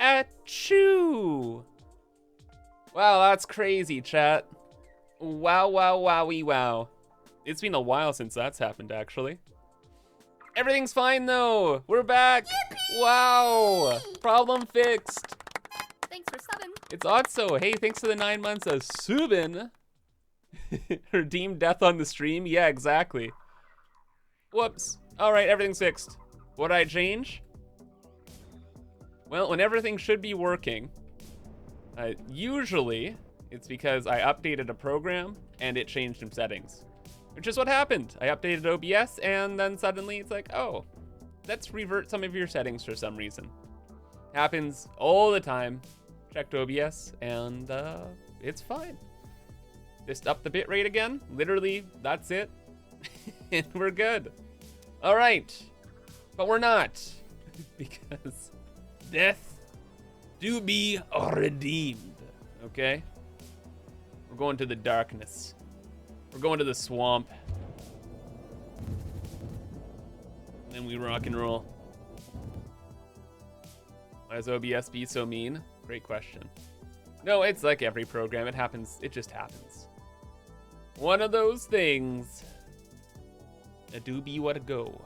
Achoo! Wow, that's crazy, chat. Wow, wow, wowie, wow. It's been a while since that's happened, actually. Everything's fine, though. We're back. Yippee! Wow. Problem fixed. Thanks for subbing. It's Otso. Hey, thanks for the 9 months of subin. Redeemed death on the stream? Yeah, exactly. Whoops. All right, everything's fixed. What did I change? Well, when everything should be working, usually it's because I updated a program and it changed some settings, which is what happened. I updated OBS and then suddenly it's like, oh, let's revert some of your settings for some reason. Happens all the time. Checked OBS and it's fine. Just up the bitrate again. Literally, that's it. And we're good. All right, but we're not because death do be redeemed, okay? We're going to the darkness. We're going to the swamp. And then we rock and roll. Why does OBS be so mean? Great question. No, it's like every program. It happens. It just happens. One of those things. A do be what a go.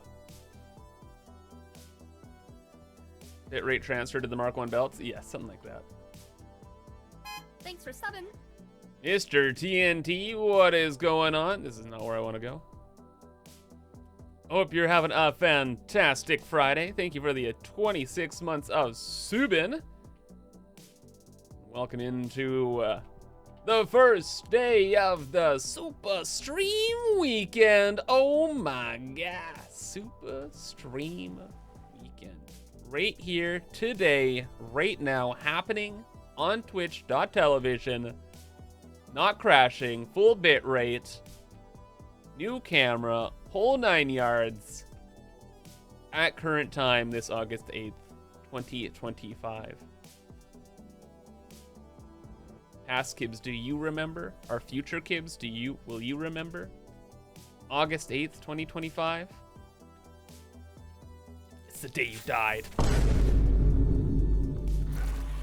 Bitrate transfer to the Mark 1 belts? Yeah, something like that. Thanks for subbing. Mr. TNT, what is going on? This is not where I want to go. Hope you're having a fantastic Friday. Thank you for the 26 months of subin. Welcome into the first day of the Super Stream weekend. Oh my god, Super Stream weekend. Right here, today, right now, happening on twitch.tv. Not crashing, full bit rate, new camera, whole 9 yards, at current time this August 8th, 2025. Past Kibs, do you remember? Our future Kibs, will you remember? August 8th, 2025? It's the day you died.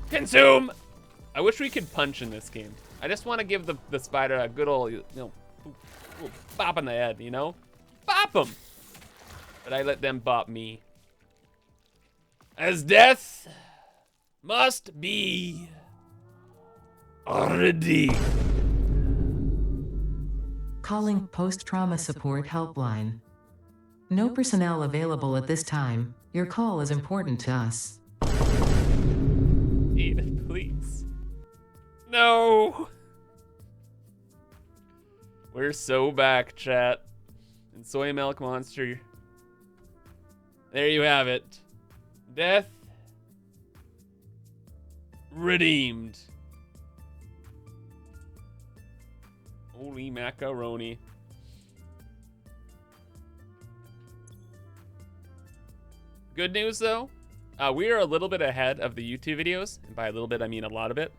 Consume! I wish we could punch in this game. I just want to give the spider a good old, bop on the head, you know? Bop him! But I let them bop me. As death must be redeemed. Calling post-trauma support helpline. No personnel available at this time. Your call is important to us. Edith, please. No! We're so back, chat. And Soy Milk Monster. There you have it. Death redeemed. Holy macaroni. Good news though, we are a little bit ahead of the YouTube videos, and by a little bit I mean a lot of it.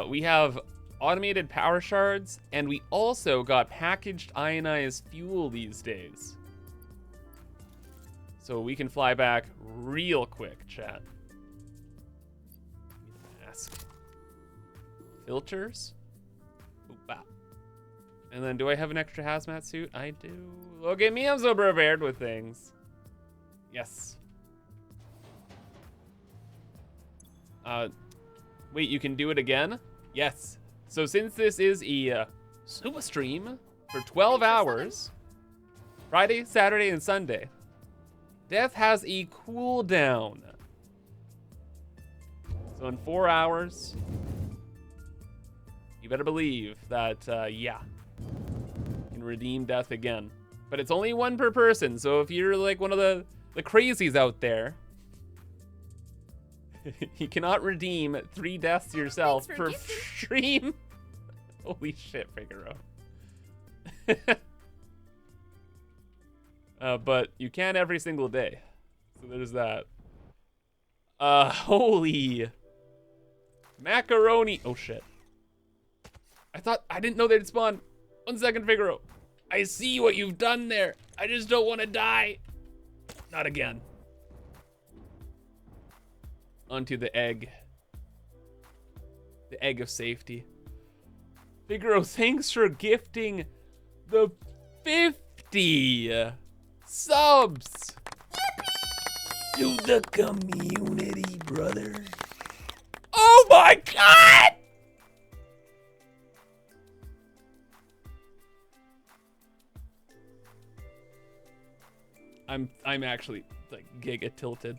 We have automated power shards, and we also got packaged ionized fuel these days. So we can fly back real quick, chat. Mask. Filters. Boop-bop. And then do I have an extra hazmat suit? I do. Look at me, I'm so prepared with things. Yes. Wait, you can do it again? Yes. So since this is a super stream for 12 hours, Friday, Saturday, and Sunday, Death has a cooldown. So in 4 hours, you better believe that, yeah, you can redeem Death again. But it's only one per person, so if you're like one of the crazies out there, you cannot redeem 3 deaths yourself per stream. Holy shit, Figaro. But you can every single day. So there's that. Holy macaroni. Oh shit. I didn't know they'd spawn. 1 second, Figaro. I see what you've done there. I just don't want to die. Not again. Onto the egg. The egg of safety. Figaro, thanks for gifting the 50 subs. To the community, brother. Oh my God! I'm actually like giga tilted.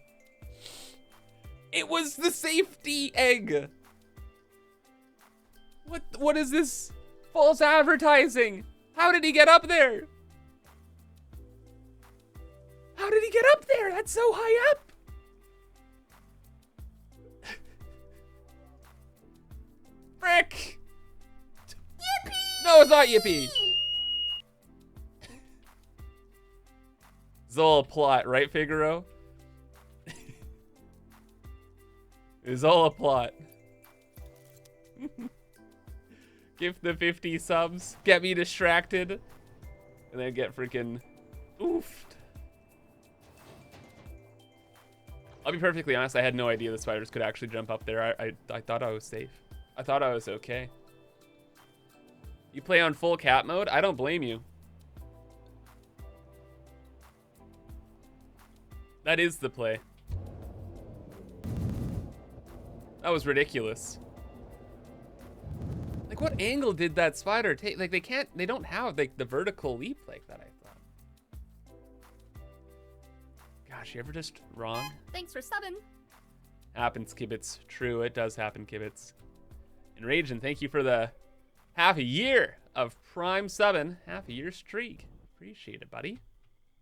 It was the safety egg. What is this false advertising? How did he get up there? How did he get up there? That's so high up. Frick. Yippee! No, it's not Yippee. It's all a plot, right, Figaro? It's all a plot. Give the 50 subs, get me distracted, and then get freaking oofed. I'll be perfectly honest, I had no idea the spiders could actually jump up there. I thought I was safe. I thought I was okay. You play on full cat mode? I don't blame you. That is the play. That was ridiculous. Like, what angle did that spider take? Like, they don't have like the vertical leap like that, I thought. Gosh, you ever just wrong? Thanks for subbing. Happens, Kibitz. True, it does happen, Kibitz. And Ragin, thank you for the half a year of Prime subbing. Half a year streak. Appreciate it, buddy.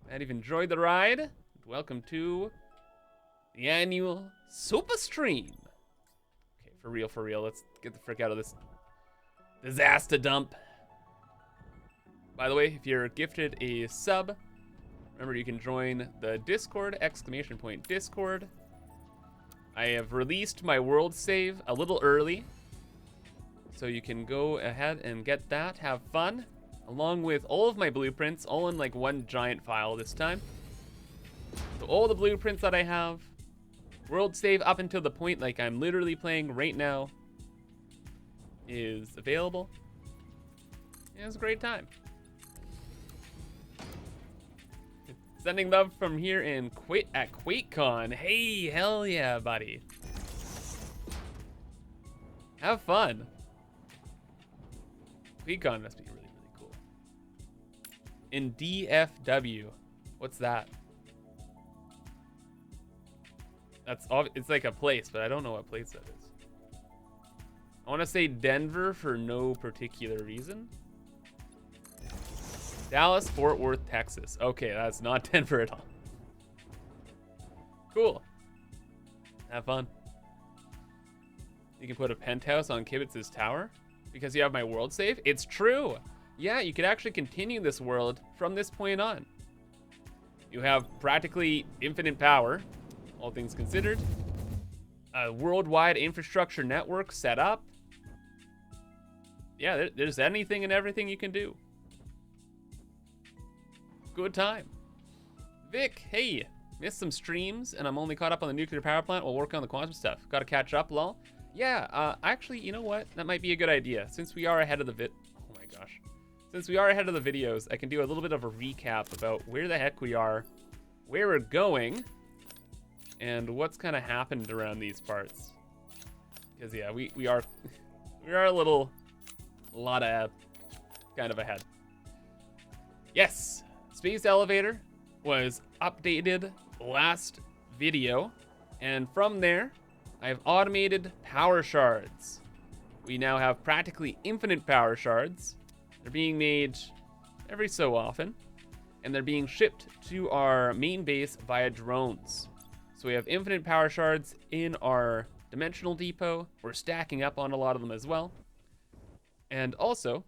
Glad you've enjoyed the ride. Welcome to the annual SUPAH stream. Okay, for real, let's get the frick out of this disaster dump. By the way, if you're gifted a sub, remember you can join the Discord, !Discord. I have released my world save a little early, so you can go ahead and get that, have fun, along with all of my blueprints, all in like one giant file this time. So all the blueprints that I have, world save up until the point like I'm literally playing right now, is available. Yeah, it was a great time. Sending love from here in at QuakeCon. Hey, hell yeah, buddy. Have fun. QuakeCon must be really, really cool. In DFW, what's that? It's like a place, but I don't know what place that is. I want to say Denver for no particular reason. Dallas, Fort Worth, Texas. Okay, that's not Denver at all. Cool. Have fun. You can put a penthouse on Kibitz's tower because you have my world save. It's true. Yeah, you could actually continue this world from this point on. You have practically infinite power, all things considered. A worldwide infrastructure network set up. Yeah, there's anything and everything you can do. Good time. Vic, hey, missed some streams and I'm only caught up on the nuclear power plant while working on the quantum stuff. Gotta catch up, lol. Yeah, actually, you know what? That might be a good idea. Since we are ahead of the oh my gosh. Since we are ahead of the videos, I can do a little bit of a recap about where the heck we are, where we're going, and what's kind of happened around these parts. Because yeah, we are a lot of kind of ahead. Yes, Space Elevator was updated last video, and from there, I've automated power shards. We now have practically infinite power shards. They're being made every so often, and they're being shipped to our main base via drones. So we have infinite power shards in our dimensional depot. We're stacking up on a lot of them as well. And also,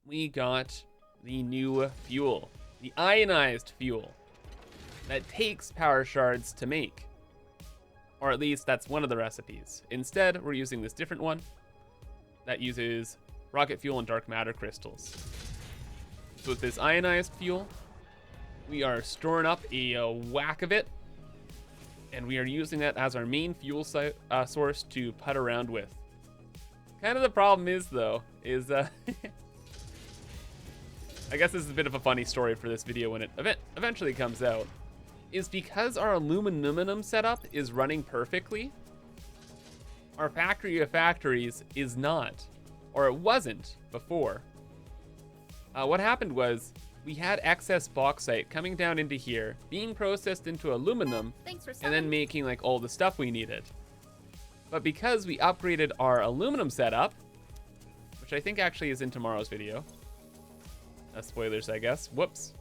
we got the new fuel, the ionized fuel, that takes power shards to make. Or at least that's one of the recipes. Instead, we're using this different one that uses rocket fuel and dark matter crystals. So with this ionized fuel, we are storing up a whack of it, and we are using that as our main fuel source to putt around with. Kind of the problem is, though, is I guess this is a bit of a funny story for this video when it eventually comes out, is because our aluminum setup is running perfectly, our factory of factories is not, or it wasn't before. What happened was we had excess bauxite coming down into here, being processed into aluminum, Thanks for and then subbing. making like all the stuff we needed. But because we upgraded our aluminum setup, which I think actually is in tomorrow's video, spoilers, I guess. Whoops.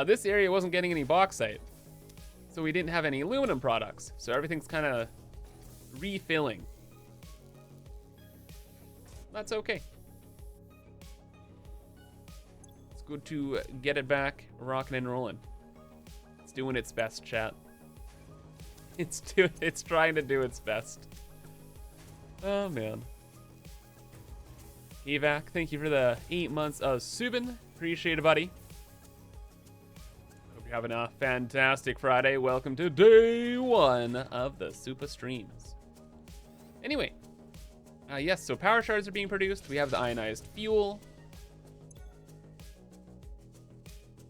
This area wasn't getting any bauxite, so we didn't have any aluminum products. So everything's kind of refilling. That's okay. It's good to get it back rocking and rolling. It's doing its best, chat. It's trying to do its best. Oh man. Evac, thank you for the 8 months of subin. Appreciate it, buddy. Hope you're having a fantastic Friday. Welcome to day 1 of the SUPAH streams. Anyway, yes, so power shards are being produced. We have the ionized fuel.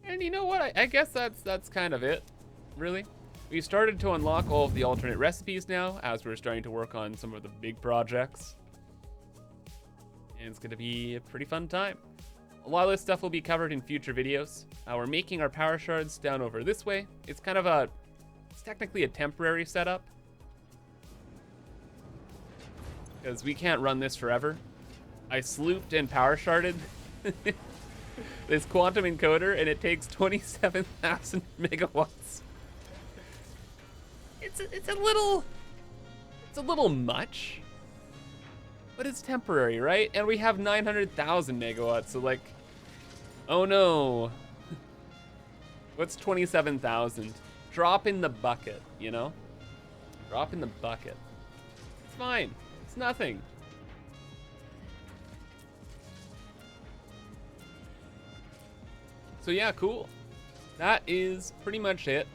And you know what? I guess that's kind of it, really. We've started to unlock all of the alternate recipes now as we're starting to work on some of the big projects. And it's going to be a pretty fun time. A lot of this stuff will be covered in future videos. We're making our power shards down over this way. It's kind of it's technically a temporary setup, because we can't run this forever. I slooped and power sharded this quantum encoder, and it takes 27,000 megawatts. It's a little much, but it's temporary, right? And we have 900,000 megawatts, so like, oh no. What's 27,000? Drop in the bucket, you know? Drop in the bucket. It's fine. It's nothing. So yeah, cool. That is pretty much it.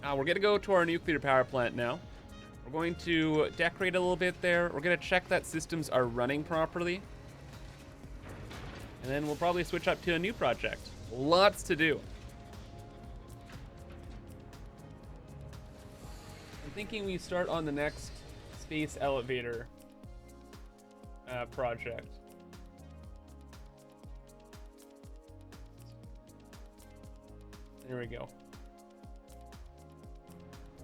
We're gonna go to our nuclear power plant now. We're going to decorate a little bit there. We're gonna check that systems are running properly. And then we'll probably switch up to a new project. Lots to do. I'm thinking we start on the next space elevator project. There we go.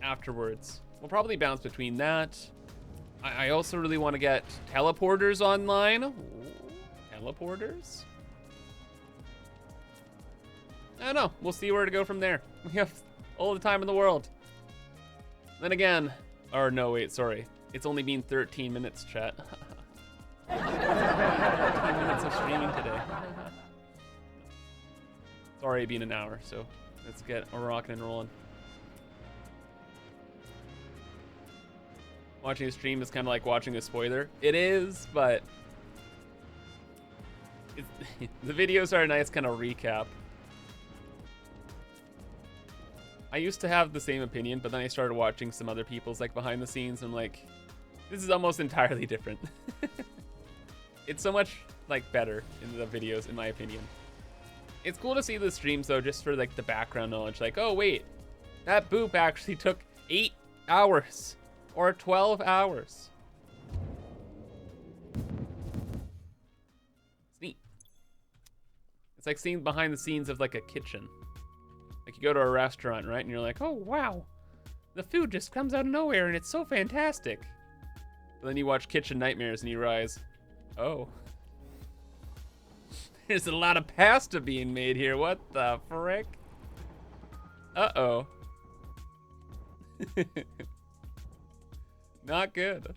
Afterwards, we'll probably bounce between that. I also really want to get teleporters online. Ooh, teleporters? I don't know. We'll see where to go from there. We have all the time in the world. Then again, or no, wait, sorry. It's only been 13 minutes, chat. 13 minutes of streaming today. It's already been an hour, so let's get rocking and rolling. Watching a stream is kind of like watching a spoiler. It is, but the videos are a nice kind of recap. I used to have the same opinion, but then I started watching some other people's like behind the scenes, and I'm like, this is almost entirely different. It's so much like better in the videos, in my opinion. It's cool to see the streams though, just for like the background knowledge. Like, oh wait, that boop actually took 8 hours. Or 12 hours. It's neat. It's like seeing behind the scenes of like a kitchen. Like you go to a restaurant, right? And you're like, oh wow, the food just comes out of nowhere and it's so fantastic. But then you watch Kitchen Nightmares and you realize, oh, there's a lot of pasta being made here. What the frick? Uh-oh. Not good.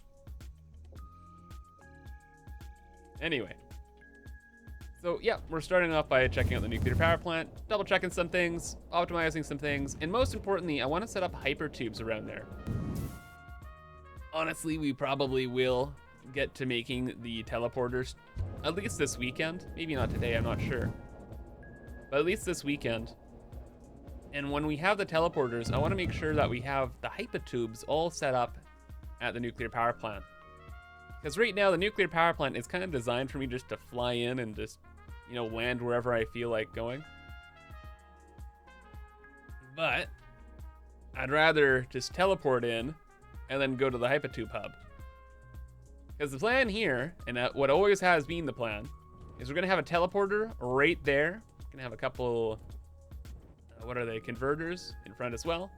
Anyway. So yeah, we're starting off by checking out the nuclear power plant, double checking some things, optimizing some things, and most importantly, I want to set up hypertubes around there. Honestly, we probably will get to making the teleporters At least this weekend. Maybe not today, I'm not sure. But at least this weekend. And when we have the teleporters, I want to make sure that we have the hypotubes all set up at the nuclear power plant. Because right now, the nuclear power plant is kind of designed for me just to fly in and just, you know, land wherever I feel like going. But I'd rather just teleport in and then go to the hypotube hub. Because the plan here, and what always has been the plan, is we're going to have a teleporter right there. We're going to have a couple, what are they, converters in front as well.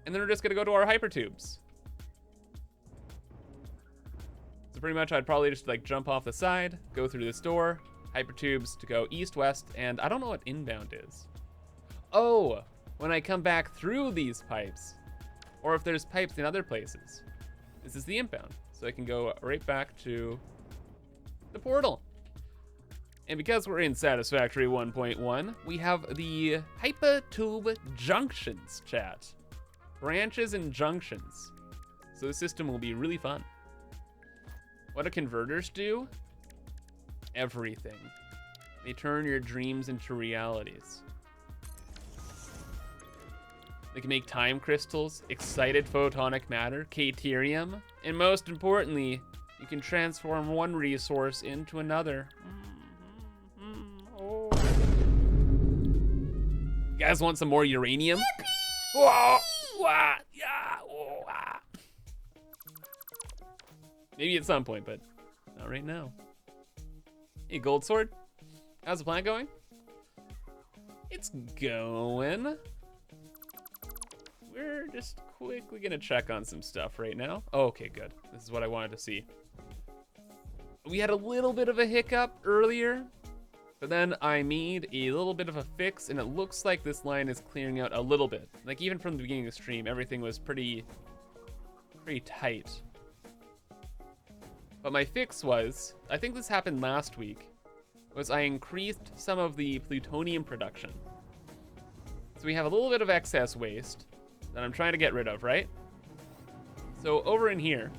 And then we're just going to go to our hypertubes. So pretty much I'd probably just like jump off the side, go through this door, hypertubes to go east, west, and I don't know what inbound is. Oh, when I come back through these pipes, or if there's pipes in other places. This is the inbound, so I can go right back to the portal. And because we're in Satisfactory 1.1, we have the hypertube junctions, chat. Branches and junctions. So the system will be really fun. What do converters do? Everything. They turn your dreams into realities. They can make time crystals, excited photonic matter, caterium, and most importantly, you can transform one resource into another. Oh. You guys want some more uranium? Whoa, wah, yeah, whoa, ah. Maybe at some point, but not right now. Hey, gold sword. How's the plant going? It's going. We're just quickly gonna check on some stuff right now. Oh, okay, good. This is what I wanted to see. We had a little bit of a hiccup earlier, but then I made a little bit of a fix, and it looks like this line is clearing out a little bit. Like even from the beginning of the stream, everything was pretty tight. But my fix was, I think this happened last week, was I increased some of the plutonium production. So we have a little bit of excess waste that I'm trying to get rid of, right? So over in here,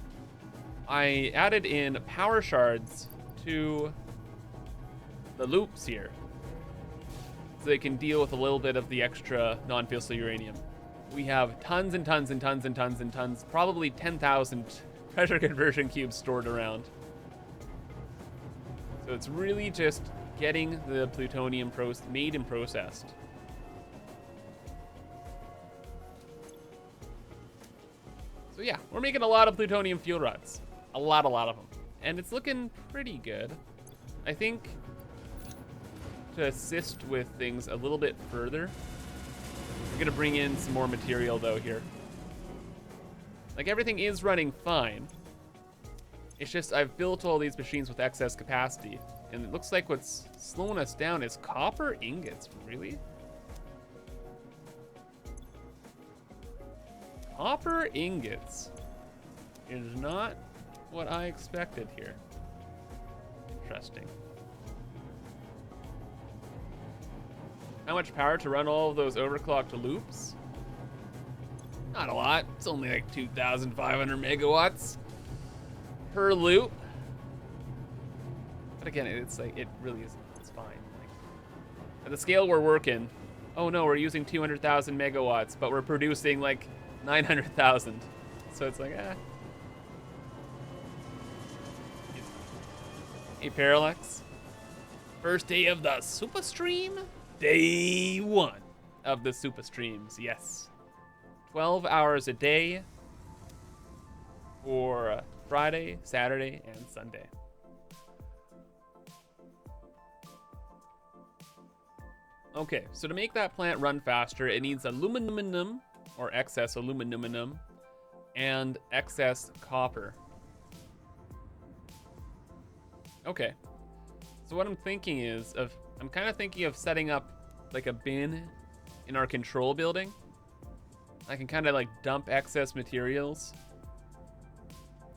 I added in power shards to the loops here, so they can deal with a little bit of the extra non-fissile uranium. We have tons and tons and tons and tons and tons, probably 10,000 pressure conversion cubes stored around. So it's really just getting the plutonium made and processed. So yeah, we're making a lot of plutonium fuel rods. A lot of them. And it's looking pretty good. I think to assist with things a little bit further, we're gonna bring in some more material though here. Like everything is running fine. It's just I've built all these machines with excess capacity, and it looks like what's slowing us down is copper ingots, really? Copper ingots is not what I expected here. Interesting. How much power to run all of those overclocked loops? Not a lot. It's only like 2,500 megawatts per loop. But again, it's like, it really is, it's fine. Like, at the scale we're working, oh no, we're using 200,000 megawatts, but we're producing like 900,000. So it's like, eh. Hey, Parallax. First day of the SUPAH stream? Day 1 of the SUPAH streams, yes. 12 hours a day for Friday, Saturday, and Sunday. Okay, so to make that plant run faster, it needs aluminum, or excess aluminum, and excess copper. Okay, so what I'm thinking is, I'm kind of thinking of setting up like a bin in our control building. I can kind of like dump excess materials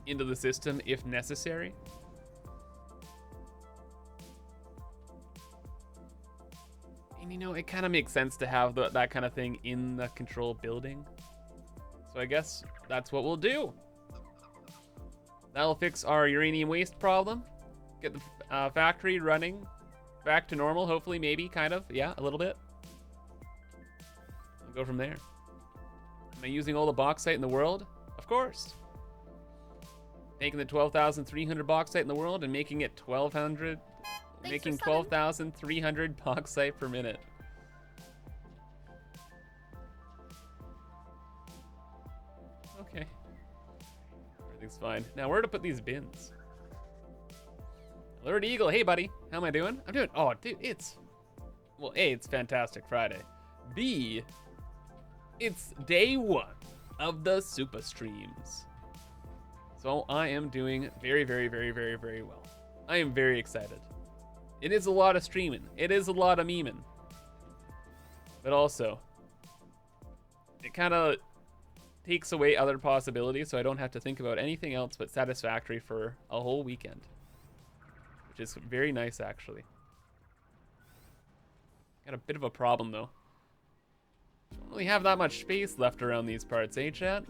into the system if necessary. And you know, it kind of makes sense to have that kind of thing in the control building. So I guess that's what we'll do. That'll fix our uranium waste problem. Get the factory running back to normal, hopefully, maybe, kind of. Yeah, a little bit. I'll go from there. Am I using all the bauxite in the world? Of course. Taking the 12,300 bauxite in the world and making it 1,200, making 12,300 bauxite per minute. Okay. Everything's fine. Now, where to put these bins? Lord Eagle, hey buddy, how am I doing? I'm doing, oh dude, well, A, it's Fantastic Friday. B, it's day 1 of the SUPAH streams. So I am doing very, very, very, very, very well. I am very excited. It is a lot of streaming. It is a lot of memeing. But also, it kind of takes away other possibilities, so I don't have to think about anything else but Satisfactory for a whole weekend. Which is very nice, actually. Got a bit of a problem, though. Don't really have that much space left around these parts, eh, chat?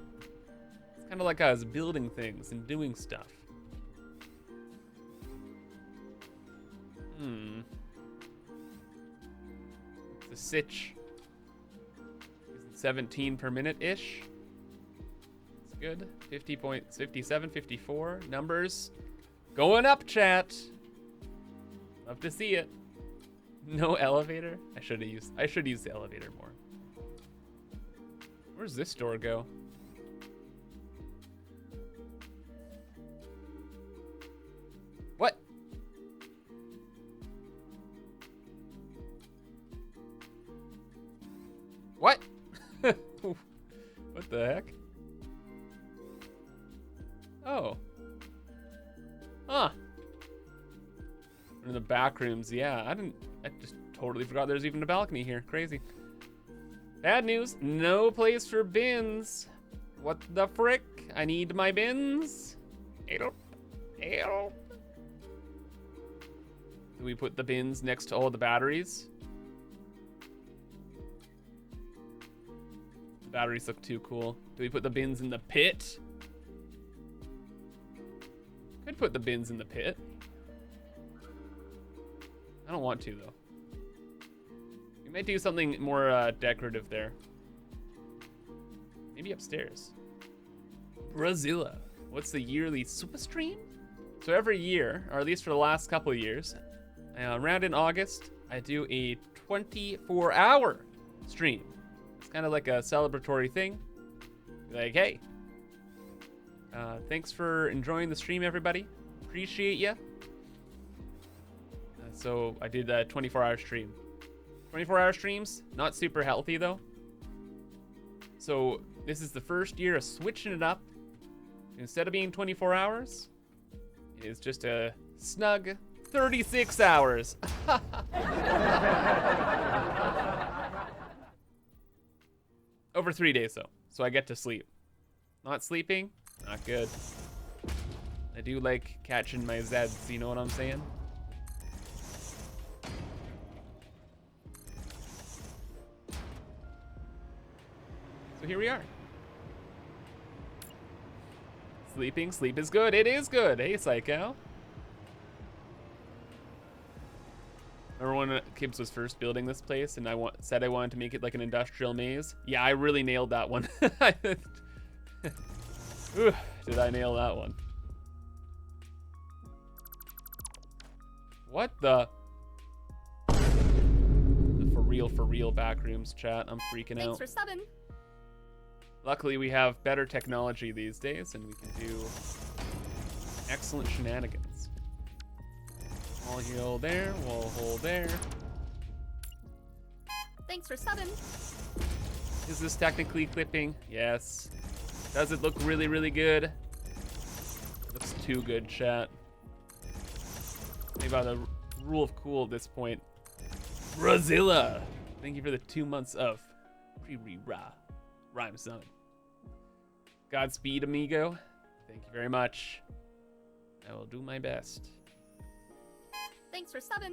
It's kind of like I was building things and doing stuff. It's a sitch. 17 per minute-ish. It's good. 50.57, 54. Numbers going up, chat. Love to see it. No elevator? I should use the elevator more. Where's this door go? What? What? What the heck? Oh. Huh. In the back rooms, yeah. I just totally forgot there's even a balcony here. Crazy. Bad news, no place for bins. What the frick? I need my bins. Help. Help. Do we put the bins next to all the batteries? The batteries look too cool. Do we put the bins in the pit? Could put the bins in the pit. I don't want to, though. We might do something more decorative there. Maybe upstairs. Brazilla. What's the yearly SUPAH stream? So every year, or at least for the last couple of years, around in August, I do a 24-hour stream. It's kind of like a celebratory thing. Like, hey, thanks for enjoying the stream, everybody. Appreciate ya. So I did a 24-hour stream. 24-hour streams, not super healthy though. So this is the first year of switching it up. Instead of being 24 hours, it is just a snug 36 hours. Over 3 days though, so I get to sleep. Not sleeping, not good. I do like catching my Zeds, you know what I'm saying? So here we are. Sleeping, sleep is good. It is good. Hey, Psycho. Remember when Kibbs was first building this place and said I wanted to make it like an industrial maze? Yeah, I really nailed that one. Ooh, did I nail that one? What the? The for real back rooms, chat. I'm freaking out. Thanks for subbing. Luckily, we have better technology these days, and we can do excellent shenanigans. Wall hole there, wall hole there. Thanks for subbing. Is this technically clipping? Yes. Does it look really, really good? Looks too good, chat. Maybe by the rule of cool at this point. Brazilla! Thank you for the 2 months of pre-re-ra. Rhyme son. Godspeed, amigo. Thank you very much. I will do my best. Thanks for subbing.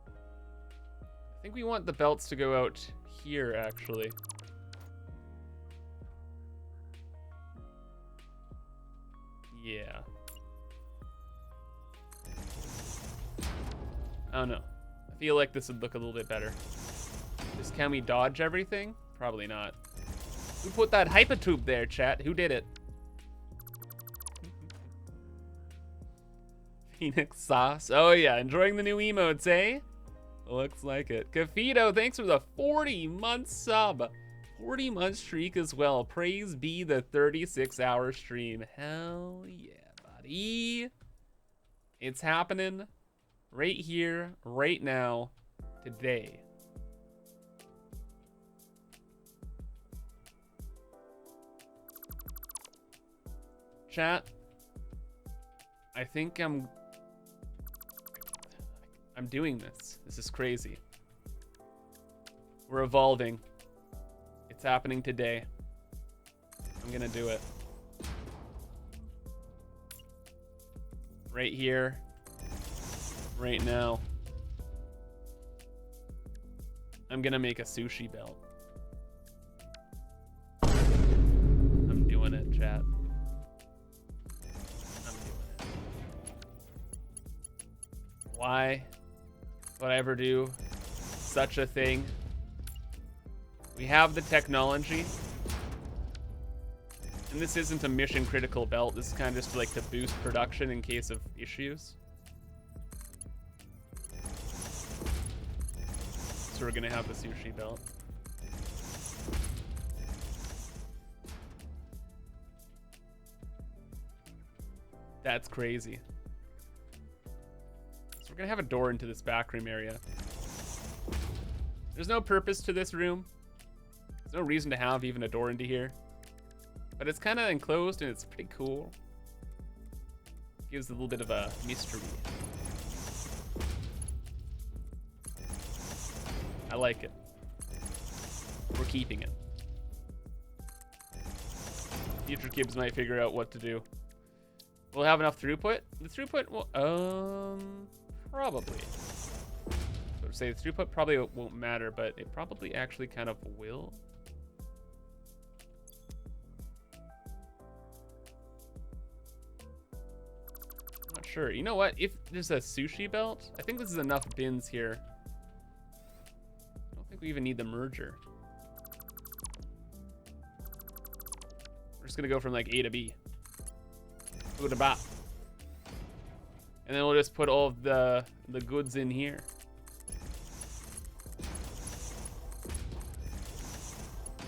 I think we want the belts to go out here, actually. Yeah. I don't know. I feel like this would look a little bit better. Just can we dodge everything? Probably not. Who put that hypertube there, chat? Who did it? Phoenix sauce. Oh yeah, enjoying the new emotes, eh? Looks like it. Cafito, thanks for the 40-month sub. 40-month streak as well. Praise be the 36-hour stream. Hell yeah, buddy. It's happening right here, right now, today. Chat, I think I'm doing this. This is crazy. We're evolving. It's happening today. I'm gonna do it. Right here. Right now. I'm gonna make a sushi belt. I'm doing it, chat. I'm doing it. Why would I ever do such a thing? We have the technology. And this isn't a mission critical belt. This is kind of just like to boost production in case of issues. So we're gonna have the sushi belt. That's crazy. So we're gonna have a door into this back room area. There's no purpose to this room. There's no reason to have even a door into here. But it's kind of enclosed and it's pretty cool. Gives a little bit of a mystery. I like it. We're keeping it. Future Kibbs might figure out what to do. We'll have enough throughput. The throughput will, probably. So to say the throughput probably won't matter, but it probably actually kind of will. Not sure. You know what? If there's a sushi belt, I think this is enough bins here. I don't think we even need the merger. We're just gonna go from like A to B. Go to bop. And then we'll just put all of the goods in here.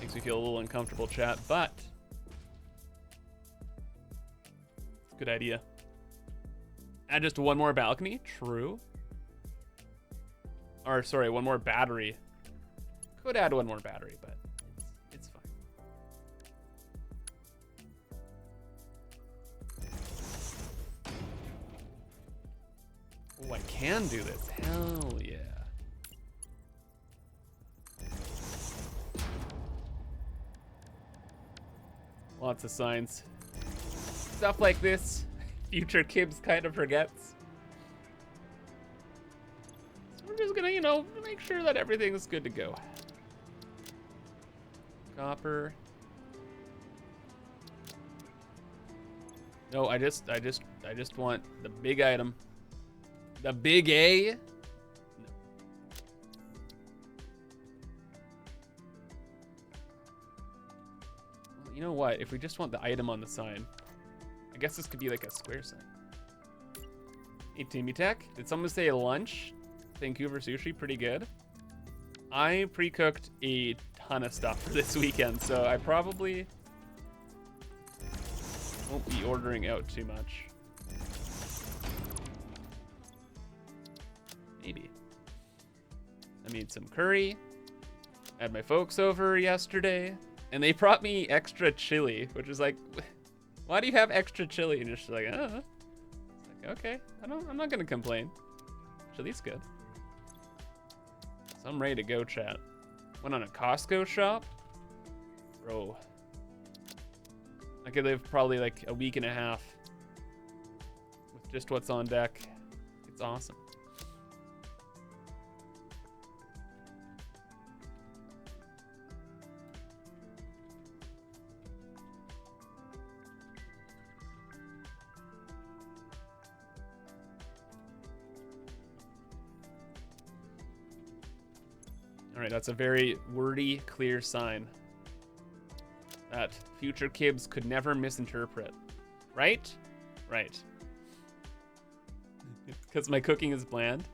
Makes me feel a little uncomfortable, chat, but it's a good idea. Add just one more balcony, true. Or sorry, one more battery. Could add one more battery, but it's fine. Oh, I can do this. Hell yeah. Lots of signs. Stuff like this, Future Kibbs kind of forgets. So we're just gonna, you know, make sure that everything's good to go. Copper. No, I just want the big item. The big A. No. Well, you know what? If we just want the item on the sign, I guess this could be like a square sign. Hey, Timmy Tech. Did someone say lunch? Vancouver sushi, pretty good. I pre-cooked a ton of stuff for this weekend, so I probably won't be ordering out too much. Maybe. I made some curry. I had my folks over yesterday, and they brought me extra chili, which is like, why do you have extra chili? And you're just like, oh. It's like, okay, I'm not gonna complain. Chili's good. So I'm ready to go, chat. Went on a Costco shop. Bro. I could live probably like a week and a half with just what's on deck. It's awesome. All right, that's a very wordy, clear sign that future Kibs could never misinterpret. Right? Right. Because my cooking is bland?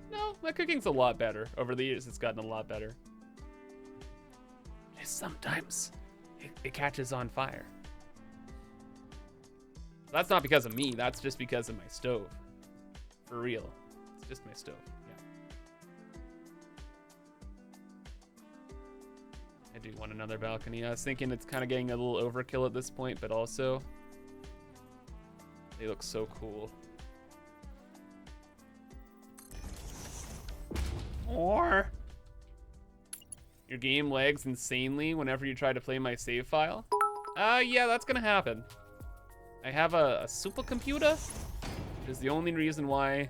No, my cooking's a lot better. Over the years, it's gotten a lot better. Just sometimes it catches on fire. That's not because of me. That's just because of my stove. For real. It's just my stove. Yeah. I do want another balcony. I was thinking it's kind of getting a little overkill at this point, but also they look so cool. Or your game lags insanely whenever you try to play my save file. Yeah, that's gonna happen. I have a SUPAH computer, which is the only reason why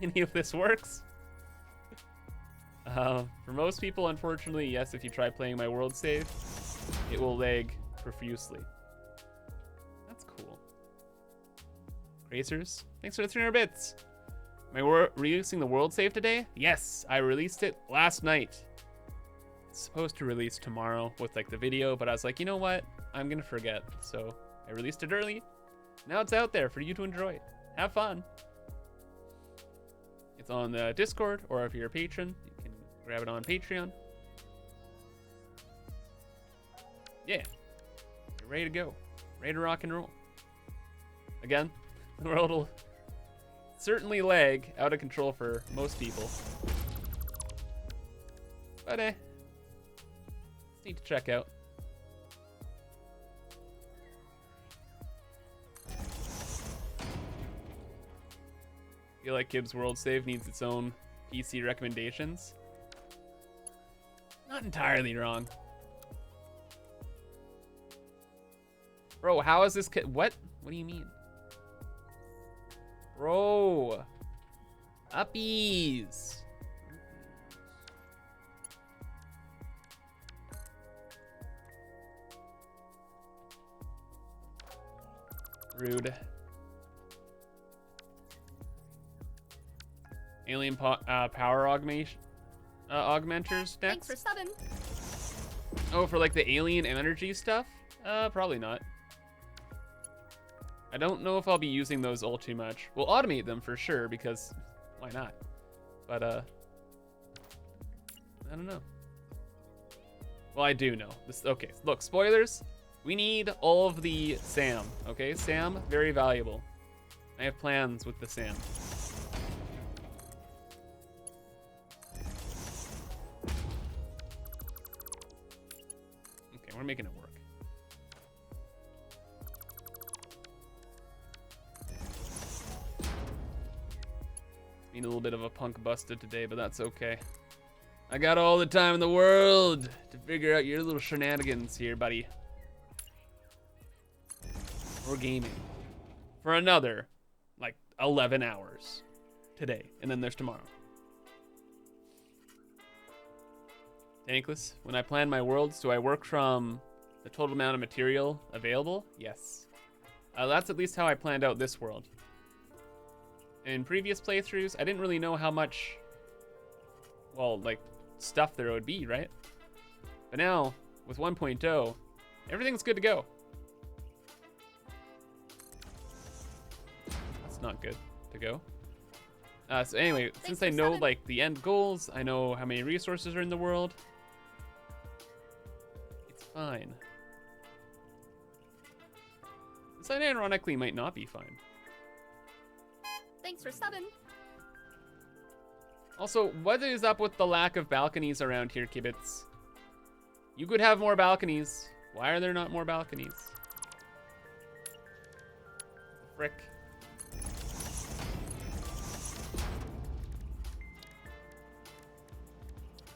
any of this works. For most people, unfortunately, yes, if you try playing my world save, it will lag profusely. That's cool. Gracers, thanks for the 300 bits. Am I releasing the world save today? Yes, I released it last night. It's supposed to release tomorrow with like the video, but I was like, you know what? I'm gonna forget. So I released it early. Now it's out there for you to enjoy. Have fun. It's on the Discord, or if you're a patron, you can grab it on Patreon. Yeah, you're ready to go. Ready to rock and roll. Again, the world will certainly lag out of control for most people. But it's neat to check out. I feel like Kib's World Save needs its own PC recommendations. Not entirely wrong. Bro, how is this what? What do you mean? Bro. Uppies. Rude. Alien power augmenters next? Thanks for subbing. Oh, for like the alien energy stuff? Probably not. I don't know if I'll be using those all too much. We'll automate them for sure, because why not? But, I don't know. Well, I do know. Okay, look, spoilers. We need all of the SAM, okay? SAM, very valuable. I have plans with the SAM. Okay, we're making it work. Need a little bit of a punk busted today, but that's okay. I got all the time in the world to figure out your little shenanigans here, buddy. We're gaming for another, like, 11 hours today, and then there's tomorrow. Tankless, when I plan my worlds, do I work from the total amount of material available? Yes. That's at least how I planned out this world. In previous playthroughs, I didn't really know how much, well, like, stuff there would be, right? But now, with 1.0, everything's good to go. That's not good to go. So anyway, since I know, like, the end goals, I know how many resources are in the world. It's fine. This ironically might not be fine. Thanks for subbing. Also, what is up with the lack of balconies around here, Kibitz? You could have more balconies. Why are there not more balconies? Frick.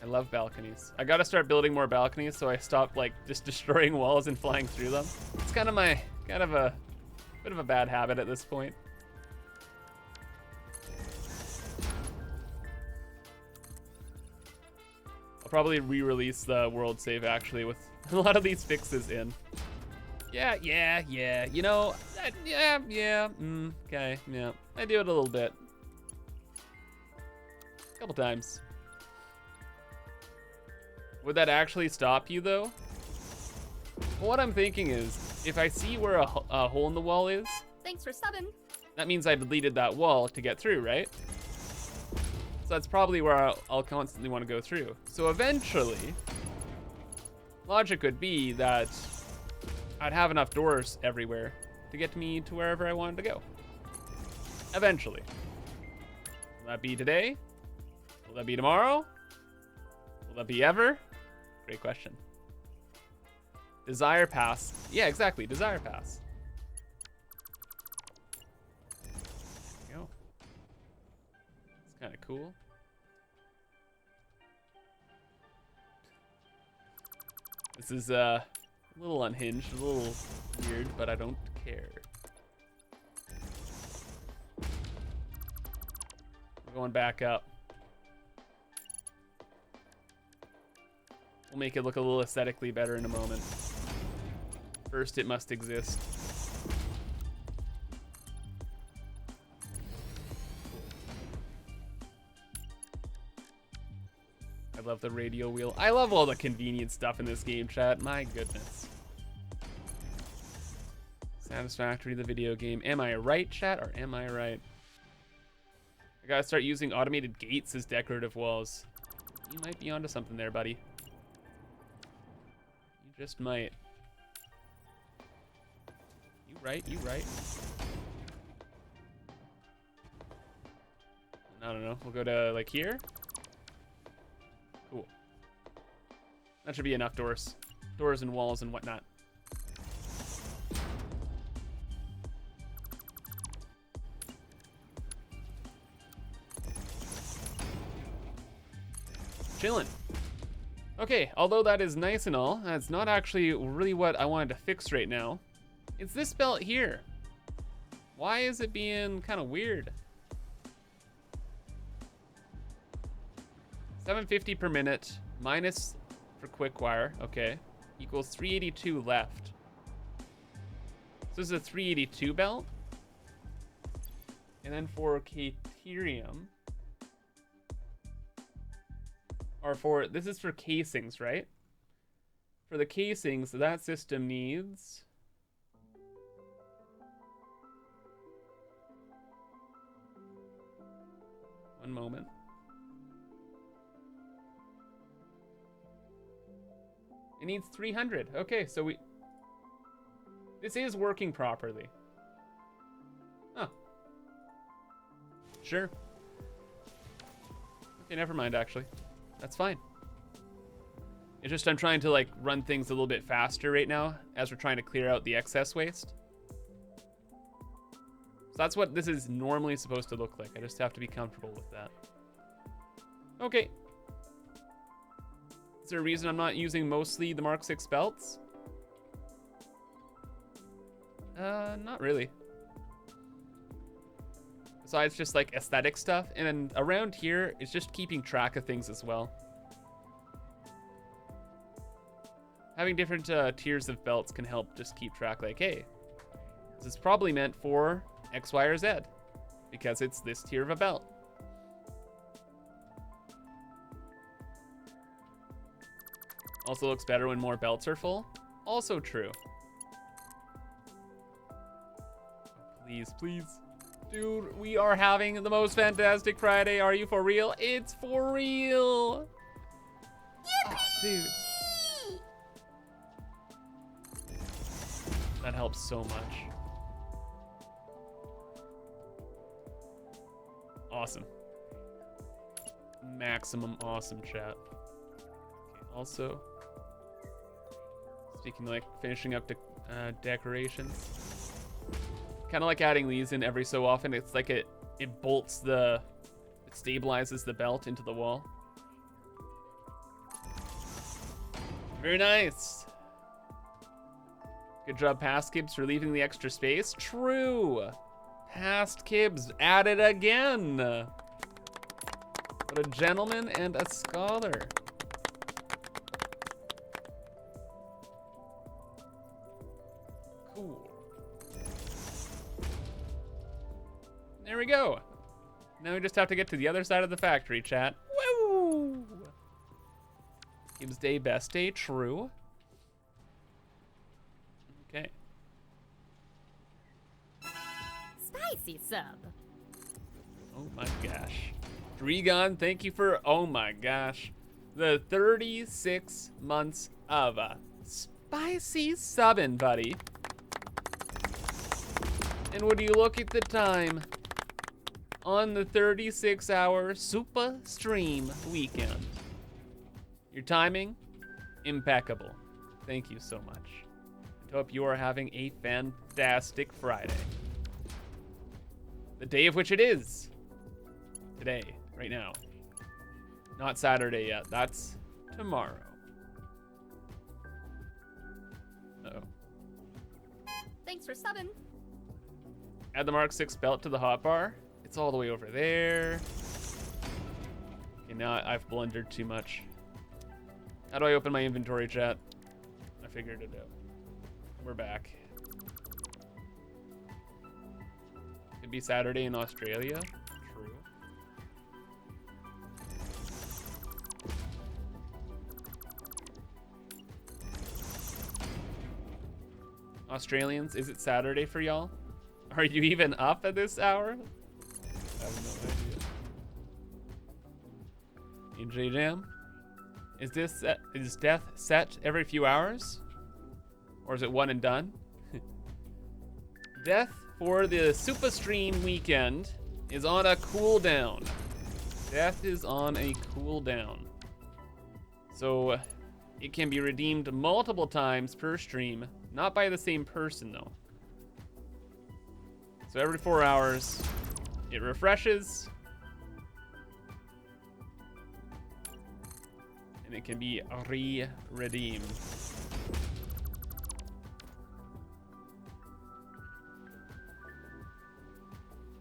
I love balconies. I gotta start building more balconies so I stop, like, just destroying walls and flying through them. It's kind of a bit of a bad habit at this point. Probably re-release the world save actually with a lot of these fixes in. Yeah, you know, okay, yeah. I do it a little bit. A couple times. Would that actually stop you though? What I'm thinking is, if I see where a hole in the wall is, Thanks for subbing. that means I deleted that wall to get through, right? So that's probably where I'll constantly want to go through. So eventually, logic would be that I'd have enough doors everywhere to get me to wherever I wanted to go. Eventually. Will that be today? Will that be tomorrow? Will that be ever? Great question. Desire pass. Yeah, exactly. Desire pass. There you go. It's kind of cool. This is a little unhinged, a little weird, but I don't care. We're going back up. We'll make it look a little aesthetically better in a moment. First, it must exist. I love the radio wheel. I love all the convenient stuff in this game, chat. My goodness. Satisfactory, the video game. Am I right, chat, or am I right? I gotta start using automated gates as decorative walls. You might be onto something there, buddy. You just might. You right, you right. I don't know. We'll go to, like, here. Cool. That should be enough doors. Doors and walls and whatnot. Chillin'. Okay, although that is nice and all, that's not actually really what I wanted to fix right now. It's this belt here. Why is it being kind of weird? 750 per minute, minus for quick wire, okay, equals 382 left. So this is a 382 belt. And then for Caterium, or for, this is for casings, right? For the casings, that system needs... One moment. It needs 300. Okay, so this is working properly. Oh. Sure. Okay, never mind, actually. That's fine. It's just I'm trying to, like, run things a little bit faster right now as we're trying to clear out the excess waste. So that's what this is normally supposed to look like. I just have to be comfortable with that. Okay. Is there a reason I'm not using mostly the Mark 6 belts? Not really. Besides just like aesthetic stuff. And then around here is just keeping track of things as well. Having different tiers of belts can help just keep track, like, hey, this is probably meant for X, Y, or Z because it's this tier of a belt. Also looks better when more belts are full. Also true. Please, please. Dude, we are having the most fantastic Friday. Are you for real? It's for real. Oh, dude. That helps so much. Awesome. Maximum awesome, chat. Okay, also, speaking of, like, finishing up decorations. Kind of like adding these in every so often. It's like it bolts it stabilizes the belt into the wall. Very nice. Good job, Past Kibs, for leaving the extra space. True. Past Kibs at it again. What a gentleman and a scholar. Cool. There we go. Now we just have to get to the other side of the factory, chat. Woo! Gives day, best day, true. Okay. Spicy sub. Oh my gosh. Dregon, thank you for, oh my gosh, the 36 months of spicy subbing, buddy. And would you look at the time on the 36-hour SUPAH stream weekend? Your timing, impeccable. Thank you so much. I hope you are having a fantastic Friday. The day of which it is. Today, right now. Not Saturday yet, that's tomorrow. Uh-oh. Thanks for subbing. Add the Mark 6 belt to the hotbar. It's all the way over there. Okay, now I've blundered too much. How do I open my inventory, chat? I figured it out. We're back. Could be Saturday in Australia. True. Australians, is it Saturday for y'all? Are you even up at this hour? I have no idea. AJ Jam? Is death set every few hours? Or is it one and done? Death for the SUPAH stream weekend is on a cooldown. Death is on a cooldown. So it can be redeemed multiple times per stream, not by the same person though. So every 4 hours, it refreshes. And it can be re-redeemed.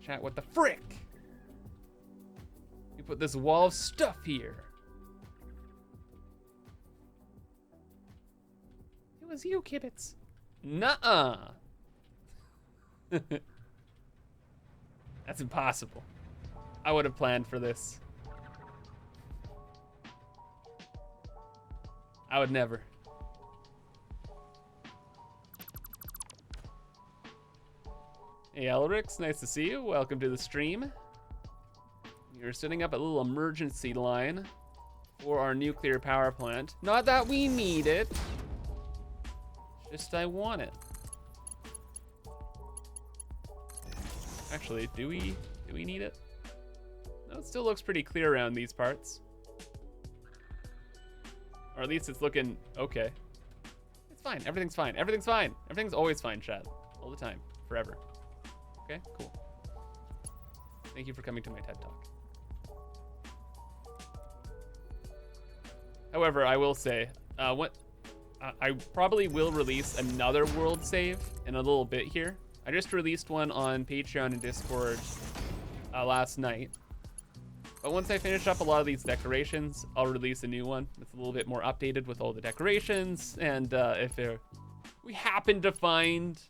Chat, what the frick? You put this wall of stuff here. It was you, Kibbits. Nuh-uh. That's impossible. I would have planned for this. I would never. Hey, Elrix, nice to see you. Welcome to the stream. You're setting up a little emergency line for our nuclear power plant. Not that we need it, just I want it. Actually, do we need it? No, it still looks pretty clear around these parts. Or at least it's looking okay. It's fine. Everything's fine. Everything's fine. Everything's always fine, chat. All the time. Forever. Okay, cool. Thank you for coming to my TED Talk. However, I will say, I probably will release another world save in a little bit here. I just released one on Patreon and Discord last night. But once I finish up a lot of these decorations, I'll release a new one. It's a little bit more updated with all the decorations. And if we happen to find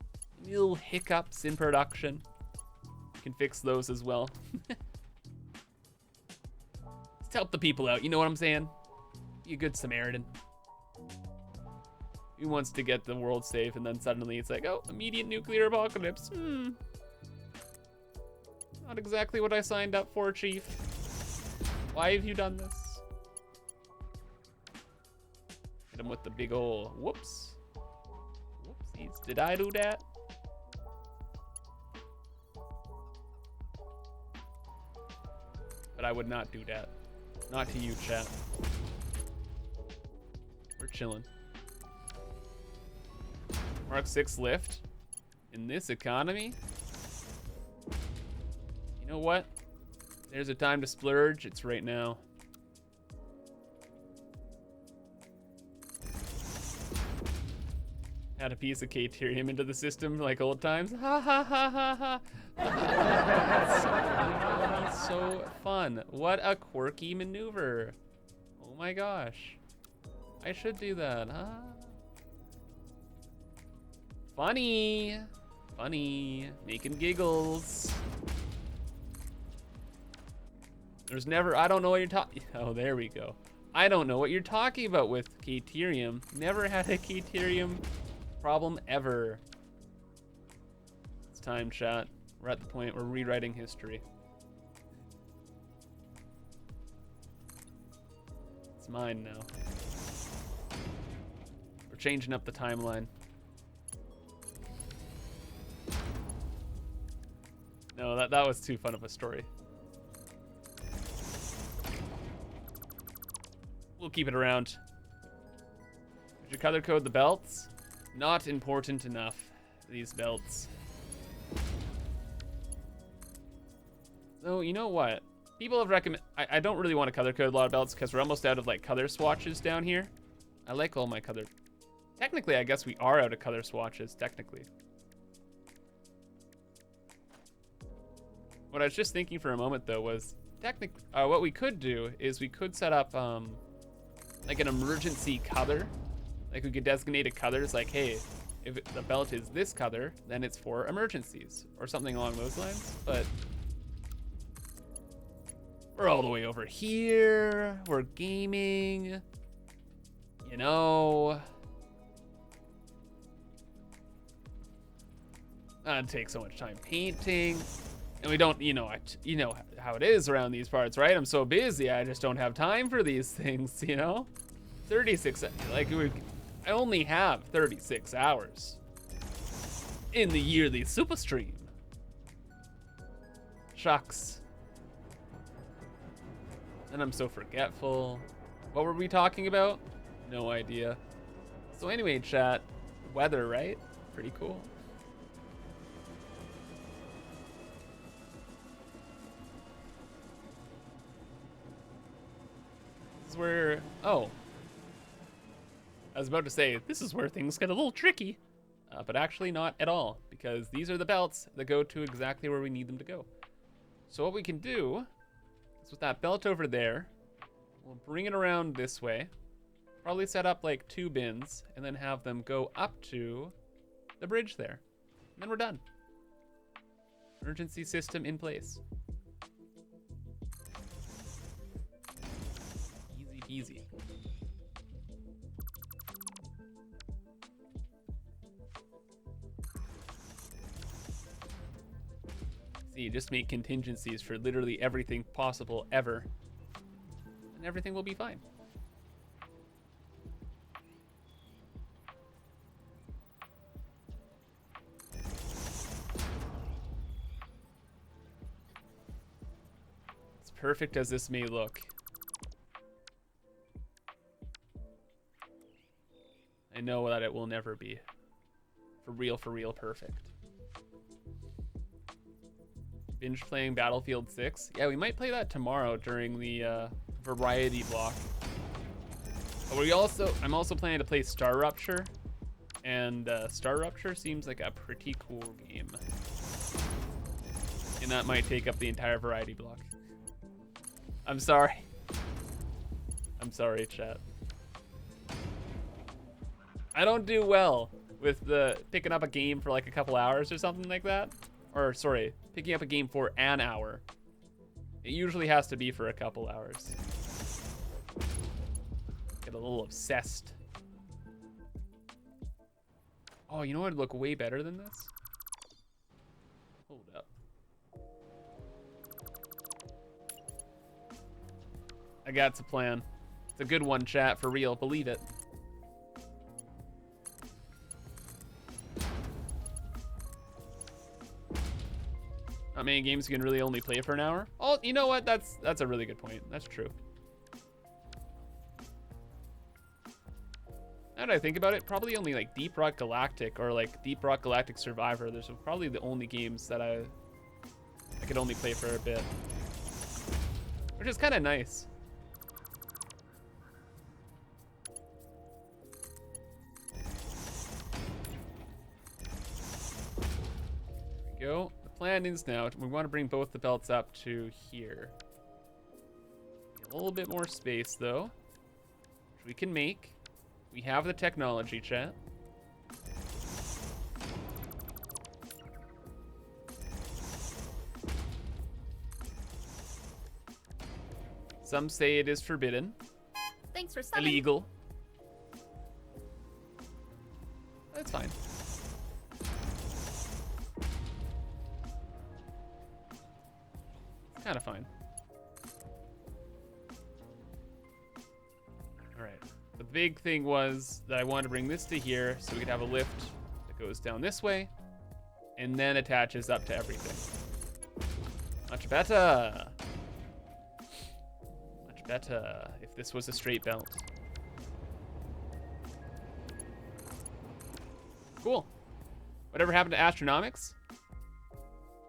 little hiccups in production, we can fix those as well. Let's help the people out, you know what I'm saying? Be a good Samaritan. He wants to get the world safe, and then suddenly it's like, oh, immediate nuclear apocalypse. Not exactly what I signed up for, Chief. Why have you done this? Hit him with the big ol' whoops. Whoopsies. Did I do that? But I would not do that. Not to you, chat. We're chilling. Mark 6 lift. In this economy? You know what? There's a time to splurge. It's right now. Add a piece of K-Ethereum into the system like old times. Ha ha ha ha ha. That's so fun. What a quirky maneuver. Oh my gosh. I should do that, huh? Funny. Funny. Making giggles. There's never, I don't know what you're talking. Oh, there we go. I don't know what you're talking about with Caterium. Never had a Caterium problem ever. It's time, chat. We're at the point we're rewriting history. It's mine now. We're changing up the timeline. No, that was too fun of a story. We'll keep it around. Did you color code the belts? Not important enough, these belts. So, you know what? People have recommended... I don't really want to color code a lot of belts because we're almost out of, like, color swatches down here. I like all my color... Technically, I guess we are out of color swatches, technically. What I was just thinking for a moment, though, was... what we could do is we could set up, like, an emergency color. Like, we could designate a color as, like, hey, if the belt is this color, then it's for emergencies. Or something along those lines, but... We're all the way over here. We're gaming. You know. It takes so much time painting. And we don't, you know how it is around these parts, right? I'm so busy, I just don't have time for these things, you know? 36, like, I only have 36 hours in the yearly SUPAH stream. Shucks. And I'm so forgetful. What were we talking about? No idea. So anyway, chat, weather, right? Pretty cool. This is where, oh. I was about to say, this is where things get a little tricky. But actually not at all, because these are the belts that go to exactly where we need them to go. So what we can do is with that belt over there, we'll bring it around this way, probably set up like 2 bins, and then have them go up to the bridge there. And then we're done. Emergency system in place. Easy peasy. See, just make contingencies for literally everything possible ever, and everything will be fine. As perfect as this may look, I know that it will never be for real perfect. Binge playing Battlefield 6. Yeah, we might play that tomorrow during the variety block. But I'm also planning to play Star Rupture, and Star Rupture seems like a pretty cool game. And that might take up the entire variety block. I'm sorry. I'm sorry, chat. I don't do well with picking up a game for like a couple hours or something like that. Or, sorry, picking up a game for an hour. It usually has to be for a couple hours. Get a little obsessed. Oh, you know what would look way better than this? Hold up. I got a plan. It's a good one, chat, for real. Believe it. Not many games you can really only play for an hour. Oh, you know what? That's a really good point. That's true. Now that I think about it, probably only like Deep Rock Galactic or like Deep Rock Galactic Survivor. Those are probably the only games that I could only play for a bit, which is kind of nice. There we go. Plan is now, we want to bring both the belts up to here. A little bit more space though, which we can make. We have the technology, chat. Some say it is forbidden. Thanks for subbing. illegal. That's fine. It's kind of fine. All right. The big thing was that I wanted to bring this to here so we could have a lift that goes down this way and then attaches up to everything. Much better. Much better if this was a straight belt. Cool. Whatever happened to Astronomics?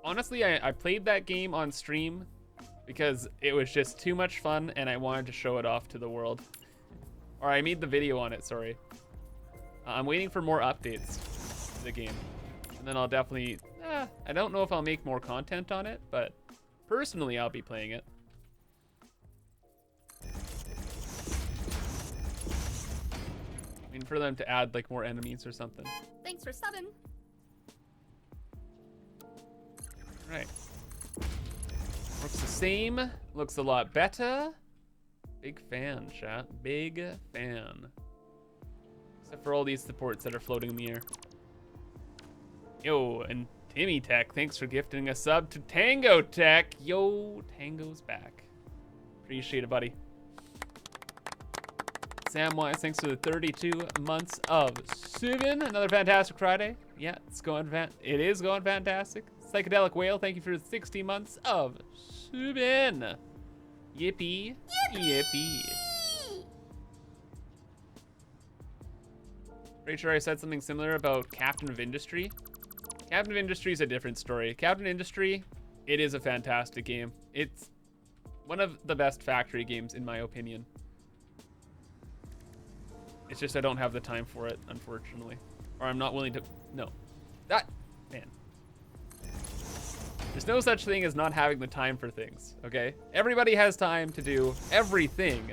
Honestly, I played that game on stream because it was just too much fun and I wanted to show it off to the world. Or I made the video on it, sorry. I'm waiting for more updates to the game. And then I'll definitely, I don't know if I'll make more content on it, but personally I'll be playing it. I mean, for them to add like more enemies or something. Thanks for subbing. Right. Looks the same. Looks a lot better. Big fan, chat. Big fan. Except for all these supports that are floating in the air. Yo, and Timmy Tech, thanks for gifting a sub to Tango Tech. Yo, Tango's back. Appreciate it, buddy. Samwise, thanks for the 32 months of Subin. Another fantastic Friday. Yeah, it is going fantastic. Psychedelic Whale, thank you for 60 months of Subin. Yippee. Yippee. Pretty sure I said something similar about Captain of Industry. Captain of Industry is a different story. Captain Industry, it is a fantastic game. It's one of the best factory games in my opinion. It's just I don't have the time for it, unfortunately. Or I'm not willing to, no. Man. There's no such thing as not having the time for things, okay? Everybody has time to do everything.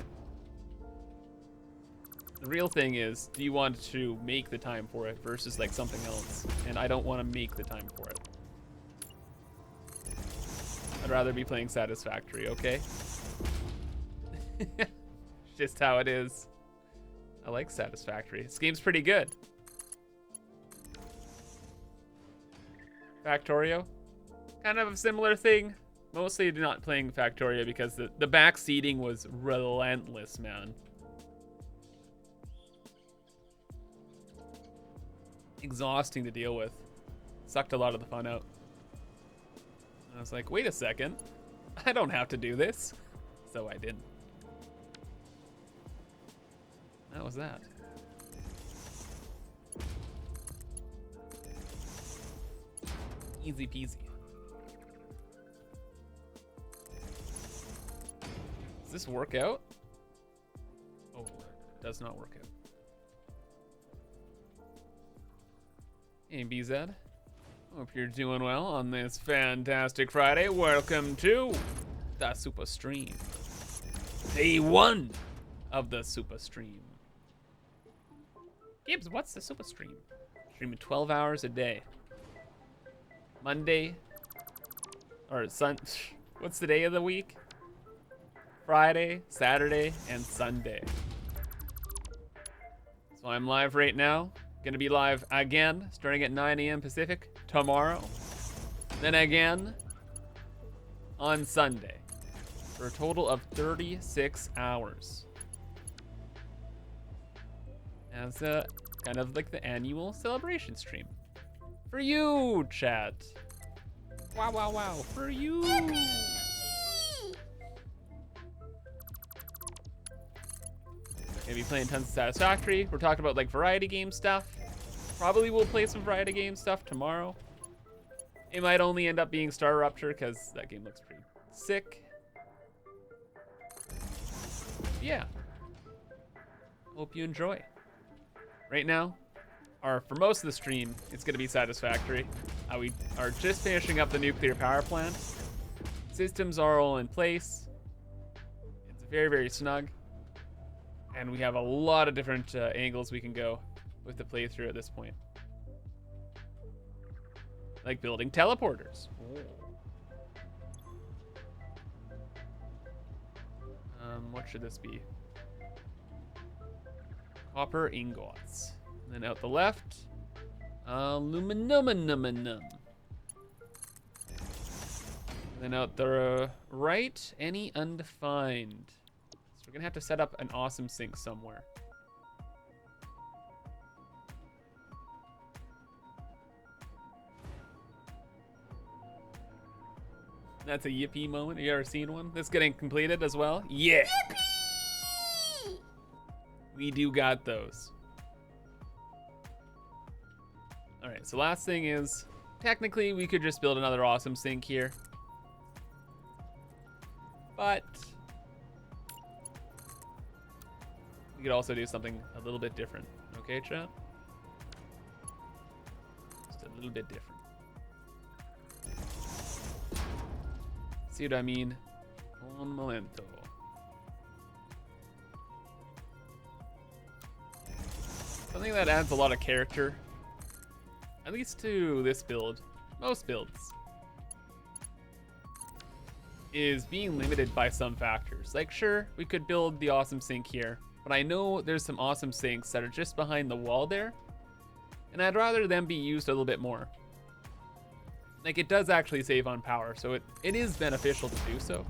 The real thing is, do you want to make the time for it versus like something else? And I don't want to make the time for it. I'd rather be playing Satisfactory, okay? Just how it is. I like Satisfactory. This game's pretty good. Factorio? Kind of a similar thing. Mostly not playing Factorio because the back seating was relentless, man. Exhausting to deal with. Sucked a lot of the fun out. I was like, wait a second. I don't have to do this. So I didn't. That was that. Easy peasy. Does this work out? Oh, it does not work out. Hey, BZ. Hope you're doing well on this fantastic Friday. Welcome to the SUPAH stream. Day 1 of the SUPAH stream. Gibbs, what's the SUPAH stream? Streaming 12 hours a day. Monday, or what's the day of the week? Friday, Saturday, and Sunday. So I'm live right now. Gonna be live again, starting at 9 a.m. Pacific tomorrow. Then again on Sunday for a total of 36 hours. As a kind of like the annual celebration stream. For you, chat. Wow, wow, wow. For you. Gonna be playing tons of Satisfactory. We're talking about like variety game stuff. Probably will play some variety game stuff tomorrow. It might only end up being Star Rupture because that game looks pretty sick. Yeah. Hope you enjoy. Right now, or for most of the stream, it's gonna be Satisfactory. We are just finishing up the nuclear power plant. Systems are all in place. It's very, very snug. And we have a lot of different angles we can go with the playthrough at this point. Like building teleporters. What should this be? Copper ingots. And then out the left, aluminum. And then out the right, any undefined. So we're gonna have to set up an awesome sink somewhere. That's a yippee moment. Have you ever seen one? This getting completed as well? Yeah. Yippee! We do got those. All right, so last thing is, technically we could just build another awesome sink here. But we could also do something a little bit different. Okay, chat? Just a little bit different. See what I mean? Un momento. Something that adds a lot of character, at least to this build, most builds, is being limited by some factors. Like, sure, we could build the awesome sink here, but I know there's some awesome sinks that are just behind the wall there, and I'd rather them be used a little bit more. Like, it does actually save on power, so it is beneficial to do so.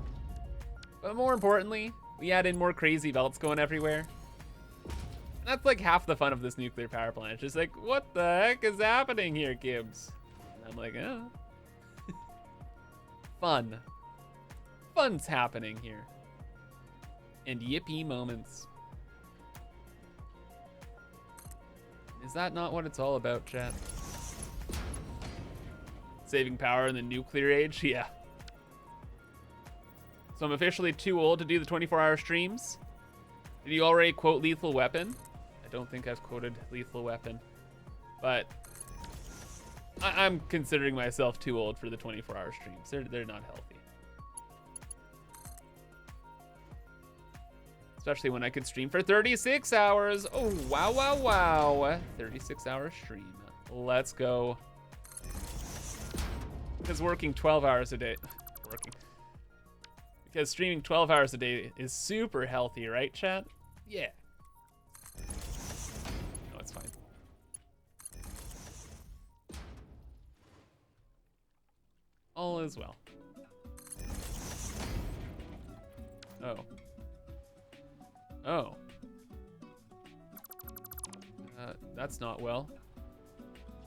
But more importantly, we add in more crazy belts going everywhere. And that's like half the fun of this nuclear power plant. It's just like, what the heck is happening here, Gibbs? And I'm like, oh. Fun. Fun's happening here. And yippee moments. Is that not what it's all about, chat? Saving power in the nuclear age? Yeah. So I'm officially too old to do the 24-hour streams. Did you already quote Lethal Weapon? I don't think I've quoted Lethal Weapon. But I'm considering myself too old for the 24-hour streams. They're not healthy. Especially when I could stream for 36 hours. Oh, wow, wow, wow. 36-hour stream. Let's go. Because working 12 hours a day, because streaming 12 hours a day is super healthy, right, chat? Yeah. No, it's fine. All is well. Oh. Oh. That's not well.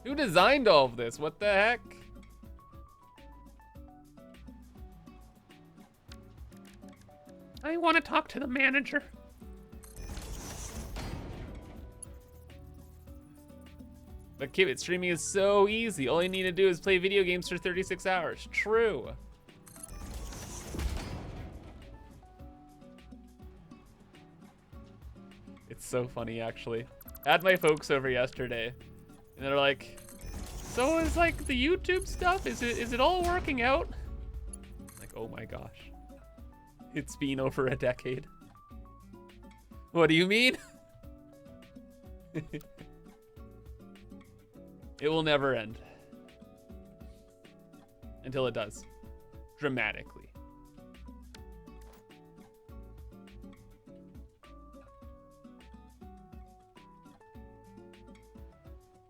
Who designed all of this? What the heck? I want to talk to the manager. But Kibit, streaming is so easy. All you need to do is play video games for 36 hours. True. It's so funny, actually. I had my folks over yesterday, and they're like, so is like the YouTube stuff, is it all working out? Like, oh my gosh. It's been over a decade. What do you mean? It will never end. Until it does. Dramatically.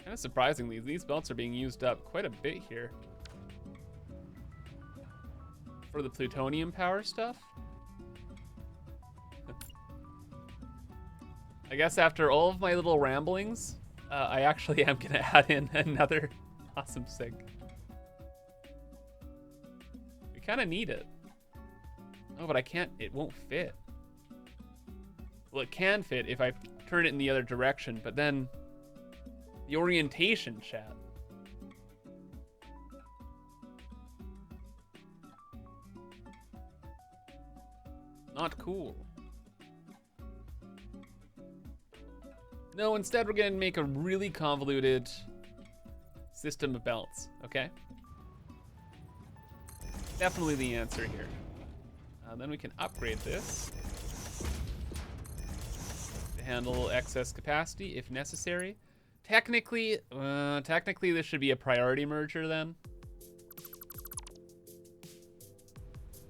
Kind of surprisingly, these belts are being used up quite a bit here. For the plutonium power stuff. I guess after all of my little ramblings, I actually am gonna add in another awesome sink. We kind of need it. Oh, but I can't, it won't fit. Well, it can fit if I turn it in the other direction, but then the orientation, chat. Not cool. No, instead we're gonna make a really convoluted system of belts, okay? Definitely the answer here. Then we can upgrade this to handle excess capacity if necessary. Technically this should be a priority merger then.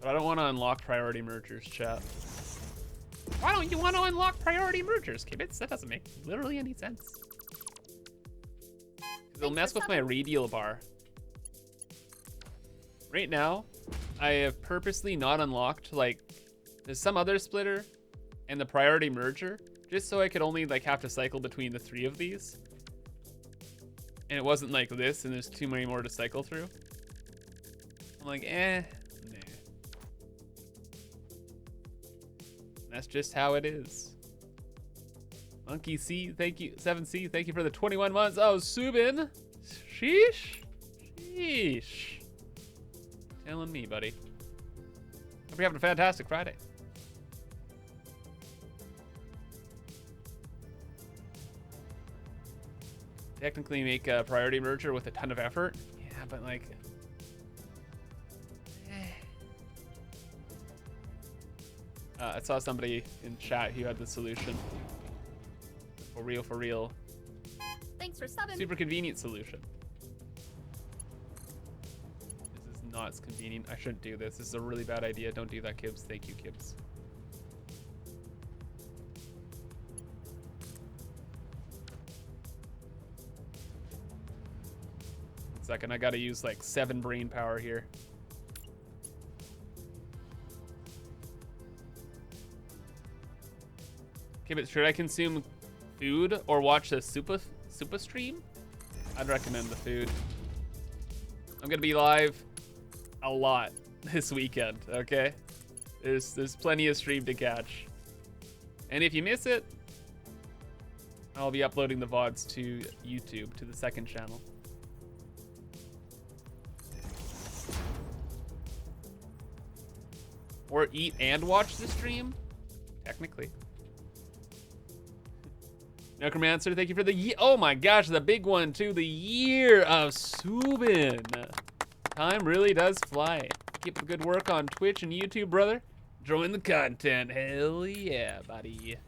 But I don't want to unlock priority mergers, chat. Why don't you want to unlock priority mergers, Kibitz? That doesn't make literally any sense. It'll mess with my radial bar. Right now, I have purposely not unlocked, like, there's some other splitter and the priority merger, just so I could only, like, have to cycle between the 3 of these. And it wasn't like this, and there's too many more to cycle through. I'm like, nah. That's just how it is. Monkey C, thank you. 7C, thank you for the 21 months. Oh, Subin. Sheesh. Sheesh. Telling me, buddy. Hope you're having a fantastic Friday. Technically make a priority merger with a ton of effort. Yeah, but like... I saw somebody in chat who had the solution. For real, for real. Thanks for subbing. Super convenient solution. This is not as convenient. I shouldn't do this. This is a really bad idea. Don't do that, Kibbs. Thank you, Kibbs. One second, I gotta use like 7 brain power here. Okay, but should I consume food or watch the SUPAH stream? I'd recommend the food. I'm gonna be live a lot this weekend, okay? There's plenty of stream to catch. And if you miss it, I'll be uploading the VODs to YouTube, to the second channel. Or eat and watch the stream? Technically. Necromancer, thank you for the oh my gosh, the big one too, the year of Subin. Time really does fly. Keep the good work on Twitch and YouTube, brother. Enjoying the content, hell yeah, buddy.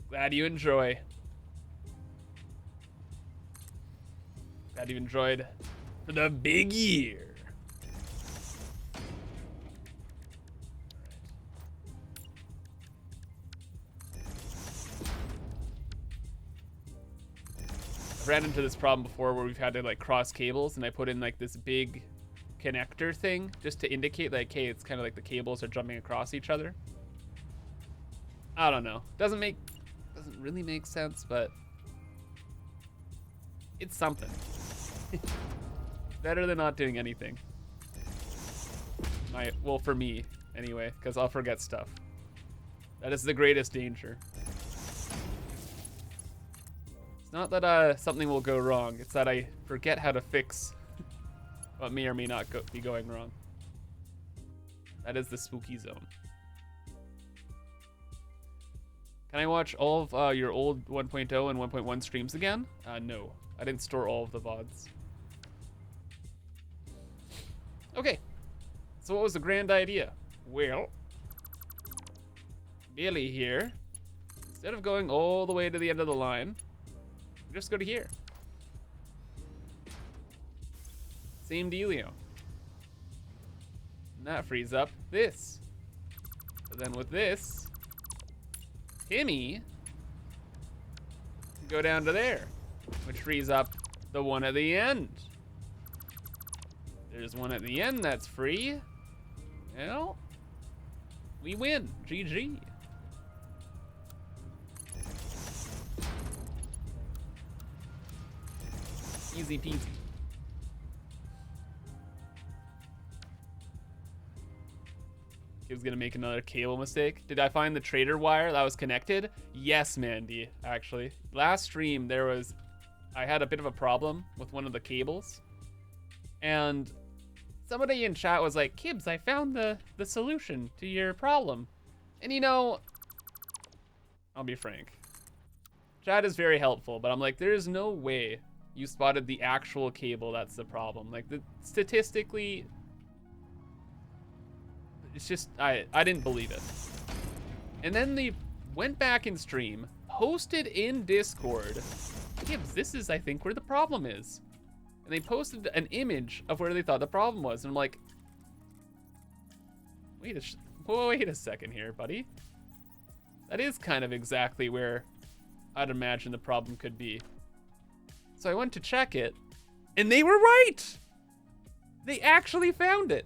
Glad you enjoy. Glad you enjoyed for the big year. Ran into this problem before where we've had to like cross cables, and I put in like this big connector thing just to indicate like, hey, it's kind of like the cables are jumping across each other. I don't know. Doesn't really make sense, but it's something. Better than not doing anything. Well, for me anyway, because I'll forget stuff. That is the greatest danger. It's not that something will go wrong, it's that I forget how to fix what may or may not be going wrong. That is the spooky zone. Can I watch all of your old 1.0 and 1.1 streams again? No, I didn't store all of the VODs. Okay, so what was the grand idea? Well, Billy here, instead of going all the way to the end of the line, just go to here. Same dealio. And that frees up this. So then with this, Timmy can go down to there, which frees up the one at the end. There's one at the end that's free. Well, we win. GG. Easy peasy. He was gonna make another cable mistake. Did I find the trader wire that was connected? Yes, Mandy, actually. Last stream, I had a bit of a problem with one of the cables. And somebody in chat was like, Kibbs, I found the solution to your problem. And you know, I'll be frank. Chat is very helpful, but I'm like, there is no way you spotted the actual cable that's the problem. Like, statistically, it's just, I didn't believe it. And then they went back in stream, posted in Discord, Gibbs, this is, I think, where the problem is. And they posted an image of where they thought the problem was. And I'm like, wait a second here, buddy. That is kind of exactly where I'd imagine the problem could be. So I went to check it, and they were right! They actually found it.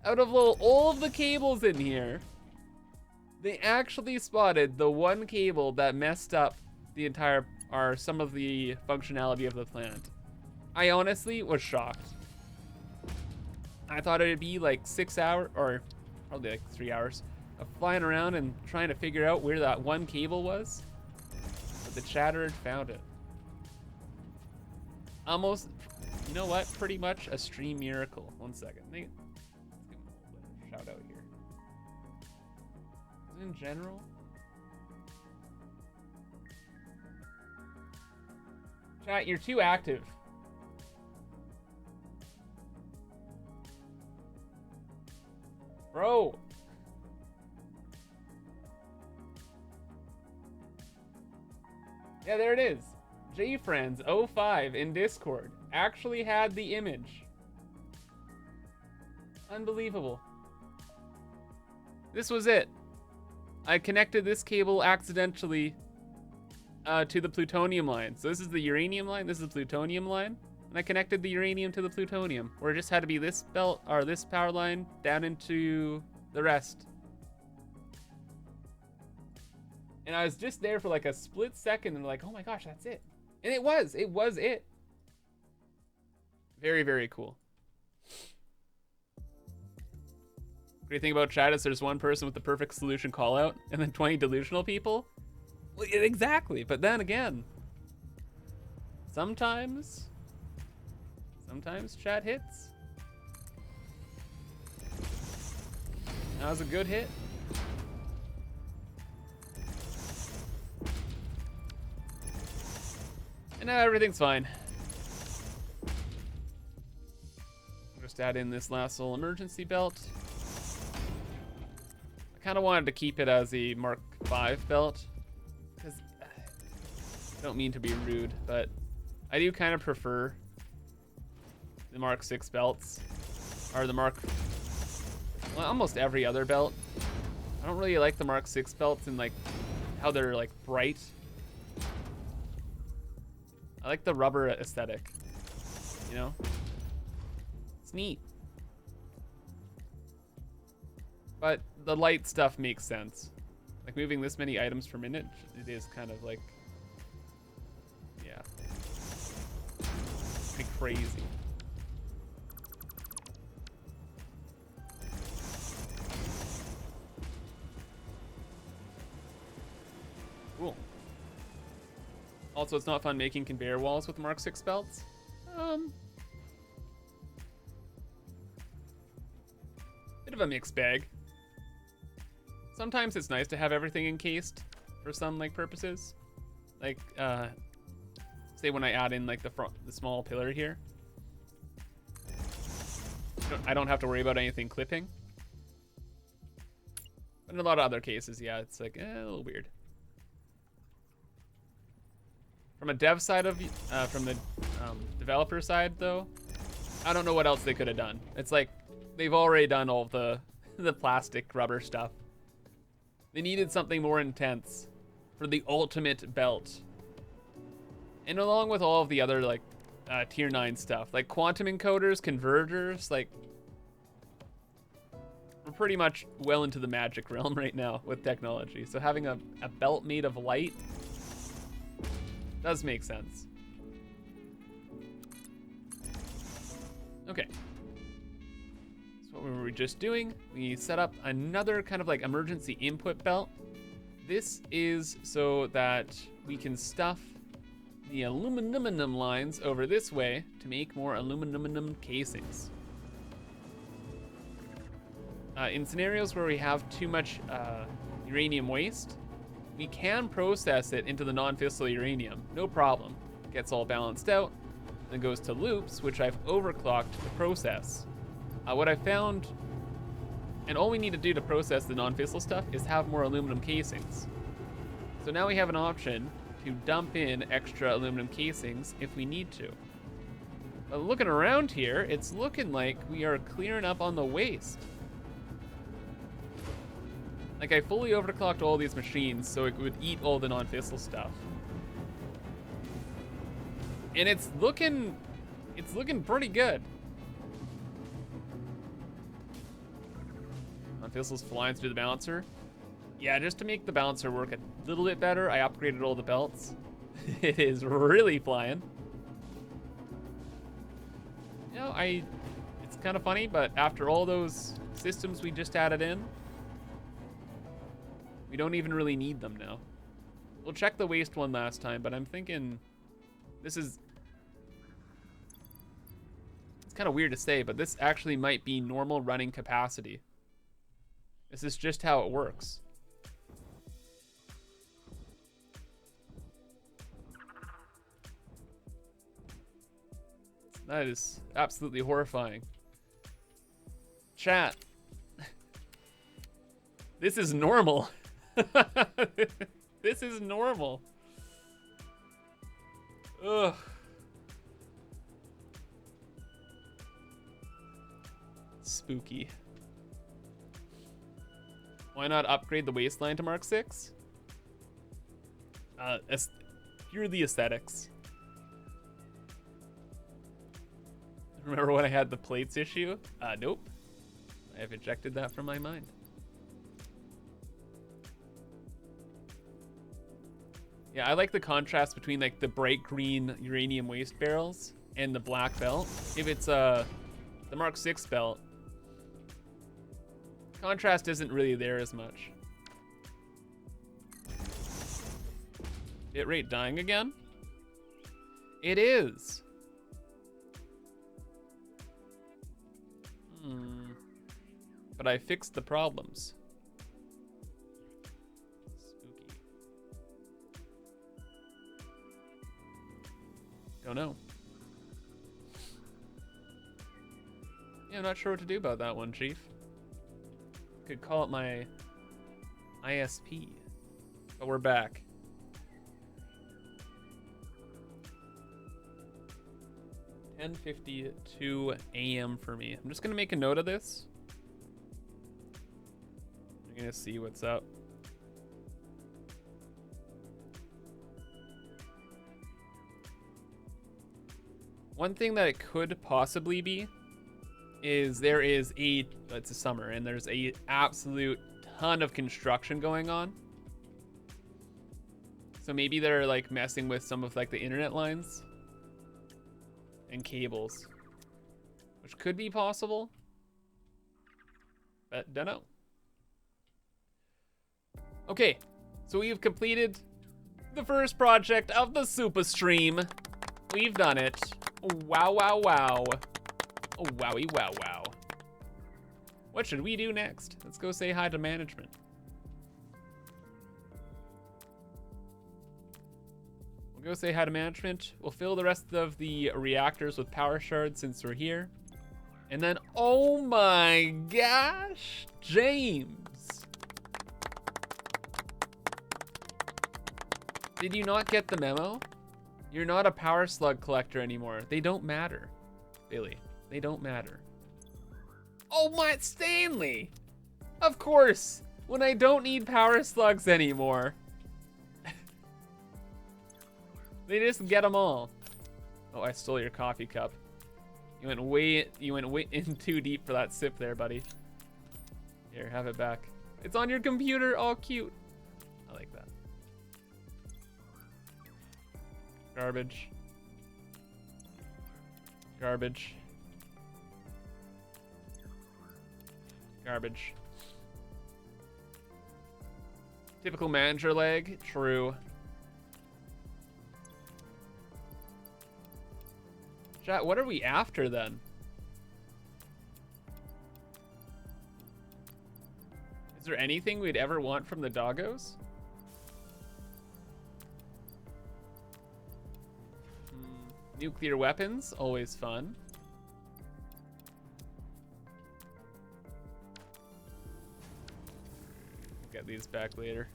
Out of all of the cables in here, they actually spotted the one cable that messed up the entire, or some of the functionality of the plant. I honestly was shocked. I thought it'd be like 6 hours, or probably like 3 hours, of flying around and trying to figure out where that one cable was. But the chatter had found it. Almost, you know what? Pretty much a stream miracle. 1 second. Let's give him a little shout out here. In general, chat, you're too active. Bro. Yeah, there it is. JFriends05 in Discord actually had the image. Unbelievable. This was it. I connected this cable accidentally to the plutonium line. So this is the uranium line, this is the plutonium line. And I connected the uranium to the plutonium, where it just had to be this belt or this power line down into the rest. And I was just there for like a split second and like, oh my gosh, that's it. And it was it. Very, very cool. Great thing about chat is there's one person with the perfect solution call out and then 20 delusional people. Well, exactly, but then again, sometimes chat hits. That was a good hit. And now everything's fine. Just add in this last little emergency belt. I kind of wanted to keep it as a Mark V belt, because I don't mean to be rude, but I do kind of prefer the Mark VI belts, or the well, almost every other belt. I don't really like the Mark VI belts and like how they're like bright. I like the rubber aesthetic, you know? It's neat. But the light stuff makes sense. Like moving this many items per minute, it is kind of like, yeah, pretty crazy. Cool. Also, it's not fun making conveyor walls with Mark VI belts. Bit of a mixed bag. Sometimes it's nice to have everything encased for some like purposes. Like, say when I add in like the small pillar here. I don't have to worry about anything clipping. But in a lot of other cases, yeah, it's like a little weird. From a dev side of, from the developer side though, I don't know what else they could have done. It's like they've already done all the plastic rubber stuff. They needed something more intense for the ultimate belt. And along with all of the other like tier 9 stuff, like quantum encoders, converters, like we're pretty much well into the magic realm right now with technology. So having a belt made of light does make sense. Okay. So what were we just doing? We set up another kind of like emergency input belt. This is so that we can stuff the aluminum lines over this way to make more aluminum casings. In scenarios where we have too much uranium waste, we can process it into the non-fissile uranium, no problem. Gets all balanced out, then goes to loops, which I've overclocked to process. What I found, and all we need to do to process the non-fissile stuff is have more aluminum casings. So now we have an option to dump in extra aluminum casings if we need to. But looking around here, it's looking like we are clearing up on the waste. Like, I fully overclocked all these machines so it would eat all the non-fissile stuff. And it's looking pretty good. Non-fissile's flying through the balancer. Yeah, just to make the balancer work a little bit better, I upgraded all the belts. It is really flying. You know, it's kind of funny, but after all those systems we just added in, we don't even really need them now. We'll check the waste one last time, but I'm thinking it's kind of weird to say, but this actually might be normal running capacity. This is just how it works. That is absolutely horrifying. Chat. This is normal. This is normal. Ugh. Spooky. Why not upgrade the waistline to Mark 6? Purely aesthetics. Remember when I had the plates issue? Nope. I have ejected that from my mind. Yeah, I like the contrast between like the bright green uranium waste barrels and the black belt. If it's the Mark 6 belt, contrast isn't really there as much. Bitrate dying again? It is. But I fixed the problems. Spooky. Don't know. Yeah, I'm not sure what to do about that one, Chief. Could call it my ISP. But we're back. (10:52 a.m. for me. I'm just gonna make a note of this. I'm gonna see what's up. One thing that it could possibly be is it's a summer and there's a absolute ton of construction going on. So maybe they're like messing with some of like the internet lines and cables, which could be possible, but don't know. Okay, so we've completed the first project of the SUPAH stream. We've done it. Wow, wow, wow. Oh, wowie, wow, wow. What should we do next? Let's go say hi to management. We'll go say hi to management. We'll fill the rest of the reactors with power shards since we're here. And then, oh my gosh, James. Did you not get the memo? You're not a power slug collector anymore. They don't matter, Billy. They don't matter. Oh my, Stanley! Of course, when I don't need power slugs anymore. They just get them all. Oh, I stole your coffee cup. You went way in too deep for that sip there, buddy. Here, have it back. It's on your computer, all cute. I like that. Garbage. Garbage. Garbage. Typical manager leg, true. Chat, what are we after then? Is there anything we'd ever want from the doggos? Nuclear weapons, always fun. Get these back later.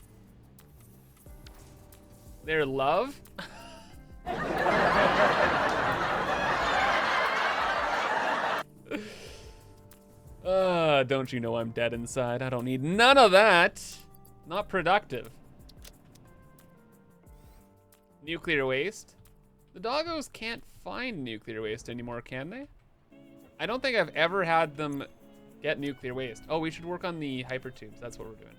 Their love? Don't you know I'm dead inside? I don't need none of that. Not productive. Nuclear waste. The doggos can't find nuclear waste anymore, can they? I don't think I've ever had them get nuclear waste. Oh, we should work on the hypertubes. That's what we're doing.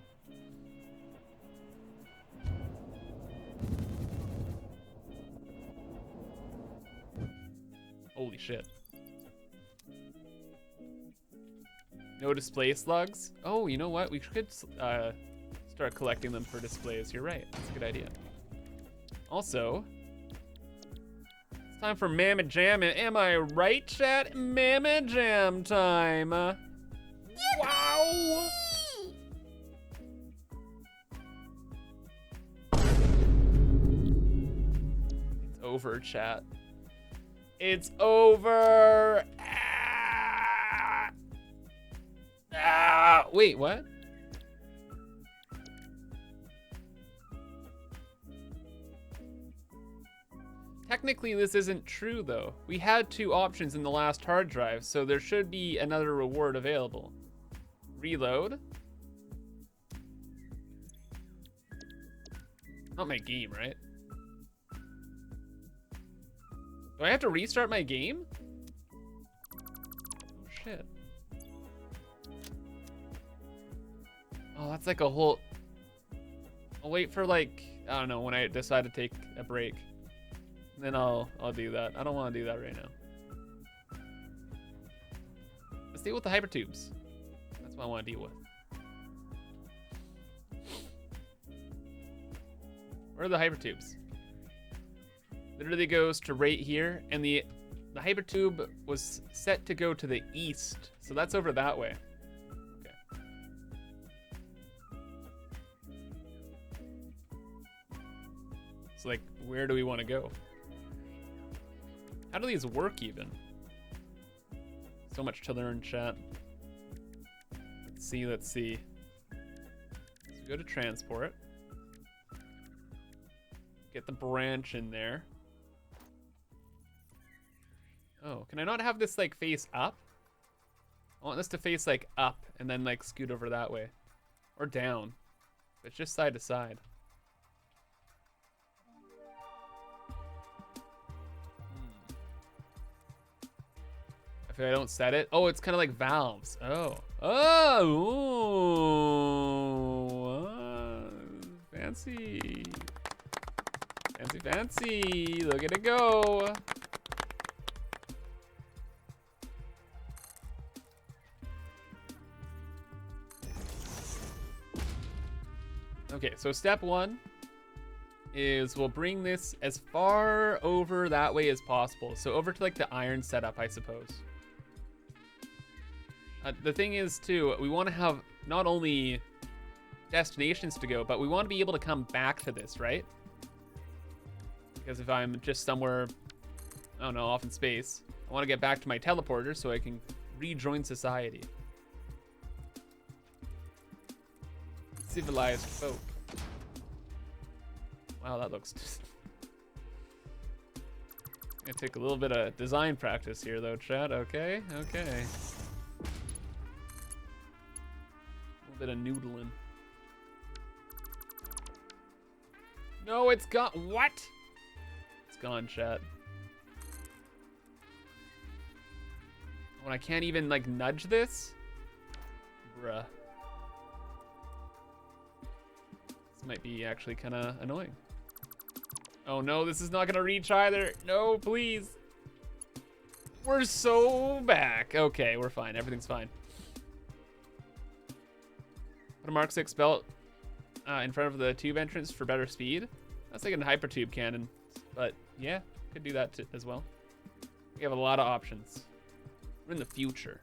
Holy shit. No display slugs? Oh, you know what? We could start collecting them for displays. You're right. That's a good idea. Also, it's time for Mammoth Jam. Am I right, chat? Mammoth Jam time. Wow! It's over, chat. It's over. Wait, what? Technically, this isn't true, though. We had 2 options in the last hard drive, so there should be another reward available. Reload. Not my game, right? Do I have to restart my game? Oh, shit. Oh, that's like a whole... I'll wait for like, I don't know, when I decide to take a break. Then I'll do that. I don't want to do that right now. Let's deal with the hypertubes. That's what I want to deal with. Where are the hypertubes? Literally goes to right here, and the hypertube was set to go to the east, so that's over that way. Okay. So like, where do we want to go? How do these work even? So much to learn, chat. Let's see, let's see. So go to transport. Get the branch in there. Oh, can I not have this like face up? I want this to face like up and then like scoot over that way. Or down. It's just side to side. If I don't set it, oh, it's kind of like valves. Oh, fancy, fancy, fancy. Look at it go. Okay, so step 1 is we'll bring this as far over that way as possible. So over to like the iron setup, I suppose. The thing is, too, we want to have not only destinations to go, but we want to be able to come back to this, right? Because if I'm just somewhere, I don't know, off in space, I want to get back to my teleporter so I can rejoin society. Civilized folk. Wow, that looks... Gonna take a little bit of design practice here, though, chat. Okay, okay. Bit of noodling. No, it's gone. What? It's gone, chat. When I can't even like nudge this, bruh. This might be actually kind of annoying. Oh no, this is not gonna reach either. No, please. We're so back. Okay, we're fine. Everything's fine. Put a Mark 6 belt in front of the tube entrance for better speed. That's like a hypertube cannon, but yeah, could do that as well. We have a lot of options. We're in the future.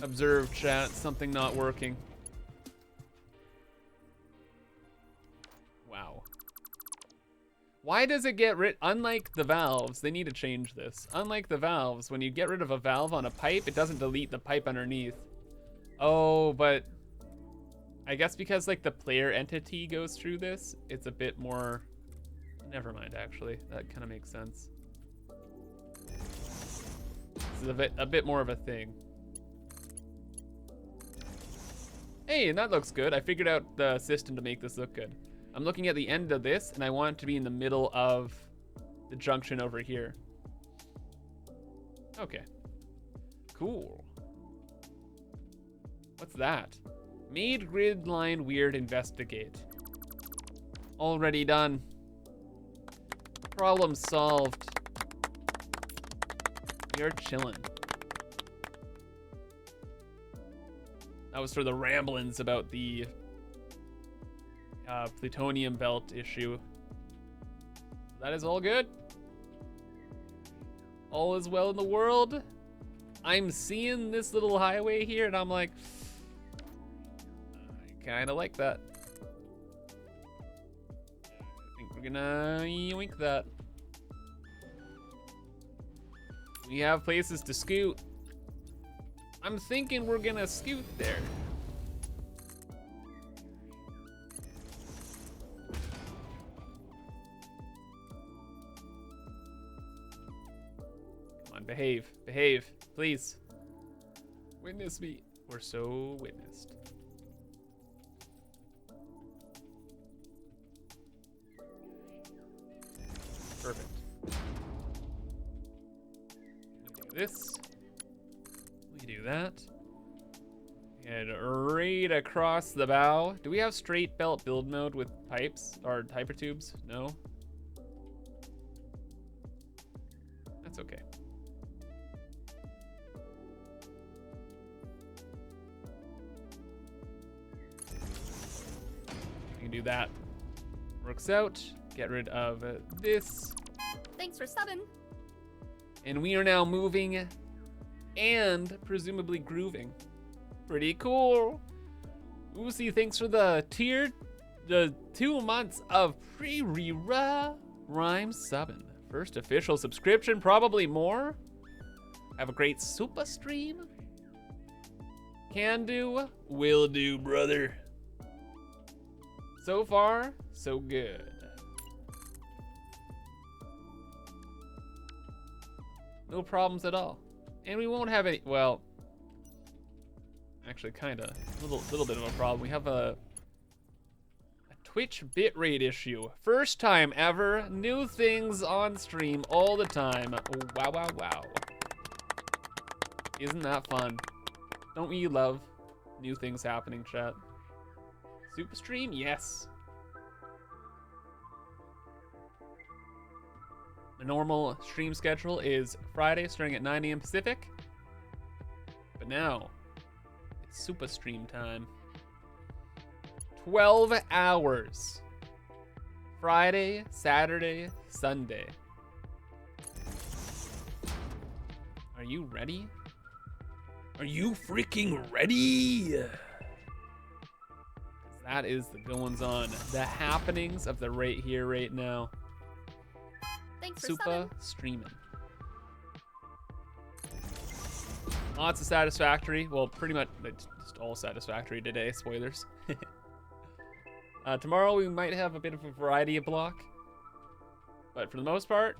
Observe, chat, something not working. Wow. Why does it get rid? Unlike the valves, they need to change this. Unlike the valves, when you get rid of a valve on a pipe, it doesn't delete the pipe underneath. Oh, but I guess because like the player entity goes through this, it's a bit more. Never mind, actually, that kind of makes sense. This is a bit more of a thing. Hey, and that looks good. I figured out the system to make this look good. I'm looking at the end of this, and I want it to be in the middle of the junction over here. Okay. Cool. What's that? Made grid line weird, investigate. Already done. Problem solved. We are chilling. That was for the ramblings about the plutonium belt issue. That is all good. All is well in the world. I'm seeing this little highway here, and I'm like, I kind of like that. I think we're gonna yoink that. We have places to scoot. I'm thinking we're gonna scoot there. Come on, behave, please. Witness me. We're so witnessed. Perfect. We do this. We do that. And right across the bow. Do we have straight belt build mode with pipes or hyper tubes? No. That's okay. We can do that. Works out. Get rid of this. Thanks for subbing. And we are now moving and presumably grooving. Pretty cool. Oosy, thanks for the 2 months of pre-rerun subbing. First official subscription, probably more. Have a great SUPAH stream. Can do, will do, brother. So far, so good. No problems at all. And we won't have any, well, actually kinda, little bit of a problem. We have a Twitch bitrate issue. First time ever, new things on stream all the time. Wow, wow, wow. Isn't that fun? Don't we love new things happening, chat? Super stream, yes. The normal stream schedule is Friday starting at 9 a.m. Pacific. But now, it's SUPAH stream time. 12 hours. Friday, Saturday, Sunday. Are you ready? Are you freaking ready? That is the goings on. The happenings of the right here, right now. Thanks for SUPAH subbing. streaming. Lots of satisfactory. Well, pretty much it's just all satisfactory today. Spoilers. Tomorrow we might have a bit of a variety of block, but for the most part,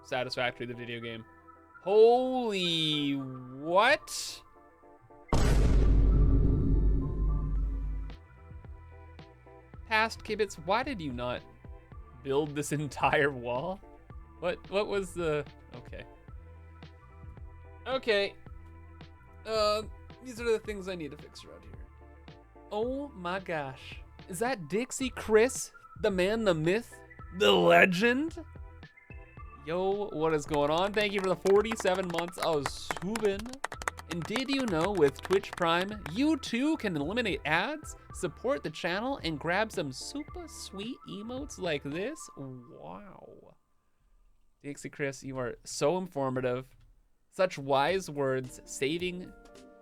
satisfactory. The video game. Holy what? Past Kibitz, why did you not build this entire wall? What was the... Okay. These are the things I need to fix around here. Oh my gosh. Is that Dixie Chris? The man, the myth, the legend? Yo, what is going on? Thank you for the 47 months of subbing. And did you know with Twitch Prime, you too can eliminate ads, support the channel, and grab some super sweet emotes like this? Wow. Dixie Chris, you are so informative. Such wise words, saving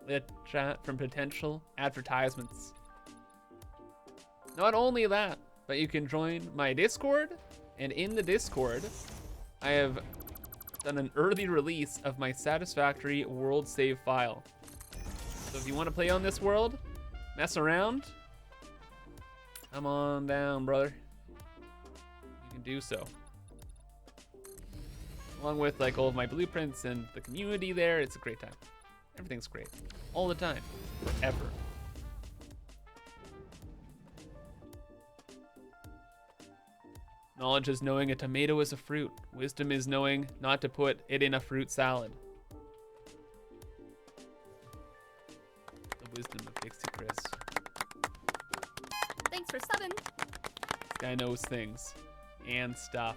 the chat from potential advertisements. Not only that, but you can join my Discord, and in the Discord, I have done an early release of my satisfactory world save file. So if you want to play on this world, mess around, come on down, brother. You can do so. along with like all of my blueprints and the community there. It's a great time. Everything's great. All the time. Forever. Knowledge is knowing a tomato is a fruit. Wisdom is knowing not to put it in a fruit salad. The wisdom of Dixie Chris. Thanks for subbing. This guy knows things and stuff.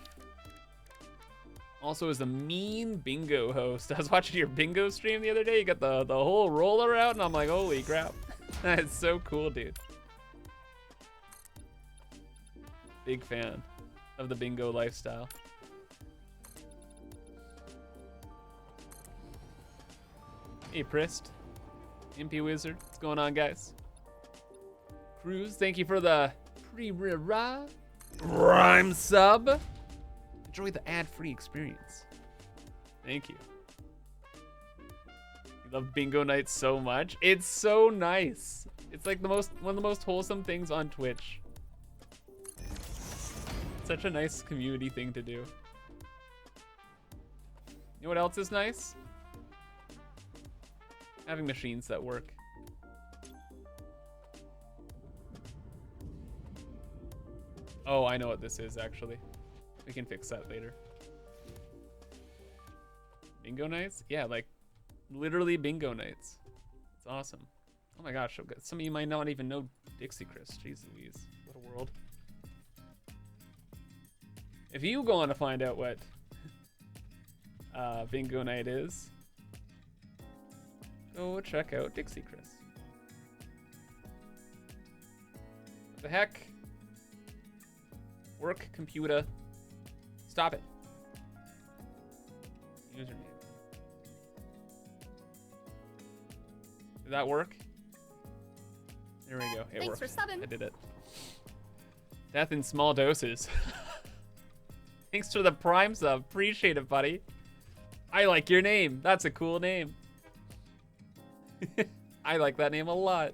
Also is a mean bingo host. I was watching your bingo stream the other day. You got the whole roller out and I'm like, holy crap. That is so cool, dude. Big fan of the bingo lifestyle. Hey, Prist. MP Wizard. What's going on, guys? Cruz, thank you for the Prime sub. Enjoy the ad-free experience. Thank you. You love bingo nights so much. It's so nice. It's like one of the most wholesome things on Twitch. Such a nice community thing to do. You know what else is nice? Having machines that work. Oh, I know what this is actually. We can fix that later. Bingo nights? Yeah, like literally bingo nights. It's awesome. Oh my gosh, some of you might not even know Dixie Chris. Jeez Louise, what a world. If you go on to find out what bingo night is, go check out Dixie Chris. What the heck? Work computer. Stop it. Username. Did that work? There we go. It Thanks worked. for subbing. I did it. Death in small doses. Thanks for the Prime sub. Appreciate it, buddy. I like your name. That's a cool name. I like that name a lot.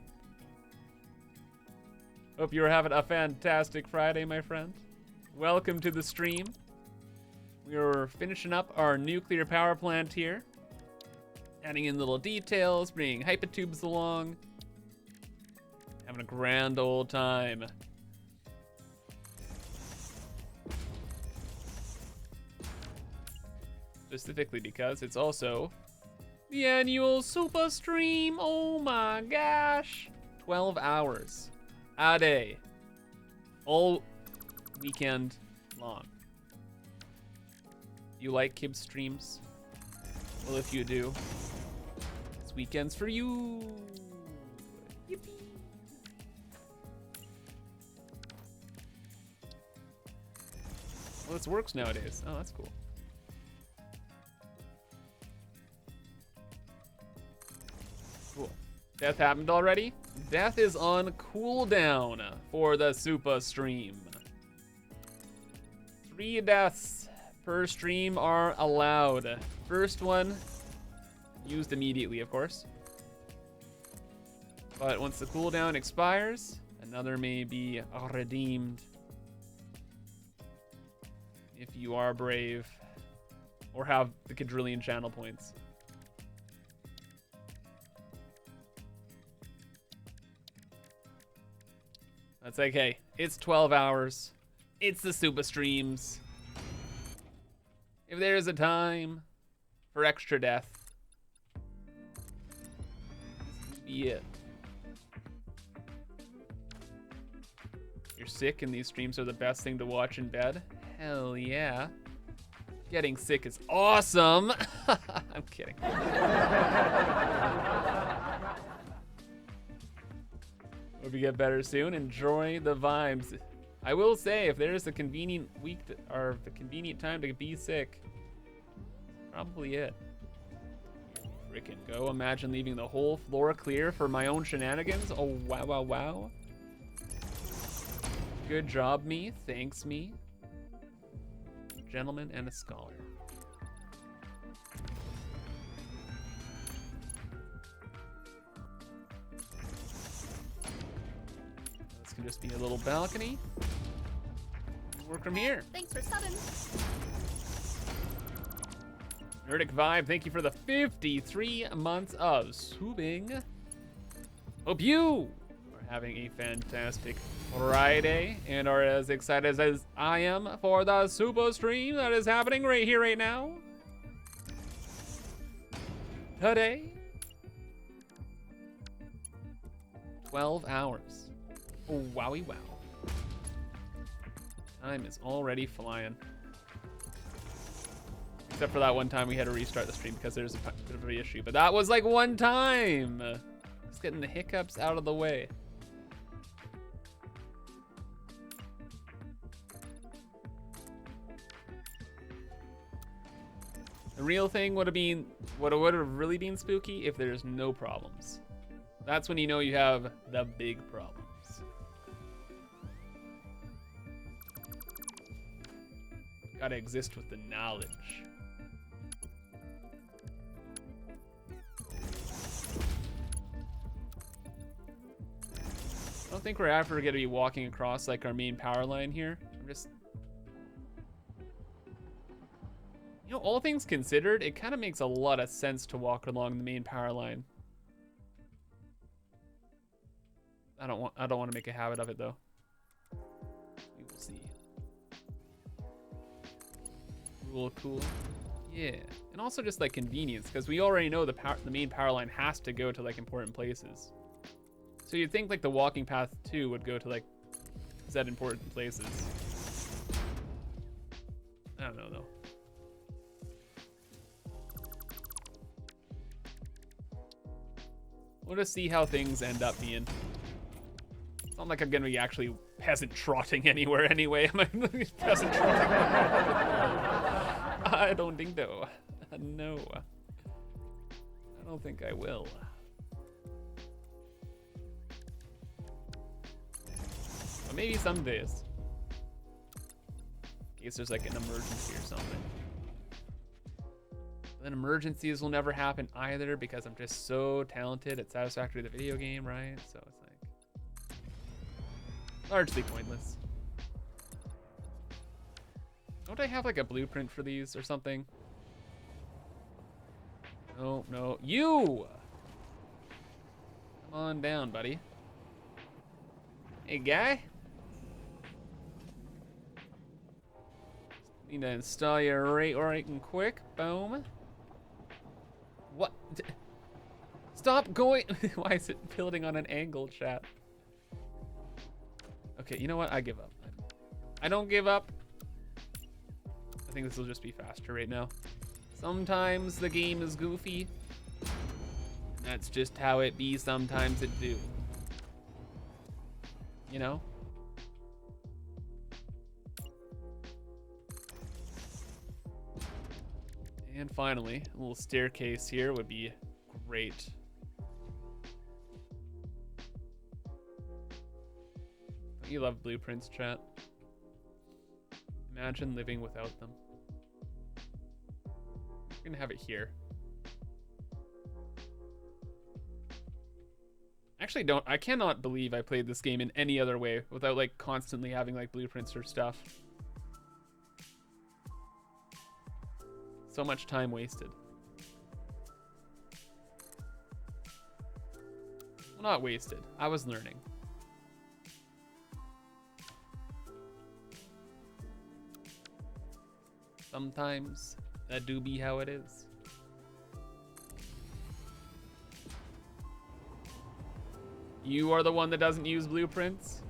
Hope you're having a fantastic Friday, my friend. Welcome to the stream. We're finishing up our nuclear power plant here. Adding in little details, bringing hypotubes along. Having a grand old time. Specifically because it's also the annual SUPAH stream. Oh my gosh. 12 hours a day. All weekend long. You like Kib streams? Well, if you do, this weekend's for you. Yippee. Well, this works nowadays. Oh, that's cool. Cool. Death happened already? Death is on cooldown for the SUPAH stream. 3 deaths per stream are allowed. First one used immediately, of course. But once the cooldown expires, another may be redeemed. If you are brave or have the quadrillion channel points. That's like, hey, it's 12 hours. It's the SUPAH streams. If there's a time for extra death, this would be it. You're sick and these streams are the best thing to watch in bed? Hell yeah. Getting sick is awesome. I'm kidding. Hope you get better soon. Enjoy the vibes. I will say, if there's a convenient week or a convenient time to be sick, probably it. Frickin' go. Imagine leaving the whole floor clear for my own shenanigans. Oh, wow, wow, wow. Good job, me. Thanks, me. Gentleman and a scholar. This can just be a little balcony. Work from here. Thanks for subbing. Nerdic Vibe, thank you for the 53 months of subbing. Hope you are having a fantastic Friday and are as excited as I am for the SUPAH stream that is happening right here, right now. Today, 12 hours. Oh, wowie wow. Time is already flying. Except for that one time we had to restart the stream because there's a bit of an issue. But that was like one time. Just getting the hiccups out of the way. The real thing would have been, would have really been spooky if there's no problems. That's when you know you have the big problems. Gotta exist with the knowledge. I don't think we're ever gonna be walking across like our main power line here. I'm just, you know, all things considered, it kind of makes a lot of sense to walk along the main power line. I don't want to make a habit of it though. We will see. Cool. Yeah, and also just like convenience, because we already know the main power line has to go to like important places. So you'd think like the walking path too would go to like said important places. I don't know though. We'll just see how things end up being. It's not like I'm gonna be actually peasant trotting anywhere anyway. Am I peasant trotting? I don't think so. No. I don't think I will. But maybe some days. In case there's like an emergency or something. But then emergencies will never happen either because I'm just so talented at Satisfactory the video game, right? So it's like largely pointless. Don't I have like a blueprint for these or something? No. You! Come on down, buddy. Hey, guy. Need to install you right and quick. Boom. What? Stop going. Why is it building on an angle, chat? Okay, you know what? I give up. I don't give up. I think this will just be faster right now. Sometimes the game is goofy. That's just how it be. Sometimes it do. You know? And finally, a little staircase here would be great. Don't you love blueprints, chat? Imagine living without them. We're gonna have it here. Actually, I cannot believe I played this game in any other way without like constantly having like blueprints or stuff. So much time wasted. Well, not wasted. I was learning. Sometimes that do be how it is. You are the one that doesn't use blueprints?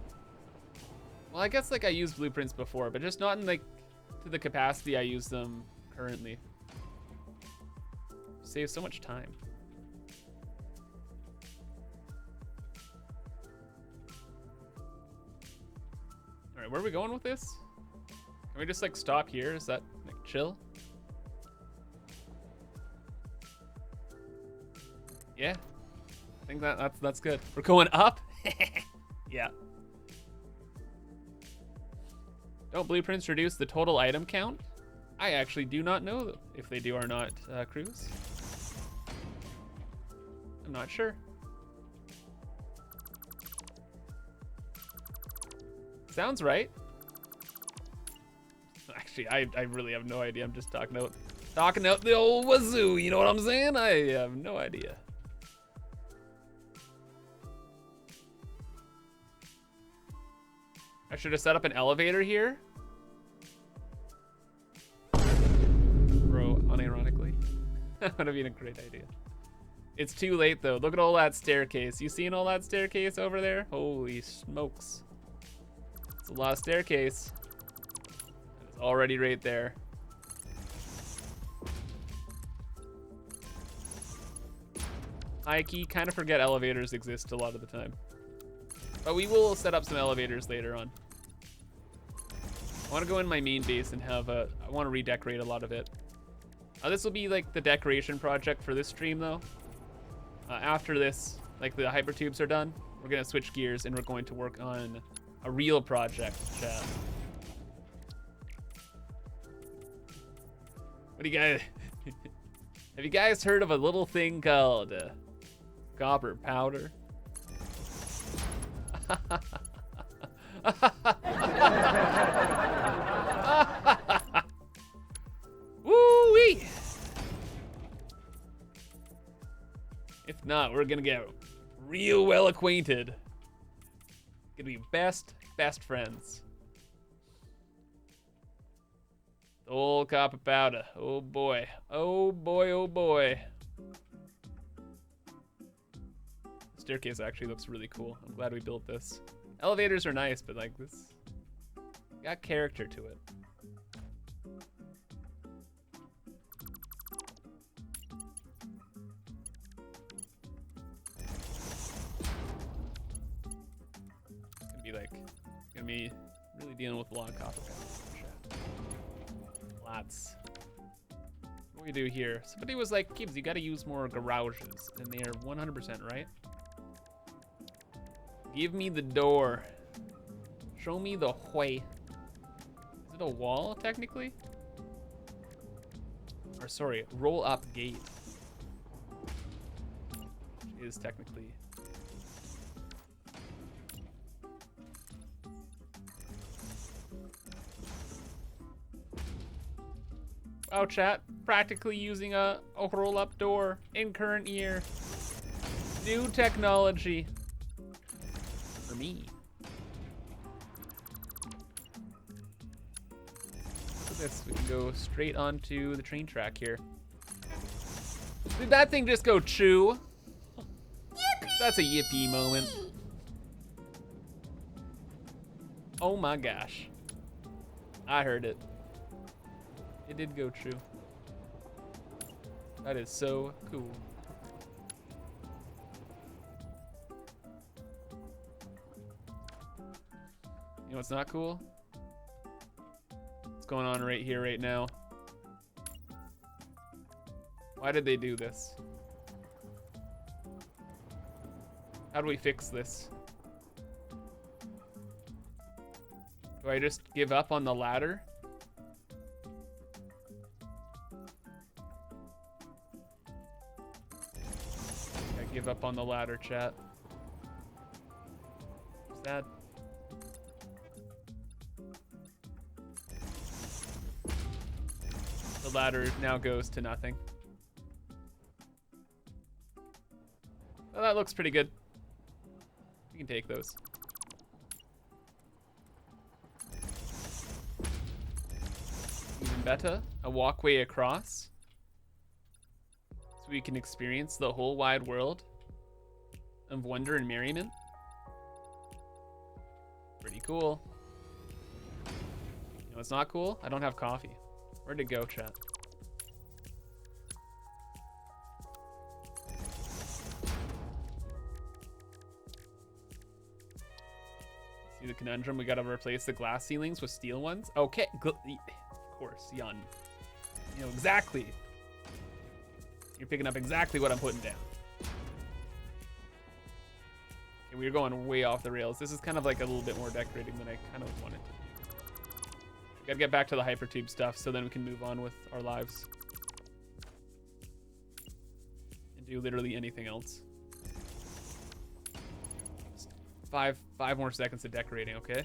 Well, I guess like I used blueprints before, but just not in like to the capacity I use them currently. Saves so much time. All right, where are we going with this? Can we just like stop here? Is that like chill? Yeah, I think that's good. We're going up. Yeah. Don't blueprints reduce the total item count? I actually do not know if they do or not, Cruz. I'm not sure. Sounds right. Actually, I really have no idea. I'm just talking out Talking out the old wazoo, you know what I'm saying? I have no idea. I should have set up an elevator here. Bro, unironically. That would have been a great idea. It's too late though. Look at all that staircase. You seen all that staircase over there? Holy smokes. It's a lot of staircase. It's already right there. I kind of forget elevators exist a lot of the time. But we will set up some elevators later on. I want to go in my main base and have I want to redecorate a lot of it. This will be like the decoration project for this stream though. After this, like the hypertubes are done, we're gonna switch gears and we're going to work on a real project, chat. What do you guys, have you guys heard of a little thing called copper powder? Woo-wee! If not, we're gonna get real well acquainted. Gonna be best friends. Old copper powder. Oh boy. Oh boy, oh boy. Staircase actually looks really cool. I'm glad we built this. Elevators are nice, but like this got character to it. Gonna be really dealing with a lot of copper powder. Lots. What do we do here? Somebody was like, Gibbs, you gotta use more garages, and they are 100% right. Give me the door. Show me the way. Is it a wall, technically? Or sorry, roll up gate. Which is technically. Wow, chat. Practically using a roll-up door in current year. New technology. For me. Look at this. We can go straight onto the train track here. Did that thing just go chew? Yippee! That's a yippee moment. Oh my gosh. I heard it. It did go true. That is so cool. You know what's not cool? What's going on right here, right now? Why did they do this? How do we fix this? Do I just give up on the ladder? Give up on the ladder, chat. Is that? The ladder now goes to nothing. Well, that looks pretty good. We can take those. Even better, a walkway across. We can experience the whole wide world of wonder and merriment. Pretty cool. You know what's not cool? I don't have coffee. Where'd it go, chat? See the conundrum? We gotta replace the glass ceilings with steel ones? Okay, of course, Yun. You know exactly. You're picking up exactly what I'm putting down. Okay, we're going way off the rails. This is kind of like a little bit more decorating than I kind of wanted to be. We gotta get back to the hypertube stuff so then we can move on with our lives. And do literally anything else. Just five more seconds of decorating, okay?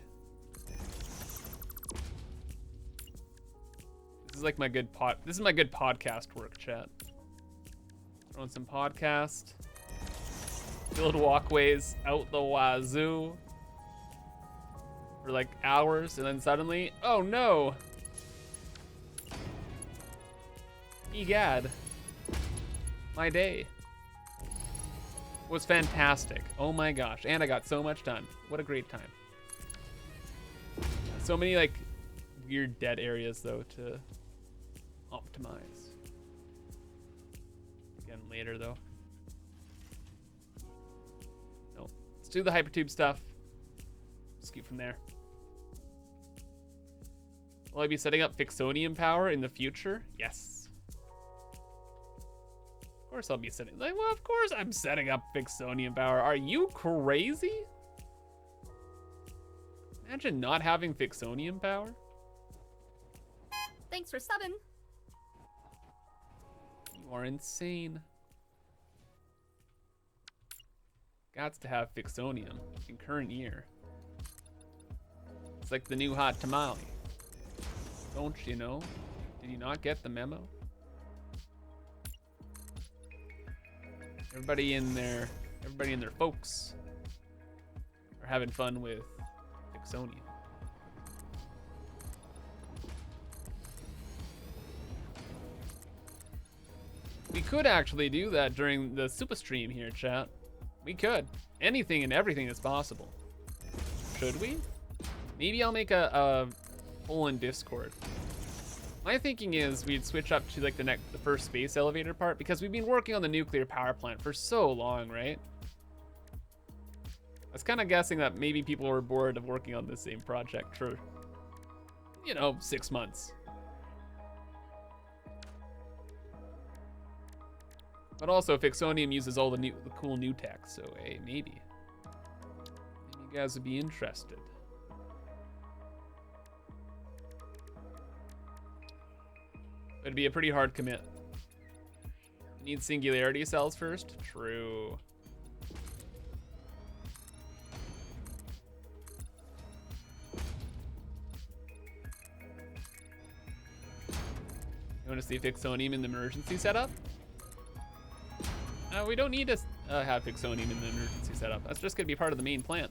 This is like my good this is my good podcast work, chat. Throwing some podcast. Build walkways out the wazoo for like hours, and then suddenly, oh no! Egad. My day was fantastic. Oh my gosh, and I got so much done. What a great time. So many like weird dead areas though to optimize. Again later though. No, let's do the hypertube stuff. Scoot from there. Will I be setting up Fixonium power in the future? Yes. Of course I'll be setting, like, well, of course I'm setting up Fixonium power. Are you crazy? Imagine not having Fixonium power. Thanks for subbing. You are insane. Gots to have Fixonium in current year. It's like the new hot tamale. Don't you know? Did you not get the memo? Everybody in their folks are having fun with Fixonium. We could actually do that during the SUPAH stream here, chat. We could. Anything and everything is possible. Should we? Maybe I'll make a poll in Discord. My thinking is we'd switch up to like the first space elevator part, because we've been working on the nuclear power plant for so long, right? I was kind of guessing that maybe people were bored of working on the same project for, you know, 6 months. But also Fixonium uses all the cool new tech, so hey, maybe you guys would be interested. It'd be a pretty hard commit. Need singularity cells first? True. You want to see Fixonium in the emergency setup? We don't need to have Fixonium in the emergency setup. That's just gonna be part of the main plant.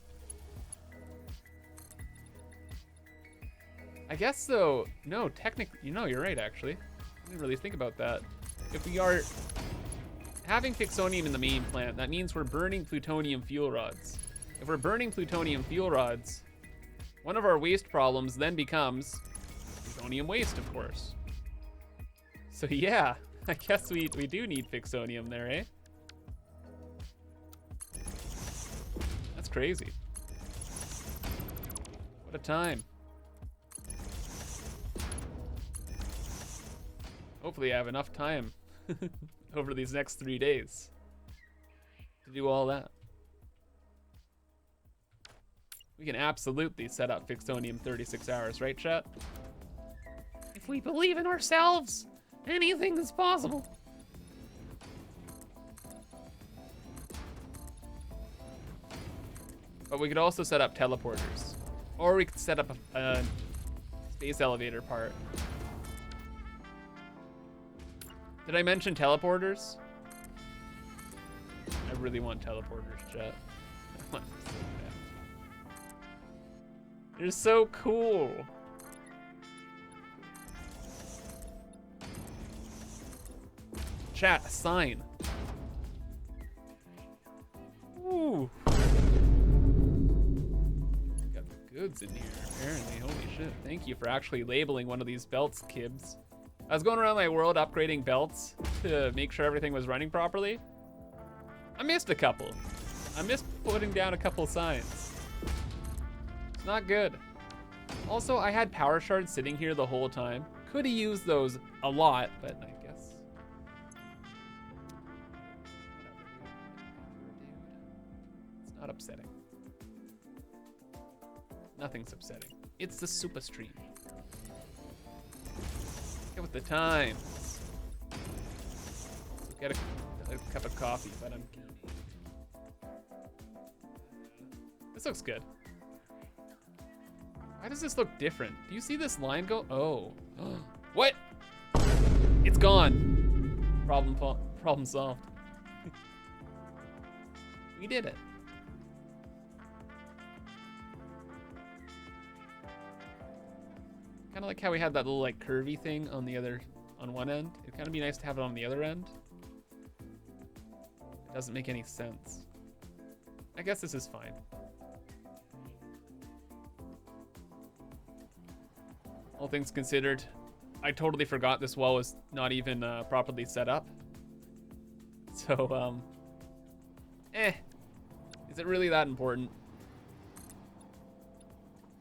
I guess though, no, technically, you know, you're right actually. I didn't really think about that. If we are having Fixonium in the main plant, that means we're burning plutonium fuel rods. If we're burning plutonium fuel rods, one of our waste problems then becomes plutonium waste, of course. So yeah, I guess we do need Fixonium there, eh? That's crazy. What a time. Hopefully I have enough time over these next 3 days to do all that. We can absolutely set up Fixonium 36 hours, right, chat? If we believe in ourselves, anything is possible. But we could also set up teleporters. Or we could set up a space elevator part. Did I mention teleporters? I really want teleporters, chat. I want them so bad. They're so cool. Chat, a sign. Ooh. Got the goods in here, apparently. Holy shit. Thank you for actually labeling one of these belts, Kibs. I was going around my world upgrading belts to make sure everything was running properly. I missed a couple. I missed putting down a couple signs. It's not good. Also, I had power shards sitting here the whole time. Could have used those a lot, but I guess. It's not upsetting. Nothing's upsetting. It's the SUPAH stream. Get with the times. Get a cup of coffee, but I'm kidding. This looks good. Why does this look different? Do you see this line go? Oh. What? It's gone. Problem solved. We did it. Kind of like how we had that little like curvy thing on one end. It'd kind of be nice to have it on the other end. It doesn't make any sense. I guess this is fine. All things considered, I totally forgot this wall was not even properly set up. So, is it really that important?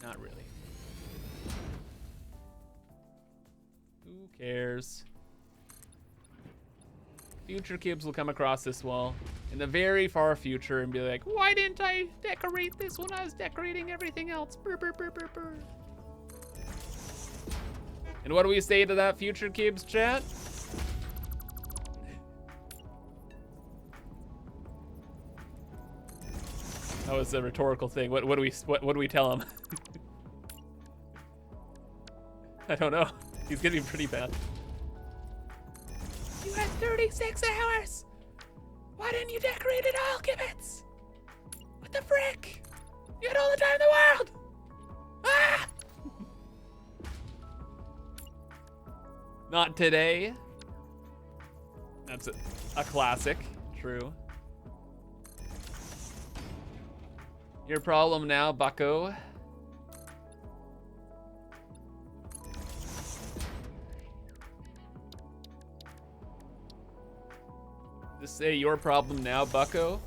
Not really. Who cares? Future cubes will come across this wall in the very far future and be like, why didn't I decorate this when I was decorating everything else? Brr, brr, brr, brr, brr. And what do we say to that, future cubes chat? That was a rhetorical thing. What do we tell him? I don't know. He's gonna be pretty bad. You had 36 hours. Why didn't you decorate it all, Gibbets? What the frick? You had all the time in the world. Ah! Not today. That's a classic. True. Your problem now, bucko. Just say your problem now, bucko.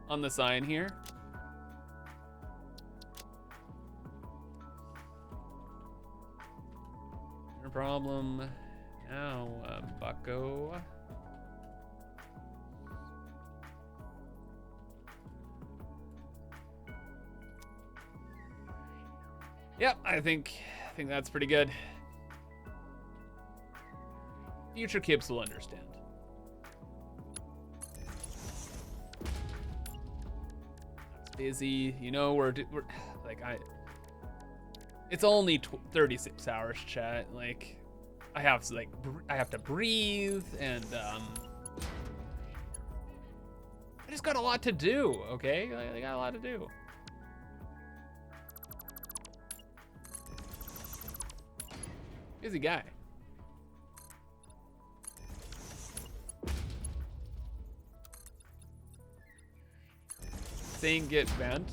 On the sign here. Your problem now, bucko. Yep, I think that's pretty good. Future kids will understand. It's busy, you know. We're like It's only 36 hours, chat. Like, I have to breathe, and I just got a lot to do. Okay, I got a lot to do. Busy guy. Saying get bent.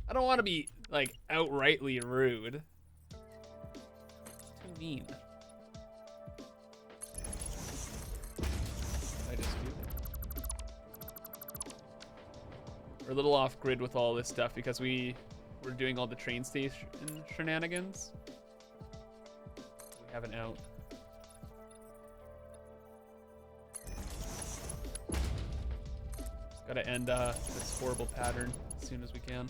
I don't want to be like outrightly rude. It's too mean. I just do that. We're a little off grid with all this stuff because we're doing all the train station shenanigans. We have an out. Just gotta end this horrible pattern as soon as we can.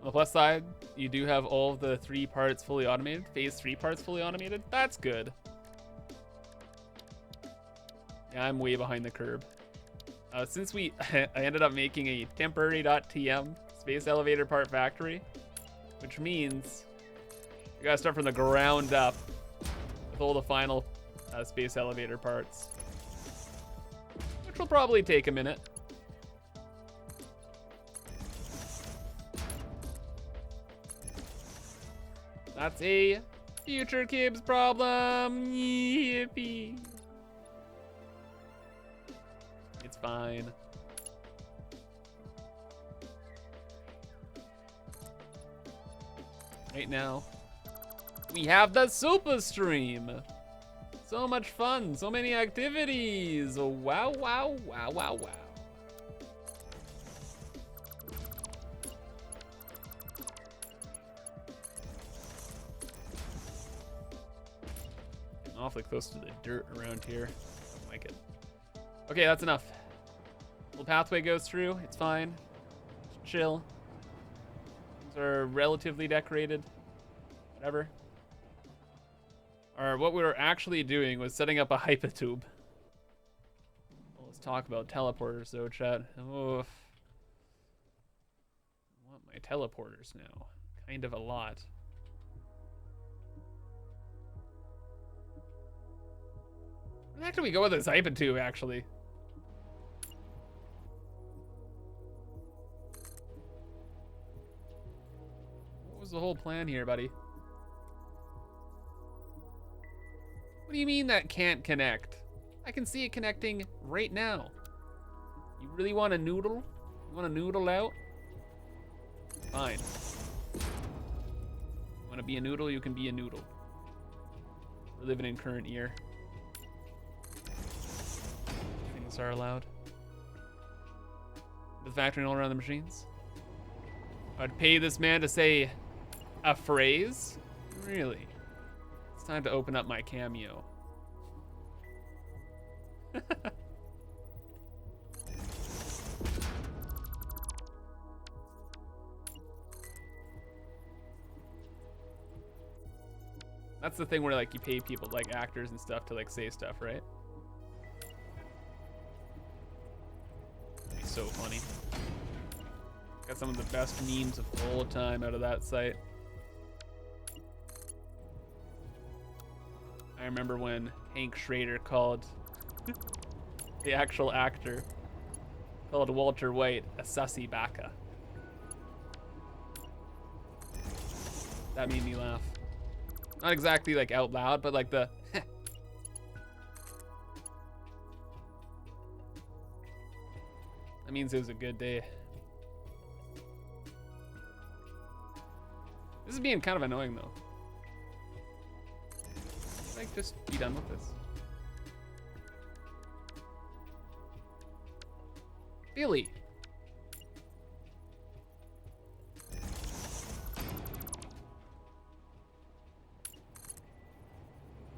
On the plus side, you do have all of the 3 parts fully automated. Phase 3 parts fully automated. That's good. Yeah, I'm way behind the curve. Since I ended up making a temporary.tm space elevator part factory, which means we gotta start from the ground up with all the final space elevator parts, which will probably take a minute. That's a future Kibs problem. Yippee. It's fine. Right now, we have the SUPAH stream. So much fun, so many activities. Wow, wow, wow, wow, wow. Getting awfully close to the dirt around here. Don't like it. Okay, that's enough. Little pathway goes through. It's fine. Just chill. Things are relatively decorated. Whatever. Or what we were actually doing was setting up a hypotube. All this talk about teleporters though, chat. Oh, I want my teleporters now. Kind of a lot. Where the heck do we go with this hyper tube, actually? What was the whole plan here, buddy? What do you mean that can't connect? I can see it connecting right now. You really want a noodle? You want a noodle out? Fine. You want to be a noodle? You can be a noodle. We're living in current year. Things are allowed. The factoring all around the machines. I'd pay this man to say a phrase? Really? It's time to open up my Cameo. That's the thing where like you pay people like actors and stuff to like say stuff, right? That'd be so funny. Got some of the best memes of all time out of that site. I remember when Hank Schrader called the actual actor, called Walter White a sussy baka. That made me laugh. Not exactly like out loud, but like the that means it was a good day. This is being kind of annoying though. Like, just be done with this. Billy.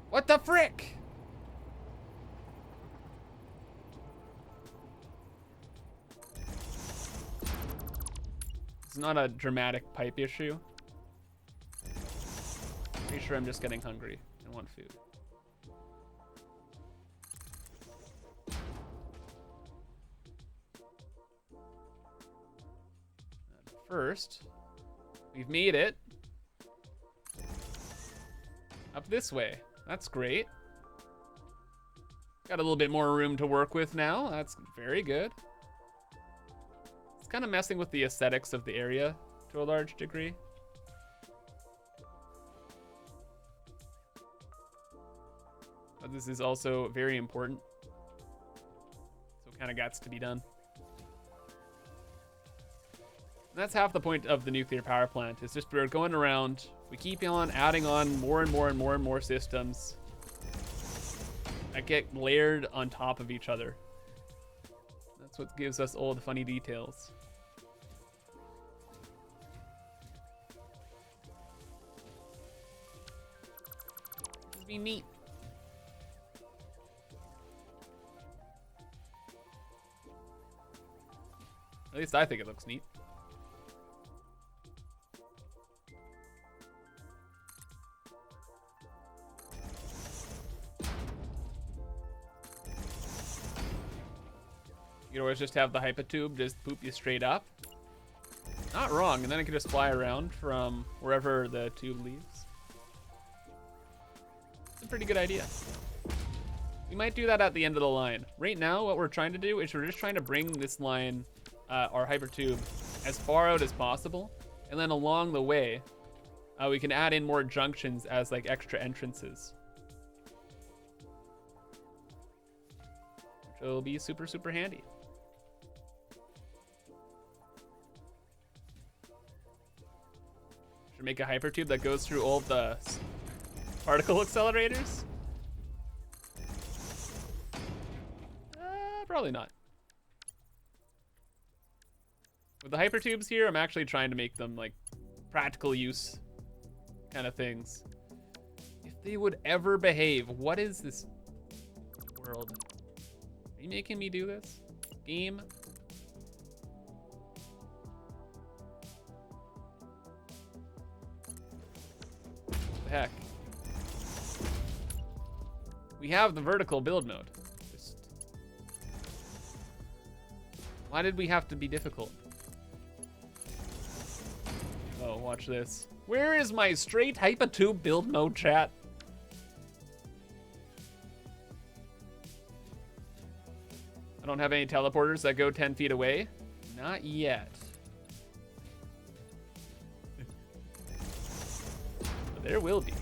What the frick? It's not a dramatic pipe issue. Pretty sure I'm just getting hungry and want food. First, we've made it up this way. That's great. Got a little bit more room to work with now. That's very good. It's kind of messing with the aesthetics of the area to a large degree. But this is also very important. So it kind of got to be done. That's half the point of the nuclear power plant. It's just we're going around, we keep on adding on more and more and more and more systems that get layered on top of each other. That's what gives us all the funny details. This would be neat. At least I think it looks neat. You could always just have the hypotube just poop you straight up. Not wrong, and then it can just fly around from wherever the tube leaves. It's a pretty good idea. We might do that at the end of the line. Right now, what we're trying to do is we're just trying to bring this line, our hypertube, as far out as possible. And then along the way, we can add in more junctions as like extra entrances. Which will be super, super handy. Should make a hypertube that goes through all the particle accelerators? Probably not. With the hypertubes here, I'm actually trying to make them like practical use kind of things. If they would ever behave, what is this world? Are you making me do this? Game? What the heck? We have the vertical build mode. Just Why did we have to be difficult? Oh, watch this. Where is my straight hypertube build mode, chat? I don't have any teleporters that go 10 feet away. Not yet. But there will be.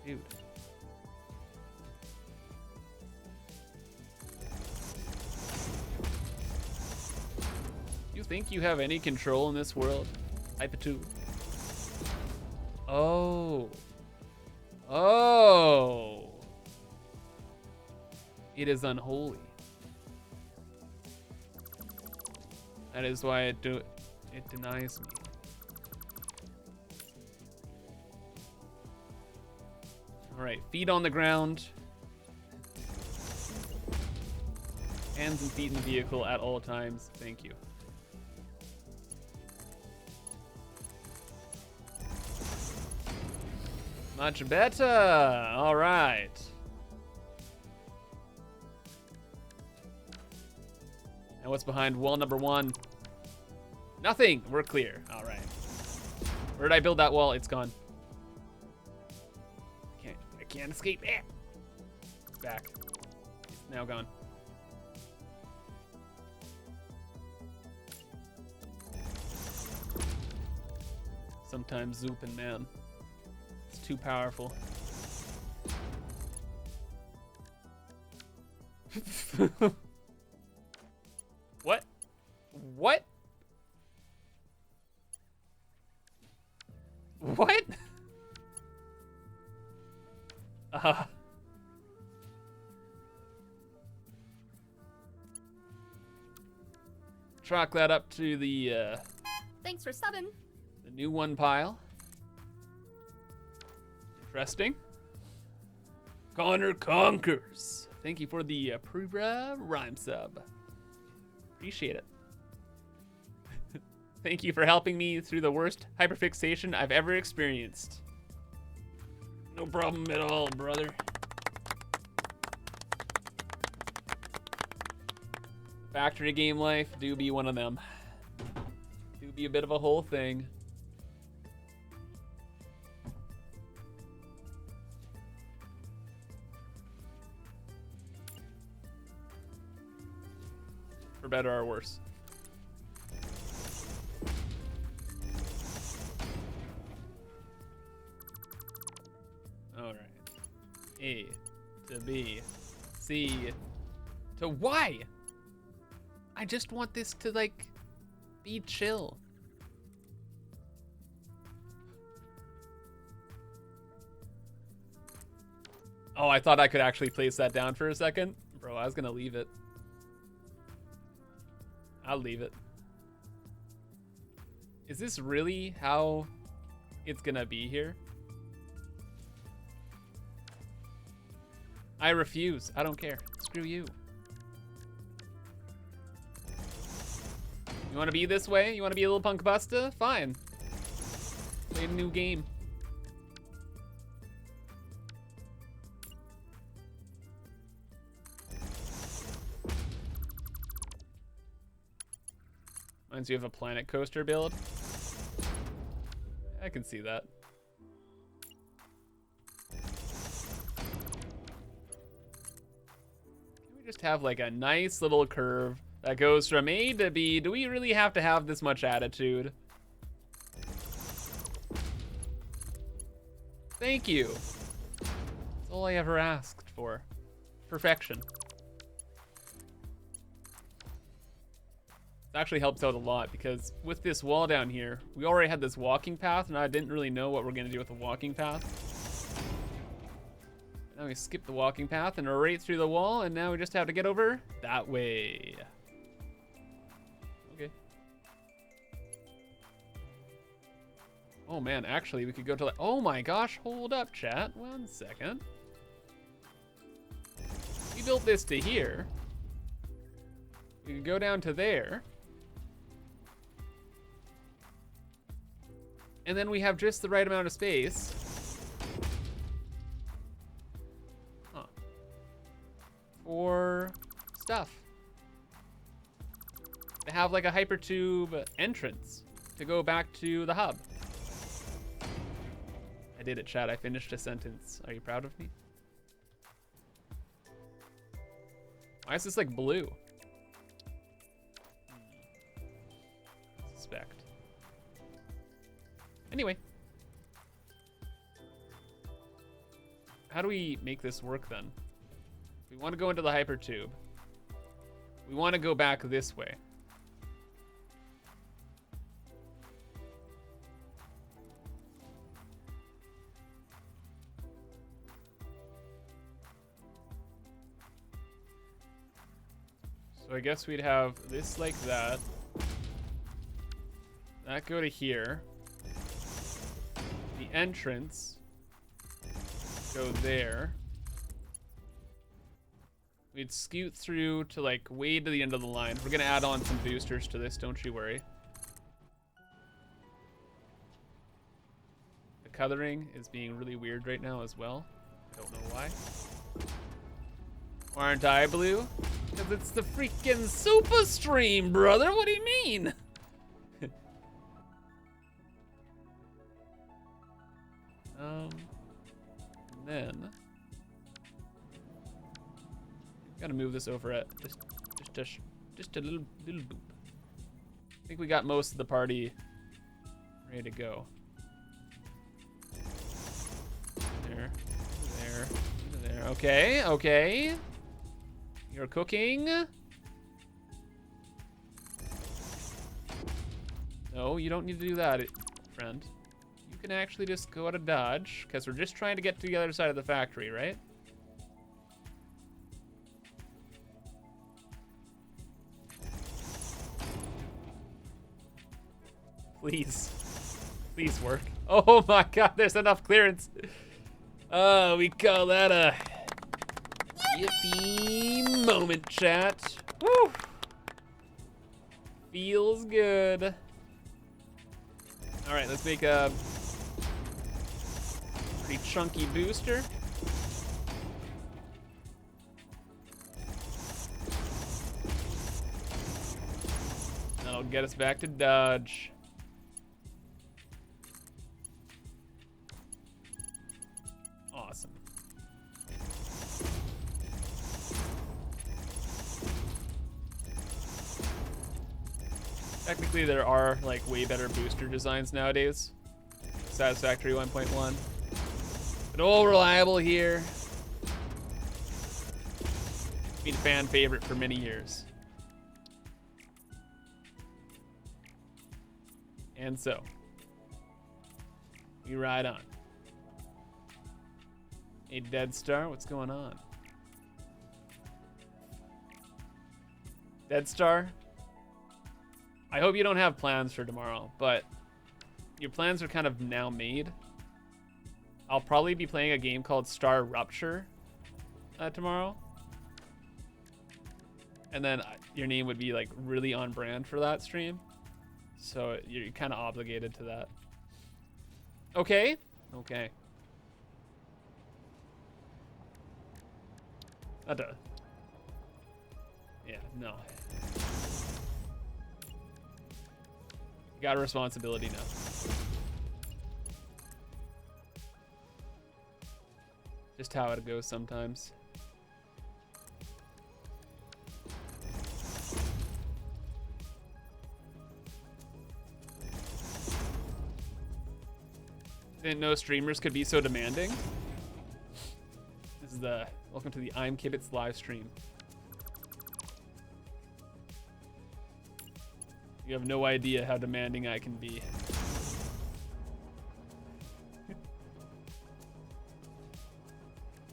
Dude. You think you have any control in this world? Hypertube. Oh. Oh. It is unholy. That is why it denies me. All right, feet on the ground. Hands and feet in the vehicle at all times. Thank you. Much better. All right. And what's behind wall number 1? Nothing. We're clear. All right. Where did I build that wall? It's gone. I can't escape it. It's back. It's now gone. Sometimes zooping, man. It's too powerful. What? What? What? Chalk that up to the Thanks for subbing. the new one pile. Interesting. Connor conquers. Thank you for the rhyme sub. Appreciate it. Thank you for helping me through the worst hyperfixation I've ever experienced. No problem at all, brother. Factory game life do be one of them. Do be a bit of a whole thing. For better or worse. All right. A to B, C to Y. I just want this to like be chill. Oh, I thought I could actually place that down for a second. Bro, I was gonna leave it. I'll leave it. Is this really how it's gonna be here? I refuse. I don't care. Screw you. You want to be this way? You want to be a little punk buster? Fine. Play a new game. Reminds you of a Planet Coaster build. I can see that. Can we just have like a nice little curve that goes from A to B? Do we really have to have this much attitude? Thank you. That's all I ever asked for. Perfection. It actually helps out a lot because with this wall down here, we already had this walking path and I didn't really know what we're gonna do with the walking path. Now we skip the walking path and we're right through the wall and now we just have to get over that way. Okay. Oh man, actually we could go to like, oh my gosh, hold up chat, 1 second. We built this to here. We could go down to there. And then we have just the right amount of space. Huh. for stuff. They have like a hypertube entrance to go back to the hub. I did it, chat. I finished a sentence. Are you proud of me? Why is this like blue? Suspect. Anyway. How do we make this work then? We want to go into the hypertube. We want to go back this way. So I guess we'd have this like that. That go to here. The entrance go there. We'd scoot through to like way to the end of the line. We're gonna add on some boosters to this, don't you worry. The coloring is being really weird right now as well. I don't know why. Why aren't I blue? Because it's the freaking SUPAH stream, brother. What do you mean? And then gotta move this over at just a little boop. I think we got most of the party ready to go. There, there. Okay, okay. You're cooking. No, you don't need to do that, friend. You can actually just go out of dodge, because we're just trying to get to the other side of the factory, right? Please. Please work. Oh my god, there's enough clearance. Oh, we call that a yippee moment, chat. Woo! Feels good. All right, let's make a pretty chunky booster. That'll get us back to dodge. Awesome. Technically, there are like way better booster designs nowadays. Satisfactory 1.1. But all reliable here. Been a fan favorite for many years. And so, we ride on. A dead star? What's going on? Dead star? I hope you don't have plans for tomorrow, but your plans are kind of now made. I'll probably be playing a game called Star Rupture tomorrow. And then your name would be like really on brand for that stream. So you're kind of obligated to that. Okay? Okay. Yeah, no. You got a responsibility now. Just how it goes sometimes. Didn't know streamers could be so demanding. This is the welcome to the I'm Kibitz live stream. You have no idea how demanding I can be.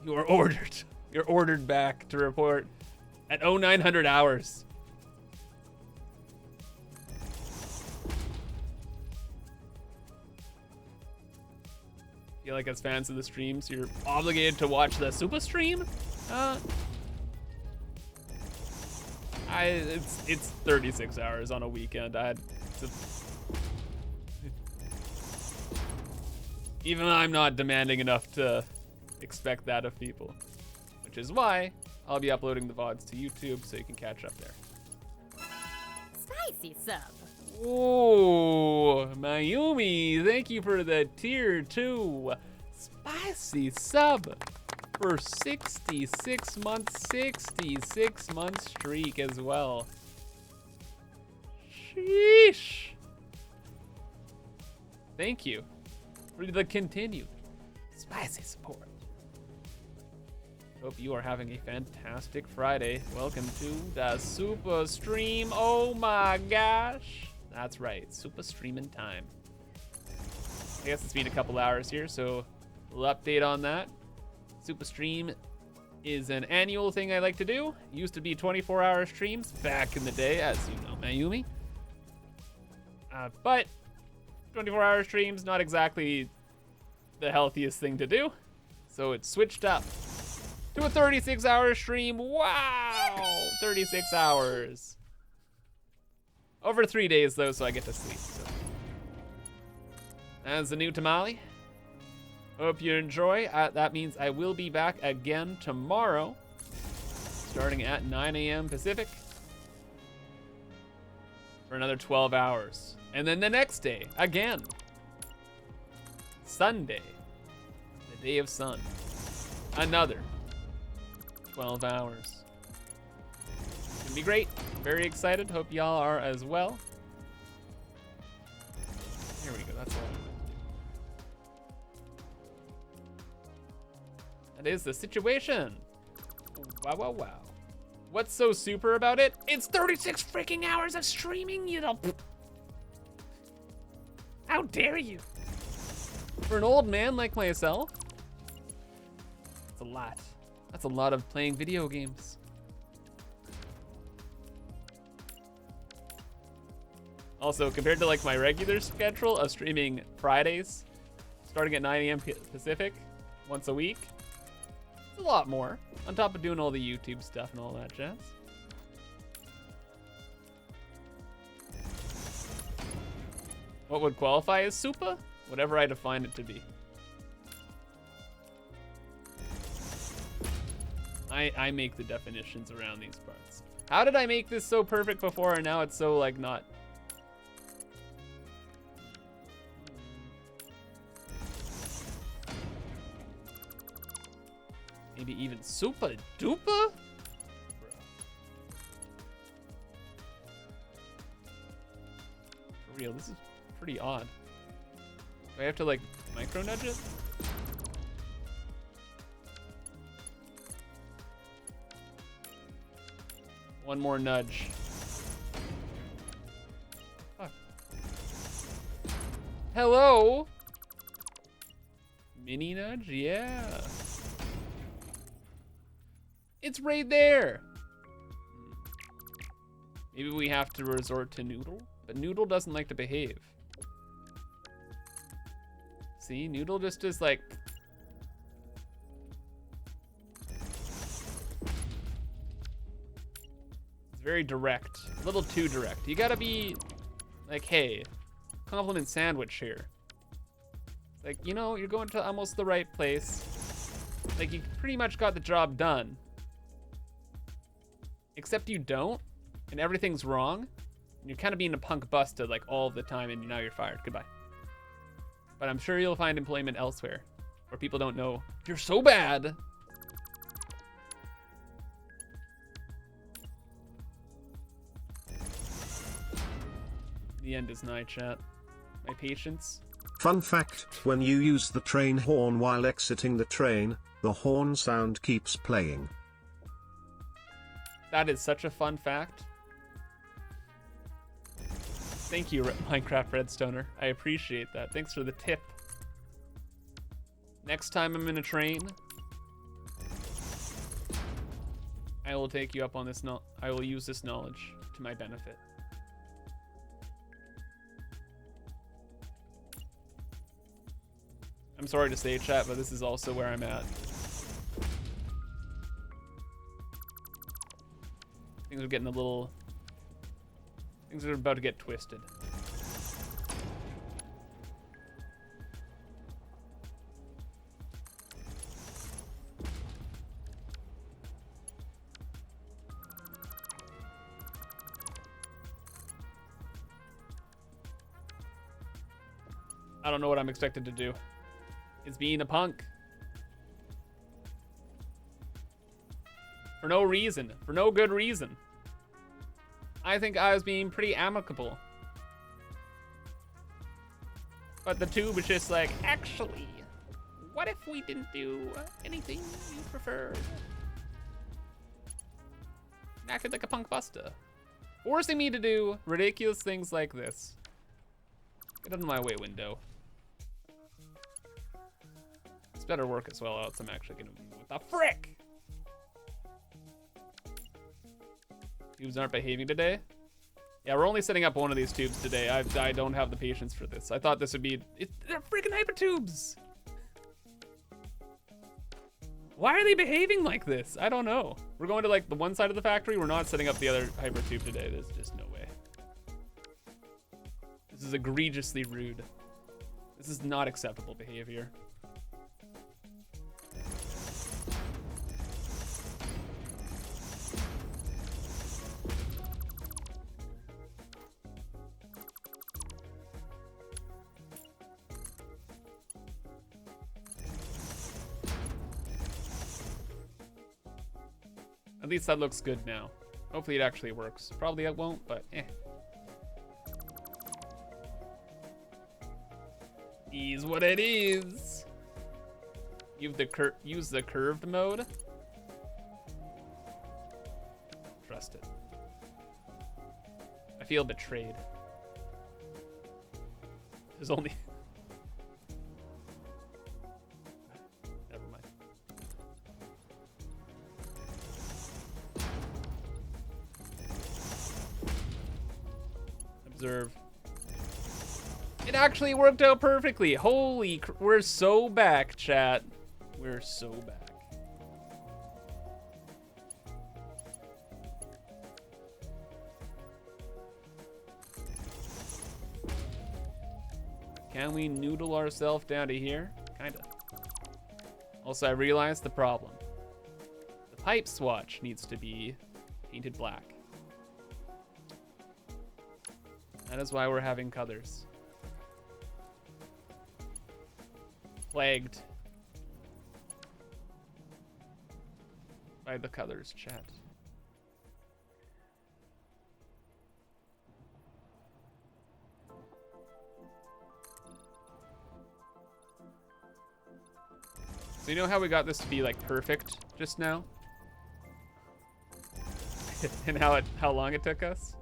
You are ordered. You're ordered back to report at 0900 hours. Feel like as fans of the streams, you're obligated to watch the SUPAH stream? It's 36 hours on a weekend. Even I'm not demanding enough to expect that of people, which is why I'll be uploading the VODs to YouTube so you can catch up there. Spicy sub. Oh, Mayumi, thank you for the tier 2 spicy sub for 66 month streak as well. Sheesh. Thank you for the continued spicy support. Hope you are having a fantastic Friday. Welcome to the SUPAH stream. Oh my gosh. That's right, SUPAH streaming time. I guess it's been a couple hours here, so a little update on that. SUPAH stream is an annual thing I like to do. Used to be 24-hour streams back in the day, as you know, Mayumi. But 24-hour streams, not exactly the healthiest thing to do. So it's switched up to a 36-hour stream. Wow, 36 hours. Over 3 days though, so I get to sleep. So. As the new tamale. Hope you enjoy. That means I will be back again tomorrow, starting at 9 a.m. Pacific, for another 12 hours. And then the next day, again, Sunday, the day of sun, another 12 hours. It's gonna be great. Very excited. Hope y'all are as well. Here we go. That's all. That is the situation. Wow, wow, wow. What's so super about it? It's 36 freaking hours of streaming, you know. How dare you? For an old man like myself, that's a lot. That's a lot of playing video games. Also, compared to like my regular schedule of streaming Fridays, starting at 9 a.m. Pacific, once a week, it's a lot more, on top of doing all the YouTube stuff and all that jazz. What would qualify as SUPAH? Whatever I define it to be. I make the definitions around these parts. How did I make this so perfect before and now it's so like not? Maybe even SUPAH dupa? Bro. For real, this is pretty odd. Do I have to like micro nudge it? One more nudge. Fuck. Hello? Mini nudge? Yeah. It's right there. Maybe we have to resort to Noodle, but Noodle doesn't like to behave. See, Noodle just is like. It's very direct, a little too direct. You gotta be like, hey, compliment sandwich here. Like, you know, you're going to almost the right place. Like, you pretty much got the job done. Except you don't, and everything's wrong. And you're kind of being a punk busted like all the time, and now you're fired. Goodbye. But I'm sure you'll find employment elsewhere, where people don't know you're so bad. The end is nigh, chat. My patience. Fun fact, when you use the train horn while exiting the train, the horn sound keeps playing. That is such a fun fact. Thank you, Minecraft Redstoner. I appreciate that. Thanks for the tip. Next time I'm in a train, I will take you up on this. I will use this knowledge to my benefit. I'm sorry to say, chat, but this is also where I'm at. Things are getting a little... Things are about to get twisted. I don't know what I'm expected to do. Is being a punk. For no reason. For no good reason. I think I was being pretty amicable. But the tube was just like, actually, what if we didn't do anything you preferred? Acted like a punk buster. Forcing me to do ridiculous things like this. Get out of my way, window. This better work as well, else I'm actually gonna be, what the frick? Tubes aren't behaving today? Yeah, we're only setting up one of these tubes today. I don't have the patience for this. I thought this would be, they're freaking hypertubes! Why are they behaving like this? I don't know. We're going to like the one side of the factory. We're not setting up the other hypertube today. There's just no way. This is egregiously rude. This is not acceptable behavior. At least that looks good now. Hopefully it actually works. Probably it won't, but eh. Is what it is. Use the curved mode. Trust it. I feel betrayed. There's only... Never mind. Observe. It actually worked out perfectly. Holy, we're so back, chat. We're so back. Can we noodle ourselves down to here? Kinda. Also, I realized the problem. The pipe swatch needs to be painted black. That is why we're having colors. Plagued by the colors, chat. So you know how we got this to be like perfect just now? And how long it took us?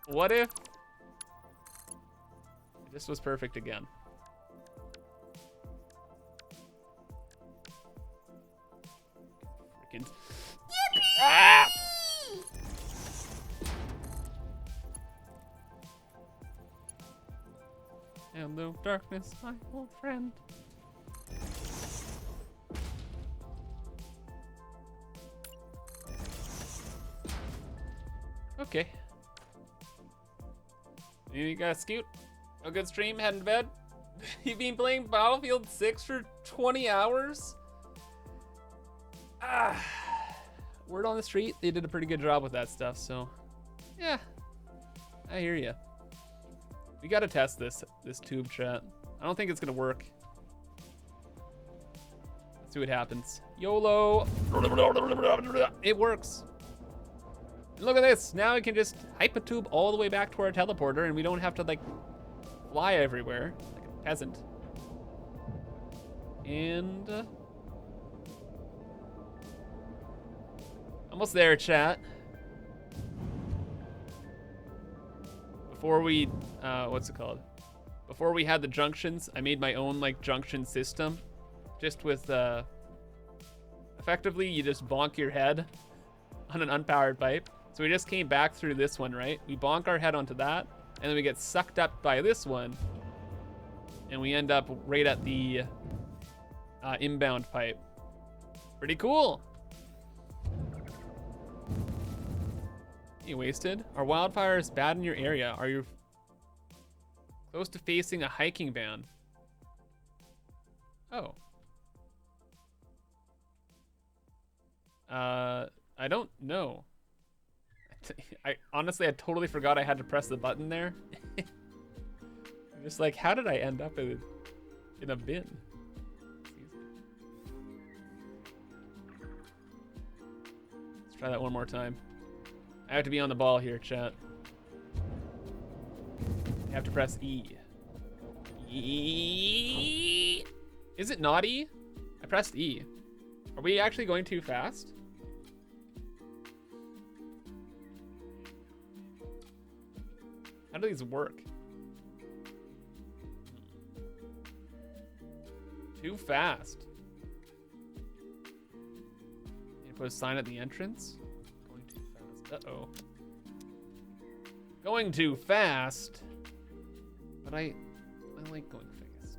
What if this was perfect again? Freaking. Ah! Hello, darkness, my old friend. Okay. You guys scoot? A good stream, heading to bed? You've been playing Battlefield 6 for 20 hours? Ah. Word on the street, they did a pretty good job with that stuff, so yeah. I hear ya. We gotta test this tube, chat. I don't think it's gonna work. Let's see what happens. YOLO! It works. And look at this, now we can just hypertube all the way back to our teleporter and we don't have to like fly everywhere like a peasant. And almost there, chat. Before we, what's it called? Before we had the junctions, I made my own like junction system. Just with, effectively you just bonk your head on an unpowered pipe. So we just came back through this one, right? We bonk our head onto that, and then we get sucked up by this one, and we end up right at the inbound pipe. Pretty cool. You wasted? Are wildfires bad in your area? Are you close to facing a hiking ban? Oh. I don't know. I honestly, I totally forgot I had to press the button there. I'm just like, how did I end up in a bin? Let's try that one more time. I have to be on the ball here, chat. You have to press E. E. Is it not E? I pressed E. Are we actually going too fast? How do these work? Too fast. Need to put a sign at the entrance. Going too fast. Uh-oh. Going too fast. But I like going fast.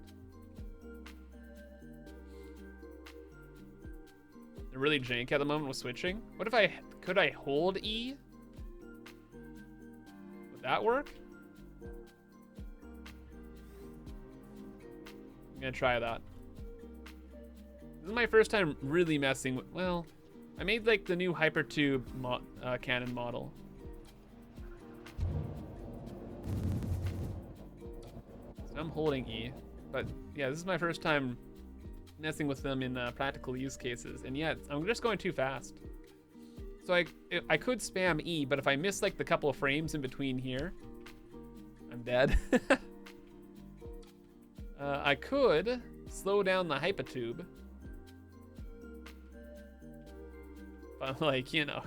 They're really jank at the moment with switching. What if could I hold E? Would that work? I'm gonna try that. This is my first time really messing with, well, I made like the new Hypertube cannon model. So I'm holding E, but yeah, this is my first time messing with them in practical use cases, and yet I'm just going too fast. So I could spam E, but if I miss like the couple of frames in between here, I'm dead. I could slow down the Hypertube. But like, you know,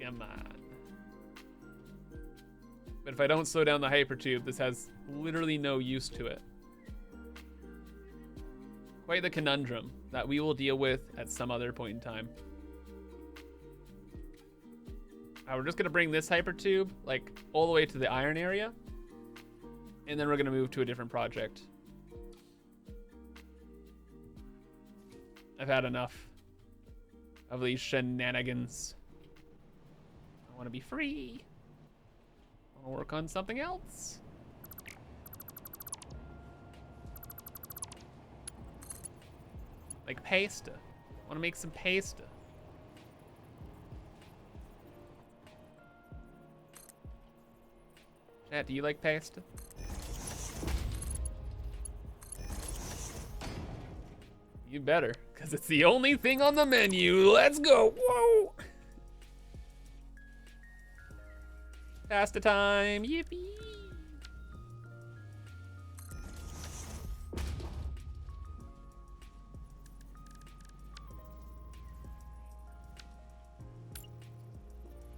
come on. But if I don't slow down the Hypertube, this has literally no use to it. Quite the conundrum that we will deal with at some other point in time. We're just gonna bring this Hypertube like all the way to the iron area, and then we're gonna move to a different project. I've had enough of these shenanigans. I want to be free. I want to work on something else. Like pasta. I want to make some pasta. Chat, do you like pasta? You better, because it's the only thing on the menu. Let's go. Whoa. Pasta time. Yippee.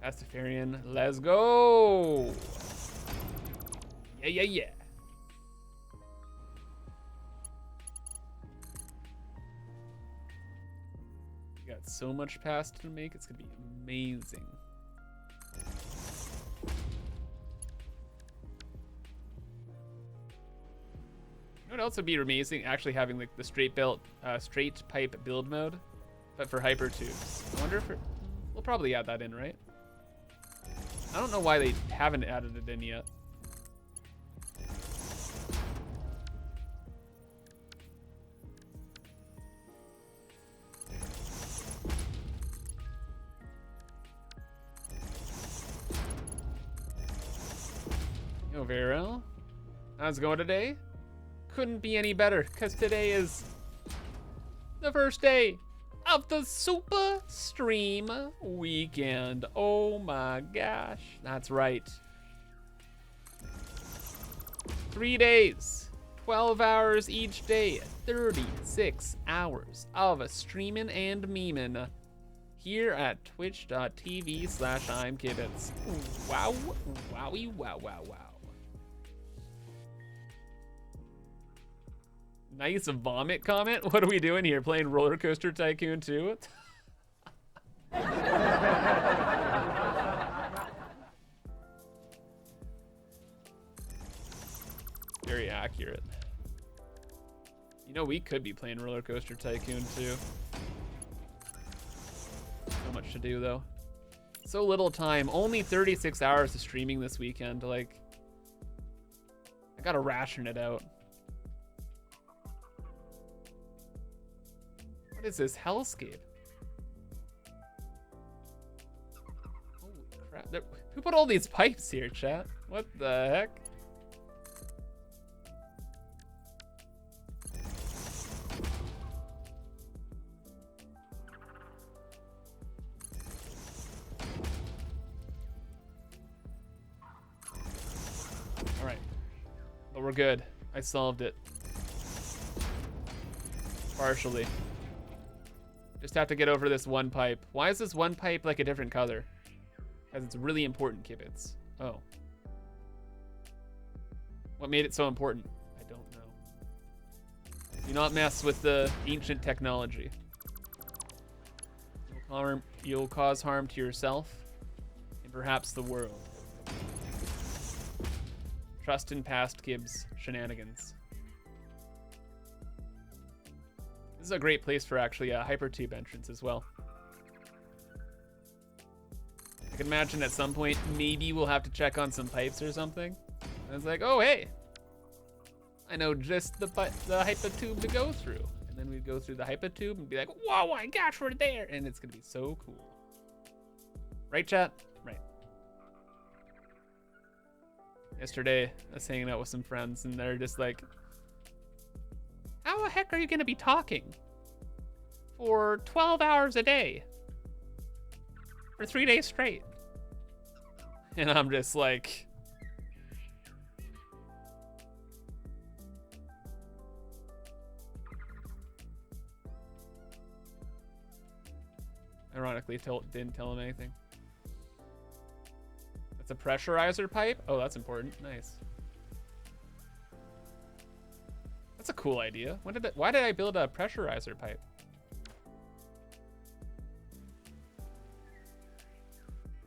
Pastafarian. Let's go. Yeah, yeah, yeah. Got so much pasta to make, it's gonna be amazing. You know what else would be amazing? Actually having like the straight pipe build mode, but for Hypertubes. I wonder if we'll probably add that in, right? I don't know why they haven't added it in yet. Yo, Vero. How's it going today? Couldn't be any better, because today is the first day of the SUPAH stream weekend. Oh my gosh. That's right. 3 days, 12 hours each day, 36 hours of streaming and memeing here at twitch.tv/imkibitz. Wow, wowie, wow, wow, wow. Nice vomit comment. What are we doing here? Playing Roller Coaster Tycoon 2? Very accurate. You know, we could be playing Roller Coaster Tycoon 2. So much to do, though. So little time. Only 36 hours of streaming this weekend. Like, I gotta ration it out. What is this hellscape? Holy crap. Who put all these pipes here, chat? What the heck? But we're good. I solved it. Partially. Just have to get over this one pipe. Why is this one pipe like a different color? Because it's really important, Kibitz. Oh. What made it so important? I don't know. Do not mess with the ancient technology. You'll cause harm to yourself and perhaps the world. Trust in past Gibbs shenanigans. This is a great place for actually a hypertube entrance as well. I can imagine at some point maybe we'll have to check on some pipes or something. And it's like, oh hey, I know just the hypertube to go through. And then we'd go through the hypertube and be like, whoa, my gosh, we're there. And it's gonna be so cool. Right, chat? Right. Yesterday, I was hanging out with some friends and they're just like, how the heck are you gonna be talking for 12 hours a day for 3 days straight? And I'm just like, ironically, didn't tell him anything. That's a pressurizer pipe? Oh, that's important. Nice. That's a cool idea. Why did I build a pressurizer pipe?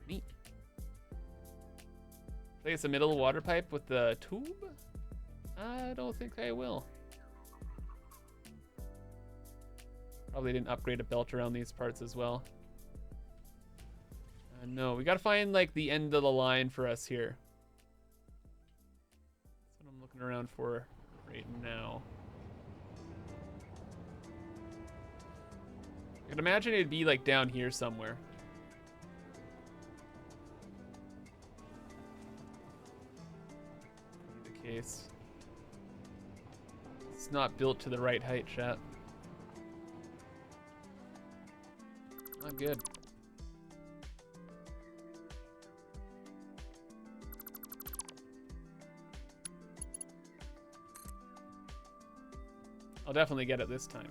Neat. Place a middle water pipe with the tube? I don't think I will. Probably didn't upgrade a belt around these parts as well. No, we gotta find like the end of the line for us here. That's what I'm looking around for right now. I could imagine it'd be like down here somewhere. That'd be the case. It's not built to the right height, chat. Not good. I'll definitely get it this time.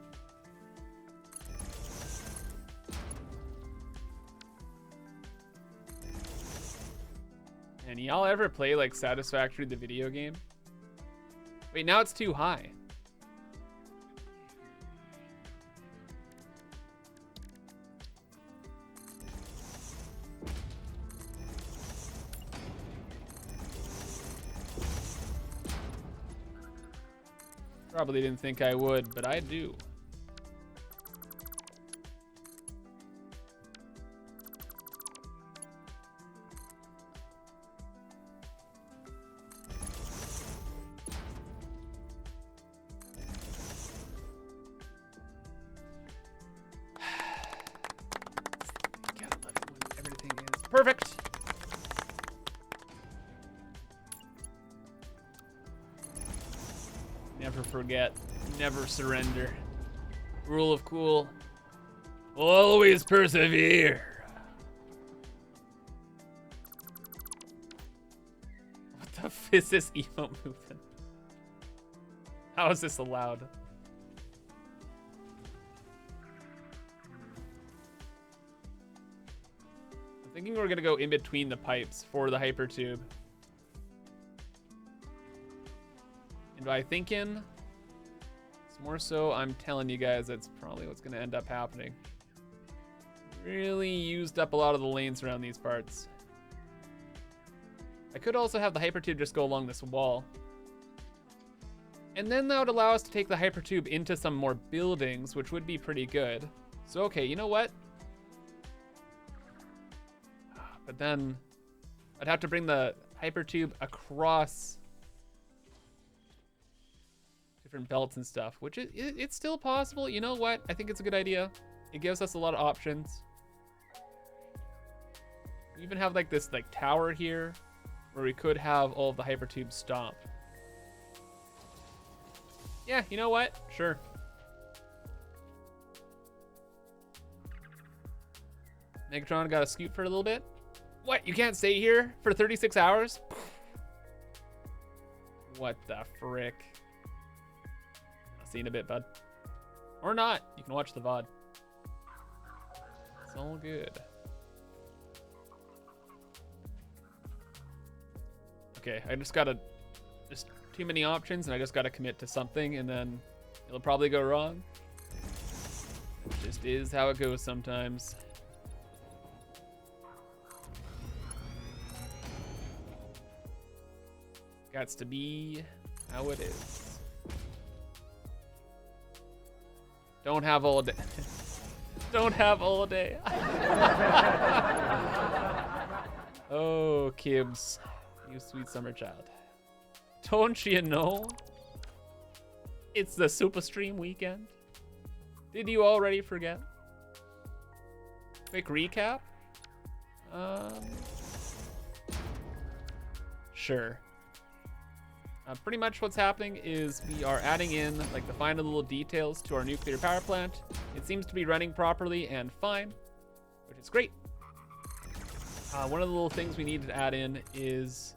And y'all ever play like Satisfactory the video game? Wait, now it's too high. Probably didn't think I would, but I do. Gotta love it when everything is perfect. Never forget, never surrender. Rule of cool, always persevere. What the f is this emote movement? How is this allowed? I'm thinking we're gonna go in between the pipes for the hypertube. And by thinking, it's more so I'm telling you guys that's probably what's gonna end up happening. Really used up a lot of the lanes around these parts. I could also have the hypertube just go along this wall. And then that would allow us to take the hypertube into some more buildings, which would be pretty good. So okay, you know what? But then I'd have to bring the hypertube across different belts and stuff, which it's still possible. You know what? I think it's a good idea. It gives us a lot of options. We even have like this like tower here where we could have all of the hypertubes stop. Yeah, you know what? Sure. Megatron got to scoot for a little bit. What? You can't stay here for 36 hours? What the frick? I'll see you in a bit, bud. Or not. You can watch the VOD. It's all good. Okay, I just gotta... Just too many options, and I just gotta commit to something, and then it'll probably go wrong. It just is how it goes sometimes. Gots to be how it is. Don't have all day. Don't have all day. Oh, Kibbs, you sweet summer child. Don't you know? It's the Super Stream weekend. Did you already forget? Quick recap. Sure. Pretty much what's happening is we are adding in like the final little details to our nuclear power plant. It seems to be running properly and fine, which is great. One of the little things we need to add in is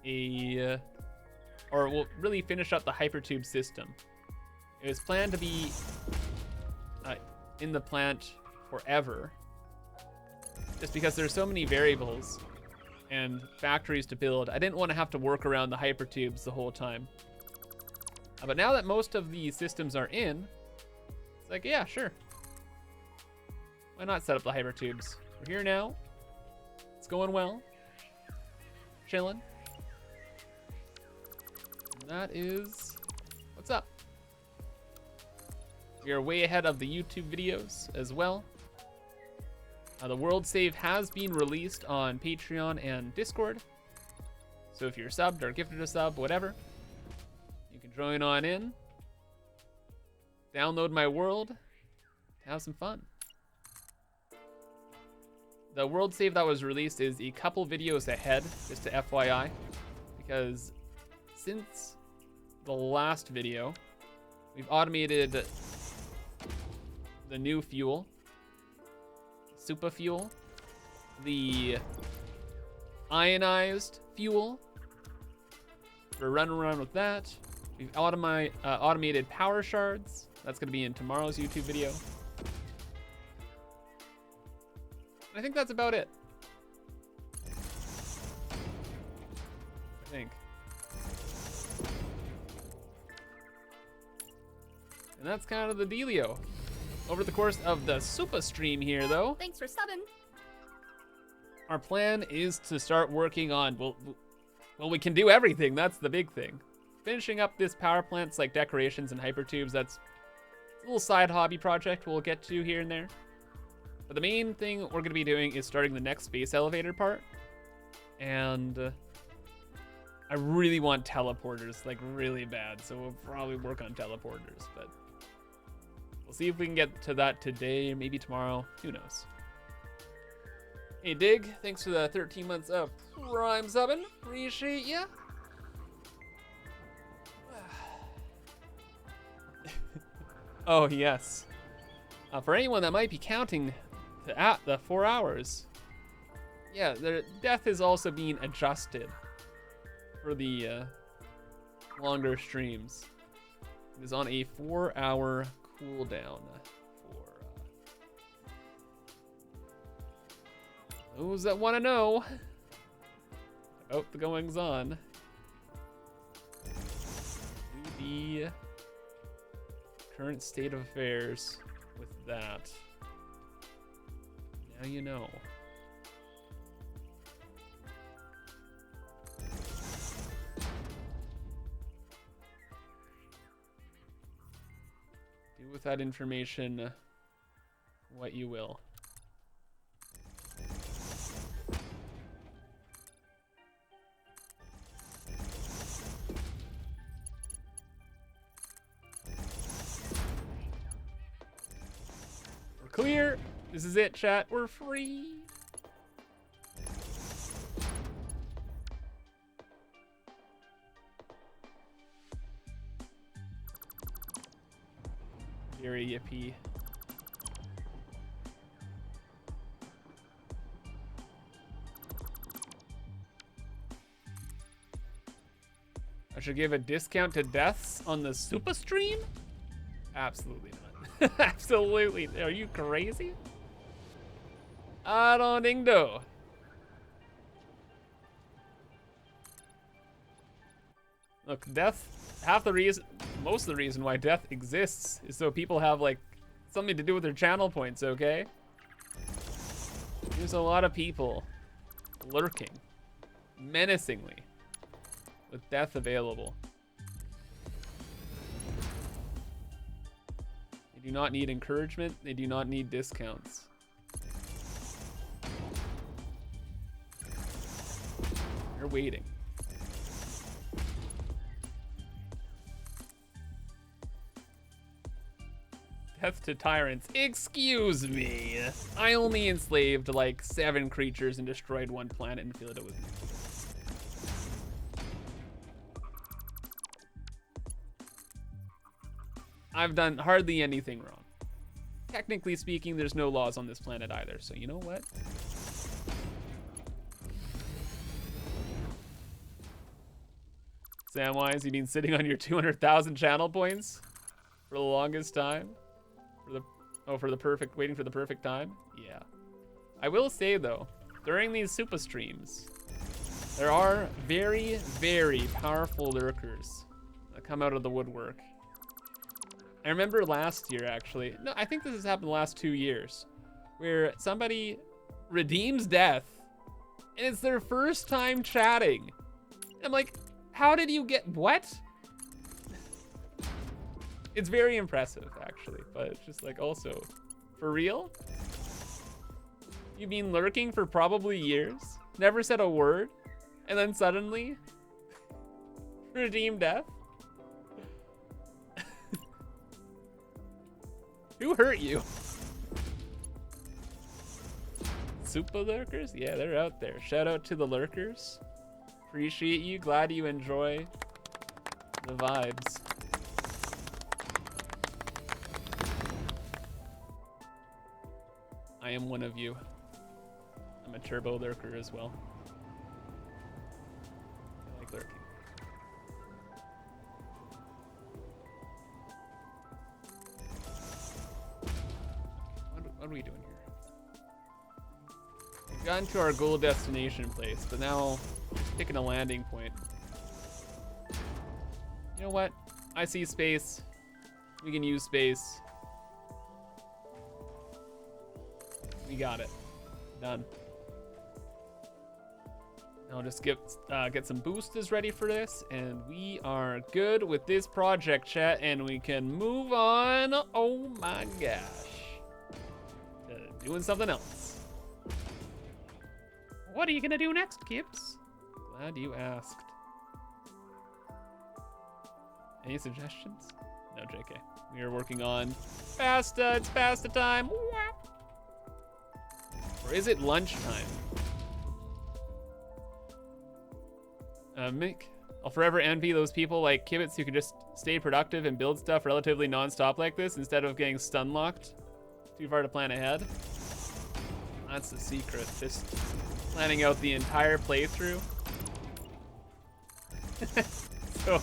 or we'll really finish up the hypertube system. It was planned to be in the plant forever, just because there's so many variables and factories to build. I didn't want to have to work around the hypertubes the whole time. But now that most of the systems are in, it's like, yeah, sure. Why not set up the hypertubes? We're here now. It's going well. Chilling. And that is what's up. We are way ahead of the YouTube videos as well. The world save has been released on Patreon and Discord. So if you're subbed or gifted a sub, whatever, you can join on in, download my world, have some fun. The world save that was released is a couple videos ahead, just to FYI, because since the last video, we've automated the new fuel, SUPAH fuel, the ionized fuel. We're running around with that. We've automated power shards. That's going to be in tomorrow's YouTube video. I think that's about it. I think. And that's kind of the dealio. Over the course of the SUPAH stream here, though, Thanks for subbing. our plan is to start working on, well, we can do everything. That's the big thing. Finishing up this power plant's like decorations and hypertubes. That's a little side hobby project we'll get to here and there. But the main thing we're going to be doing is starting the next space elevator part. And I really want teleporters, like really bad. So we'll probably work on teleporters, but we'll see if we can get to that today, maybe tomorrow. Who knows? Hey, Dig, thanks for the 13 months of Prime subbing. Appreciate ya. Oh, yes. For anyone that might be counting the 4 hours, yeah, the death is also being adjusted for the longer streams. It is on a 4-hour cooldown for those that want to know. I hope the goings on. The current state of affairs with that. Now you know. Do with that information what you will. We're clear. This is it, chat. We're free. Very yippee. I should give a discount to deaths on the SUPAH stream? Absolutely not. Absolutely. Are you crazy? I don't think so. Look, death, most of the reason why death exists is so people have like something to do with their channel points, okay? There's a lot of people lurking menacingly with death available. They do not need encouragement, they do not need discounts. They're waiting. Death to tyrants. Excuse me. I only enslaved like 7 creatures and destroyed 1 planet and filled it with me. I've done hardly anything wrong. Technically speaking, there's no laws on this planet either, so you know what? Samwise, you been sitting on your 200,000 channel points for the longest time? Waiting for the perfect time? Yeah. I will say though, during these SUPAH streams, there are very, very powerful lurkers that come out of the woodwork. I remember last year actually, no, I think this has happened the last 2 years, where somebody redeems death and it's their first time chatting. I'm like, how did you get, what? It's very impressive, actually, but it's just like, also, for real? You've been lurking for probably years, never said a word, and then suddenly, redeem death? Who hurt you? SUPAH lurkers? Yeah, they're out there. Shout out to the lurkers. Appreciate you, glad you enjoy the vibes. I am one of you. I'm a turbo lurker as well. I like lurking. What are we doing here? We've gotten to our goal destination place, but now just picking a landing point. You know what? I see space. We can use space. We got it. Done. I'll just get some boosters ready for this, and we are good with this project, chat, and we can move on. Oh my gosh. Doing something else. What are you gonna do next, Gibbs? Glad you asked. Any suggestions? No, JK. We are working on pasta. It's pasta time. Or is it lunchtime? Mick, I'll forever envy those people like Kibitz who can just stay productive and build stuff relatively non-stop like this instead of getting stun-locked too far to plan ahead. That's the secret, just planning out the entire playthrough. So,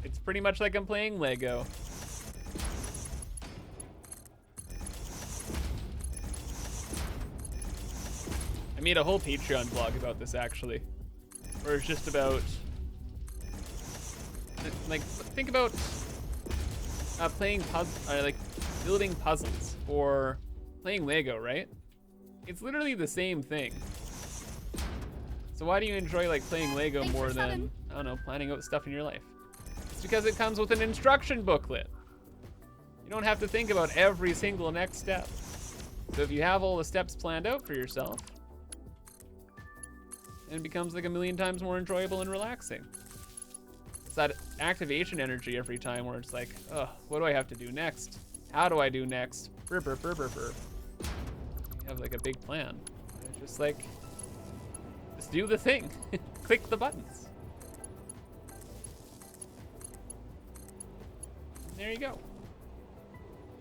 it's pretty much like I'm playing Lego. I made a whole Patreon vlog about this actually, where it's just about, like, think about playing like building puzzles or playing Lego, right? It's literally the same thing. So why do you enjoy like playing Lego Thanks more for than, subbing. I don't know, planning out stuff in your life? It's because it comes with an instruction booklet. You don't have to think about every single next step. So if you have all the steps planned out for yourself, and it becomes like a million times more enjoyable and relaxing. It's that activation energy every time where it's like, oh, what do I have to do next? How do I do next? Burr, burr, burr, burr, burr. You have like a big plan. It's just like, just do the thing. Click the buttons. And there you go.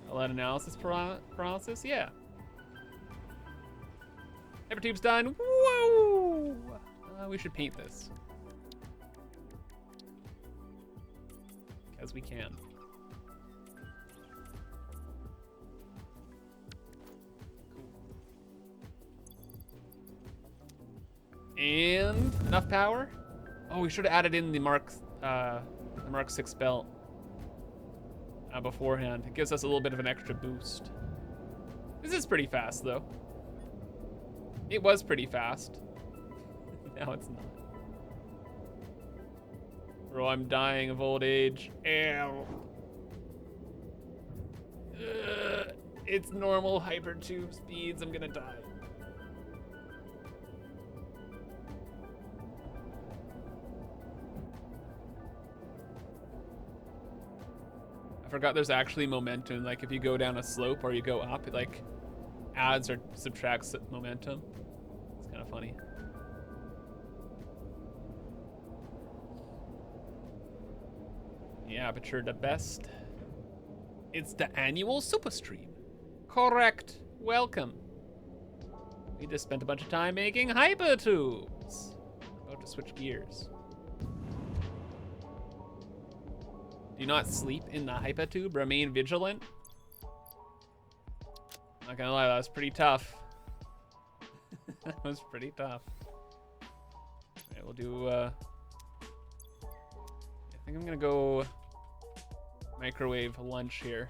All that analysis paralysis, yeah. Evertube's done. Whoa! We should paint this. because we can. And enough power? Oh, we should have added in the Mark 6 belt beforehand. It gives us a little bit of an extra boost. This is pretty fast, though. It was pretty fast. Now it's not. Bro, I'm dying of old age. Ew. It's normal hyper tube speeds. I'm gonna die. I forgot there's actually momentum. Like if you go down a slope or you go up, it like adds or subtracts momentum. It's kind of funny. The aperture the best. It's the annual SUPAH stream. Correct. Welcome. We just spent a bunch of time making hypertubes. About to switch gears. Do not sleep in the hypertube. Remain vigilant. Not gonna lie, that was pretty tough. That was pretty tough. Alright, we'll do, I think I'm gonna go microwave lunch here.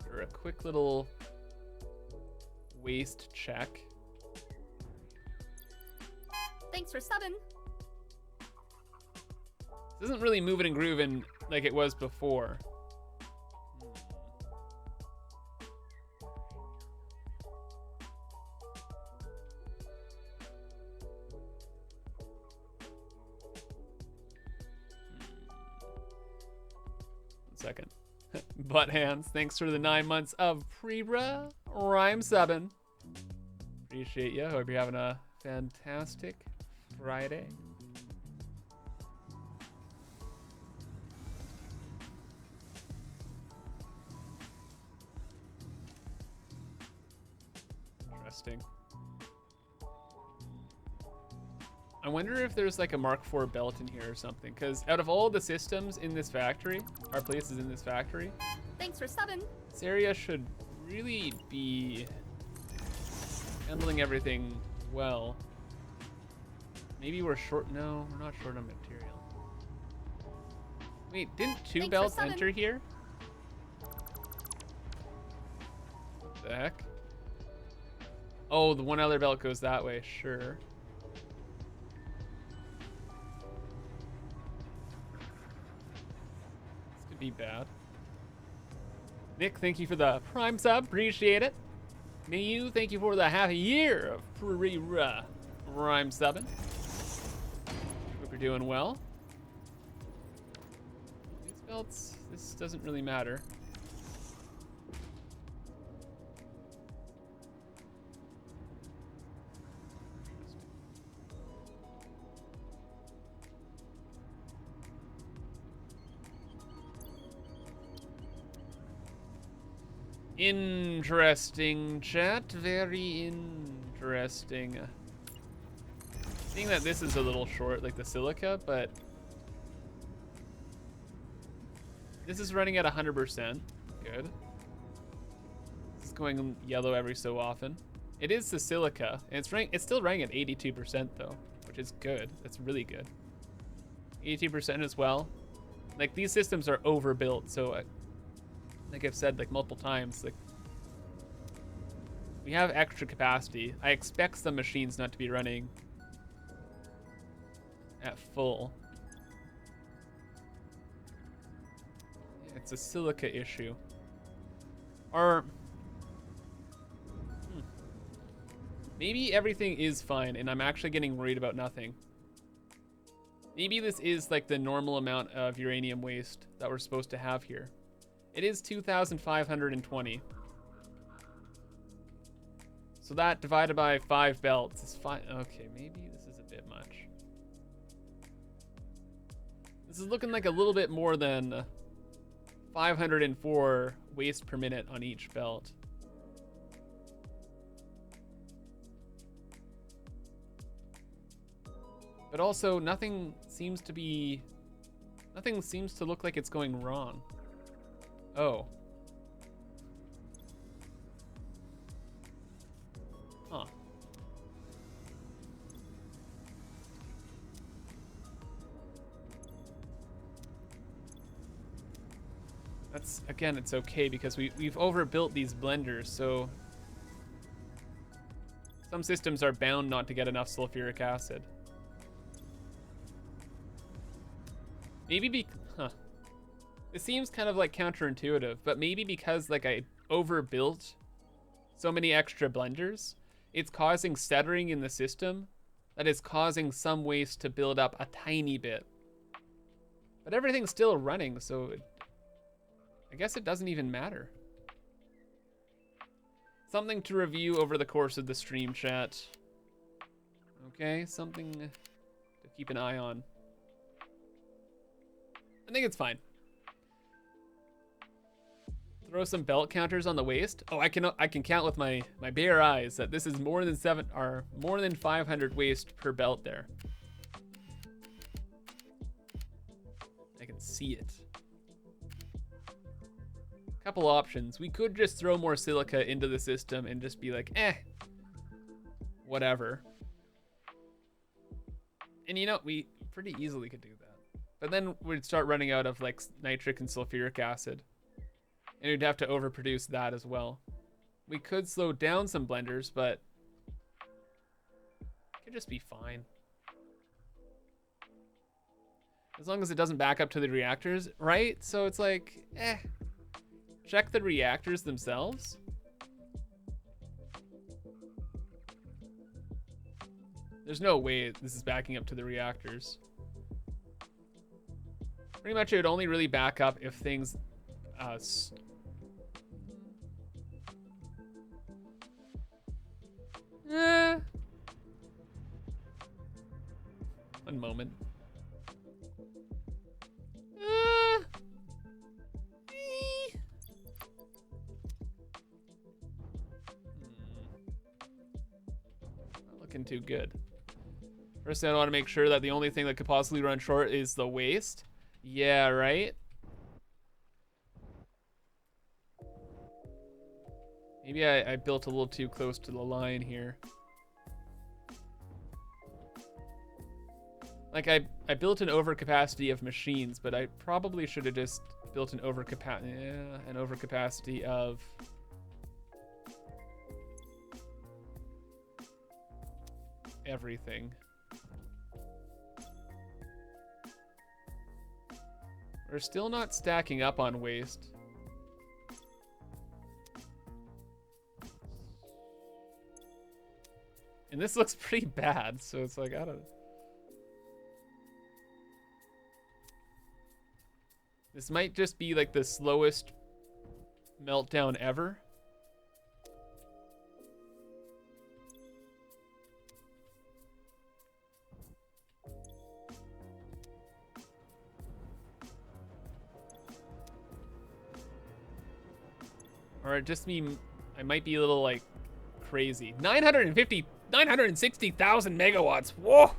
For a quick little waste check. Thanks for subbing. This isn't really moving and grooving like it was before. One second. Butt hands, thanks for the 9 months of pre-ra rhyme subbing. Appreciate you. Hope you're having a fantastic Friday. Interesting. I wonder if there's like a Mark IV belt in here or something, because out of all the systems in this factory, our places in this factory, Thanks for subbing. this area should really be handling everything well. Maybe we're short. No, we're not short on material. Wait, didn't two Thanks for belts subbing. enter here? What the heck? Oh, the one other belt goes that way, sure. This could be bad. Nick, thank you for the prime sub, appreciate it. Mayu, thank you for the half a year of pre-ra rhyme subbing. Hope you're doing well. These belts, this doesn't really matter. Interesting, chat. Very interesting. Seeing that this is a little short, like the silica, but this is running at 100%. Good. It's going yellow every so often. It is the silica, and it's still running at 82% though, which is good. That's really good. 82% as well. Like these systems are overbuilt, so like I've said like multiple times, like we have extra capacity. I expect some machines not to be running at full. It's a silica issue. Or maybe everything is fine and I'm actually getting worried about nothing. Maybe this is like the normal amount of uranium waste that we're supposed to have here. It is 2,520. So that divided by 5 belts is fine. Okay, maybe this is a bit much. This is looking like a little bit more than 504 waste per minute on each belt. But also, nothing seems to be Nothing seems to look like it's going wrong. Oh. Huh. That's, again, it's okay because we've overbuilt these blenders, so some systems are bound not to get enough sulfuric acid. Maybe huh. It seems kind of like counterintuitive, but maybe because like I overbuilt so many extra blenders, it's causing stuttering in the system that is causing some waste to build up a tiny bit. But everything's still running, so I guess it doesn't even matter. Something to review over the course of the stream, chat. Okay, something to keep an eye on. I think it's fine. Throw some belt counters on the waist. Oh, I can count with my bare eyes that this is more than 500 waste per belt there. I can see it. Couple options. We could just throw more silica into the system and just be like, whatever. And you know, we pretty easily could do that. But then we'd start running out of like nitric and sulfuric acid. And we'd have to overproduce that as well. We could slow down some blenders, but it could just be fine. As long as it doesn't back up to the reactors, right? So it's like, check the reactors themselves. There's no way this is backing up to the reactors. Pretty much it would only really back up if things one moment. Not looking too good. First, I want to make sure that the only thing that could possibly run short is the waste. Yeah, right? Maybe I built a little too close to the line here. Like I built an overcapacity of machines, but I probably should have just built an overcapacity of everything. We're still not stacking up on waste. And this looks pretty bad, so it's like, I don't know. This might just be like the slowest meltdown ever. Or it just mean I might be a little like crazy. 960,000 megawatts. Whoa.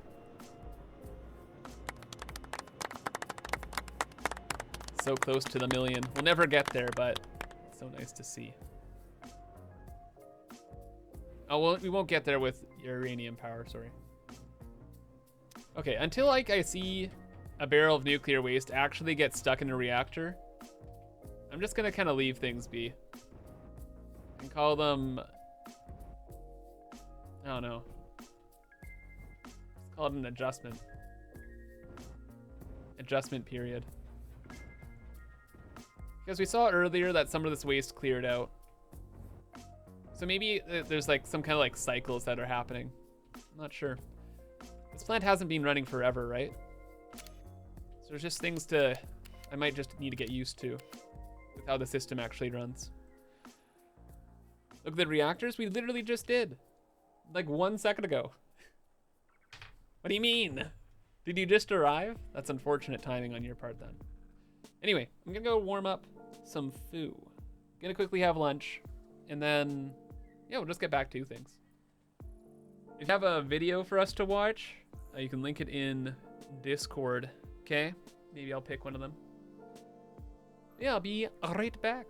So close to the million. We'll never get there, but it's so nice to see. Oh, well, we won't get there with uranium power, sorry. Okay, until like I see a barrel of nuclear waste actually get stuck in a reactor, I'm just gonna kind of leave things be. And call them, I don't know. Let's call it an adjustment. Adjustment period. Because we saw earlier that some of this waste cleared out. So maybe there's like some kind of like cycles that are happening. I'm not sure. This plant hasn't been running forever, right? So there's just things I might just need to get used to with how the system actually runs. Look at the reactors we literally just did. Like 1 second ago. What do you mean? Did you just arrive? That's unfortunate timing on your part then. Anyway, I'm gonna go warm up some food. Gonna quickly have lunch, and then, yeah, we'll just get back to things. If you have a video for us to watch, you can link it in Discord, okay? Maybe I'll pick one of them. Yeah, I'll be right back.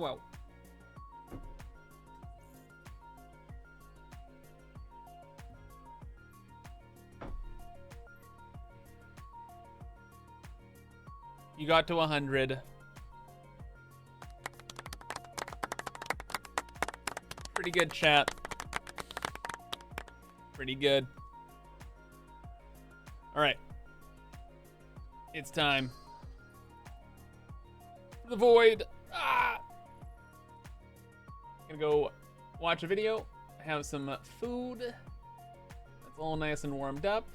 Wow. You got to 100. Pretty good, chat. Pretty good. All right. It's time. The void. Gonna go watch a video, have some food. That's all nice and warmed up.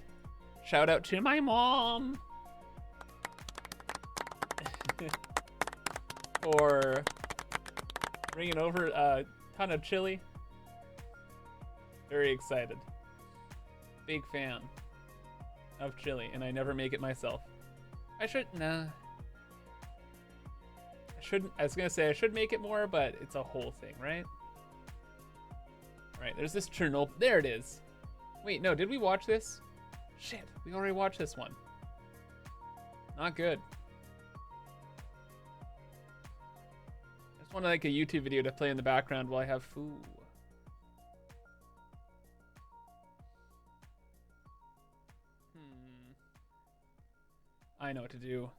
Shout out to my mom for bringing over a ton of chili. Very excited. Big fan of chili, and I never make it myself. I should, nah. I was gonna say I should make it more, but it's a whole thing, right? All right, there's this Chernobyl. There it is. Wait, no, did we watch this? Shit, we already watched this one. Not good. I just want like a YouTube video to play in the background while I have food. I know what to do.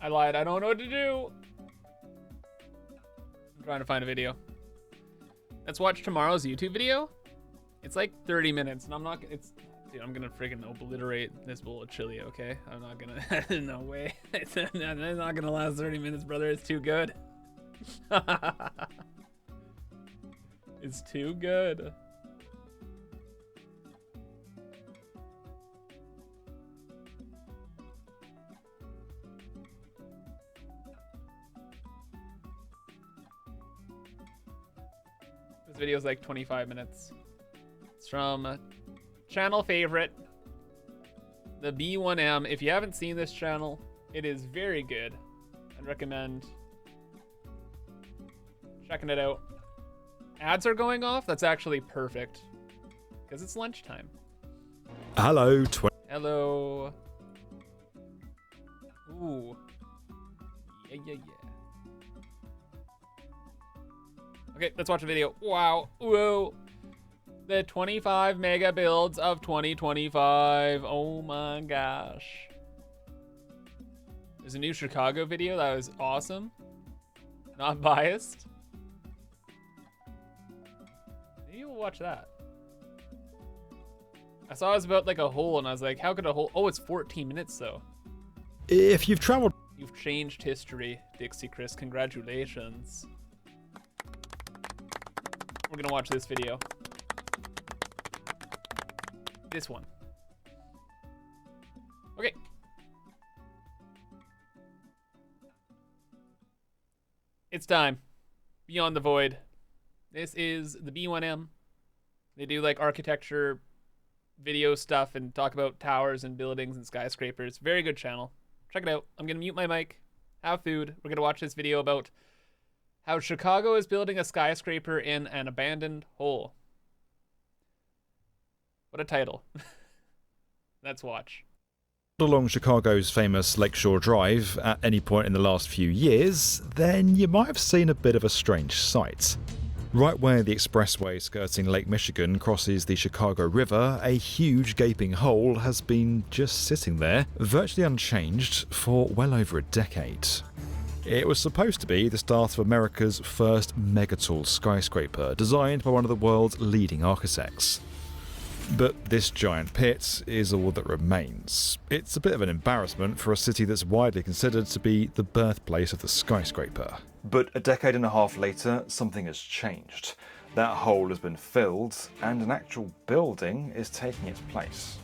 I lied, I don't know what to do. I'm trying to find a video. Let's watch tomorrow's YouTube video. It's like 30 minutes, and I'm not, dude, I'm gonna freaking obliterate this bowl of chili, okay? I'm not gonna, no way. It's not gonna last 30 minutes, brother. It's too good. It's too good. This video is like 25 minutes. It's from channel favorite, the B1M. If you haven't seen this channel, it is very good. I'd recommend checking it out. Ads are going off. That's actually perfect because it's lunchtime. Hello. Hello. Ooh. Yeah. Okay, let's watch a video. Wow. Whoa. The 25 mega builds of 2025. Oh my gosh. There's a new Chicago video that was awesome. Not biased. Maybe we'll watch that. I saw it was about like a hole and I was like, how could a hole? Oh, it's 14 minutes though. If you've traveled... You've changed history, Dixie Chris. Congratulations. We're gonna watch this video. This one. Okay. It's time. Beyond the Void. This is the B1M. They do like architecture video stuff and talk about towers and buildings and skyscrapers. Very good channel. Check it out. I'm gonna mute my mic, have food. We're gonna watch this video about how Chicago is building a skyscraper in an abandoned hole. What a title. Let's watch. Along Chicago's famous Lakeshore Drive at any point in the last few years, then you might have seen a bit of a strange sight. Right where the expressway skirting Lake Michigan crosses the Chicago River, a huge gaping hole has been just sitting there, virtually unchanged, for well over a decade. It was supposed to be the start of America's first megatall skyscraper, designed by one of the world's leading architects. But this giant pit is all that remains. It's a bit of an embarrassment for a city that's widely considered to be the birthplace of the skyscraper. But a decade and a half later, something has changed. That hole has been filled, and an actual building is taking its place.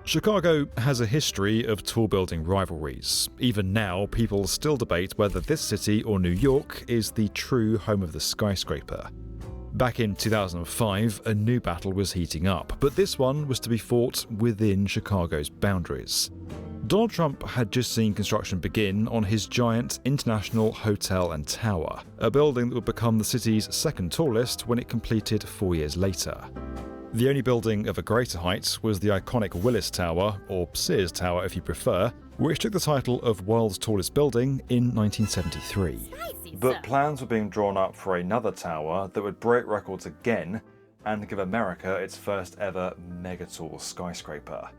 Chicago has a history of tall building rivalries. Even now, people still debate whether this city or New York is the true home of the skyscraper. Back in 2005, a new battle was heating up, but this one was to be fought within Chicago's boundaries. Donald Trump had just seen construction begin on his giant International Hotel and Tower, a building that would become the city's second tallest when it completed 4 years later. The only building of a greater height was the iconic Willis Tower, or Sears Tower if you prefer, which took the title of World's Tallest Building in 1973. But plans were being drawn up for another tower that would break records again and give America its first ever megatall skyscraper.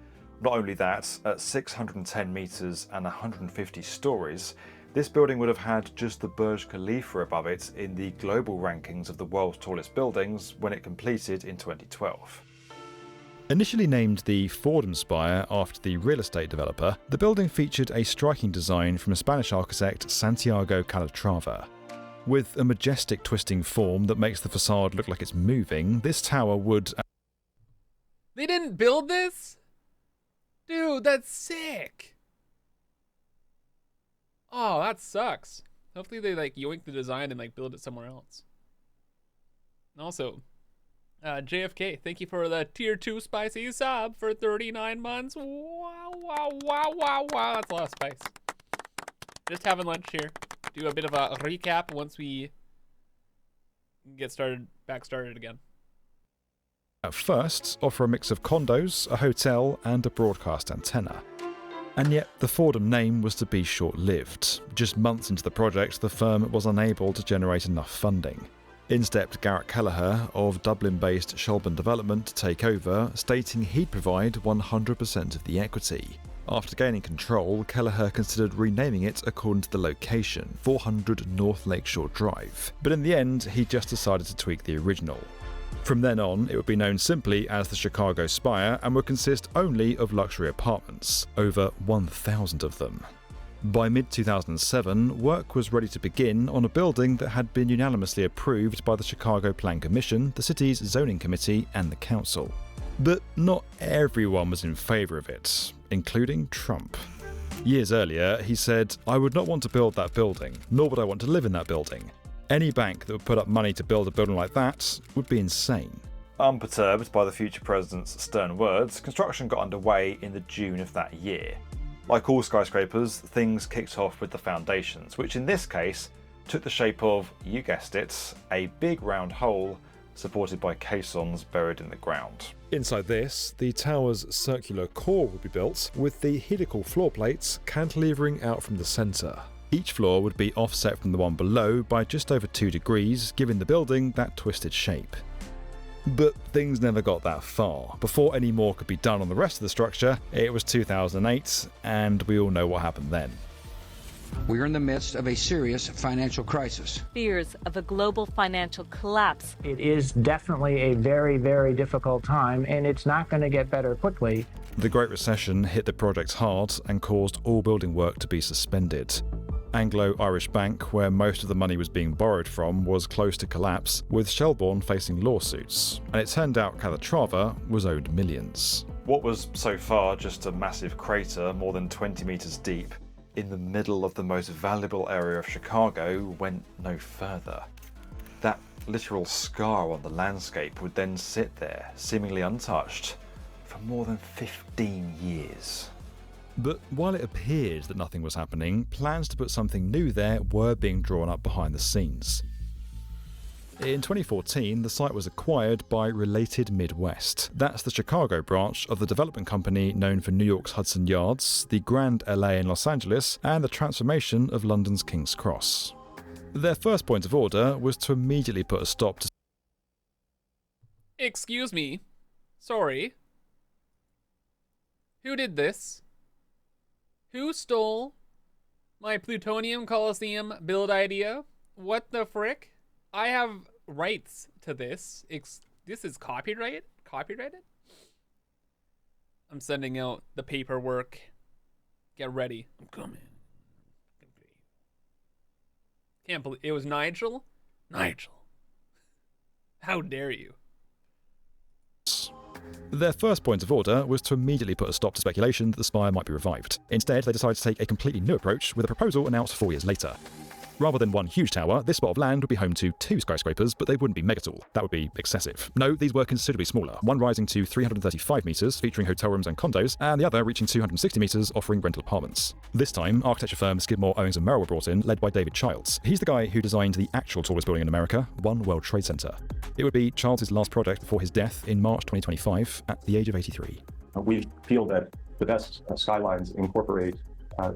Not only that, at 610 metres and 150 stories, this building would have had just the Burj Khalifa above it in the global rankings of the world's tallest buildings when it completed in 2012. Initially named the Fordham Spire after the real estate developer, the building featured a striking design from a Spanish architect, Santiago Calatrava. With a majestic twisting form that makes the facade look like it's moving, this tower would... They didn't build this? Dude, that's sick. Oh, that sucks. Hopefully they yoink the design and build it somewhere else. And also, JFK, thank you for the tier 2 spicy sub for 39 months. Wow, wow, wow, wow, wow. That's a lot of spice. Just having lunch here. Do a bit of a recap once we get back started again. At first, offer a mix of condos, a hotel, and a broadcast antenna. And yet, the Fordham name was to be short-lived. Just months into the project, the firm was unable to generate enough funding. In stepped Garrett Kelleher of Dublin-based Shelburne Development to take over, stating he'd provide 100% of the equity. After gaining control, Kelleher considered renaming it according to the location, 400 North Lakeshore Drive. But in the end, he just decided to tweak the original. From then on, it would be known simply as the Chicago Spire and would consist only of luxury apartments, over 1,000 of them. By mid-2007, work was ready to begin on a building that had been unanimously approved by the Chicago Plan Commission, the city's zoning committee, and the council. But not everyone was in favour of it, including Trump. Years earlier, he said, "I would not want to build that building, nor would I want to live in that building. Any bank that would put up money to build a building like that would be insane." Unperturbed by the future president's stern words, construction got underway in the June of that year. Like all skyscrapers, things kicked off with the foundations, which in this case took the shape of, you guessed it, a big round hole supported by caissons buried in the ground. Inside this, the tower's circular core would be built, with the helical floor plates cantilevering out from the centre. Each floor would be offset from the one below by just over 2 degrees, giving the building that twisted shape. But things never got that far. Before any more could be done on the rest of the structure, it was 2008, and we all know what happened then. We are in the midst of a serious financial crisis. Fears of a global financial collapse. It is definitely a very, very difficult time, and it's not going to get better quickly. The Great Recession hit the project hard and caused all building work to be suspended. Anglo-Irish Bank, where most of the money was being borrowed from, was close to collapse, with Shelburne facing lawsuits, and it turned out Calatrava was owed millions. What was so far just a massive crater more than 20 metres deep in the middle of the most valuable area of Chicago went no further. That literal scar on the landscape would then sit there, seemingly untouched, for more than 15 years. But while it appeared that nothing was happening, plans to put something new there were being drawn up behind the scenes. In 2014, the site was acquired by Related Midwest. That's the Chicago branch of the development company known for New York's Hudson Yards, the Grand LA in Los Angeles, and the transformation of London's King's Cross. Their first point of order was to immediately put a stop to... Excuse me. Sorry. Who did this? Who stole my Plutonium Coliseum build idea? What the frick? I have rights to this. This is copyrighted? I'm sending out the paperwork. Get ready. I'm coming. Can't believe it was Nigel? Nigel. How dare you? Their first point of order was to immediately put a stop to speculation that the spire might be revived. Instead, they decided to take a completely new approach with a proposal announced 4 years later. Rather than one huge tower, this spot of land would be home to 2 skyscrapers, but they wouldn't be megatall. That would be excessive. No, these were considerably smaller, one rising to 335 metres, featuring hotel rooms and condos, and the other reaching 260 metres, offering rental apartments. This time, architecture firm Skidmore, Owings & Merrill were brought in, led by David Childs. He's the guy who designed the actual tallest building in America, One World Trade Center. It would be Childs' last project before his death in March 2025 at the age of 83. We feel that the best skylines incorporate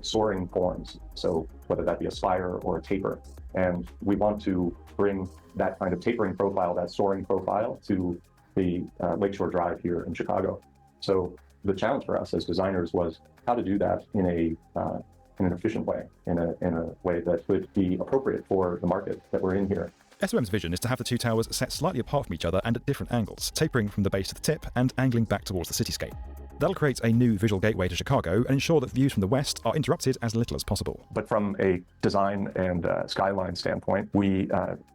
soaring forms, so whether that be a spire or a taper. And we want to bring that kind of tapering profile, that soaring profile, to the Lakeshore Drive here in Chicago. So the challenge for us as designers was how to do that in an efficient way, in a way that would be appropriate for the market that we're in here. SOM's vision is to have the 2 towers set slightly apart from each other and at different angles, tapering from the base to the tip and angling back towards the cityscape. That'll create a new visual gateway to Chicago and ensure that views from the west are interrupted as little as possible. But from a design and skyline standpoint, we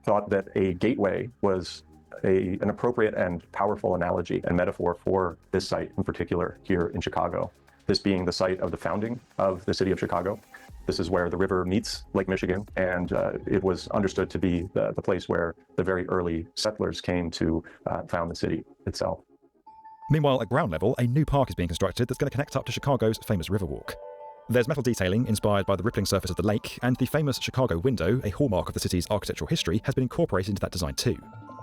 thought that a gateway was an appropriate and powerful analogy and metaphor for this site in particular here in Chicago. This being the site of the founding of the city of Chicago. This is where the river meets Lake Michigan, and it was understood to be the place where the very early settlers came to found the city itself. Meanwhile, at ground level, a new park is being constructed that's going to connect up to Chicago's famous Riverwalk. There's metal detailing inspired by the rippling surface of the lake, and the famous Chicago window, a hallmark of the city's architectural history, has been incorporated into that design too.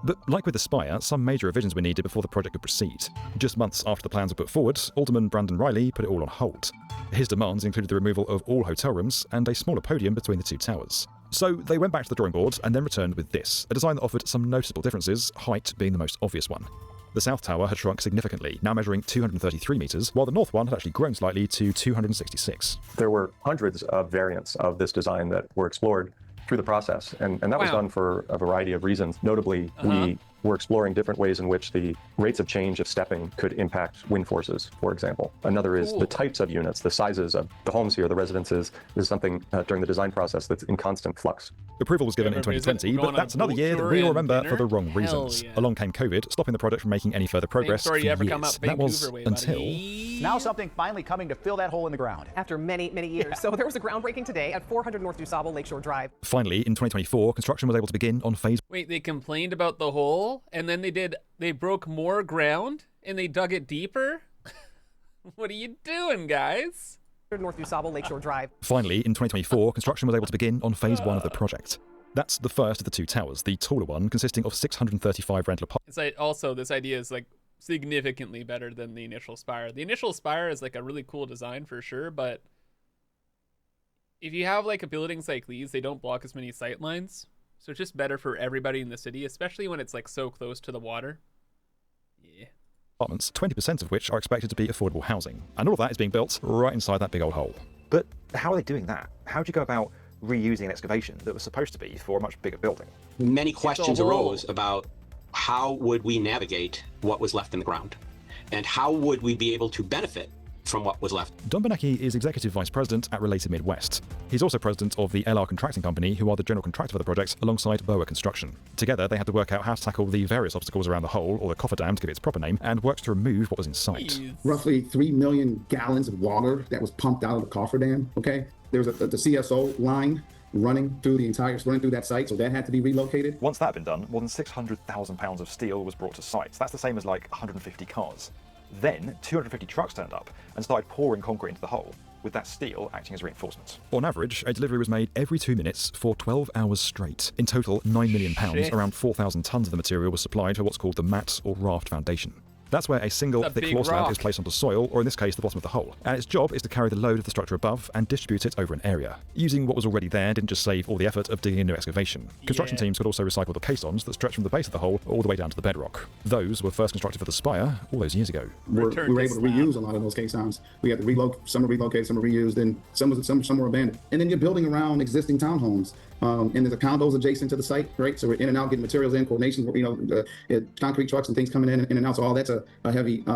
But like with the spire, some major revisions were needed before the project could proceed. Just months after the plans were put forward, Alderman Brandon Riley put it all on hold. His demands included the removal of all hotel rooms and a smaller podium between the 2 towers. So they went back to the drawing board and then returned with this, a design that offered some noticeable differences, height being the most obvious one. The south tower had shrunk significantly, now measuring 233 metres, while the north one had actually grown slightly to 266. There were hundreds of variants of this design that were explored through the process, and that was done for a variety of reasons. Notably, we were exploring different ways in which the rates of change of stepping could impact wind forces, for example. Another is the types of units, the sizes of the homes here, the residences. This is something during the design process that's in constant flux. Approval was given in 2020, but that's another year that we all remember for the wrong reasons. Along came COVID, stopping the project from making any further progress for years. That was until... Now something finally coming to fill that hole in the ground. After many, many years. So there was a groundbreaking today at 400 North DuSable Lakeshore Drive. Finally, in 2024, construction was able to begin on phase... Wait, they complained about the hole, and then they broke more ground, and they dug it deeper? What are you doing, guys? North DuSable Lakeshore Drive. Finally, in 2024, construction was able to begin on phase 1 of the project. That's the first of the 2 towers, the taller one, consisting of 635 rental apartments. It's like, also, this idea is like significantly better than the initial spire. The initial spire is like a really cool design for sure, but if you have like buildings like these, they don't block as many sight lines. So it's just better for everybody in the city, especially when it's like so close to the water. Yeah. Apartments, 20% of which are expected to be affordable housing. And all of that is being built right inside that big old hole. But how are they doing that? How do you go about reusing an excavation that was supposed to be for a much bigger building? Many questions arose about how would we navigate what was left in the ground? And how would we be able to benefit from what was left? Don Bernanke is Executive Vice President at Related Midwest. He's also president of the LR Contracting Company, who are the general contractor for the project, alongside Boa Construction. Together, they had to work out how to tackle the various obstacles around the hole, or the cofferdam to give it its proper name, and worked to remove what was in sight. Roughly 3 million gallons of water that was pumped out of the cofferdam, okay? There was the CSO line running through that site, so that had to be relocated. Once that had been done, more than 600,000 pounds of steel was brought to site. So that's the same as like 150 cars. Then 250 trucks turned up and started pouring concrete into the hole, with that steel acting as reinforcement. On average, a delivery was made every 2 minutes for 12 hours straight. In total, £9 million, around 4,000 tons of the material was supplied for what's called the mat or raft foundation. That's where a single thick floor slab is placed onto soil, or in this case, the bottom of the hole. And its job is to carry the load of the structure above and distribute it over an area. Using what was already there didn't just save all the effort of digging a new excavation. Construction teams could also recycle the caissons that stretch from the base of the hole all the way down to the bedrock. Those were first constructed for the spire all those years ago. We were able to reuse a lot of those caissons. We had to relocate, some are relocated, some are reused, and some were abandoned. And then you're building around existing townhomes. And there's condos adjacent to the site, right? So we're in and out getting materials in, coordination, concrete trucks and things coming in and out. So all that's a heavy, a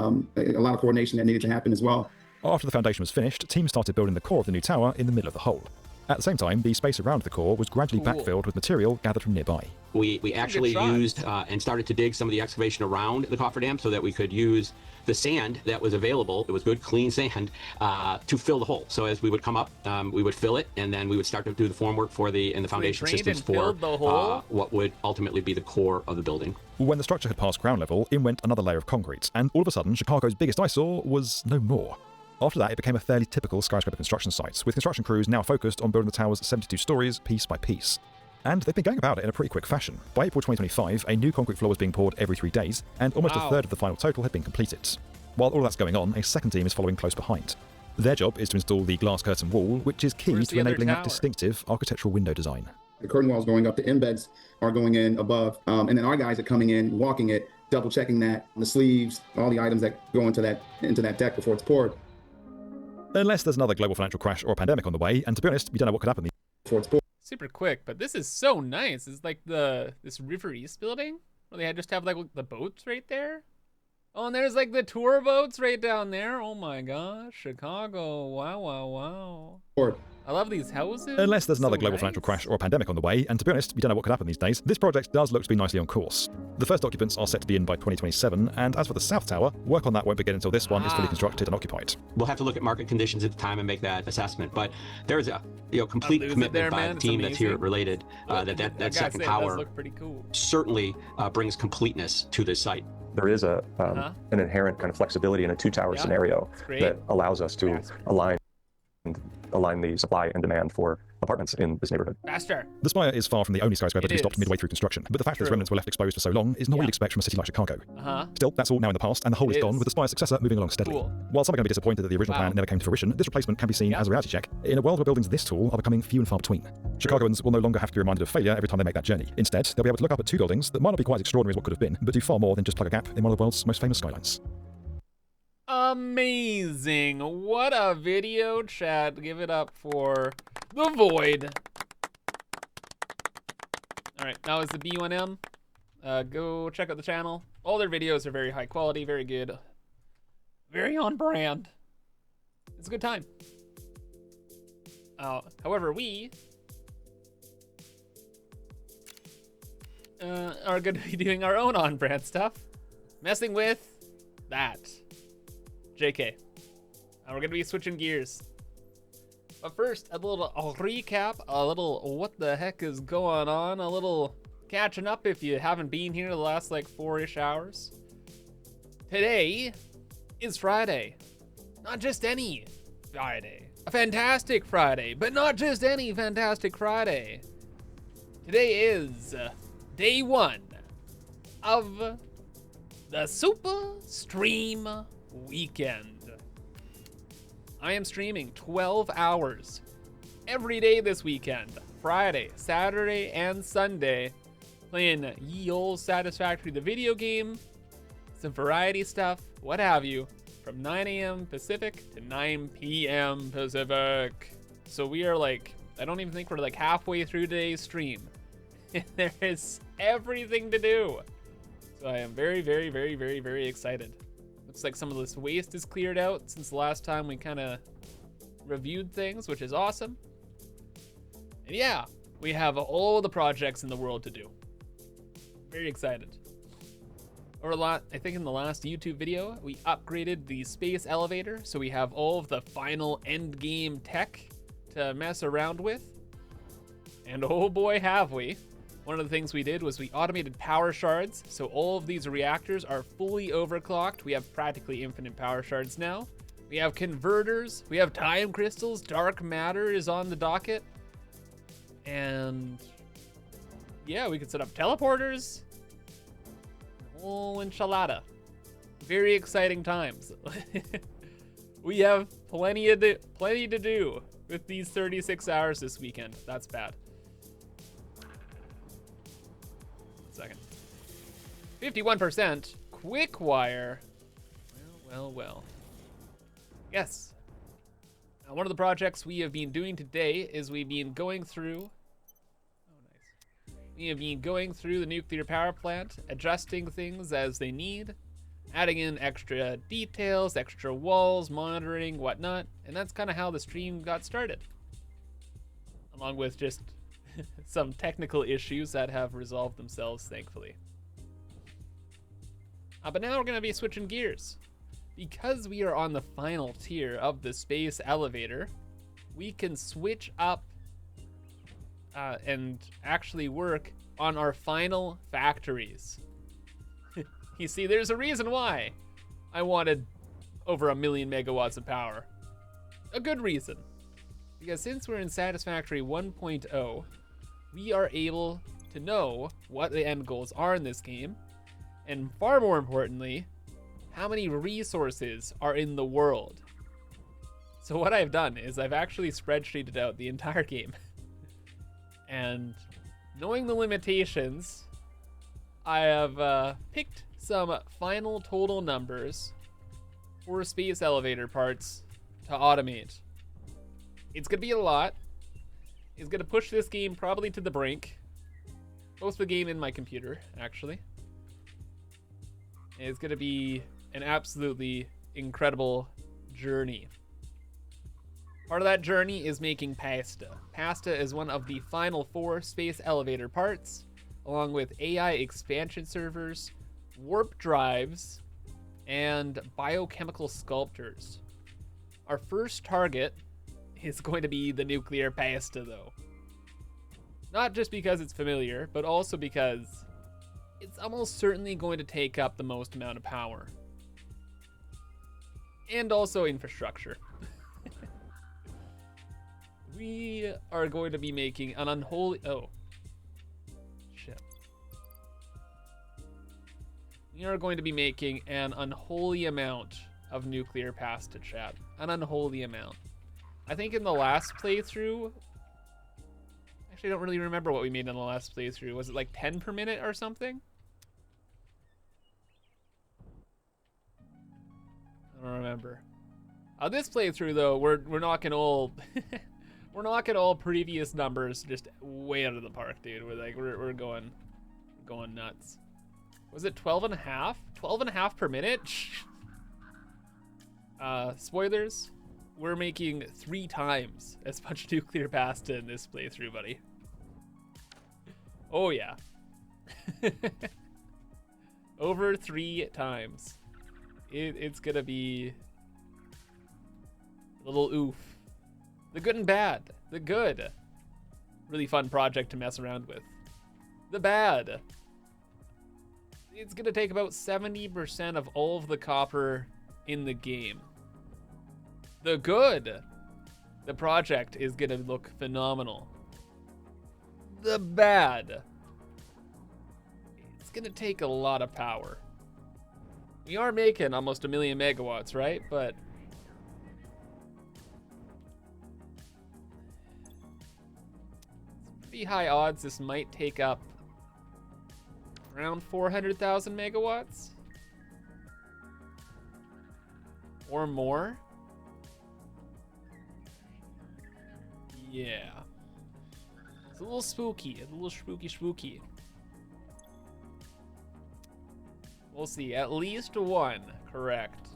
lot of coordination that needed to happen as well. After the foundation was finished, teams started building the core of the new tower in the middle of the hole. At the same time, the space around the core was gradually backfilled with material gathered from nearby. We actually used and started to dig some of the excavation around the cofferdam so that we could use the sand that was available. It was good, clean sand to fill the hole. So as we would come up, we would fill it, and then we would start to do the formwork for the foundation systems for what would ultimately be the core of the building. When the structure had passed ground level, in went another layer of concrete, and all of a sudden, Chicago's biggest eyesore was no more. After that, it became a fairly typical skyscraper construction site, with construction crews now focused on building the tower's 72 stories piece by piece. And they've been going about it in a pretty quick fashion. By April 2025, a new concrete floor was being poured every 3 days, and almost a third of the final total had been completed. While all that's going on, a second team is following close behind. Their job is to install the glass curtain wall, which is key to enabling that distinctive architectural window design. The curtain walls going up, the embeds are going in above, and then our guys are coming in, walking it, double checking that, the sleeves, all the items that go into that deck before it's poured. Unless there's another global financial crash or a pandemic on the way, and to be honest, we don't know what could happen before it's poured. Super quick, but this is so nice. It's like this River East building where they just have like the boats right there. Oh, and there's like the tour boats right down there. Oh my gosh, Chicago! Wow, wow, wow. Poured. I love these houses. Unless there's another global financial crash or a pandemic on the way, and to be honest, we don't know what could happen these days, this project does look to be nicely on course. The first occupants are set to be in by 2027, and as for the South Tower, work on that won't begin until this one is fully constructed and occupied. We'll have to look at market conditions at the time and make that assessment, but there's a complete commitment by the team that's here related that second tower certainly brings completeness to this site. There is an inherent kind of flexibility in a two-tower scenario that allows us to align the supply and demand for apartments in this neighborhood. Faster. The Spire is far from the only skyscraper to be stopped midway through construction, but the fact that its remnants were left exposed for so long is not what you'd expect from a city like Chicago. Still, that's all now in the past, and the hole is gone with the Spire's successor moving along steadily. While some are going to be disappointed that the original plan never came to fruition, this replacement can be seen as a reality check in a world where buildings this tall are becoming few and far between. Chicagoans will no longer have to be reminded of failure every time they make that journey. Instead, they'll be able to look up at two buildings that might not be quite as extraordinary as what could have been, but do far more than just plug a gap in one of the world's most famous skylines. Amazing. What a video, chat. Give it up for The Void. All right, now is the B1M. Go check out the channel. All their videos are very high quality, very good, very on brand. It's a good time. However, we are going to be doing our own on-brand stuff, messing with that. JK. We're gonna be switching gears. But first, a little recap, a little what the heck is going on, a little catching up if you haven't been here the last like 4-ish hours. Today is Friday. Not just any Friday. A fantastic Friday, but not just any fantastic Friday. Today is day 1 of the SUPAH stream weekend. I am streaming 12 hours every day this weekend, Friday, Saturday, and Sunday, playing ye olde Satisfactory the video game, some variety stuff, what have you, from 9 a.m. Pacific to 9 p.m. Pacific. So we are like, I don't even think we're like halfway through today's stream. There is everything to do. So I am very, very, very, very, very excited. Looks like some of this waste is cleared out since the last time we kind of reviewed things, which is awesome. And yeah, we have all the projects in the world to do. Very excited. I think in the last YouTube video, we upgraded the space elevator, so we have all of the final end game tech to mess around with. And oh boy, have we. One of the things we did was we automated power shards, so all of these reactors are fully overclocked. We have practically infinite power shards now. We have converters, we have time crystals, dark matter is on the docket. And yeah, we could set up teleporters. Whole enchilada. Very exciting times. We have plenty to do with these 36 hours this weekend. That's bad. Second. 51% quick wire. Well. Yes. Now, one of the projects we have been doing today is we've been going through. We have been going through the nuclear power plant, adjusting things as they need, adding in extra details, extra walls, monitoring, whatnot, and that's kind of how the stream got started. along with just some technical issues that have resolved themselves, thankfully. But now we're going to be switching gears. Because we are on the final tier of the space elevator, we can switch up and actually work on our final factories. You see, there's a reason why I wanted over 1 million megawatts of power. A good reason. Because since we're in Satisfactory 1.0, we are able to know what the end goals are in this game, and far more importantly, how many resources are in the world. So what I've done is I've actually spreadsheeted out the entire game. And knowing the limitations, I have picked some final total numbers for space elevator parts to automate. It's gonna be a lot. It's gonna push this game probably to the brink. Both the game and my computer, actually. It's gonna be an absolutely incredible journey. Part of that journey is making pasta. Pasta is one of the final 4 space elevator parts, along with AI expansion servers, warp drives, and biochemical sculptors. Our first target is going to be the nuclear pasta, though. Not just because it's familiar, but also because it's almost certainly going to take up the most amount of power. And also infrastructure. We are going to be making an unholy... Oh. Shit. We are going to be making an unholy amount of nuclear pasta, chat. An unholy amount. I think in the last playthrough... Actually, I don't really remember what we made in the last playthrough. Was it like 10 per minute or something? I don't remember. This playthrough, though, we're knocking all... We're knocking all previous numbers just way out of the park, dude. We're going nuts. Was it 12 and a half? 12 and a half per minute? Spoilers. We're making 3 times as much nuclear pasta in this playthrough, buddy. Oh yeah. Over 3 times. It's gonna be a little oof. The good and bad. The good. Really fun project to mess around with. The bad. It's gonna take about 70% of all of the copper in the game. The good. The project is gonna look phenomenal. The bad. It's gonna take a lot of power. We are making almost 1 million megawatts, right? But pretty high odds this might take up around 400,000 megawatts or more. Yeah, it's a little spooky, spooky. We'll see. At least 1 correct.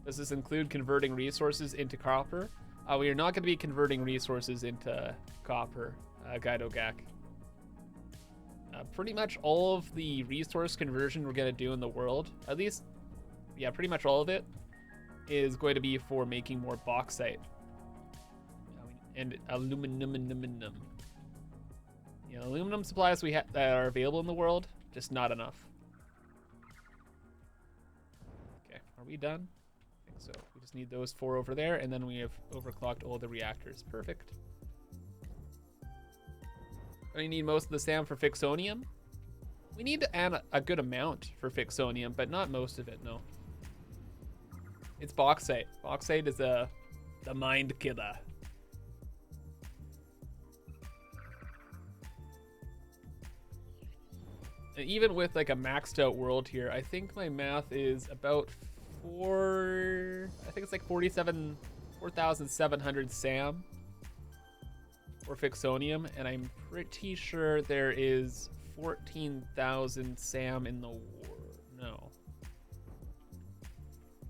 Does this include converting resources into copper? We are not going to be converting resources into copper, Gaidogak. Pretty much all of the resource conversion we're going to do in the world, at least, yeah, pretty much all of it, is going to be for making more bauxite. And aluminum. Yeah, aluminum supplies that are available in the world, just not enough. Okay, are we done? So we just need those 4 over there, and then we have overclocked all the reactors. Perfect. We need most of the SAM for Fixonium. We need to add a good amount for Fixonium, but not most of it, no. It's bauxite. Bauxite is the mind killer. And even with like a maxed out world here, I think my math is about I think it's like 4,700 SAM for Fixonium, and I'm pretty sure there is 14,000 SAM in the war. No.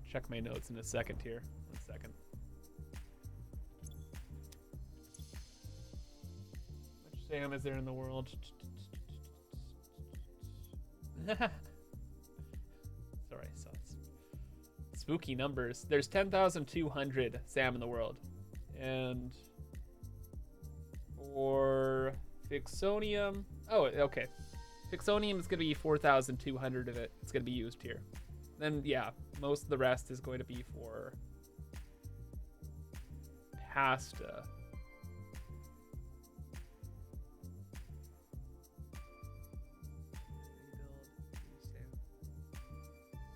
Check my notes in a second here. 1 second. Sam is there in the world? Sorry, so it's spooky numbers. There's 10,200 Sam in the world. And for Fixonium, oh, okay. Fixonium is going to be 4,200 of it. It's going to be used here. Then, yeah, most of the rest is going to be for pasta.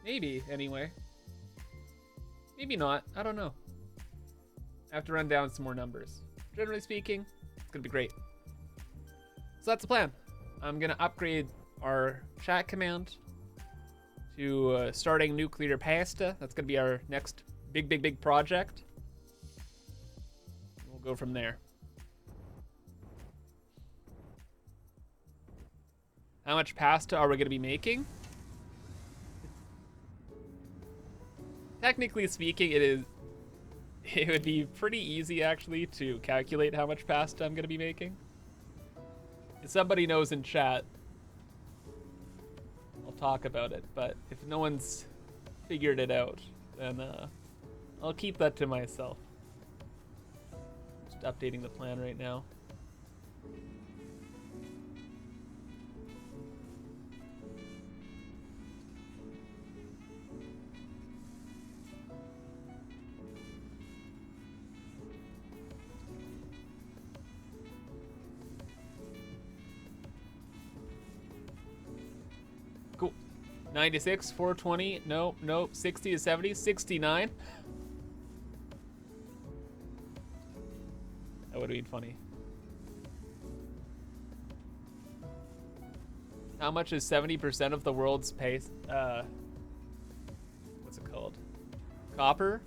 Maybe, anyway. Maybe not. I don't know. I have to run down some more numbers. Generally speaking, it's going to be great. So that's the plan. I'm going to upgrade our chat command to starting nuclear pasta. That's going to be our next big project. We'll go from there. How much pasta are we going to be making? Technically speaking, it would be pretty easy actually to calculate how much pasta I'm going to be making. If somebody knows in chat, I'll talk about it, but if no one's figured it out, then I'll keep that to myself. Just updating the plan right now. Cool. 96, 420, no, 60 to 70, 69. That would have been funny. How much is 70% of the world's pace? What's it called? Copper?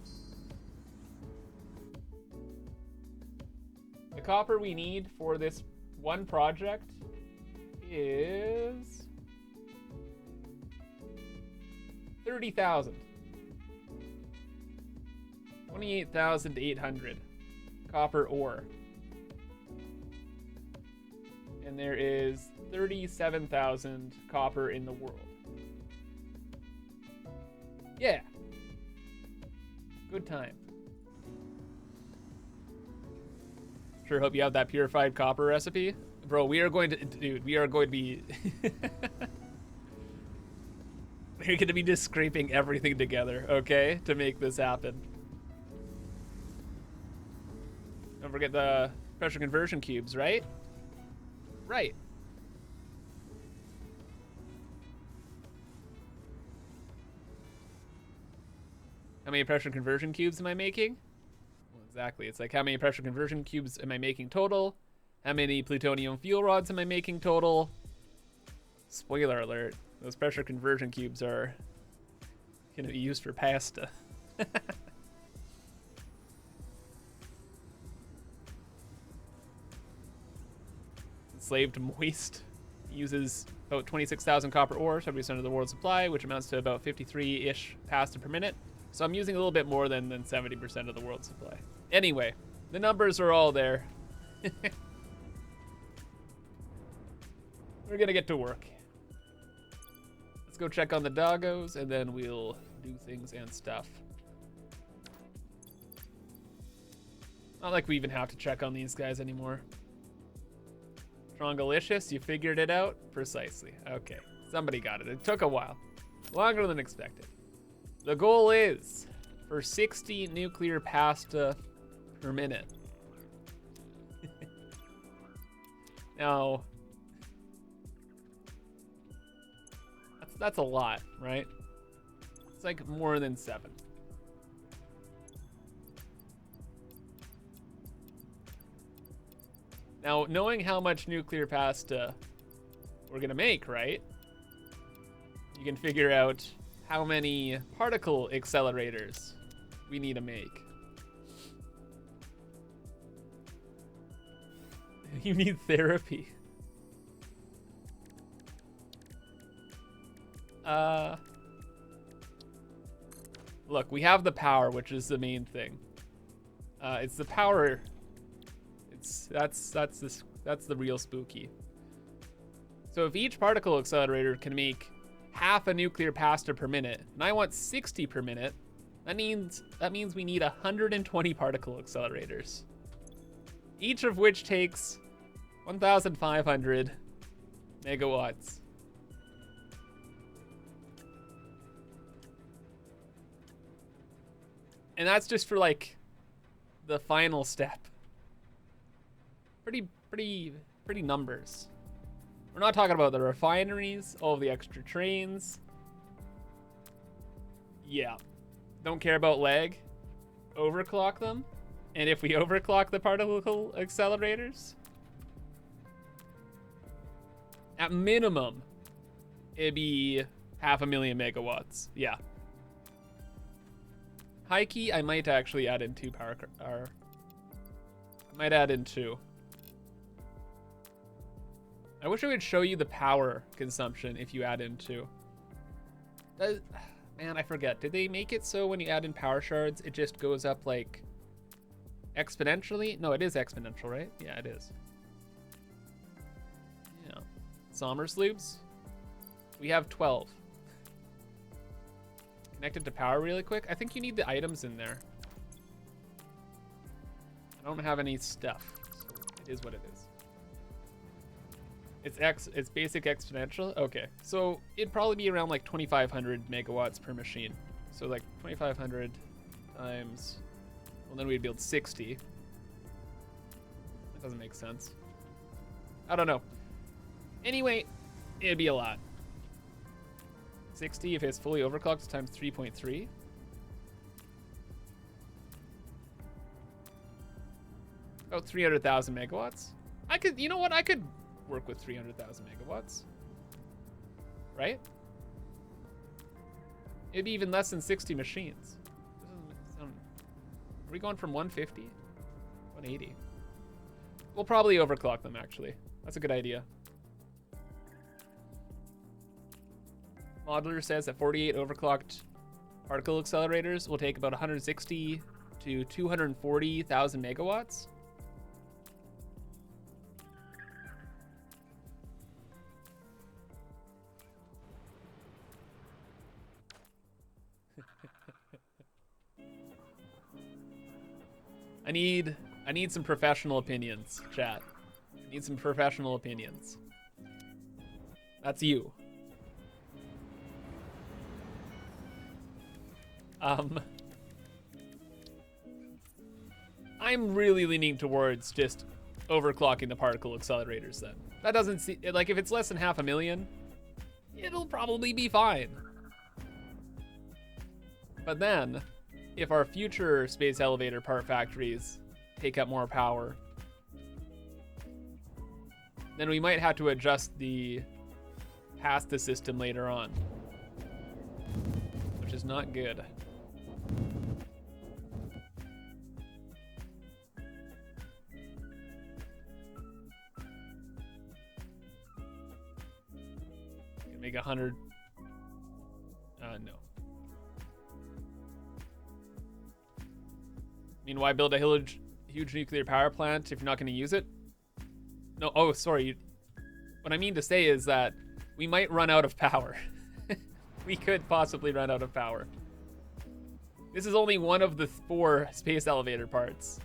The copper we need for this one project is 30,000. 28,800 copper ore. And there is 37,000 copper in the world. Yeah. Good time. Sure hope you have that purified copper recipe. Bro, we are going to, dude, we are going to be we're going to be just scraping everything together, okay, to make this happen. Don't forget the pressure conversion cubes, right? Right. How many pressure conversion cubes am I making? Well, exactly. It's like, how many pressure conversion cubes am I making total? How many plutonium fuel rods am I making total? Spoiler alert. Those pressure conversion cubes are going to be used for pasta. Enslaved moist uses about 26,000 copper ore, 70% of the world's supply, which amounts to about 53-ish pasta per minute. So I'm using a little bit more than 70% of the world's supply. Anyway, the numbers are all there. We're gonna get to work. Let's go check on the doggos, and then we'll do things and stuff. Not like we even have to check on these guys anymore. Strongalicious, you figured it out? Precisely. Okay, somebody got it. It took a while. Longer than expected. The goal is for 60 nuclear pasta per minute. Now, that's a lot, right? It's like more than 7. Now, knowing how much nuclear pasta we're gonna make, right? You can figure out how many particle accelerators we need to make. You need therapy. Look, we have the power, which is the main thing. It's the power. That's this That's the real spooky. So if each particle accelerator can make half a nuclear pasta per minute, and I want 60 per minute, that means we need 120 particle accelerators, each of which takes 1,500 megawatts. And that's just for like the final step. Pretty numbers. We're not talking about the refineries, all of the extra trains. Yeah. Don't care about lag. Overclock them. And if we overclock the particle accelerators, at minimum, it'd be 500,000 megawatts. Yeah. High key, I might actually add in 2 power. I might add in 2. I wish I would show you the power consumption if you add in 2. Man, I forget. Did they make it so when you add in power shards, it just goes up like exponentially? No, it is exponential, right? Yeah, it is. Yeah. Sommersloops. We have 12. Connected to power really quick. I think you need the items in there. I don't have any stuff, so it is what it is. It's basic exponential. Okay, so it'd probably be around like 2,500 megawatts per machine. So like 2,500 times, well, then we'd build 60. That doesn't make sense. I don't know. Anyway, it'd be a lot. 60 if it's fully overclocked times 3.3. About 300,000 megawatts. I could, you know what? I could work with 300,000 megawatts. Right? It'd be even less than 60 machines. Are we going from 150? 180? We'll probably overclock them, actually. That's a good idea. Modeler says that 48 overclocked particle accelerators will take about 160 to 240,000 megawatts. I need some professional opinions, chat. I need some professional opinions. That's you. I'm really leaning towards just overclocking the particle accelerators then. That doesn't see, like, if it's less than 500,000, it'll probably be fine. But then, if our future space elevator part factories take up more power, then we might have to adjust the pasta system later on, which is not good. Make 100. No. I mean, why build a huge nuclear power plant if you're not going to use it? No. Oh, sorry. What I mean to say is that we might run out of power. We could possibly run out of power. This is only one of the 4 space elevator parts.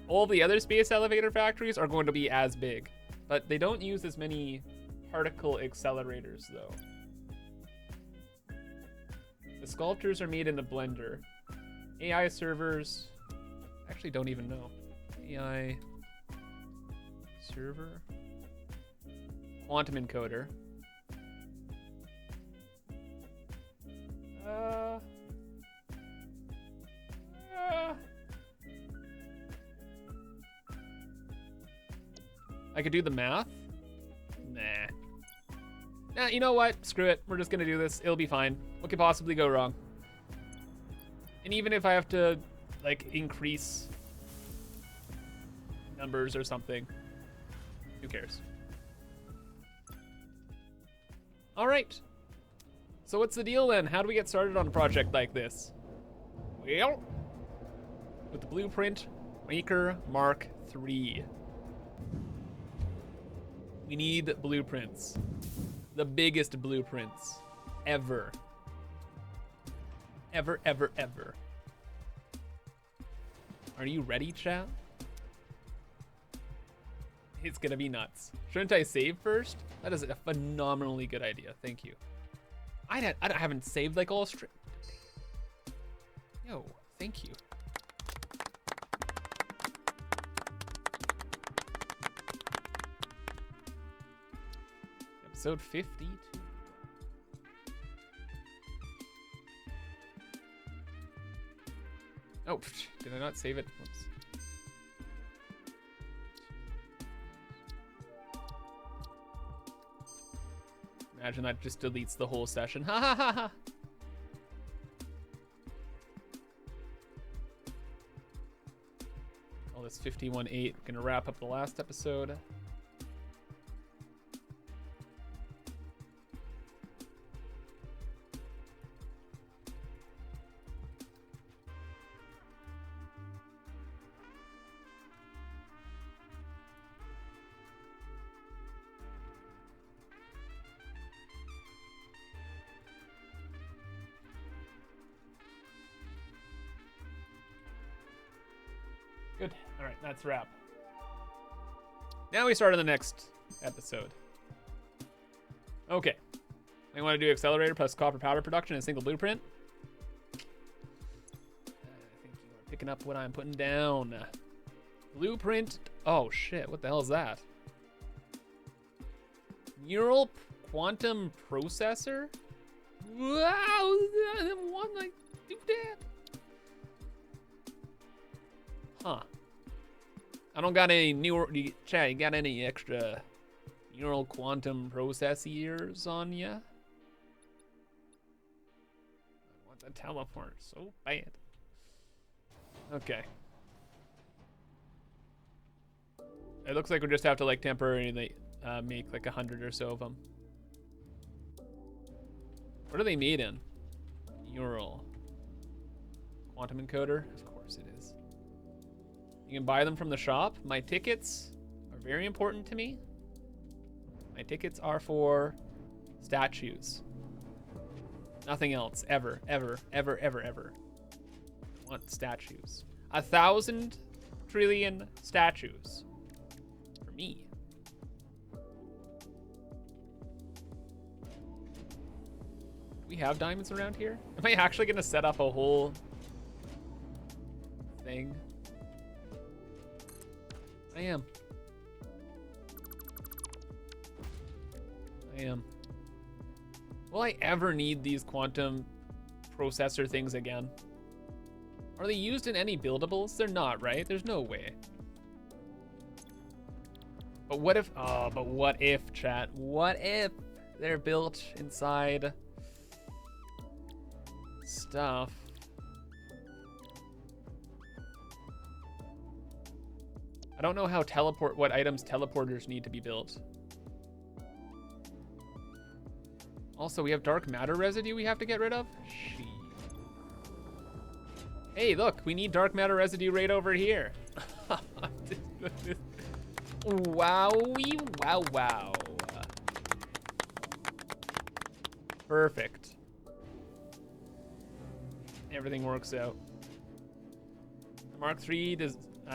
All the other space elevator factories are going to be as big, but they don't use as many particle accelerators, though. The sculptures are made in a blender. AI servers, actually don't even know. AI server, quantum encoder. I could do the math. Nah, you know what? Screw it. We're just gonna do this. It'll be fine. What could possibly go wrong? And even if I have to, like, increase numbers or something, who cares? All right. So what's the deal then? How do we get started on a project like this? Well, with the Blueprint Maker Mark III. We need blueprints. The biggest blueprints ever. Ever, ever, ever. Are you ready, chat? It's gonna be nuts. Shouldn't I save first? That is a phenomenally good idea. Thank you. I haven't saved like all straight. Yo, thank you. Episode 52. Oh, did I not save it? Whoops. Imagine that just deletes the whole session. Ha ha ha ha. Call this 51.8. Gonna wrap up the last episode. Good. All right, that's a wrap. Now we start on the next episode. Okay. I want to do accelerator plus copper powder production in a single blueprint. I think you are picking up what I'm putting down. Blueprint. Oh shit! What the hell is that? Neural quantum processor. Wow! One like do that. Huh. I don't got any chat, you got any extra neural quantum processors on ya? I want the teleport so bad. Okay. It looks like we just have to like temporarily make like 100 or so of them. What are they made in? Neural. Quantum encoder? Of course it is. You can buy them from the shop. My tickets are very important to me. My tickets are for statues. Nothing else. Ever, ever, ever, ever, ever. I want statues. 1,000 trillion statues. For me. Do we have diamonds around here? Am I actually going to set up a whole thing? I am. Will I ever need these quantum processor things again? Are they used in any buildables? They're not, right? There's no way. But what if, but what if, chat? What if they're built inside stuff? I don't know how what items teleporters need to be built. Also, we have dark matter residue we have to get rid of? Shit. Hey, look, we need dark matter residue right over here. Wowie, wow, wow. Perfect. Everything works out. The Mark III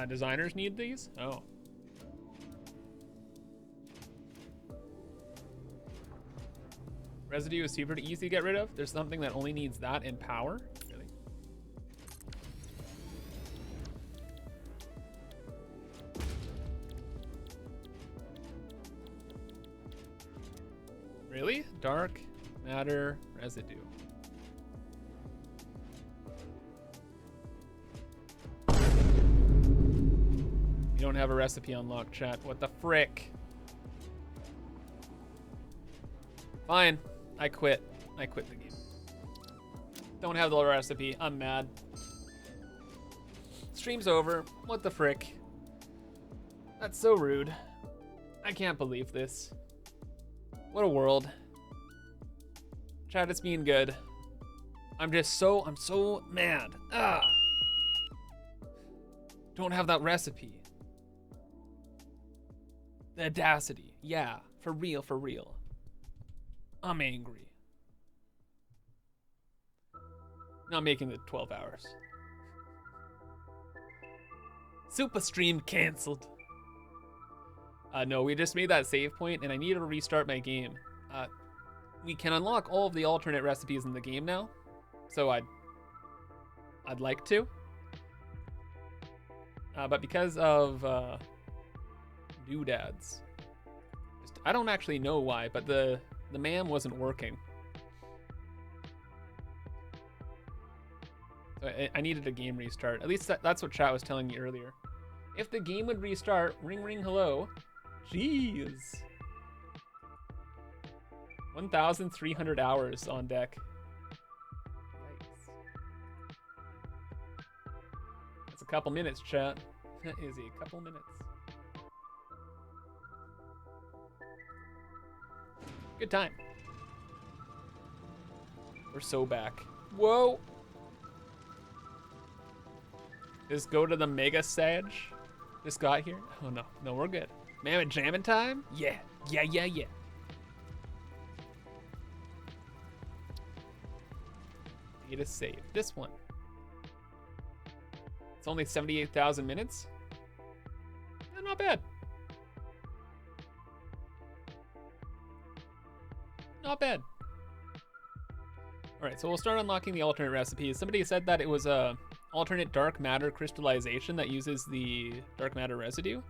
designers need these? Oh. Residue is super easy to get rid of. There's something that only needs that and power. Really? Really? Dark matter residue. You don't have a recipe unlocked, chat. What the frick? Fine. I quit. I quit the game. Don't have the recipe. I'm mad. Stream's over. What the frick? That's so rude. I can't believe this. What a world. Chat, it's being good. I'm so mad. Ah. Don't have that recipe. The audacity. Yeah, for real, for real. I'm angry. Not making it 12 hours. SUPAH stream canceled. No, we just made that save point and I need to restart my game. We can unlock all of the alternate recipes in the game now. So I'd like to. But because of doodads, I don't actually know why, but the MAM wasn't working. So I needed a game restart. At least that's what chat was telling me earlier. If the game would restart, ring ring hello. Jeez. 1,300 hours on deck. Yikes. That's a couple minutes, chat. That is a couple minutes. Good time. We're so back. Whoa! Just go to the Mega Sage. Just got here. Oh no, no, we're good. Mammoth jamming time? Yeah, yeah, yeah, yeah. Need to save this one. It's only 78,000 minutes. Yeah, not bad. Not bad. All right, so we'll start unlocking the alternate recipes. Somebody said that it was a alternate dark matter crystallization that uses the dark matter residue,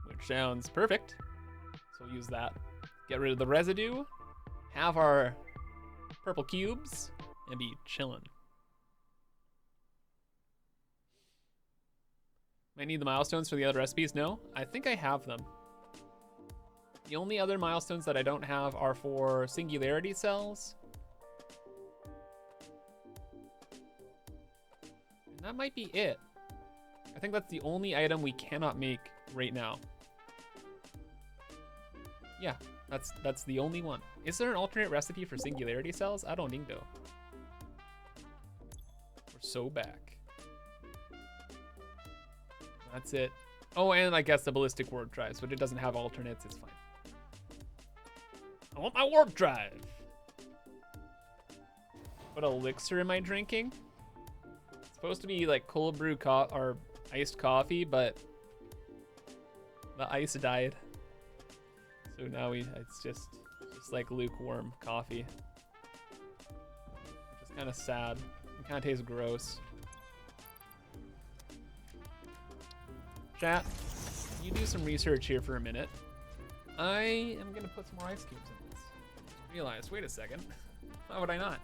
which sounds perfect. So we'll use that. Get rid of the residue, have our purple cubes, and be chillin'. Might need the milestones for the other recipes. No, I think I have them. The only other milestones that I don't have are for singularity cells. And that might be it. I think that's the only item we cannot make right now. Yeah, that's the only one. Is there an alternate recipe for singularity cells? I don't think so. We're so back. That's it. Oh, and I guess the ballistic warp drives, but it doesn't have alternates. It's fine. I want my warp drive. What elixir am I drinking? It's supposed to be like cold brew or iced coffee, but the ice died. So now it's just like lukewarm coffee. Which is kind of sad. It kind of tastes gross. Chat, you do some research here for a minute. I am gonna put some more ice cubes in this. Just realized, wait a second. Why would I not?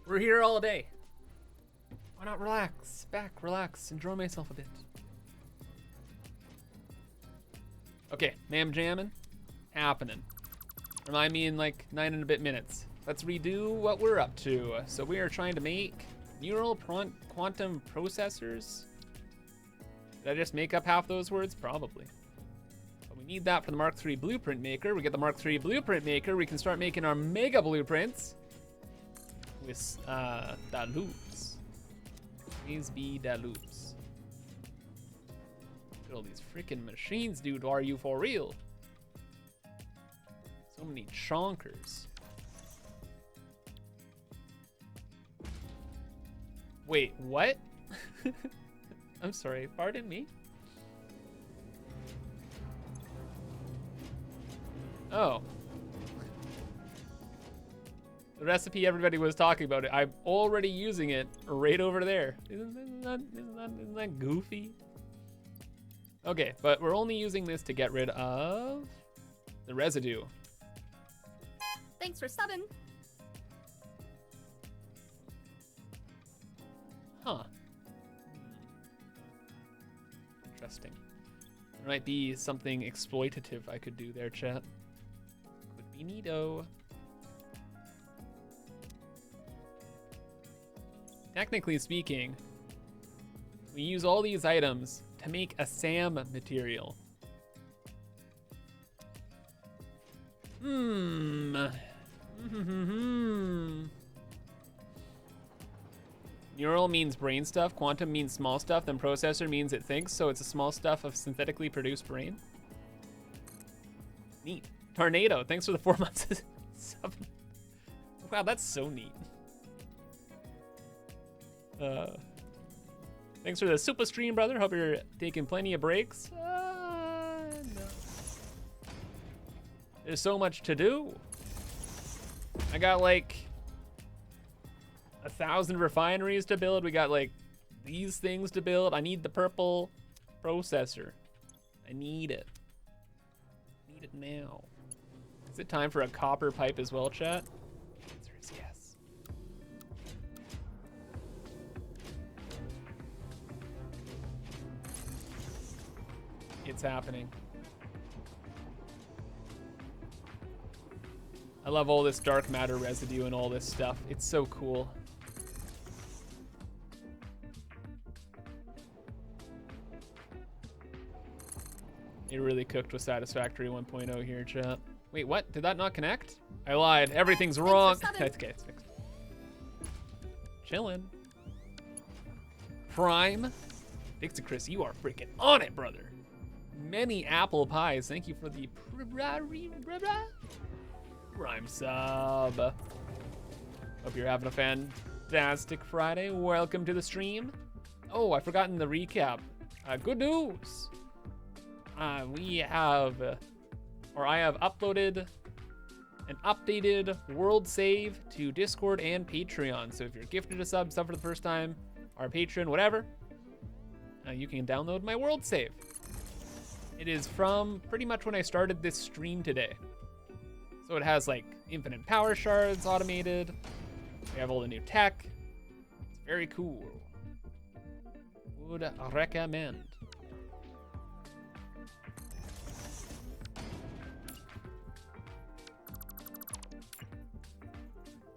We're here all day. Why not relax? Back, relax, enjoy myself a bit. Okay, ma'am jammin', happening. Remind me in like 9 and a bit minutes. Let's redo what we're up to. So we are trying to make neural quantum processors. Did I just make up half those words? Probably. But we need that for the Mark III blueprint maker. We get the Mark III blueprint maker. We can start making our mega blueprints. With Daloops. Please be Daloops. Look at all these freaking machines, dude. Are you for real? So many chonkers. Wait, what? I'm sorry, pardon me? Oh. The recipe everybody was talking about, I'm already using it right over there. Isn't that goofy? Okay, but we're only using this to get rid of the residue. Thanks for subbing. Huh. Interesting. There might be something exploitative I could do there, chat. Could be neato. Technically speaking, we use all these items to make a SAM material. Neural means brain stuff, quantum means small stuff, then processor means it thinks, so it's a small stuff of synthetically produced brain. Neat. Tornado, thanks for the 4 months. Wow, that's so neat. Thanks for the super stream, brother. Hope you're taking plenty of breaks. No. There's so much to do. I got like 1,000 refineries to build. We got like these things to build. I need the purple processor. I need it. Need it now. Is it time for a copper pipe as well, chat? The answer is yes. It's happening. I love all this dark matter residue and all this stuff. It's so cool. It really cooked with Satisfactory 1.0 here, chat. Wait, what? Did that not connect? I lied. Everything's wrong. Okay, it's fixed. Chillin'. Prime. Dixie Chris, you are freaking on it, brother. Many apple pies. Thank you for the Prime sub. Hope you're having a fantastic Friday. Welcome to the stream. Oh, I've forgotten the recap. Good news. I have uploaded an updated world save to Discord and Patreon. So if you're gifted a sub for the first time, or patron, whatever, you can download my world save. It is from pretty much when I started this stream today. So it has like infinite power shards automated. We have all the new tech. It's very cool. Would recommend.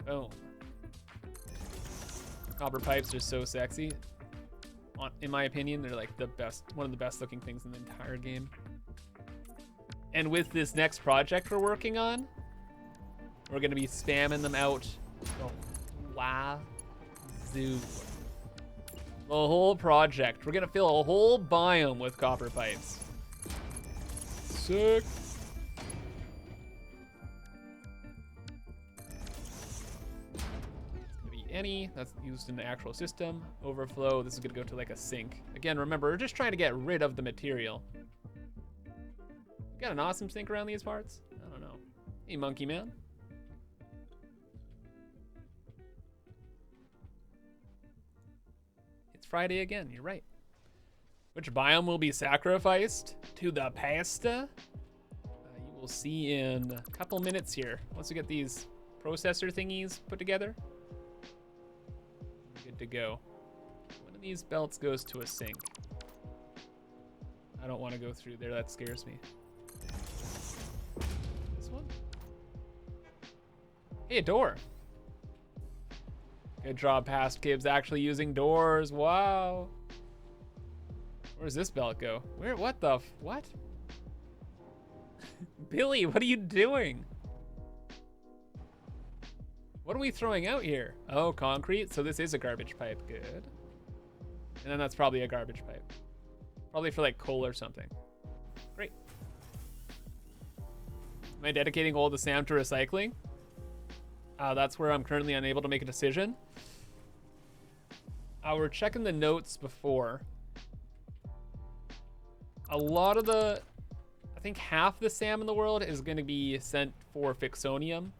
Boom. Copper pipes are so sexy. In my opinion, they're like the best, one of the best looking things in the entire game. And with this next project we're working on, we're gonna be spamming them out. Wow. Zoo. The whole project. We're gonna fill a whole biome with copper pipes. Sick. Any that's used in the actual system. Overflow, this is gonna go to like a sink. Again, remember, we're just trying to get rid of the material. Got an awesome sink around these parts? I don't know. Hey, monkey man. It's Friday again, you're right. Which biome will be sacrificed to the pasta? You will see in a couple minutes here. Once we get these processor thingies put together. Good to go. One of these belts goes to a sink. I don't want to go through there, that scares me. This one? Hey, a door. Good job, past Gibbs, actually using doors. Wow. Where's this belt go? Where, what the, what? Billy, what are you doing? What are we throwing out here? Oh, concrete. So this is a garbage pipe. Good. And then that's probably a garbage pipe. Probably for like coal or something. Great. Am I dedicating all the SAM to recycling? That's where I'm currently unable to make a decision. We're checking the notes before. A lot of the, I think half the SAM in the world is going to be sent for Fixonium.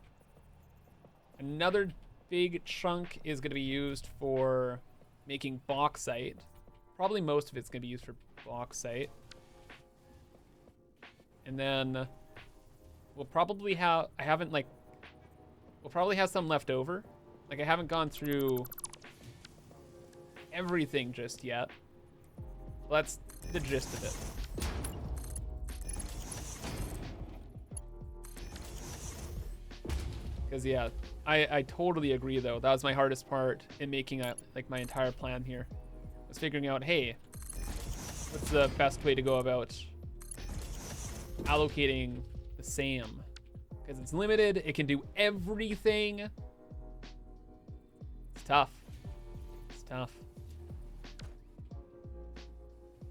Another big chunk is going to be used for making bauxite. Probably most of it's going to be used for bauxite. And then we'll probably have, we'll probably have some left over. Like, I haven't gone through everything just yet. Well, that's the gist of it. Because, yeah, I totally agree, though. That was my hardest part in making my entire plan here. Was figuring out, hey, what's the best way to go about allocating the SAM? Because it's limited, it can do everything. It's tough. It's tough.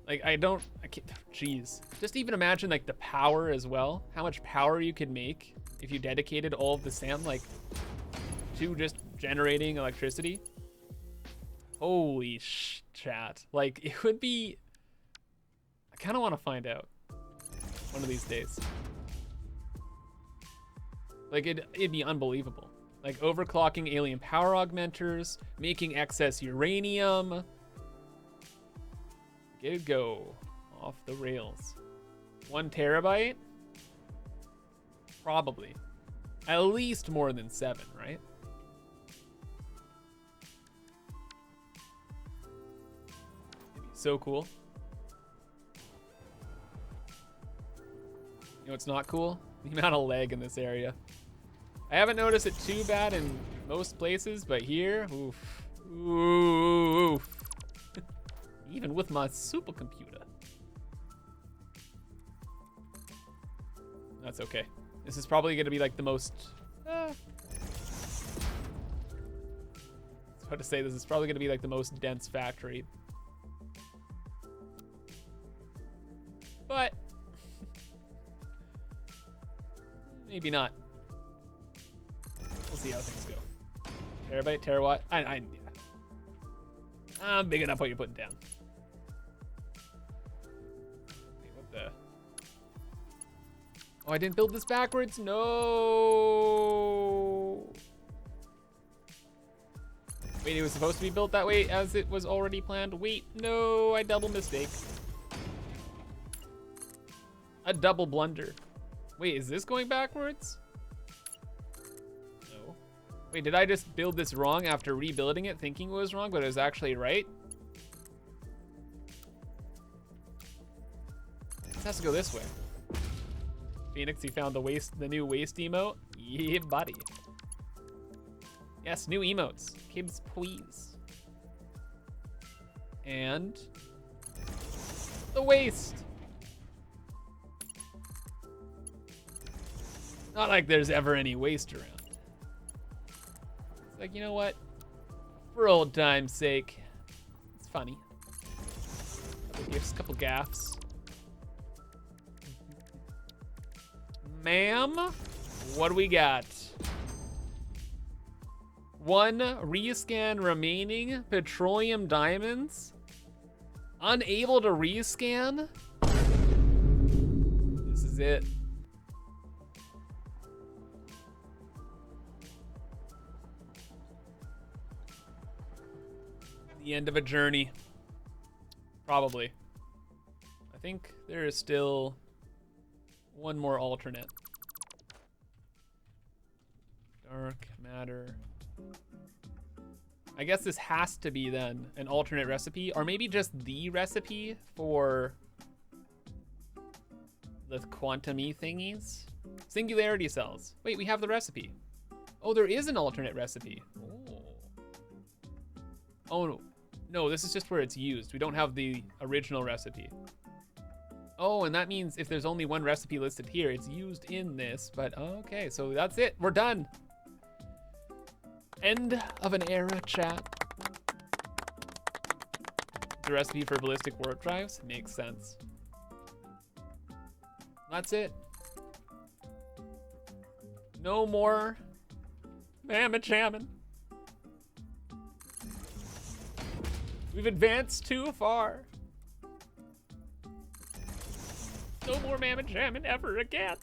Like, I can't, jeez. Just even imagine, like, the power as well. How much power you could make if you dedicated all of the SAM, like, to just generating electricity. Holy chat. Like, it would be, I kind of want to find out one of these days. Like, it'd be unbelievable. Like, overclocking alien power augmenters, making excess uranium. Get it go. Off the rails. 1 terabyte? Probably. At least more than 7, right? It'd be so cool. You know what's not cool? The amount of lag in this area. I haven't noticed it too bad in most places, but here, oof. Oof. Even with my supercomputer. That's okay. This is probably going to be like the most... I was about to say, this is probably going to be like the most dense factory. But... maybe not. We'll see how things go. Terabyte, terawatt. Yeah. I'm big enough what you're putting down. Wait, what the? Oh, I didn't build this backwards? No. Wait, it was supposed to be built that way as it was already planned? Wait, no, I double mistake. A double blunder. Wait, is this going backwards? No. Wait, did I just build this wrong after rebuilding it, thinking it was wrong, but it was actually right? This has to go this way. Phoenix, you found the new waste emote? Yeah, buddy. Yes, new emotes. Kids, please. And the waste. Not like there's ever any waste around. It's like, you know what? For old time's sake, it's funny. Here's a couple gaffs. Ma'am, what do we got? 1 rescan remaining petroleum diamonds. Unable to rescan? This is it. The end of a journey. Probably. I think there is still 1 more alternate. Dark matter. I guess this has to be then an alternate recipe, or maybe just the recipe for the quantum-y thingies. Singularity cells. Wait, we have the recipe. Oh, there is an alternate recipe. Oh no. No, this is just where it's used. We don't have the original recipe. Oh, and that means if there's only 1 recipe listed here, it's used in this, but okay, so that's it. We're done. End of an era, chat. The recipe for ballistic warp drives makes sense. That's it. No more mammoth jamming. We've advanced too far. No more mammoth jamming ever again.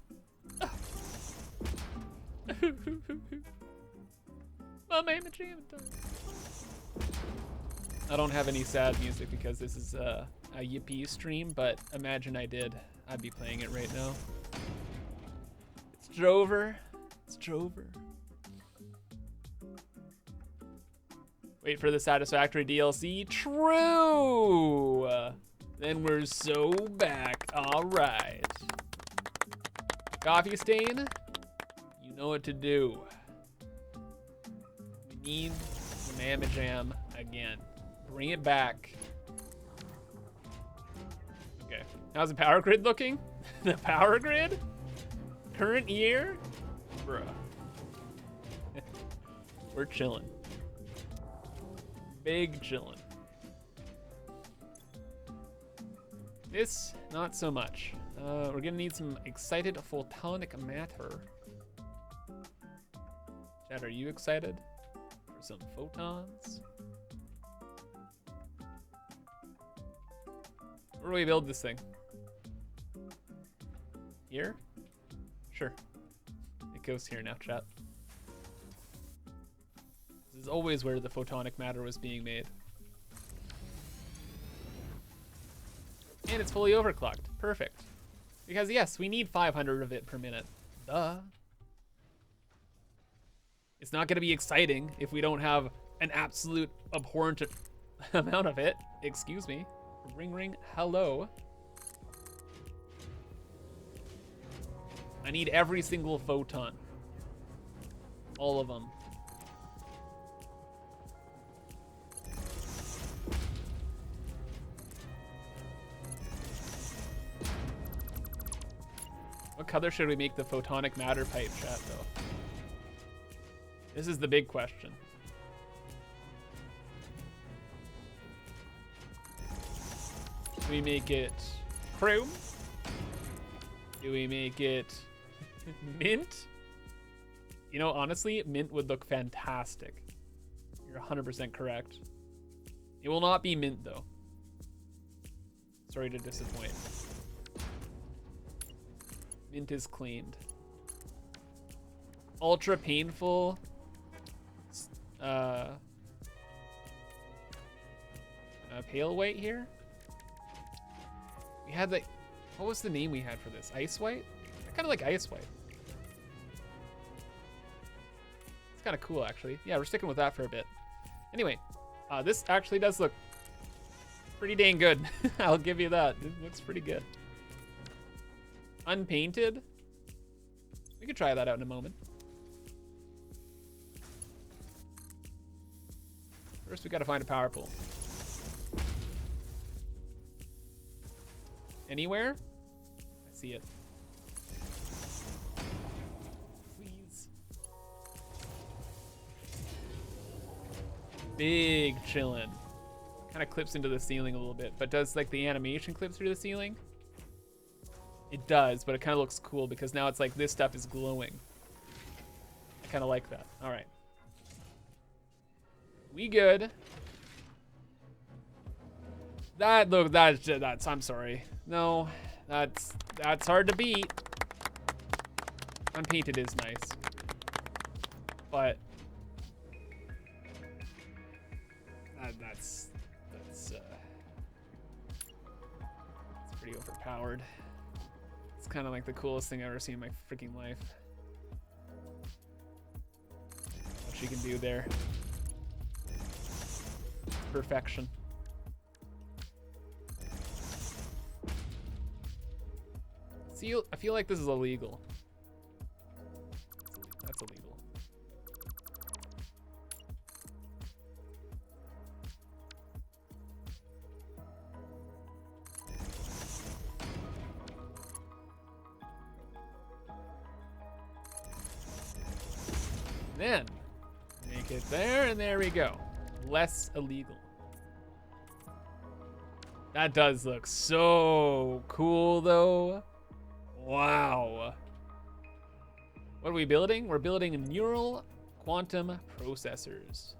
My main jam time. I don't have any sad music because this is a Yippee stream, but imagine I did. I'd be playing it right now. It's Drover. It's Drover. Wait for the satisfactory DLC. True! Then we're so back. All right. Coffee stain, you know what to do. We need the Mamma Jam again. Bring it back. Okay, how's the power grid looking? The power grid? Current year? Bruh. We're chilling. Big chillin'. This, not so much. We're gonna need some excited photonic matter. Chad, are you excited for some photons? Where do we build this thing? Here? Sure. It goes here now, chat. This is always where the photonic matter was being made. And it's fully overclocked. Perfect. Because yes, we need 500 of it per minute. Duh. It's not gonna be exciting if we don't have an absolute abhorrent amount of it. Excuse me. Ring ring, hello. I need every single photon. All of them. What color should we make the photonic matter pipe, chat, though? This is the big question. Do we make it chrome? Do we make it mint? You know, honestly, mint would look fantastic. You're 100% correct. It will not be mint, though. Sorry to disappoint. Mint is cleaned. Ultra painful. Pale white here. We had like, what was the name we had for this? Ice white? I kind of like ice white. It's kind of cool, actually. Yeah, we're sticking with that for a bit. Anyway, this actually does look pretty dang good. I'll give you that. It looks pretty good. Unpainted. We could try that out in a moment. First, we gotta find a power pole. Anywhere? I see it. Please. Big chillin'. Kind of clips into the ceiling a little bit, but does like the animation clip through the ceiling? It does, but it kind of looks cool because now it's like this stuff is glowing. I kind of like that. All right. We good. That's I'm sorry. No, that's hard to beat. Unpainted is nice. But that's pretty overpowered. It's kind of like the coolest thing I've ever seen in my freaking life. What she can do there. Perfection. See, I feel like this is illegal. That's illegal. Then make it there, and there we go. Less illegal. That does look so cool, though. Wow. What are we building? We're building neural quantum processors.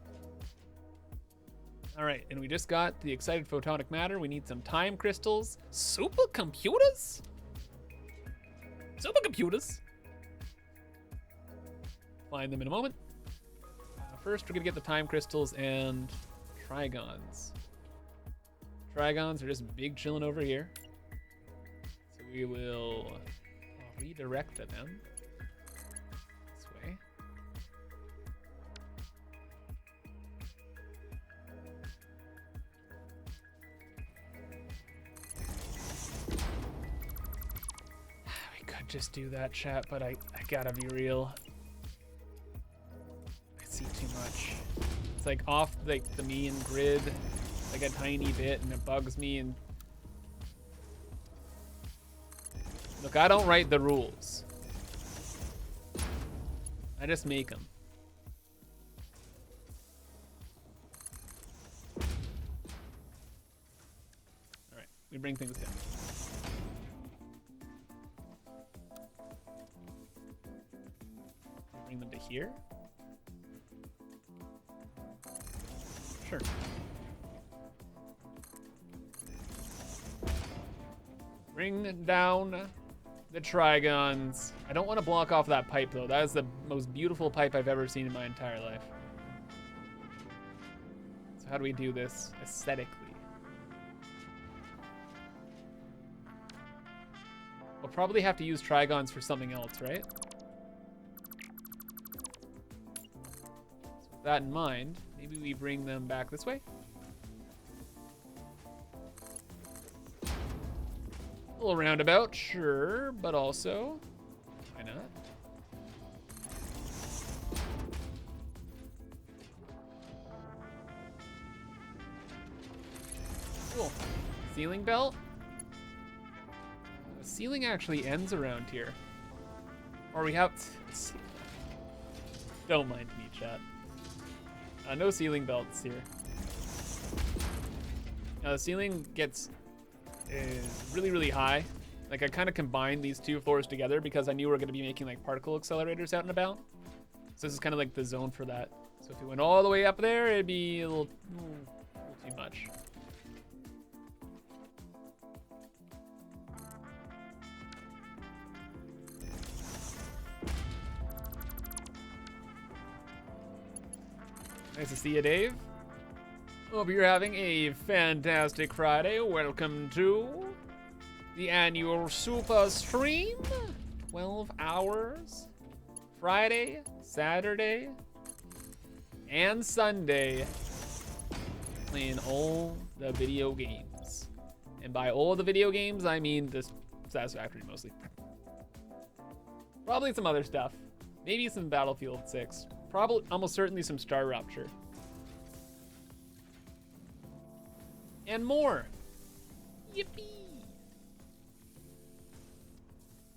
All right, and we just got the excited photonic matter. We need some time crystals. Supercomputers? Supercomputers. Find them in a moment. First, we're gonna get the time crystals and trigons. Trigons are just big chilling over here. So we will redirect them this way. We could just do that, chat, but I gotta be real. I see too much. It's like off like the mean grid like a tiny bit, and it bugs me. And look, I don't write the rules. I just make them. All right, we bring things down. Bring them to here. Sure. Bring down the trigons. I don't want to block off that pipe though. That is the most beautiful pipe I've ever seen in my entire life. So how do we do this aesthetically? We'll probably have to use trigons for something else, right? So with that in mind, maybe we bring them back this way. A little roundabout, sure, but also, why not? Cool. Ceiling belt? The ceiling actually ends around here. Or we have... Don't mind me, chat. No ceiling belts here. Now the ceiling gets... is really, really high. Like, I kind of combined these two floors together because I knew we were going to be making like particle accelerators out and about. So this is kind of like the zone for that. So if we went all the way up there, it'd be a little too much. Nice to see you, Dave. Hope you're having a fantastic Friday. Welcome to the annual SUPAH stream. 12 hours. Friday, Saturday, and Sunday. Playing all the video games. And by all the video games, I mean this Satisfactory mostly. Probably some other stuff. Maybe some Battlefield 6. Probably, almost certainly some Star Rupture. And more. Yippee!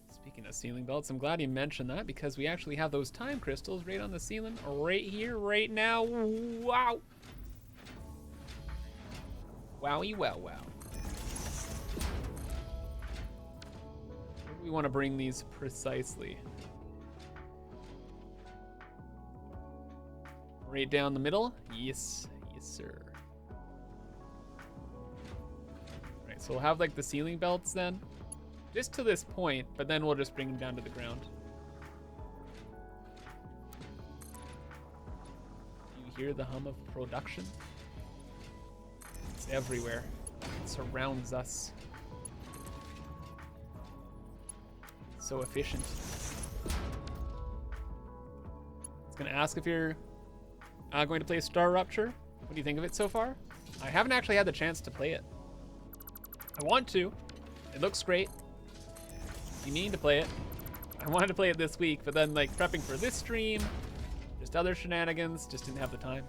Speaking of ceiling belts, I'm glad you mentioned that because we actually have those time crystals right on the ceiling, right here, right now. Wow! Wowie, wow, wow. Where do we want to bring these precisely? Right down the middle? Yes, yes, sir. Right, so we'll have like the ceiling belts then, just to this point, but then we'll just bring them down to the ground. Do you hear the hum of production? It's everywhere. It surrounds us. So efficient. It's gonna ask if you're going to play Star Rupture. What do you think of it so far? I haven't actually had the chance to play it. I want to. It looks great. You need to play it. I wanted to play it this week, but then like prepping for this stream, just other shenanigans, just didn't have the time.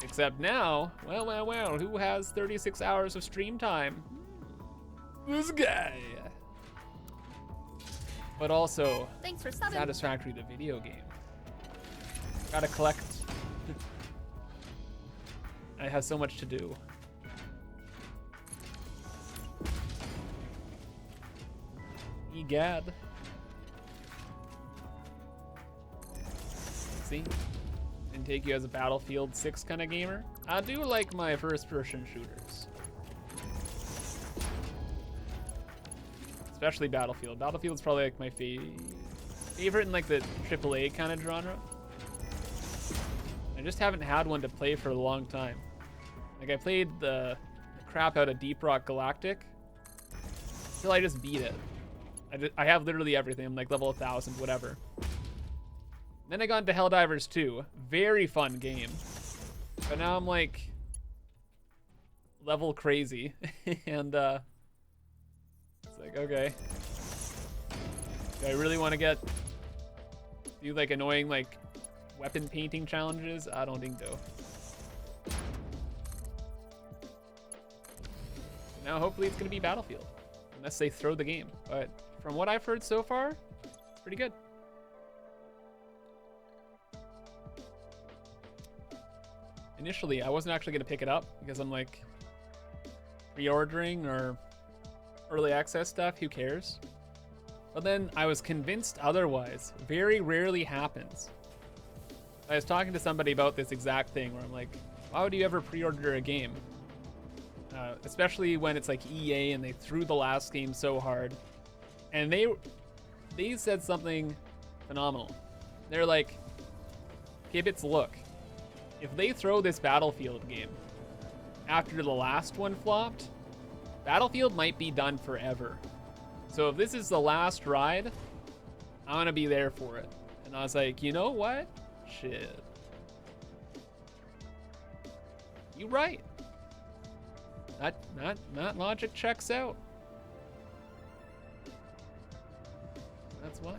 Except now, well, who has 36 hours of stream time? This guy. But also, thanks for subbing. Satisfactory, the video game. Gotta collect. I have so much to do. Egad. See? Didn't take you as a Battlefield 6 kind of gamer. I do like my first-person shooters. Especially Battlefield. Battlefield's probably like my favorite in like the AAA kind of genre. I just haven't had one to play for a long time. Like I played the crap out of Deep Rock Galactic till I just beat it. I have literally everything. I'm like level 1000, whatever. Then I got into Helldivers 2. Very fun game. But now I'm like level crazy. And it's like, okay. Do I really want to do like annoying like weapon painting challenges? I don't think so. Now hopefully it's going to be Battlefield. Unless they throw the game. But from what I've heard so far, it's pretty good. Initially, I wasn't actually going to pick it up because I'm like pre-ordering or early access stuff. Who cares? But then I was convinced otherwise. Very rarely happens. I was talking to somebody about this exact thing where I'm like, why would you ever pre-order a game? Especially when it's like EA and they threw the last game so hard. And they said something phenomenal. They're like, Kibbits, look, if they throw this Battlefield game after the last one flopped, Battlefield might be done forever. So if this is the last ride, I want to be there for it. And I was like, you know what? Shit. You right. That logic checks out. That's why.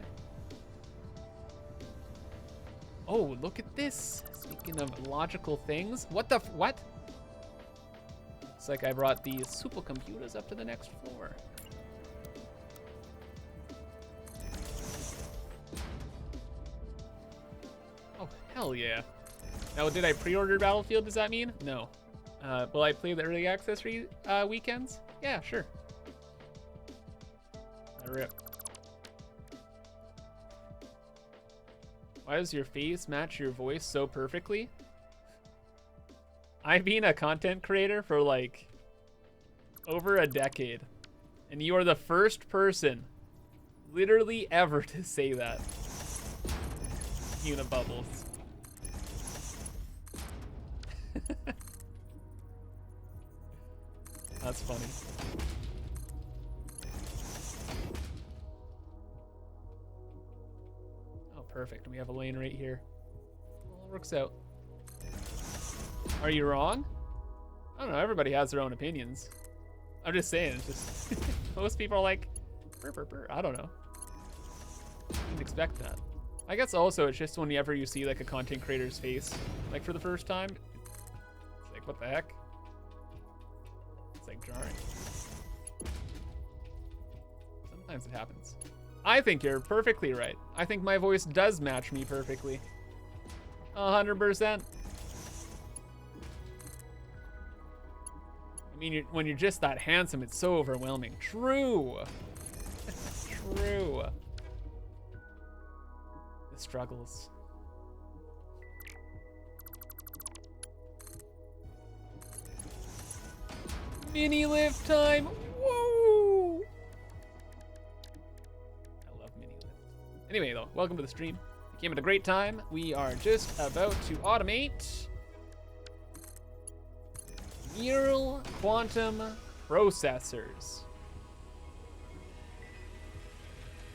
Oh, look at this. Speaking of logical things. What the what? It's like I brought the SUPAH computers up to the next floor. Oh, hell yeah. Now, did I pre-order Battlefield, does that mean? No. Will I play the early access weekends? Yeah, sure. Rip. Why does your face match your voice so perfectly? I've been a content creator for like over a decade, and you are the first person literally ever to say that. Unibubbles. That's funny. Oh, perfect. We have a lane right here. All works out. Are you wrong? I don't know. Everybody has their own opinions. I'm just saying. It's just most people are like, burr, burr, burr. I don't know. Didn't expect that. I guess also it's just whenever you see like a content creator's face, like for the first time, it's like, what the heck? It's like jarring. Sometimes it happens. I think you're perfectly right. I think my voice does match me perfectly. 100%. I mean, when you're just that handsome, it's so overwhelming. True. True. The struggles. Mini lift time. Whoa. I love mini lift. Anyway, though, welcome to the stream. We came at a great time. We are just about to automate neural quantum processors.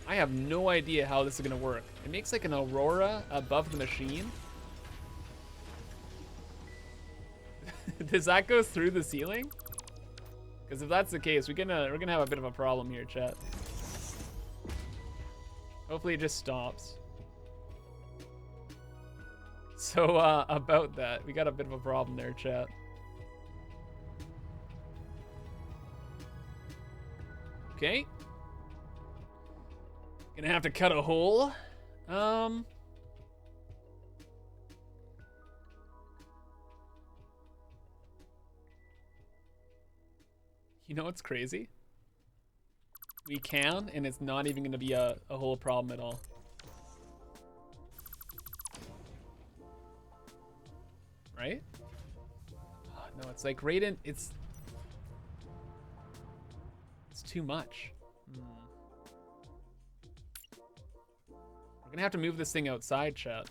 I have no idea how this is going to work. It makes like an aurora above the machine. Does that go through the ceiling? Because if that's the case, we're gonna have a bit of a problem here, chat. Hopefully it just stops. So about that, we got a bit of a problem there, chat. Okay. Gonna have to cut a hole. You know what's crazy? We can, and it's not even gonna be a whole problem at all. Right? Oh, no, it's like right in, it's too much. We're gonna have to move this thing outside, chat.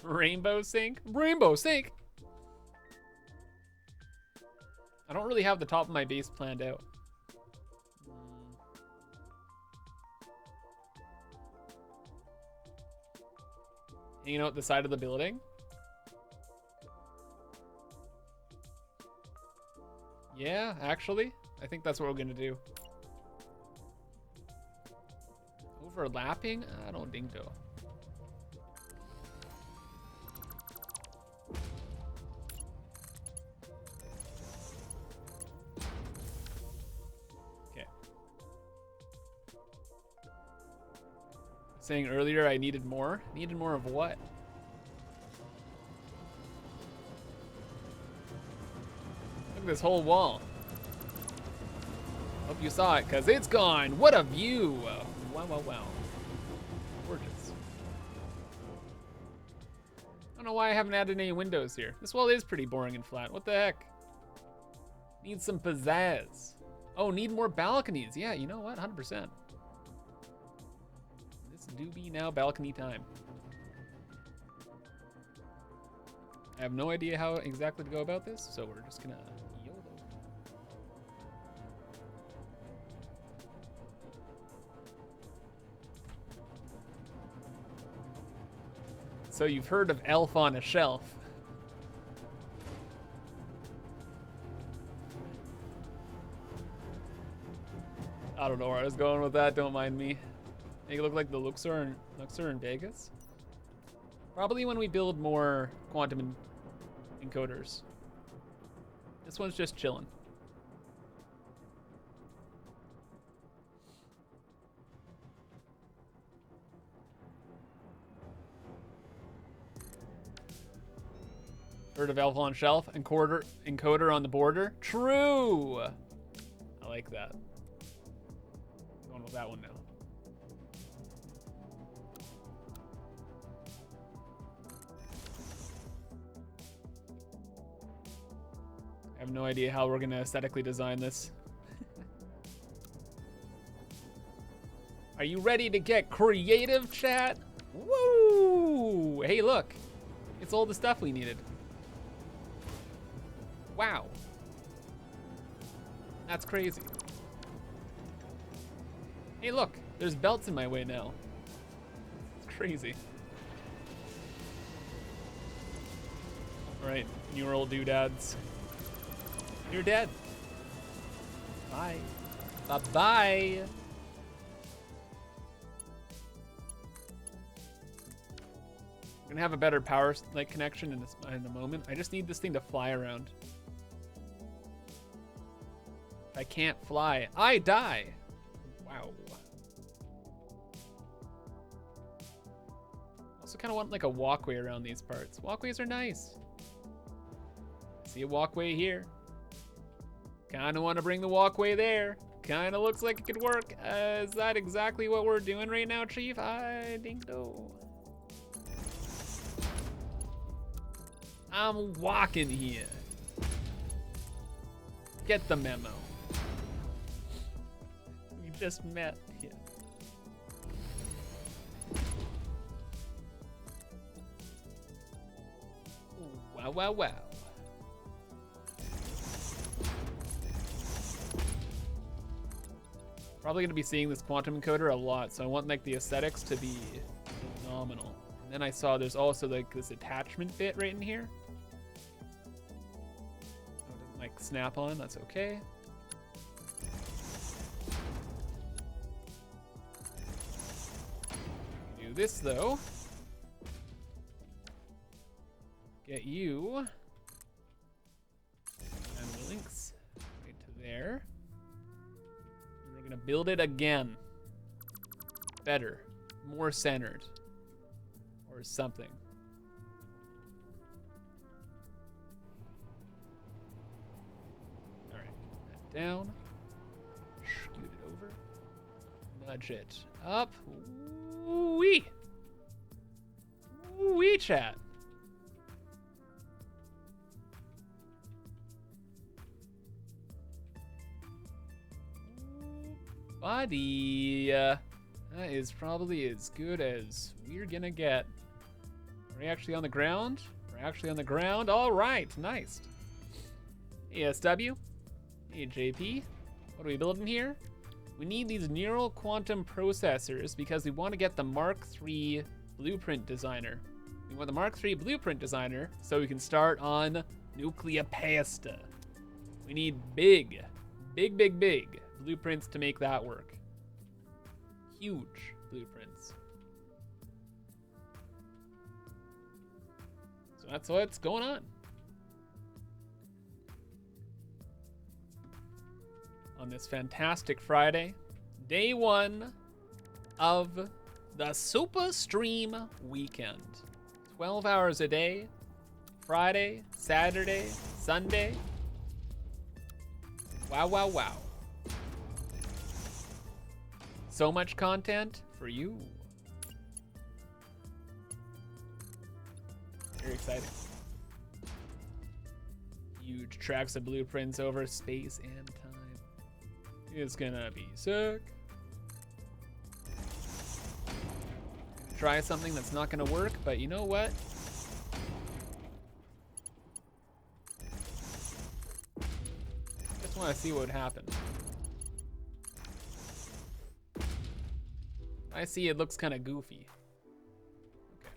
Rainbow sink? Rainbow sink! I don't really have the top of my base planned out. Hanging out the side of the building? Yeah, actually, I think that's what we're gonna do. Overlapping? I don't think so. Okay. Saying earlier I needed more. Needed more of what? Look at this whole wall. Hope you saw it, cause it's gone. What a view! Wow, wow, wow. Gorgeous. I don't know why I haven't added any windows here. This wall is pretty boring and flat. What the heck? Need some pizzazz. Oh, need more balconies. Yeah, you know what? 100%. This do be now balcony time. I have no idea how exactly to go about this, so we're just gonna YOLO. So you've heard of Elf on a Shelf. I don't know where I was going with that, don't mind me. Make it look like the Luxor in Vegas. Probably when we build more quantum encoders. This one's just chilling. Heard of Elf on Shelf? Encoder on the border? True! I like that. Going with that one now. I have no idea how we're gonna aesthetically design this. Are you ready to get creative, chat? Woo! Hey, look. It's all the stuff we needed. Wow. That's crazy. Hey, look. There's belts in my way now. It's crazy. All right, newer old doodads. You're dead. Bye. Bye-bye. I'm gonna have a better power connection in a moment. I just need this thing to fly around. If I can't fly, I die. Wow. Also kind of want like a walkway around these parts. Walkways are nice. See a walkway here. Kind of want to bring the walkway there. Kind of looks like it could work. Is that exactly what we're doing right now, Chief? I think so. I'm walking here. Get the memo. We just met here. Wow, wow, wow. Probably gonna be seeing this quantum encoder a lot, so I want like the aesthetics to be phenomenal. And then I saw there's also like this attachment bit right in here. Oh, it didn't like snap on, that's okay. Do this though. Get you. And the links right to there. We're gonna build it again. Better, more centered, or something. All right, put that down. Scoot it over. Nudge it up. Wee. Wee chat. Buddy. That is probably as good as we're gonna get. Are we actually on the ground? We're actually on the ground. All right, nice. Hey, SW. Hey, JP. What are we building here? We need these neural quantum processors because we want to get the Mark III blueprint designer. We want the Mark III blueprint designer so we can start on nuclear pasta. We need big blueprints to make that work. Huge blueprints. So that's what's going on. On this fantastic Friday, day 1 of the Super Stream weekend. 12 hours a day, Friday, Saturday, Sunday. Wow, wow, wow. So much content for you. Very exciting. Huge tracks of blueprints over space and time. It's gonna be sick. Try something that's not gonna work, but you know what? Just want to see what would happen. I see it looks kind of goofy. Okay.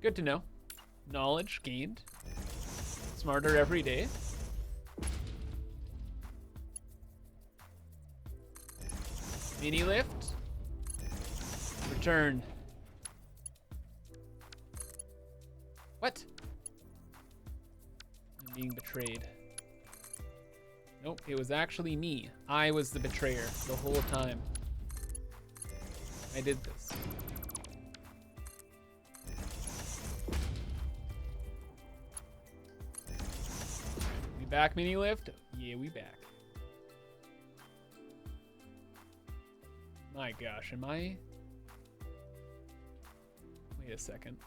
Good to know. Knowledge gained. Smarter every day. Mini lift. Return. What? I'm being betrayed. Nope, it was actually me. I was the betrayer the whole time. I did this. We back, mini lift? Yeah, we back. My gosh, am I? Wait a second.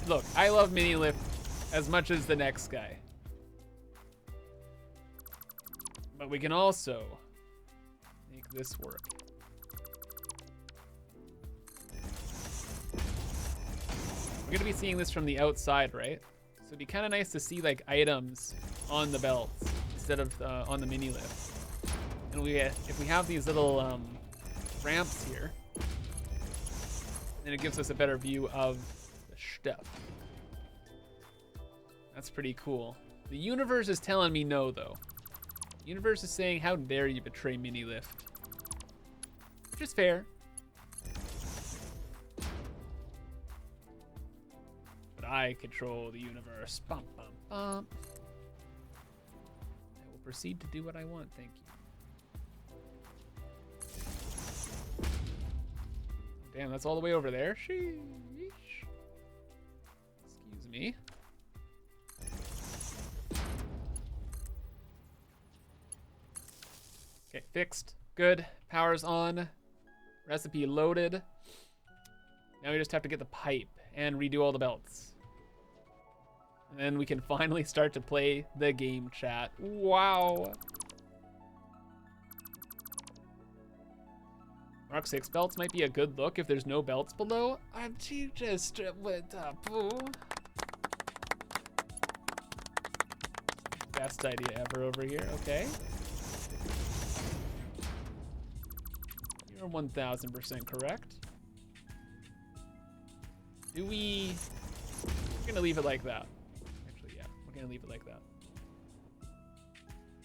Look, I love mini lift as much as the next guy. But we can also make this work. We're gonna be seeing this from the outside, right? So it'd be kind of nice to see like items on the belts instead of on the mini lift. And if we have these little ramps here, then it gives us a better view of the stuff. That's pretty cool. The universe is telling me no, though. The universe is saying, how dare you betray mini lift? Which is fair. But I control the universe. Bum, bum, bum. I will proceed to do what I want, thank you. Damn, that's all the way over there? Sheesh. Excuse me. Okay, fixed. Good. Power's on. Recipe loaded. Now we just have to get the pipe and redo all the belts. And then we can finally start to play the game, chat. Wow. Mark 6 belts might be a good look if there's no belts below. I'm just what up? Best idea ever over here. Okay. You're 1000% correct. We're gonna leave it like that. Actually, yeah, we're gonna leave it like that.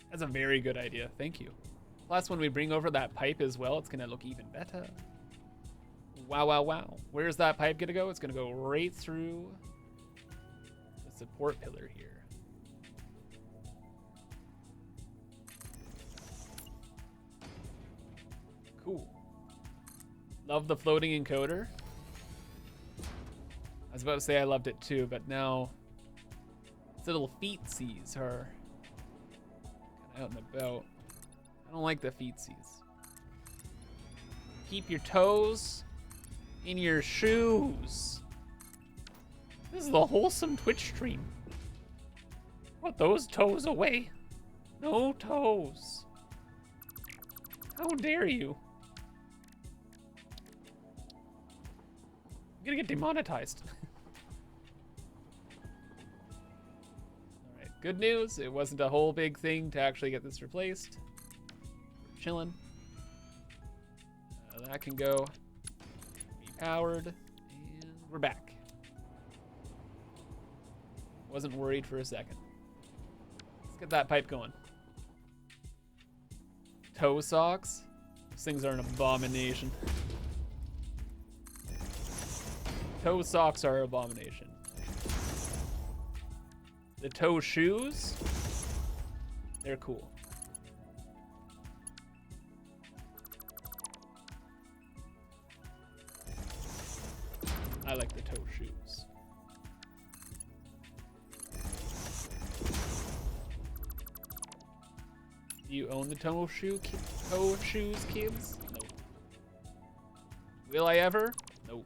That's a very good idea. Thank you. Plus, when we bring over that pipe as well, it's gonna look even better. Wow, wow, wow. Where's that pipe gonna go? It's gonna go right through the support pillar here. Cool. Love the floating encoder. I was about to say I loved it too, but now its little feetsies are kind of out and about. I don't like the feetsies. Keep your toes in your shoes. This is the wholesome Twitch stream. Put those toes away. No toes. How dare you? I'm gonna get demonetized. Alright, good news. It wasn't a whole big thing to actually get this replaced. We're chilling. That can go. Repowered. And we're back. Wasn't worried for a second. Let's get that pipe going. Toe socks. Those things are an abomination. Toe socks are an abomination. The toe shoes, they're cool. I like the toe shoes. Do you own the toe shoes, kids? No. Will I ever? No.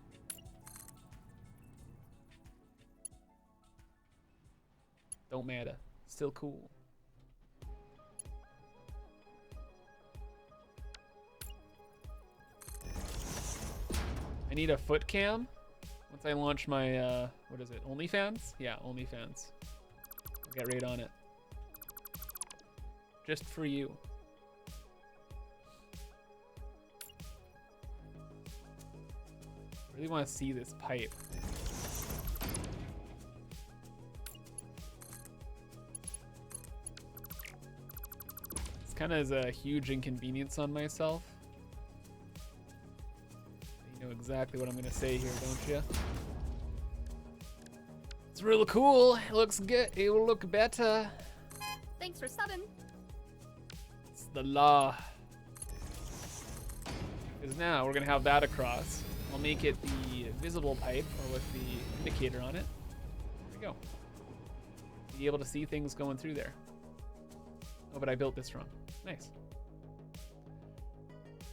Don't matter. Still cool. I need a foot cam. Once I launch my, what is it, OnlyFans? Yeah, OnlyFans. I'll get right on it. Just for you. I really want to see this pipe. This kind of is a huge inconvenience on myself. You know exactly what I'm gonna say here, don't you? It's really cool. It looks good. It will look better. Thanks for subbing. It's the law. Because now we're gonna have that across. I'll make it the visible pipe, or with the indicator on it. There we go. Be able to see things going through there. Oh, but I built this wrong. Nice.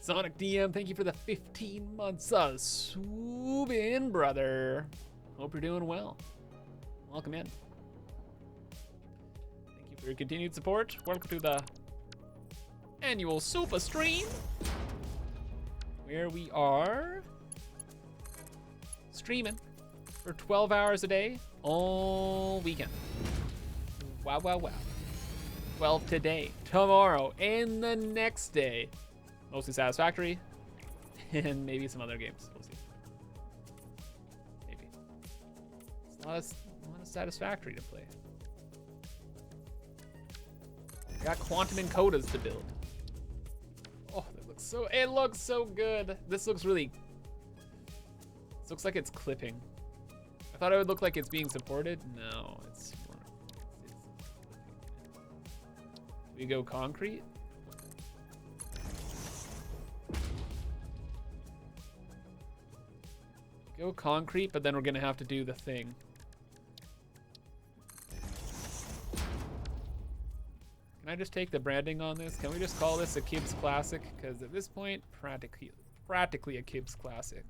Sonic DM, thank you for the 15 months of swooping, brother. Hope you're doing well. Welcome in. Thank you for your continued support. Welcome to the annual SUPAH stream, where we are streaming for 12 hours a day all weekend. Wow, wow, wow. 12 today, tomorrow, and the next day. Mostly Satisfactory, and maybe some other games. We'll see. Maybe. It's a lot of Satisfactory to play. I got quantum encoders to build. Oh, it looks so good. This looks really. This looks like it's clipping. I thought it would look like it's being supported. No, it's we go concrete. Go concrete, but then we're gonna have to do the thing. Can I just take the branding on this? Can we just call this a Kibbs Classic? Because at this point, practically a Kibbs Classic.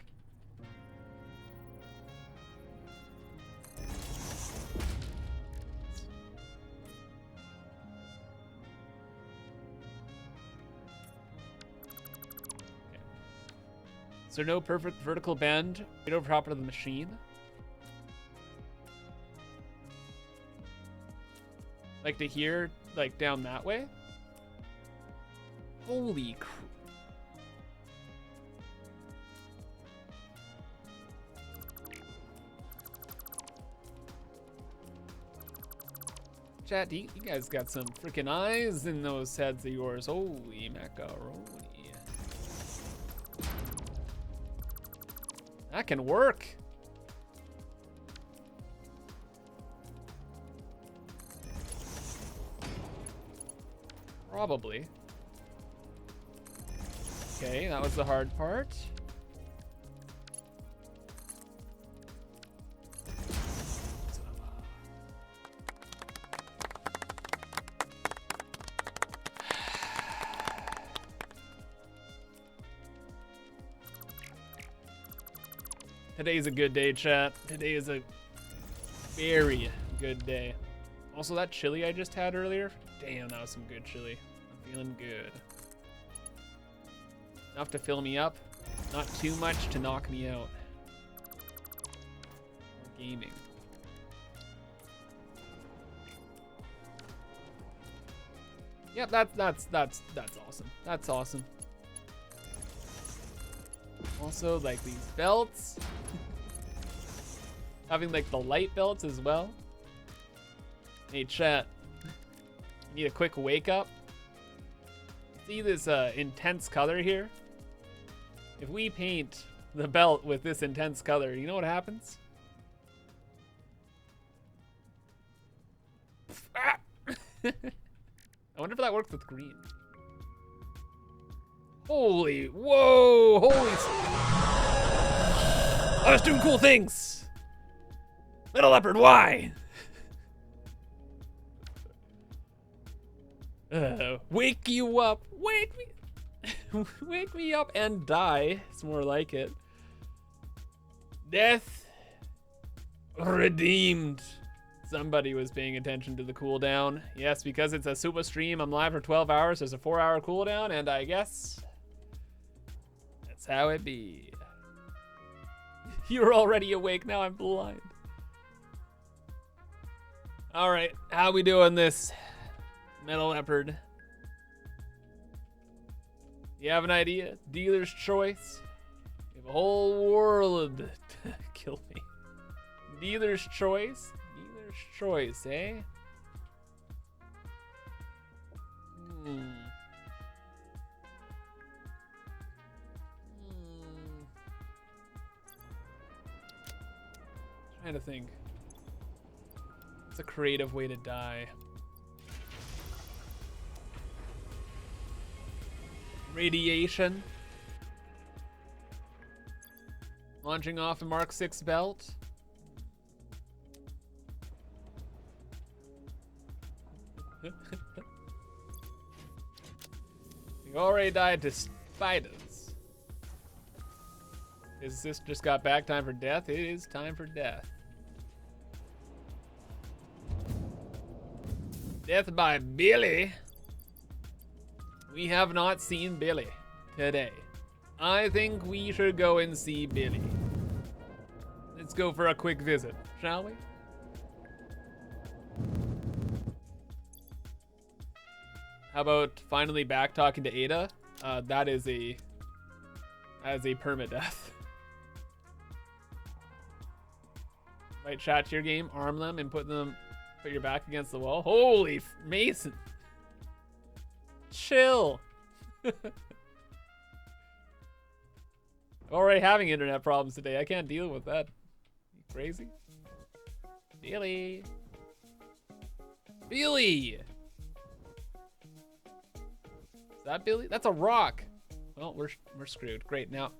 Is there no perfect vertical bend right over top of the machine? Like to here, like down that way? Holy crap. Chat, you guys got some freaking eyes in those heads of yours. Holy macaroni. That can work. Probably. Okay, that was the hard part. Today's a good day, chat. Today is a very good day. Also, that chili I just had earlier, damn, that was some good chili. I'm feeling good. Enough to fill me up, not too much to knock me out. More gaming. Yep, that's awesome. That's awesome. Also, like these belts. Having like the light belts as well. Hey chat, need a quick wake up. See this intense color here? If we paint the belt with this intense color, you know what happens? Ah! I wonder if that works with green. Holy, whoa, holy. I was doing cool things. Little leopard, why? Wake you up, wake me, wake me up and die. It's more like it. Death redeemed. Somebody was paying attention to the cooldown. Yes, because it's a SUPAH stream, I'm live for 12 hours. There's a 4-hour cooldown, and I guess that's how it be. You're already awake, now I'm blind. All right, how we doing this? Metal Leopard. You have an idea? Dealer's choice? You have a whole world to kill me. Dealer's choice? Dealer's choice, eh? Trying to think. It's a creative way to die. Radiation. Launching off a Mark 6 belt. You already died to spiders. Is this just got back? Time for death? It is time for death. Death by Billy. We have not seen Billy today. I think we should go and see Billy. Let's go for a quick visit, shall we? How about finally back talking to Ada? That is a permadeath. Right, chat to your game, arm them, and put your back against the wall. Holy Mason! Chill. I'm already having internet problems today. I can't deal with that. You crazy? Billy. Billy! Is that Billy? That's a rock. Well, we're screwed. Great. Now,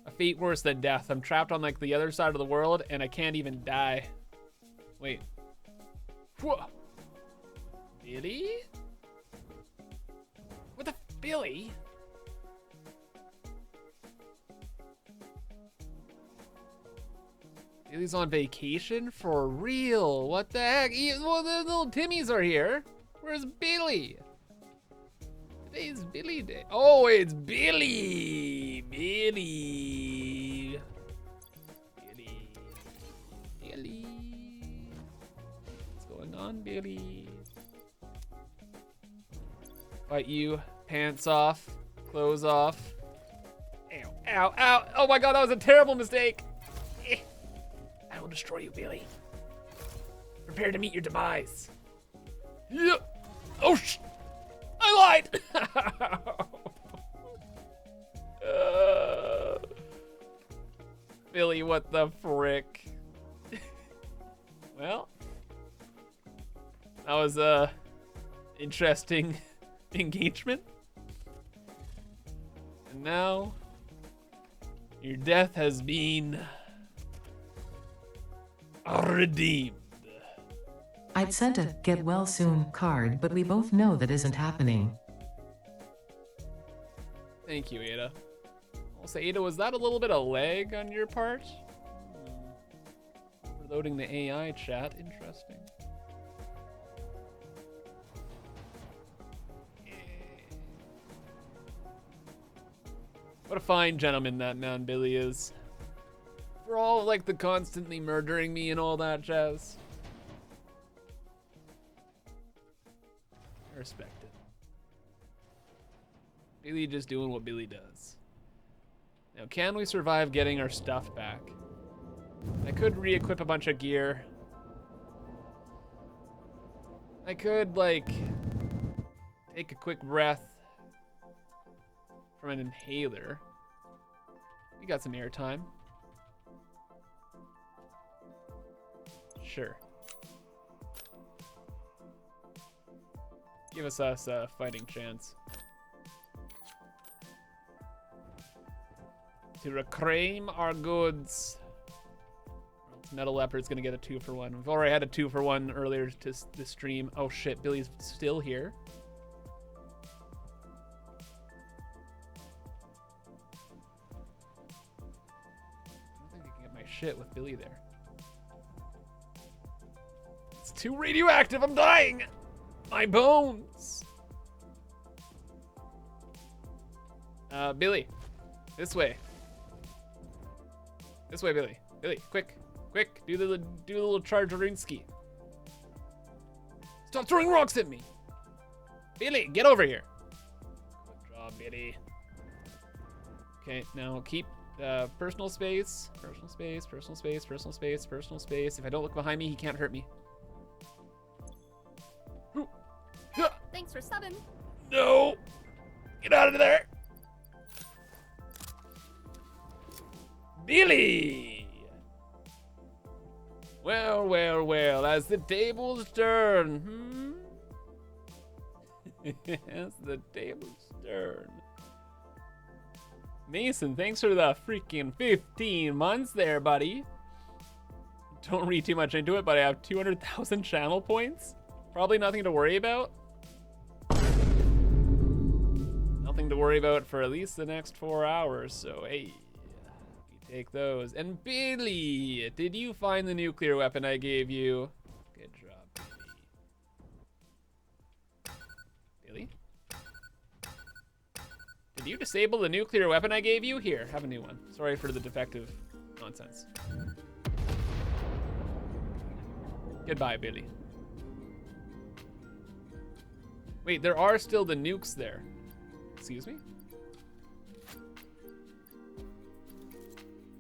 a fate worse than death. I'm trapped on like the other side of the world and I can't even die. Wait. Whoa. Billy? What the Billy? Billy's on vacation for real. What the heck? Well, the little Timmies are here. Where's Billy? Today's Billy Day. Oh, it's Billy. Billy. Billy. Billy. What's going on, Billy? Fight you. Pants off. Clothes off. Ow, ow, ow. Oh my god, that was a terrible mistake. I will destroy you, Billy. Prepare to meet your demise. Yep. Oh, I lied. Billy, what the frick? Well, that was a interesting engagement. And now your death has been redeemed. I'd sent a get well soon card, but we both know that isn't happening. Thank you, Ada. Also, Ada, was that a little bit of lag on your part? Reloading the AI chat. Interesting. What a fine gentleman that man Billy is. For all like the constantly murdering me and all that jazz. I respect it. Billy just doing what Billy does. Now, can we survive getting our stuff back? I could re-equip a bunch of gear. I could, like, take a quick breath from an inhaler. We got some airtime. Sure. Give us a fighting chance. To reclaim our goods. Metal Leopard's gonna get a 2-for-1. We've already had a 2-for-1 earlier to the stream. Oh shit, Billy's still here. I don't think I can get my shit with Billy there. It's too radioactive, I'm dying! My bones! Billy, this way. This way, Billy. Billy, quick. Quick, do the little Chargerinsky. Stop throwing rocks at me. Billy, get over here. Good job, Billy. Okay, now keep personal space. Personal space, personal space, personal space, personal space. If I don't look behind me, he can't hurt me. Thanks for subbing. No! Get out of there! Billy! Well, well, well, as the tables turn, as the tables turn. Mason, thanks for the freaking 15 months there, buddy. Don't read too much into it, but I have 200,000 channel points. Probably nothing to worry about. Nothing to worry about for at least the next 4 hours, so hey. Take those. And Billy, did you find the nuclear weapon I gave you? Good job, Billy. Billy? Did you disable the nuclear weapon I gave you? Here, have a new one. Sorry for the defective nonsense. Goodbye, Billy. Wait, there are still the nukes there. Excuse me?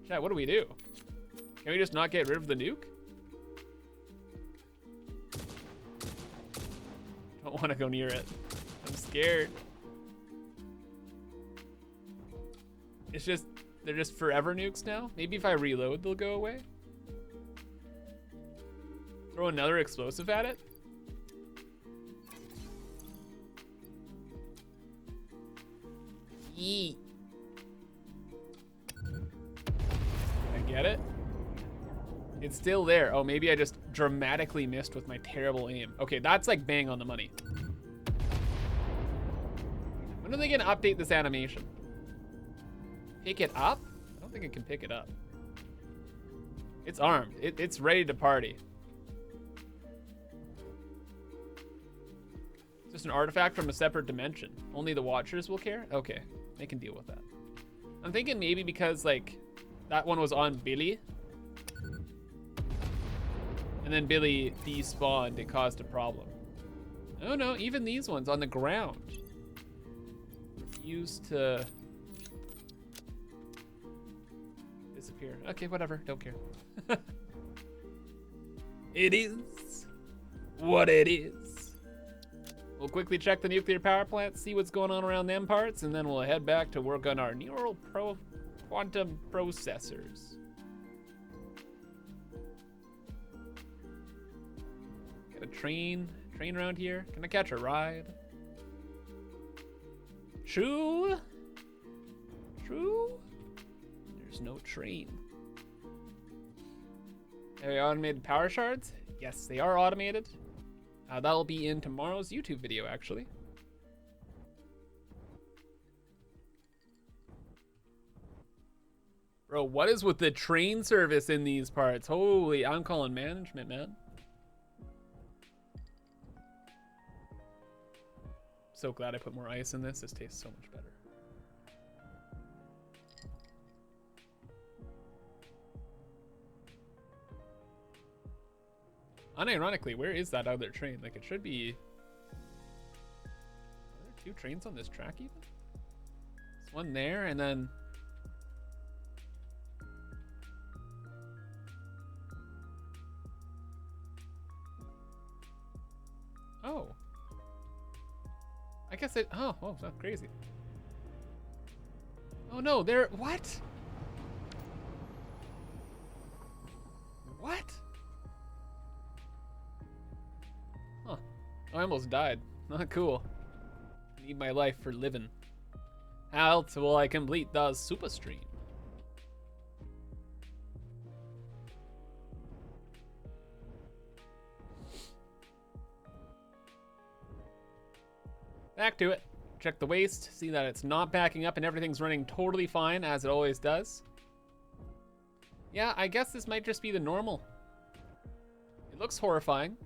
Chat, what do we do? Can we just not get rid of the nuke? Don't want to go near it. I'm scared. It's just, they're just forever nukes now? Maybe if I reload, they'll go away? Throw another explosive at it? Yeet. Get it? It's still there. Oh, maybe I just dramatically missed with my terrible aim. Okay, that's like bang on the money. When are they gonna update this animation? Pick it up? I don't think it can pick it up. It's armed. It's ready to party. It's just an artifact from a separate dimension. Only the Watchers will care? Okay, they can deal with that. I'm thinking maybe because like that one was on Billy. And then Billy despawned, it caused a problem. Oh no, even these ones on the ground. Refuse to disappear. Okay, whatever, don't care. It is what it is. We'll quickly check the nuclear power plant, see what's going on around them parts, and then we'll head back to work on our quantum processors. Got a train around here. Can I catch a ride? True. There's no train. Are they automated power shards? Yes, they are automated. That'll be in tomorrow's YouTube video, actually. Bro, what is with the train service in these parts? Holy, I'm calling management, man. So glad I put more ice in this. This tastes so much better. Unironically, where is that other train? Like, it should be... Are there 2 trains on this track even? There's one there, and then... Oh. I guess it... Oh, that's crazy. Oh no, there... What? What? Huh. I almost died. Not cool. Need my life for living. How else will I complete the SUPAH stream? Back to it. Check the waste, see that it's not backing up and everything's running totally fine as it always does. Yeah, I guess this might just be the normal. It looks horrifying,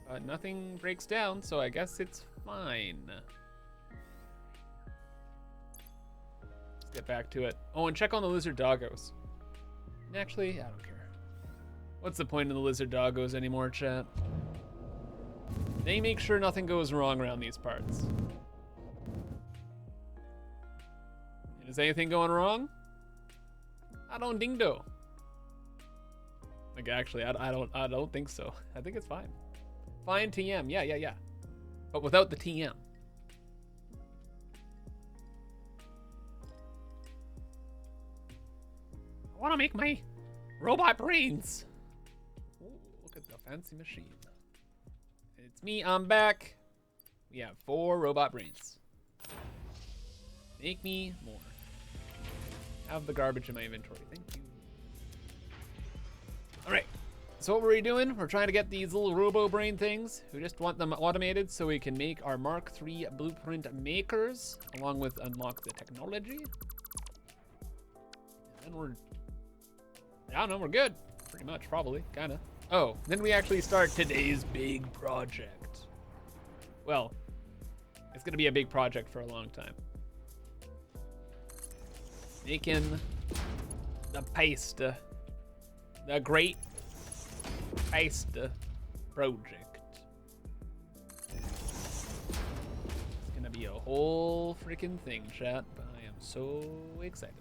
but nothing breaks down, so I guess it's fine. Let's get back to it. Oh, and check on the lizard doggos. Actually, I don't care. What's the point of the lizard doggos anymore, chat? They make sure nothing goes wrong around these parts. And is anything going wrong? I don't think so. Like, actually, I don't think so. I think it's fine. Fine TM, yeah. But without the TM. I want to make my robot brains. Ooh, look at the fancy machine. It's me, I'm back. We have 4 robot brains. Make me more. Have the garbage in my inventory, thank you. All right, so what were we doing? We're trying to get these little robo brain things. We just want them automated so we can make our Mark III blueprint makers, along with unlock the technology. And then I don't know, we're good. Pretty much, probably, kinda. Oh, then we actually start today's big project. Well, it's gonna be a big project for a long time. Making the paste, the great paste project. It's gonna be a whole freaking thing, chat, but I am so excited.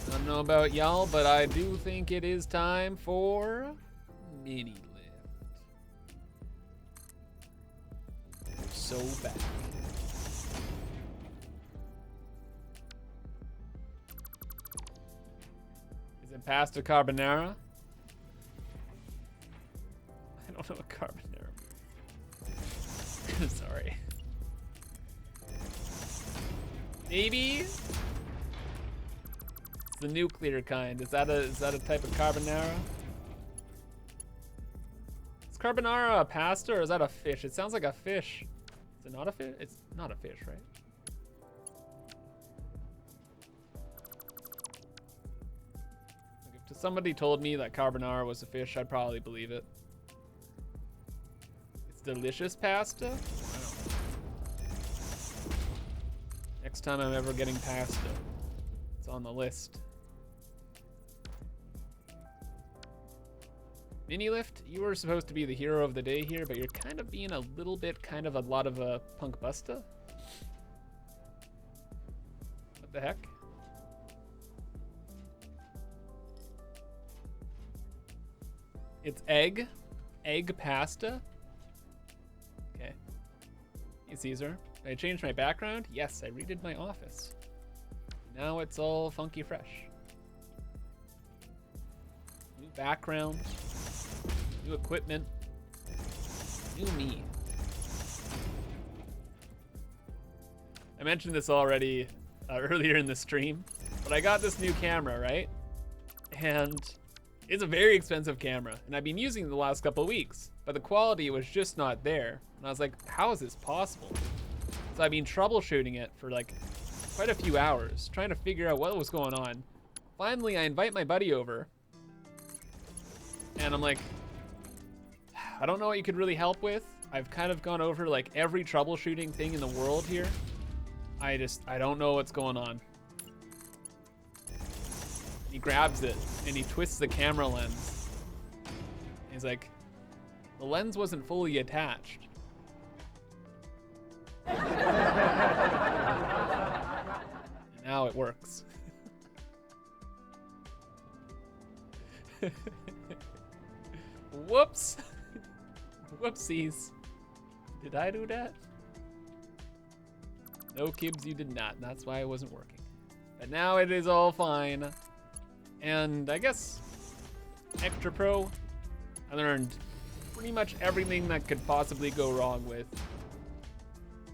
I don't know about y'all, but I do think it is time for mini lift. We're so back. Is it pasta carbonara? I don't know what carbonara means. Sorry. Maybe? The nuclear kind. Is that a type of carbonara? Is carbonara a pasta or is that a fish? It sounds like a fish. Is it not a fish? It's not a fish, right? Like if somebody told me that carbonara was a fish, I'd probably believe it. It's delicious pasta? Wow. Next time I'm ever getting pasta, it's on the list. Mini lift, you were supposed to be the hero of the day here, but you're kind of being a little bit kind of a lot of a punk busta. What the heck? It's egg pasta. Okay. Hey Caesar, did I change my background? Yes, I redid my office. Now it's all funky fresh. New background. New equipment. New me. I mentioned this already earlier in the stream, but I got this new camera, right? And it's a very expensive camera, and I've been using it the last couple of weeks, but the quality was just not there. And I was like, how is this possible? So I've been troubleshooting it for like quite a few hours, trying to figure out what was going on. Finally, I invite my buddy over, and I'm like, I don't know what you could really help with. I've kind of gone over like every troubleshooting thing in the world here. I don't know what's going on. He grabs it and he twists the camera lens. He's like, the lens wasn't fully attached. And now it works. Whoops. Whoopsies. Did I do that? No, Kibbs, you did not. That's why it wasn't working. But now it is all fine. And I guess Extra Pro, I learned pretty much everything that could possibly go wrong with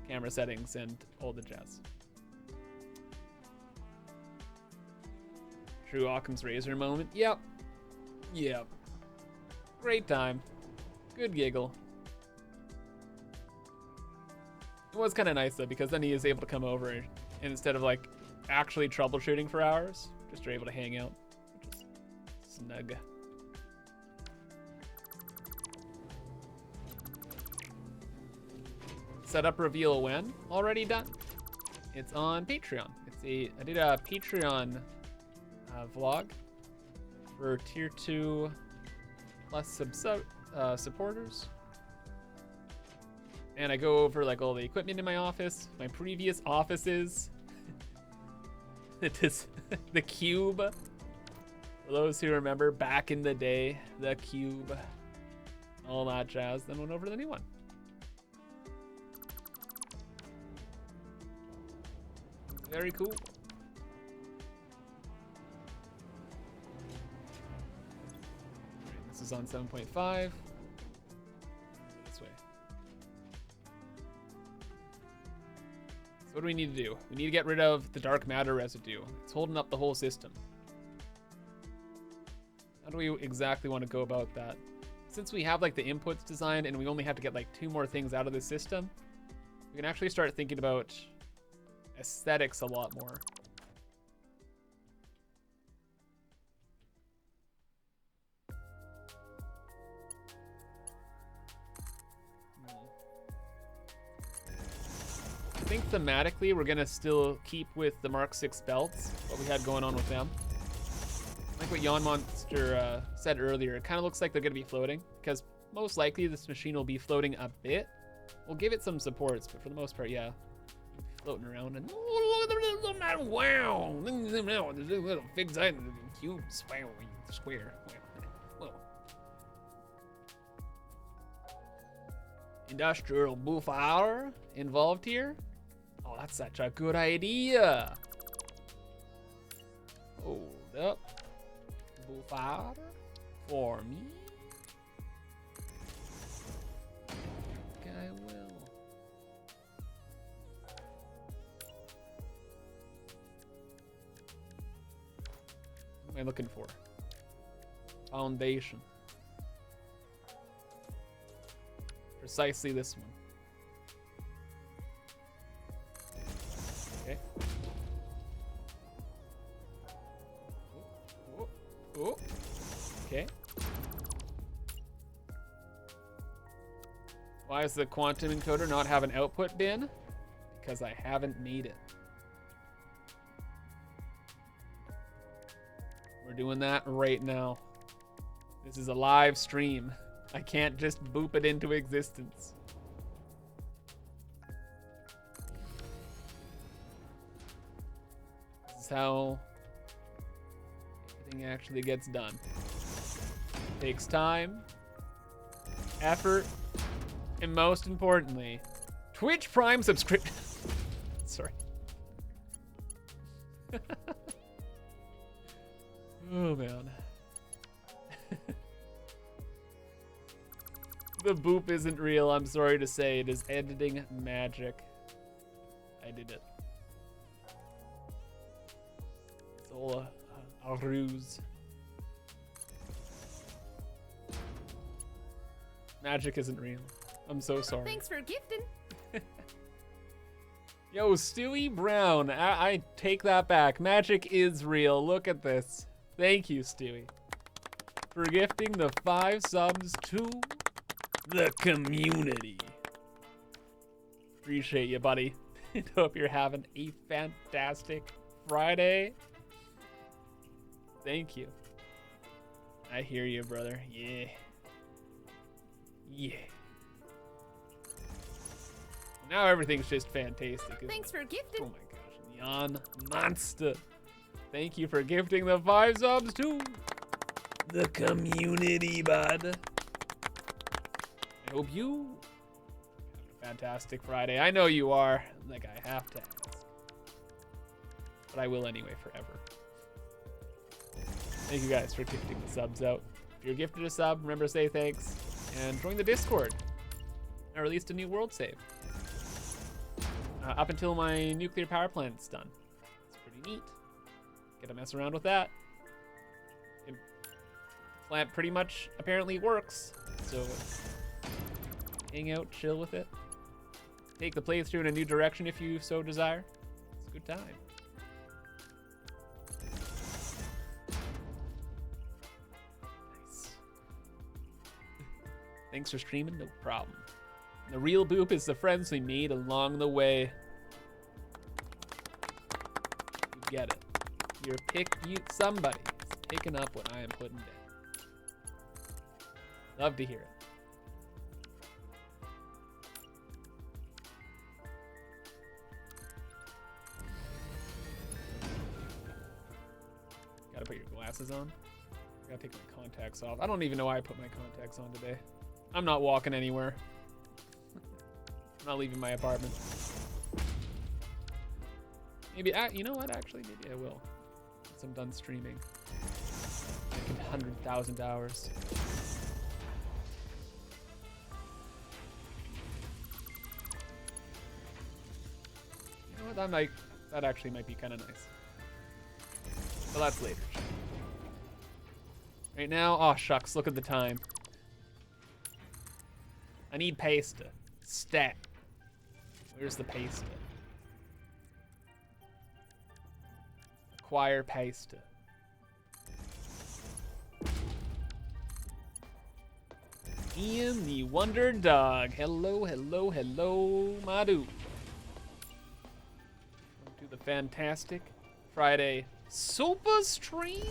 camera settings and all the jazz. True Occam's razor moment. Yep. Yep. Great time. Good giggle. It was kind of nice though, because then he is able to come over and instead of like actually troubleshooting for hours, just are able to hang out, which is snug. Setup reveal when? Already done. It's on Patreon. I did a Patreon vlog for tier 2 plus supporters. And I go over like all the equipment in my office, my previous offices. It is the Cube. For those who remember back in the day, the Cube, all that jazz, then went over to the new one. Very cool. This is on 7.5. This way. So what do we need to do? We need to get rid of the dark matter residue. It's holding up the whole system. How do we exactly want to go about that? Since we have like the inputs designed and we only have to get like 2 more things out of the system, we can actually start thinking about aesthetics a lot more. I think thematically we're gonna still keep with the Mark 6 belts, what we had going on with them. Like what Yon Monster said earlier, it kind of looks like they're gonna be floating, because most likely this machine will be floating a bit. We'll give it some supports, but for the most part, yeah. Floating around and wow, little big side cubes, square. Whoa. Industrial bullfire involved here. Oh, that's such a good idea. Hold up, bullfire for me. I will. What am I looking for? Foundation. Precisely this one. Okay. Oh. Okay. Why does the quantum encoder not have an output bin? Because I haven't made it. We're doing that right now. This is a live stream. I can't just boop it into existence. This is how everything actually gets done. Takes time, effort, and most importantly, Twitch Prime subscription. Sorry. Oh man. The boop isn't real, I'm sorry to say. It is editing magic. I did it. It's all a ruse. Magic isn't real. I'm so sorry. Thanks for gifting. Yo, Stewie Brown. I take that back. Magic is real. Look at this. Thank you, Stewie, for gifting the 5 subs to the community. Appreciate you, buddy. Hope you're having a fantastic Friday. Thank you. I hear you, brother. Yeah. Yeah. Now everything's just fantastic. Thanks for gifting. Oh my gosh. Neon Monster. Thank you for gifting the 5 subs to the community, bud. I hope you have a fantastic Friday. I know you are. Like, I have to ask. But I will anyway forever. Thank you guys for gifting the subs out. If you're gifted a sub, remember to say thanks. And join the Discord. I released a new world save. Up until my nuclear power plant's done. It's pretty neat. Get to mess around with that. The plant pretty much apparently works. So hang out, chill with it. Take the playthrough in a new direction if you so desire. It's a good time. Thanks for streaming, no problem. The real boop is the friends we made along the way. You get it. Somebody is picking up what I am putting down. Love to hear it. Gotta put your glasses on. Gotta take my contacts off. I don't even know why I put my contacts on today. I'm not walking anywhere. I'm not leaving my apartment. Maybe, you know what, actually, maybe I will. Once I'm done streaming. Like 100,000 hours. You know what, that actually might be kind of nice. But that's later. Right now, oh shucks, look at the time. I need pasta. Stat. Where's the pasta? Acquire pasta. Ian the Wonder Dog. Hello, hello, hello, my dude. Welcome to the fantastic Friday SUPAH stream.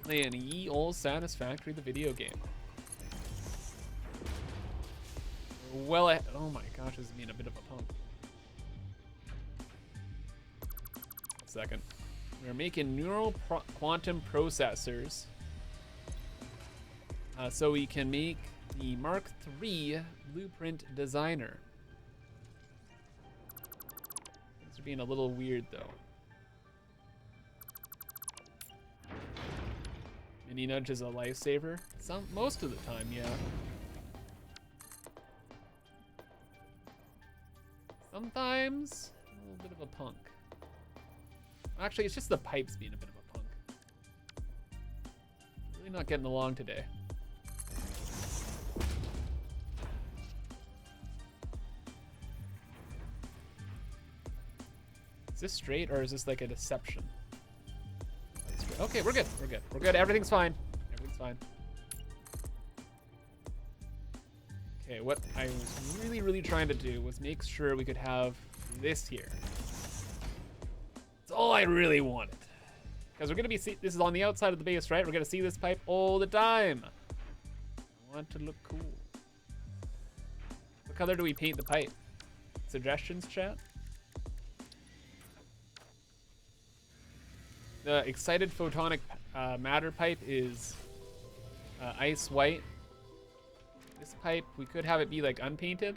Playing Ye Old Satisfactory, the video game. Well, oh my gosh, this is being a bit of a punk. Second. We're making neural quantum processors so we can make the Mark III blueprint designer. Things are being a little weird though. Mini nudge is a lifesaver. Most of the time, yeah. Sometimes a little bit of a punk. Actually, it's just the pipes being a bit of a punk. Really not getting along today. Is this straight or is this like a deception? Okay, we're good. We're good. We're good. Everything's fine. Everything's fine. Okay, what I was really trying to do was make sure we could have this here. That's all I really wanted. Because we're going to be, this is on the outside of the base, right? We're going to see this pipe all the time. I want to look cool. What color do we paint the pipe? Suggestions, chat? The excited photonic matter pipe is ice white. This pipe, we could have it be like unpainted.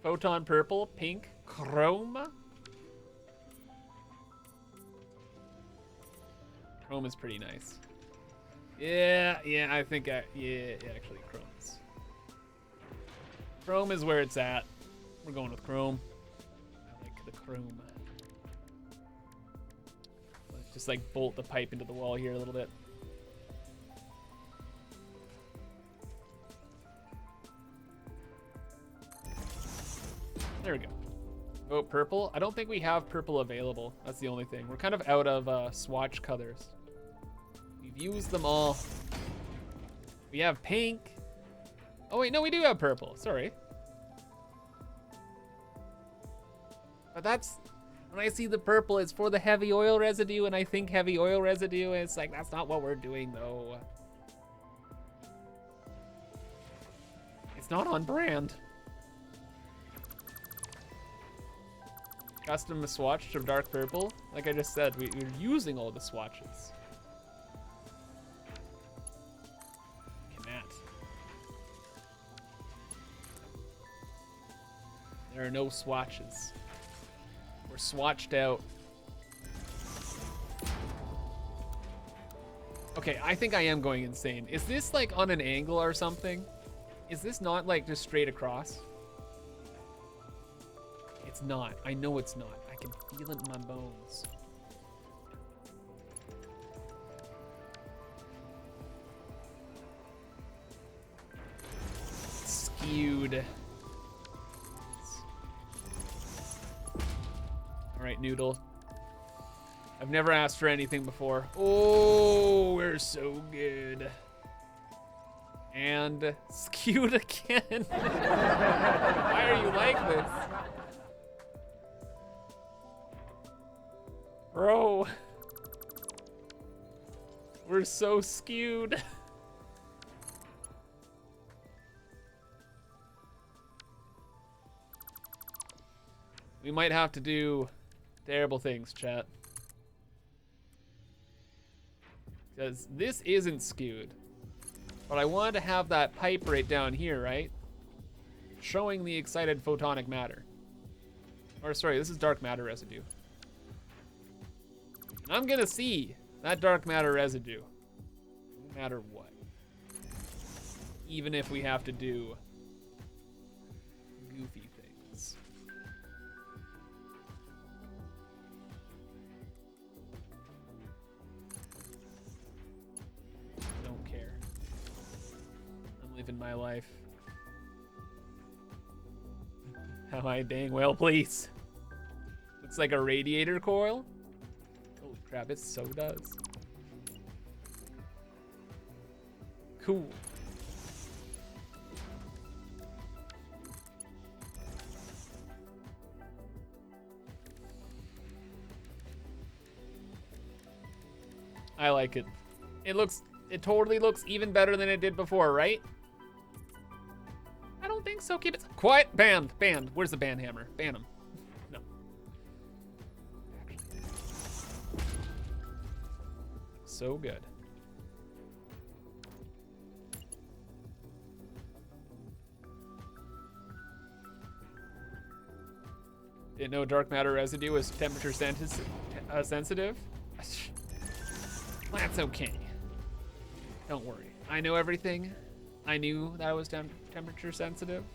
Photon purple, pink, chrome. Chrome is pretty nice. Yeah, I think, yeah, actually Chrome is where it's at. We're going with chrome. The chrome. Let's just like bolt the pipe into the wall here a little bit. There we go. Oh, purple. I don't think we have purple available. That's the only thing. We're kind of out of swatch colors. We've used them all. We have pink. Oh wait, no, we do have purple. Sorry. But that's When I see the purple, it's for the heavy oil residue, and I think heavy oil residue, and it's like, that's not what we're doing, though. It's not on brand. Custom swatch of dark purple. Like I just said, we're using all the swatches. There are no swatches. We're swatched out. Okay, I think I am going insane. Is this like on an angle or something? Is this not like just straight across? It's not. I know it's not. I can feel it in my bones. Skewed. All right, Noodle. I've never asked for anything before. Oh, we're so good. And skewed again. Why are you like this? Bro. We're so skewed. We might have to do terrible things, chat. Because this isn't skewed. But I wanted to have that pipe right down here, right? Showing the excited photonic matter. Or sorry, this is dark matter residue. And I'm gonna see that dark matter residue. No matter what. Even if we have to do goofy things. Don't care. I'm living my life. How I dang well, please. Looks like a radiator coil. Holy crap, it so does. Cool. I like it. It totally looks even better than it did before, right? I don't think so. Keep it quiet. Banned. Where's the ban hammer? Ban him. No. So good. Didn't know dark matter residue was temperature sensitive. That's okay. Don't worry. I know everything. I knew that I was temperature sensitive.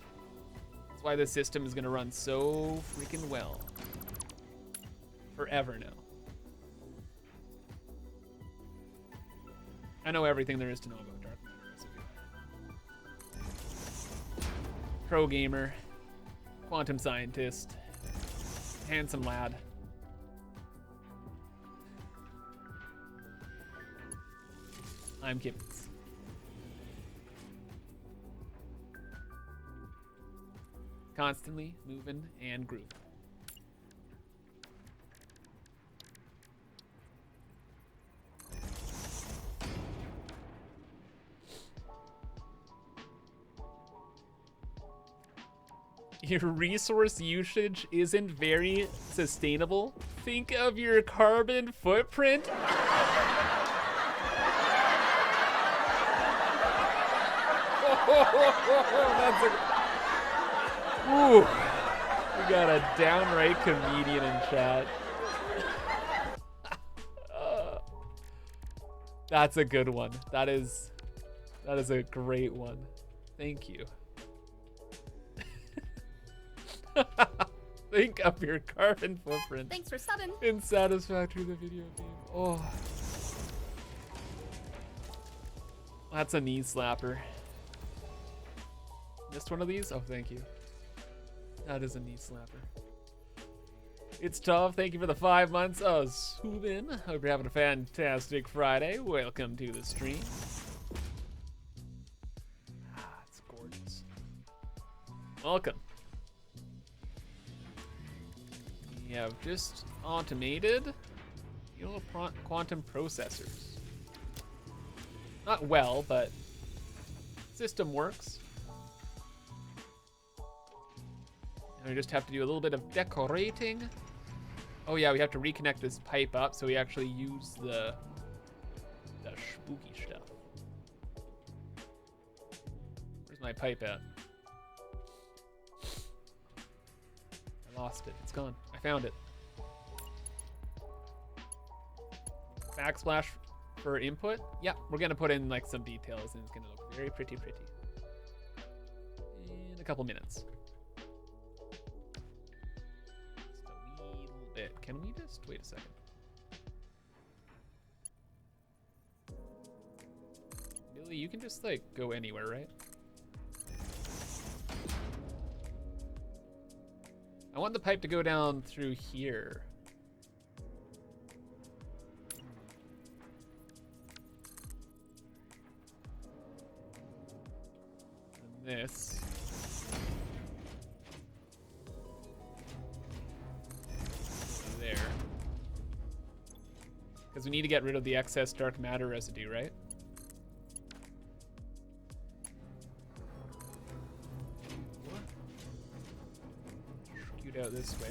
That's why this system is going to run so freaking well. Forever now. I know everything there is to know about dark matter residue. Pro gamer. Quantum scientist. Handsome lad. I'm Kibbins. Constantly moving and grooving. Your resource usage isn't very sustainable. Think of your carbon footprint. That's ooh, we got a downright comedian in chat. That's a good one. That is a great one. Thank you. Think of your carbon footprint. Thanks for subbing. In Satisfactory the video game. Oh. That's a knee slapper. Missed one of these? Oh, thank you. That is a knee slapper. It's tough. Thank you for the 5 months of soothing. Hope you're having a fantastic Friday. Welcome to the stream. Ah, it's gorgeous. Welcome. have just automated quantum processors. Not well, but system works. And we just have to do a little bit of decorating. Oh yeah, we have to reconnect this pipe up so we actually use the spooky stuff. Where's my pipe at? I lost it. It's gone. I found it. Backsplash for input. Yeah, we're gonna put in like some details and it's gonna look very pretty. In a couple minutes. Just a wee little bit. Can we just wait a second? Billy, you can just like go anywhere, right? I want the pipe to go down through here. And this. There. Because we need to get rid of the excess dark matter residue, right? Scoot out this way.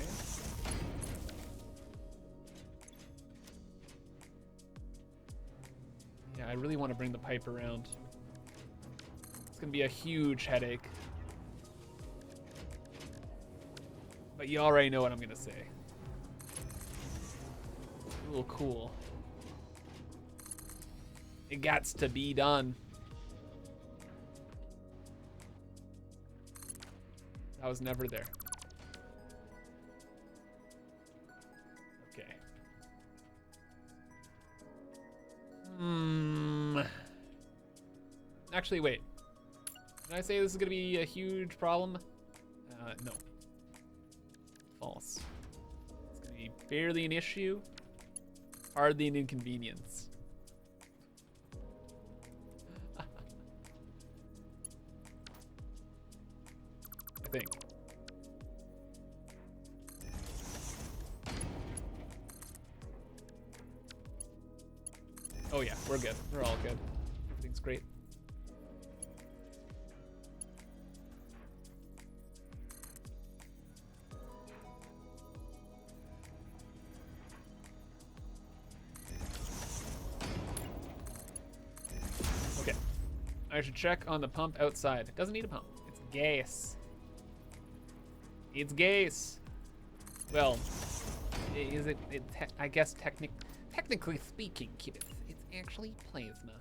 Yeah, I really want to bring the pipe around. It's gonna be a huge headache. But you already know what I'm gonna say. A little cool. It gots to be done. I was never there. Okay. Actually, wait. Did I say this is going to be a huge problem? No. False. It's going to be barely an issue. Hardly an inconvenience. I think. Oh yeah, we're good. We're all good. Everything's great. Okay. I should check on the pump outside. It doesn't need a pump. It's gas. It's gas. Well, is it? I guess technically speaking, Kibith, it's actually plasma.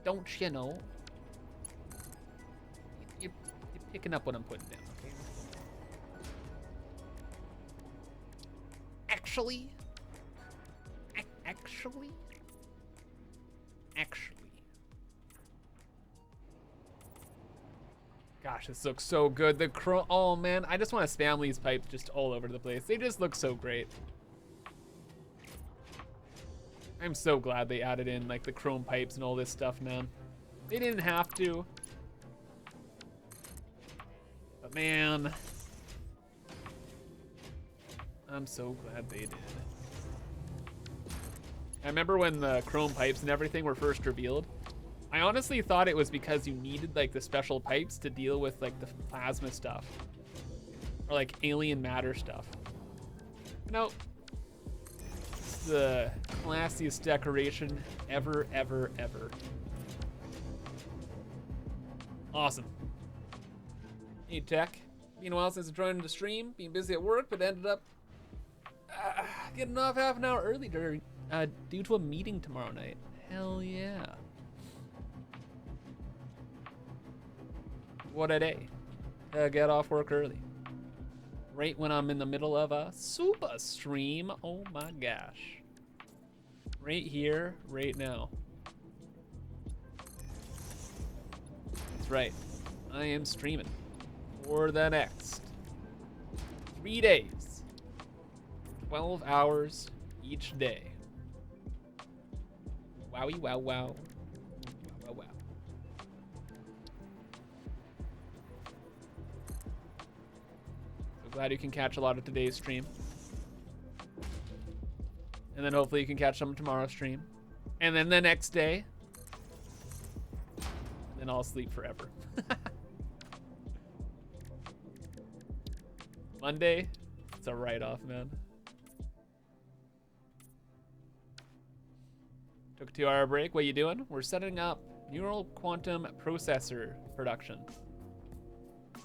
Don't you know? You're picking up what I'm putting down, okay? Actually. Gosh, this looks so good. The chrome. Oh man, I just want to spam these pipes just all over the place. They just look so great. I'm so glad they added in like the chrome pipes and all this stuff, man. They didn't have to. But man, I'm so glad they did. I remember when the chrome pipes and everything were first revealed. I honestly thought it was because you needed like the special pipes to deal with like the plasma stuff. Or like alien matter stuff. Nope. It's the classiest decoration ever. Awesome. Hey Tech. Been a while since I joined the stream. Being busy at work, but ended up getting off half an hour early due to a meeting tomorrow night. Hell yeah. What a day. Get off work early. Right when I'm in the middle of a SUPAH stream. Oh my gosh. Right here, right now. That's right. I am streaming for the next 3 days. 12 hours each day. Wowie wow wow. Wow wow. So glad you can catch a lot of today's stream. And then hopefully you can catch some tomorrow's stream. And then the next day. Then I'll sleep forever. Monday, it's a write-off, man. Took a 2-hour break. What you doing? We're setting up neural quantum processor production. You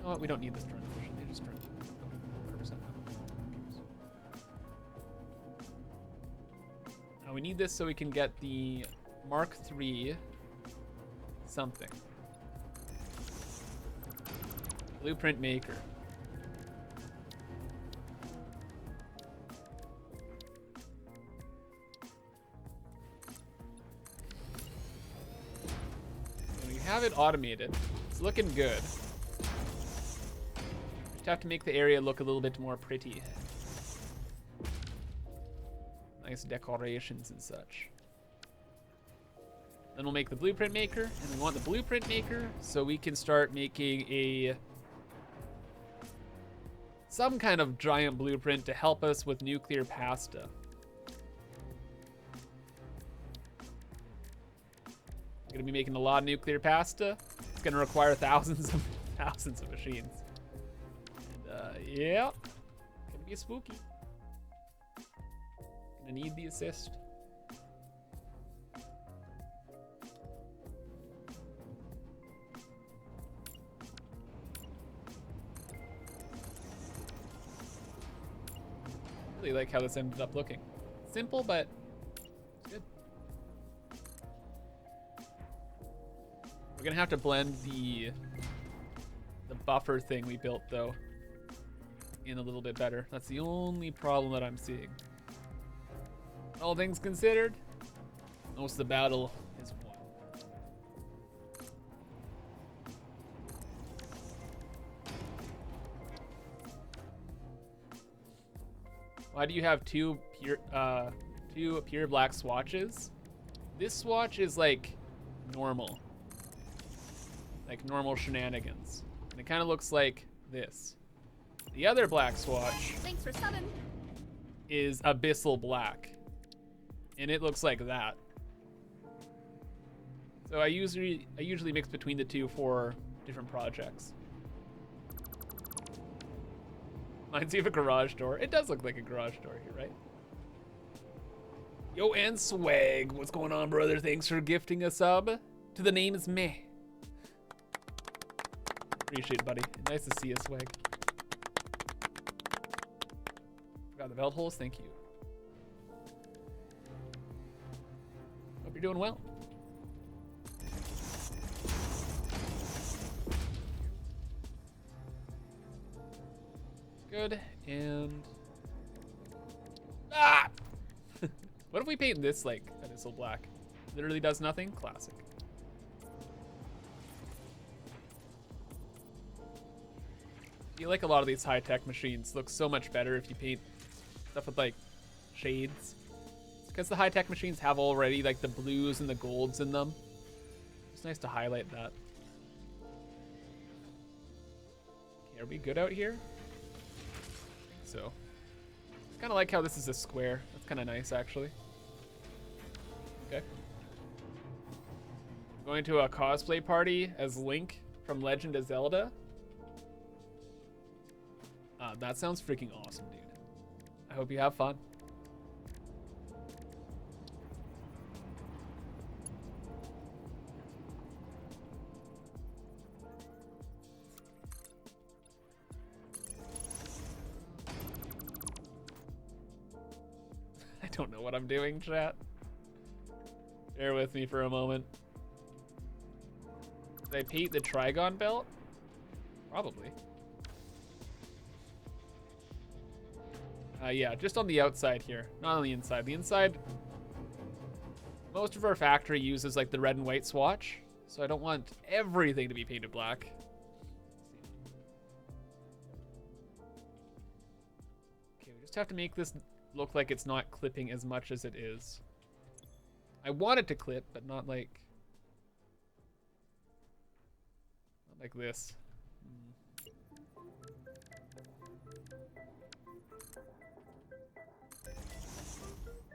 know what? We don't need this drone. They just drone. 100%. Now we need this so we can get the Mark III something. Blueprint maker. And we have it automated. It's looking good. Just have to make the area look a little bit more pretty. Nice decorations and such. Then we'll make the blueprint maker, and we want the blueprint maker so we can start making some kind of giant blueprint to help us with nuclear pasta. We're gonna be making a lot of nuclear pasta. It's gonna require thousands of machines. And yeah, gonna be spooky. Gonna need the assist. Really like how this ended up looking. Simple, but it's good. We're gonna have to blend the buffer thing we built though in a little bit better. That's the only problem that I'm seeing. All things considered, most of the battle is won. Why do you have two pure black swatches? This swatch is like normal shenanigans, and it kind of looks like this. The other black swatch, Thanks for subbing, is abyssal black, and it looks like that. So I usually mix between the two for different projects. Reminds me of a garage door. It does look like a garage door here, right? Yo, and Swag, what's going on, brother? Thanks for gifting a sub. To the name is Meh. Appreciate it, buddy. Nice to see you, Swag. Forgot the belt holes. Thank you. Hope you're doing well. Good, and what if we paint this like abyssal black? Literally does nothing. Classic. I feel like a lot of these high-tech machines look so much better if you paint stuff with like shades. It's because the high-tech machines have already like the blues and the golds in them. It's nice to highlight that. Okay, are we good out here? So, it's kind of like how this is a square. That's kind of nice, actually. Okay. Going to a cosplay party as Link from Legend of Zelda. That sounds freaking awesome, dude. I hope you have fun. I don't know what I'm doing, chat. Bear with me for a moment. Did I paint the Trigon belt? Probably. Yeah, just on the outside here, not on the inside. The inside, most of our factory uses like the red and white swatch, so I don't want everything to be painted black. Okay, we just have to make this look like it's not clipping as much as it is. I want it to clip, but not like this.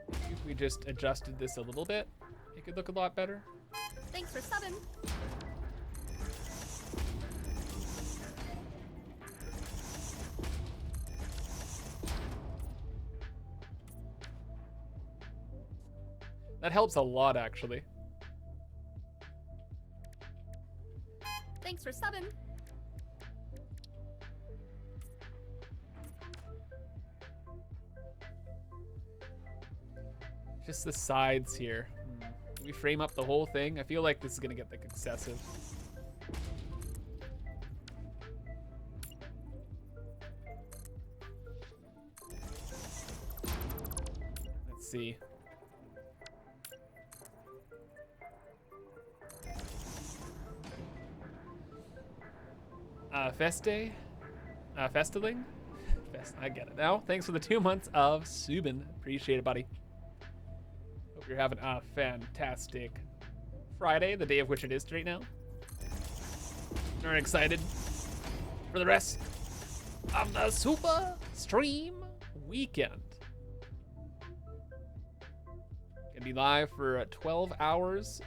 If we just adjusted this a little bit, it could look a lot better. Thanks for subbing. That helps a lot, actually. Thanks for subbing. Just the sides here. Can we frame up the whole thing? I feel like this is gonna get like excessive. Let's see. Festiling? I get it now. Thanks for the 2 months of Subin. Appreciate it, buddy. Hope you're having a fantastic Friday, the day of which it is right now. Are excited for the rest of the SUPAH stream weekend. Gonna be live for 12 hours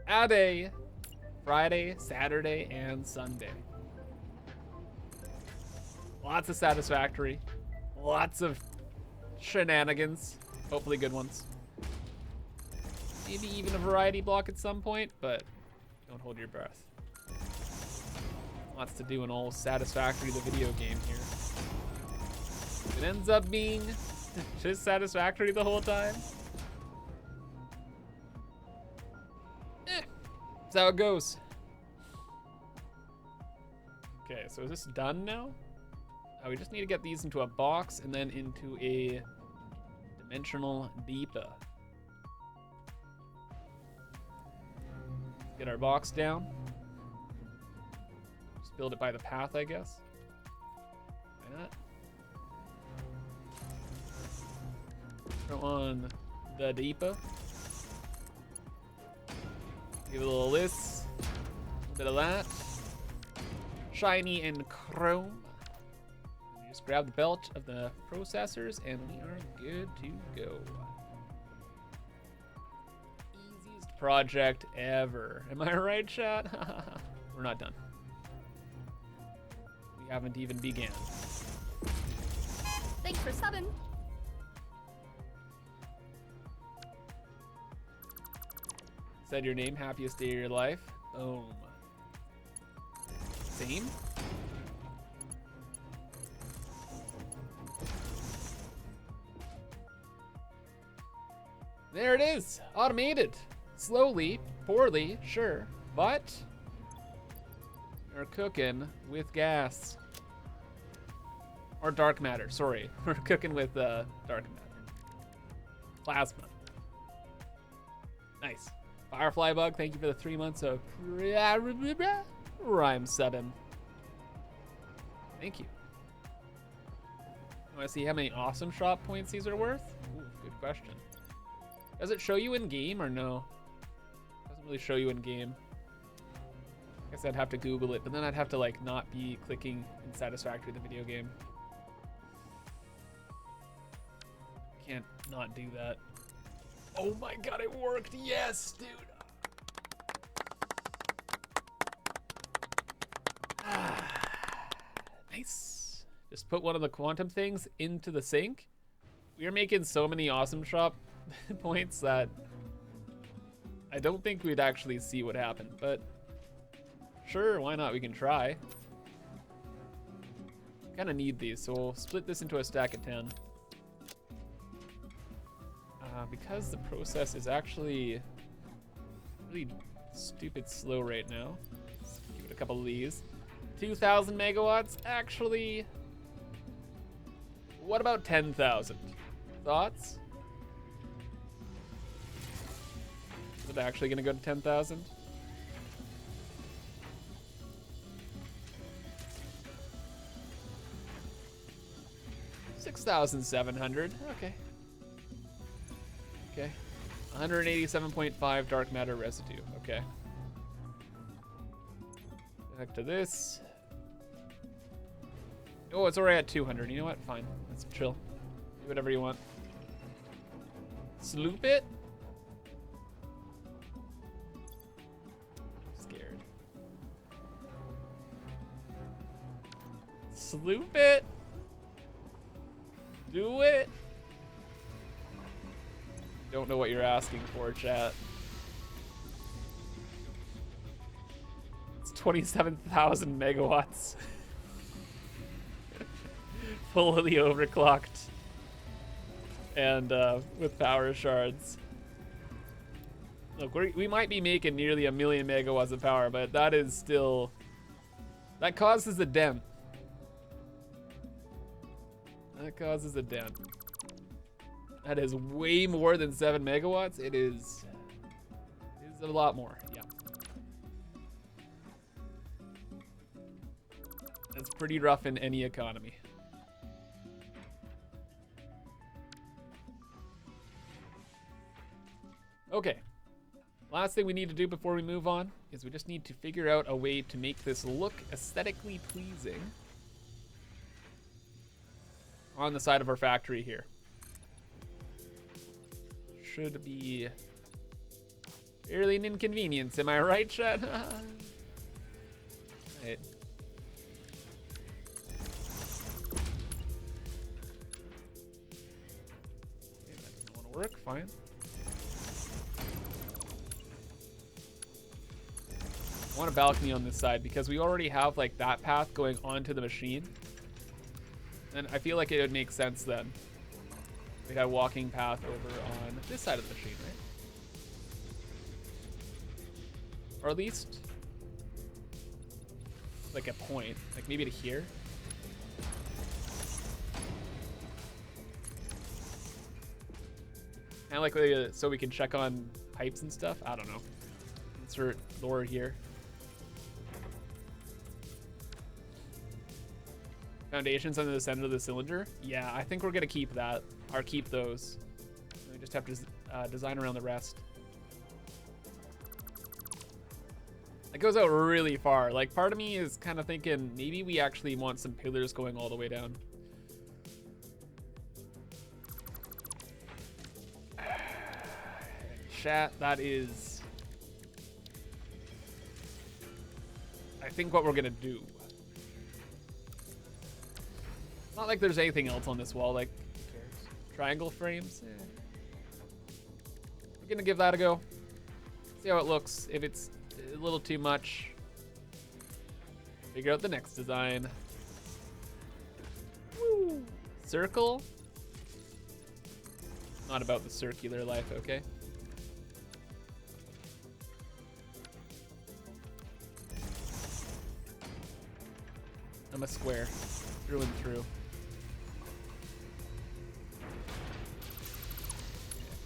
a day, Friday, Saturday, and Sunday. Lots of satisfactory, lots of shenanigans, hopefully good ones. Maybe even a variety block at some point, but don't hold your breath. Lots to do in all satisfactory the video game here. If it ends up being just satisfactory the whole time, that's how it goes. Okay, so is this done now? We just need to get these into a box and then into a dimensional deepa. Get our box down. Just build it by the path, I guess. Why not? Throw on the deepa. Give it a little of this, a bit of that. Shiny and chrome. Just grab the belt of the processors and we are good to go. Easiest project ever. Am I right, chat? We're not done. We haven't even began. Thanks for subbing. Said your name, happiest day of your life. Boom. Same? There it is, automated. Slowly, poorly, sure, but we're cooking with gas. Or dark matter, sorry. We're cooking with dark matter. Plasma. Nice. Firefly Bug, thank you for the 3 months of rhyme subbing. Thank you. Want to see how many awesome shop points these are worth? Ooh, good question. Does it show you in game or no? Doesn't really show you in game. I guess I'd have to Google it, but then I'd have to like not be clicking in Satisfactory the video game. Can't not do that. Oh my god, it worked! Yes, dude! Nice. Just put one of the quantum things into the sink. We are making so many awesome shop points that I don't think we'd actually see what happened, but sure, why not? We can try. Kind of need these, so we'll split this into a stack of 10. Because the process is actually really stupid slow right now. Let's give it a couple of these. 2,000 megawatts? Actually, what about 10,000? Thoughts? Is it actually gonna go to 10,000? $6,700. Okay. Okay. 187.5 dark matter residue. Okay. Back to this. Oh, it's already at 200. You know what? Fine. Let's chill. Do whatever you want. Sloop it? Scared. Sloop it? Do it? Don't know what you're asking for, chat. It's 27,000 megawatts. Fully overclocked. And with power shards. Look, we might be making nearly 1 million megawatts of power, but that is still... That causes a dent. That causes a dent. That is way more than 7 megawatts. It is a lot more, yeah. That's pretty rough in any economy. Okay. Last thing we need to do before we move on is we just need to figure out a way to make this look aesthetically pleasing on the side of our factory here. Should be fairly an inconvenience, am I right, Chad? Right. Okay, that doesn't want to work, fine. I want a balcony on this side because we already have like that path going onto the machine. And I feel like it would make sense then. We had a walking path over on this side of the machine, right? Or at least like a point, like maybe to here. Kind of like so we can check on pipes and stuff. I don't know. Insert lower here. Foundations under the center of the cylinder. Yeah, I think we're gonna keep that, or keep those. We just have to design around the rest. It goes out really far. Like, part of me is kind of thinking maybe we actually want some pillars going all the way down. Chat, that is, I think, what we're gonna do. Not like there's anything else on this wall, like, who cares? Triangle frames? Eh. We're gonna give that a go. See how it looks. If it's a little too much, figure out the next design. Woo! Circle? Not about the circular life, okay? I'm a square, through and through.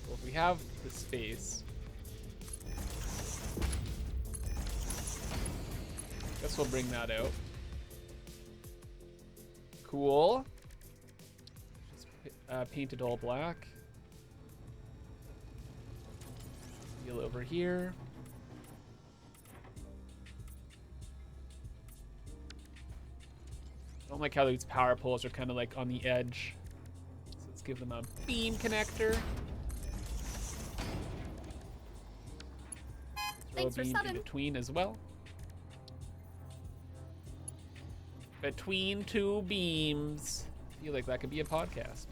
Well, if we have the space, guess we'll bring that out. Cool. Just paint it all black. Wheel over here. I don't like how these power poles are kind of like on the edge. So let's give them a beam connector. Throw a beam in between as well. Between two beams. I feel like that could be a podcast.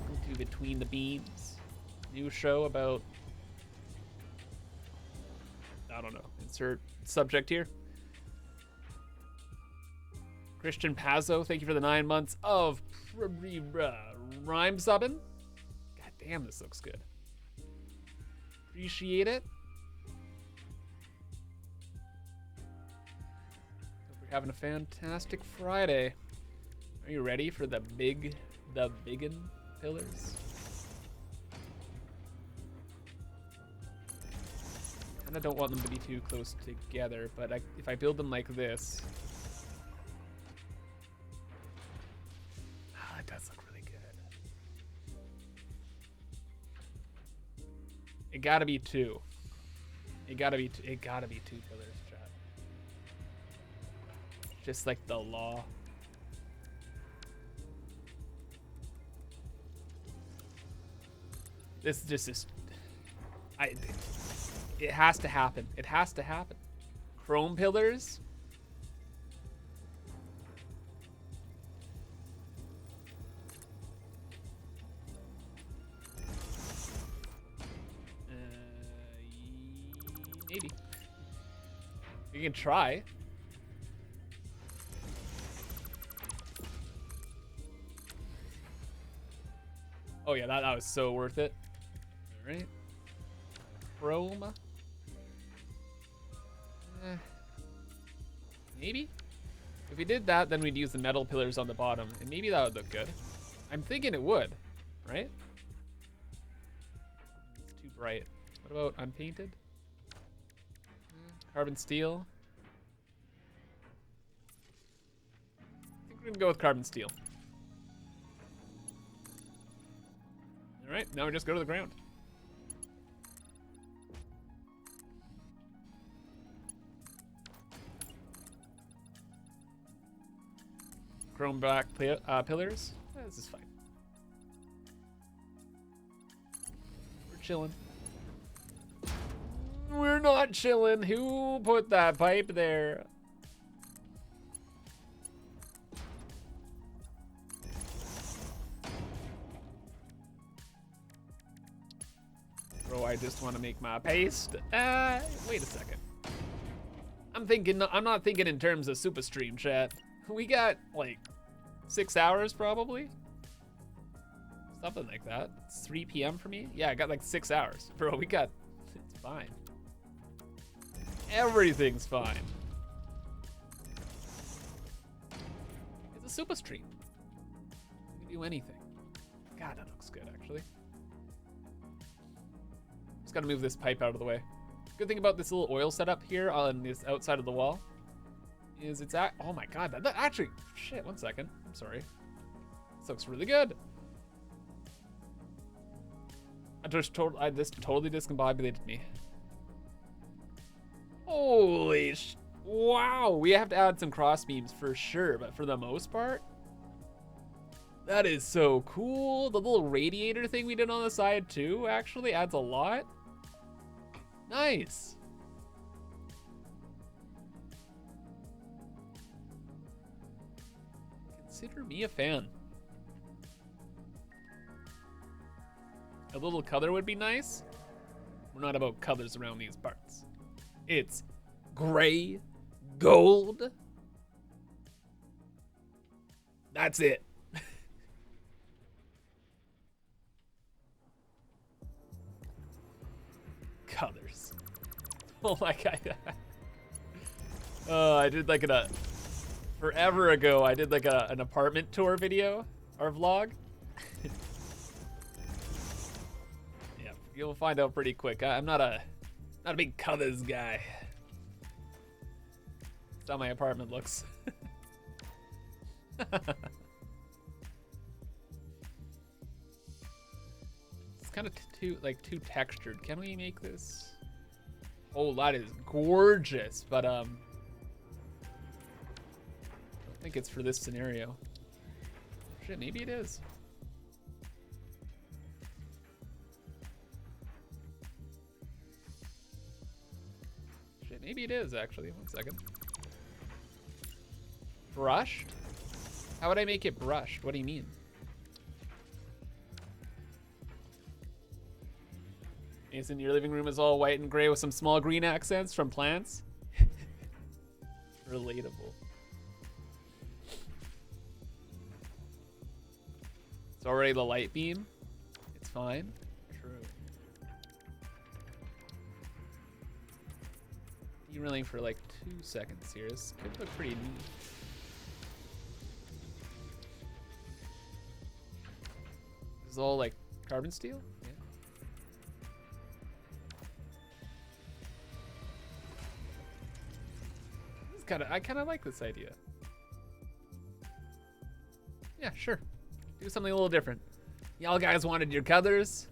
We'll do Between the Beams. New show about, I don't know, insert subject here. Christian Pazzo, thank you for the 9 months of rhyme subbing. God damn, this looks good. Appreciate it. Hope you're having a fantastic Friday. Are you ready for the biggin pillars? Kinda don't want them to be too close together, but if I build them like this, it does look really good. It gotta be two. It gotta be two pillars, chat. Just like the law. This just is... It has to happen. It has to happen. Chrome pillars. Maybe. You can try. Oh yeah, that was so worth it. All right. Chrome. Maybe? If we did that, then we'd use the metal pillars on the bottom, and maybe that would look good. I'm thinking it would, right? It's too bright. What about unpainted? Carbon steel. I think we're gonna go with carbon steel. All right, now we just go to the ground. Chrome black pillars. This is fine. We're chilling. We're not chilling. Who put that pipe there? Bro, I just want to make my paste. Wait a second. I'm not thinking in terms of super stream chat. We got like 6 hours probably. Something like that. It's 3 p.m. for me. Yeah, I got like 6 hours. Bro, it's fine. Everything's fine. It's a super stream. You can do anything. God, that looks good actually. Just gotta move this pipe out of the way. Good thing about this little oil setup here on this outside of the wall is it's at, oh my God, that actually, shit, 1 second. I'm sorry. This looks really good. This totally discombobulated me. Holy wow, we have to add some cross beams for sure, but for the most part, that is so cool. The little radiator thing we did on the side too actually adds a lot. Nice. Consider me a fan. A little color would be nice. We're not about colors around these parts. It's gray, gold. That's it. Colors. Oh my God. I did like forever ago, I did like an apartment tour video or vlog. Yeah, you'll find out pretty quick. I'm not a big colors guy. That's how my apartment looks. It's kind of too textured. Can we make this? Oh, that is gorgeous, but I don't think it's for this scenario. Shit, maybe it is. Shit, maybe it is actually. 1 second. Brushed? How would I make it brushed? What do you mean? Isn't your living room is all white and gray with some small green accents from plants? Relatable. It's already the light beam. It's fine. True. Derailing for like 2 seconds here. This could look pretty neat. This is all like carbon steel? Yeah. I kind of like this idea. Yeah, sure. Do something a little different. Y'all guys wanted your colors.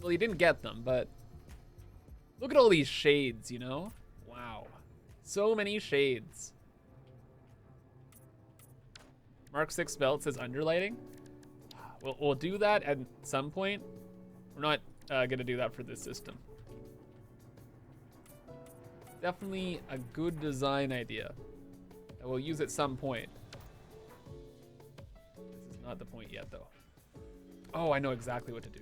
Well, you didn't get them, but look at all these shades, you know? Wow. So many shades. Mark 6 belt says underlighting. We'll do that at some point. We're not gonna do that for this system. Definitely a good design idea that we'll use at some point. This is not the point yet, though. Oh, I know exactly what to do.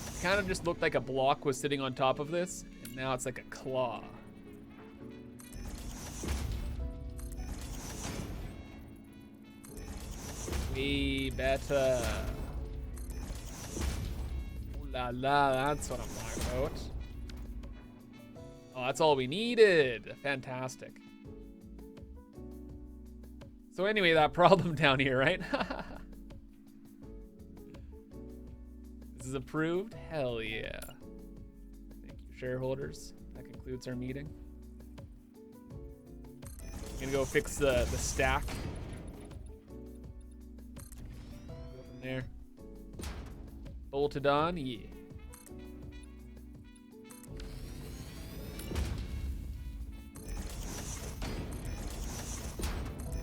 It kind of just looked like a block was sitting on top of this, and now it's like a claw. Way better. Ooh la la, that's what I'm talking about. Oh, that's all we needed. Fantastic. So anyway, that problem down here, right? This is approved? Hell yeah. Thank you, shareholders. That concludes our meeting. I'm gonna go fix the stack. Go from there. Bolted on, yeah.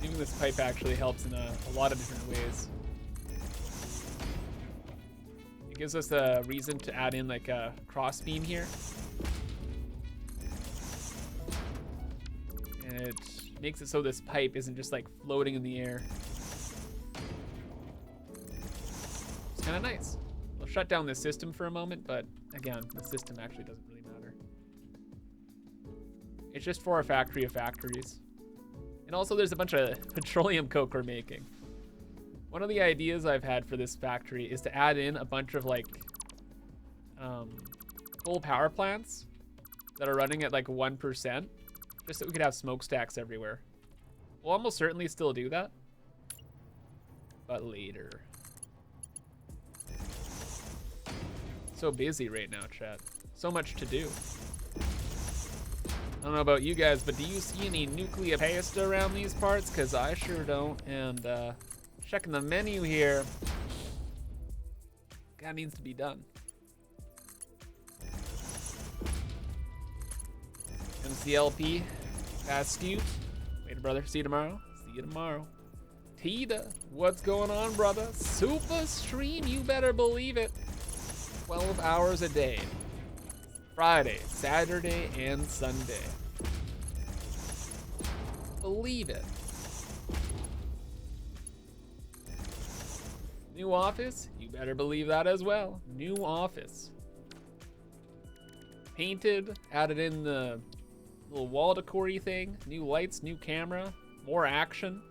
Using this pipe actually helps in a lot of different ways. It gives us a reason to add in like a cross beam here. And it makes it so this pipe isn't just like floating in the air. It's kind of nice. We'll shut down this system for a moment, but again, the system actually doesn't really matter. It's just for a factory of factories. And also there's a bunch of petroleum coke we're making. One of the ideas I've had for this factory is to add in a bunch of like coal power plants that are running at like 1%, just so we could have smokestacks everywhere. We'll almost certainly still do that, but later. So busy right now, chat. So much to do. I don't know about you guys, but do you see any nuclear paste around these parts? Because I sure don't. And checking the menu here. That needs to be done. MCLP. Askew. Later, brother. See you tomorrow. See you tomorrow. Tita. What's going on, brother? Super stream. You better believe it. 12 hours a day. Friday, Saturday, and Sunday. Believe it. New office? You better believe that as well. New office. Painted, added in the little wall decor-y thing. New lights, new camera, more action.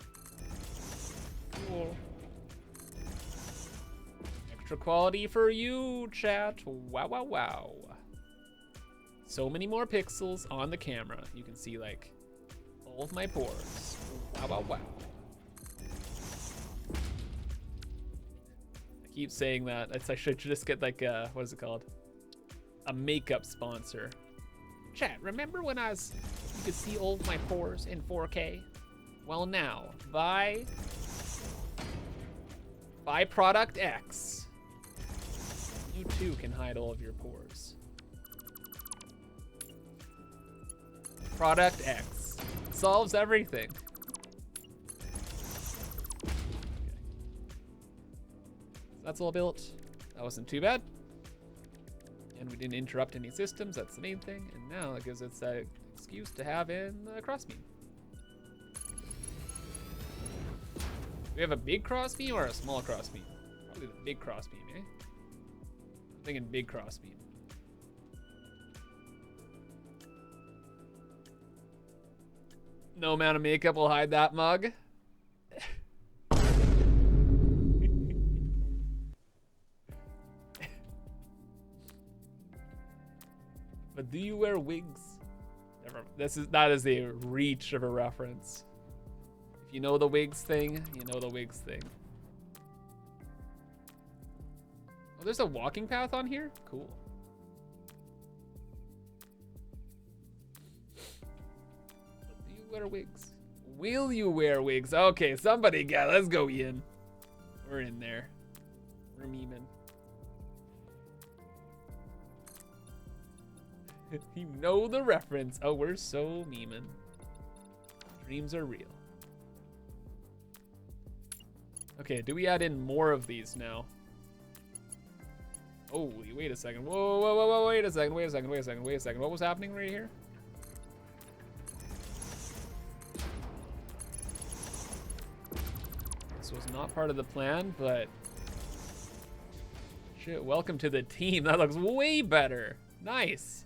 Cool. Extra quality for you, chat. Wow, wow, wow. So many more pixels on the camera. You can see like all of my pores. Wow, wow, wow. I keep saying that. I should just get like a, what is it called? A makeup sponsor. Chat, remember when you could see all of my pores in 4K? Well now, buy product X. You too can hide all of your pores. Product X solves everything. Okay. So that's all built. That wasn't too bad. And we didn't interrupt any systems, that's the main thing. And now it gives us an excuse to have in the crossbeam. Do we have a big crossbeam or a small crossbeam? Probably the big crossbeam, eh? I'm thinking big crossbeam. No amount of makeup will hide that mug. But do you wear wigs? That is a reach of a reference. If you know the wigs thing, you know the wigs thing. Oh, there's a walking path on here? Cool. Do you wear wigs? Will you wear wigs? Okay, somebody got. Let's go, Ian. We're in there. We're memeing. You know the reference. Oh, we're so memeing. Dreams are real. Okay, do we add in more of these now? Holy, wait a second. Whoa, whoa, whoa, whoa, wait a second, wait a second, wait a second, wait a second. What was happening right here? This was not part of the plan, but... Shit, welcome to the team. That looks way better. Nice.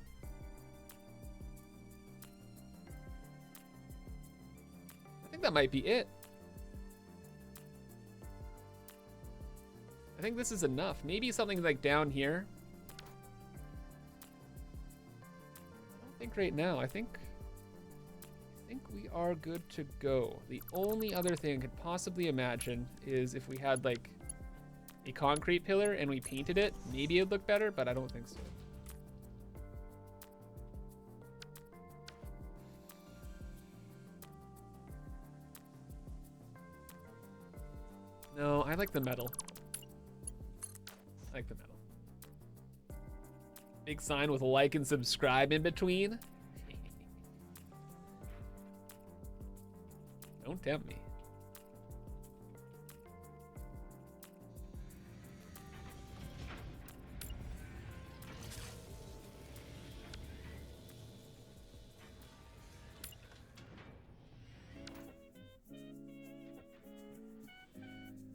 I think that might be it. I think this is enough. Maybe something like down here. I don't think right now. I think we are good to go. The only other thing I could possibly imagine is if we had like a concrete pillar and we painted it, maybe it'd look better, but I don't think so. No, I like the metal. I like the metal. Big sign with like and subscribe in between. Don't tempt me.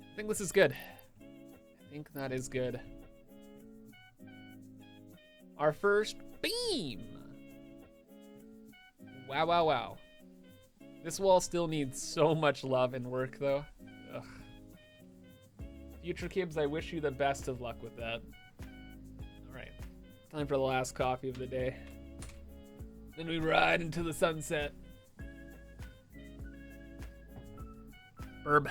I think this is good. I think that is good. Our first beam. Wow, wow, wow. This wall still needs so much love and work, though. Ugh. Future Kibs, I wish you the best of luck with that. All right, time for the last coffee of the day. Then we ride into the sunset. Burb.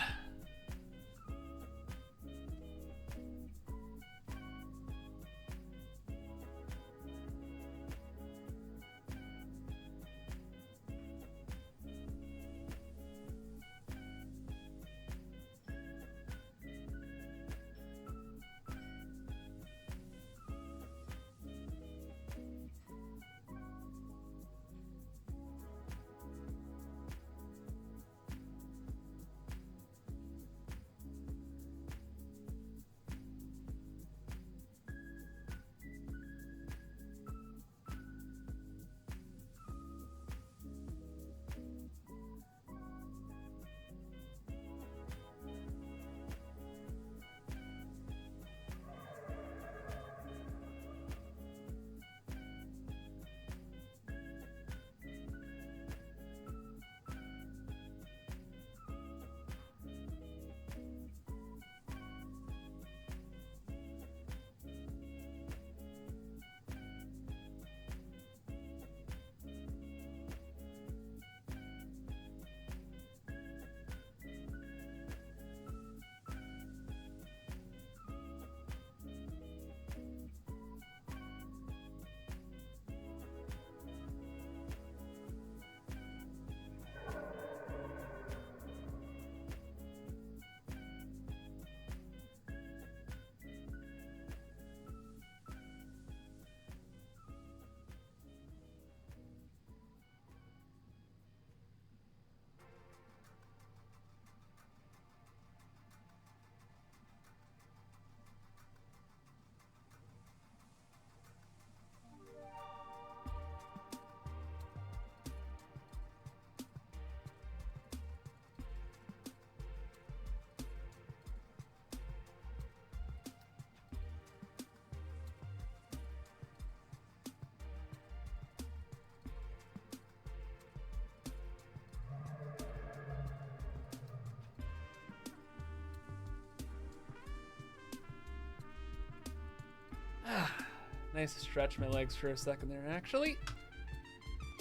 Nice to stretch my legs for a second there, actually.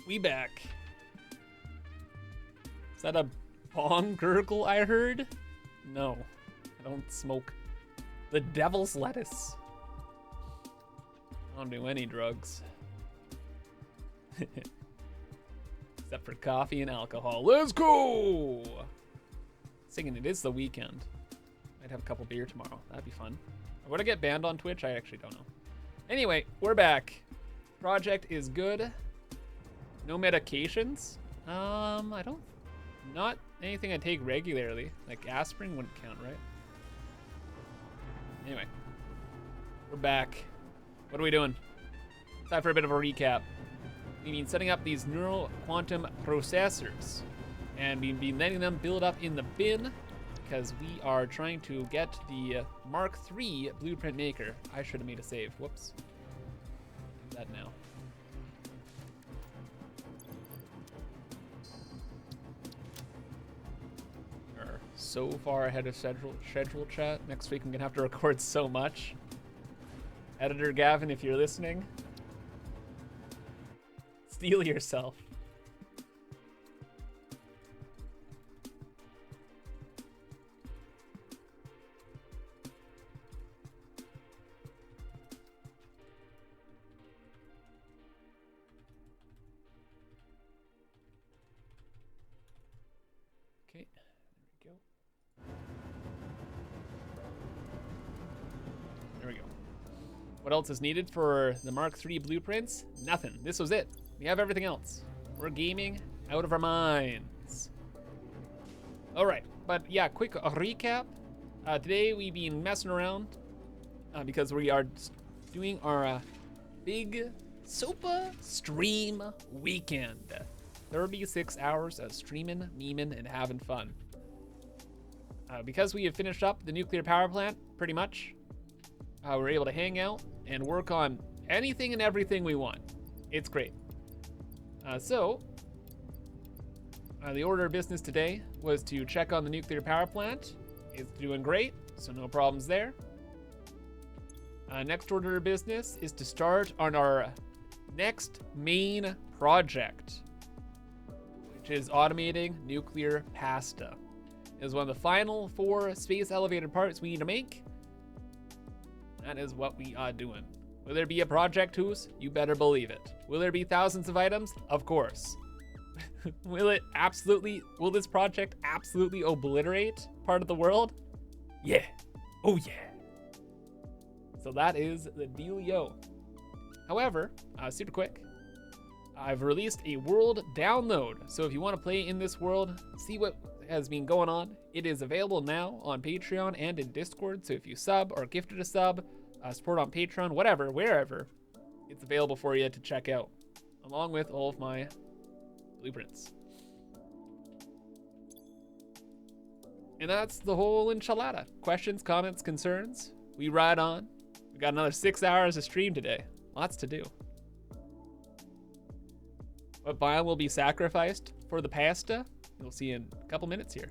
We back. Is that a bong gurgle I heard? No, I don't smoke. The devil's lettuce. I don't do any drugs. Except for coffee and alcohol. Let's go! Singing it is the weekend. Might have a couple beer tomorrow. That'd be fun. Would I get banned on Twitch? I actually don't know. Anyway, we're back. project is good. No medications. I don't. Not anything I take regularly. Like aspirin wouldn't count, right? Anyway, we're back. What are we doing? Time for a bit of a recap. We've been setting up these neural quantum processors, and we've been letting them build up in the bin because we are trying to get the Mark III blueprint maker. I should have made a save. Whoops. Do that now. We're so far ahead of schedule, chat. Next week I'm gonna have to record so much. Editor Gavin, if you're listening, steel yourself. Okay, there we go. There we go. What else is needed for the Mark III blueprints? Nothing. This was it. We have everything else. We're gaming out of our minds. All right, but yeah, quick recap. Today we've been messing around because we are doing our big SUPAH stream weekend. 36 hours of streaming, memeing, and having fun. Because we have finished up the nuclear power plant, pretty much, we're able to hang out and work on anything and everything we want. It's great. So, the order of business today was to check on the nuclear power plant. It's doing great, so no problems there. Next order of business is to start on our next main project, which is automating nuclear pasta. It is one of the final 4 space elevator parts we need to make. That is what we are doing. Will there be a project, Who's? You better believe it. Will there be thousands of items? Of course. Will this project absolutely obliterate part of the world? Yeah. Oh yeah. So that is the dealio. However, super quick, I've released a world download. So if you want to play in this world, see what has been going on, it is available now on Patreon and in Discord. So if you sub or gifted a sub, support on Patreon, whatever, wherever, it's available for you to check out, along with all of my blueprints. And that's the whole enchilada. Questions, comments, concerns, we ride on. We got another 6 hours of stream today. Lots to do. What biome will be sacrificed for the pasta? You'll see in a couple minutes here.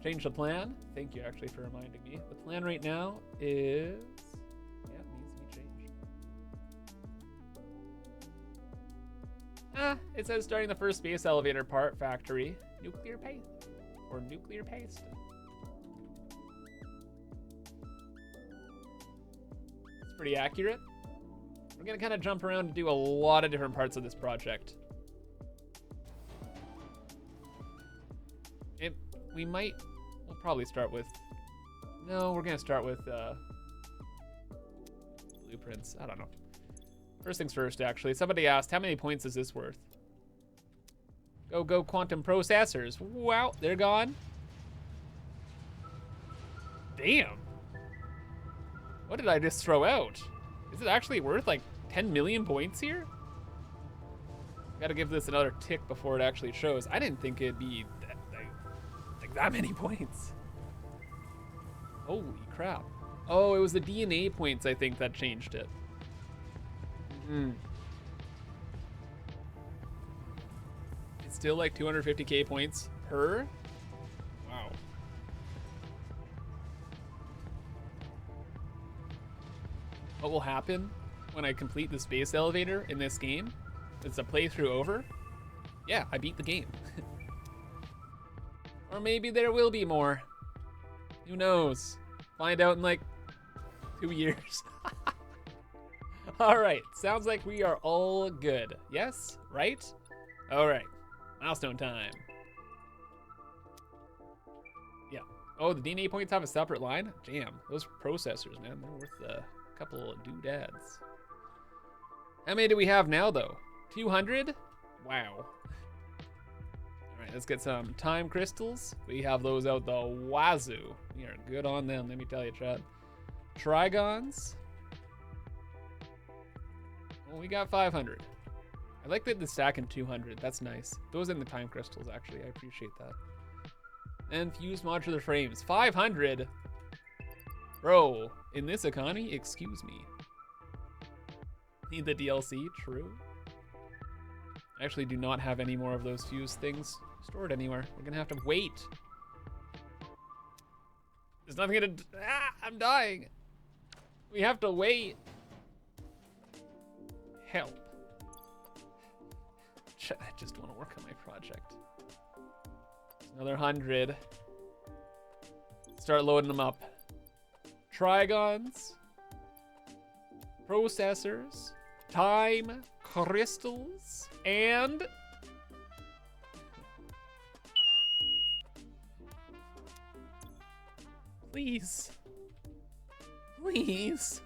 Change the plan. Thank you actually for reminding me. The plan right now is, yeah, it needs to be changed. It says starting the first space elevator part factory, nuclear paste or nuclear paste. It's pretty accurate. We're gonna kind of jump around and do a lot of different parts of this project. We'll probably start with, no, we're gonna start with blueprints. I don't know. First things first, actually. Somebody asked, how many points is this worth? Go quantum processors. Wow, they're gone. Damn. What did I just throw out? Is it actually worth like 10 million points here? Gotta give this another tick before it actually shows. I didn't think it'd be that many points. Holy crap. Oh, it was the DNA points, I think, that changed it. It's still like 250k points per? Wow. What will happen when I complete the space elevator in this game? Is the playthrough over? Yeah, I beat the game. Or maybe there will be more. Who knows? Find out in like 2 years. All right, sounds like we are all good. Yes, right? All right, milestone time. Oh, the DNA points have a separate line? Damn, those processors, man, they're worth a couple of doodads. How many do we have now, though? 200? Wow. All right, let's get some time crystals. We have those out the wazoo. We are good on them, let me tell you, Chad. Trigons. Well, we got 500. I like that the stack in 200. That's nice. Those in the time crystals, actually. I appreciate that. And fused modular frames. 500? Bro, in this economy? Excuse me. Need the DLC? True. I actually do not have any more of those fused things stored anywhere. We're gonna have to wait. There's nothing gonna... Ah, I'm dying. We have to wait. Help. I just want to work on my project. Another 100. Start loading them up. Trigons. Processors. Time. Crystals. And... Please. Please.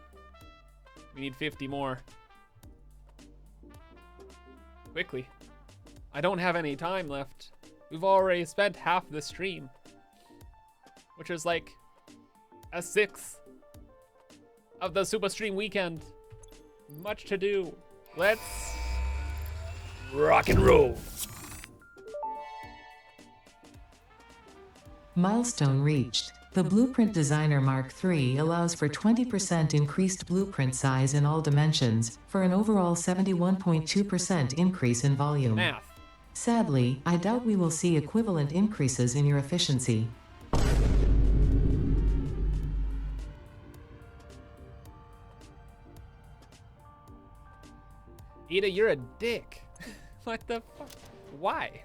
We need 50 more. Quickly. I don't have any time left. We've already spent half the stream, which is like a 1/6 of the Super Stream weekend. Much to do. Let's rock and roll. Milestone reached. The Blueprint Designer Mark III allows for 20% increased blueprint size in all dimensions, for an overall 71.2% increase in volume. Math. Sadly, I doubt we will see equivalent increases in your efficiency. Ida, you're a dick. What the fuck? Why?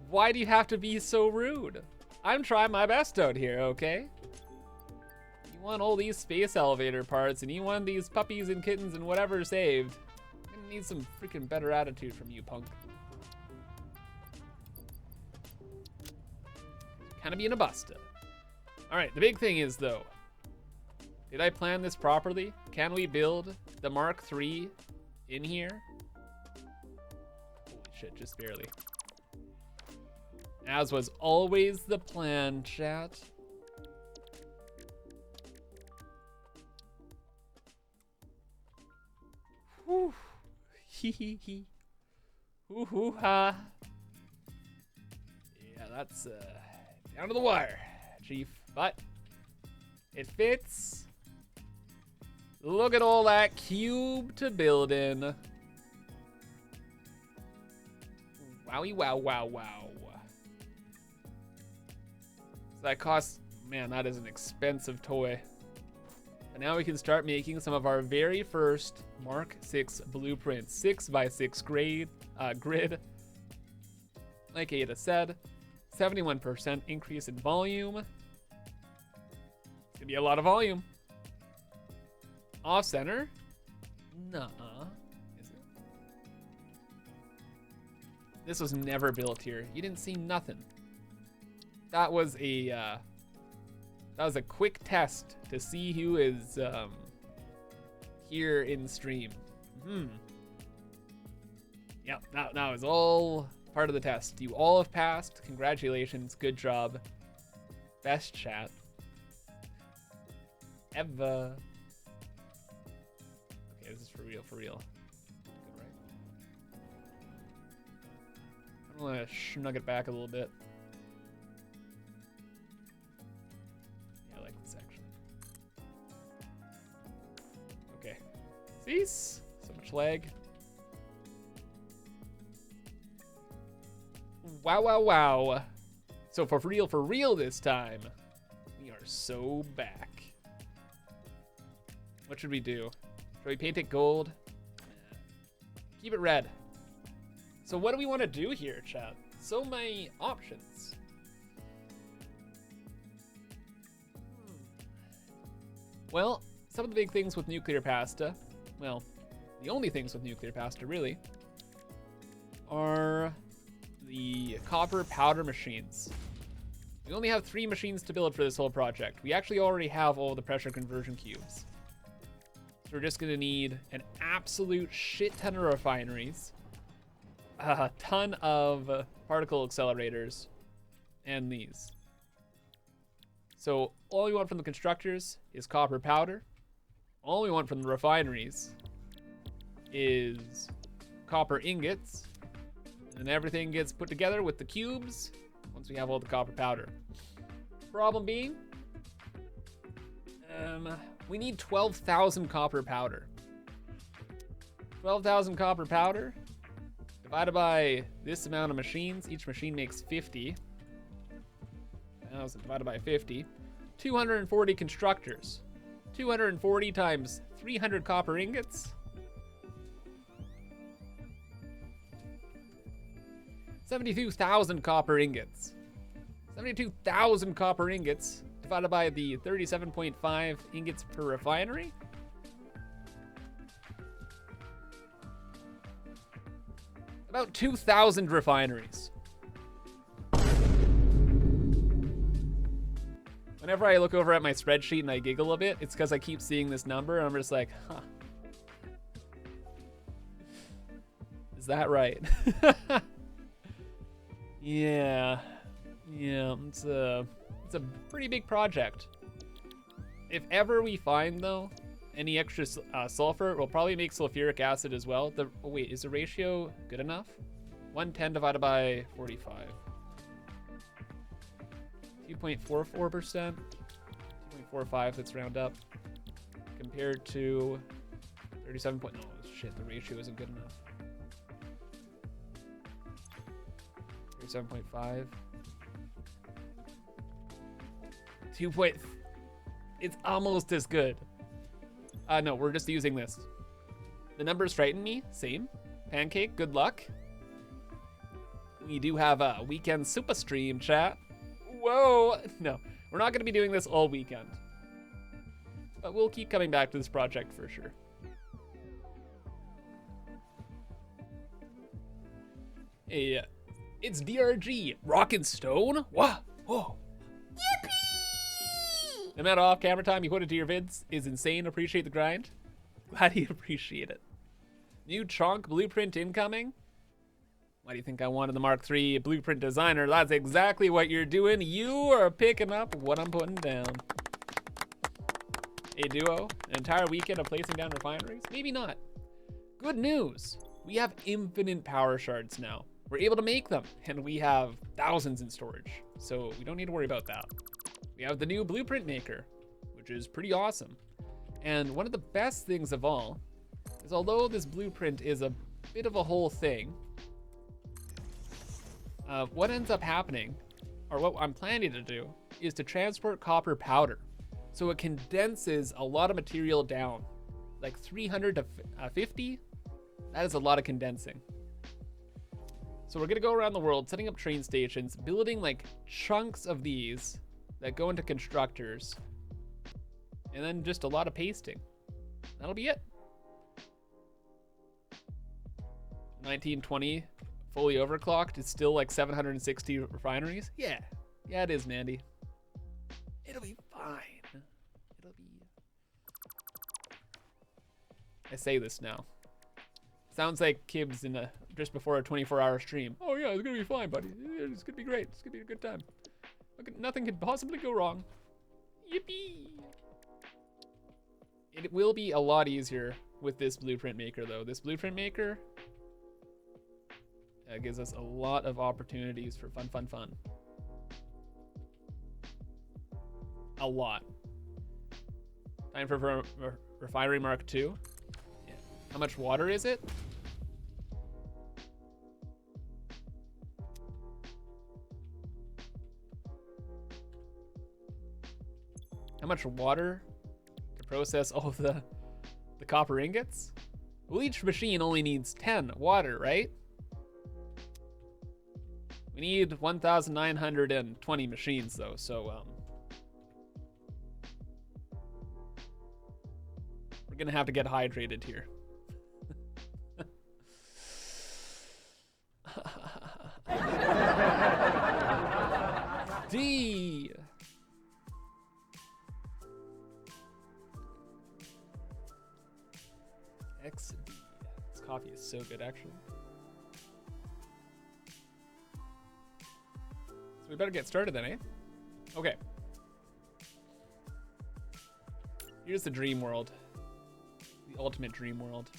Why do you have to be so rude? I'm trying my best out here, okay? You want all these space elevator parts and you want these puppies and kittens and whatever saved. I'm gonna need some freaking better attitude from you, punk. Kinda being a busta. Alright, the big thing is though, did I plan this properly? Can we build the Mark III in here? Holy shit, just barely. As was always the plan, chat. Whew. Hee hee hee. Hoo hoo ha. Yeah, that's down to the wire, Chief. But it fits. Look at all that cube to build in. Wowie wow wow wow. So that costs, man, that is an expensive toy. And now we can start making some of our very first Mark VI blueprints. 6x6 grid. Like Ada said, 71% increase in volume. It's gonna be a lot of volume. Off center? Nuh-uh. Is it? This was never built here. You didn't see nothing. That was a quick test to see who is here in stream. Yep, that was all part of the test. You all have passed. Congratulations. Good job. Best chat ever. Okay, this is for real, for real. Good, right? I'm gonna snug it back a little bit. See? So much lag. Wow, wow, wow. So for real this time, we are so back. What should we do? Should we paint it gold? Keep it red. So what do we want to do here, chat? So many options. Well, some of the big things with nuclear pasta, well, the only things with nuclear pasta really, are the copper powder machines. We only have 3 machines to build for this whole project. We actually already have all the pressure conversion cubes. So we're just gonna need an absolute shit ton of refineries, a ton of particle accelerators, and these. So all we want from the constructors is copper powder. All we want from the refineries is copper ingots. And everything gets put together with the cubes once we have all the copper powder. Problem being, we need 12,000 copper powder. 12,000 copper powder divided by this amount of machines. Each machine makes 50. 1,000 divided by 50. 240 constructors. 240 times 300 copper ingots. 72,000 copper ingots. 72,000 copper ingots divided by the 37.5 ingots per refinery. About 2,000 refineries. Whenever I look over at my spreadsheet and I giggle a bit, it's because I keep seeing this number and I'm just like, huh. Is that right? Yeah, it's a pretty big project. If ever we find, though, any extra sulfur, we'll probably make sulfuric acid as well. Oh wait, is the ratio good enough? 110 divided by 45. 2.44%, 2.45, let's round up. Compared to 37. Oh shit, the ratio isn't good enough. 7.5. 2. It's almost as good. No, we're just using this. The numbers frighten me. Same. Pancake, good luck. We do have a weekend SUPAH stream, chat. Whoa. No, we're not going to be doing this all weekend. But we'll keep coming back to this project for sure. Hey, it's DRG. Rockin' Stone? Whoa. Whoa. Yippee! The amount of off-camera time you put into your vids is insane. Appreciate the grind. Glad you appreciate it. New Chonk blueprint incoming. Why do you think I wanted the Mark III blueprint designer? That's exactly what you're doing. You are picking up what I'm putting down. A duo, an entire weekend of placing down refineries? Maybe not. Good news. We have infinite power shards now. We're able to make them, and we have thousands in storage, so we don't need to worry about that. We have the new blueprint maker, which is pretty awesome. And one of the best things of all is, although this blueprint is a bit of a whole thing, what ends up happening, or what I'm planning to do, is to transport copper powder. So it condenses a lot of material down, like 300 to 50. That is a lot of condensing. So we're gonna go around the world setting up train stations, building like chunks of these that go into constructors, and then just a lot of pasting. That'll be it. 1920, fully overclocked. It's still like 760 refineries. Yeah, it is, Mandy. It'll be fine. It'll be. I say this now. Sounds like Kibbs in just before a 24-hour stream. Oh yeah, it's gonna be fine, buddy. It's gonna be great. It's gonna be a good time. Nothing could possibly go wrong. Yippee! It will be a lot easier with this blueprint maker, though. This blueprint maker gives us a lot of opportunities for fun. A lot. Time for Refinery Mark II. Yeah. How much water is it? How much water to process all of the copper ingots? Well, each machine only needs 10 water, right? We need 1,920 machines, though, so we're gonna have to get hydrated here. so good, actually. So we better get started then, eh? Okay. Here's the dream world. The ultimate dream world.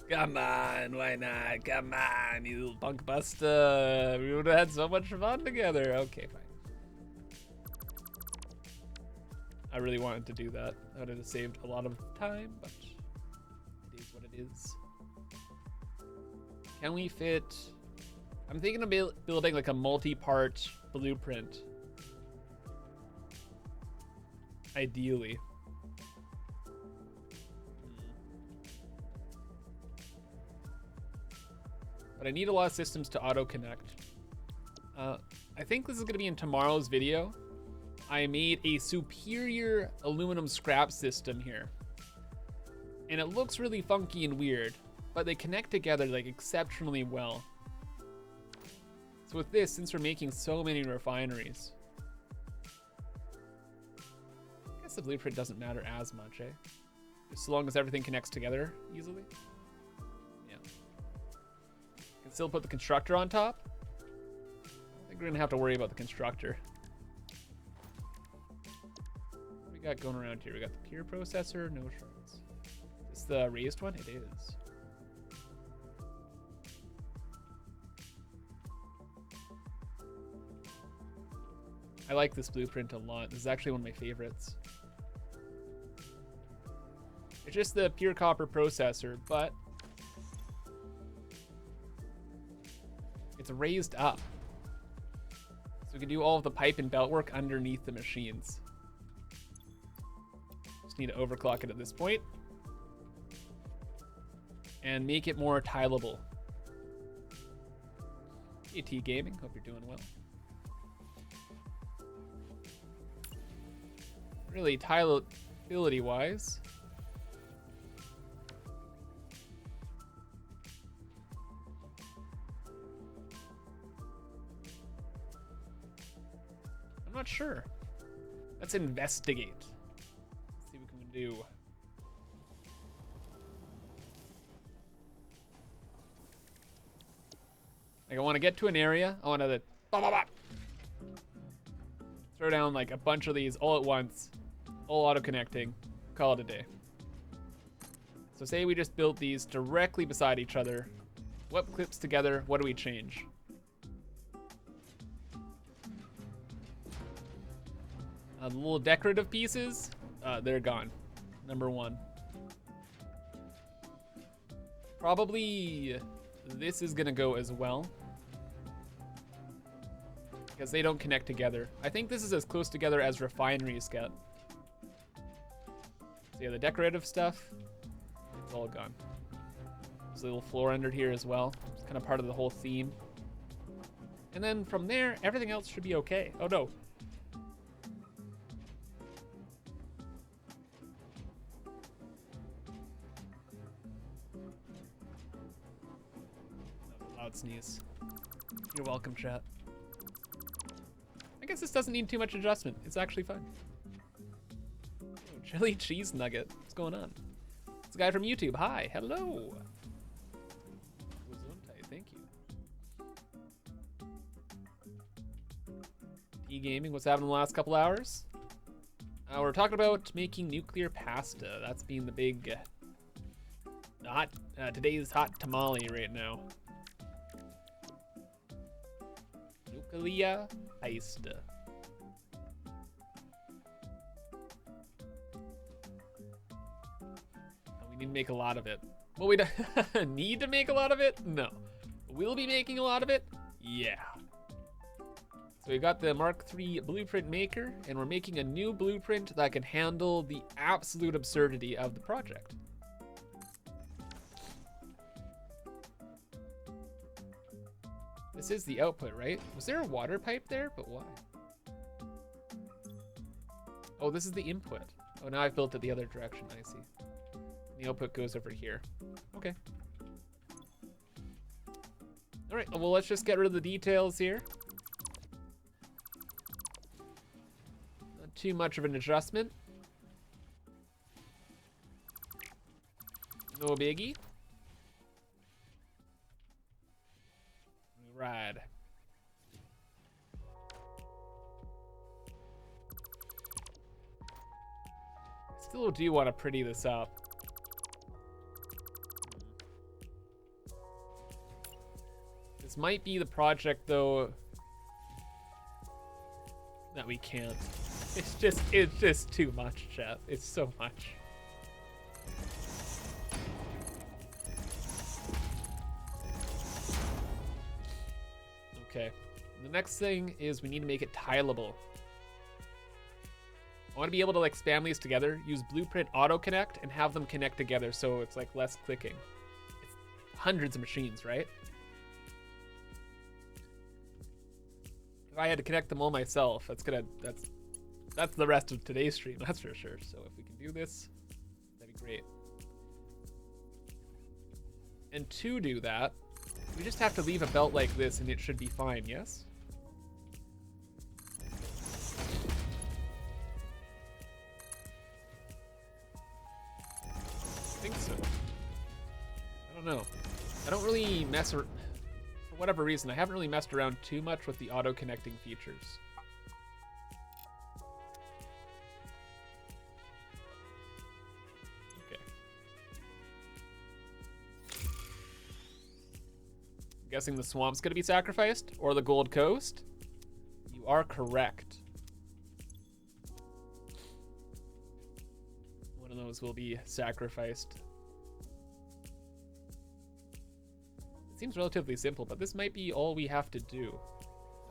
Come on, why not? Come on, you little punk buster. We would have had so much fun together. Okay, fine. I really wanted to do that. That would have saved a lot of time, but it is what it is. Can we fit... I'm thinking of building like a multi-part blueprint. Ideally. But I need a lot of systems to auto-connect. I think this is going to be in tomorrow's video. I made a superior aluminum scrap system here. And it looks really funky and weird, but they connect together like exceptionally well. So with this, since we're making so many refineries, I guess the blueprint doesn't matter as much, eh? Just so long as everything connects together easily. Yeah. Can still put the constructor on top. I think we're gonna have to worry about the constructor. What we got going around here? We got the pure processor, no shards. Is this the raised one? It is. I like this blueprint a lot. This is actually one of my favorites. It's just the pure copper processor, but it's raised up. So we can do all of the pipe and belt work underneath the machines. Just need to overclock it at this point and make it more tileable. Hey, T Gaming, hope you're doing well. Really, tileability wise, I'm not sure. Let's investigate. Let's see what we can do. Like, I want to get to an area. I want to throw down like a bunch of these all at once, all auto-connecting, call it a day. So say we just built these directly beside each other. What clips together? What do we change? The little decorative pieces, they're gone. Number one. Probably this is gonna go as well, because they don't connect together. I think this is as close together as refineries get. So yeah, the decorative stuff, it's all gone. There's a little floor under here as well. It's kind of part of the whole theme. And then from there, everything else should be okay. Oh no. Loud sneeze. You're welcome, chat. I guess this doesn't need too much adjustment. It's actually fun. Oh, chili cheese nugget. What's going on? It's a guy from YouTube. Hi. Hello. Thank you. E-gaming. What's happened in the last couple hours? We're talking about making nuclear pasta. That's being the big today's hot tamale right now. Nuclear pasta. We need to make a lot of it. Well, we don't need to make a lot of it? No. We'll be making a lot of it? Yeah. So we got the Mark III blueprint maker, and we're making a new blueprint that can handle the absolute absurdity of the project. This is the output, right? Was there a water pipe there? But why? Oh, this is the input. Oh, now I've built it the other direction. I see. The output goes over here. Okay. All right, well, let's just get rid of the details here. Not too much of an adjustment. No biggie. Ride. Still do want to pretty this up. This might be the project though that we can't. It's just too much, chat. It's so much. Okay. The next thing is we need to make it tileable. I want to be able to like spam these together, use Blueprint Auto Connect, and have them connect together so it's like less clicking. It's hundreds of machines, right? If I had to connect them all myself, that's the rest of today's stream, that's for sure. So if we can do this, that'd be great. And to do that, we just have to leave a belt like this and it should be fine, yes? I think so. I don't know. I don't really mess around. For whatever reason, I haven't really messed around too much with the auto-connecting features. Okay. I'm guessing the swamp's gonna be sacrificed, or the Gold Coast? You are correct. One of those will be sacrificed. Seems relatively simple, but this might be all we have to do.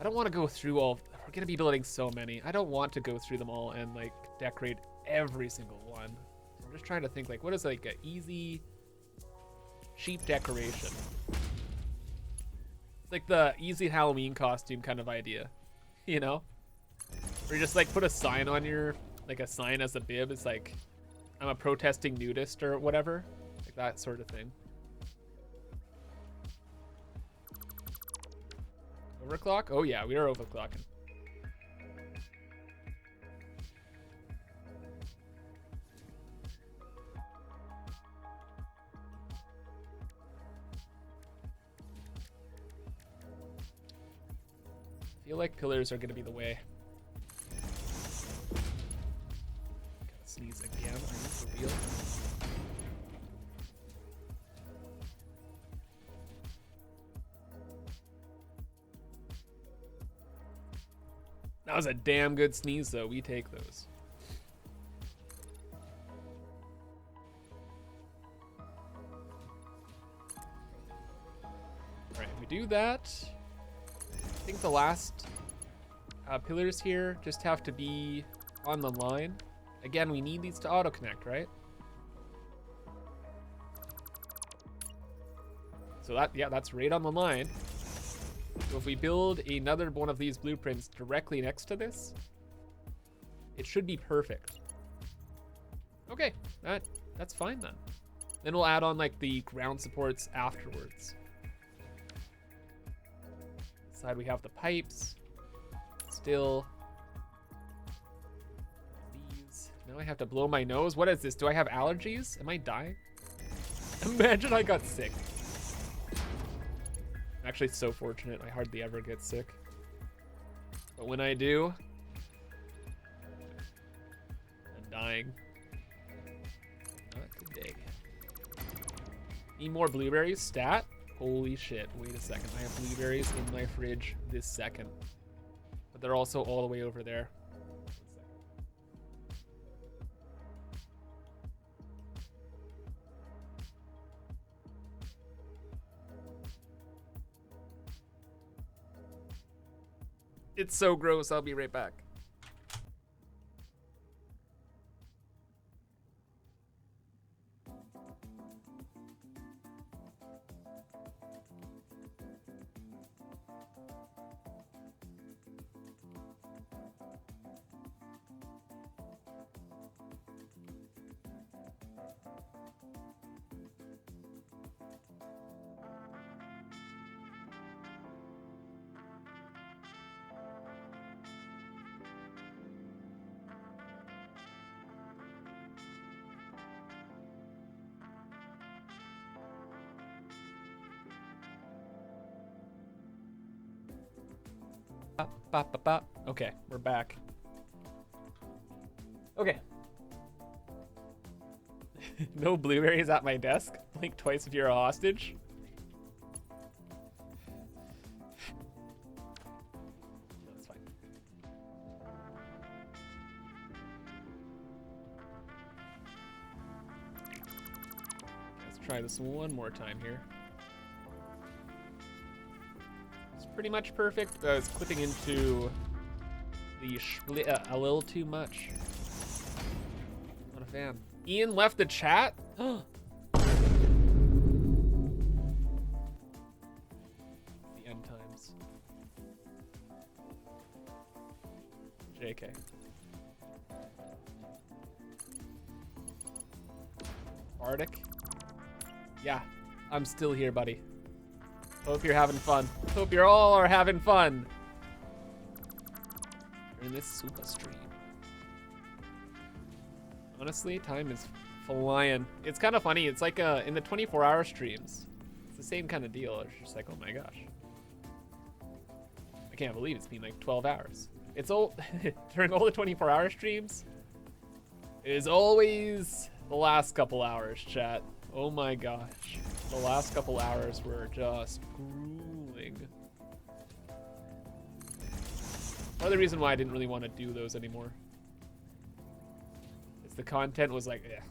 I don't want to go through all. We're gonna be building so many. I don't want to go through them all and like decorate every single one. So I'm just trying to think like what is like an easy, cheap decoration. It's like the easy Halloween costume kind of idea, you know? Or you just like put a sign on your, like a sign as a bib. It's like I'm a protesting nudist or whatever, like that sort of thing. Overclock? Oh yeah, we are overclocking. I feel like pillars are gonna be the way. Gotta sneeze again, are you for real? That was a damn good sneeze, though. We take those. Alright, we do that. I think the last pillars here just have to be on the line. Again, we need these to auto-connect, right? So that, yeah, that's right on the line. So if we build another one of these blueprints directly next to this, it should be perfect. Okay, that's fine then. Then we'll add on like the ground supports afterwards. Side we have the pipes. Still. These. Now I have to blow my nose. What is this? Do I have allergies? Am I dying? Imagine I got sick. I'm actually so fortunate. I hardly ever get sick. But when I do, I'm dying. Not today. Need more blueberries? Stat? Holy shit. Wait a second. I have blueberries in my fridge this second. But they're also all the way over there. It's so gross. I'll be right back. Okay, we're back. Okay. No blueberries at my desk. Blink twice if you're a hostage. That's fine. Let's try this one more time here. It's pretty much perfect. I was clipping into the split a little too much. Not a fan. Ian left the chat? The end times. JK. Arctic? Yeah, I'm still here, buddy. Hope you're having fun. Hope you're all are having fun. During this SUPAH stream. Honestly, time is flying. It's kind of funny. It's like in the 24-hour streams, it's the same kind of deal. It's just like, oh my gosh. I can't believe it's been like 12 hours. It's all during all the 24-hour streams. It is always the last couple hours, chat. Oh my gosh. The last couple hours were just grueling. Part of the reason why I didn't really want to do those anymore. The content was like, eh.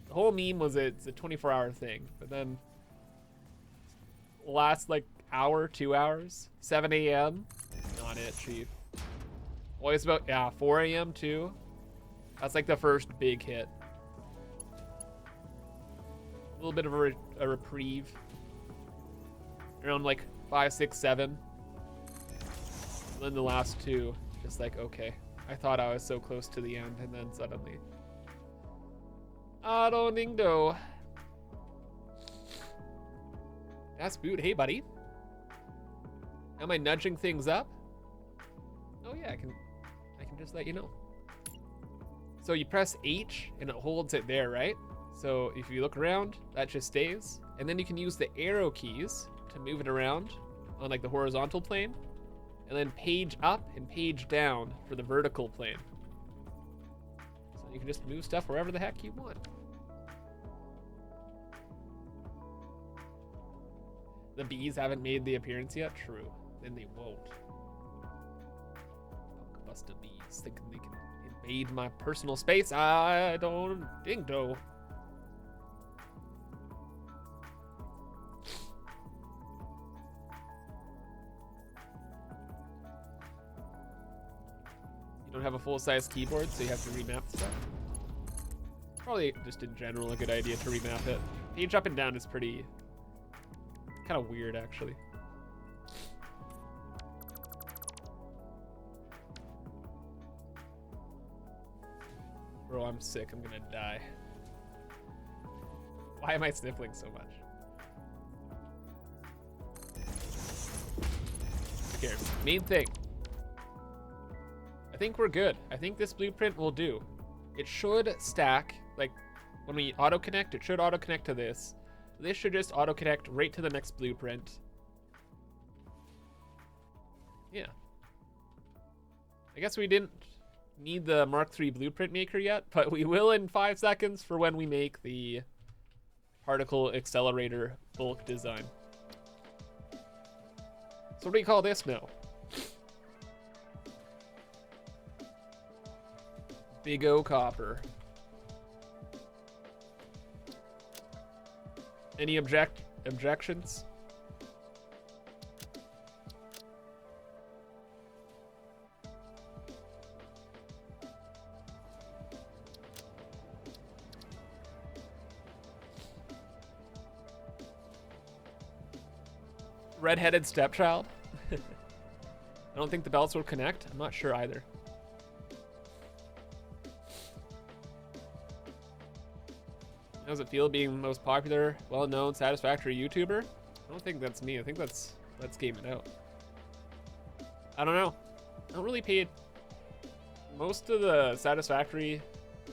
The whole meme was it's a 24-hour thing, but then last like hour, 2 hours, 7 a.m. Not it, chief. Always about 4 a.m. too. That's like the first big hit. A little bit of a reprieve. Around like 5, 6, 7. And then the last two, just like okay. I thought I was so close to the end, and then suddenly, I don't think so. That's boot. Hey, buddy. Am I nudging things up? Oh yeah, I can just let you know. So you press H and it holds it there, right? So if you look around, that just stays, and then you can use the arrow keys to move it around on like the horizontal plane. And then page up and page down for the vertical plane. So you can just move stuff wherever the heck you want. The bees haven't made the appearance yet? True. Then they won't. Busta bees thinking they can invade my personal space. I don't think so. Don't have a full-size keyboard, so you have to remap stuff. Probably just in general a good idea to remap it. Page up and down is pretty kind of weird, actually. Bro, I'm sick. I'm gonna die. Why am I sniffling so much? Who cares? Main thing. I think we're good. I think this blueprint will do. It should stack, like when we auto connect, it should auto connect to this. This should just auto connect right to the next blueprint. Yeah. I guess we didn't need the Mark III blueprint maker yet, but we will in 5 seconds for when we make the particle accelerator bulk design. So what do you call this now? Big O copper. Any objections? Red-headed stepchild? I don't think the belts will connect. I'm not sure either. How does it feel being the most popular, well-known, satisfactory YouTuber? I don't think that's me. I think that's Game It Out. I don't know. I don't really pay... Most of the satisfactory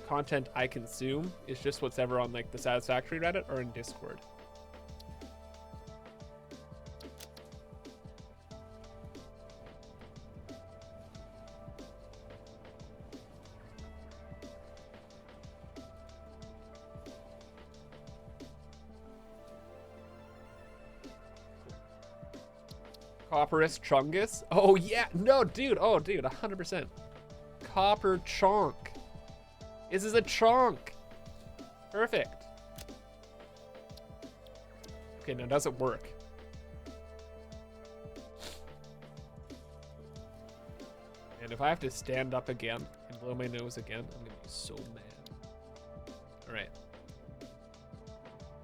content I consume is just what's ever on like the satisfactory Reddit or in Discord. Copperus chungus. Oh yeah, no, dude. Oh, dude, 100%. Copper chonk. This is a chonk. Perfect. Okay, now does it work? And if I have to stand up again and blow my nose again, I'm gonna be so mad. All right.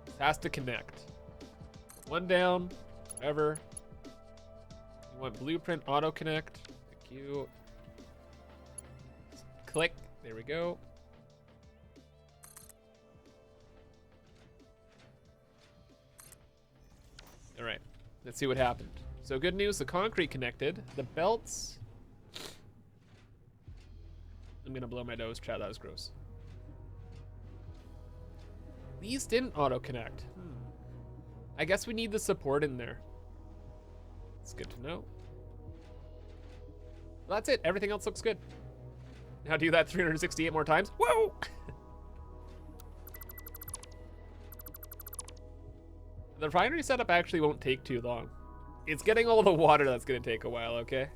This has to connect. One down, whatever. You want blueprint auto connect. Thank you. Click. There we go. All right. Let's see what happened. So good news, the concrete connected. The belts. I'm gonna blow my nose, chat. That was gross. These didn't auto connect. I guess we need the support in there. It's good to know. Well, that's it. Everything else looks good. Now do that 368 more times. Whoa! The refinery setup actually won't take too long. It's getting all the water that's gonna take a while, okay?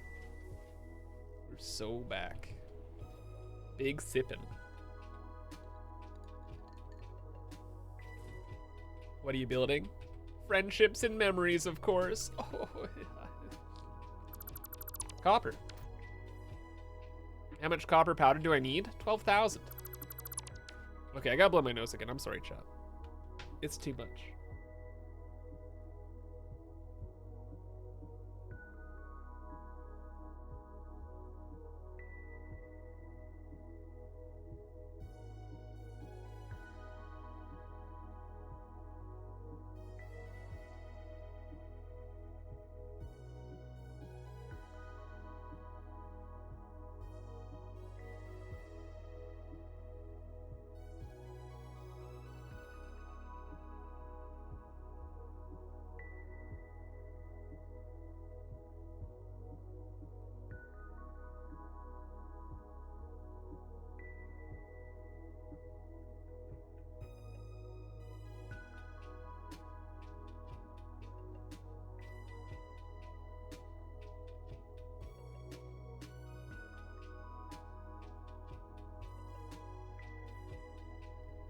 We're so back. Big sippin'. What are you building? Friendships and memories, of course. Oh, copper. How much copper powder do I need? 12,000. Okay, I gotta blow my nose again. I'm sorry, chat. It's too much.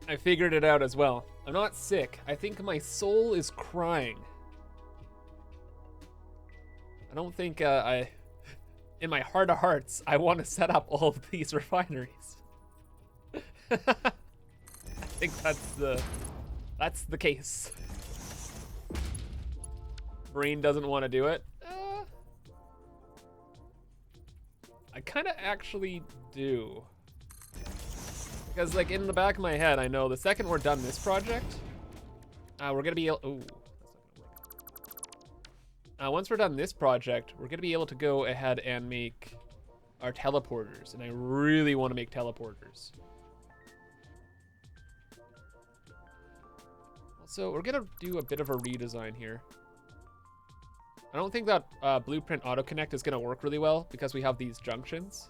I figured it out as well. I'm not sick. I think my soul is crying. I don't think in my heart of hearts, I want to set up all of these refineries. I think that's the case. Brain doesn't want to do it. I kind of actually do. Because, like, in the back of my head, I know the second we're done this project, we're gonna be able. Ooh, that's not gonna work. Once we're done this project, we're gonna be able to go ahead and make our teleporters, and I really want to make teleporters. Also, we're gonna do a bit of a redesign here. I don't think that blueprint auto connect is gonna work really well because we have these junctions.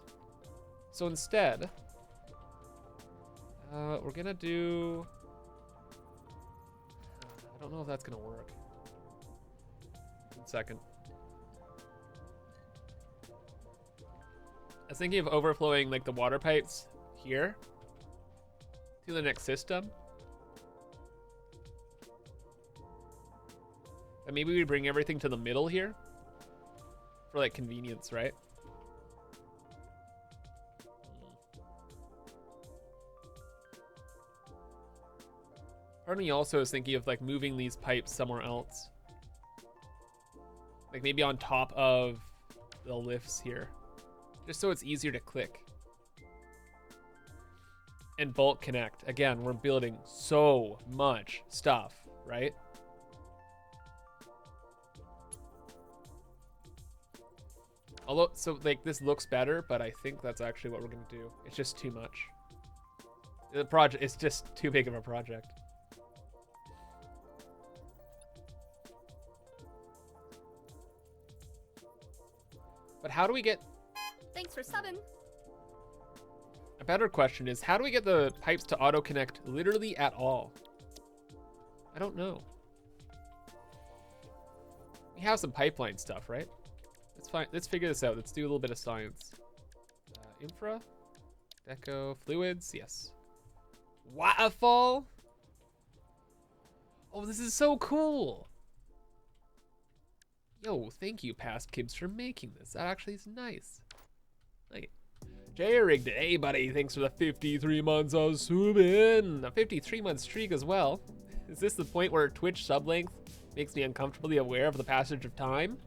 So instead. We're gonna do... I don't know if that's gonna work. 1 second. I was thinking of overflowing like the water pipes here to the next system. And maybe we bring everything to the middle here for like convenience, right? Part of me also is thinking of like moving these pipes somewhere else. Like maybe on top of the lifts here. Just so it's easier to click. And bulk connect. Again, we're building so much stuff, right? Although, so like this looks better, but I think that's actually what we're gonna do. It's just too much. The project, it's just too big of a project. But how do we get... Thanks for subbing. A better question is, how do we get the pipes to auto-connect literally at all? I don't know. We have some pipeline stuff, right? Let's figure this out. Let's do a little bit of science. Infra, deco, fluids. Yes. Waterfall. Oh, this is so cool. Yo, thank you, past Kibbs, for making this. That actually is nice. Like it. Jay rigged it. Hey, buddy, thanks for the 53 months of subbing. A 53-month streak as well. Is this the point where Twitch sub length makes me uncomfortably aware of the passage of time?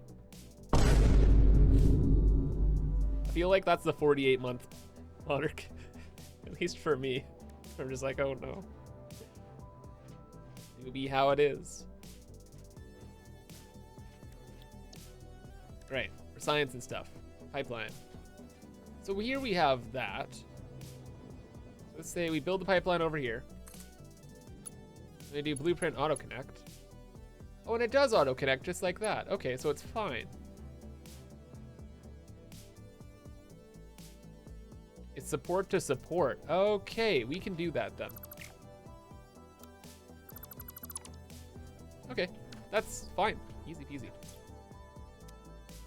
I feel like that's the 48-month mark, at least for me. I'm just like, oh no. It'll be how it is. Right, for science and stuff. Pipeline. So here we have that. Let's say we build the pipeline over here. They do blueprint auto connect. Oh, and it does auto connect just like that. Okay, so it's fine. It's support to support. Okay, we can do that then. Okay, that's fine. Easy peasy.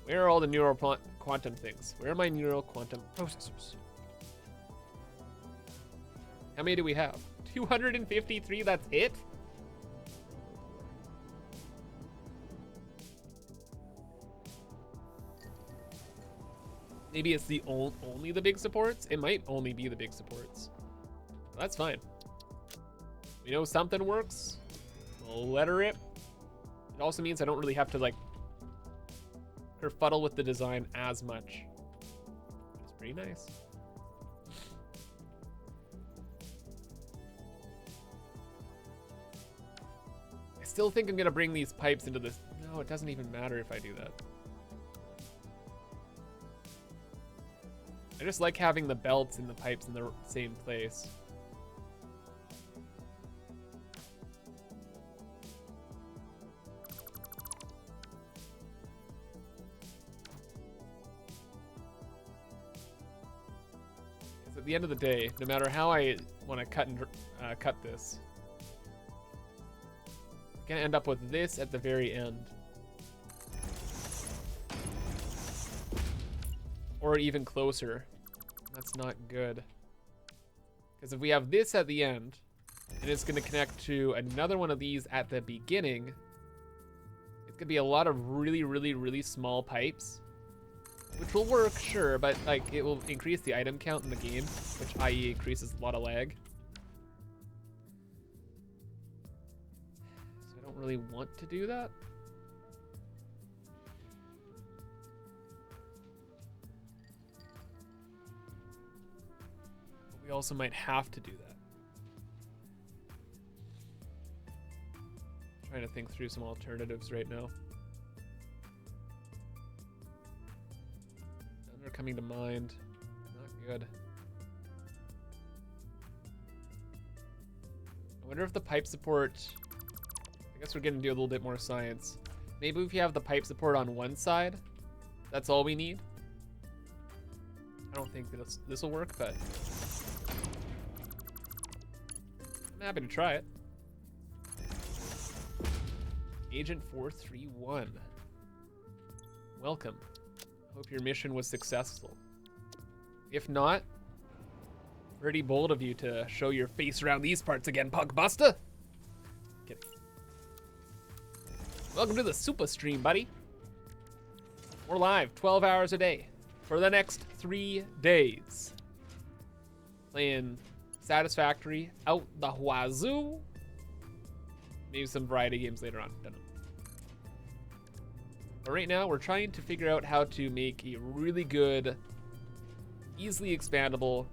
Where are all the neural quantum things? Where are my neural quantum processors? How many do we have? 253, that's it? Maybe it's the only the big supports? It might only be the big supports. That's fine. We know something works. We'll let her rip. It also means I don't really have to like kerfuddle with the design as much. It's pretty nice. I still think I'm gonna bring these pipes into this. No, it doesn't even matter if I do that. I just like having the belts and the pipes in the same place. Because at the end of the day, no matter how I want to cut this, I'm gonna end up with this at the very end. Or even closer. That's not good. Because if we have this at the end, and it's going to connect to another one of these at the beginning, it's going to be a lot of really, really, really small pipes. Which will work, sure, but like it will increase the item count in the game, which i.e. increases a lot of lag. So I don't really want to do that. We also might have to do that. I'm trying to think through some alternatives right now. None are coming to mind. Not good. I wonder if the pipe support... I guess we're gonna do a little bit more science. Maybe if you have the pipe support on one side, that's all we need. I don't think that this will work, but... I'm happy to try it. Agent 431. Welcome. Hope your mission was successful. If not, pretty bold of you to show your face around these parts again, Pugbuster. Kidding. Welcome to the SUPAH stream, buddy. We're live 12 hours a day for the next 3 days. Playing Satisfactory, out the wazoo. Maybe some variety games later on. Don't know. But right now, we're trying to figure out how to make a really good, easily expandable,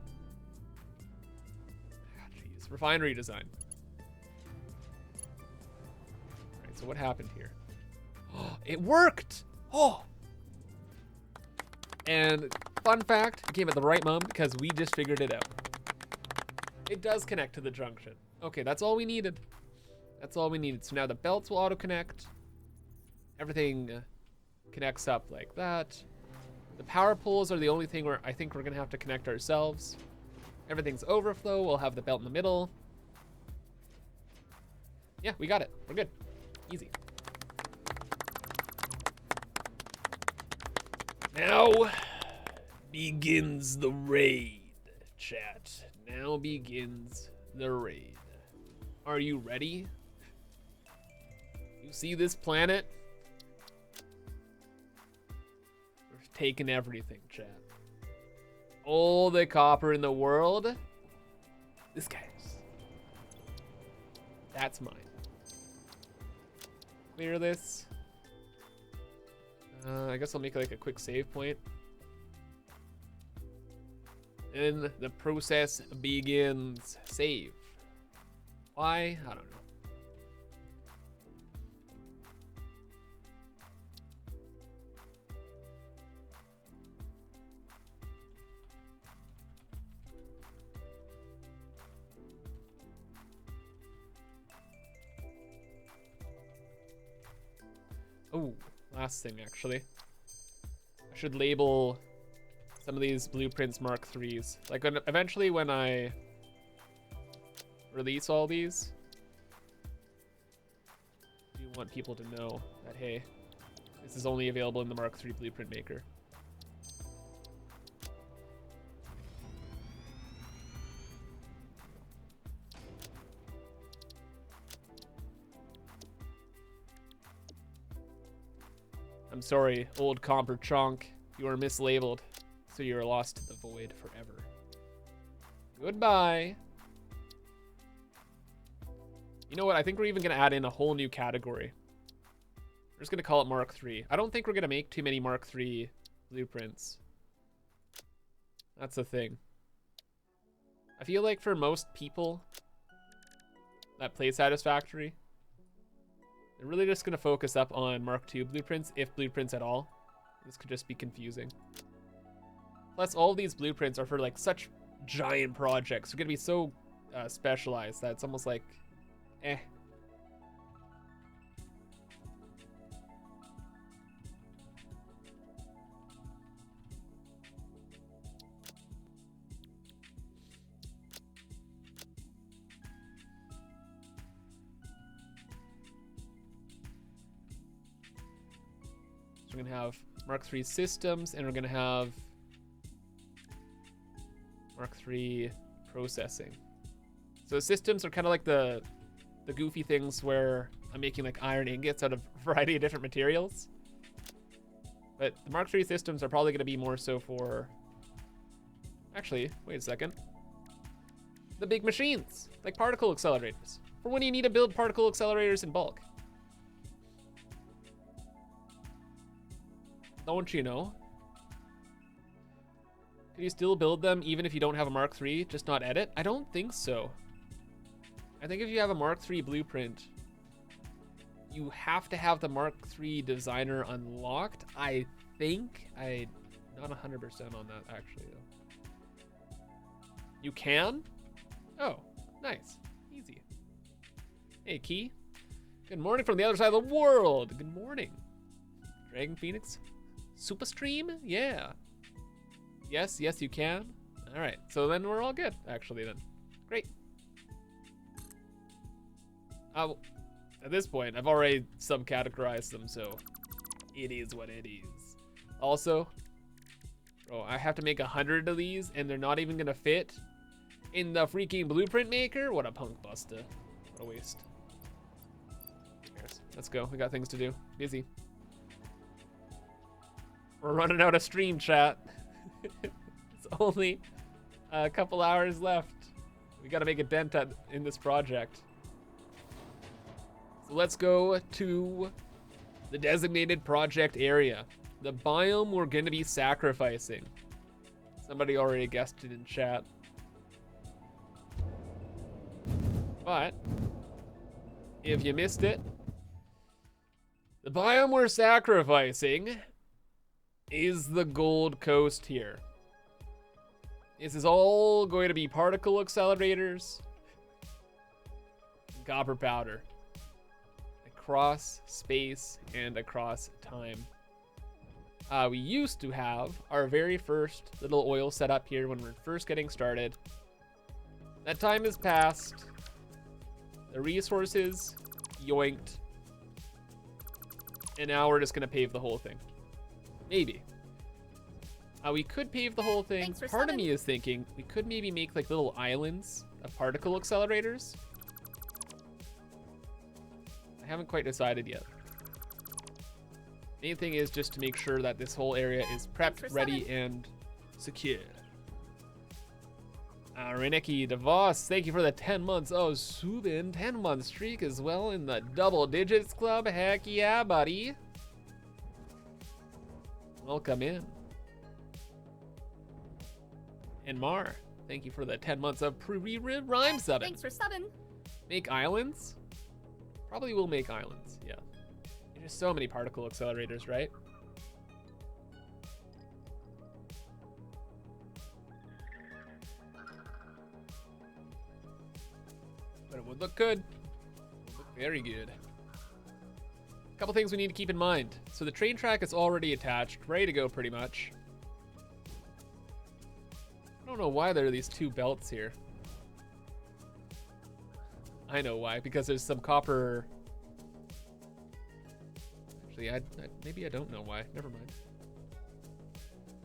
refinery design. All right, so what happened here? Oh, it worked! Oh! And fun fact, it came at the right moment because we just figured it out. It does connect to the junction. Okay, that's all we needed. That's all we needed. So now the belts will auto-connect. Everything connects up like that. The power poles are the only thing where I think we're gonna have to connect ourselves. Everything's overflow. We'll have the belt in the middle. Yeah, we got it. We're good. Easy. Now begins the raid, chat. Now begins the raid. Are you ready? You see this planet? We're taking everything, chat. All the copper in the world. This guy's. That's mine. Clear this. I guess I'll make like a quick save point. And the process begins. Save. Why? I don't know. Oh, last thing actually. I should label some of these blueprints Mark IIIs. Like eventually when I release all these, you want people to know that, hey, this is only available in the Mark III blueprint maker. I'm sorry, old Comper Chonk. You are mislabeled, so you are lost to the void forever. Goodbye. You know what? I think we're even going to add in a whole new category. We're just going to call it Mark III. I don't think we're going to make too many Mark III blueprints. That's the thing. I feel like for most people that play Satisfactory, they're really just going to focus up on Mark II blueprints, if blueprints at all. This could just be confusing. Plus, all of these blueprints are for like such giant projects. They're going to be so specialized that it's almost like, eh. We're going to have Mark III systems, and we're going to have Mark III processing. So systems are kind of like the goofy things where I'm making like iron ingots out of a variety of different materials. But the Mark III systems are probably going to be more so for... Actually, wait a second. The big machines, like particle accelerators. For when you need to build particle accelerators in bulk. Don't you know? Can you still build them even if you don't have a Mark III, just not edit? I don't think so. I think if you have a Mark III blueprint, you have to have the Mark III designer unlocked. I think. I'm not 100% on that actually though. You can? Oh, nice. Easy. Hey, Key. Good morning from the other side of the world. Good morning. Dragon Phoenix. SUPAH stream? Yeah. Yes, you can. All right, so then we're all good, actually, then. Great. At this point, I've already subcategorized them, so it is what it is. Also, bro, I have to make 100 of these, and they're not even gonna fit in the freaking blueprint maker? What a punk buster. What a waste. Who cares? Let's go, we got things to do. Busy. We're running out of stream, chat. It's only a couple hours left. We gotta make a dent in this project. So let's go to the designated project area. The biome we're gonna be sacrificing. Somebody already guessed it in chat. But if you missed it, the biome we're sacrificing is the Gold Coast here. This is all going to be particle accelerators, copper powder, across space and across time. We used to have our very first little oil setup here when we we're first getting started. That time has passed. The resources yoinked. And now we're just gonna pave the whole thing. Maybe. We could pave the whole thing. Thanks for Part of subbing. me is thinking we could maybe make like little islands of particle accelerators. I haven't quite decided yet. Main thing is just to make sure that this whole area is prepped, ready, and secure. Reneki DeVos, thank you for the 10 months. Oh, Subin, 10-month streak as well in the double digits club. Heck yeah, buddy. Welcome in. And Mar, thank you for the 10 months of pre-rhyme subbing. Thanks for subbing. Make islands? Probably will make islands, yeah. There's just so many particle accelerators, right? But it would look good. It would look very good. A couple things we need to keep in mind. So the train track is already attached, ready to go pretty much. I don't know why there are these two belts here. I know why, because there's some copper. Actually, maybe I don't know why. Never mind.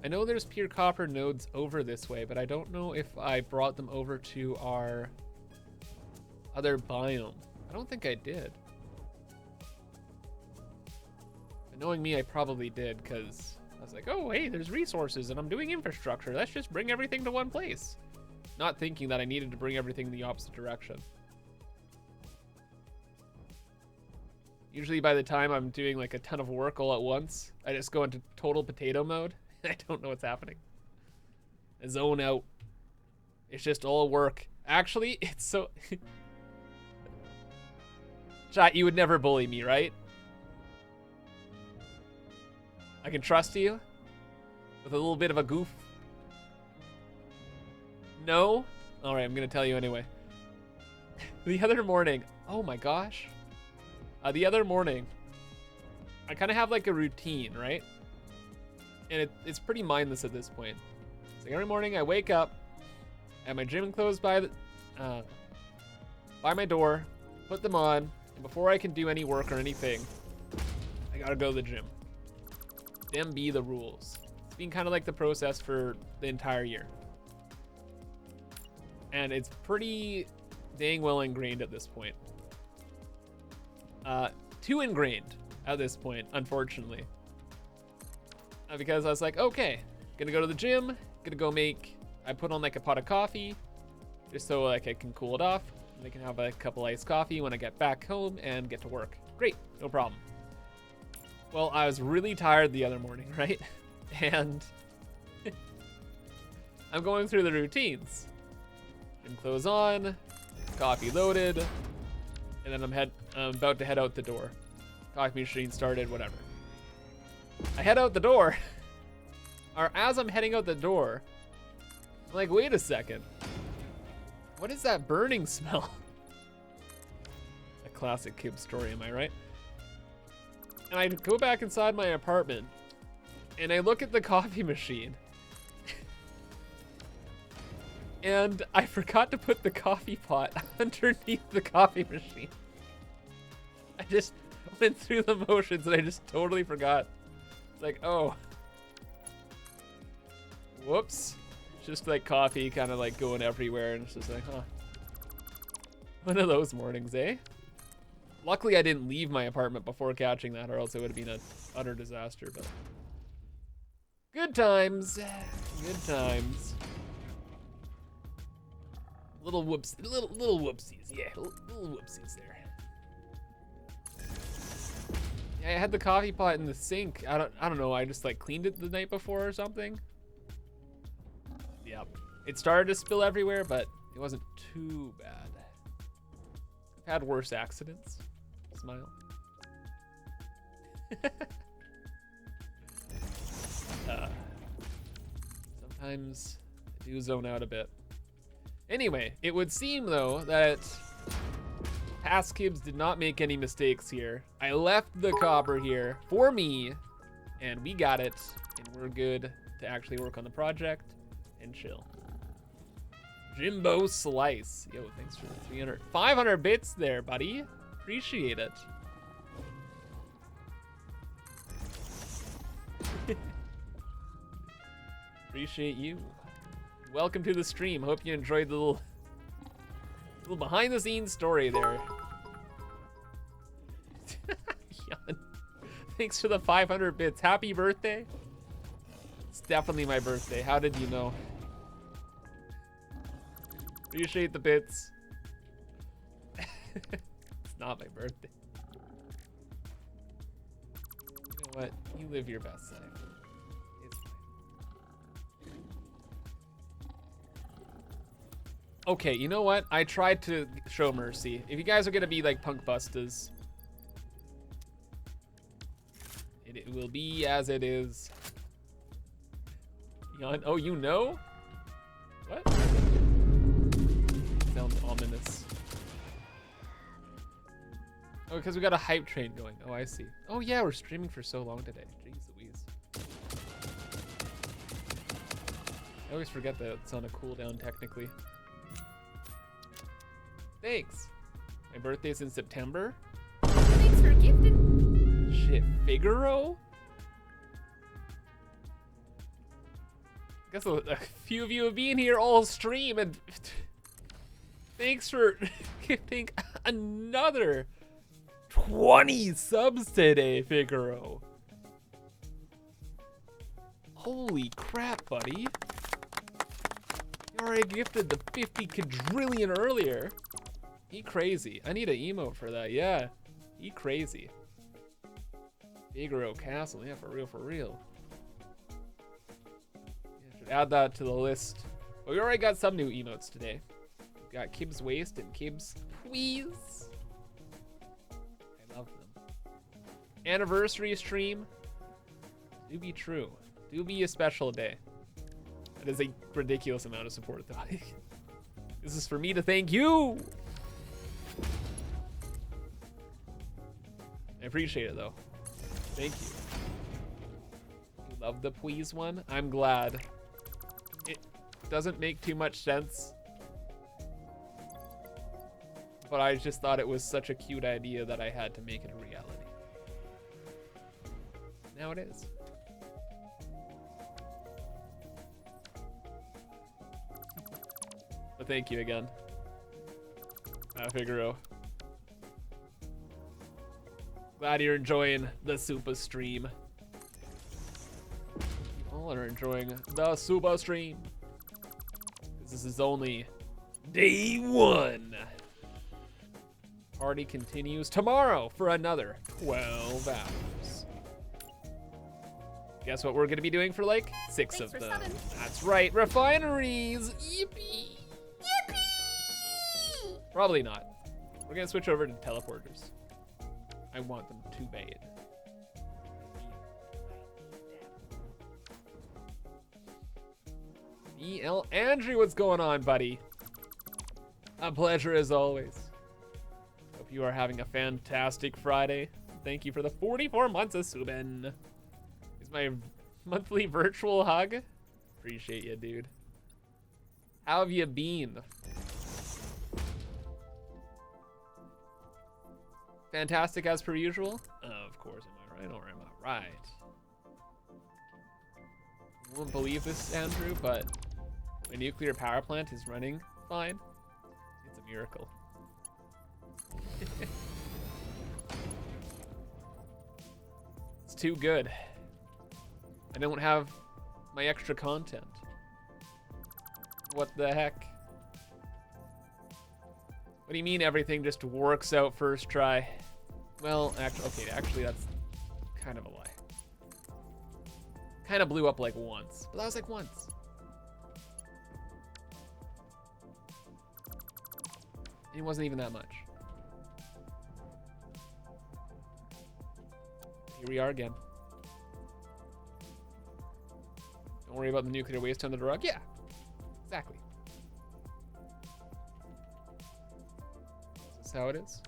I know there's pure copper nodes over this way, but I don't know if I brought them over to our other biome. I don't think I did. But knowing me, I probably did, because I was like, oh, hey, there's resources and I'm doing infrastructure. Let's just bring everything to one place. Not thinking that I needed to bring everything in the opposite direction. Usually by the time I'm doing like a ton of work all at once, I just go into total potato mode. I don't know what's happening. I zone out. It's just all work. Actually, it's so... Chat, you would never bully me, right? I can trust you? With a little bit of a goof? No? Alright, I'm gonna tell you anyway. The other morning... Oh my gosh. The other morning, I kind of have like a routine, right? And it's pretty mindless at this point. So every morning I wake up, I have my gym clothes by my door, put them on, and before I can do any work or anything, I gotta go to the gym. Them be the rules. It's been kind of like the process for the entire year. And it's pretty dang well ingrained at this point. Too ingrained at this point, unfortunately. Because I was like, okay, gonna go to the gym, gonna go I put on like a pot of coffee, just so like I can cool it off, and I can have a couple iced coffee when I get back home and get to work. Great, no problem. Well, I was really tired the other morning, right? And I'm going through the routines. Gym clothes on, coffee loaded, and then I'm about to head out the door. Coffee machine started, whatever. I head out the door, or as I'm heading out the door, I'm like, wait a second. What is that burning smell? A classic Kib story, am I right? And I go back inside my apartment, and I look at the coffee machine, and I forgot to put the coffee pot underneath the coffee machine. I just went through the motions and I just totally forgot. It's like, oh. Whoops. Just like coffee kind of like going everywhere, and it's just like, huh. One of those mornings, eh? Luckily I didn't leave my apartment before catching that, or else it would have been an utter disaster, but good times. Good times. Little whoopsies, yeah, little whoopsies there. Yeah, I had the coffee pot in the sink. I don't know. I just like cleaned it the night before or something. Yep. It started to spill everywhere, but it wasn't too bad. I've had worse accidents. Smile. Sometimes I do zone out a bit. Anyway, it would seem though that past Kibs did not make any mistakes here. I left the copper here for me, and we got it, and we're good to actually work on the project and chill. Jimbo Slice. Yo, thanks for the 500 bits there, buddy. Appreciate it. Appreciate you. Welcome to the stream. Hope you enjoyed the little behind the scenes story there. Jan, thanks for the 500 bits. Happy birthday. It's definitely my birthday. How did you know? Appreciate the bits. It's not my birthday. You know what? You live your best life. It's fine. Okay, you know what? I tried to show mercy. If you guys are gonna be like punk bustas, it will be as it is. Oh, you know? What? Sounds ominous. Oh, because we got a hype train going. Oh, I see. Oh yeah, we're streaming for so long today. Jeez Louise. I always forget that it's on a cooldown technically. Thanks. My birthday's in September. Thanks for gifting. Shit, Figaro? I guess a few of you have been here all stream, and thanks for gifting another 20 subs today, Figaro. Holy crap, buddy. You already gifted the 50 quadrillion earlier. He crazy. I need an emote for that, yeah. He crazy. Figaro Castle, yeah, for real, for real. Yeah, should add that to the list. But we already got some new emotes today. We've got Kib's Waist and Kib's Please. I love them. Anniversary stream. Do be true. Do be a special day. That is a ridiculous amount of support, though. This is for me to thank you. I appreciate it, though. Thank you. You love the please one? I'm glad. It doesn't make too much sense, but I just thought it was such a cute idea that I had to make it a reality. Now it is. But thank you again, Figaro. Glad you're enjoying the SUPAH stream. You all are enjoying the SUPAH stream. This is only day 1. Party continues tomorrow for another 12 hours. Guess what we're gonna be doing for like 6 Thanks of for them? 7. That's right, refineries. Yippee! Yippee! Probably not. We're gonna switch over to teleporters. I want them too bad. E.L. Andrew, what's going on, buddy? A pleasure as always. Hope you are having a fantastic Friday. Thank you for the 44 months of Subin. It's my monthly virtual hug. Appreciate you, dude. How have you been? Fantastic as per usual? Of course, am I right or am I right? You won't believe this, Andrew, but my nuclear power plant is running fine. It's a miracle. It's too good. I don't have my extra content. What the heck? What do you mean everything just works out first try? Well, actually that's kind of a lie. Kind of blew up like once, but that was like once. It wasn't even that much. Here we are again. Don't worry about the nuclear waste under the rug. Yeah, exactly. Is this how it is?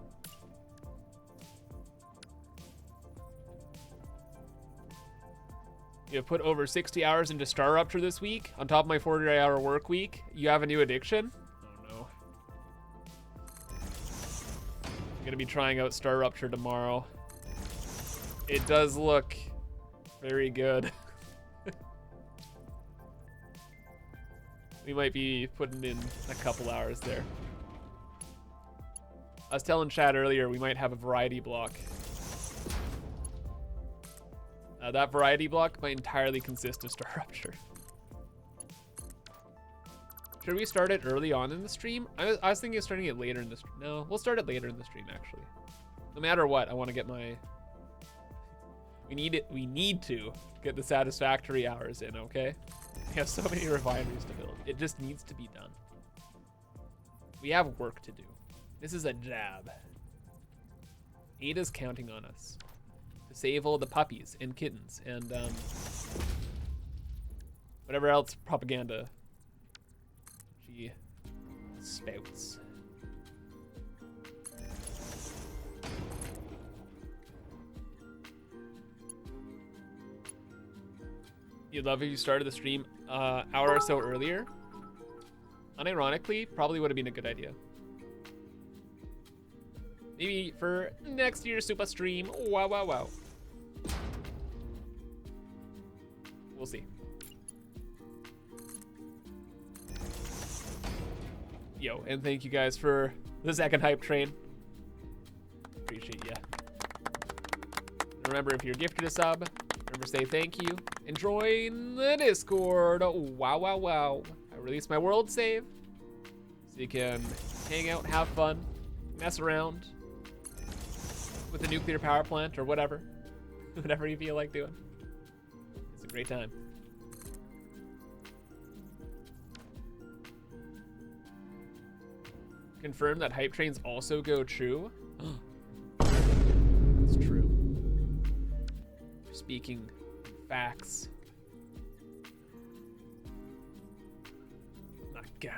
You have put over 60 hours into Star Rupture this week, on top of my 40-hour work week. You have a new addiction? Oh no. I'm gonna be trying out Star Rupture tomorrow. It does look very good. We might be putting in a couple hours there. I was telling Chad earlier we might have a variety block. That variety block might entirely consist of Star Rupture. Should we start it early on in the stream? I was thinking of starting it later in the stream. No, we'll start it later in the stream, actually. No matter what, I want to get my... We need to get the satisfactory hours in, okay? We have so many refineries to build. It just needs to be done. We have work to do. This is a job. Ada's counting on us to save all the puppies and kittens and whatever else propaganda she spouts. You'd love if you started the stream hour or so earlier. Unironically, probably would have been a good idea. Maybe for next year's SUPAH stream. Wow, wow, wow. We'll see. Yo, and thank you guys for the second hype train. Appreciate ya. Remember, if you're gifted a sub, remember say thank you and join the Discord. Wow, wow, wow. I released my world save so you can hang out, have fun, mess around with the nuclear power plant or whatever. Whatever you feel like doing. It's a great time. Confirm that hype trains also go true. That's true. Speaking facts. My God.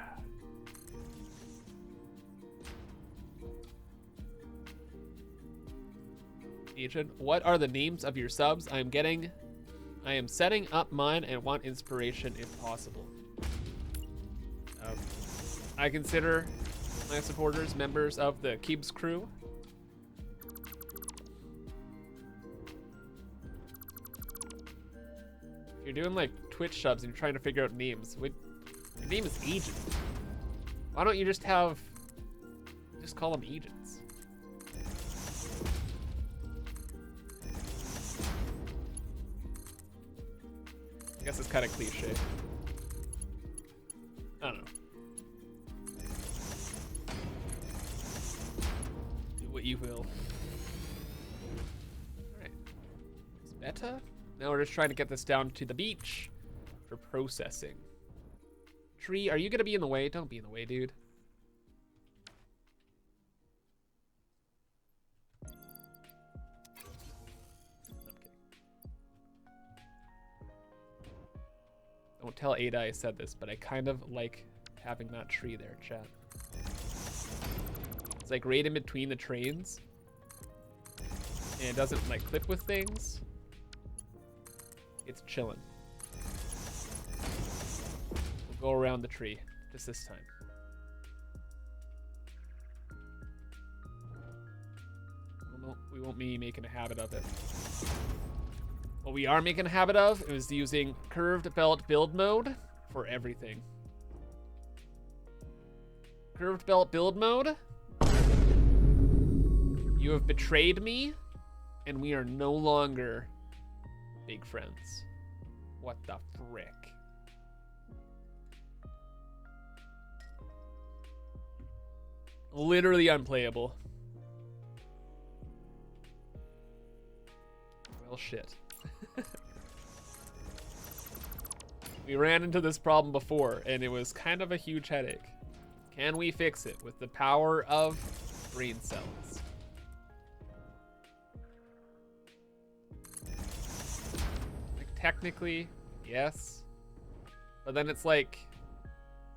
Agent, what are the names of your subs? I am setting up mine and want inspiration if possible. I consider my supporters members of the Kibbs crew. If you're doing like Twitch subs and you're trying to figure out names, your name is Agent. Why don't you just call them agents? I guess it's kind of cliche. I don't know. Do what you will. Alright. It's beta? Now we're just trying to get this down to the beach for processing. Tree, are you gonna be in the way? Don't be in the way, dude. Don't tell Ada I said this, but I kind of like having that tree there, chat. It's like right in between the trains. And it doesn't like clip with things. It's chilling. We'll go around the tree just this time. We won't be making a habit of it. What we are making a habit of is using curved belt build mode for everything. Curved belt build mode. You have betrayed me, and we are no longer big friends. What the frick? Literally unplayable. Well, shit. We ran into this problem before, and it was kind of a huge headache. Can we fix it with the power of brain cells? Like, technically, yes. But then it's like,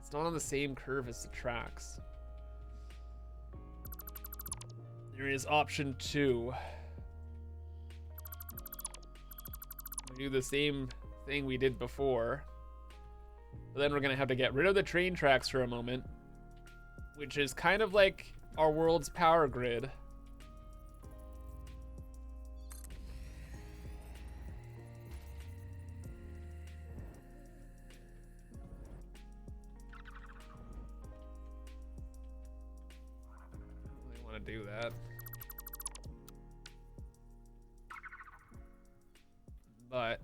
it's not on the same curve as the tracks. There is option 2. We do the same thing we did before. But then we're gonna have to get rid of the train tracks for a moment, which is kind of like our world's power grid. want to do that. But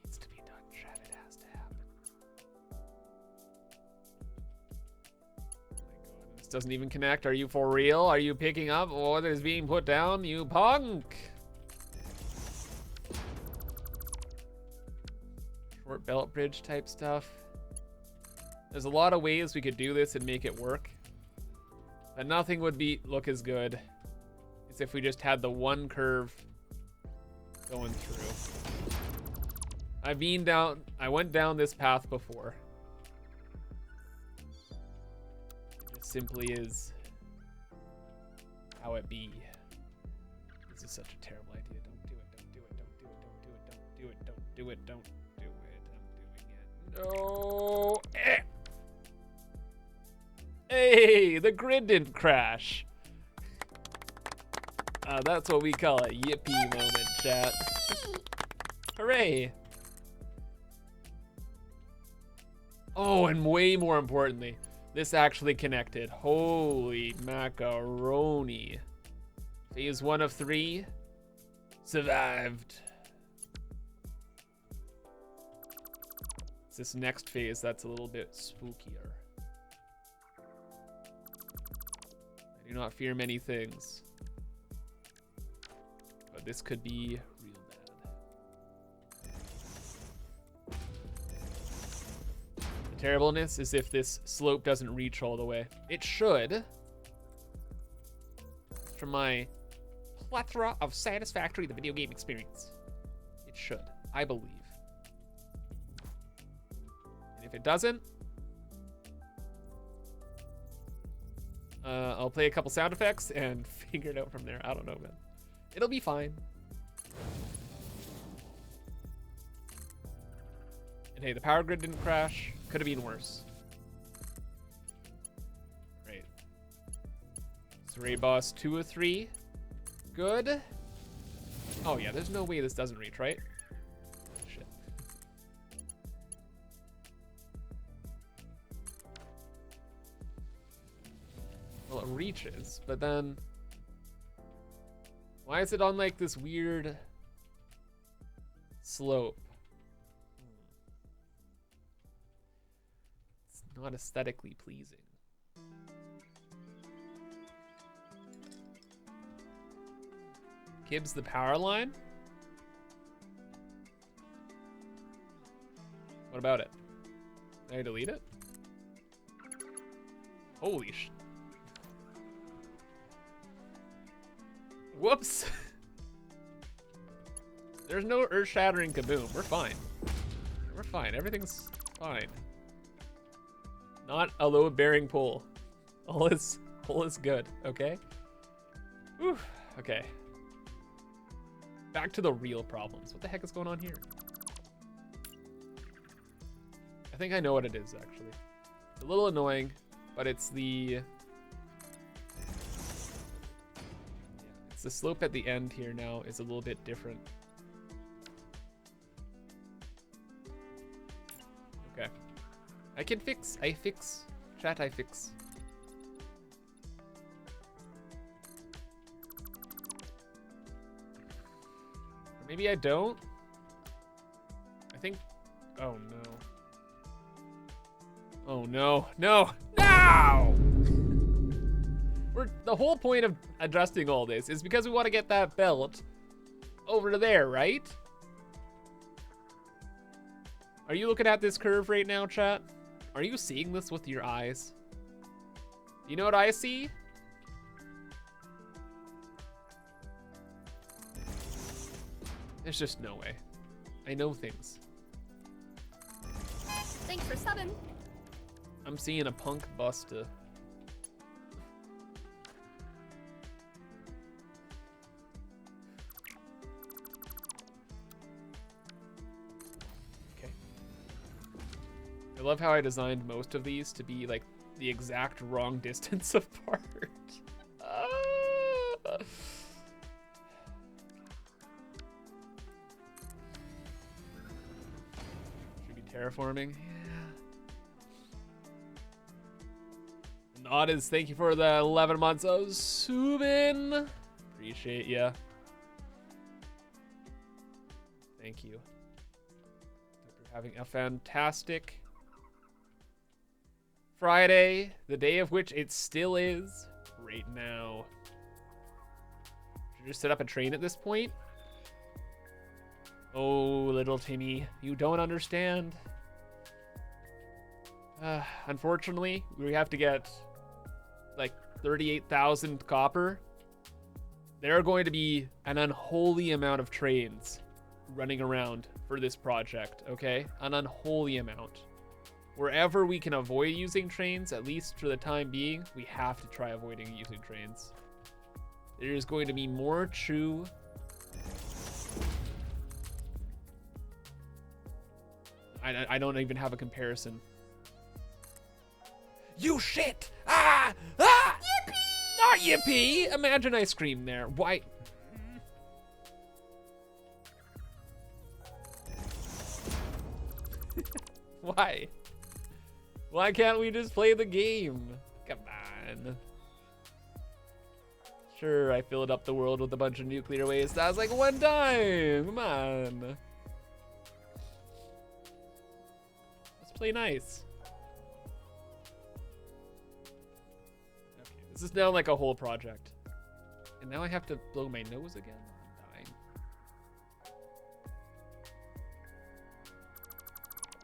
needs to be done, Chad. It has to happen. This doesn't even connect. Are you for real? Are you picking up what is being put down, you punk? Short belt bridge type stuff. There's a lot of ways we could do this and make it work. But nothing would look as good as if we just had the one curve going through. I went down this path before. It just simply is how it be. This is such a terrible idea. Don't do it, don't do it, don't do it, don't do it, don't do it, don't do it. I'm doing it. No! Eh. Hey, the grid didn't crash. That's what we call a yippee moment, chat. Hooray. Oh, and way more importantly, this actually connected. Holy macaroni. Phase 1 of 3 survived. It's this next phase that's a little bit spookier. I do not fear many things, but this could be real bad. The terribleness is if this slope doesn't reach all the way. It should. From my plethora of satisfactory the video game experience, it should, I believe. And if it doesn't, I'll play a couple sound effects and figure it out from there. I don't know, man. It'll be fine. And hey, the power grid didn't crash. Could have been worse. Right. So raid boss 2 of 3. Good. Oh yeah, there's no way this doesn't reach, right? Shit. Well, it reaches, but then why is it on like this weird slope? It's not aesthetically pleasing. Gibbs the power line? What about it? Did I delete it? Holy sh... Whoops! There's no earth-shattering kaboom. We're fine. We're fine. Everything's fine. Not a load-bearing pull. All is good, okay? Whew. Okay. Back to the real problems. What the heck is going on here? I think I know what it is, actually. It's a little annoying, but it's the... It's the slope at the end here now is a little bit different. Okay. I fix. Chat, I fix. Maybe I don't. I think. Oh no. Oh no. No. No! The whole point of adjusting all this is because we want to get that belt over to there, right? Are you looking at this curve right now, chat? Are you seeing this with your eyes? You know what I see? There's just no way. I know things. Thanks for subbing. I'm seeing a punk busta. Okay. I love how I designed most of these to be like the exact wrong distance apart. Should be terraforming. Yeah. Nod thank you for the 11 months of Subin. Appreciate ya. Thank you. Hope you're having a fantastic Friday, the day of which it still is right now. Should I just set up a train at this point? Oh, little Timmy, you don't understand. Unfortunately, we have to get like 38,000 copper. There are going to be an unholy amount of trains running around for this project, okay? An unholy amount. Wherever we can avoid using trains, at least for the time being, we have to try avoiding using trains. There is going to be more true... I don't even have a comparison. You shit! Ah! Ah! Yippee! Not yippee! Imagine I screamed there. Why? Why? Why can't we just play the game? Come on. Sure, I filled up the world with a bunch of nuclear waste. That was like one time. Come on. Let's play nice. Okay, this is now like a whole project. And now I have to blow my nose again? I'm dying.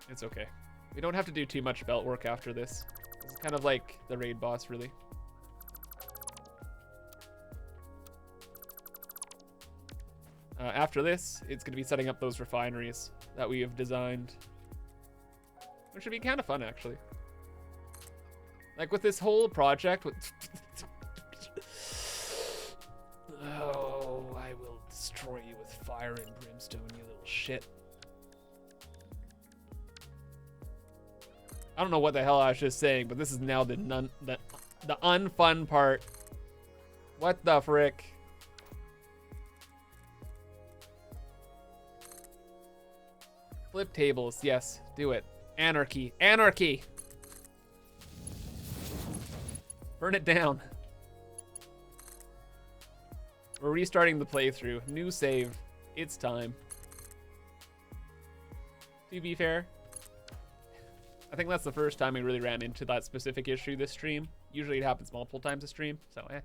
It's okay. We don't have to do too much belt work after this. This is kind of like the raid boss, really. After this, it's going to be setting up those refineries that we have designed. Which should be kind of fun, actually. Like with this whole project... Oh, I will destroy you with fire and brimstone, you little shit. I don't know what the hell I was just saying, but this is now the unfun part. What the frick? Flip tables, yes, do it. Anarchy, anarchy! Burn it down. We're restarting the playthrough. New save. It's time. To be fair, I think that's the first time we really ran into that specific issue this stream. Usually it happens multiple times a stream, so It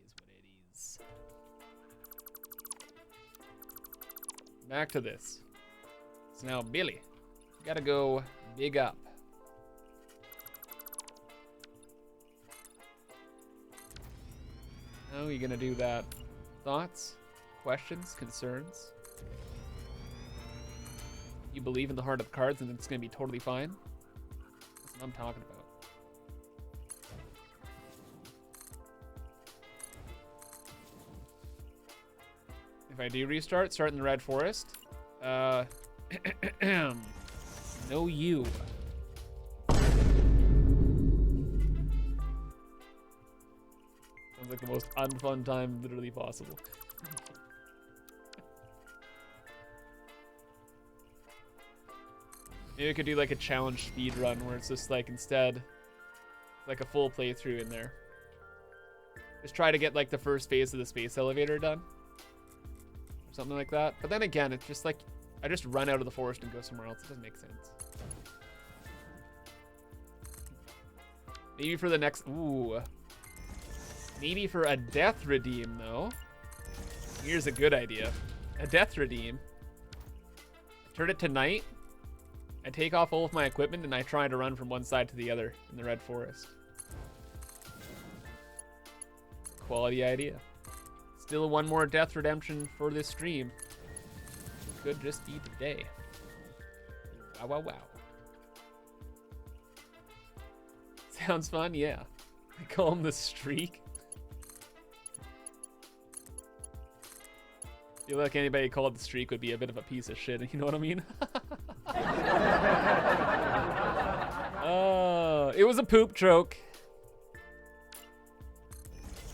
is what it is. Back to this. So now, Billy, you gotta go big up. How are you gonna do that? Thoughts? Questions? Concerns? You believe in the heart of the cards and it's gonna be totally fine? That's what I'm talking about. If I do restart, start in the Red Forest. No you. Sounds like the most unfun time literally possible. Maybe we could do like a challenge speed run where it's just like instead like a full playthrough in there. Just try to get like the first phase of the space elevator done. Or something like that. But then again, it's just like I just run out of the forest and go somewhere else. It doesn't make sense. Maybe for the next... Ooh. Maybe for a death redeem, though. Here's a good idea. A death redeem. I turn it to night. I take off all of my equipment and I try to run from one side to the other in the Red Forest. Quality idea. Still one more death redemption for this stream. Could just be today. Wow, wow, wow. Sounds fun, yeah. I call him the streak. Feel like anybody called the streak would be a bit of a piece of shit, you know what I mean? Oh, it was a poop joke.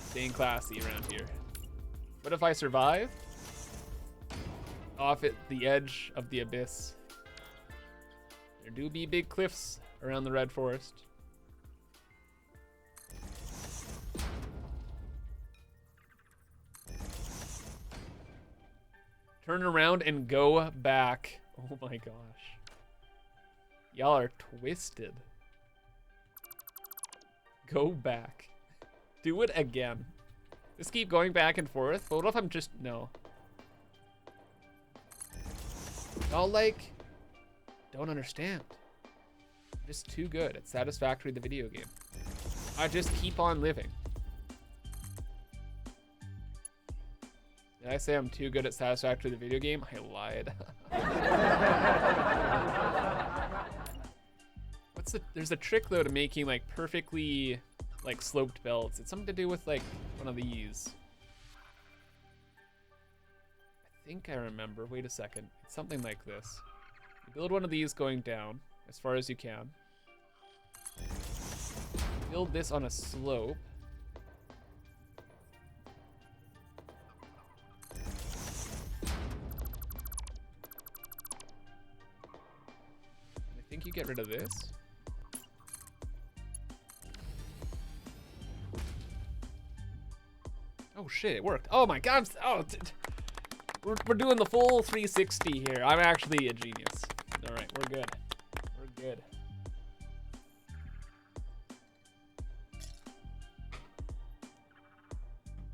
Staying classy around here. What if I survive? Off at the edge of the abyss. There do be big cliffs around the Red Forest. Turn around and go back. Oh my gosh. Y'all are twisted. Go back. Do it again. Just keep going back and forth. But what if I'm just... No. Y'all, like, don't understand. I'm just too good at Satisfactory the video game. I just keep on living. Did I say I'm too good at Satisfactory the video game? I lied. There's a trick though to making like perfectly like sloped belts. It's something to do with like one of these. I think I remember. Wait a second. It's something like this. You build one of these going down as far as you can. Build this on a slope. I think you get rid of this. Oh shit, it worked. Oh my god, we're doing the full 360 here. I'm actually a genius. All right, we're good. We're good.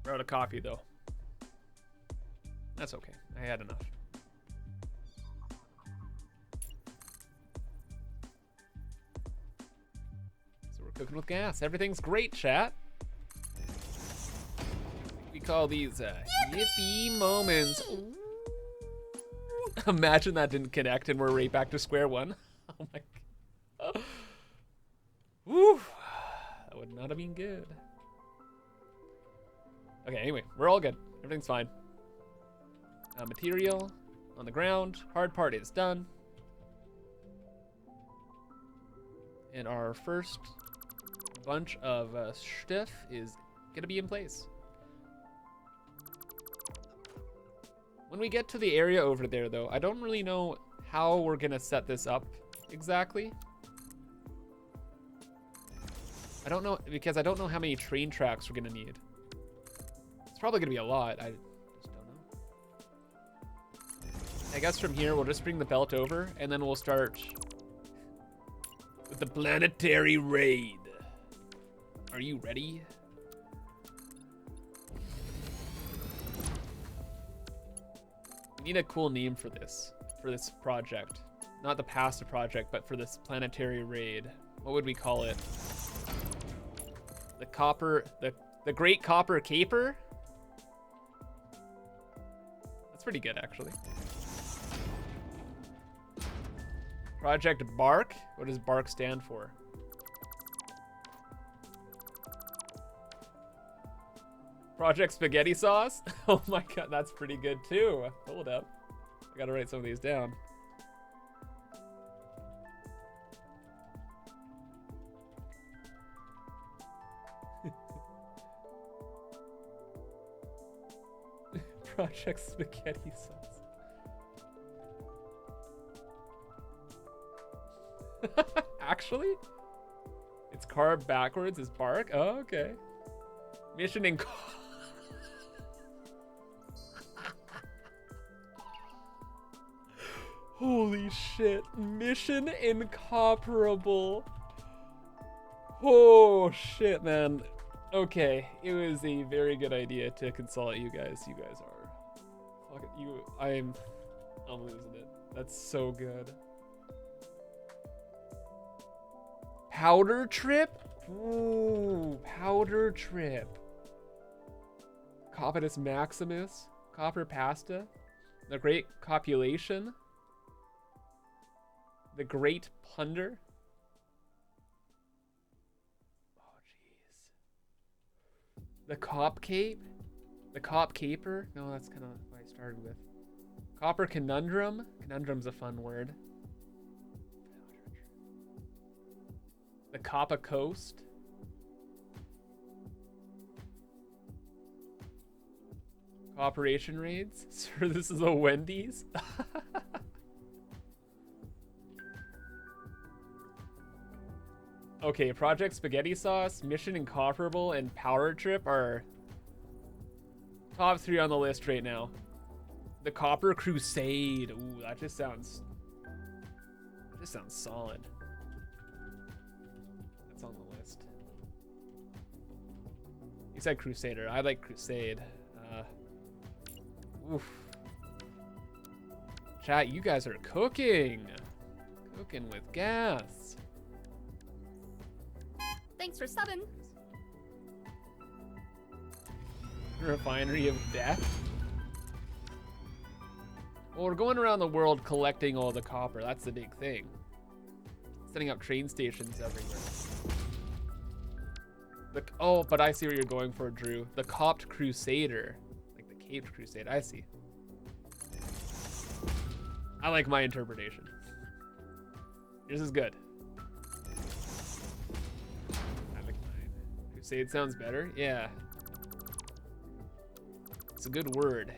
We're out of coffee though. That's okay, I had enough. So we're cooking with gas. Everything's great, chat. We call these yippee moments. Ooh. Imagine that didn't connect and we're right back to square one. Oh my god. Woo. That would not have been good. Okay, anyway, we're all good. Everything's fine. Material on the ground. Hard part is done. And our first bunch of stuff is gonna be in place. When we get to the area over there though, I don't really know how we're gonna set this up exactly. I don't know, because I don't know how many train tracks we're gonna need. It's probably gonna be a lot, I just don't know. I guess from here we'll just bring the belt over and then we'll start with the planetary raid. Are you ready? We need a cool name for this project. Not the pasta project, but for this planetary raid. What would we call it? The Great Copper Caper? That's pretty good, actually. Project Bark? What does Bark stand for? Project Spaghetti Sauce? Oh my god, that's pretty good too. Hold up. I gotta write some of these down. Project Spaghetti Sauce. Actually? It's carved backwards is bark? Oh, okay. Mission in... Holy shit. Mission incomparable. Oh shit, man. Okay, it was a very good idea to consult you guys. You guys are... Fuck it, I'm losing it. That's so good. Powder Trip? Ooh, Powder Trip. Copitus Maximus. Copper Pasta. The Great Copulation. The Great Plunder. Oh, jeez. The Cop Cape? The Cop Caper? No, that's kind of what I started with. Copper Conundrum? Conundrum's a fun word. The Kappa Coast. Cooperation raids? Sir, this is a Wendy's? Okay, Project Spaghetti Sauce, Mission Incomparable, and Power Trip are top 3 on the list right now. The Copper Crusade. Ooh, that just sounds solid. That's on the list. You said Crusader. I like Crusade. Oof. Chat, you guys are cooking. Cooking with gas. Thanks for subbing. Refinery of Death. Well, we're going around the world collecting all the copper. That's the big thing. Setting up train stations everywhere. Oh, but I see what you're going for, Drew. The Copt Crusader. Like the Caped Crusade. I see. I like my interpretation. Yours is good. I like mine. Crusade sounds better? Yeah. It's a good word.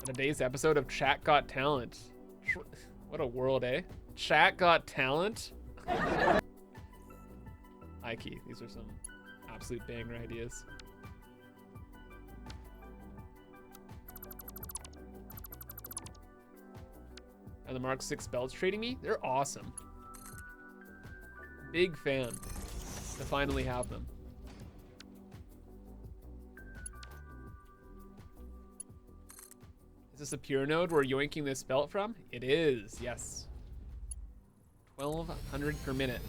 Today's episode of Chat Got Talent. What a world, eh? Chat Got Talent? Ike, these are some absolute banger ideas. Are the Mark 6 belts trading me? They're awesome. Big fan to finally have them. Is this a pure node we're yoinking this belt from? It is, yes. 1200 per minute.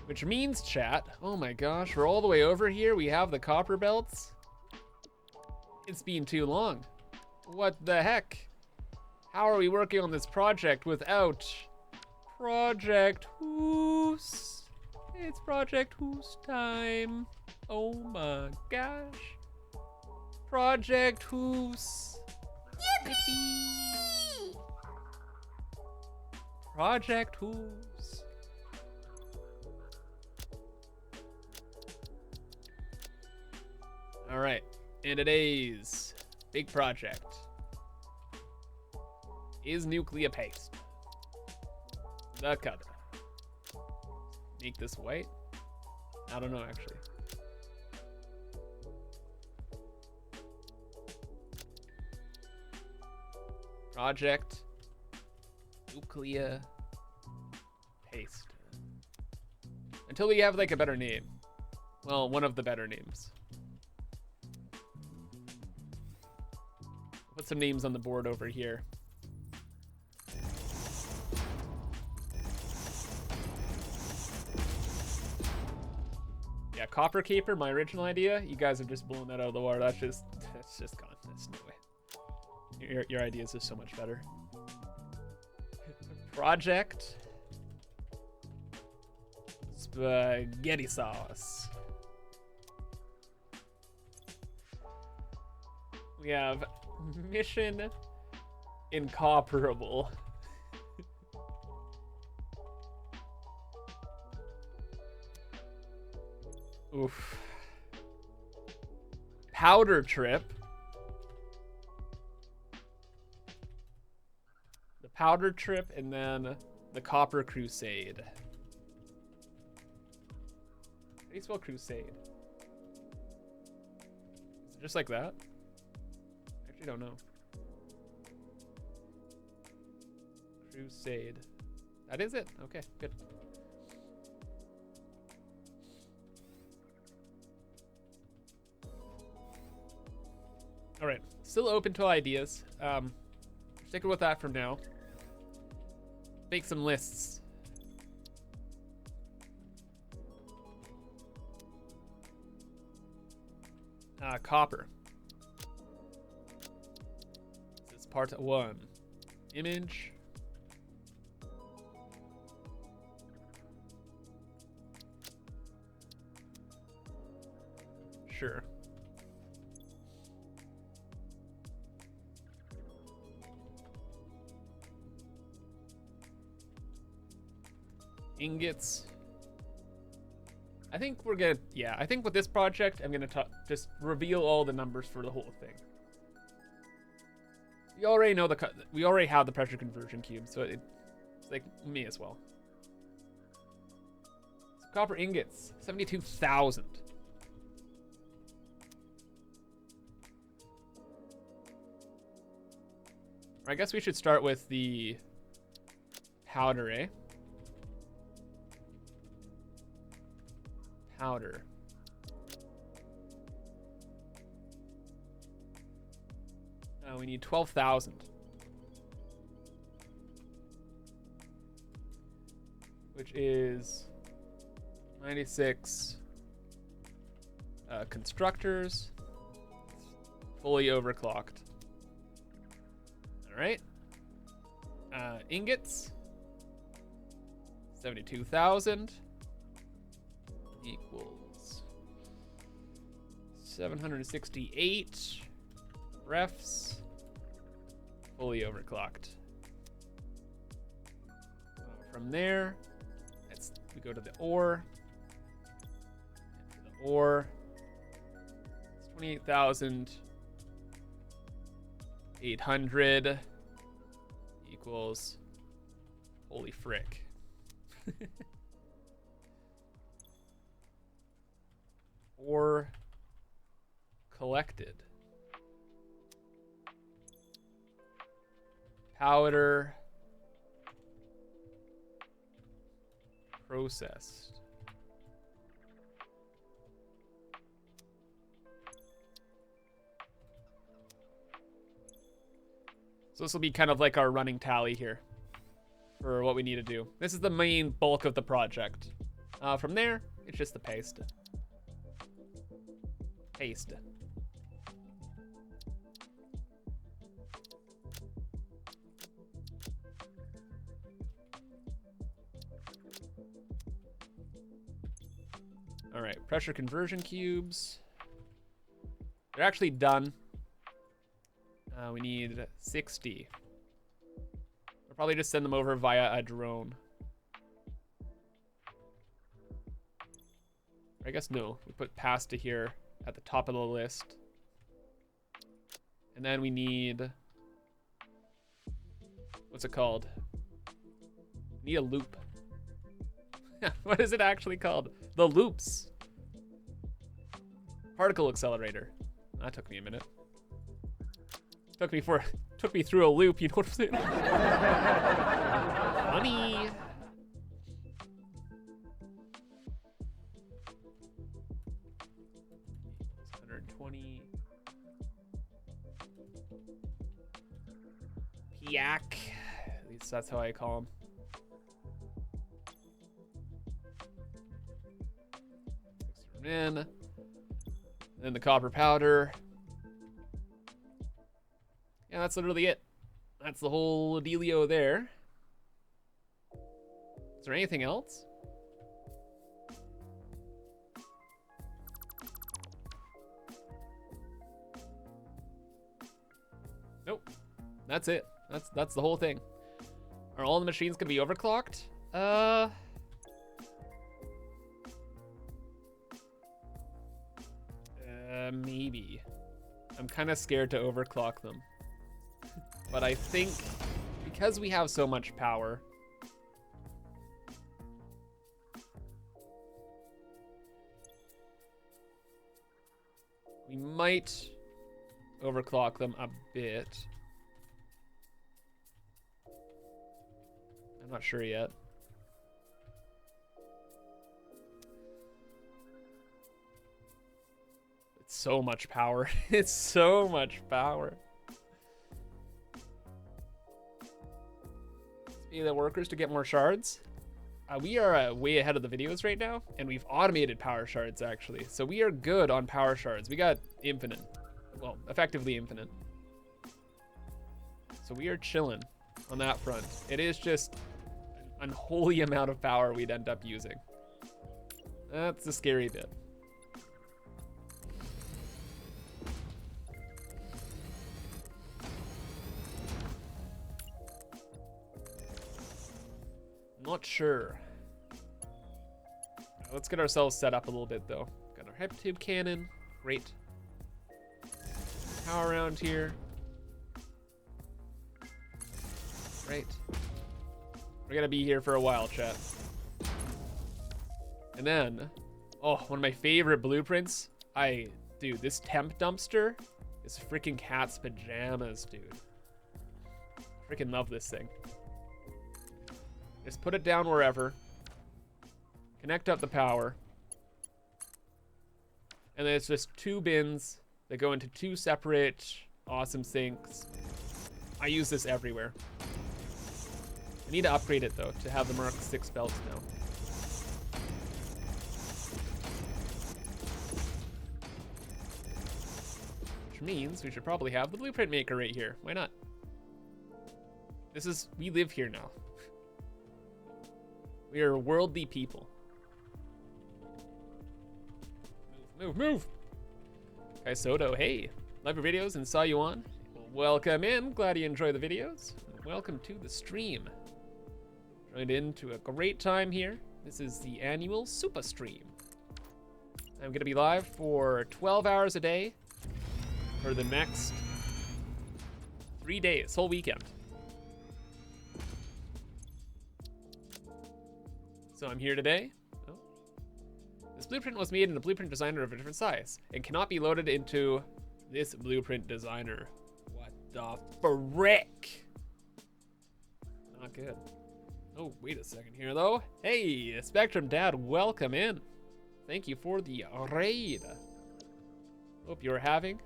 Which means, chat, oh my gosh, we're all the way over here. We have the copper belts. It's been too long. What the heck? How are we working on this project without Project Who's? It's Project Who's time. Oh my gosh. Project Who's. Yippee! Project Who's. All right, and today's big project is nuclear paste. The color. Make this white? I don't know, actually. Project nuclear paste. Until we have like a better name. Well, one of the better names. Put some names on the board over here. Yeah, Copper Caper, my original idea. You guys have just blown that out of the water. That's just gone. That's no way. Your ideas are so much better. Project Spaghetti Sauce. We have Mission Incomparable. Oof. Powder Trip. The Powder Trip, and then the Copper Crusade. How do you spell Crusade? Is it just like that? I actually don't know. Crusade. That is it? Okay, good. All right, still open to ideas. Sticking with that for now. Make some lists. Copper. This is part 1. Image. Sure. ingots. I think we're gonna, yeah, I think with this project, I'm gonna just reveal all the numbers for the whole thing. We already know we already have the pressure conversion cube, so it's like me as well. So copper ingots, 72,000. I guess we should start with the powder, eh? Powder. We need 12,000. Which is 96 constructors, fully overclocked. All right. Ingots, 72,000 equals 768 refs, fully overclocked. From there, we go to the ore. The ore, it's 28,800 equals, holy frick. Ore collected. Powder processed. So this will be kind of like our running tally here for what we need to do. This is the main bulk of the project. From there, it's just the paste. Paste. All right, pressure conversion cubes. They're actually done. We need 60. We'll probably just send them over via a drone. I guess no, we put pasta here at the top of the list. And then we need, what's it called? We need a loop. What is it actually called? The loops. Particle accelerator. That took me a minute. Took me through a loop, you know what I'm saying? Money. 120. Yak. At least that's how I call him. In. Then the copper powder. Yeah, that's literally it. That's the whole dealio there. Is there anything else? Nope. That's it. That's the whole thing. Are all the machines gonna be overclocked? Maybe. I'm kind of scared to overclock them. But I think because we have so much power, we might overclock them a bit. I'm not sure yet. It's so much power. It's so much power. Pay the workers to get more shards. We are way ahead of the videos right now, and we've automated power shards actually. So we are good on power shards. We got infinite. Well, effectively infinite. So we are chilling on that front. It is just an unholy amount of power we'd end up using. That's the scary bit. Not sure. Let's get ourselves set up a little bit though. Got our hep tube cannon. Great. Power around here. Right. We're gonna be here for a while, chat. And then, oh, one of my favorite blueprints. Dude, this temp dumpster is freaking cat's pajamas, dude. Freaking love this thing. Just put it down wherever. Connect up the power. And then it's just 2 bins that go into 2 separate awesome sinks. I use this everywhere. I need to upgrade it though to have the Mark 6 belts now. Which means we should probably have the blueprint maker right here. Why not? We live here now. We are worldly people. Move, move, move. Kai Soto, hey, love your videos and saw you on. Well, welcome in, glad you enjoy the videos. Welcome to the stream. Joined into a great time here. This is the annual SUPAH stream. I'm gonna be live for 12 hours a day for the next 3 days, whole weekend. So I'm here today. Oh. This blueprint was made in a blueprint designer of a different size and cannot be loaded into this blueprint designer. What the frick? Not good. Oh, wait a second here though. Hey, Spectrum Dad, welcome in. Thank you for the raid. Hope you're having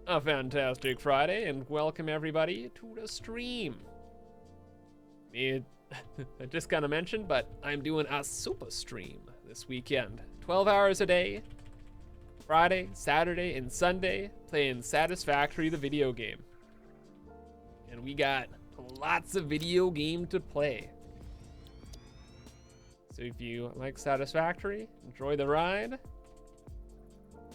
a fantastic Friday and welcome everybody to the stream. I just kind of mentioned, but I'm doing a SUPAH stream this weekend. 12 hours a day, Friday, Saturday, and Sunday, playing Satisfactory the video game. And we got lots of video game to play. So if you like Satisfactory, enjoy the ride.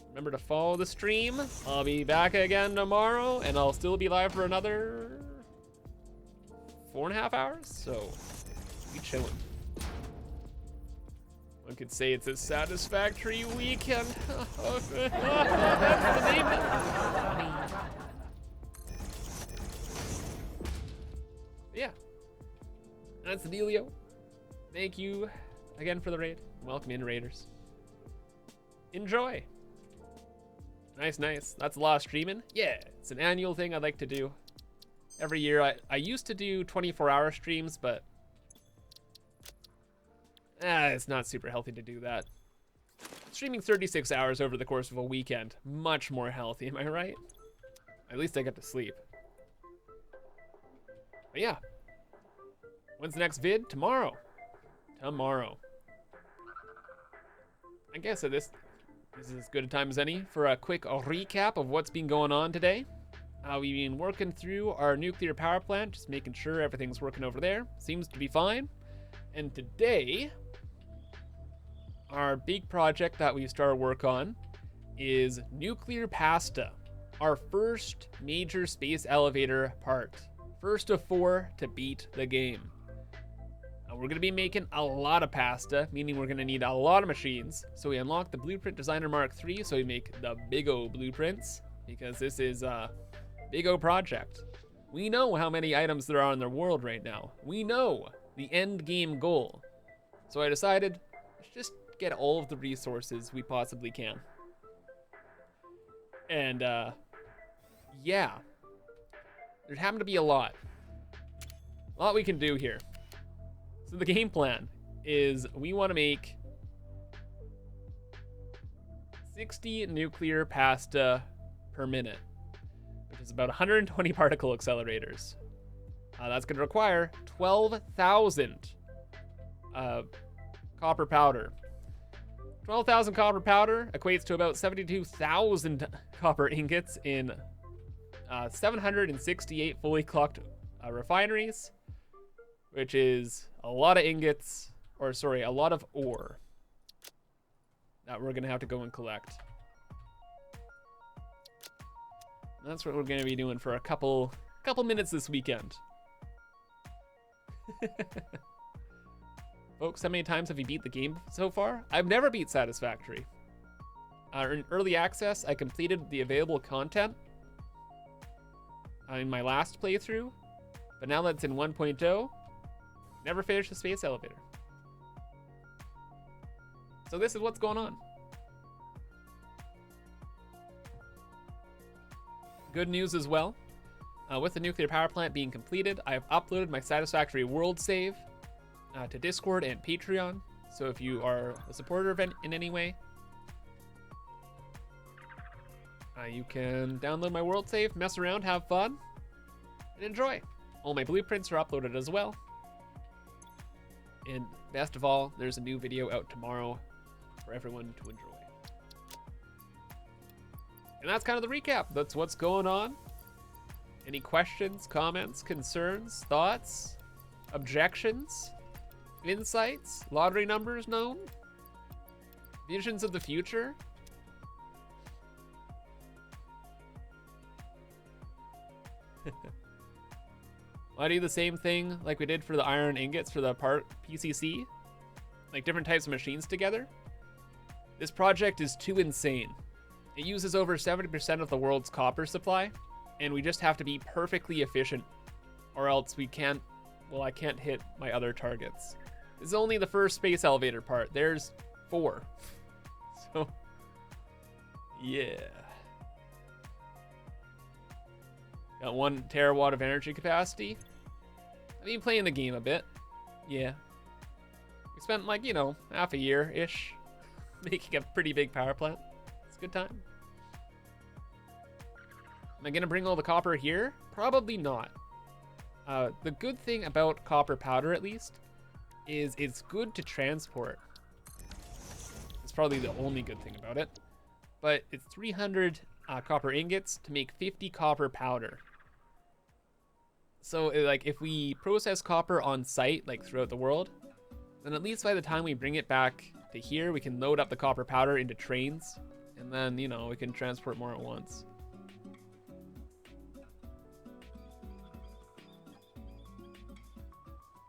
Remember to follow the stream. I'll be back again tomorrow, and I'll still be live for another 4.5 hours, so be chilling. One could say it's a satisfactory weekend. That's the name of it. Yeah, that's the dealio. Thank you again for the raid. Welcome in, raiders. Enjoy. Nice, nice. That's a lot of streaming. Yeah, it's an annual thing I'd like to do. Every year, I used to do 24-hour streams, but it's not super healthy to do that. Streaming 36 hours over the course of a weekend, much more healthy, am I right? At least I get to sleep. But yeah, when's the next vid? Tomorrow. Tomorrow. I guess this is as good a time as any for a quick recap of what's been going on today. We've been working through our nuclear power plant, just making sure everything's working over there. Seems to be fine. And today, our big project that we started work on is nuclear pasta, our first major space elevator part. First of 4 to beat the game. We're gonna be making a lot of pasta, meaning we're gonna need a lot of machines. So we unlock the Blueprint Designer Mark III, so we make the big O blueprints, because this is a big O project. We know how many items there are in the world right now. We know the end game goal. So I decided, let's just get all of the resources we possibly can. And yeah, there happened to be a lot we can do here. So the game plan is we want to make 60 nuclear pasta per minute, which is about 120 particle accelerators. That's going to require 12,000 copper powder. 12,000 copper powder equates to about 72,000 copper ingots in 768 fully clocked refineries, which is a lot of ingots, or sorry, a lot of ore that we're gonna have to go and collect. And that's what we're gonna be doing for a couple minutes this weekend. Folks, how many times have you beat the game so far? I've never beat Satisfactory. In early access, I completed the available content in my last playthrough, but now that it's in 1.0, never finished the space elevator. So this is what's going on. Good news as well. With the nuclear power plant being completed, I have uploaded my Satisfactory world save to Discord and Patreon. So if you are a supporter of in any way, you can download my world save, mess around, have fun, and enjoy. All my blueprints are uploaded as well. And best of all, there's a new video out tomorrow for everyone to enjoy. And that's kind of the recap. That's what's going on. Any questions, comments, concerns, thoughts, objections, insights, lottery numbers known, visions of the future? Why do the same thing like we did for the iron ingots for the part PCC? Like different types of machines together? This project is too insane. It uses over 70% of the world's copper supply, and we just have to be perfectly efficient, or else we can't, well, I can't hit my other targets. This is only the first space elevator part. There's 4. So, yeah. Got 1 terawatt of energy capacity. I've been playing the game a bit. Yeah. We spent like, you know, half a year-ish making a pretty big power plant. It's a good time. Am I gonna bring all the copper here? Probably not. The good thing about copper powder, at least, is it's good to transport. It's probably the only good thing about it. But it's 300 copper ingots to make 50 copper powder. So, like, if we process copper on site, like throughout the world, then at least by the time we bring it back to here, we can load up the copper powder into trains, and then, you know, we can transport more at once.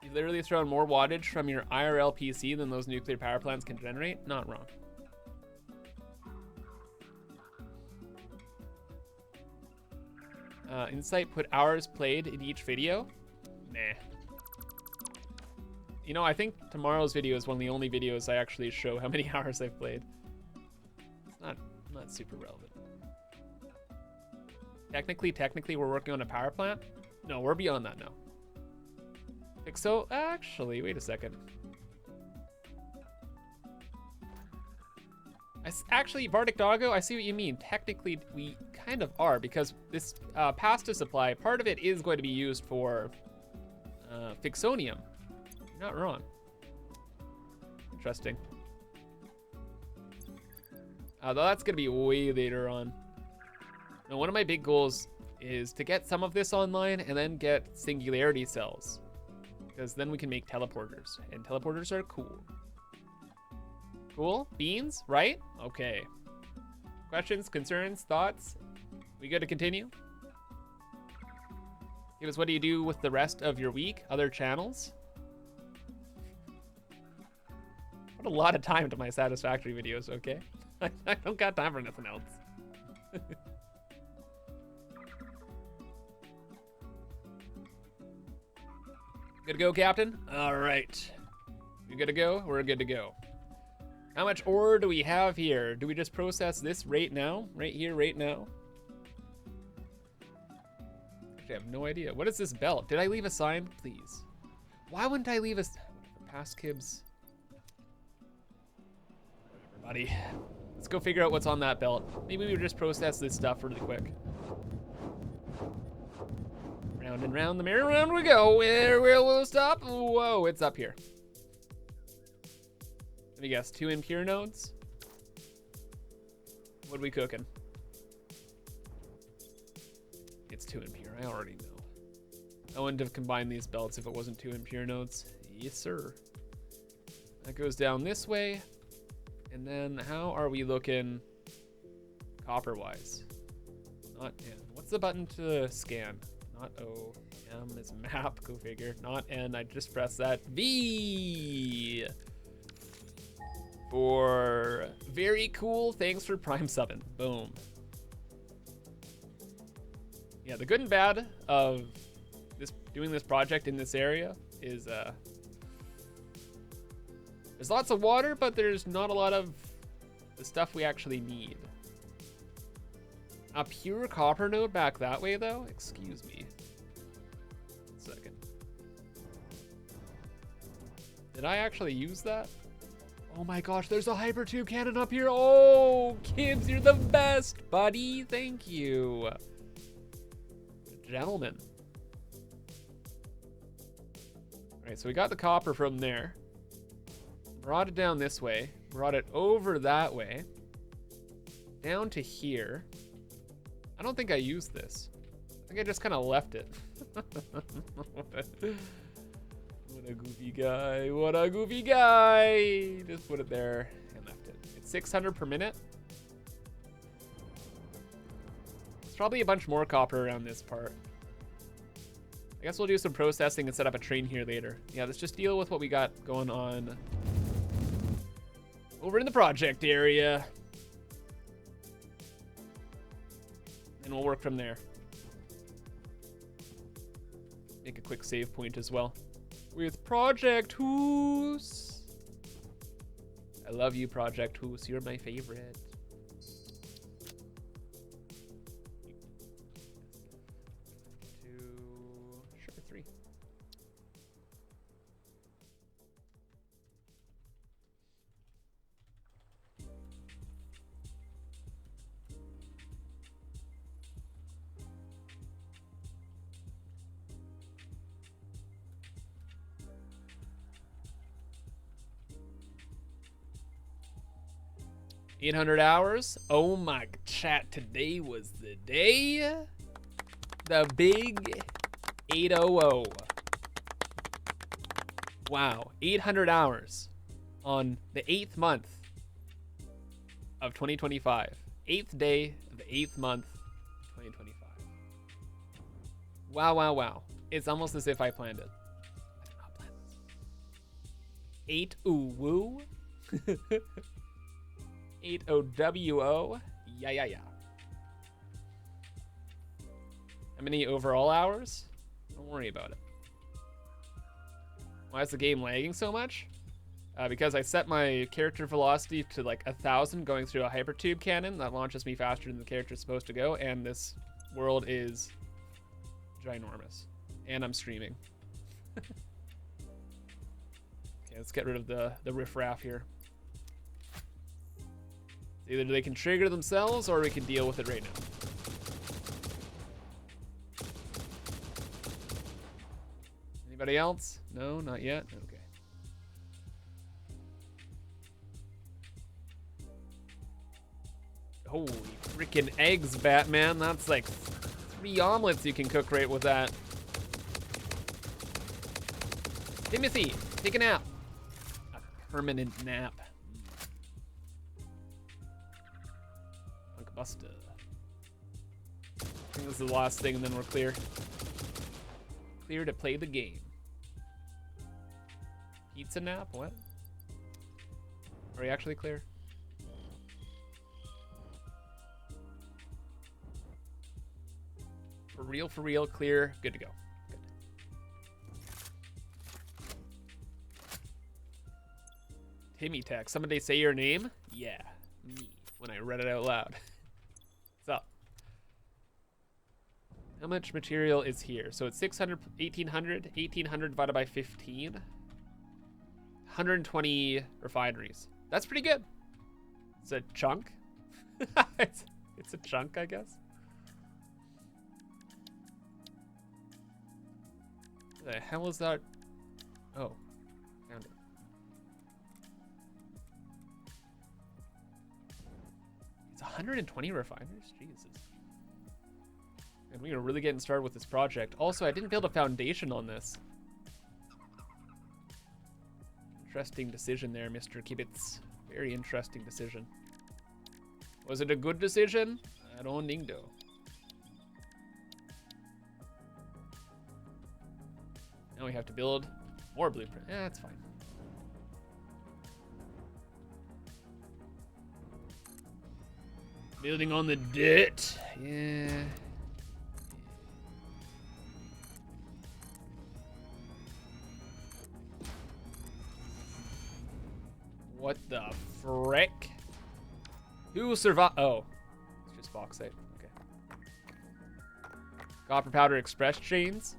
You literally throw in more wattage from your IRL PC than those nuclear power plants can generate? Not wrong. Insight put hours played in each video? Nah. You know, I think tomorrow's video is one of the only videos I actually show how many hours I've played. It's not super relevant. Technically, we're working on a power plant? No, we're beyond that now. So, actually, wait a second. Actually, Bardic Doggo, I see what you mean. Technically, we kind of are, because this pasta supply, part of it is going to be used for Fixonium. You're not wrong. Interesting. Though that's going to be way later on. Now, one of my big goals is to get some of this online and then get singularity cells. Because then we can make teleporters, and teleporters are cool. Cool? Beans? Right? Okay. Questions, concerns, thoughts? We good to continue? Give us, what do you do with the rest of your week? Other channels? Put a lot of time into my Satisfactory videos, okay? I don't got time for nothing else. Good to go, Captain? All right. You good to go? We're good to go. How much ore do we have here? Do we just process this right now? Right here, right now? Actually, I have no idea. What is this belt? Did I leave a sign? Please. Why wouldn't I leave a... Past Kibs. Whatever, buddy. Let's go figure out what's on that belt. Maybe we just process this stuff really quick. Round and round the merry-round we go. Where will we stop? Whoa, it's up here. Let me guess, 2 impure nodes? What are we cooking? It's 2 impure, I already know. I wouldn't have combined these belts if it wasn't 2 impure nodes. Yes, sir. That goes down this way. And then how are we looking copper-wise? Not in. What's the button to scan? Not O. M is map. Go figure. Not N. I just pressed that. V. For very cool. Thanks for Prime 7. Boom. Yeah, the good and bad of doing this project in this area is there's lots of water, but there's not a lot of the stuff we actually need. A pure copper node back that way, though? Excuse me. 1 second. Did I actually use that? Oh my gosh, there's a hypertube cannon up here. Oh, Kibbs, you're the best, buddy. Thank you. Gentlemen. All right, so we got the copper from there. Brought it down this way. Brought it over that way. Down to here. I don't think I used this. I think I just kind of left it. What a goofy guy. What a goofy guy. Just put it there and left it. It's 600 per minute. There's probably a bunch more copper around this part. I guess we'll do some processing and set up a train here later. Yeah, let's just deal with what we got going on over in the project area. And we'll work from there. Make a quick save point as well. With Project Hoos. I love you, Project Hoos. You're my favorite. Sure, 3. $800. Oh my chat, today was the day. The big 800. Wow, 800 hours on the 8th month of 2025. 8th day of the 8th month, 2025. Wow, wow, wow. It's almost as if I planned it. I did not plan this. 8 ooh woo. 8OWO. Yeah, yeah, yeah. How many overall hours? Don't worry about it. Why is the game lagging so much? Because I set my character velocity to like 1,000 going through a hypertube cannon that launches me faster than the character's supposed to go, and this world is ginormous. And I'm streaming. Okay, let's get rid of the riffraff here. Either they can trigger themselves or we can deal with it right now. Anybody else? No, not yet? Okay. Holy freaking eggs, Batman. That's like 3 omelets you can cook right with that. Timothy, take a nap. A permanent nap. Buster. I think this is the last thing and then we're clear. Clear to play the game. Pizza nap? What? Are we actually clear? For real, clear. Good to go. Good. Timmy Tech. Somebody say your name? Yeah, me. When I read it out loud. What's up? How much material is here? So it's 600, 1800, 1800 divided by 15. 120 refineries. That's pretty good. It's a chunk. it's a chunk, I guess. What the hell is that? Oh, found it. It's 120 refineries? Jesus. And we are really getting started with this project. Also, I didn't build a foundation on this. Interesting decision there, Mr. Kibitz. Very interesting decision. Was it a good decision? I don't think so. Now we have to build more blueprint. Yeah, that's fine. Building on the dirt. Yeah. What the frick? Who will survive? Oh, it's just bauxite. Okay. Copper powder express trains.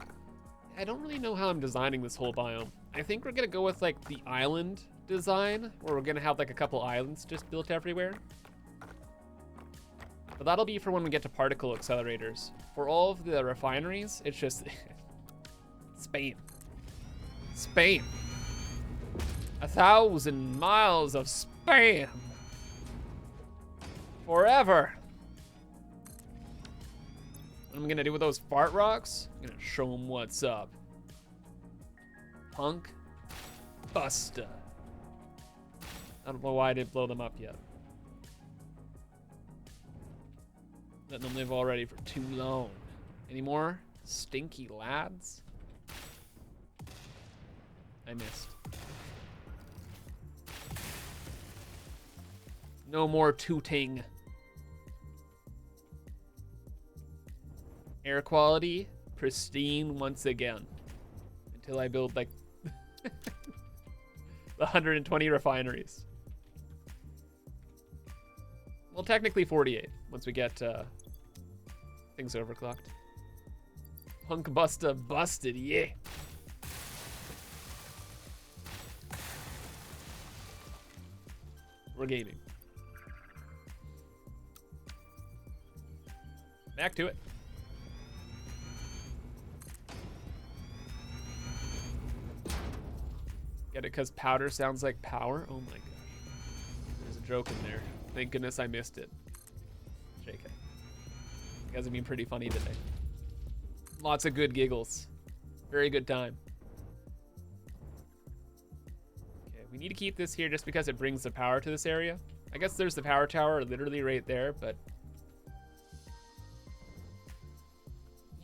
I don't really know how I'm designing this whole biome. I think we're gonna go with like the island design, where we're gonna have like a couple islands just built everywhere. But that'll be for when we get to particle accelerators. For all of the refineries, it's just Spain. Spain. 1,000 miles of spam. Forever. What am I gonna do with those fart rocks? I'm gonna show them what's up. Punk Busta. I don't know why I didn't blow them up yet. Letting them live already for too long. Any more stinky lads? I missed. No more tooting. Air quality, pristine once again. Until I build like the 120 refineries. Well, technically 48 once we get things overclocked. Punk Busta busted, yeah. We're gaming. Back to it. Get it because powder sounds like power? Oh my gosh. There's a joke in there. Thank goodness I missed it. JK. You guys have been pretty funny today. Lots of good giggles. Very good time. Okay, we need to keep this here just because it brings the power to this area. I guess there's the power tower literally right there, but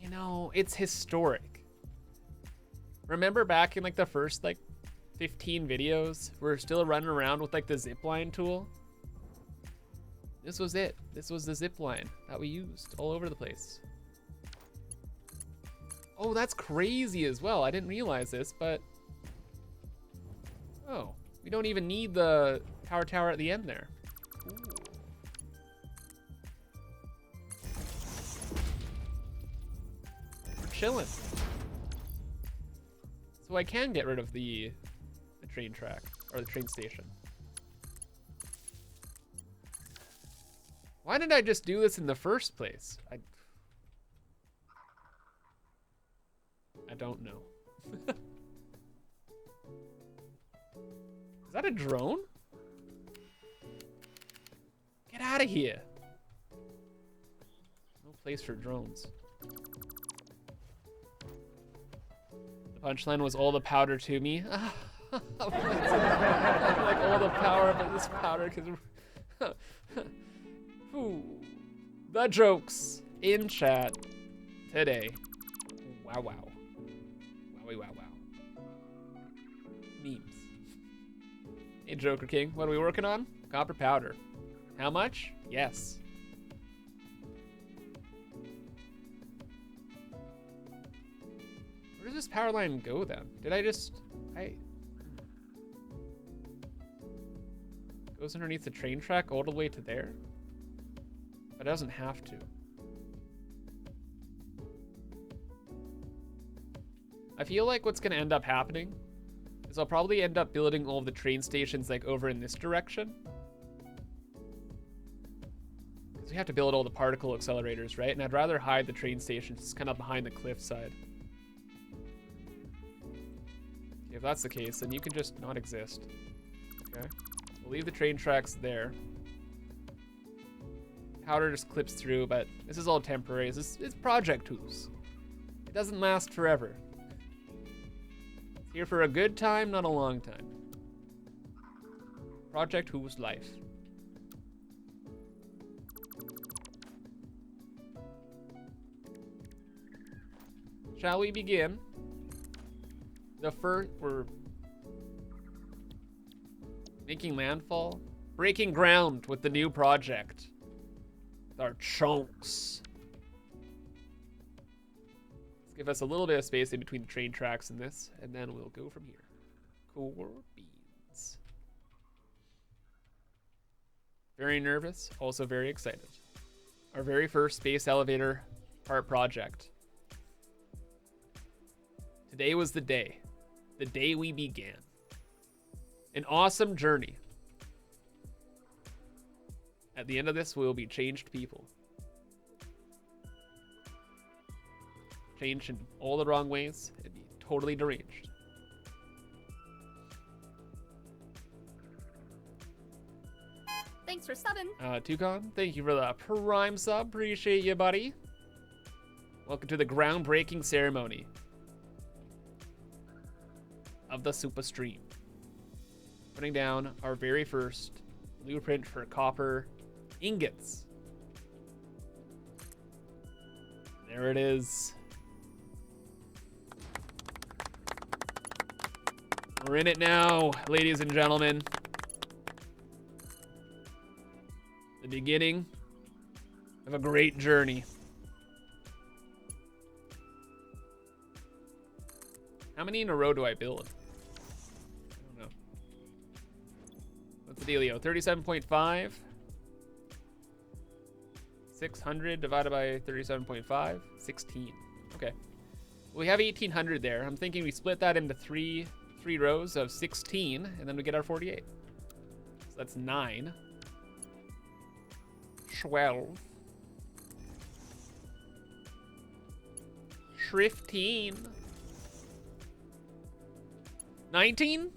you know, it's historic. Remember back in like the first like 15 videos, we're still running around with like the zipline tool? This was it. This was the zipline that we used all over the place. Oh, that's crazy as well. I didn't realize this, but oh, we don't even need the power tower at the end there. Ooh. We're chilling. So I can get rid of the train track or the train station. Why did I just do this in the first place? I don't know. Is that a drone? Get out of here. No place for drones. The punchline was all the powder to me. Like all the power, but this powder because the jokes in chat today. Wow, wow. Wowie, wow, wow. Memes. Hey, Joker King, what are we working on? Copper powder. How much? Yes. Where does this power line go then? Did I just... Goes underneath the train track all the way to there? But it doesn't have to. I feel like what's gonna end up happening is I'll probably end up building all of the train stations like over in this direction. Because we have to build all the particle accelerators, right? And I'd rather hide the train stations just kind of behind the cliffside. If that's the case, then you can just not exist. Okay. We'll leave the train tracks there. Powder just clips through, but this is all temporary. It's project tools. It doesn't last forever. It's here for a good time, not a long time. Project Who's life. Shall we begin? We're making landfall, breaking ground with the new project. With our chunks. Let's give us a little bit of space in between the train tracks and this, and then we'll go from here. Core beans. Very nervous, also very excited. Our very first space elevator part project. Today was the day we began. An awesome journey. At the end of this, we will be changed people. Changed in all the wrong ways and be totally deranged. Thanks for subbing. Tukon, thank you for the Prime sub. Appreciate you, buddy. Welcome to the groundbreaking ceremony of the SUPAH stream. Putting down our very first blueprint for copper ingots. There it is. We're in it now, ladies and gentlemen. The beginning of a great journey. How many in a row do I build? I don't know. What's the dealio? 37.5. 600 divided by 37.5. 16. Okay. We have 1800 there. I'm thinking we split that into three rows of 16, and then we get our 48. So that's 9. 12. 15. 19?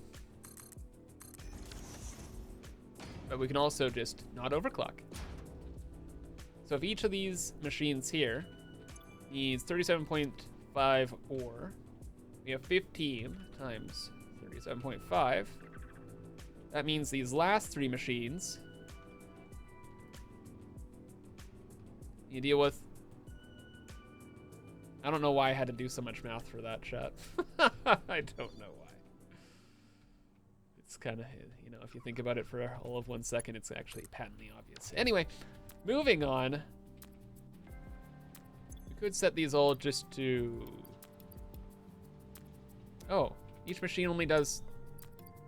But we can also just not overclock. So if each of these machines here needs 37.5 ore, we have 15 times 37.5. That means these last 3 machines you deal with. I don't know why I had to do so much math for that, chat. I don't know why. It's kind of, you know, if you think about it for all of 1 second, it's actually patently obvious. Anyway, moving on. We could set these all just to... Oh, each machine only does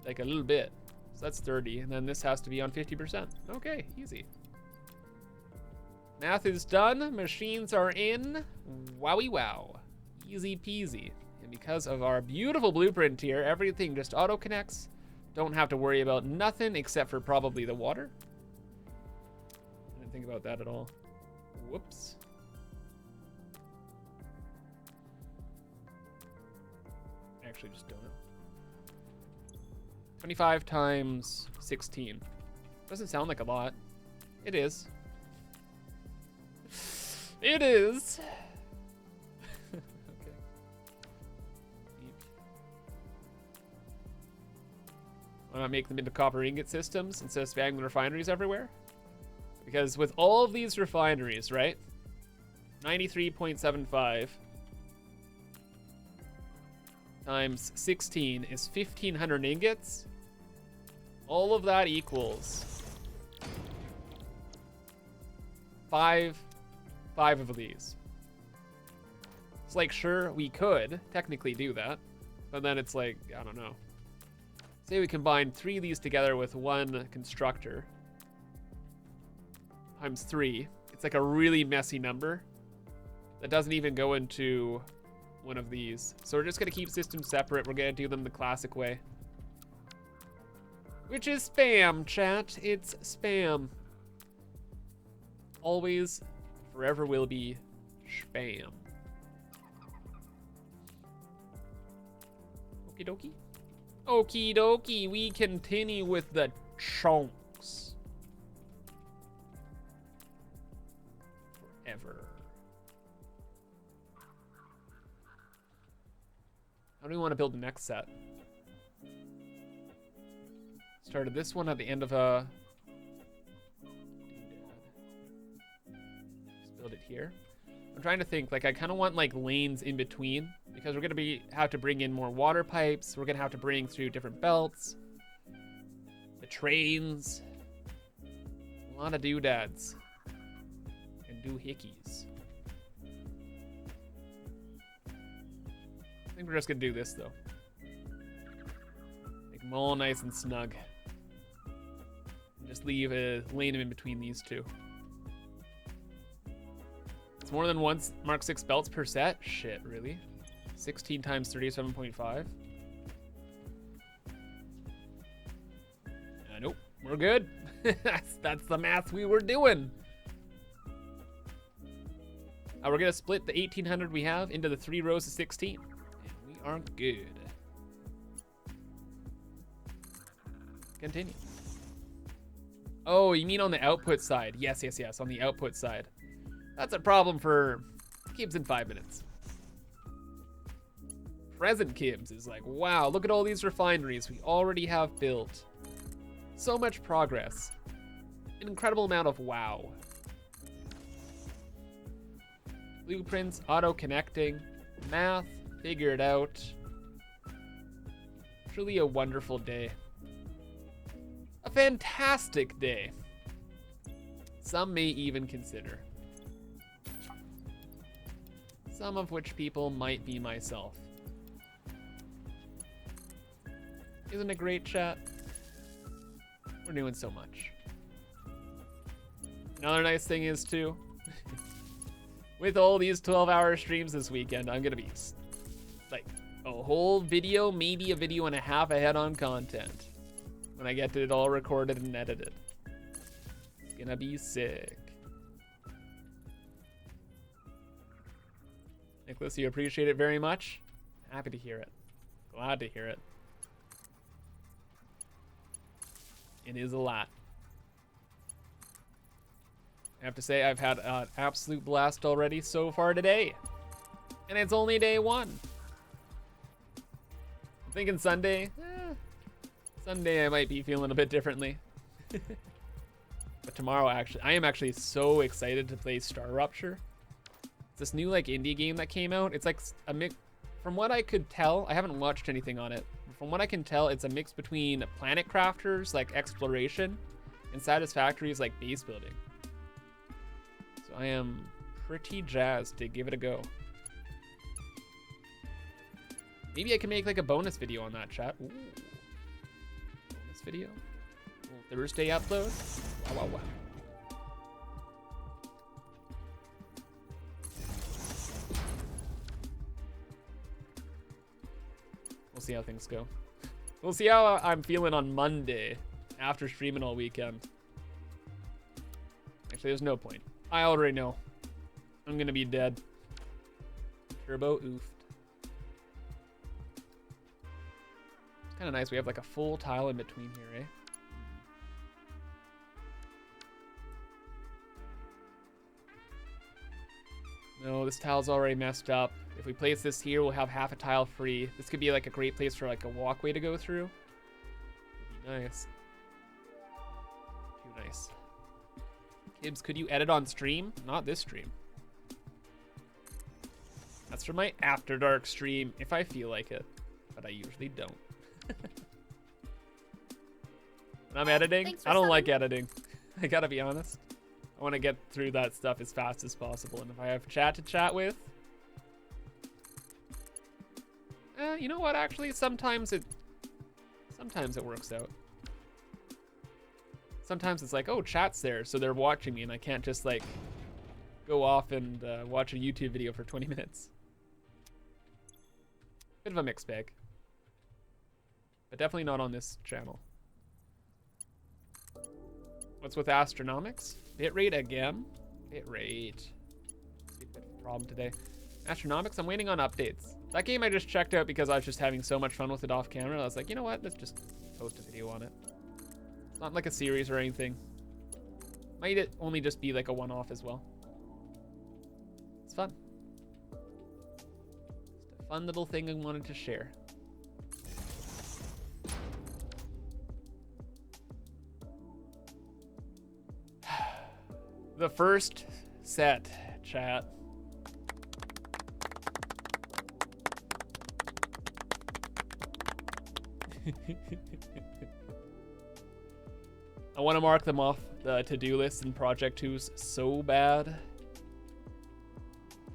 like a little bit. So that's 30, and then this has to be on 50%. Okay, easy. Math is done, machines are in. Wowie wow. Easy peasy. And because of our beautiful blueprint here, everything just auto connects. Don't have to worry about nothing except for probably the water. I didn't think about that at all. Whoops. I actually just don't know. 25 times 16. Doesn't sound like a lot. It is. It is. Okay. Why not make them into copper ingot systems instead of spamming the refineries everywhere? Because with all of these refineries, right? 93.75 times 16 is 1,500 ingots. All of that equals 5 of these. It's like, sure, we could technically do that, but then it's like, I don't know. Say we combine 3 of these together with 1 constructor times 3. It's like a really messy number that doesn't even go into one of these. So we're just gonna keep systems separate. We're gonna do them the classic way, which is spam, chat. It's spam. Always, forever will be spam. Okie dokie. Okie dokie. We continue with the chunks. Forever. How do we want to build the next set? Started this one at the end of a... Let's build it here. I'm trying to think, like, I kind of want like lanes in between, because we're gonna have to bring in more water pipes. We're gonna have to bring through different belts, the trains, a lot of doodads and doohickeys. I think we're just gonna do this though. Make them all nice and snug. And just leave a lane in between these two. It's more than once Mark 6 belts per set? Shit, really? 16 times 37.5? Nope, we're good. that's the math we were doing. We're gonna split the 1800 we have into the 3 rows of 16. And we are good. Continue. Oh, you mean on the output side? Yes, on the output side. That's a problem for Kibbs in 5 minutes. Present Kibbs is like, wow, look at all these refineries we already have built. So much progress. An incredible amount of wow. Blueprints, auto-connecting, math, figure it out. Truly a wonderful day. A fantastic day. Some may even consider. Some of which people might be myself. Isn't it great, chat? We're doing so much. Another nice thing is, too, with all these 12-hour streams this weekend, I'm gonna be like a whole video, maybe a video and a half ahead on content when I get it all recorded and edited. It's gonna be sick. Nicholas, you appreciate it very much? Happy to hear it. Glad to hear it. It is a lot. I have to say, I've had an absolute blast already so far today. And it's only day 1. I'm thinking Sunday. Sunday I might be feeling a bit differently. But tomorrow, actually, I am actually so excited to play Star Rupture. It's this new like indie game that came out. It's like a mix. From what I could tell, I haven't watched anything on it. From what I can tell, it's a mix between Planet Crafters, like exploration, and Satisfactory's like base building. So I am pretty jazzed to give it a go. Maybe I can make like a bonus video on that, chat. Ooh. Bonus video? Thursday upload? Wow, wow, wow. We'll see how things go. We'll see how I'm feeling on Monday after streaming all weekend. Actually, there's no point. I already know. I'm gonna be dead. Turbo oofed. It's kind of nice. We have like a full tile in between here, eh? No, this tile's already messed up. If we place this here, we'll have half a tile free. This could be like a great place for like a walkway to go through. Would be nice. Too nice. Kibbs, could you edit on stream? Not this stream. That's for my After Dark stream, if I feel like it. But I usually don't. When I'm editing, I don't like editing. I gotta be honest. I want to get through that stuff as fast as possible. And if I have chat to chat with, you know what? Actually, sometimes it works out. Sometimes it's like, oh, chat's there, so they're watching me, and I can't just like go off and watch a YouTube video for 20 minutes. Bit of a mixed bag, but definitely not on this channel. What's with Astronomics? Bitrate again? Bitrate. Bit of a problem today. Astronomics, I'm waiting on updates. That game I just checked out because I was just having so much fun with it off camera. I was like, you know what? Let's just post a video on it. It's not like a series or anything. Might it only just be like a one-off as well. It's fun. Just a fun little thing I wanted to share. The first set, chat. I want to mark them off the to-do list in Project 2's so bad.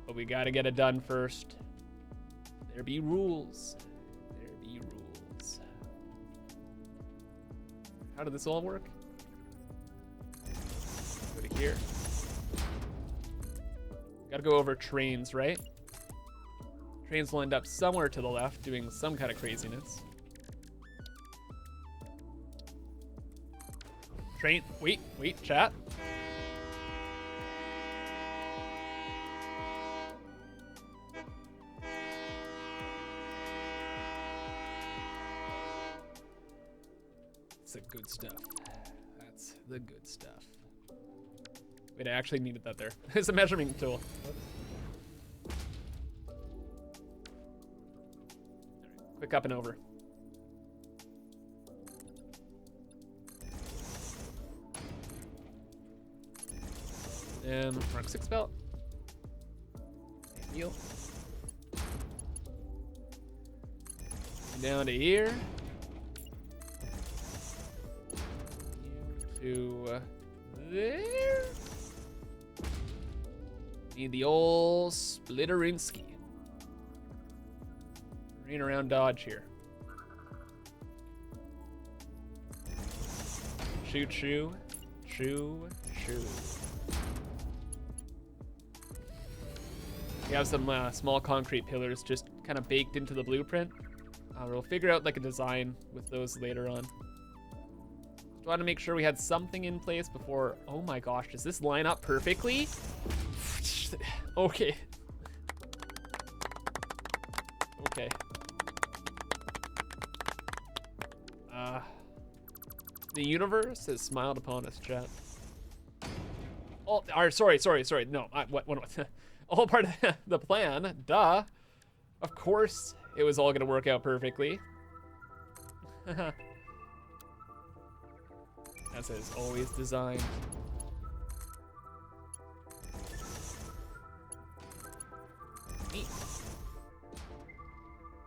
But we gotta get it done first. There be rules. There be rules. How did this all work? Go to here. Gotta go over trains, right? Trains will end up somewhere to the left doing some kind of craziness. Train, wait, chat. That's the good stuff. That's the good stuff. Wait, I actually needed that there. It's a measuring tool. Right, quick up and over. And mark 6 belt. Heal. Down to here. To there. Need the old Splitterinski. Running around Dodge here. Choo choo. Choo choo. We have some small concrete pillars just kind of baked into the blueprint. We'll figure out like a design with those later on. Just want to make sure we had something in place before. Oh my gosh, does this line up perfectly? Okay. Okay. The universe has smiled upon us, chat. Oh, sorry. No, what? All part of the plan, duh. Of course it was all gonna work out perfectly. As is always designed. Neat.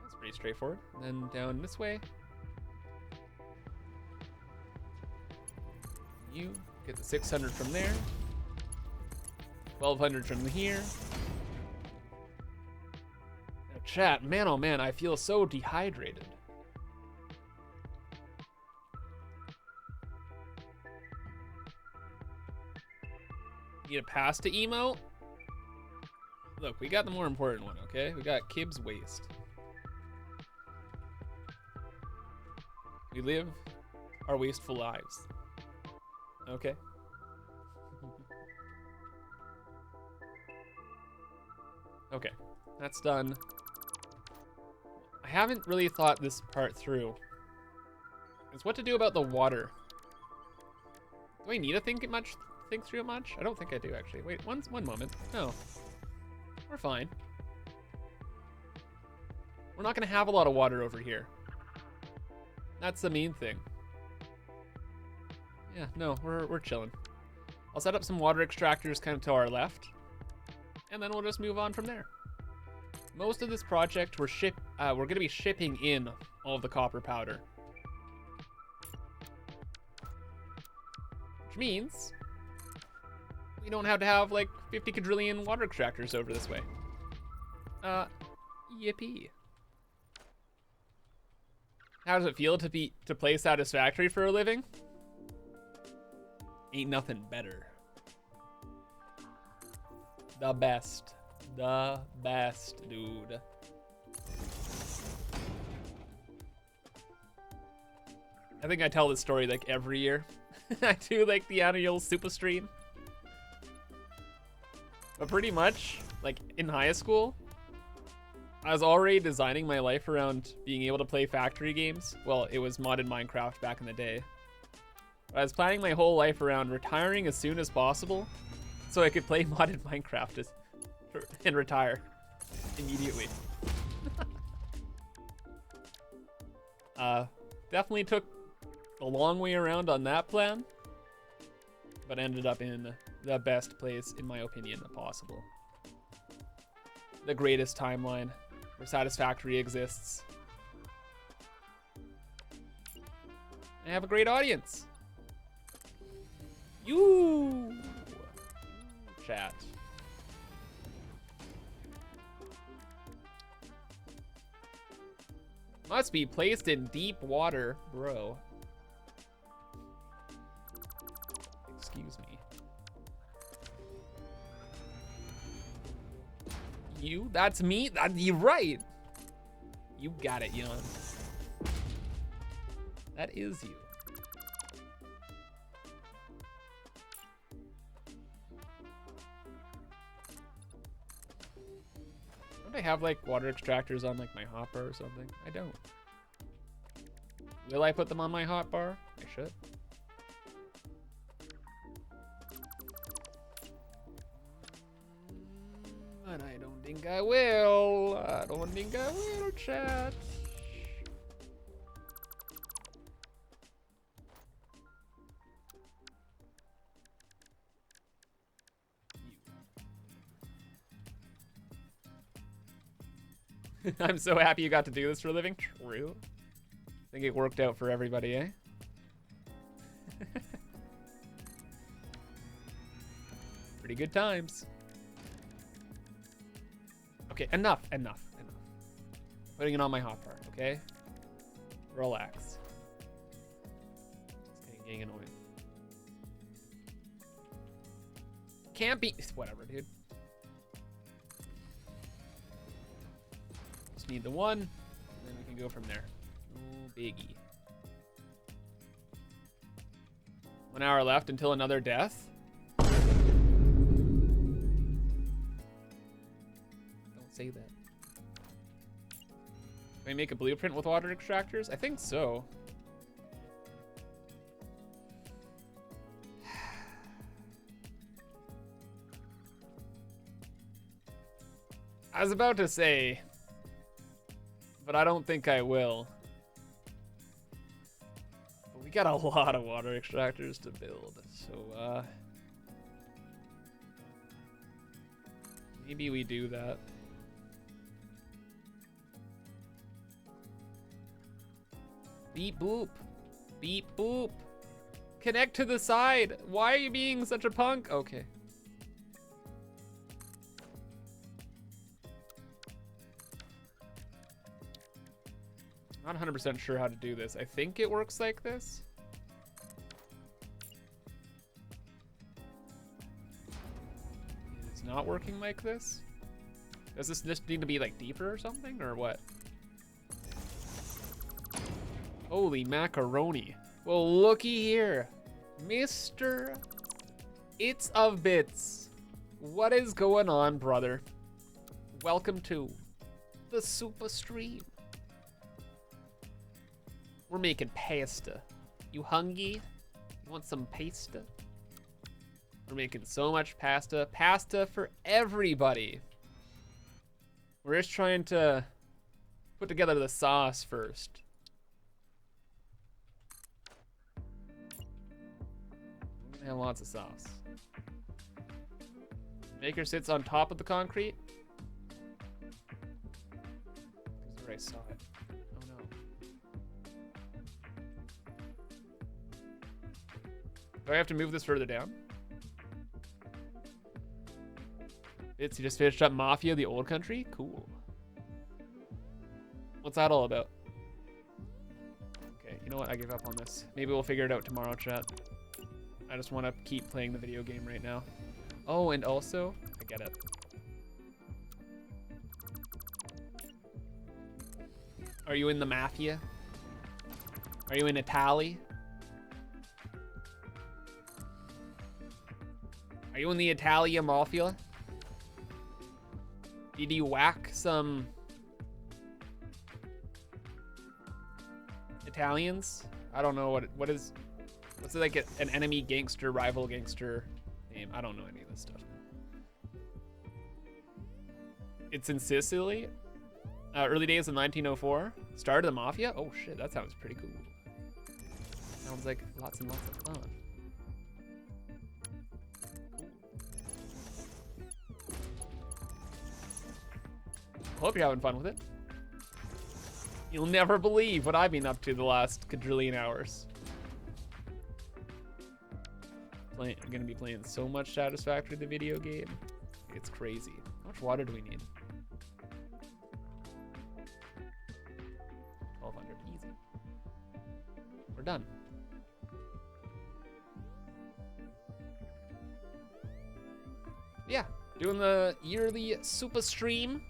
That's pretty straightforward. And then down this way. You get the 600 from there. 1200 from here. Now chat, man oh man, I feel so dehydrated. Need a pasta emote? Look, we got the more important one, okay? We got Kib's waste. We live our wasteful lives. Okay. Okay, that's done. I haven't really thought this part through. Is what to do about the water. Do I need to think through it much? I don't think I do actually. Wait, one moment. No. We're fine. We're not gonna have a lot of water over here. That's the main thing. Yeah, no, we're chilling. I'll set up some water extractors kind of to our left, and then we'll just move on from there. Most of this project we're gonna be shipping in all of the copper powder. Which means we don't have to have like 50 quadrillion water extractors over this way. Yippee. How does it feel to play Satisfactory for a living? Ain't nothing better. The best. The best, dude. I think I tell this story like every year. I do like the annual SUPAH stream. But pretty much, like in high school, I was already designing my life around being able to play factory games. Well, it was modded Minecraft back in the day. I was planning my whole life around retiring as soon as possible so I could play modded Minecraft and retire immediately. Definitely took a long way around on that plan, but ended up in the best place, in my opinion, possible. The greatest timeline where Satisfactory exists. I have a great audience. You chat. Must be placed in deep water, bro. Excuse me. You? That's me? You're right. You got it, Yon. That is you. Don't I have like water extractors on like my hotbar or something? I don't. Will I put them on my hotbar? I should. But I don't think I will. I don't think I will, chat. I'm so happy you got to do this for a living. True. I think it worked out for everybody, eh? Pretty good times. Okay, enough. Putting it on my hotbar, okay? Relax. It's getting annoying. Can't be. Whatever, dude. Just need the one, and then we can go from there. Oh, biggie. 1 hour left until another death. Don't say that. Can we make a blueprint with water extractors? I think so. I was about to say, but I don't think I will. But we got a lot of water extractors to build, so maybe we do that. Beep boop. Beep boop. Connect to the side. Why are you being such a punk? Okay. Not 100% sure how to do this. I think it works like this. It's not working like this. Does this just need to be like deeper or something, or what? Holy macaroni. Well, looky here. Mr. It's of Bits. What is going on, brother? Welcome to the SUPAH stream. We're making pasta. You hungry? You want some pasta? We're making so much pasta. Pasta for everybody. We're just trying to put together the sauce first. We're gonna have lots of sauce. Maker sits on top of the concrete. This is where I saw it. Oh no. Do I have to move this further down? It's you just finished up Mafia, the old country? Cool. What's that all about? Okay, you know what? I give up on this. Maybe we'll figure it out tomorrow, chat. I just want to keep playing the video game right now. Oh, and also, I get it. Are you in the Mafia? Are you in Italy? Are you in the Italia Mafia? Did you whack some Italians? I don't know what is. What's it like an enemy gangster, rival gangster name? I don't know any of this stuff. It's in Sicily. Early days of 1904. Started the Mafia? Oh shit, that sounds pretty cool. Sounds like lots and lots of fun. Hope you're having fun with it. You'll never believe what I've been up to the last quadrillion hours. I'm gonna be playing so much Satisfactory the video game. It's crazy. How much water do we need? 1200, easy. We're done. Yeah, doing the yearly SUPAH stream.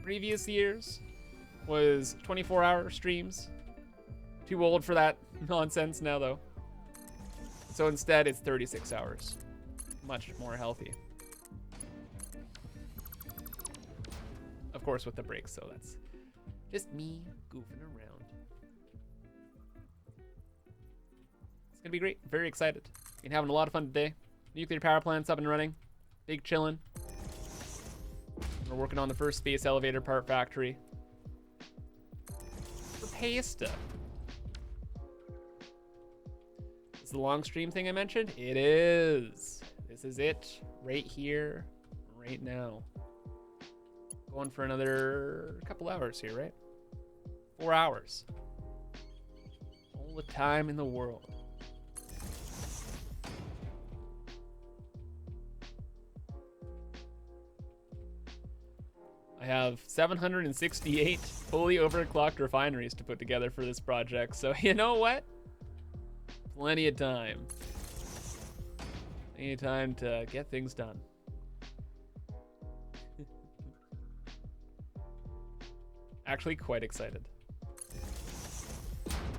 Previous years was 24-hour streams. Too old for that nonsense now, though. So instead, it's 36 hours. Much more healthy. Of course, with the breaks, so that's just me goofing around. It's gonna be great. Very excited. Been having a lot of fun today. Nuclear power plant's up and running. Big chillin'. We're working on the first space elevator part factory. For Pasta. Is the long stream thing I mentioned? It is. This is it. Right here. Right now. Going for another couple hours here, right? 4 hours. All the time in the world. I have 768 fully overclocked refineries to put together for this project, so you know what? Plenty of time. Plenty of time to get things done. Actually quite excited.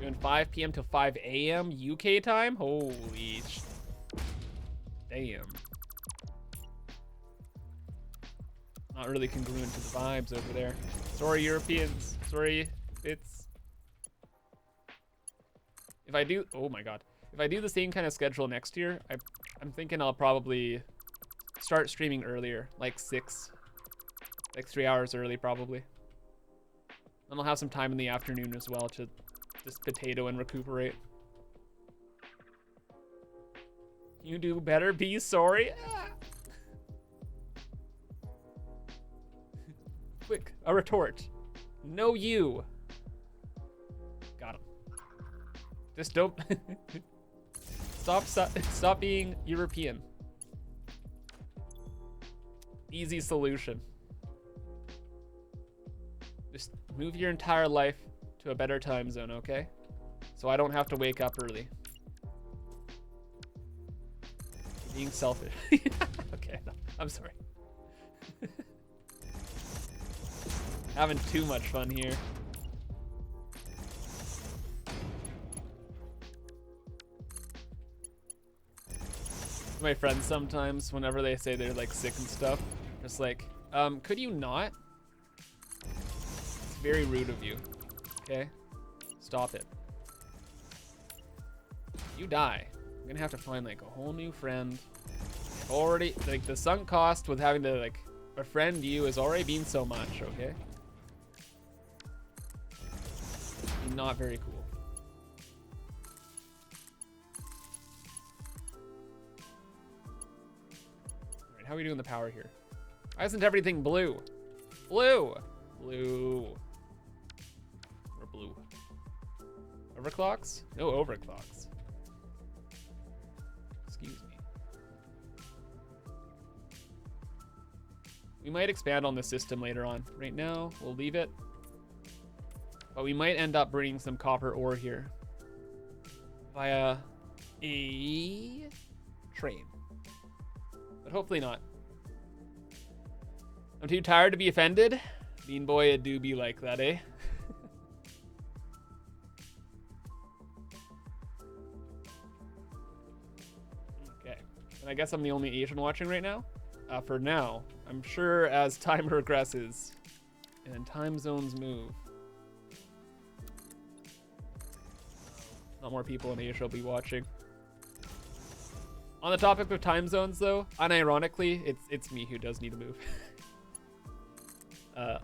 Doing 5 p.m. to 5 a.m. UK time? Holy damn. Not really congruent to the vibes over there. Sorry, Europeans. Sorry, it's... If I do... Oh my god. If I do the same kind of schedule next year, I'm thinking I'll probably start streaming earlier. Like 3 hours early, probably. And I'll have some time in the afternoon as well to just potato and recuperate. You do better, be sorry. Ah. Quick, a retort. No, you. Got him. Just don't. Stop being European. Easy solution. Just move your entire life to a better time zone, okay? So I don't have to wake up early. You're being selfish. Okay, no, I'm sorry. Having too much fun here. My friends sometimes, whenever they say they're like sick and stuff, just like, could you not? It's very rude of you. Okay? Stop it. You die. I'm gonna have to find like a whole new friend. Already, like the sunk cost with having to like befriend you has already been so much, okay? Not very cool. Alright, how are we doing the power here? Why isn't everything blue? Blue! Blue. Or blue. Overclocks? No overclocks. Excuse me. We might expand on the system later on. Right now, we'll leave it. But we might end up bringing some copper ore here via a train. But hopefully not. I'm too tired to be offended. Bean boy, it do be like that, eh? Okay. And I guess I'm the only Asian watching right now. For now, I'm sure as time progresses and time zones move, a lot more people in Asia will be watching. On the topic of time zones, though, unironically, it's me who does need to move.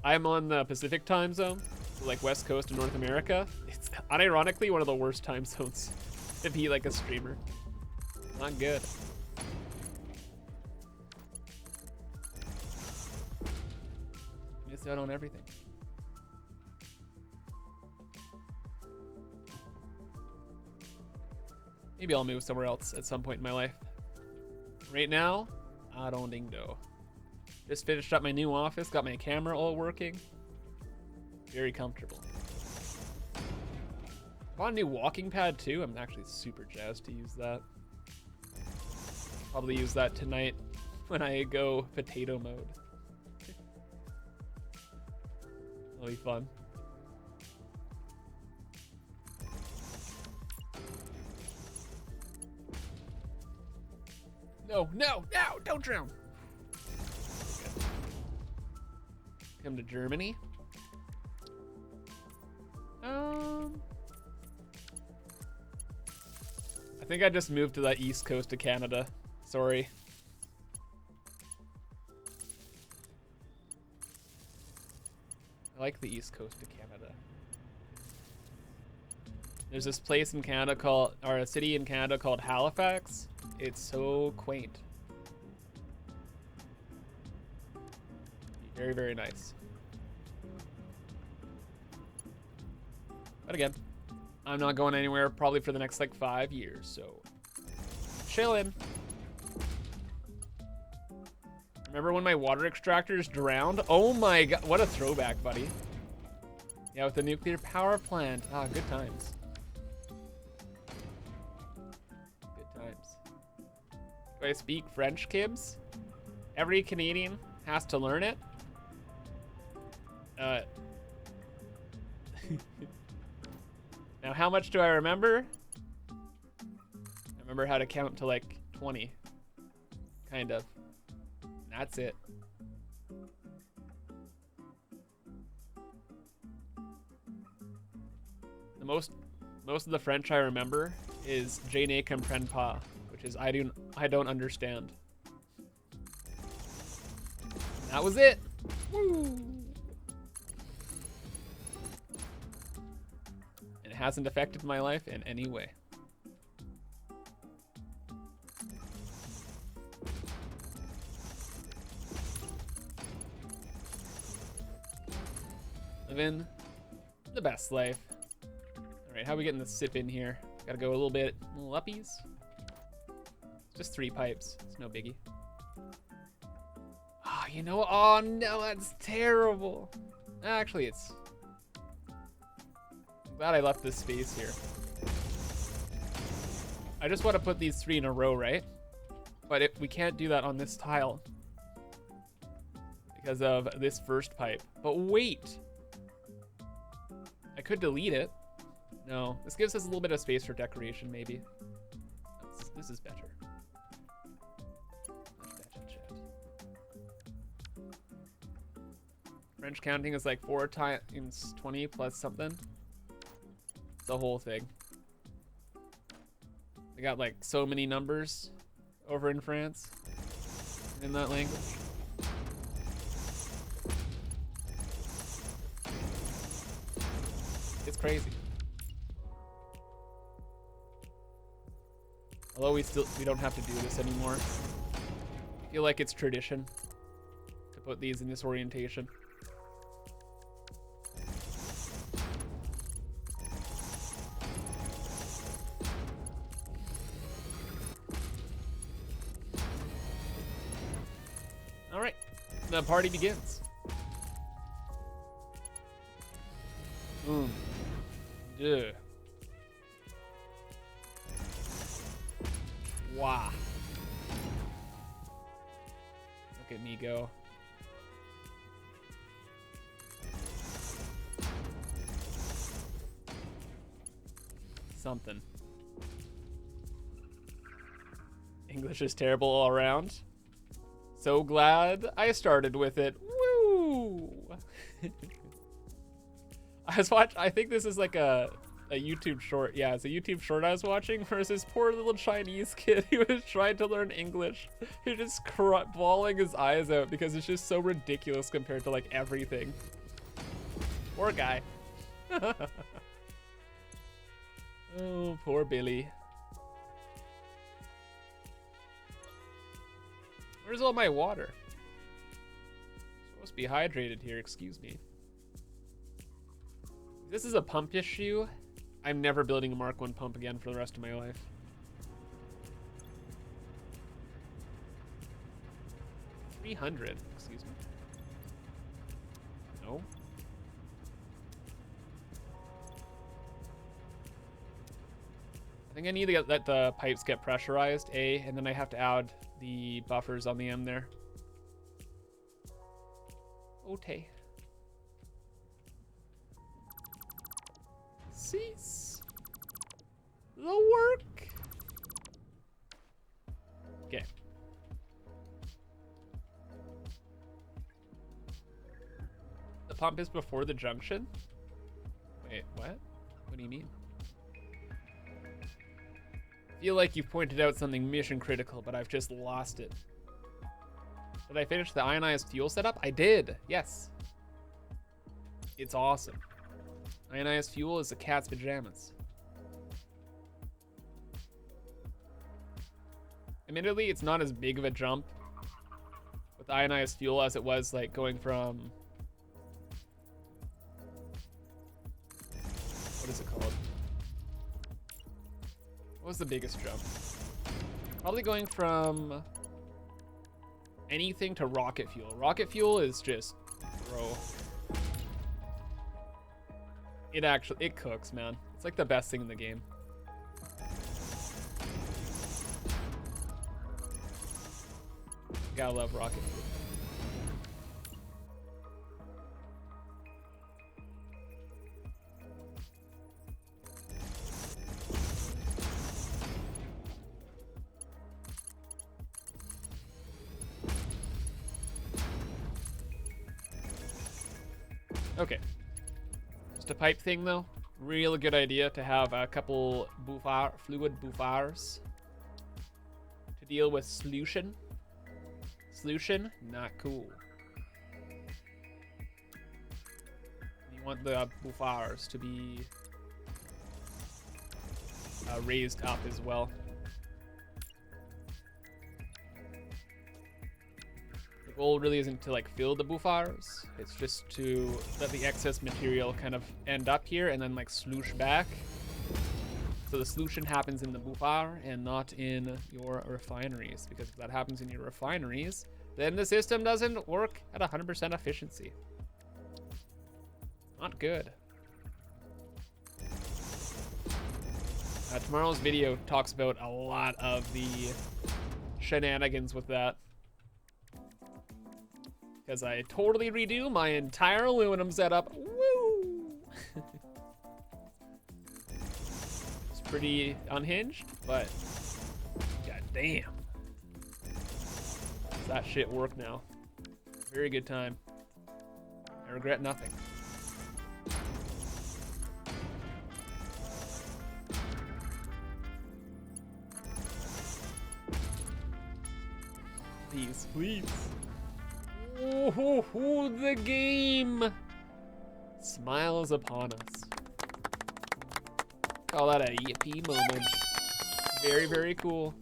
I'm on the Pacific time zone, so like West Coast of North America. It's unironically one of the worst time zones to be like a streamer. Not good. Miss out on everything. Maybe I'll move somewhere else at some point in my life. Right now, I don't know. Just finished up my new office, got my camera all working. Very comfortable. Bought a new walking pad too. I'm actually super jazzed to use that. Probably use that tonight when I go potato mode. It'll be fun. No, no, no, don't drown. Come to Germany. I think I just moved to the east coast of Canada. Sorry. I like the east coast of Canada. There's this place in Canada called, or a city in Canada called Halifax. It's so quaint. Very, very nice. But again, I'm not going anywhere probably for the next like 5 years, so chillin'. Remember when my water extractors drowned? Oh my god, what a throwback, buddy. Yeah, with the nuclear power plant. Ah, good times. Good times. Do I speak French, Kibbs? Every Canadian has to learn it. Now, how much do I remember? I remember how to count to like 20. Kind of. That's it. The most of the French I remember is Je ne comprends pas, which is I don't understand. That was it. Woo. And it hasn't affected my life in any way. Living the best life. All right, how are we getting the sip in here? Gotta go a little uppies. Just 3 pipes. It's no biggie. Oh, you know, oh no, that's terrible. Actually, I'm glad I left this space here. I just want to put these 3 in a row, right? But we can't do that on this tile because of this first pipe. But wait. I could delete it. No, this gives us a little bit of space for decoration, maybe. This is better. Much better, chat. French counting is like 4 times 20 plus something. The whole thing. They got like so many numbers over in France in that language. It's crazy. Although we don't have to do this anymore. I feel like it's tradition to put these in this orientation. All right, the party begins. Yeah. Wow. Look at me go. Something. English is terrible all around. So glad I started with it. Woo! I think this is like a YouTube short. Yeah, it's a YouTube short I was watching where it's this poor little Chinese kid who was trying to learn English. He's just bawling his eyes out because it's just so ridiculous compared to like everything. Poor guy. Oh, poor Billy. Where's all my water? I'm supposed to be hydrated here, excuse me. If this is a pump issue, I'm never building a Mark 1 pump again for the rest of my life. 300, excuse me. No. I think I need to let the pipes get pressurized, A, and then I have to add the buffers on the end there. Okay. Cease the work. Okay. The pump is before the junction? Wait, what? What do you mean? I feel like you've pointed out something mission critical, but I've just lost it. Did I finish the ionized fuel setup? I did, yes. It's awesome. Ionized fuel is a cat's pajamas. Admittedly, it's not as big of a jump with ionized fuel as it was like going from... What is it called? What was the biggest jump? Probably going from anything to rocket fuel. Rocket fuel is just, bro. It cooks, man. It's like the best thing in the game. Gotta love rocket fuel. Okay. Just a pipe thing though. Really good idea to have a couple fluid buffers to deal with solution. Solution, not cool. You want the buffers to be raised up as well. The goal really isn't to like fill the buffers. It's just to let the excess material kind of end up here and then like sloosh back. So the solution happens in the buffer and not in your refineries, because if that happens in your refineries, then the system doesn't work at 100% efficiency. Not good. Tomorrow's video talks about a lot of the shenanigans with that, because I totally redo my entire aluminum setup. Woo! It's pretty unhinged, but god damn. Does that shit work now? Very good time. I regret nothing. Please, please. Oh, the game smiles upon us. Call that a yippee moment. Very, very cool.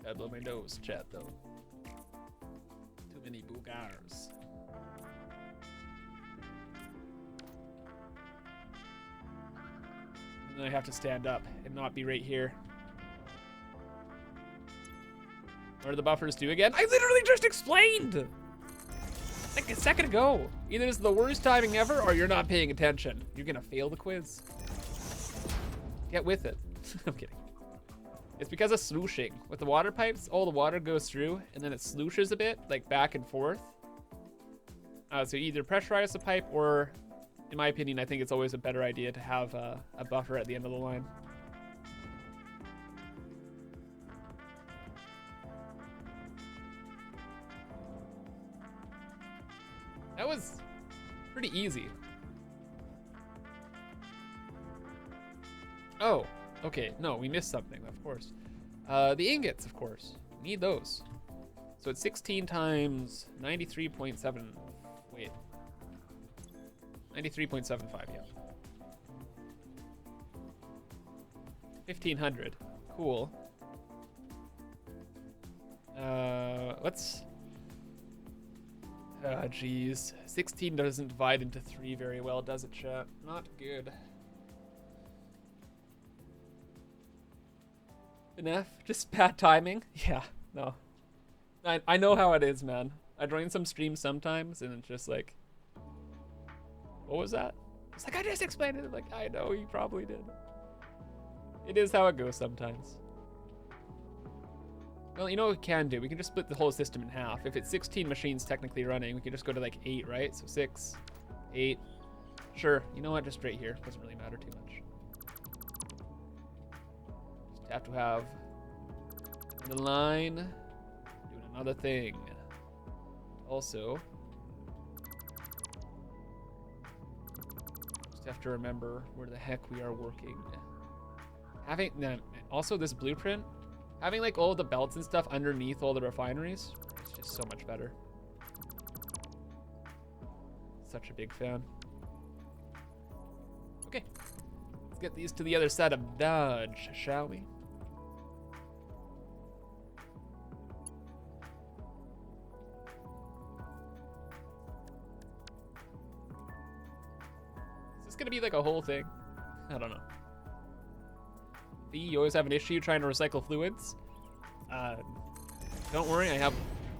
Gotta blow my nose, chat, though. Too many boogars. And then I have to stand up and not be right here. What do the buffers do again? I literally just explained! Like a second ago. Either this is the worst timing ever or you're not paying attention. You're gonna fail the quiz. Get with it. I'm kidding. It's because of slooshing. With the water pipes, all the water goes through and then it slooshes a bit, like back and forth. So either pressurize the pipe or, in my opinion, I think it's always a better idea to have a buffer at the end of the line. That was pretty easy. Oh, okay. No, we missed something, of course. The ingots, of course. Need those. So it's 16 times 93.7. Wait. 93.75, yeah. 1,500. Cool. Let's... Ah, geez. 16 doesn't divide into 3 very well, does it, chat? Not good. An F, just bad timing. Yeah, no. I know how it is, man. I join some streams sometimes, and it's just like, what was that? It's like, I just explained it. Like, I know you probably did. It is how it goes sometimes. Well, you know what we can do? We can just split the whole system in half. If it's 16 machines technically running, we can just go to like 8, right? So 6, 8. Sure, you know what? Just right here. Doesn't really matter too much. Just have to have the line doing another thing. Also, just have to remember where the heck we are working. Also this blueprint, having like all the belts and stuff underneath all the refineries, it's just so much better. Such a big fan. Okay, let's get these to the other side of Dodge, shall we? Is this gonna be like a whole thing? I don't know. You always have an issue trying to recycle fluids. Don't worry, I have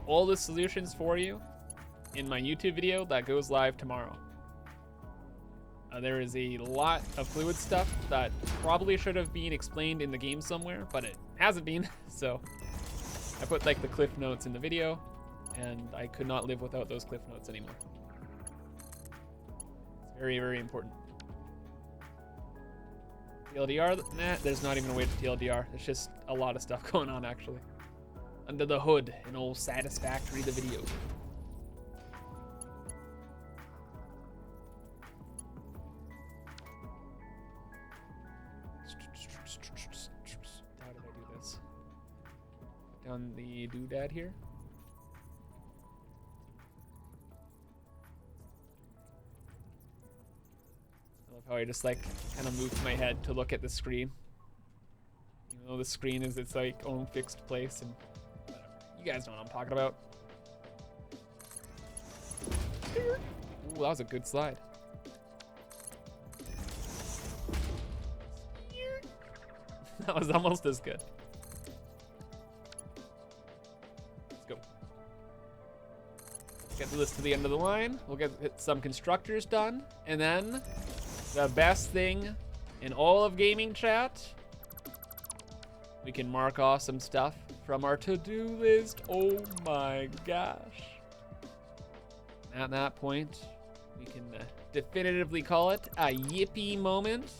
all the solutions for you in my YouTube video that goes live tomorrow. There is a lot of fluid stuff that probably should have been explained in the game somewhere, but it hasn't been. So I put like the cliff notes in the video, and I could not live without those cliff notes anymore. It's very, very important. TLDR? Nah, there's not even a way to TLDR. There's just a lot of stuff going on, actually. Under the hood in old Satisfactory the video. How did I do this? Put down the doodad here. I love how I just like kind of moved my head to look at the screen. Even though the screen is its like own fixed place, and whatever. You guys know what I'm talking about. Ooh, that was a good slide. That was almost as good. Let's go. Get this to the end of the line. We'll get some constructors done, and then the best thing in all of gaming chat, we can mark off some stuff from our to-do list. Oh my gosh. At that point, we can definitively call it a yippee moment,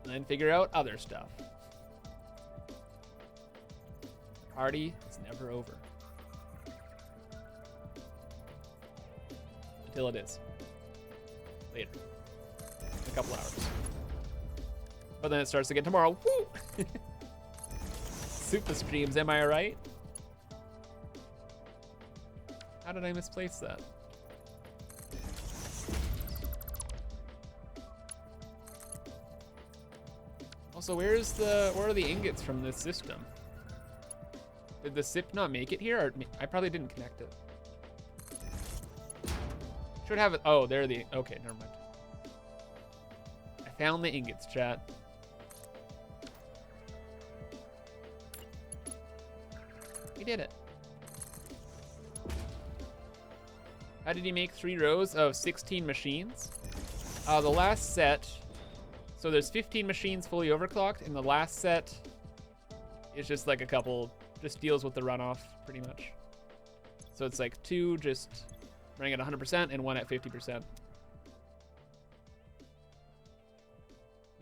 and then figure out other stuff. The party is never over. Until it is. Later. In a couple hours. But then it starts again tomorrow. Woo! Super streams, am I right? How did I misplace that? Also, where are the ingots from this system? Did the SIP not make it here? Or I probably didn't connect it. Should have it. Oh, there are the. Okay, never mind. I found the ingots, chat. We did it. How did he make 3 rows of 16 machines? The last set. So there's 15 machines fully overclocked, and the last set is just like a couple, just deals with the runoff pretty much. So it's like 2 just running at 100% and 1 at 50%.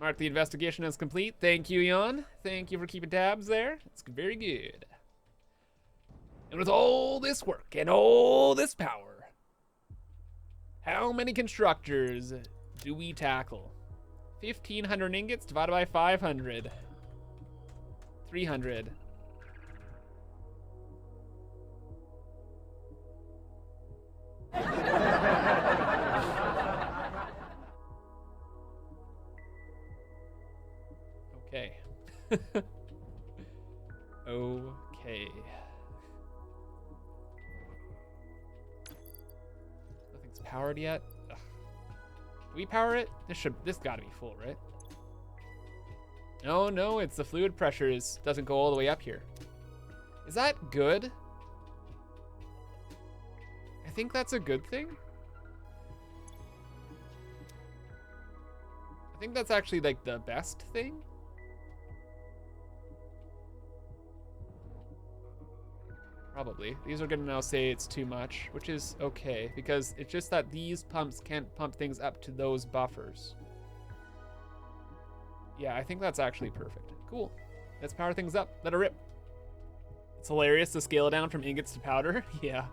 Mark, the investigation is complete. Thank you, Jan. Thank you for keeping tabs there. It's very good. And with all this work and all this power, how many constructors do we tackle? 1,500 ingots divided by 500. 300. Okay. Okay. Nothing's powered yet. Ugh. Do we power it? This gotta be full, right? Oh no, it's the fluid pressure doesn't go all the way up here. Is that good? I think that's a good thing. I think that's actually like the best thing. Probably. These are gonna now say it's too much, which is okay, because it's just that these pumps can't pump things up to those buffers. Yeah, I think that's actually perfect. Cool. Let's power things up. Let it rip. It's hilarious to scale down from ingots to powder. Yeah.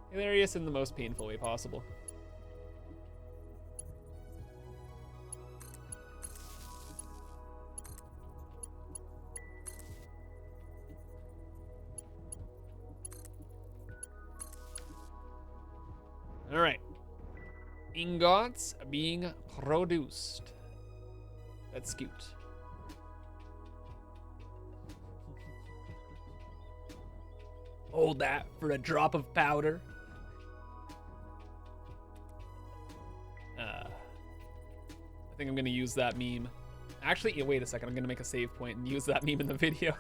Hilarious in the most painful way possible. All right. Ingots being produced. Let's scoot. Hold that for a drop of powder. I think I'm gonna use that meme. Actually, yeah, wait a second. I'm gonna make a save point and use that meme in the video.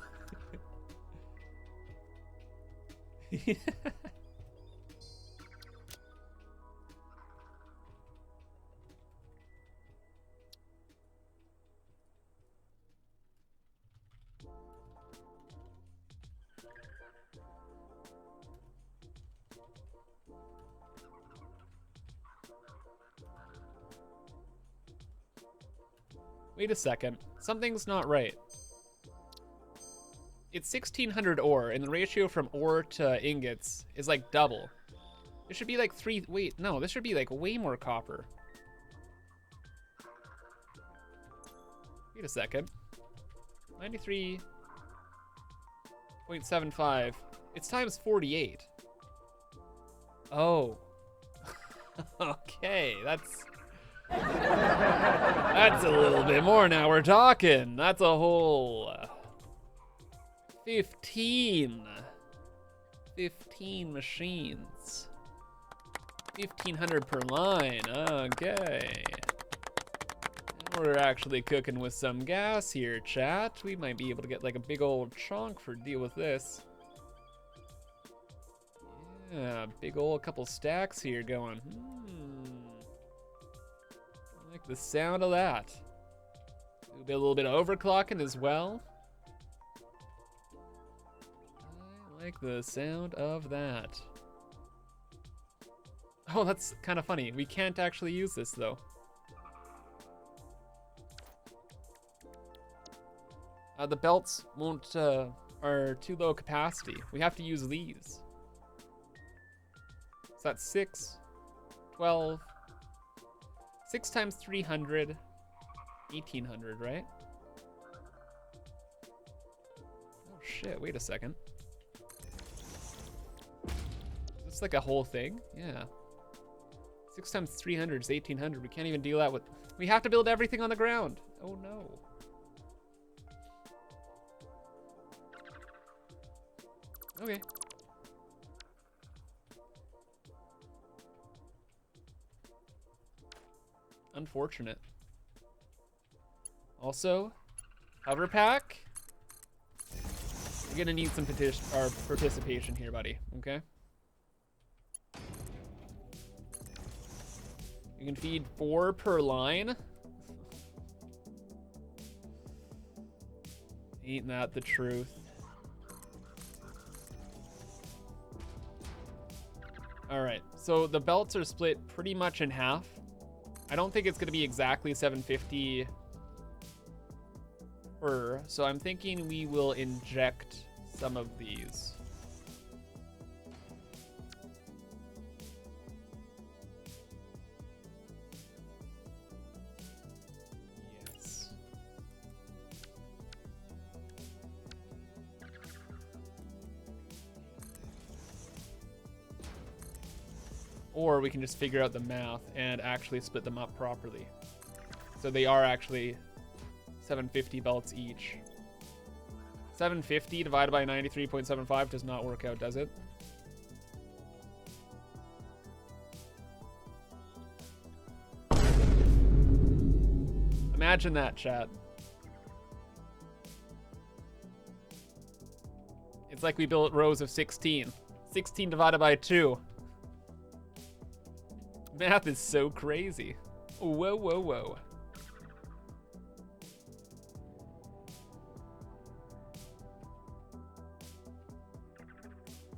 Wait a second. Something's not right. It's 1600 ore, and the ratio from ore to ingots is like double. It should be like 3... Wait, no, this should be like way more copper. Wait a second. 93.75. It's times 48. Oh. Okay, that's a little bit more now. We're talking. That's a whole 15 machines. 1500 per line. Okay. We're actually cooking with some gas here, chat. We might be able to get like a big old chunk for deal with this. Yeah, big old couple stacks here going. I like the sound of that. A little bit of overclocking as well. I like the sound of that. Oh, that's kind of funny. We can't actually use this though. The belts won't are too low capacity. We have to use these. So that's 6, 12, 6 times 300, 1800, right? Oh shit, wait a second. Is this like a whole thing? Yeah. 6 times 300 is 1800. We can't even deal that with... We have to build everything on the ground. Oh no. Okay. Unfortunate. Also, hover pack. You're gonna need some participation here, buddy. Okay. You can feed 4 per line. Ain't that the truth? All right, so the belts are split pretty much in half. I don't think it's gonna be exactly 750 per, so I'm thinking we will inject some of these. Yes. Or we can just figure out the math and actually split them up properly. So they are actually 750 belts each. 750 divided by 93.75 does not work out, does it? Imagine that, chat. It's like we built rows of 16. 16 divided by 2. Math is so crazy. Whoa, whoa, whoa.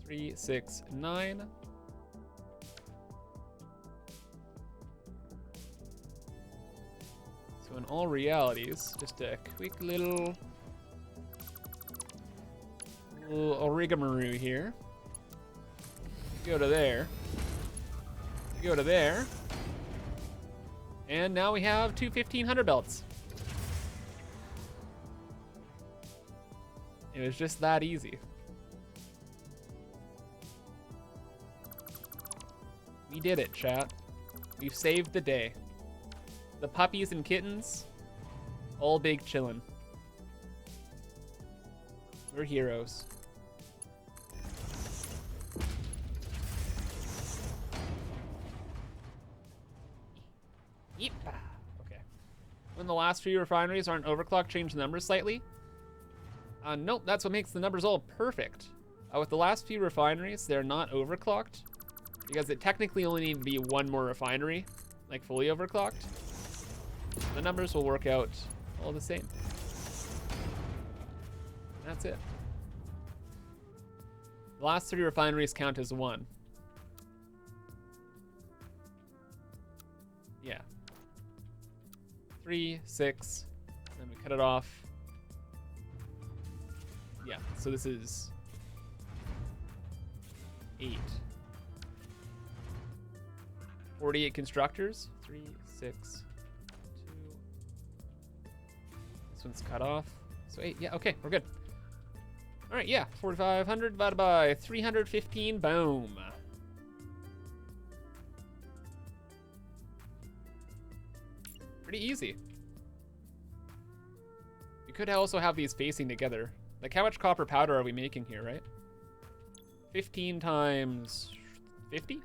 Three, 6, 9. So in all realities, just a quick little origamaroo here. Go to there. Go to there. And now we have two 1500 belts. It was just that easy. We did it, chat. We've saved the day. The puppies and kittens, all big chillin'. We're heroes. Yep. Okay. When the last few refineries aren't overclocked, change the numbers slightly. Nope, that's what makes the numbers all perfect. With the last few refineries, they're not overclocked because it technically only need to be one more refinery, like fully overclocked. The numbers will work out all the same. That's it. The last 3 refineries count as 1. Yeah. 3, 6, then we cut it off. Yeah, so this is 8. 48 constructors. 3, 6, 2. This one's cut off. So 8. Yeah, okay, we're good. All right, yeah, 4,500 divided by 315. Boom. Pretty easy. You could also have these facing together. Like, how much copper powder are we making here, right? 15 times 50?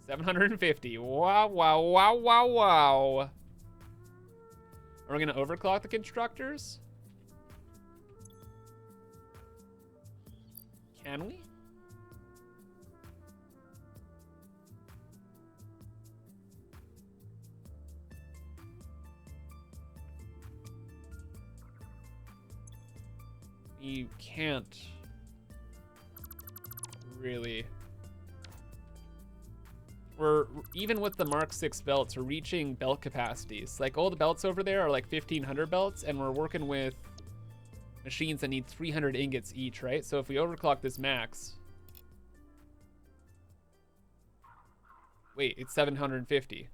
750. Wow, wow, wow, wow, wow. Are we going to overclock the constructors? Can we? You can't really. We're, even with the Mark 6 belts, we're reaching belt capacities. Like, all the belts over there are like 1,500 belts, and we're working with machines that need 300 ingots each, right? So if we overclock this max... Wait, it's 750.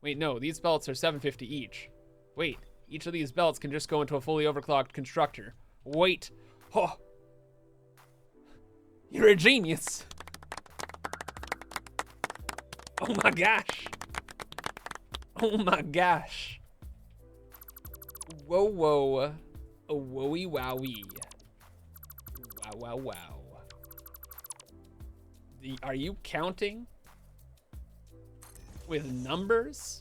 Wait, no, these belts are 750 each. Wait, each of these belts can just go into a fully overclocked constructor. Wait. Oh. You're a genius. Oh my gosh. Oh my gosh. Whoa, whoa. A wowie wowie. Wow, wow, wow. Are you counting with numbers?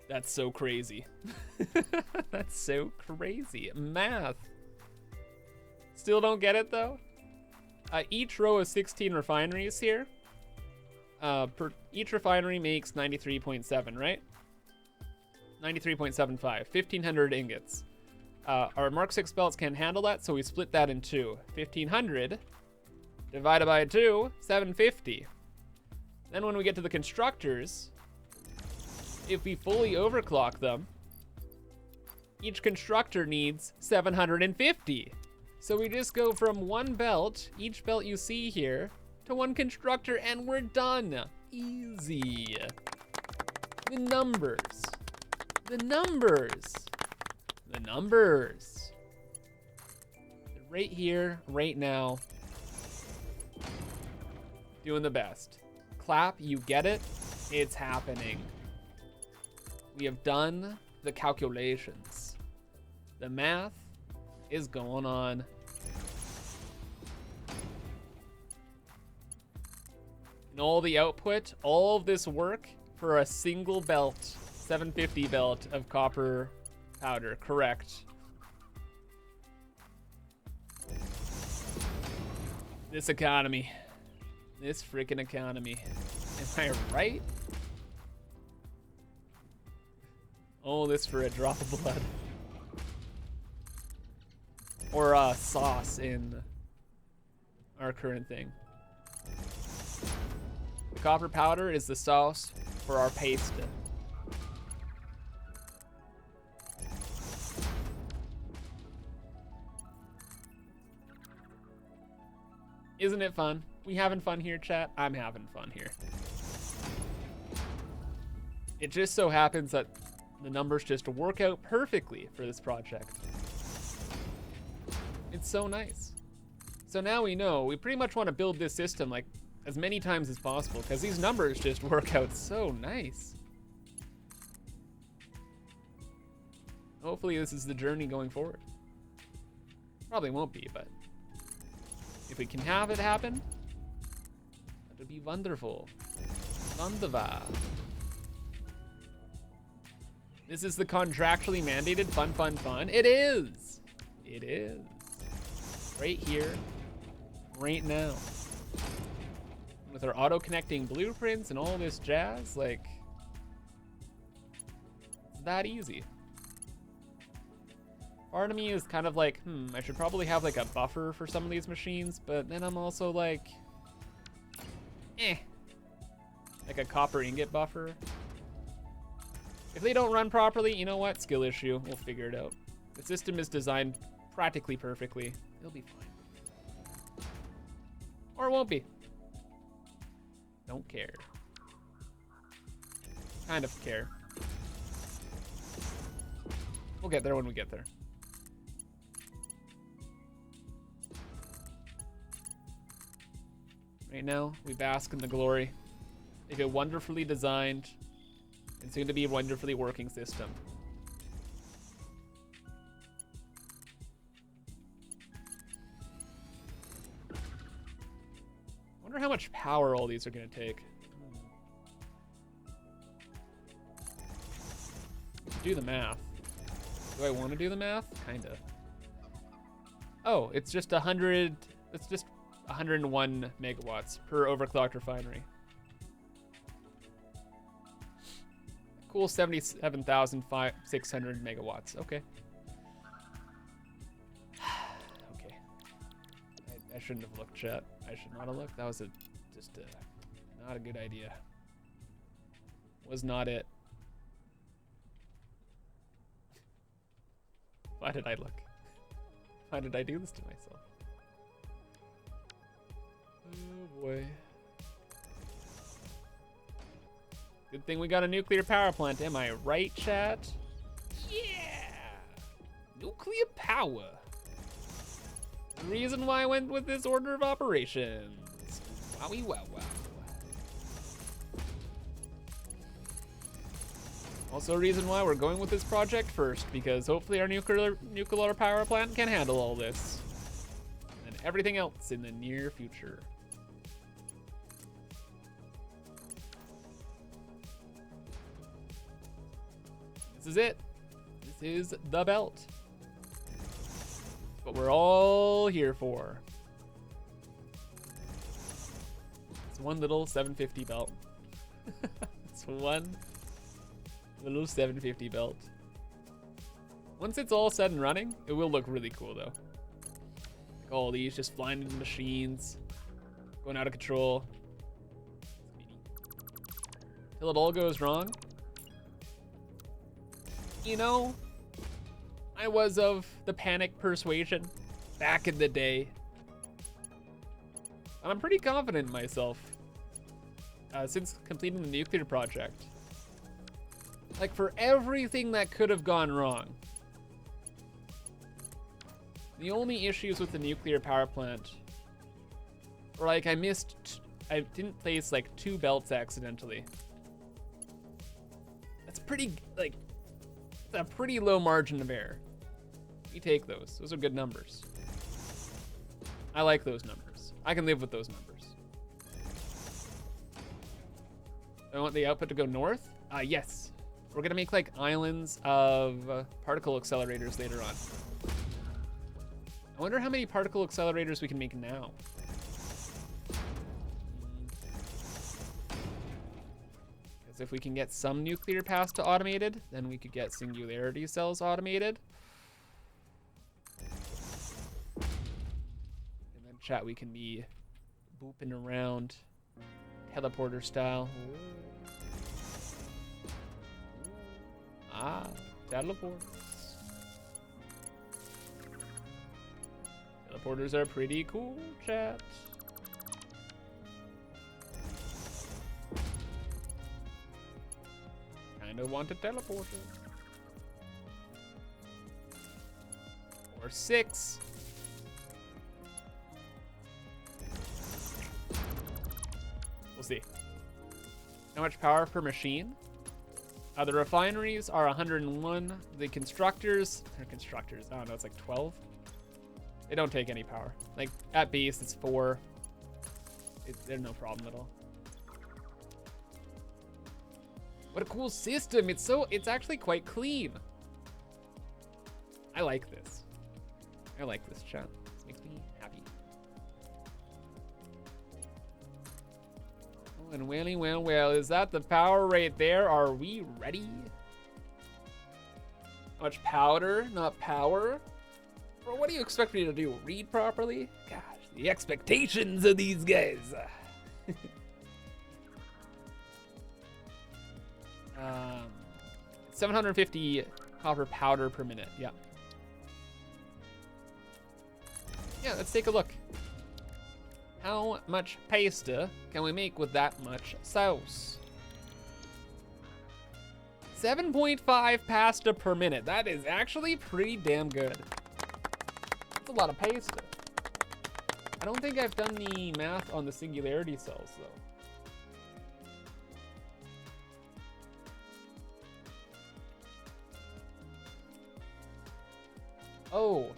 That's so crazy. That's so crazy. Math. Still don't get it though? Each row of 16 refineries here. Each refinery makes 93.7, right? 93.75, 1,500 ingots. Our Mark 6 belts can't handle that, so we split that in 2. 1,500 divided by 2, 750. Then when we get to the constructors, if we fully overclock them, each constructor needs 750. So we just go from one belt, each belt you see here, to one constructor, and we're done. Easy. The numbers. The numbers. The numbers. Right here, right now. Doing the best. Clap, you get it? It's happening. We have done the calculations. The math is going on. And all the output, all of this work for a single belt, 750 belt of copper powder, correct. This economy. This freaking economy. Am I right? Oh, this for a drop of blood. Or sauce in our current thing. The copper powder is the sauce for our paste. Isn't it fun? We having fun here, chat? I'm having fun here. It just so happens that the numbers just work out perfectly for this project. It's so nice. So now we know we pretty much want to build this system like as many times as possible because these numbers just work out so nice. Hopefully this is the journey going forward. Probably won't be, but if we can have it happen, that would be wonderful. Wunderbar. This is the contractually mandated fun, fun, fun. It is. It is. Right here, right now. With our auto-connecting blueprints and all this jazz, like, it's that easy. Part of me is kind of like, I should probably have like a buffer for some of these machines, but then I'm also like, like a copper ingot buffer. If they don't run properly, you know what? Skill issue. We'll figure it out. The system is designed practically perfectly. It'll be fine. Or it won't be. Don't care. Kind of care. We'll get there when we get there. Right now, we bask in the glory of a wonderfully designed and soon to be wonderfully working system. I wonder how much power all these are going to take. Do the math. Do I want to do the math? Kinda. Oh, it's just 100. It's just 101 megawatts per overclocked refinery. Cool, 77,600 megawatts. Okay. Okay. I shouldn't have looked, chat. I should not have looked. That was just not a good idea. Was not it. Why did I look? Why did I do this to myself? Oh boy. Good thing we got a nuclear power plant, am I right, chat? Yeah! Nuclear power. The reason why I went with this order of operations. Wowie wow wow. Also a reason why we're going with this project first, because hopefully our nuclear power plant can handle all this. And everything else in the near future. This is it. This is the belt. What we're all here for. It's one little 750 belt. It's one little 750 belt. Once it's all said and running, it will look really cool though. Like all these just flying into machines, going out of control. Till it all goes wrong. You know, I was of the panic persuasion back in the day. And I'm pretty confident in myself since completing the nuclear project. Like, for everything that could have gone wrong, the only issues with the nuclear power plant were like I didn't place like 2 belts accidentally. That's pretty, like, a pretty low margin of error. We take those. Those are good numbers. I like those numbers. I can live with those numbers. I want the output to go north? Yes. We're gonna make like islands of particle accelerators later on. I wonder how many particle accelerators we can make now. Because if we can get some nuclear pasta automated, then we could get singularity cells automated. And then chat, we can be booping around teleporter style. Ah, teleporters. Teleporters are pretty cool, chat. Kinda want a teleporter. Or 6. We'll see. How much power per machine? The refineries are 101. The constructors, I don't know, it's like 12. They don't take any power. Like at base, it's 4. They're no problem at all. What a cool system! It's actually quite clean. I like this. I like this, chat. This makes me happy. Oh, and well, is that the power right there? Are we ready? How much powder, not power? Bro, what do you expect me to do? Read properly? Gosh, the expectations of these guys. 750 copper powder per minute. Yeah. Yeah, let's take a look. How much pasta can we make with that much sauce? 7.5 pasta per minute. That is actually pretty damn good. That's a lot of pasta. I don't think I've done the math on the singularity cells, though. Oh,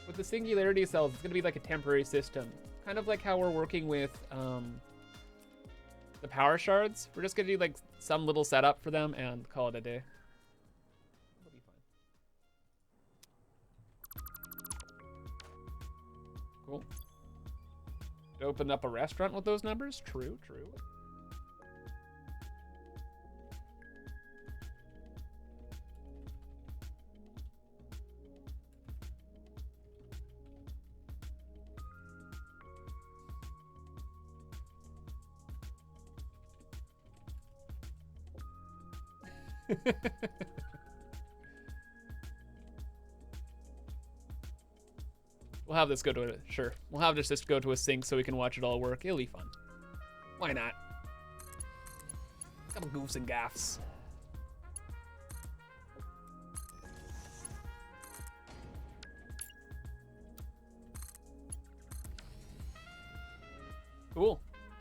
with the singularity cells, it's gonna be like a temporary system. Kind of like how we're working with the power shards. We're just gonna do like some little setup for them and call it a day. It'll be fine. Cool. Open up a restaurant with those numbers? True, true. We'll have this go to a, sure. We'll have this just go to a sync so we can watch it all work. It'll be fun. Why not? Couple goofs and gaffs. Cool.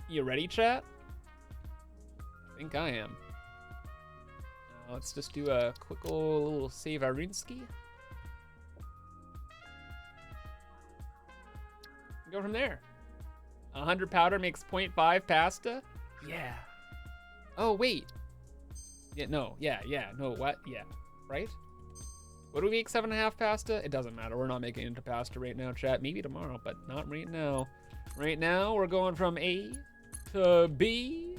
You ready, chat? I think I am. Let's just do a quick old little save Arinsky. Go from there. 100 powder makes 0.5 pasta? Yeah. Oh, wait. Yeah, no. Yeah. No, what? Yeah. Right? What do we make 7.5 pasta? It doesn't matter. We're not making it into pasta right now, chat. Maybe tomorrow, but not right now. Right now, we're going from A to B.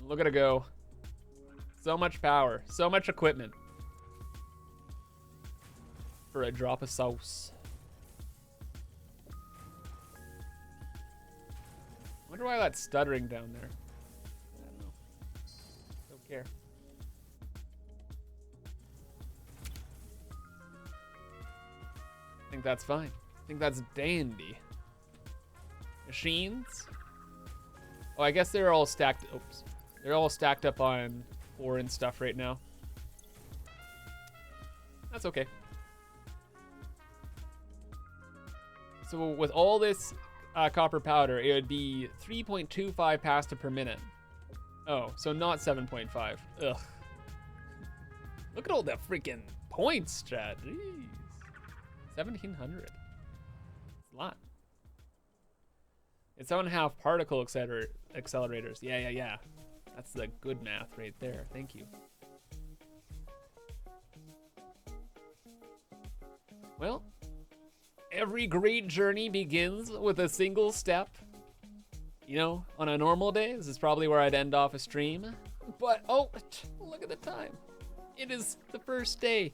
Look at it go. So much power. So much equipment. For a drop of sauce. I wonder why that's stuttering down there. I don't know. Don't care. I think that's fine. I think that's dandy. Machines? Oh, I guess they're all stacked. Oops. They're all stacked up on ore and stuff right now. That's okay. So with all this copper powder, it would be 3.25 pasta per minute. Oh, so not 7.5. Ugh. Look at all the freaking points, chat. Jeez. 1,700. It's a lot. It's 7.5 particle accelerators. Yeah. That's the good math right there. Thank you. Well, every great journey begins with a single step. You know, on a normal day, this is probably where I'd end off a stream. But, oh, look at the time. It is the first day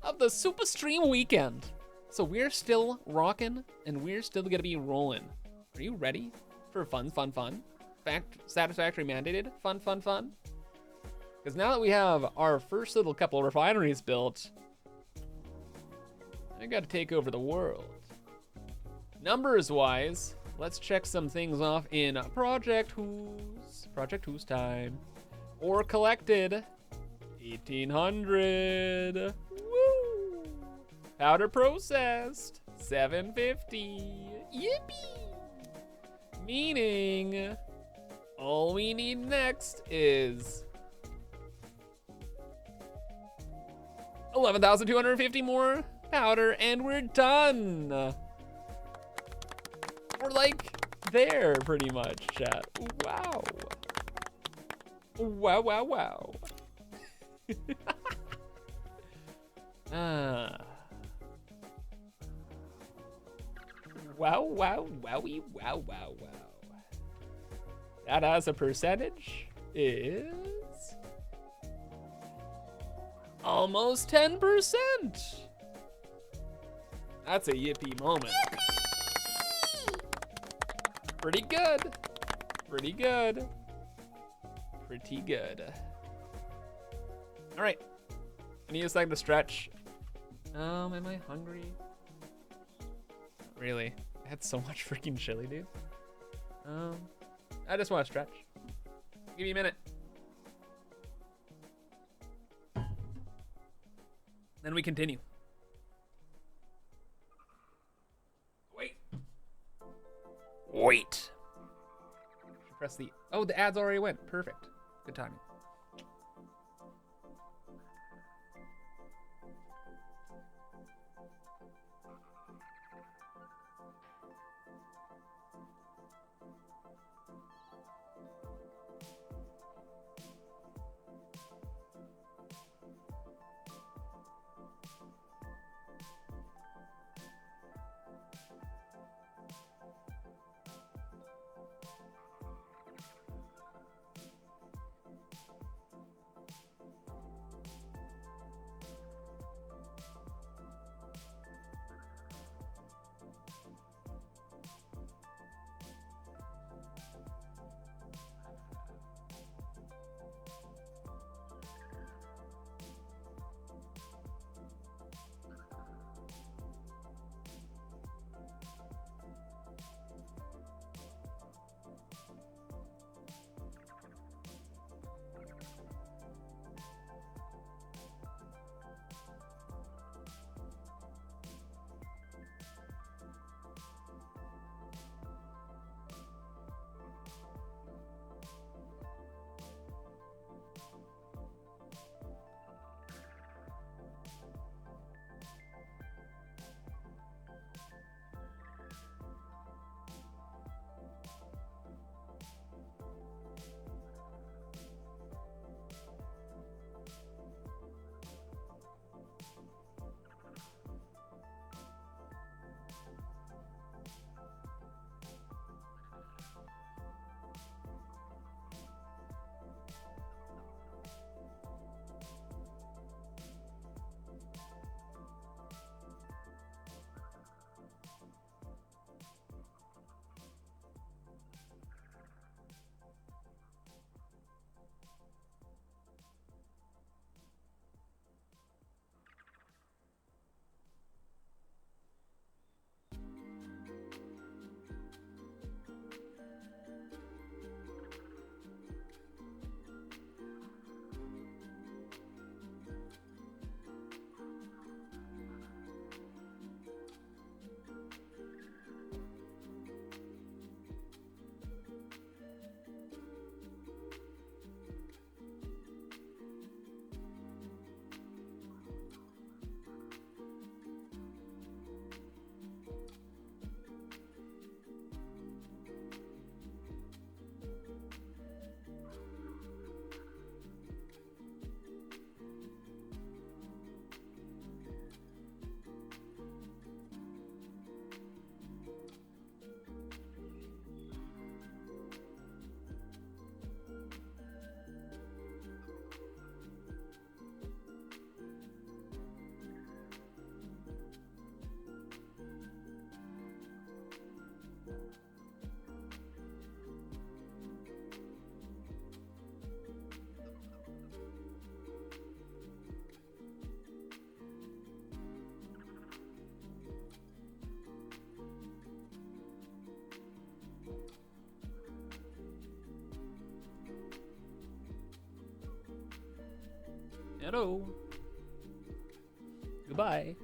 of the Super Stream weekend. So we're still rocking, and we're still gonna be rolling. Are you ready for fun? Satisfactory mandated fun? Because now that we have our first little couple of refineries built, I gotta take over the world. Numbers wise, let's check some things off in Project Who's time. Ore collected, 1,800. Woo! Powder processed, 750. Yippee! Meaning, all we need next is 11,250 more powder, and we're done. We're like there pretty much, chat. Wow. Wow. Wow. That as a percentage is almost 10%. That's a yippee moment. Yippee! Pretty good. All right, I need a second to stretch. Am I hungry? Not really. I had so much freaking chili, dude. I just want to stretch. Give me a minute. Then we continue. Wait. Press the... Oh, the ads already went. Perfect. Good timing. Hello. Goodbye.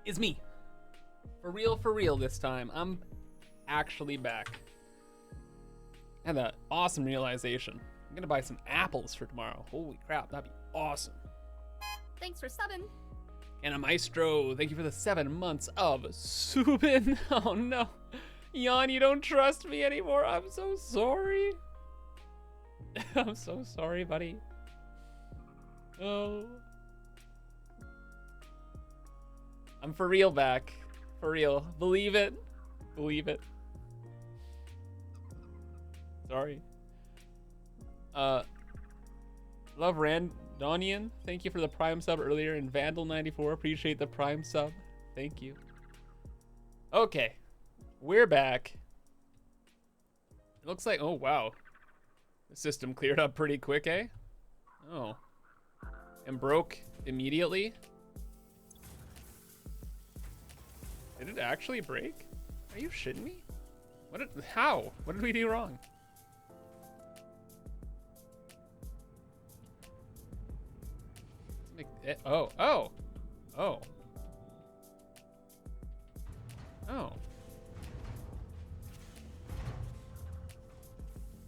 It's me. For real this time. I'm actually back. I had that awesome realization. I'm gonna buy some apples for tomorrow. Holy crap, that'd be awesome. Thanks for subbing. And a Maestro, thank you for the 7 months of subin. Oh no. Jan, you don't trust me anymore. I'm so sorry. I'm so sorry, buddy. Oh. I'm for real back. For real. Believe it. Believe it. Sorry. Love Randonian. Thank you for the Prime sub earlier. And Vandal94. Appreciate the Prime sub. Thank you. Okay. We're back. It looks like... Oh, wow. The system cleared up pretty quick, eh? Oh. And broke immediately? Did it actually break? Are you shitting me? How? What did we do wrong? Oh.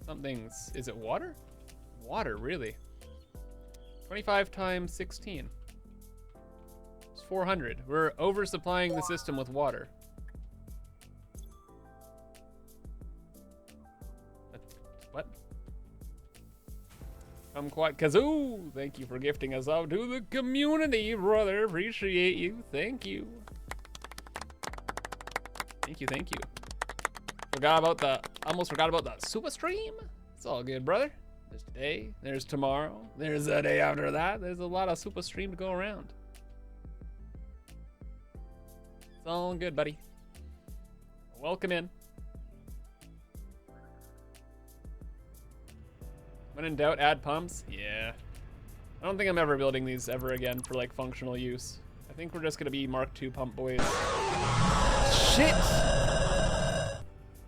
Something's... Is it water? Water, really? 25 times 16. 400. We're oversupplying the system with water. What? Kumquat Kazoo! Thank you for gifting us out to the community, brother. Appreciate you. Thank you. Thank you, thank you. Almost forgot about the super stream. It's all good, brother. There's today, there's tomorrow, there's the day after that. There's a lot of super stream to go around. It's all good, buddy. Welcome in. When in doubt, add pumps. Yeah. I don't think I'm ever building these ever again for like functional use. I think we're just gonna be Mark II pump boys. Shit!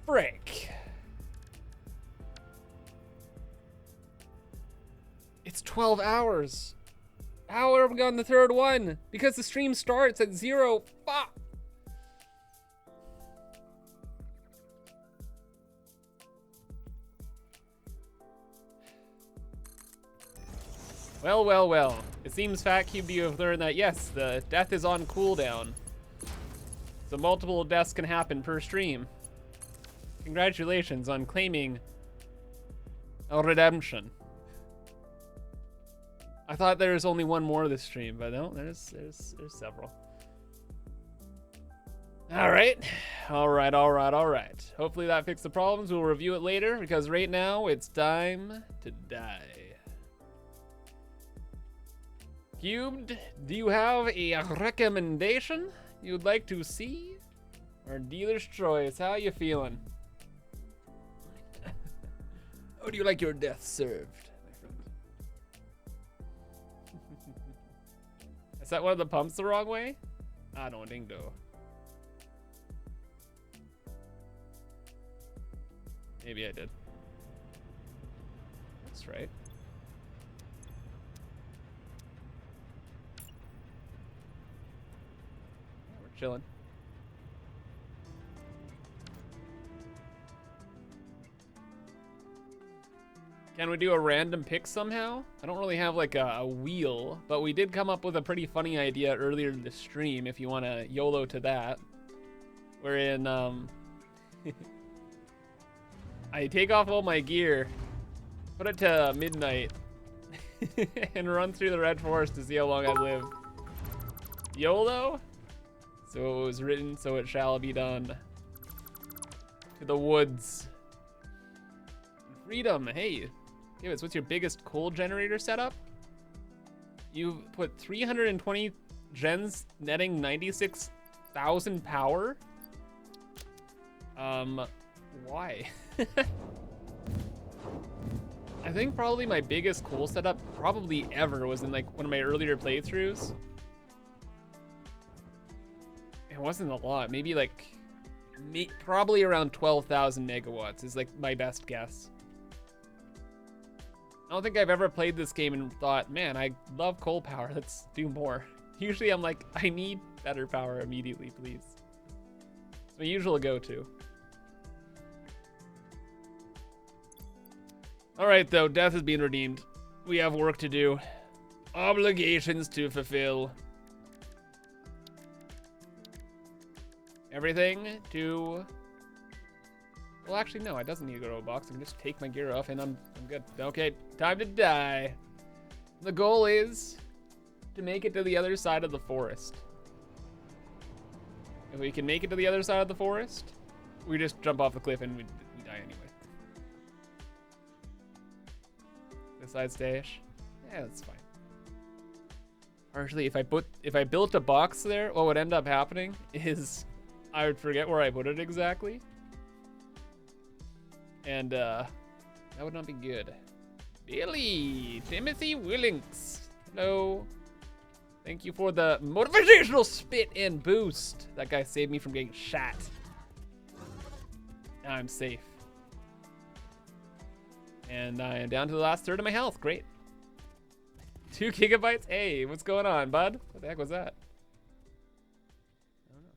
Frick. It's 12 hours. How are we on the third one? Because the stream starts at 0. Fuck. Well. It seems, Fat Cube, you have learned that, yes, the death is on cooldown. So multiple deaths can happen per stream. Congratulations on claiming a redemption. I thought there was only one more this stream, but no, there's several. All right. Hopefully that fixed the problems. We'll review it later because right now it's time to die. Cubed, do you have a recommendation you'd like to see? Or dealer's choice, how you feeling? How do you like your death served, my friend? I set one of the pumps the wrong way? I don't think so. Maybe I did. That's right. We're chilling. Can we do a random pick somehow? I don't really have like a wheel, but we did come up with a pretty funny idea earlier in the stream if you want to YOLO to that. Wherein, I take off all my gear, put it to midnight, and run through the Red Forest to see how long I live. YOLO? So it was written, so it shall be done. To the woods. Freedom, hey. Davis, what's your biggest coal generator setup? You put 320 gens netting 96,000 power? Why? I think probably my biggest coal setup probably ever was in like one of my earlier playthroughs. It wasn't a lot, maybe like probably around 12,000 megawatts is like my best guess. I don't think I've ever played this game and thought, man, I love coal power, let's do more. Usually I'm like, I need better power immediately, please. It's my usual go-to. All right, though, death has been redeemed. We have work to do. Obligations to fulfill. Everything to... Well, actually, no, it doesn't need to go to a box. I can just take my gear off and I'm good. Okay, time to die. The goal is to make it to the other side of the forest. If we can make it to the other side of the forest, we just jump off the cliff and we die anyway. This side stash? Yeah, that's fine. Partially, if I built a box there, what would end up happening is I would forget where I put it exactly. And that would not be good. Billy, Timothy Willings. Hello. Thank you for the motivational spit and boost. That guy saved me from getting shot. Now I'm safe. And I am down to the last third of my health. Great. 2 gigabytes? Hey, what's going on, bud? What the heck was that? I don't know.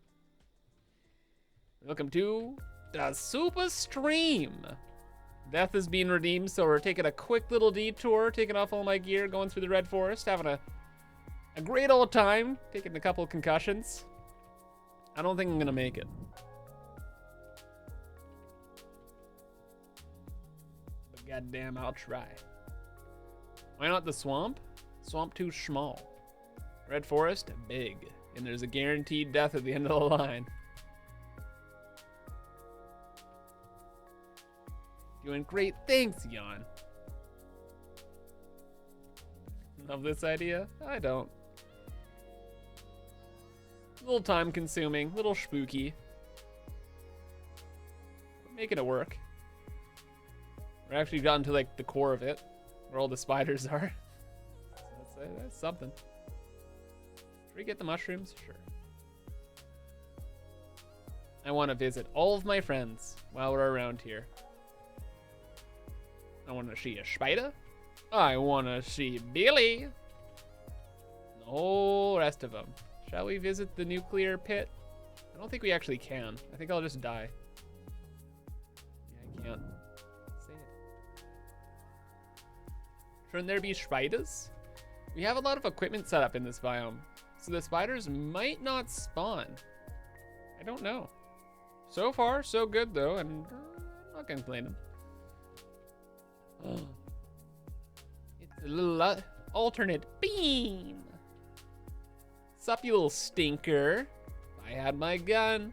Welcome to the SUPAH stream. Death is being redeemed, so we're taking a quick little detour, taking off all my gear, going through the Red Forest, having a great old time, taking a couple of concussions. I don't think I'm gonna make it. But goddamn, I'll try. Why not the swamp? Swamp too small. Red Forest, big. And there's a guaranteed death at the end of the line. Doing great, thanks, Jan. Love this idea? I don't. A little time consuming, a little spooky. But making it work. We're actually gotten to like the core of it, where all the spiders are. So that's something. Should we get the mushrooms? Sure. I want to visit all of my friends while we're around here. I want to see a spider. I want to see Billy. And the whole rest of them. Shall we visit the nuclear pit? I don't think we actually can. I think I'll just die. Yeah, I can't. Say it. Shouldn't there be spiders? We have a lot of equipment set up in this biome, so the spiders might not spawn. I don't know. So far, so good though, and not complaining. Oh. It's a little alternate beam. Sup, you little stinker. If I had my gun,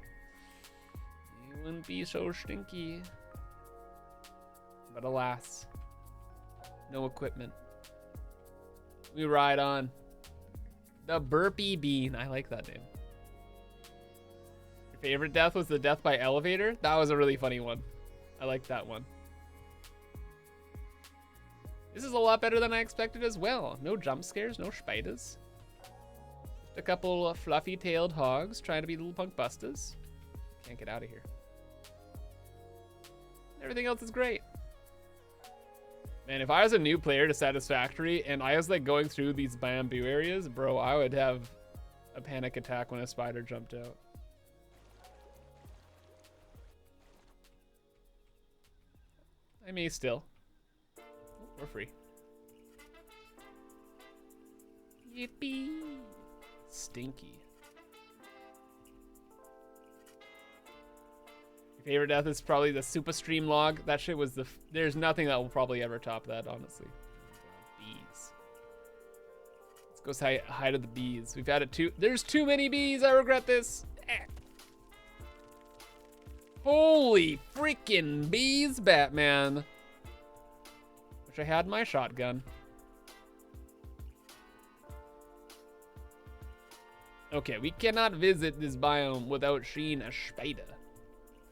you wouldn't be so stinky. But alas, no equipment. We ride on. The burpee bean. I like that name. Your favorite death was the death by elevator? That was a really funny one. I like that one. This is a lot better than I expected as well. No jump scares, no spiders. Just a couple of fluffy-tailed hogs trying to be little punk busters. Can't get out of here. Everything else is great. Man, if I was a new player to Satisfactory and I was like going through these bamboo areas, bro, I would have a panic attack when a spider jumped out. I may still. We're free. Yippee. Stinky. Your favorite death is probably the SUPAH stream log. That shit was there's nothing that will probably ever top that, honestly. Bees. Let's go say hi to the bees. We've added there's too many bees. I regret this. Holy freaking bees, Batman. Wish I had my shotgun. Okay, we cannot visit this biome without seeing a spider.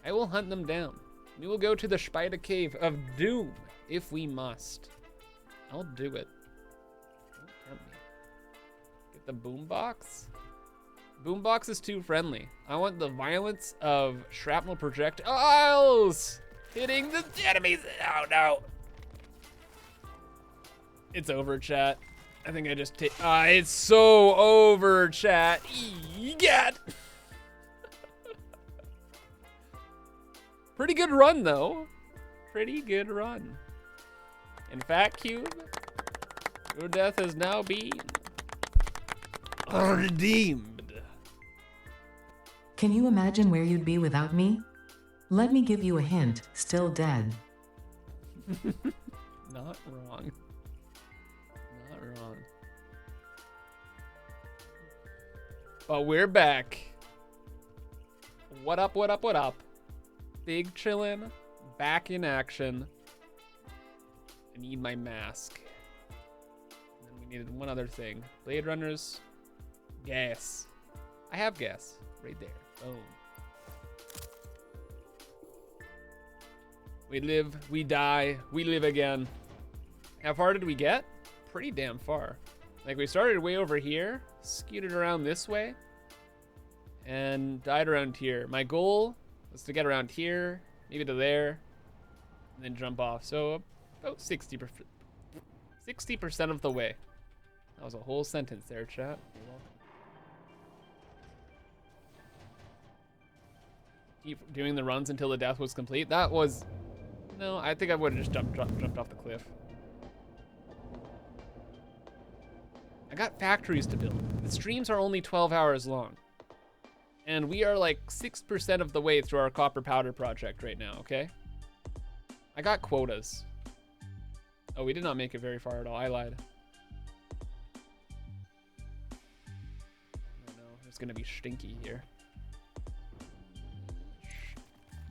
I will hunt them down. We will go to the spider cave of doom if we must. I'll do it. Don't tempt me. Get the boombox. Boombox is too friendly. I want the violence of shrapnel projectiles hitting the enemies. Oh no. It's over, chat. I think I just it's so over, chat. Egat. Pretty good run, though. Pretty good run. In fact, Cube, your death has now been redeemed. Can you imagine where you'd be without me? Let me give you a hint. Still dead. Not wrong. Not wrong. But we're back. What up, what up, what up? Big chillin', back in action. I need my mask. And then we needed one other thing. Blade Runners, gas. I have gas right there. Boom. We live, we die, we live again. How far did we get? Pretty damn far. Like we started way over here, scooted around this way, and died around here. My goal was to get around here, maybe to there, and then jump off. So about 60% of the way. That was a whole sentence there, chat. Keep doing the runs until the death was complete. That was, no, I think I would have just jumped off the cliff. I got factories to build. The streams are only 12 hours long. And we are like 6% of the way through our copper powder project right now, okay? I got quotas. Oh, we did not make it very far at all. I lied. Oh no, there's gonna be stinky here.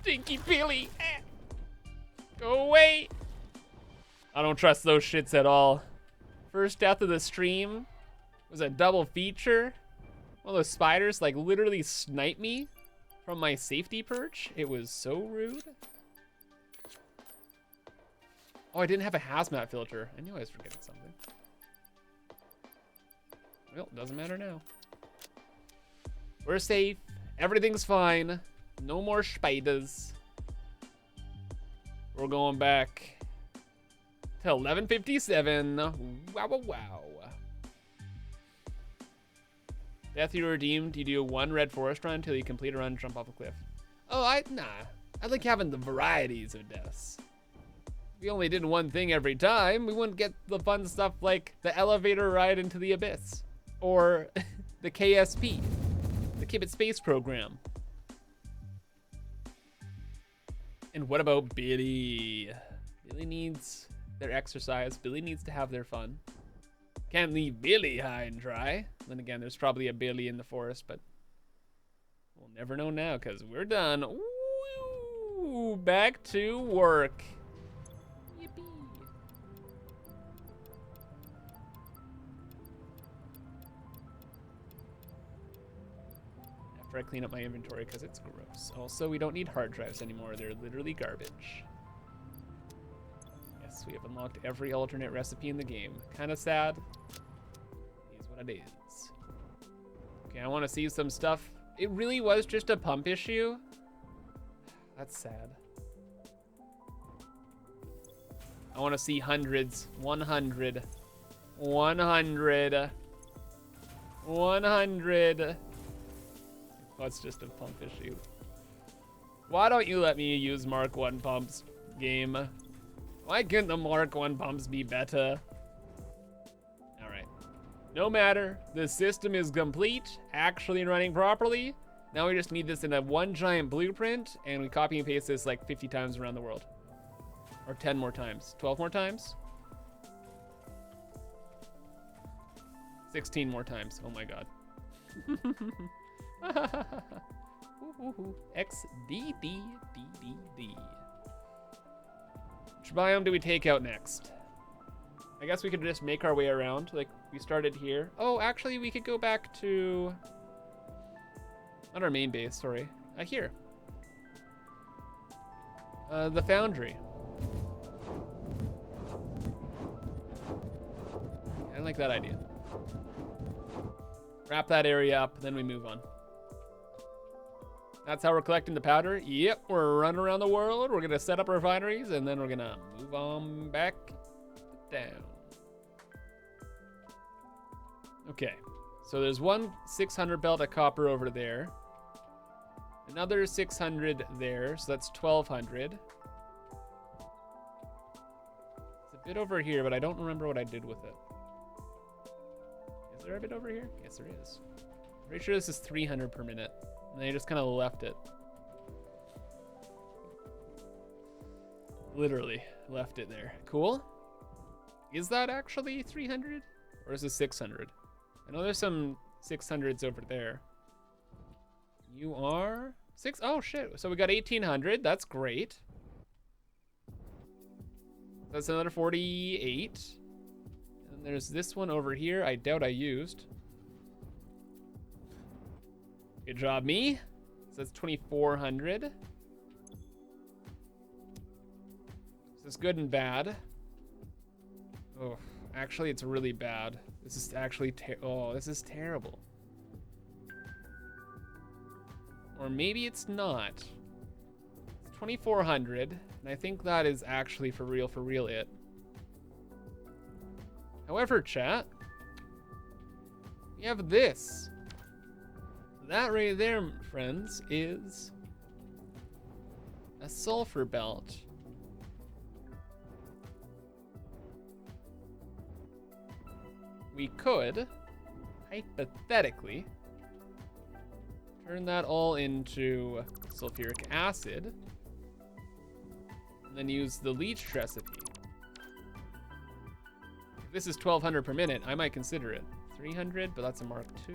Stinky Billy! Go away! I don't trust those shits at all. First death of the stream was a double feature. One of those spiders like literally sniped me from my safety perch. It was so rude. Oh, I didn't have a hazmat filter. I knew I was forgetting something. Well, doesn't matter now. We're safe. Everything's fine. No more spiders. We're going back to 11:57. Wow, wow, wow. Death you redeemed, you do one red forest run until you complete a run and jump off a cliff. Oh, nah. I like having the varieties of deaths. If we only did one thing every time, we wouldn't get the fun stuff like the elevator ride into the abyss. Or the KSP, the Kibit Space Program. And what about Billy? Billy needs their exercise. Billy needs to have their fun. Can't leave Billy high and dry. Then again, there's probably a Billy in the forest, but we'll never know now because we're done. Ooh, back to work. Yippee. After I clean up my inventory because it's gross. Also, we don't need hard drives anymore. They're literally garbage. Yes, we have unlocked every alternate recipe in the game. Kind of sad. Is what it is. Okay, I want to see some stuff. It really was just a pump issue. That's sad. I want to see hundreds. 100. 100. 100. Oh, it's just a pump issue. Why don't you let me use Mark 1 pumps, game? Why couldn't the Mark 1 pumps be better? Alright. No matter. The system is complete, actually running properly. Now we just need this in a one giant blueprint, and we copy and paste this like 50 times around the world. Or 10 more times. 12 more times? 16 more times. Oh my god. XDDDDD. Which biome do we take out next? I guess we could just make our way around. Like, we started here. Oh, actually, we could go back to... Not our main base, sorry. Here. The foundry. I like that idea. Wrap that area up, then we move on. That's how we're collecting the powder. Yep, we're running around the world. We're gonna set up refineries, and then we're gonna move on back down. Okay, so there's one 600 belt of copper over there. Another 600 there, so that's 1200. It's a bit over here, but I don't remember what I did with it. Is there a bit over here? Yes, there is. Pretty sure this is 300 per minute. And they just kind of left it. Literally left it there. Cool. Is that actually 300? Or is it 600? I know there's some 600s over there. You are 6. Oh shit. So we got 1800. That's great. That's another 48. And there's this one over here. I doubt I used. Good job, me. So that's 2400. Is this good and bad? Oh, actually, it's really bad. This is actually this is terrible. Or maybe it's not. It's 2400, and I think that is actually for real it. However, chat, we have this. That right there, friends, is a sulfur belt. We could, hypothetically, turn that all into sulfuric acid, and then use the leach recipe. If this is 1200 per minute, I might consider it. 300, but that's a Mark II.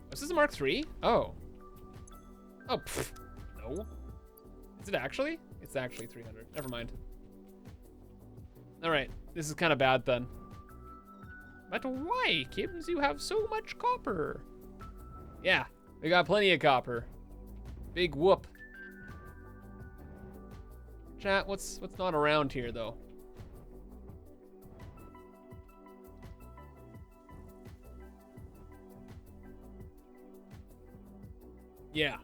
This is a Mark III? Oh. Oh, pfft. No. Is it actually? It's actually 300. Never mind. All right. This is kind of bad then. But why, Kims, you have so much copper? Yeah, we got plenty of copper. Big whoop. Chat, what's not around here though? Yeah.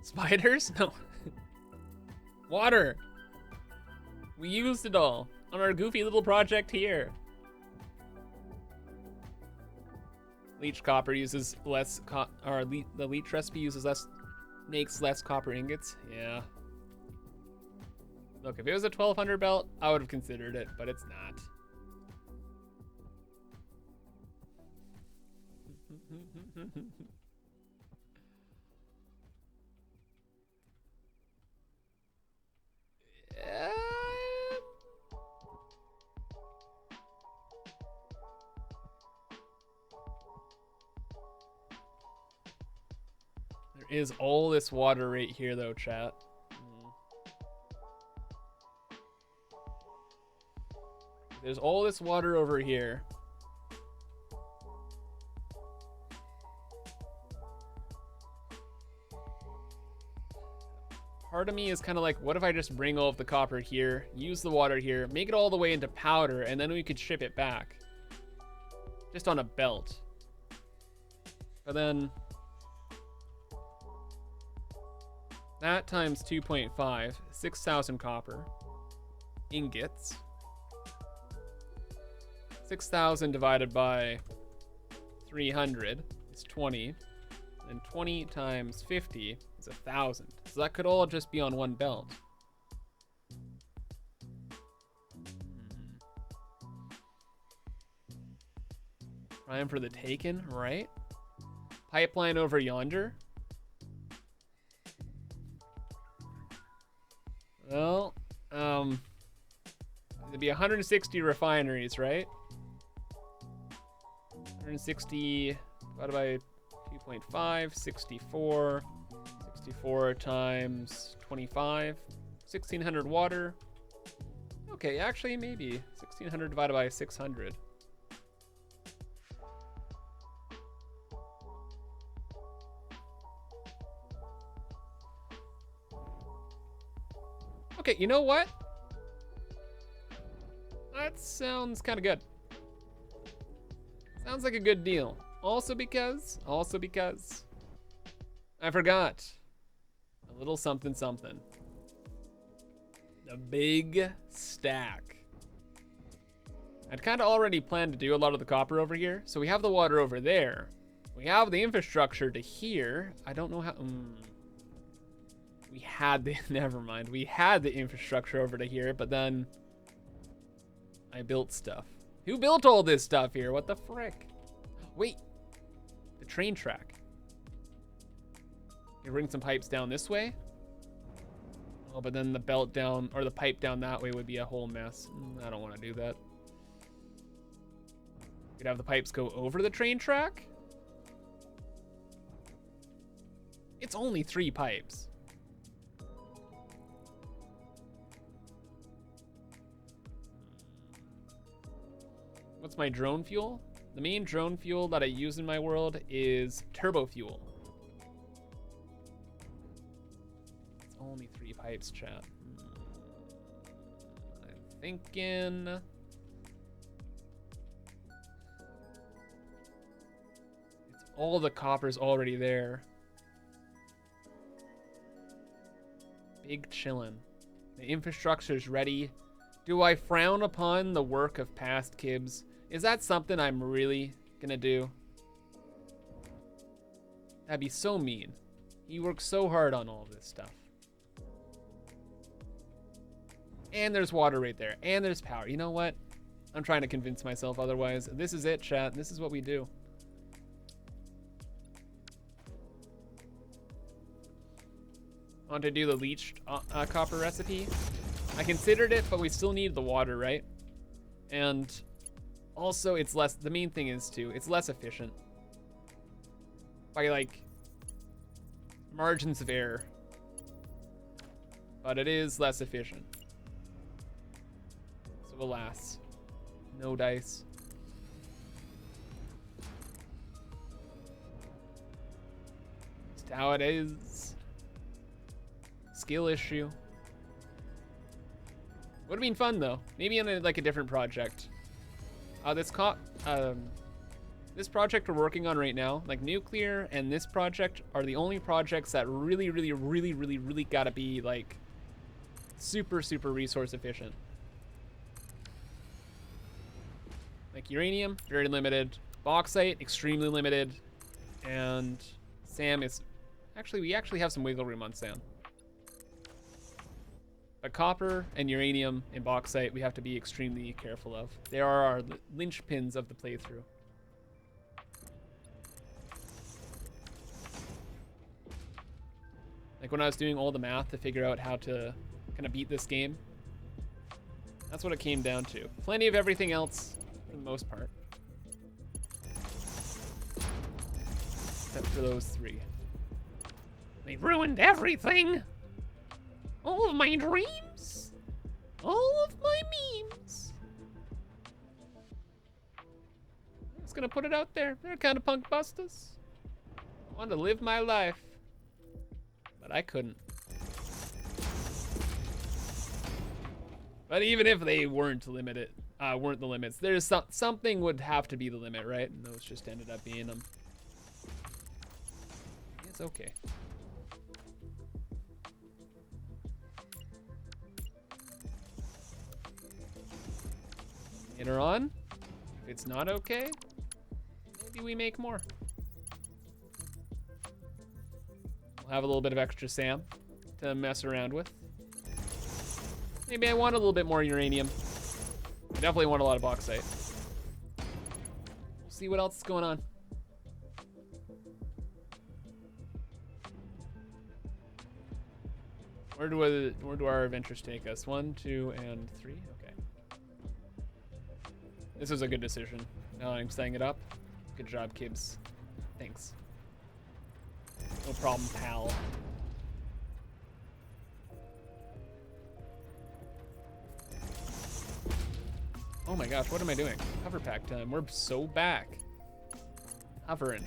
Spiders? No. Water. We used it all on our goofy little project here. Leech copper uses less the leech recipe uses makes less copper ingots. Yeah. Look, if it was a 1200 belt, I would have considered it, but it's not. There is all this water right here, though, chat. There's all this water over here. Part of me is kind of like, what if I just bring all of the copper here, use the water here, make it all the way into powder, and then we could ship it back. Just on a belt. But then... that times 2.5, 6,000 copper. Ingots. 6,000 divided by 300 is 20. And 20 times 50 is 1,000. So that could all just be on one belt. Prime for the taken, right? Pipeline over yonder. Well, it'd be 160 refineries, right? 160 divided by 2.5, 64. 64 times 25, 1,600 water. Okay, actually, maybe 1,600 divided by 600. Okay, you know what? That sounds kind of good. Sounds like a good deal. Also because I forgot a little something something. The big stack. I'd kind of already planned to do a lot of the copper over here. So we have the water over there. We have the infrastructure to here. I don't know how... we had the... never mind. We had the infrastructure over to here, but then I built stuff. Who built all this stuff here? What the frick? Wait. The train track. You bring some pipes down this way. Oh, but then the belt down, or the pipe down that way would be a whole mess. I don't want to do that. Could have the pipes go over the train track. It's only 3 pipes. What's my drone fuel? The main drone fuel that I use in my world is turbo fuel. It's only 3 pipes, chat. I'm thinking... it's all the copper's already there. Big chillin'. The infrastructure's ready. Do I frown upon the work of past Kibs? Is that something I'm really gonna do? That'd be so mean. He worked so hard on all this stuff. And there's water right there. And there's power. You know what? I'm trying to convince myself otherwise. This is it, chat. This is what we do. Want to do the leached copper recipe? I considered it, but we still need the water, right? And also it's less, the main thing is too, it's less efficient. By like margins of error. But it is less efficient. So alas, no dice. Just how it is. Skill issue. Would have been fun though. Maybe on like a different project. This project we're working on right now, like nuclear and this project are the only projects that really gotta be like super resource efficient. Like uranium, very limited. Bauxite, extremely limited. And SAM is actually, we actually have some wiggle room on SAM. But copper and uranium and bauxite, we have to be extremely careful of. They are our linchpins of the playthrough. Like when I was doing all the math to figure out how to kind of beat this game, that's what it came down to. Plenty of everything else for the most part. Except for those 3. They ruined everything. All of my dreams. All of my memes. I'm just gonna put it out there. They're kind of punk busters. I wanted to live my life, but I couldn't. But even if they weren't the limits, there's something would have to be the limit, right? And those just ended up being them. It's okay. Later on, if it's not okay, maybe we make more. We'll have a little bit of extra SAM to mess around with. Maybe I want a little bit more uranium. I definitely want a lot of bauxite. We'll see what else is going on. Where do our adventures take us? 1, 2, and 3? Okay. This was a good decision. Now I'm setting it up. Good job, Kibbs. Thanks. No problem, pal. Oh my gosh, what am I doing? Hover pack time. We're so back. Hovering.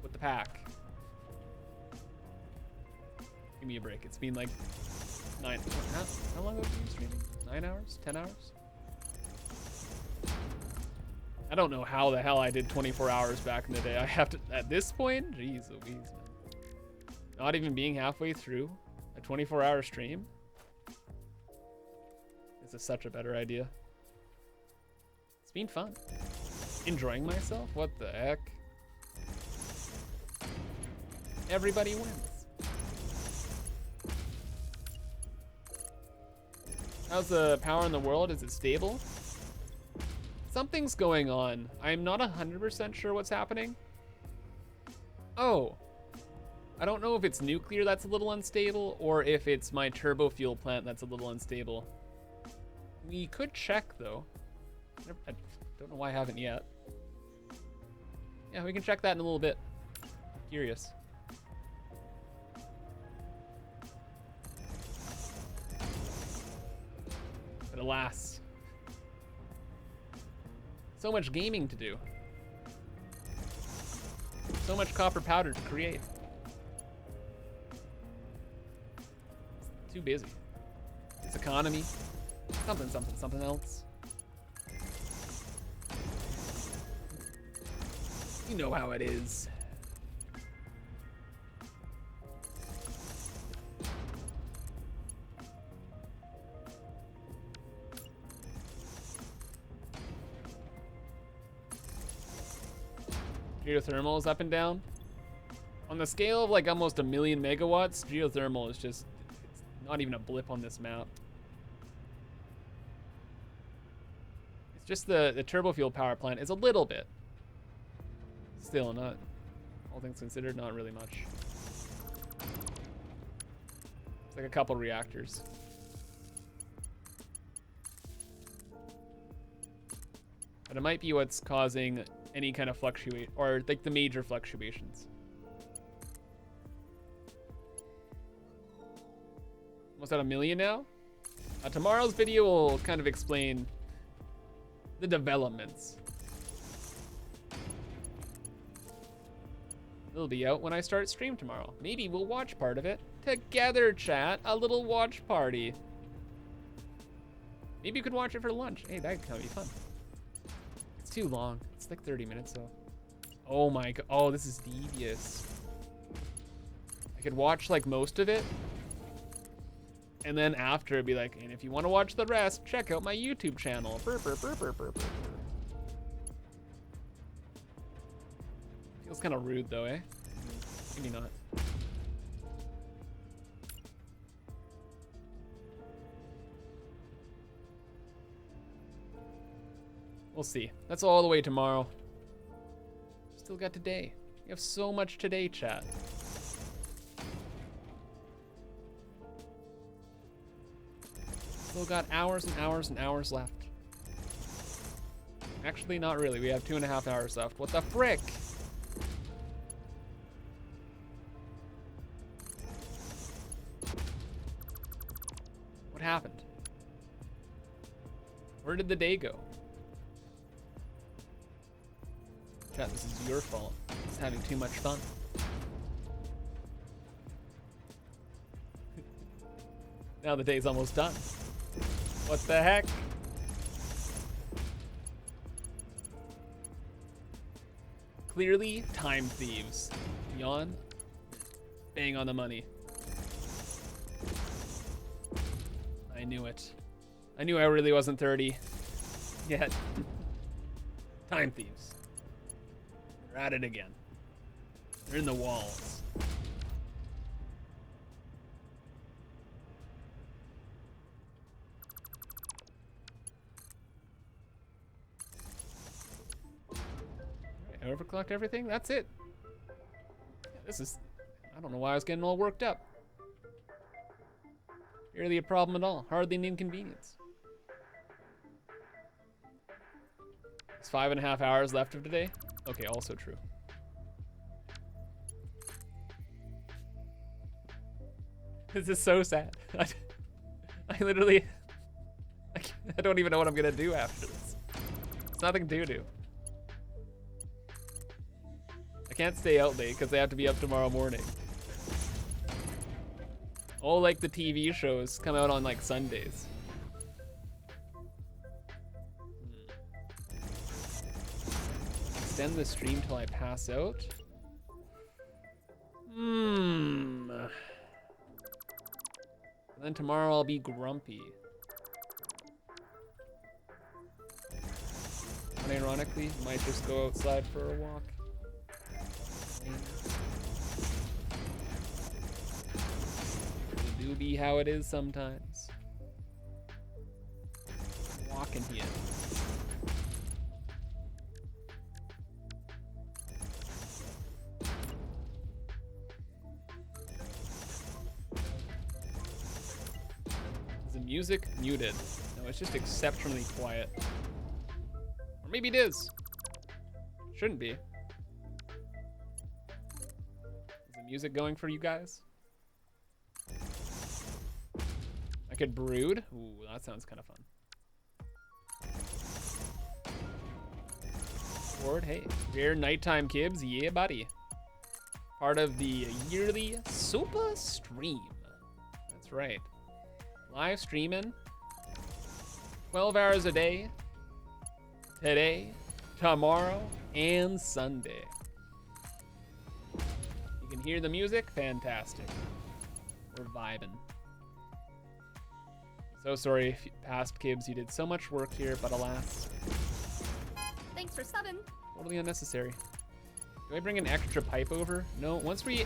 With the pack. Give me a break. It's been like 9. How long have we been streaming? 9 hours? 10 hours? I don't know how the hell I did 24 hours back in the day. I have to, at this point, jeez Louise, man. Not even being halfway through a 24-hour stream. This is such a better idea. It's been fun. Enjoying myself? What the heck? Everybody wins. How's the power in the world? Is it stable? Something's going on. I'm not 100% sure what's happening. Oh. I don't know if it's nuclear that's a little unstable or if it's my turbo fuel plant that's a little unstable. We could check though. I don't know why I haven't yet. Yeah, we can check that in a little bit. Curious. But alas. So much gaming to do. So much copper powder to create. It's too busy. It's economy. Something else. You know how it is. Geothermal is up and down. On the scale of like almost 1 million megawatts, geothermal is just, it's not even a blip on this map. It's just the turbo fuel power plant is a little bit. Still not, all things considered, not really much. It's like a couple reactors. But it might be what's causing any kind of fluctuate, or like the major fluctuations. Almost at 1 million now. Tomorrow's video will kind of explain the developments. It'll be out when I start stream tomorrow. Maybe we'll watch part of it together, chat. A little watch party. Maybe you could watch it for lunch. Hey, that could be fun. It's too long. It's like 30 minutes though. Oh my god. Oh, this is devious. I could watch like most of it. And then after it'd be like, and if you want to watch the rest, check out my YouTube channel. Burr, burr, burr, burr, burr, burr. Feels kind of rude though, eh? Maybe not. We'll see. That's all the way tomorrow. Still got today. We have so much today, chat. Still got hours and hours and hours left. Actually, not really. We have 2.5 hours left. What the frick? happened? Where did the day go? Chat, this is your fault. It's having too much fun. Now the day's almost done. What the heck? Clearly, time thieves. Yawn. Bang on the money. I knew it. I knew I really wasn't 30 yet. Time thieves. They're at it again. They're in the walls. I overclocked everything? That's it. This is... I don't know why I was getting all worked up. Barely a problem at all. Hardly an inconvenience. It's 5.5 hours left of today. Okay, also true. This is so sad. I literally... I don't even know what I'm gonna do after this. It's nothing to do. I can't stay out late because I have to be up tomorrow morning. All like the TV shows come out on like Sundays. Extend the stream till I pass out. And then tomorrow I'll be grumpy. Unironically, might just go outside for a walk. It do be how it is sometimes. Walking here. Is the music muted? No, it's just exceptionally quiet. Or maybe it is. Shouldn't be. Is the music going for you guys? I could brood. Ooh, that sounds kind of fun. Ward, hey, rare nighttime kibs, yeah, buddy. Part of the yearly SUPAH stream. That's right. Live streaming 12 hours a day. Today, tomorrow, and Sunday. You can hear the music? Fantastic. We're vibing. So sorry, past kibs, you did so much work here, but alas. Thanks for subbing. Totally unnecessary. Do I bring an extra pipe over? No, once we...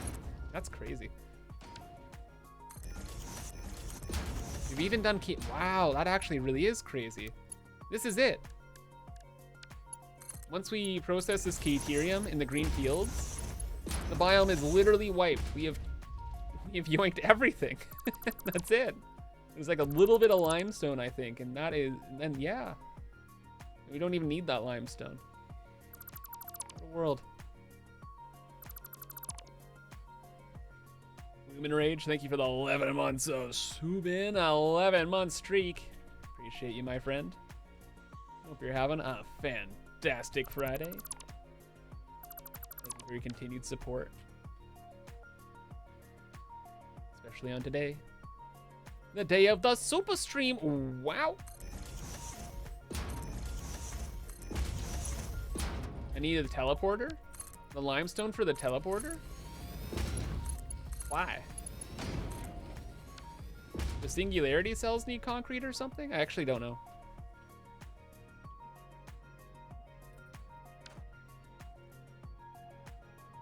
That's crazy. We've even done key... Wow, that actually really is crazy. This is it. Once we process this Caterium in the green fields, the biome is literally wiped. We have yoinked everything. That's it. There's like a little bit of limestone, I think, and that is... And yeah. We don't even need that limestone. What a world. Lumen Rage, thank you for the 11 months of Subin, 11-month streak. Appreciate you, my friend. Hope you're having a fantastic Friday. Thank you for your continued support. Especially on today. The day of the SUPAH stream. Wow. I needed a teleporter? The limestone for the teleporter? Why? The singularity cells need concrete or something? I actually don't know.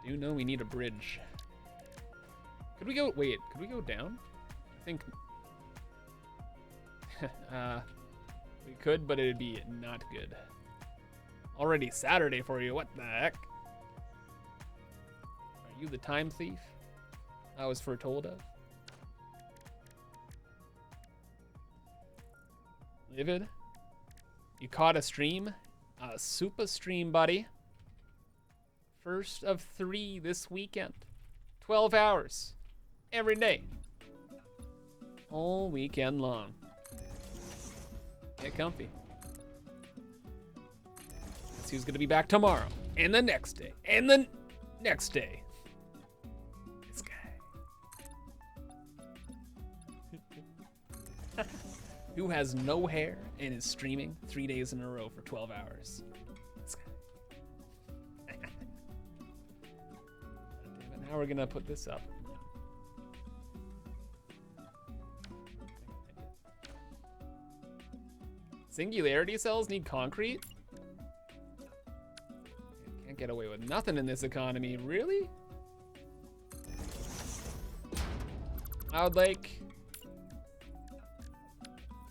Do know we need a bridge. Could we go, wait, could we go down? I think, we could, but it'd be not good. Already Saturday for you, what the heck? Are you the time thief I was foretold of? Livid, you caught a stream? A SUPAH stream, buddy. First of 3 this weekend. 12 hours every day. All weekend long. Get comfy. Guess who's gonna be back tomorrow? And the next day. And the next day. This guy. Who has no hair and is streaming 3 days in a row for 12 hours? This guy. Now we're gonna put this up. Singularity cells need concrete? Can't get away with nothing in this economy, really? I would like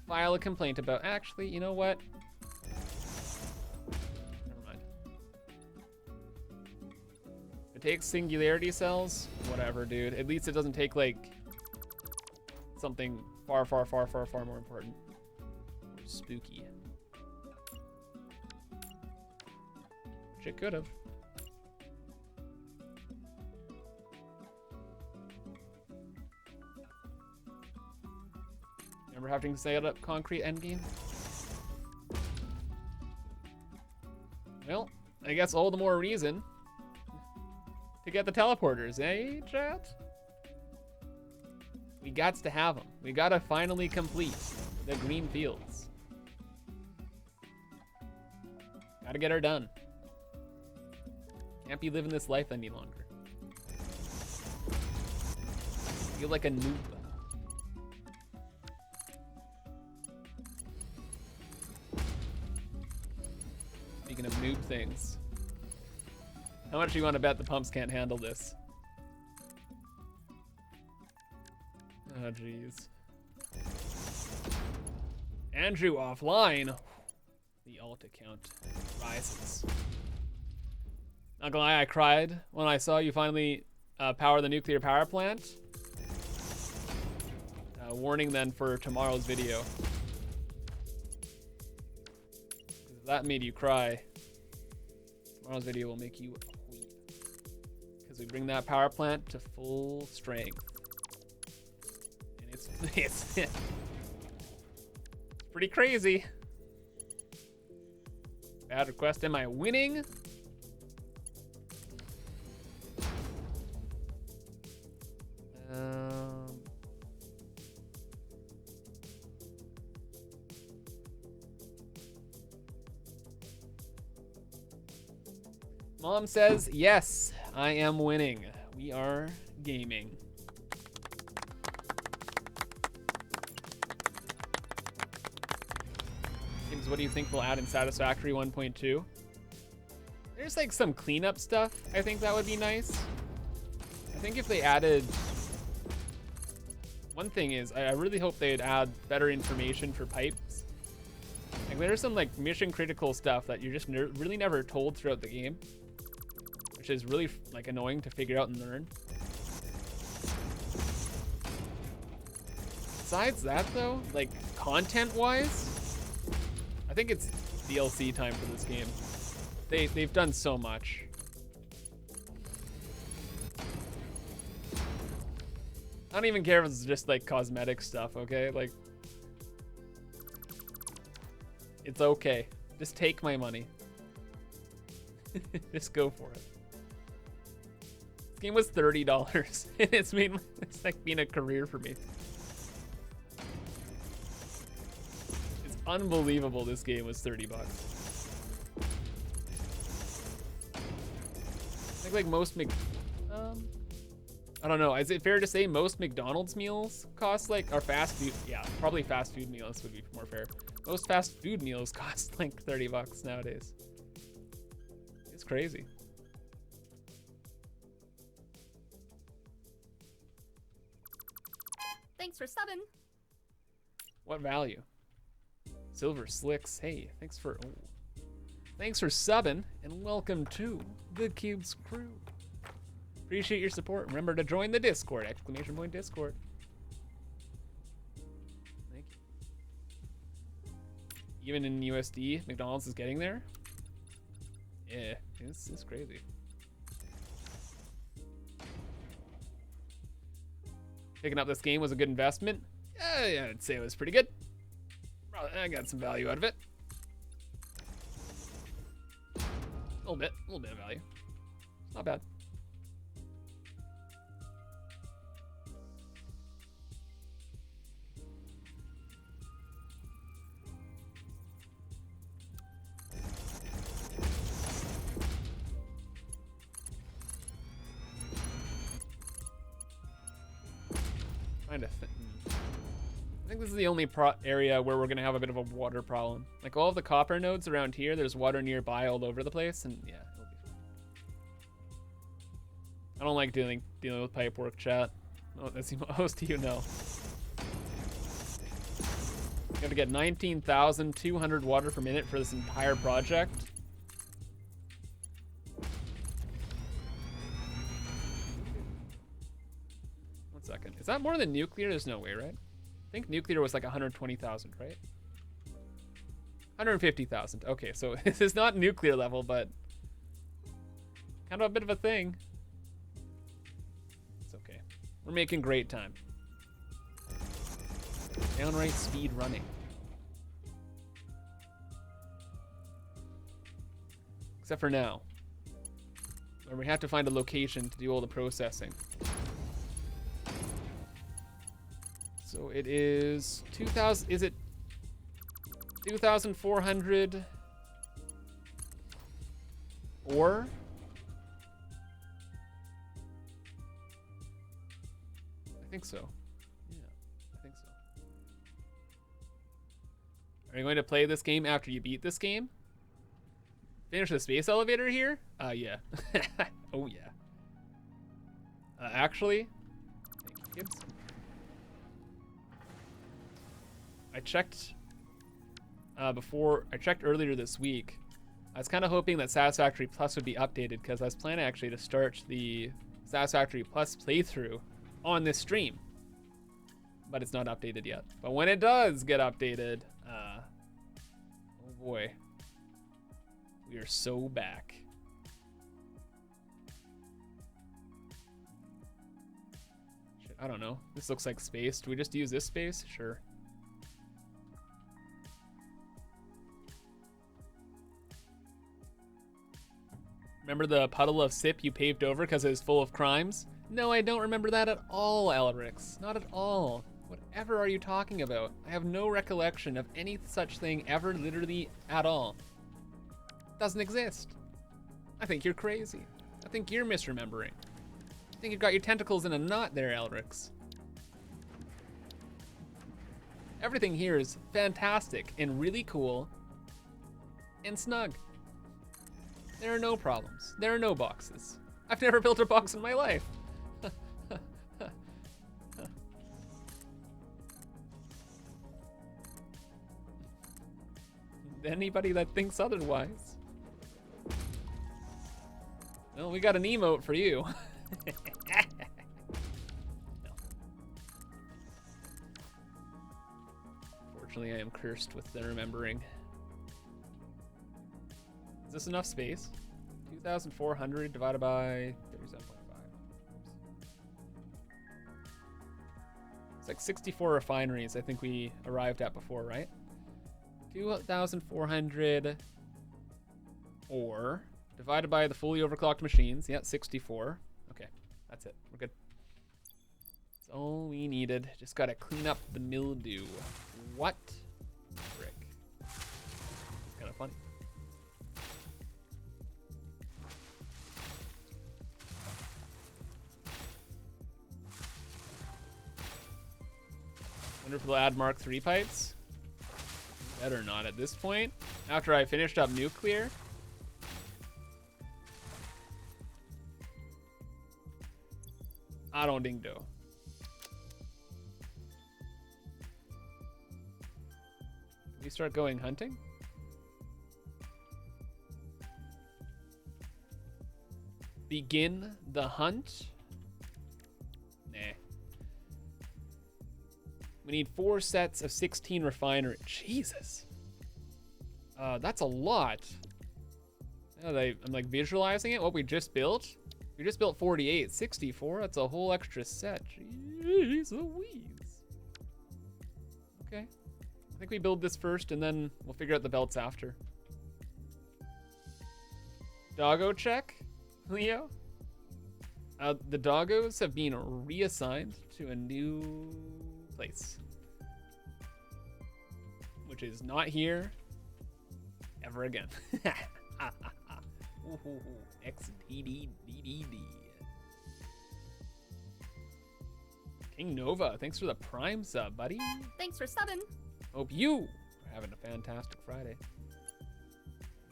file a complaint about, actually, you know what? Never mind. If it takes singularity cells, whatever, dude. At least it doesn't take like something far, far, far, far, far more important. Or spooky. Which it could have. Remember having to set up concrete endgame? Well, I guess all the more reason to get the teleporters, eh, chat? We gots to have them. We gotta finally complete the green fields. Gotta get her done. Can't be living this life any longer. Feel like a noob. Speaking of noob things, how much do you want to bet the pumps can't handle this? Oh, jeez. Andrew offline. The alt account rises. Not gonna lie, I cried when I saw you finally power the nuclear power plant. Warning then for tomorrow's video. If that made you cry, tomorrow's video will make you weep. Because we bring that power plant to full strength. And it's pretty crazy. Bad request, am I winning? Mom says, yes, I am winning. We are gaming. James, what do you think we'll add in Satisfactory 1.2? There's like some cleanup stuff. I think that would be nice. I think if they added... One thing is, I really hope they'd add better information for pipes. Like there's some like mission critical stuff that you're just really never told throughout the game, which is really like annoying to figure out and learn. Besides that though, like content wise, I think it's DLC time for this game. They've done so much. I don't even care if it's just like cosmetic stuff, okay? Like, it's okay. Just take my money. Just go for it. This game was $30 and it's like been a career for me. It's unbelievable this game was 30 bucks. I think like most I don't know. Is it fair to say most McDonald's meals cost like, or fast food? Yeah, probably fast food meals would be more fair. Most fast food meals cost like 30 bucks nowadays. It's crazy. Thanks for subbing. What value? Silver Slicks. Hey, thanks for subbing and welcome to the Cubes crew. Appreciate your support. Remember to join the Discord, !Discord. Thank you. Even in USD, McDonald's is getting there. Yeah, this is crazy. Picking up this game was a good investment. Yeah, I'd say it was pretty good. I got some value out of it. A little bit of value. Not bad. Trying to think. I think this is the only area where we're gonna have a bit of a water problem. Like all of the copper nodes around here, there's water nearby all over the place, and yeah, it'll be fine. I don't like dealing with pipe work, chat. Oh, as most of you know. You have to get 19,200 water per minute for this entire project. One second. Is that more than nuclear? There's no way, right? I think nuclear was like 120,000, right? 150,000. Okay, so this is not nuclear level, but kind of a bit of a thing. It's okay. We're making great time. Downright speed running. Except for now, where we have to find a location to do all the processing. So it is 2,000, is it 2,400 or? I think so. Yeah, I think so. Are you going to play this game after you beat this game? Finish the space elevator here? Yeah. Oh, yeah. Actually, thank you, kids. I checked earlier this week. I was kind of hoping that Satisfactory Plus would be updated because I was planning actually to start the Satisfactory Plus playthrough on this stream, but it's not updated yet. But when it does get updated, oh boy, we are so back. Shit, I don't know. This looks like space. Do we just use this space? Sure. Remember the puddle of sip you paved over because it was full of crimes? No, I don't remember that at all, Elrix. Not at all. Whatever are you talking about? I have no recollection of any such thing ever, literally at all. Doesn't exist. I think you're crazy. I think you're misremembering. I think you've got your tentacles in a knot there, Elrix. Everything here is fantastic and really cool and snug. There are no problems. There are no boxes. I've never built a box in my life. Anybody that thinks otherwise. Well, we got an emote for you. No. Fortunately, I am cursed with the remembering. Is this enough space? 2,400 divided by 37.5. It's like 64 refineries I think we arrived at before, right? 2,400 or divided by the fully overclocked machines. Yeah, 64. Okay, that's it. We're good. That's all we needed. Just gotta clean up the mildew. What? Frick. Kind of funny. Wonder if we'll add Mark III pipes. Better not at this point. After I finished up nuclear. I don't think so. Can we start going hunting? Begin the hunt? Nah. We need 4 sets of 16 refinery. Jesus. That's a lot. I'm like visualizing it. What we just built. We just built 48, 64. That's a whole extra set. Jeez Louise. Okay. think we build this first and then we'll figure out the belts after. Doggo check, Leo. The doggos have been reassigned to a new place, which is not here ever again. XDDDD. King Nova, thanks for the Prime sub, buddy. Thanks for subbing. Hope you are having a fantastic Friday.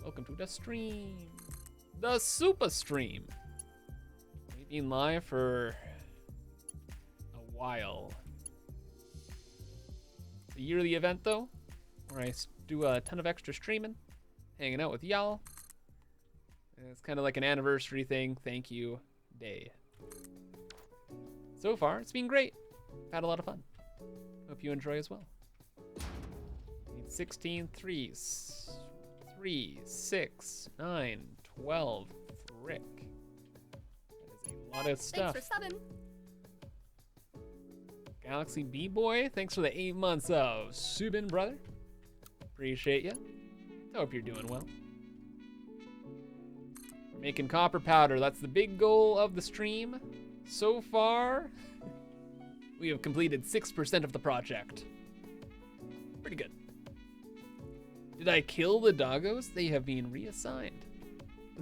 Welcome to the stream. The SUPAH stream. We've been live for a while. It's a yearly event though, where I do a ton of extra streaming, hanging out with y'all. It's kind of like an anniversary thing, thank you day. So far, it's been great. Had a lot of fun. Hope you enjoy as well. Need 16 threes. 3, 6, 9, 12. Frick. That is a lot of stuff. Thanks for subbing. Galaxy B-Boy, thanks for the 8 months of Subin, brother. Appreciate you. Hope you're doing well. We're making copper powder. That's the big goal of the stream. So far, we have completed 6% of the project. Pretty good. Did I kill the doggos? They have been reassigned.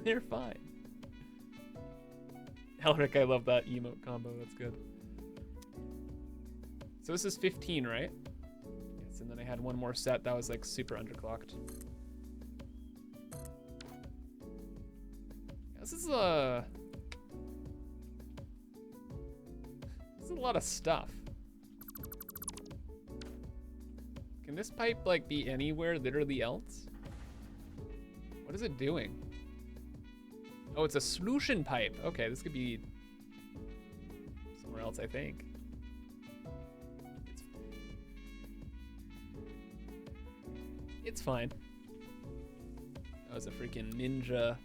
They're fine. Elric, I love that emote combo. That's good. So this is 15, right? Yes, and then I had one more set that was like super underclocked. This is a lot of stuff. Can this pipe like be anywhere literally else? What is it doing? Oh, it's a solution pipe. Okay, this could be somewhere else, I think. It's fine. That was a freaking ninja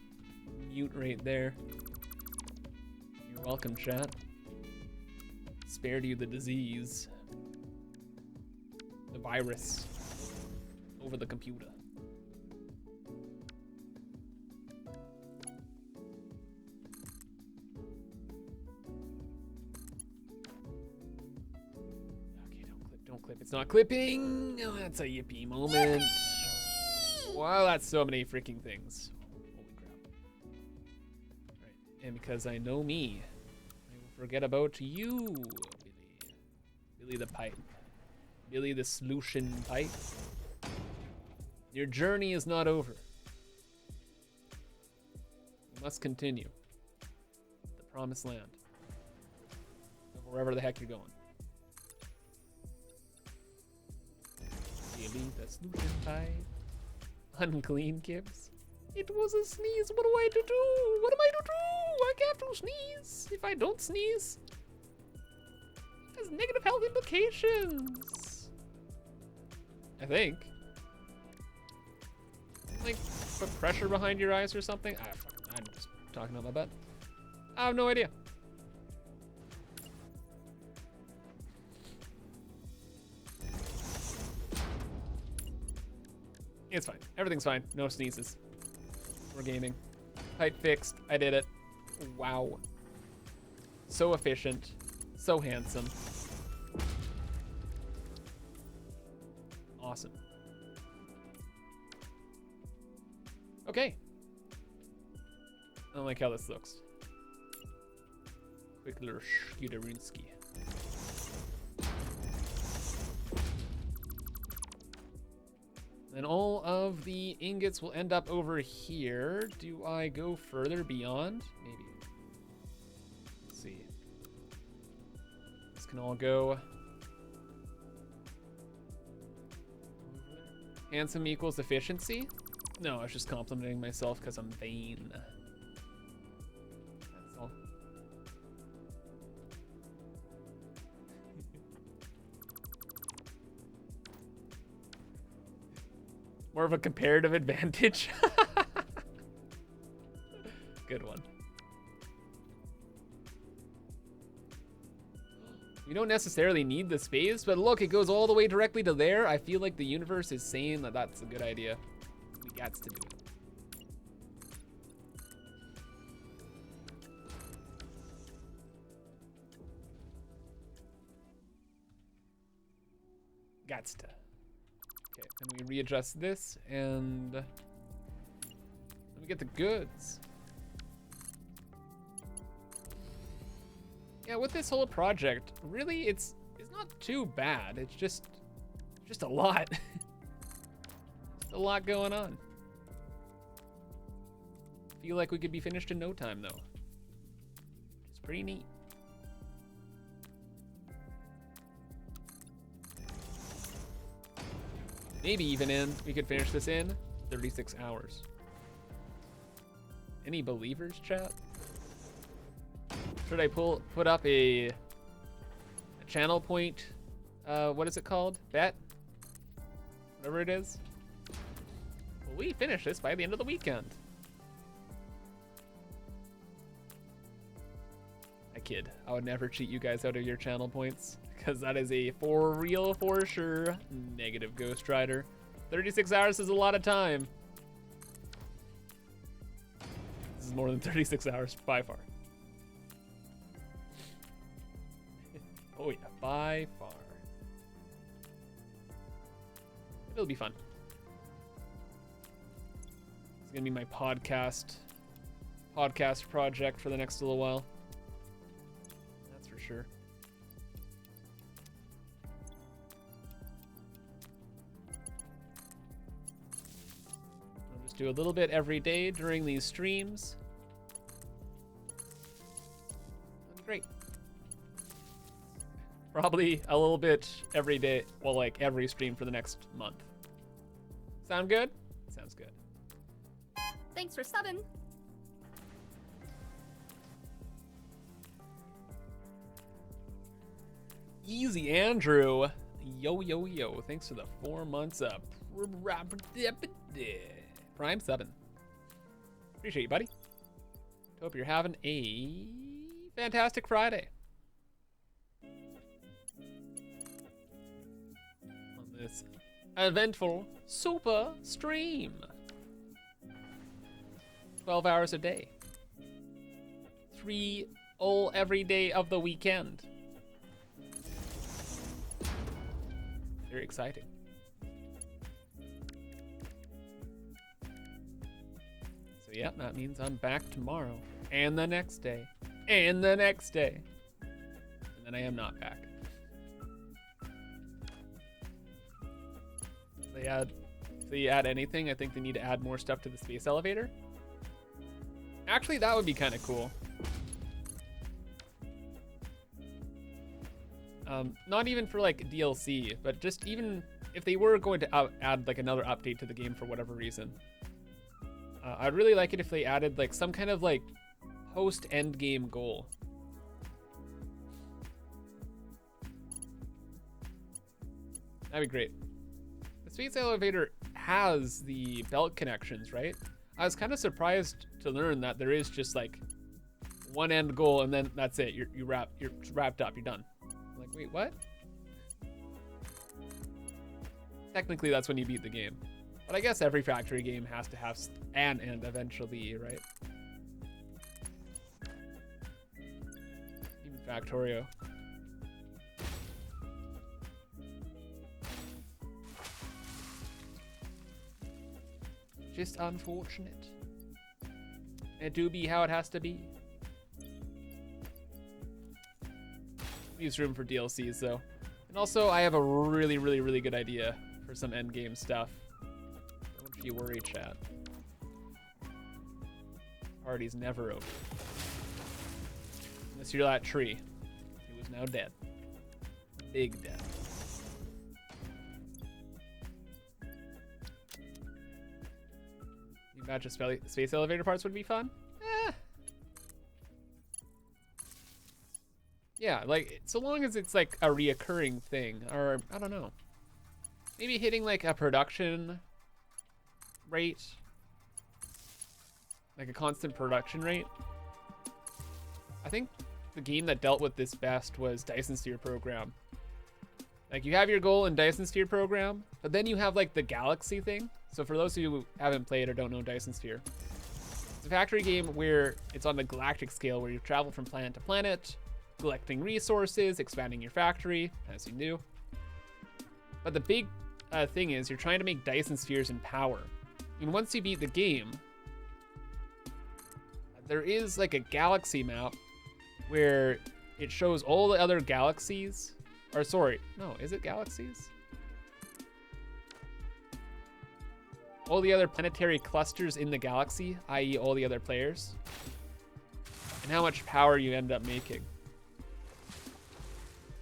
mute right there. You're welcome, chat. Spared you the disease. The virus. Over the computer. Okay, don't clip. It's not clipping! Oh, that's a yippee moment. Wow, that's so many freaking things. Holy crap. Right, and because I know me, I will forget about you, Billy. Billy the pipe. Billy the solution pipe. Your journey is not over. You must continue. The promised land. Or wherever the heck you're going. Billy the solution pipe. Unclean Gibbs. It was a sneeze. What do I do? What am I to do? I have to sneeze. If I don't sneeze, it has negative health implications. I think. Like, put pressure behind your eyes or something? I'm just talking out my butt. I have no idea. It's fine. Everything's fine. No sneezes. We're gaming. Pipe fixed. I did it. Wow. So efficient. So handsome. Awesome. Okay. I don't like how this looks. Quick little Skuderinsky. Then all of the ingots will end up over here. Do I go further beyond? Maybe. Let's see. This can all go. Handsome equals efficiency? No, I was just complimenting myself because I'm vain. That's all. More of a comparative advantage. Good one. We don't necessarily need the space, but look, it goes all the way directly to there. I feel like the universe is saying that that's a good idea. We got to do it. Gots to. Okay, then we readjust this and let me get the goods. Yeah, with this whole project, really, it's not too bad. It's just a lot. Just a lot going on. Feel like we could be finished in no time, though. It's pretty neat. Maybe even we could finish this in 36 hours. Any believers, chat? Should I put up a channel point, what is it called? Bet? Whatever it is. Will we finish this by the end of the weekend? I kid. I would never cheat you guys out of your channel points, because that is a for real, for sure, negative Ghost Rider. 36 hours is a lot of time. This is more than 36 hours by far. Oh yeah, by far. It'll be fun. It's gonna be my podcast project for the next little while. That's for sure. I'll just do a little bit every day during these streams. That'd be great. Probably a little bit every day, well, like every stream for the next month. Sound good? Sounds good. Thanks for subbing. Easy, Andrew. Yo, yo, yo. Thanks for the 4 months up. Prime 7. Appreciate you, buddy. Hope you're having a fantastic Friday. On this eventful SUPAH stream. 12 hours a day. 3 all every day of the weekend. Very exciting. So yeah, that means I'm back tomorrow. And the next day. And the next day. And then I am not back. If they add anything, I think they need to add more stuff to the space elevator. Actually, that would be kind of cool. Not even for like DLC, but just even if they were going to add like another update to the game for whatever reason. I'd really like it if they added like some kind of like post-end game goal. That'd be great. The space elevator has the belt connections, right? I was kind of surprised to learn that there is just like one end goal and then that's it. You're wrapped up. You're done. I'm like, wait, what? Technically, that's when you beat the game. But I guess every factory game has to have an end eventually, right? Even Factorio. Just unfortunate. It do be how it has to be. Leaves room for DLCs though. And also I have a really, really, really good idea for some endgame stuff. Don't you worry, chat. Party's never over. Unless you're that tree. He was now dead. Big dead. New batch of space elevator parts would be fun? Eh. Yeah, like, so long as it's like a reoccurring thing, or I don't know. Maybe hitting like a production rate. Like a constant production rate. I think the game that dealt with this best was Dyson Sphere Program. Like, you have your goal in Dyson Sphere Program, but then you have like the galaxy thing. So for those of you who haven't played or don't know Dyson Sphere, it's a factory game where it's on the galactic scale, where you travel from planet to planet, collecting resources, expanding your factory, as you do. But the big thing is you're trying to make Dyson spheres in power. And once you beat the game, there is like a galaxy map where it shows all the other galaxies. Or sorry, no, is it galaxies? All the other planetary clusters in the galaxy, i.e. all the other players, and how much power you end up making.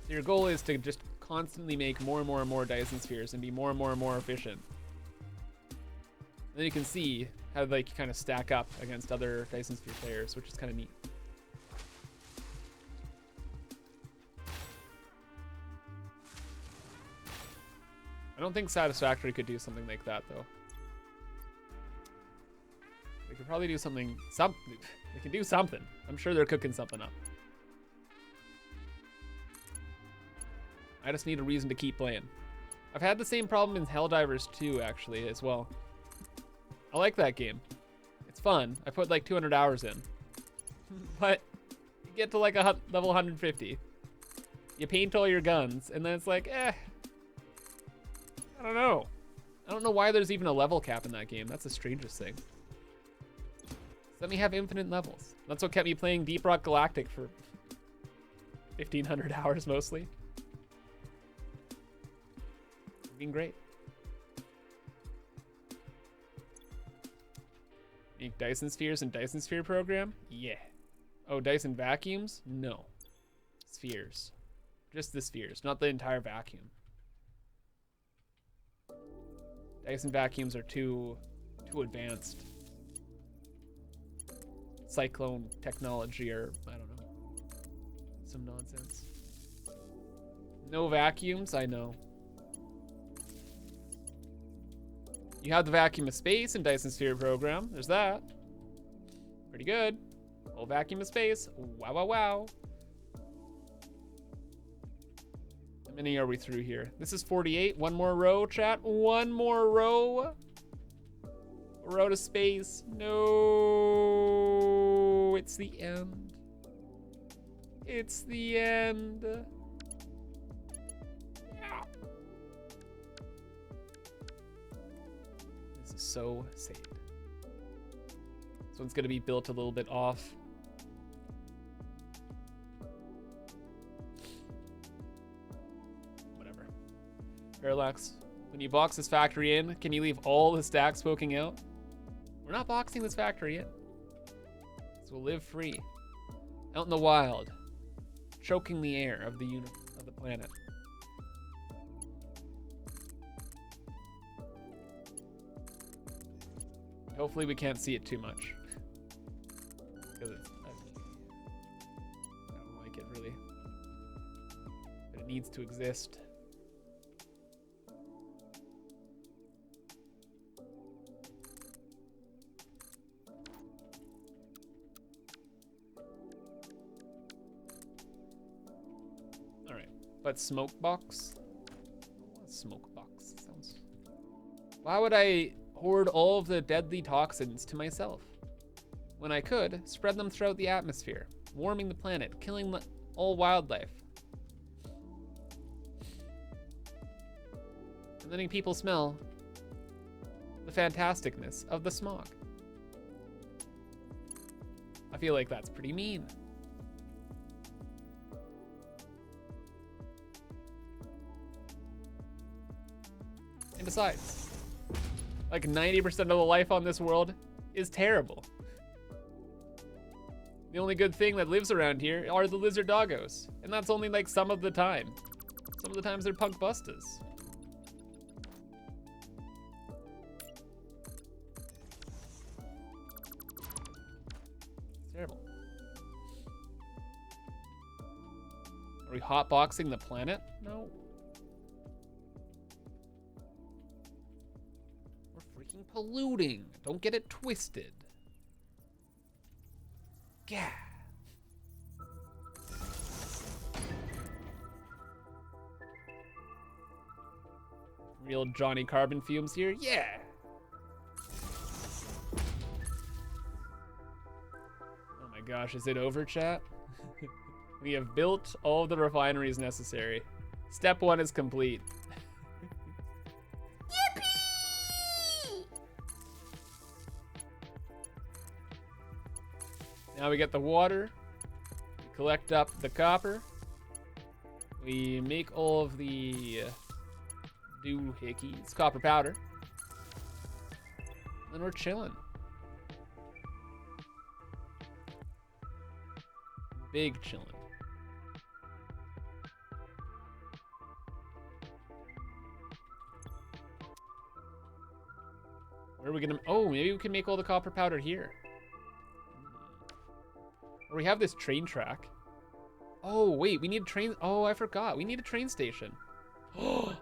So your goal is to just constantly make more and more and more Dyson spheres and be more and more and more efficient. And then you can see how they kind of stack up against other Dyson sphere players, which is kind of neat. I don't think Satisfactory could do something like that, though. They could probably do something. They can do something. I'm sure they're cooking something up. I just need a reason to keep playing. I've had the same problem in Helldivers 2, actually, as well. I like that game. It's fun. I put like 200 hours in. But you get to like a level 150. You paint all your guns, and then it's like, I don't know. I don't know why there's even a level cap in that game. That's the strangest thing. Let me have infinite levels. That's what kept me playing Deep Rock Galactic for 1,500 hours mostly. It's been great. Make Dyson spheres and Dyson Sphere Program? Yeah. Oh, Dyson vacuums? No. Spheres. Just the spheres, not the entire vacuum. Dyson vacuums are too advanced. Cyclone technology, or I don't know, some nonsense. No vacuums? I know. You have the vacuum of space in Dyson Sphere Program. There's that. Pretty good. Whole vacuum of space. Wow, wow, wow. How many are we through here? This is 48. One more row, chat. One more row. A row to space. No. It's the end. It's the end. This is so sad. This one's gonna be built a little bit off. Whatever. Parallax, when you box this factory in, can you leave all the stacks poking out? We're not boxing this factory in. So we'll live free. Out in the wild. Choking the air of the planet. Hopefully we can't see it too much. Because it's ugly. I don't like it really. But it needs to exist. But smoke box? Smoke box sounds. Why would I hoard all of the deadly toxins to myself when I could spread them throughout the atmosphere, warming the planet, killing all wildlife, and letting people smell the fantasticness of the smog? I feel like that's pretty mean. And besides, like 90% of the life on this world is terrible. The only good thing that lives around here are the lizard doggos. And that's only like some of the time. Some of the times they're punk bustas. It's terrible. Are we hotboxing the planet? No. Polluting. Don't get it twisted. Yeah. Real Johnny Carbon fumes here. Yeah. Oh my gosh, is it over, chat? We have built all the refineries necessary. Step 1 is complete. Yippee! Now we get the water. We collect up the copper. We make all of the doohickeys, copper powder. Then we're chilling. Big chillin'. Where are we gonna... Oh, maybe we can make all the copper powder here. Or we have this train track. Oh, wait, we need a train... Oh, I forgot. We need a train station. Oh!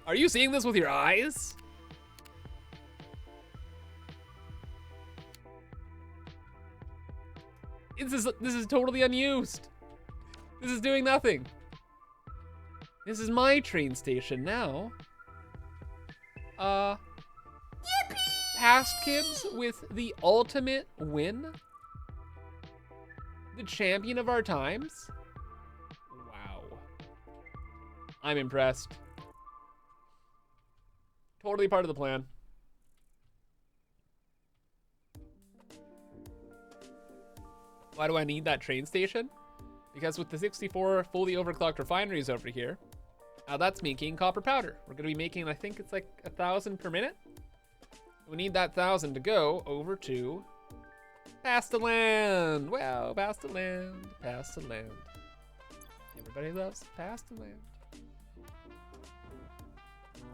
Are you seeing this with your eyes? This is totally unused. This is doing nothing. This is my train station now. Yippee! Past kids with the ultimate win. The champion of our times. Wow. I'm impressed. Totally part of the plan. Why do I need that train station? Because with the 64 fully overclocked refineries over here, that's making copper powder. We're gonna be making, I think it's like 1,000 per minute. We need that 1,000 to go over to Pastaland. Wow, Pastaland, Pastaland. Everybody loves Pastaland.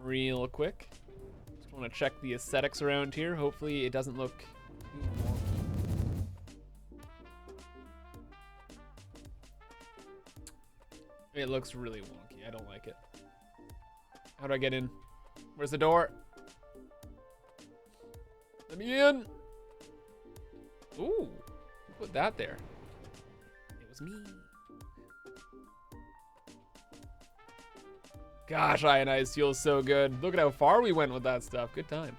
Real quick. Just want to check the aesthetics around here. Hopefully it doesn't look too wonky. It looks really wonky. I don't like it. How do I get in? Where's the door? Let me in. Ooh, who put that there? It was me. Gosh, ionized feels so good. Look at how far we went with that stuff. Good time.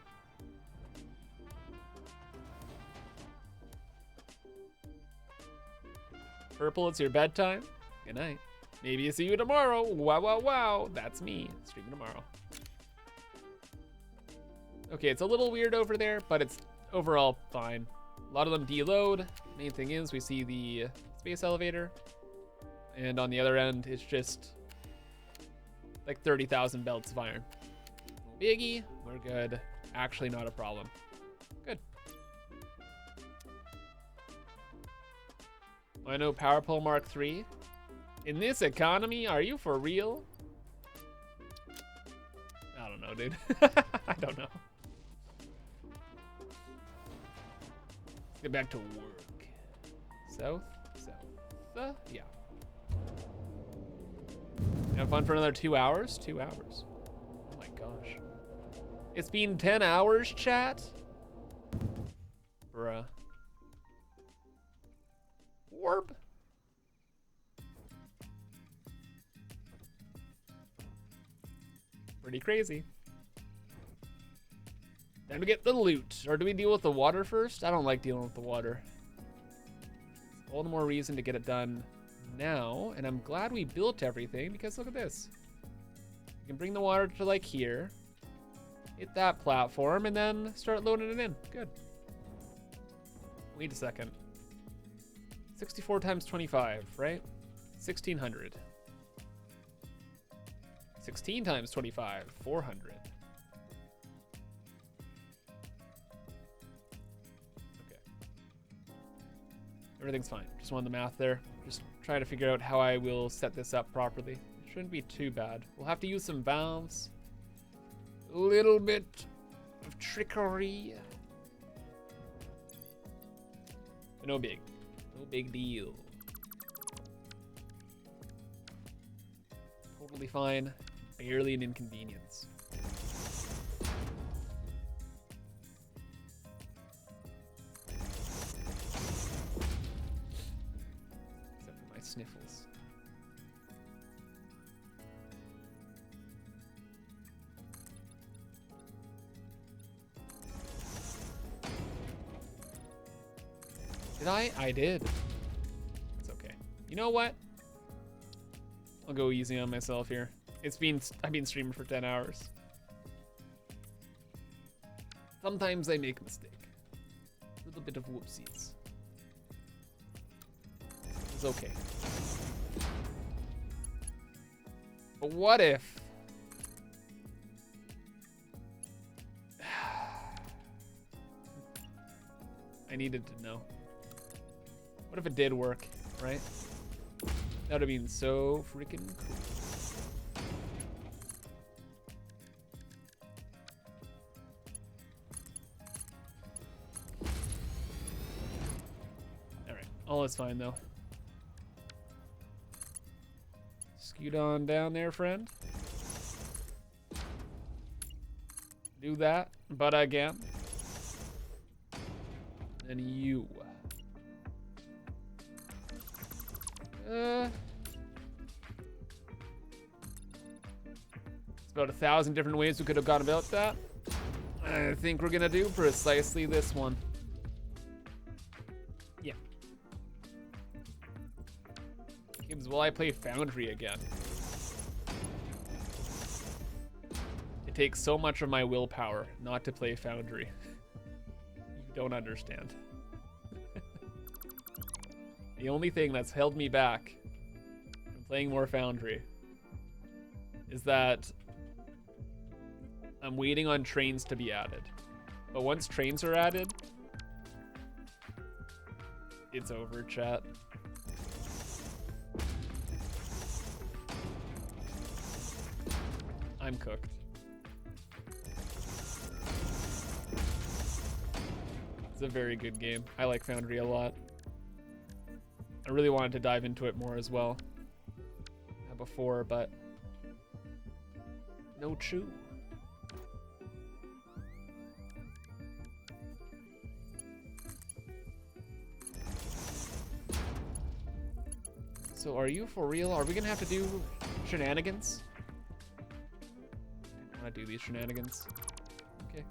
Purple, it's your bedtime. Good night. Maybe see you tomorrow. Wow, wow, wow. That's me. Streaming tomorrow. Okay, it's a little weird over there, but it's overall fine. A lot of them deload. Main thing is we see the space elevator. And on the other end, it's just like 30,000 belts of iron. Biggie, we're good. Actually not a problem. Good. I know Power Pole Mark III. In this economy, are you for real? I don't know, dude. I don't know. Let's get back to work. South, south, yeah. Have fun for another 2 hours? 2 hours. Oh my gosh. It's been 10 hours, chat? Bruh. Warp. Pretty crazy. Time to get the loot. Or do we deal with the water first? I don't like dealing with the water. All the more reason to get it done now, and I'm glad we built everything because look at this. You can bring the water to like here, hit that platform, and then start loading it in. Good. Wait a second. 64 times 25, right? 1,600. 16 times 25, 400. Okay. Everything's fine. Just wanted the math there. Just trying to figure out how I will set this up properly. It shouldn't be too bad. We'll have to use some valves. A little bit of trickery. But no big. No big deal. Totally fine. Barely an inconvenience. sniffles. Did I? I did. It's okay. You know what? I'll go easy on myself here. I've been streaming for 10 hours. Sometimes I make a mistake. A little bit of whoopsies. It's okay. But what if... I needed to know. What if it did work, right? That would have been so freaking cool. Alright, all is fine though. Scoot on down there, friend. Do that, but again. And you. It's about 1,000 different ways we could have gone about that. I think we're gonna do precisely this one. Yeah. Gibbs, will I play Foundry again? It takes so much of my willpower not to play Foundry. You don't understand. The only thing that's held me back from playing more Foundry is that I'm waiting on trains to be added. But once trains are added, it's over, chat. I'm cooked. It's a very good game. I like Foundry a lot. I really wanted to dive into it more as well before, but no chew. So are you for real? Are we gonna have to do shenanigans? I wanna do these shenanigans. Okay.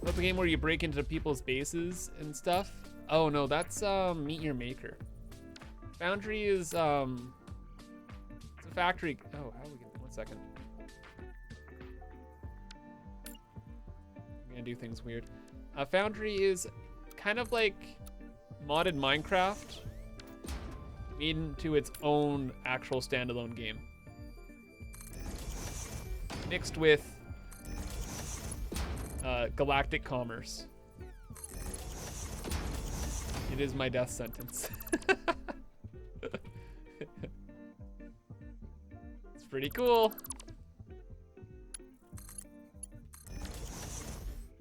About the game where you break into people's bases and stuff? Oh no, that's Meet Your Maker. Foundry is it's a factory. Oh, how are we gonna? 1 second. I'm gonna do things weird. Foundry is kind of like modded Minecraft made into its own actual standalone game, mixed with galactic commerce. It is my death sentence. It's pretty cool.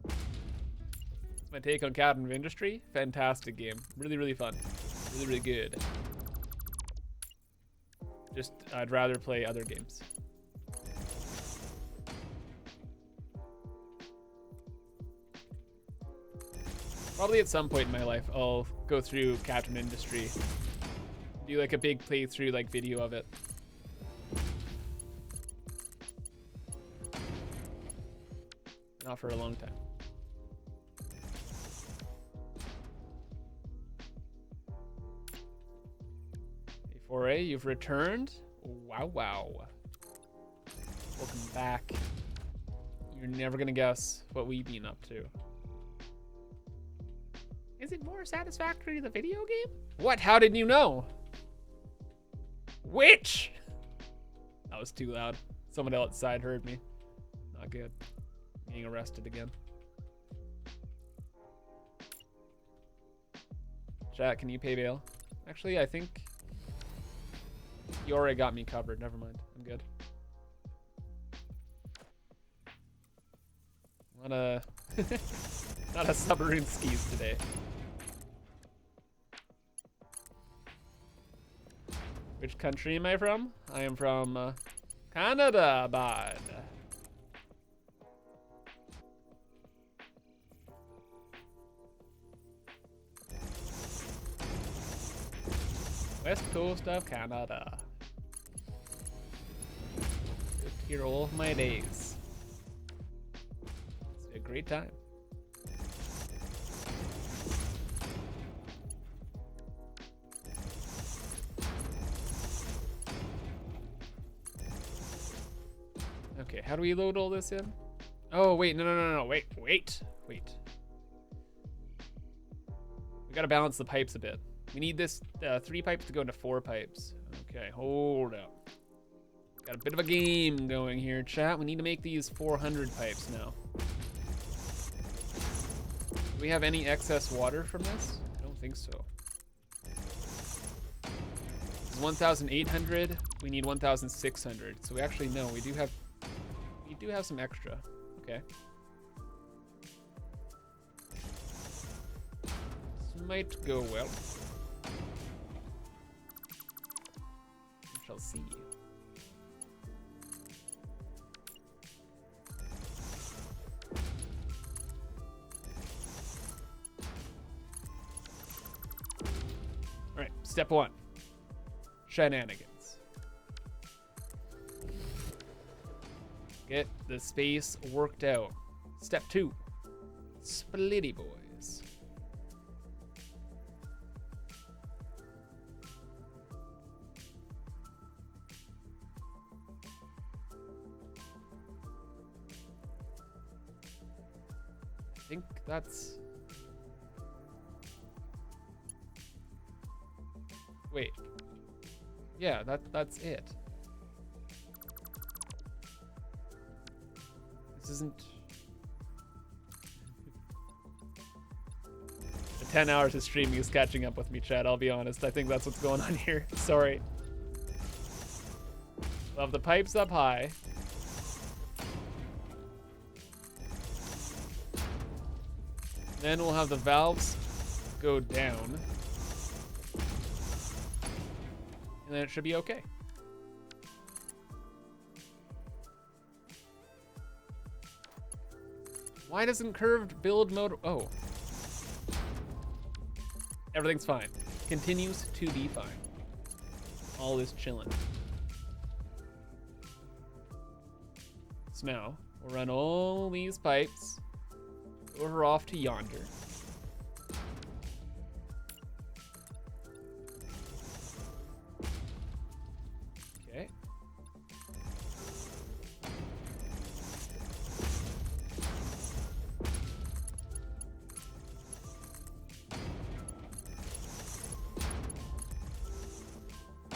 It's my take on Captain of Industry. Fantastic game. Really, really fun. Really, really good. Just, I'd rather play other games. Probably at some point in my life, I'll go through Captain Industry. Do like a big playthrough, like video of it. Not for a long time. A4A, you've returned? Wow, wow. Welcome back. You're never gonna guess what we've been up to. Is it more satisfactory the video game? What? How did you know? Which? That was too loud. Someone outside heard me. Not good. Getting arrested again. Chat, can you pay bail? Actually, I think you already got me covered. Never mind. I'm good. Not a submarine skis today. Which country am I from? I am from Canada, bud. West coast of Canada. Lived here all of my days. It's a great time. Okay, how do we load all this in? Oh, wait, no, wait. We gotta balance the pipes a bit. We need this 3 pipes to go into 4 pipes. Okay, hold up. Got a bit of a game going here, chat. We need to make these 400 pipes now. Do we have any excess water from this? I don't think so. This is 1,800. We need 1,600. So we actually know we do have some extra. Okay. This might go well. We shall see. All right, step 1. Shenanigans. Get the space worked out. Step 2. Splitty boys. I think that's... Wait. Yeah, that's it. This isn't... The 10 hours of streaming is catching up with me, Chad, I'll be honest. I think that's what's going on here. Sorry. We'll have the pipes up high. Then we'll have the valves go down. And then it should be okay. Why doesn't curved build mode? Oh. Everything's fine. Continues to be fine. All is chilling. So now, we'll run all these pipes over off to yonder. Okay.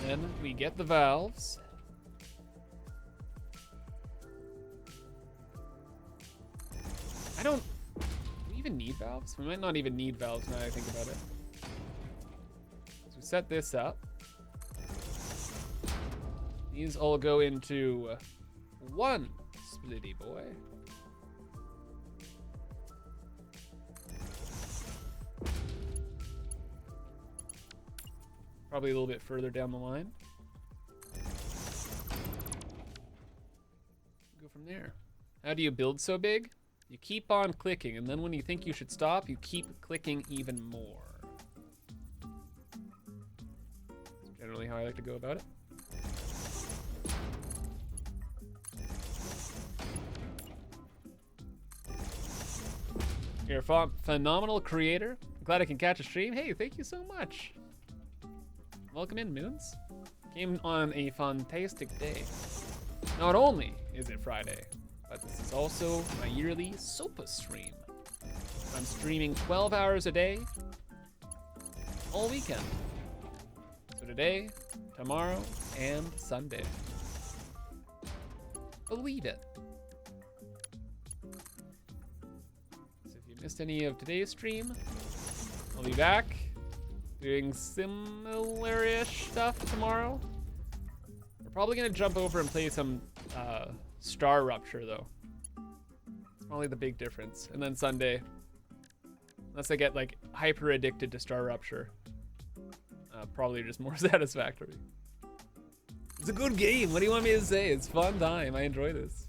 Then we get the valves. Do we even need valves? We might not even need valves now that I think about it. So we set this up. These all go into one splitty boy. Probably a little bit further down the line. Go from there. How do you build so big? You keep on clicking, and then when you think you should stop, you keep clicking even more. That's generally how I like to go about it. You're a phenomenal creator. Glad I can catch a stream. Hey, thank you so much. Welcome in, Moons. Came on a fantastic day. Not only is it Friday, but this is also my yearly SUPAH stream. I'm streaming 12 hours a day, all weekend. So today, tomorrow, and Sunday. Believe it. So if you missed any of today's stream, I'll be back doing similar-ish stuff tomorrow. We're probably gonna jump over and play some Star Rupture though. It's probably the big difference. And then Sunday, unless I get like hyper addicted to Star Rupture, probably just more satisfactory. It's a good game. What do you want me to say? It's fun time. I enjoy this.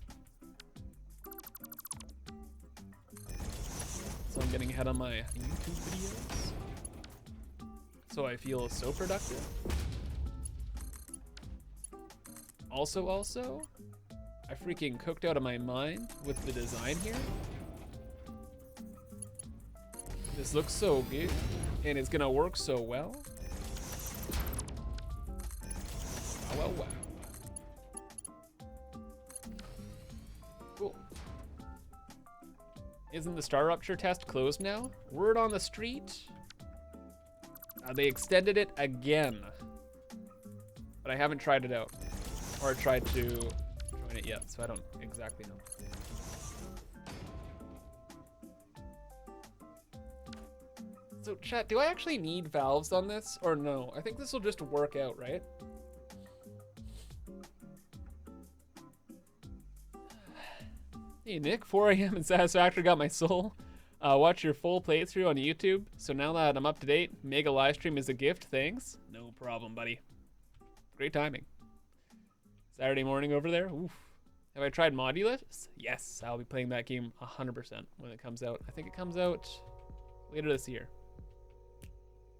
So I'm getting ahead on my YouTube videos. So I feel so productive. Also, I freaking cooked out of my mind with the design here. This looks so good, and it's gonna work so well. Wow. Cool. Isn't the star rupture test closed now? Word on the street. They extended it again. But I haven't tried it out. Or tried to join it yet, so I don't exactly know. So chat, do I actually need valves on this or no? I think this will just work out, right? Hey Nick, 4 a.m. and Satisfactory got my soul. Watch your full playthrough on YouTube. So now that I'm up to date, mega live stream is a gift, thanks. No problem, buddy. Great timing. Saturday morning over there, oof. Have I tried Modulus? Yes, I'll be playing that game 100% when it comes out. I think it comes out later this year.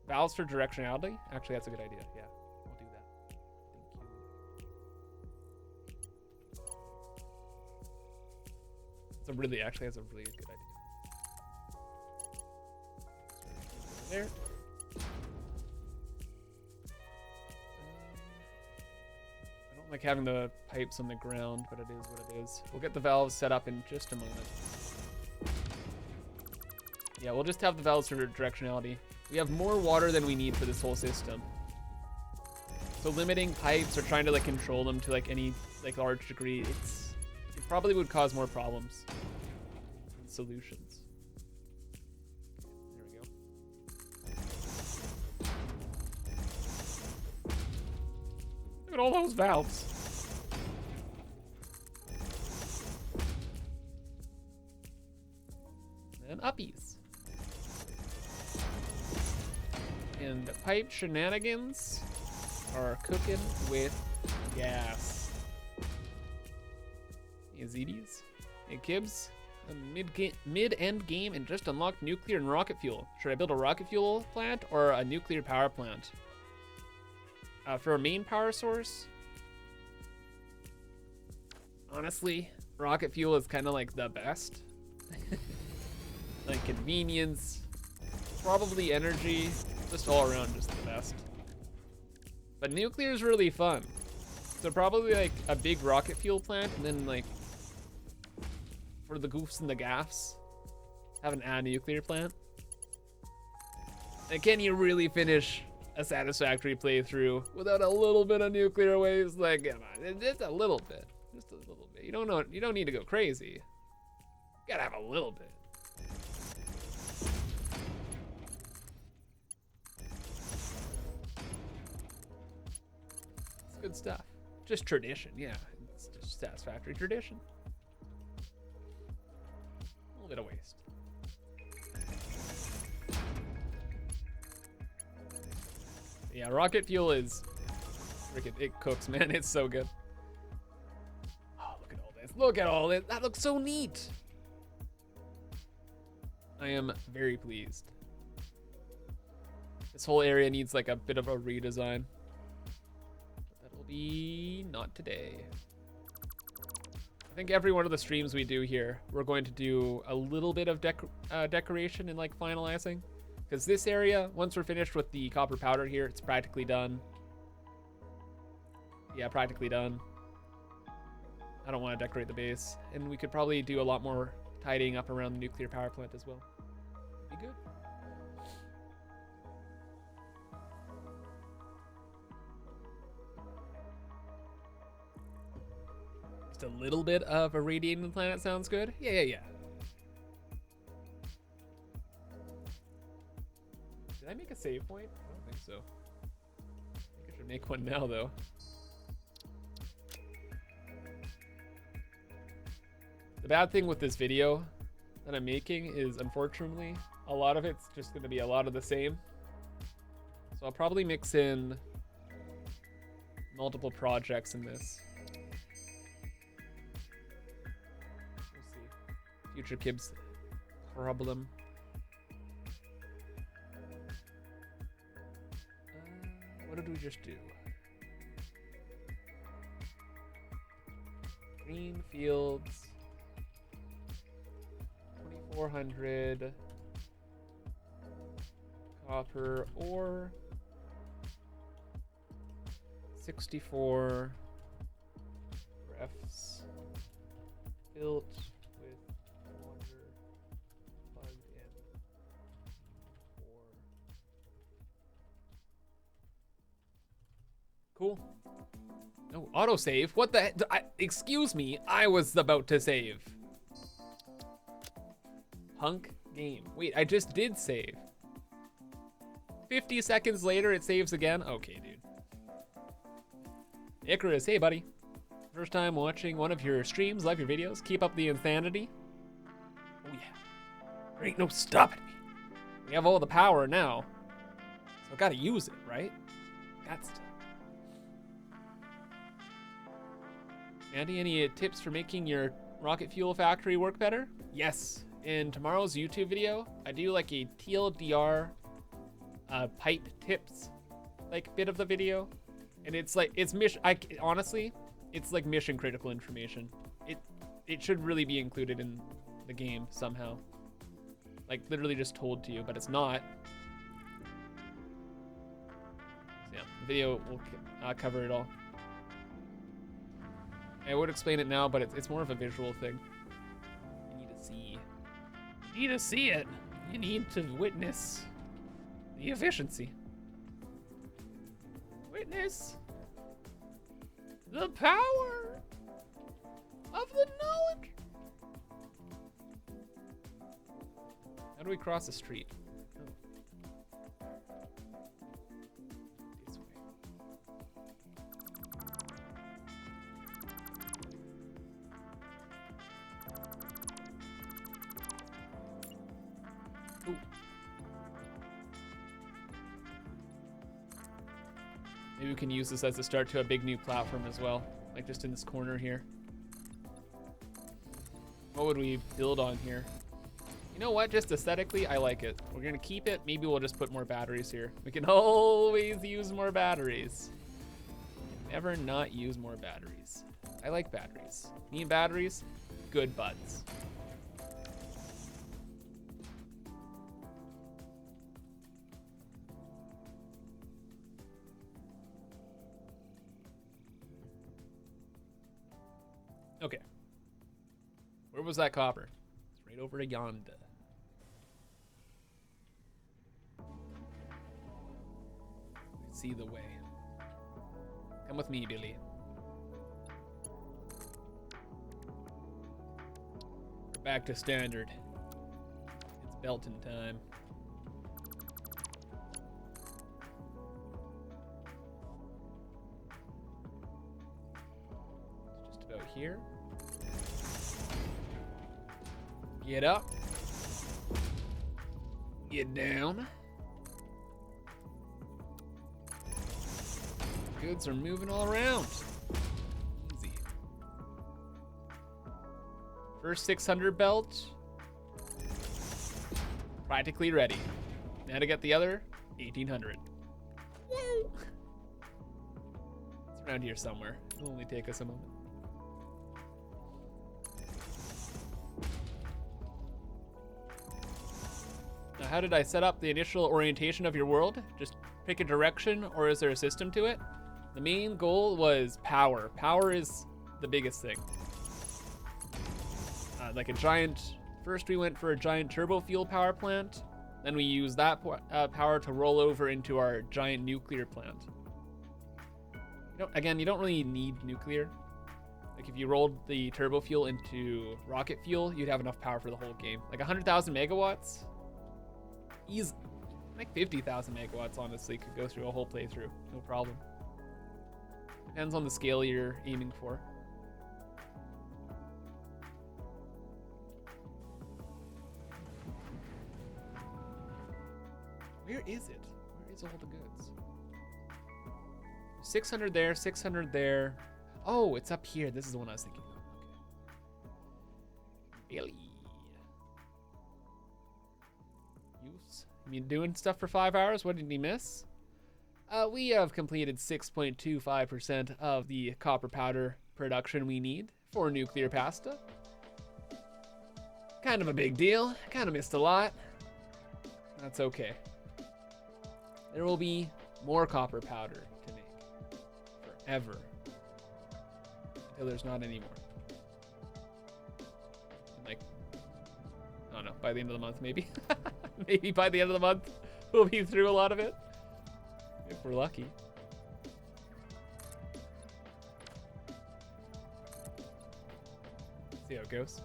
Valves for directionality? Actually, that's a good idea. Yeah, we'll do that. Thank you. That's a really good idea. There. I don't like having the pipes on the ground, but it is what it is. We'll get the valves set up in just a moment. Yeah, we'll just have the valves for directionality. We have more water than we need for this whole system. So limiting pipes or trying to like control them to like any like large degree, it probably would cause more problems than solutions. There we go. Look at all those valves. And uppies. And the pipe shenanigans are cooking with gas. Hey Zedis. Hey Kibbs. Mid-end game and just unlocked nuclear and rocket fuel. Should I build a rocket fuel plant or a nuclear power plant? For a main power source, honestly, rocket fuel is kind of like the best. Like convenience, probably energy, just all around just the best. But nuclear is really fun. So probably like a big rocket fuel plant, and then like for the goofs and the gaffs, have an nuclear plant. And can you really finish a satisfactory playthrough without a little bit of nuclear waste? Like, come on, just a little bit, just a little bit. You don't need to go crazy. You gotta have a little bit. It's good stuff. Just tradition, yeah. It's just satisfactory tradition. A little bit of waste. Yeah, rocket fuel is freaking, it cooks, man. It's so good. Oh, look at all this. Look at all this. That looks so neat. I am very pleased. This whole area needs like a bit of a redesign. But that'll be not today. I think every one of the streams we do here, we're going to do a little bit of decoration and like finalizing. Because this area, once we're finished with the copper powder here, it's practically done. Yeah, practically done. I don't want to decorate the base. And we could probably do a lot more tidying up around the nuclear power plant as well. Be good. Just a little bit of irradiating the planet sounds good. Yeah. Did I make a save point? I don't think so. I think I should make one now, though. The bad thing with this video that I'm making is, unfortunately, a lot of it's just going to be a lot of the same. So I'll probably mix in multiple projects in this. We'll see. Future Kib's problem. What did we just do? Green fields. 2,400 copper ore. 64 refs built with water plugged in for. Cool. No, autosave? What the heck? Excuse me, I was about to save. Punk game. Wait, I just did save. 50 seconds later, it saves again? Okay, dude. Icarus, hey, buddy. First time watching one of your streams, love your videos. Keep up the insanity. Oh, yeah. There ain't no stopping me. We have all the power now. So I gotta use it, right? Got to. Andy, any tips for making your rocket fuel factory work better? Yes. In tomorrow's YouTube video, I do like a TLDR pipe tips like bit of the video. And it's like, it's honestly, it's like mission critical information. It should really be included in the game somehow. Like literally just told to you, but it's not. So yeah, the video will cover it all. I would explain it now, but it's more of a visual thing. You need to see. You need to see it. You need to witness the efficiency. Witness the power of the knowledge. How do we cross the street? Oh. This way. Ooh. Maybe we can use this as a start to a big new platform as well, like just in this corner here. What would we build on here? You know what, just aesthetically, I like it. We're gonna keep it, maybe we'll just put more batteries here. We can always use more batteries. Never not use more batteries. I like batteries. Need batteries? Good buds. Okay. Where was that copper? It's right over to yonder. See the way. Come with me, Billy. We're back to standard. It's Belton time. It's just about here. Get up. Get down. Goods are moving all around. Easy. First 600 belt. Practically ready. Now to get the other 1800. Woo! It's around here somewhere. It'll only take us a moment. Now, how did I set up the initial orientation of your world? Just pick a direction, or is there a system to it? The main goal was power. Power is the biggest thing. Like a giant, first we went for a giant turbo fuel power plant. Then we used that power to roll over into our giant nuclear plant. Again, you don't really need nuclear. Like if you rolled the turbo fuel into rocket fuel, you'd have enough power for the whole game. Like 100,000 megawatts. Easy. Like 50,000 megawatts, honestly, could go through a whole playthrough. No problem. Depends on the scale you're aiming for. Where is it? Where is all the goods? 600 there, 600 there. Oh, it's up here. This is the one I was thinking of. Okay. Billy. Use. You mean doing stuff for 5 hours? What did he miss? We have completed 6.25% of the copper powder production we need 4 nuclear pasta. Kind of a big deal. Kind of missed a lot. That's okay. There will be more copper powder to make. Forever. Until there's not any more. Like, I don't know, by the end of the month maybe? Maybe by the end of the month we'll be through a lot of it. If we're lucky. See how it goes.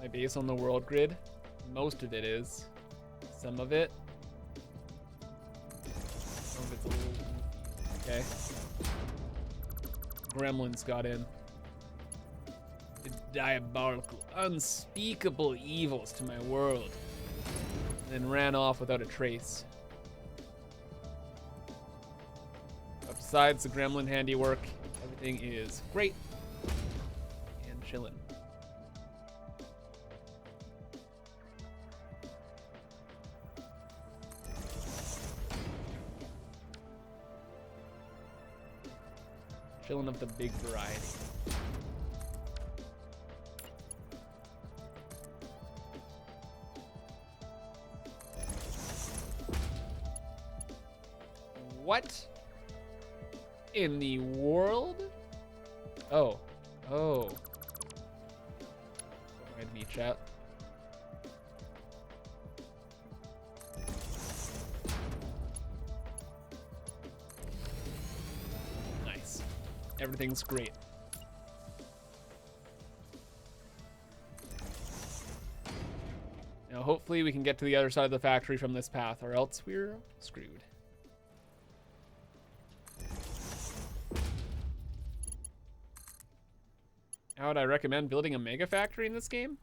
My base on the world grid. Most of it is. Some of it. Some of it's a little... Okay. Gremlins got in. Did diabolical, unspeakable evils to my world. And then ran off without a trace. But besides the gremlin handiwork, everything is great. And chillin'. Chillin' of the big variety. What in the world? Oh. Oh. Don't mind me, chat. Nice. Everything's great. Now, hopefully we can get to the other side of the factory from this path, or else we're screwed. How would I recommend building a mega factory in this game?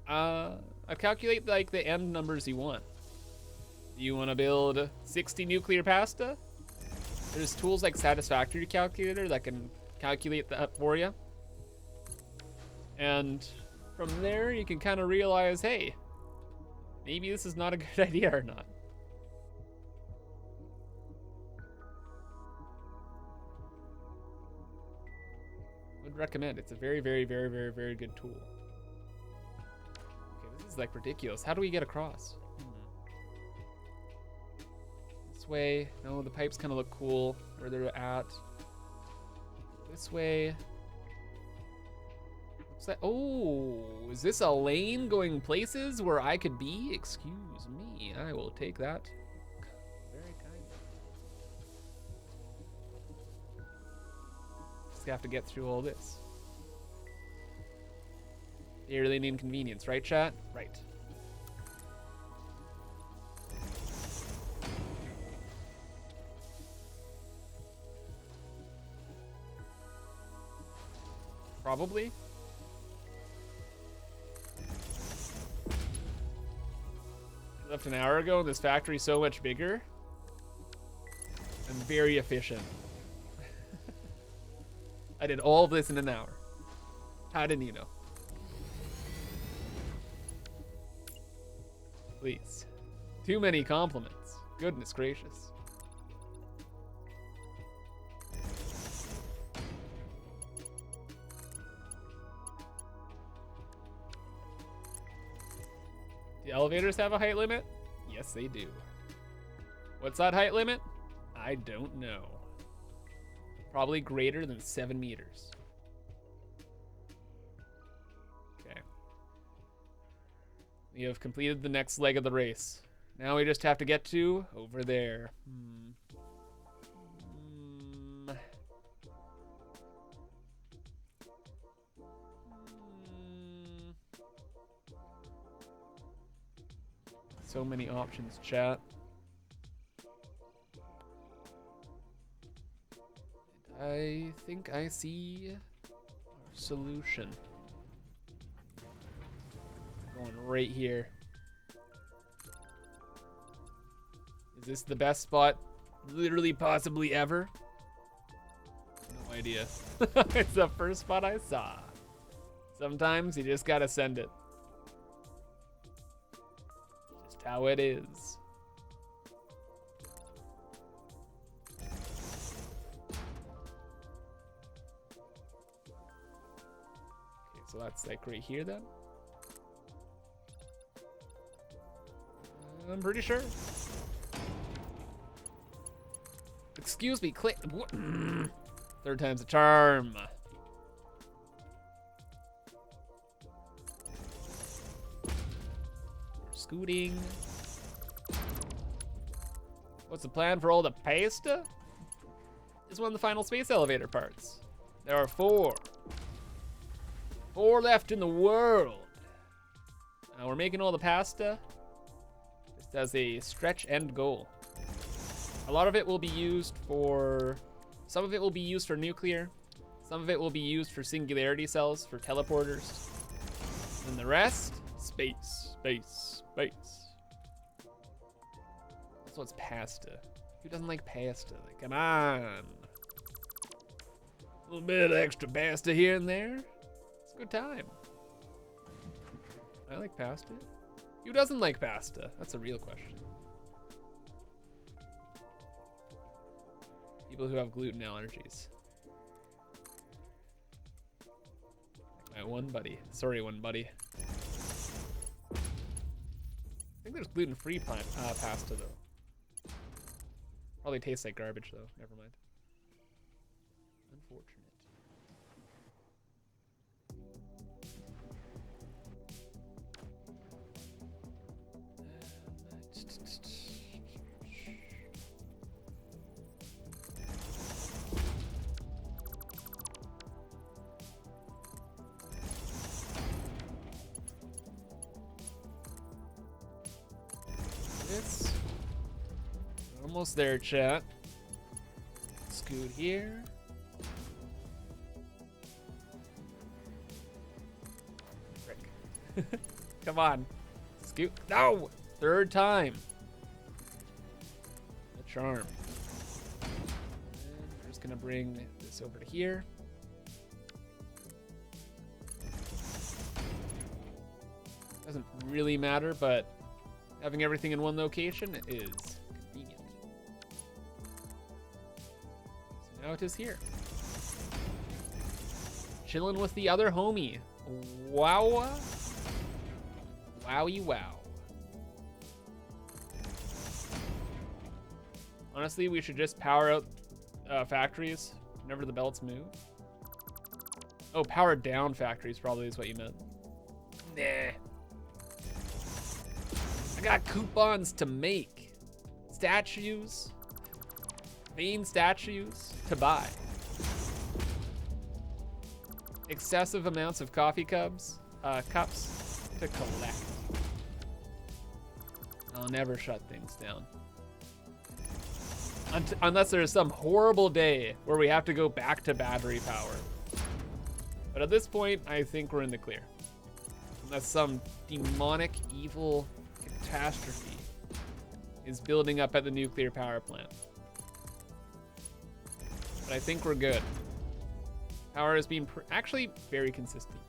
I'd calculate like the end numbers you want. You want to build 60 nuclear pasta? There's tools like Satisfactory Calculator that can calculate that for you. And from there, you can kind of realize, hey, maybe this is not a good idea or not. Would recommend. It's a very, very, very, very, very good tool. Okay, this is like ridiculous. How do we get across? This way. No, the pipes kind of look cool where they're at. This way. What's that? Oh, is this a lane going places where I could be? Excuse me. I will take that. Very kind. Just have to get through all this. Alien inconvenience, right, chat? Right. Probably. I left an hour ago, and this factory's so much bigger and very efficient. I did all of this in an hour. How didn't you know? Please. Too many compliments. Goodness gracious. Do elevators have a height limit? Yes, they do. What's that height limit? I don't know. Probably greater than 7 meters. Okay. We have completed the next leg of the race. Now we just have to get to over there. So many options, chat. I think I see our solution. Going right here. Is this the best spot literally possibly ever? No idea. It's the first spot I saw. Sometimes you just gotta send it. Just how it is. So that's like right here then. I'm pretty sure. Excuse me, click. Third time's a charm. Scooting. What's the plan for all the pasta? Is one of the final space elevator parts. There are 4. 4 left in the world. We're making all the pasta just as a stretch end goal. A lot of it will be used for, some of it will be used for nuclear. Some of it will be used for singularity cells, for teleporters. And the rest, space, space, space. That's what's pasta. Who doesn't like pasta? Like, come on. A little bit of extra pasta here and there. It's a good time. I like pasta. Who doesn't like pasta? That's a real question. People who have gluten allergies. Like my one buddy. Sorry, one buddy. I think there's gluten-free pasta though. Probably tastes like garbage though. Never mind. Unfortunate. It's almost there, chat. Scoot here. Frick. Come on. Scoot. No! Third time. The charm. And we're just gonna bring this over to here. Doesn't really matter, but having everything in one location is convenient. So now it is here. Chilling with the other homie. Wow. Wowie wow. Honestly, we should just power out factories whenever the belts move. Oh, power down factories probably is what you meant. Nah. I got coupons to make. Statues. Vain statues to buy. Excessive amounts of coffee cups to collect. I'll never shut things down. Unless there's some horrible day where we have to go back to battery power. But at this point, I think we're in the clear. Unless some demonic, evil catastrophe is building up at the nuclear power plant. But I think we're good. Power has been actually very consistent.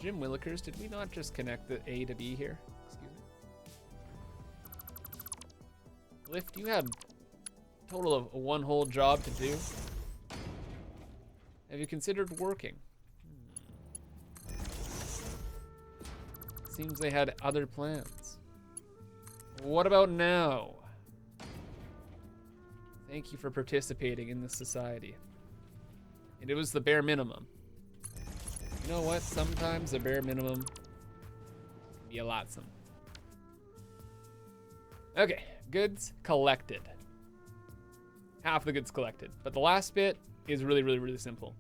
Jim Willikers, did we not just connect the A to B here? Excuse me. Lift, you had a total of one whole job to do. Have you considered working? Seems they had other plans. What about now? Thank you for participating in this society. And it was the bare minimum. You know what? Sometimes the bare minimum can be a lotsome. Okay, goods collected. Half the goods collected. But the last bit is really simple.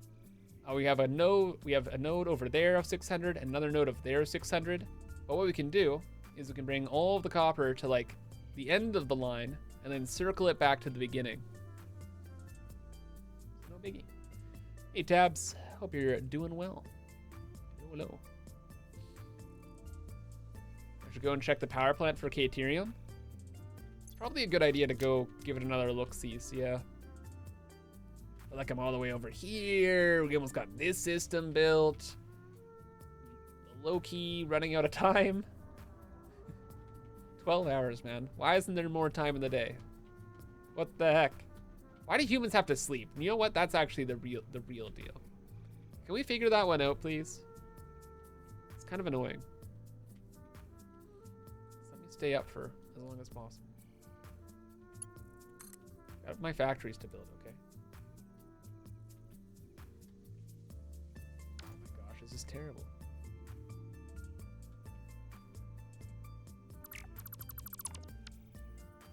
We have a node over there of 600, another node of there of 600. But what we can do is we can bring all of the copper to like the end of the line and then circle it back to the beginning. No biggie. Hey Tabs, hope you're doing well. Hello. I should go and check the power plant for Caterium. It's probably a good idea to go give it another look-see, yeah. But like I'm all the way over here. We almost got this system built. Low-key running out of time. 12 hours, man. Why isn't there more time in the day? What the heck? Why do humans have to sleep? You know what? That's actually the real deal. Can we figure that one out, please? It's kind of annoying. Let me stay up for as long as possible. Got my factories to build, okay? Oh my gosh, this is terrible.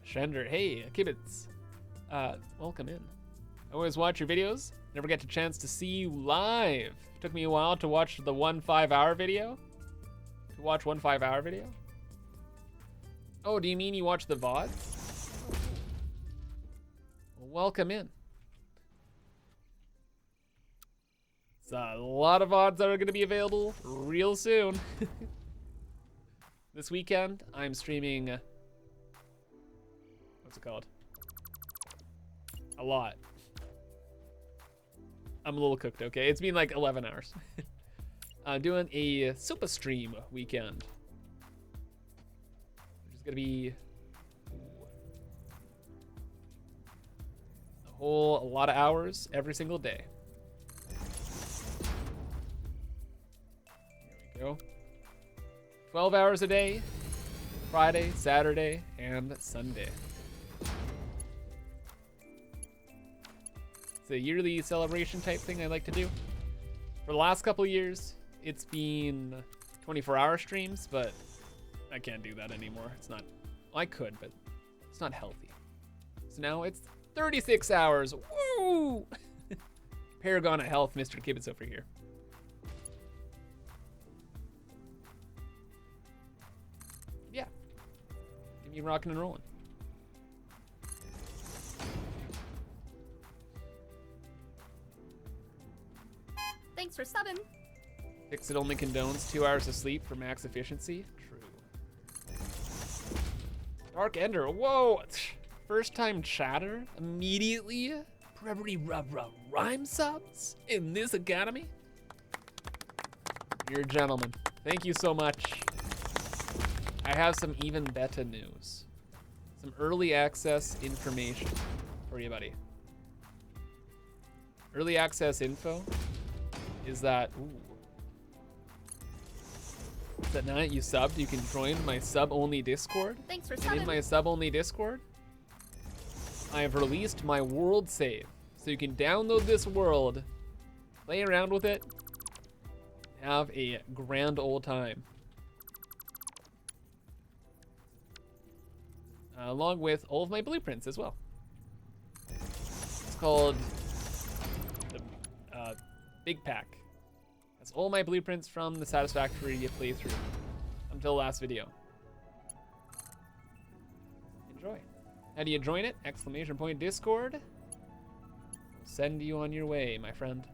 Shender, hey, Kibitz. Welcome in. I always watch your videos. Never get a chance to see you live. Took me a while to watch the 1 5-hour video. To watch 1 5-hour video? Oh, do you mean you watch the VODs? Well, welcome in. It's a lot of VODs that are going to be available real soon. This weekend, I'm streaming... what's it called? A lot. I'm a little cooked, okay? It's been like 11 hours. I'm doing a SUPAH stream weekend. Which is gonna be a lot of hours every single day. There we go. 12 hours a day, Friday, Saturday, and Sunday. It's a yearly celebration type thing I like to do. For the last couple of years, it's been 24-hour streams, but I can't do that anymore. It's not, well, I could, but it's not healthy. So now it's 36 hours. Woo! Paragon of health, Mr. Kibitz over here. Yeah. Give me rocking and rolling. Thanks for subbing. Fixit only condones 2 hours of sleep for max efficiency. True. Dark Ender. Whoa. First time chatter. Immediately. Brevery rhyme subs in this academy. You're a gentleman. Thank you so much. I have some even better news. Some early access information for you, buddy. Early access info is that, that now that you subbed, you can join my sub-only Discord. Thanks for and subbing. in my sub-only Discord, I have released my world save. So you can download this world, play around with it, have a grand old time. Along with all of my blueprints as well. It's called the Big Pack. That's all my blueprints from the Satisfactory playthrough until last video. Enjoy. How do you join it? Exclamation point Discord. We'll send you on your way, my friend.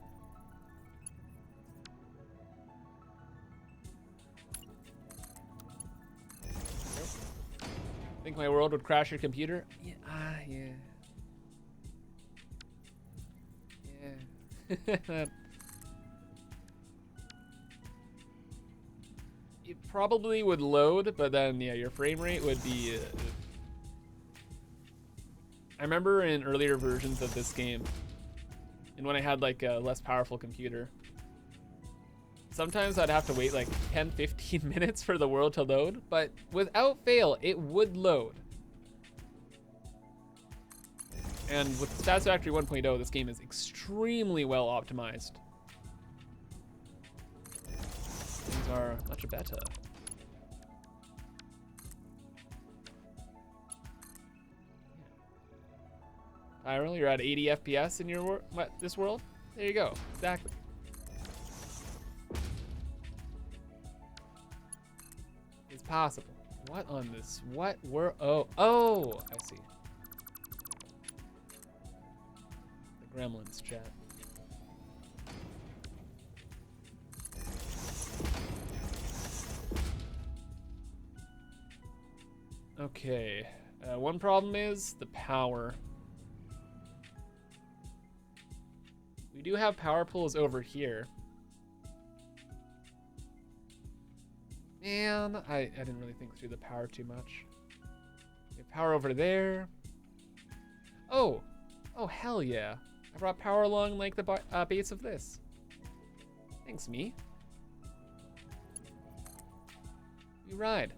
Think my world would crash your computer? Yeah, yeah. It probably would load, but then yeah, your frame rate would be... I remember in earlier versions of this game, and when I had like a less powerful computer, sometimes I'd have to wait like 10-15 minutes for the world to load, but without fail, it would load. And with Satisfactory 1.0, this game is extremely well optimized. Things are much better. Tyrell, you're at 80 FPS in your this world? There you go. Exactly. It's possible. What on this? What were... Oh, I see. The Gremlins chat. Okay. One problem is the power. We do have power pools over here. Man, I didn't really think through the power too much. We have power over there. Oh, Oh, hell yeah. I brought power along like the base of this. Thanks, me. You ride.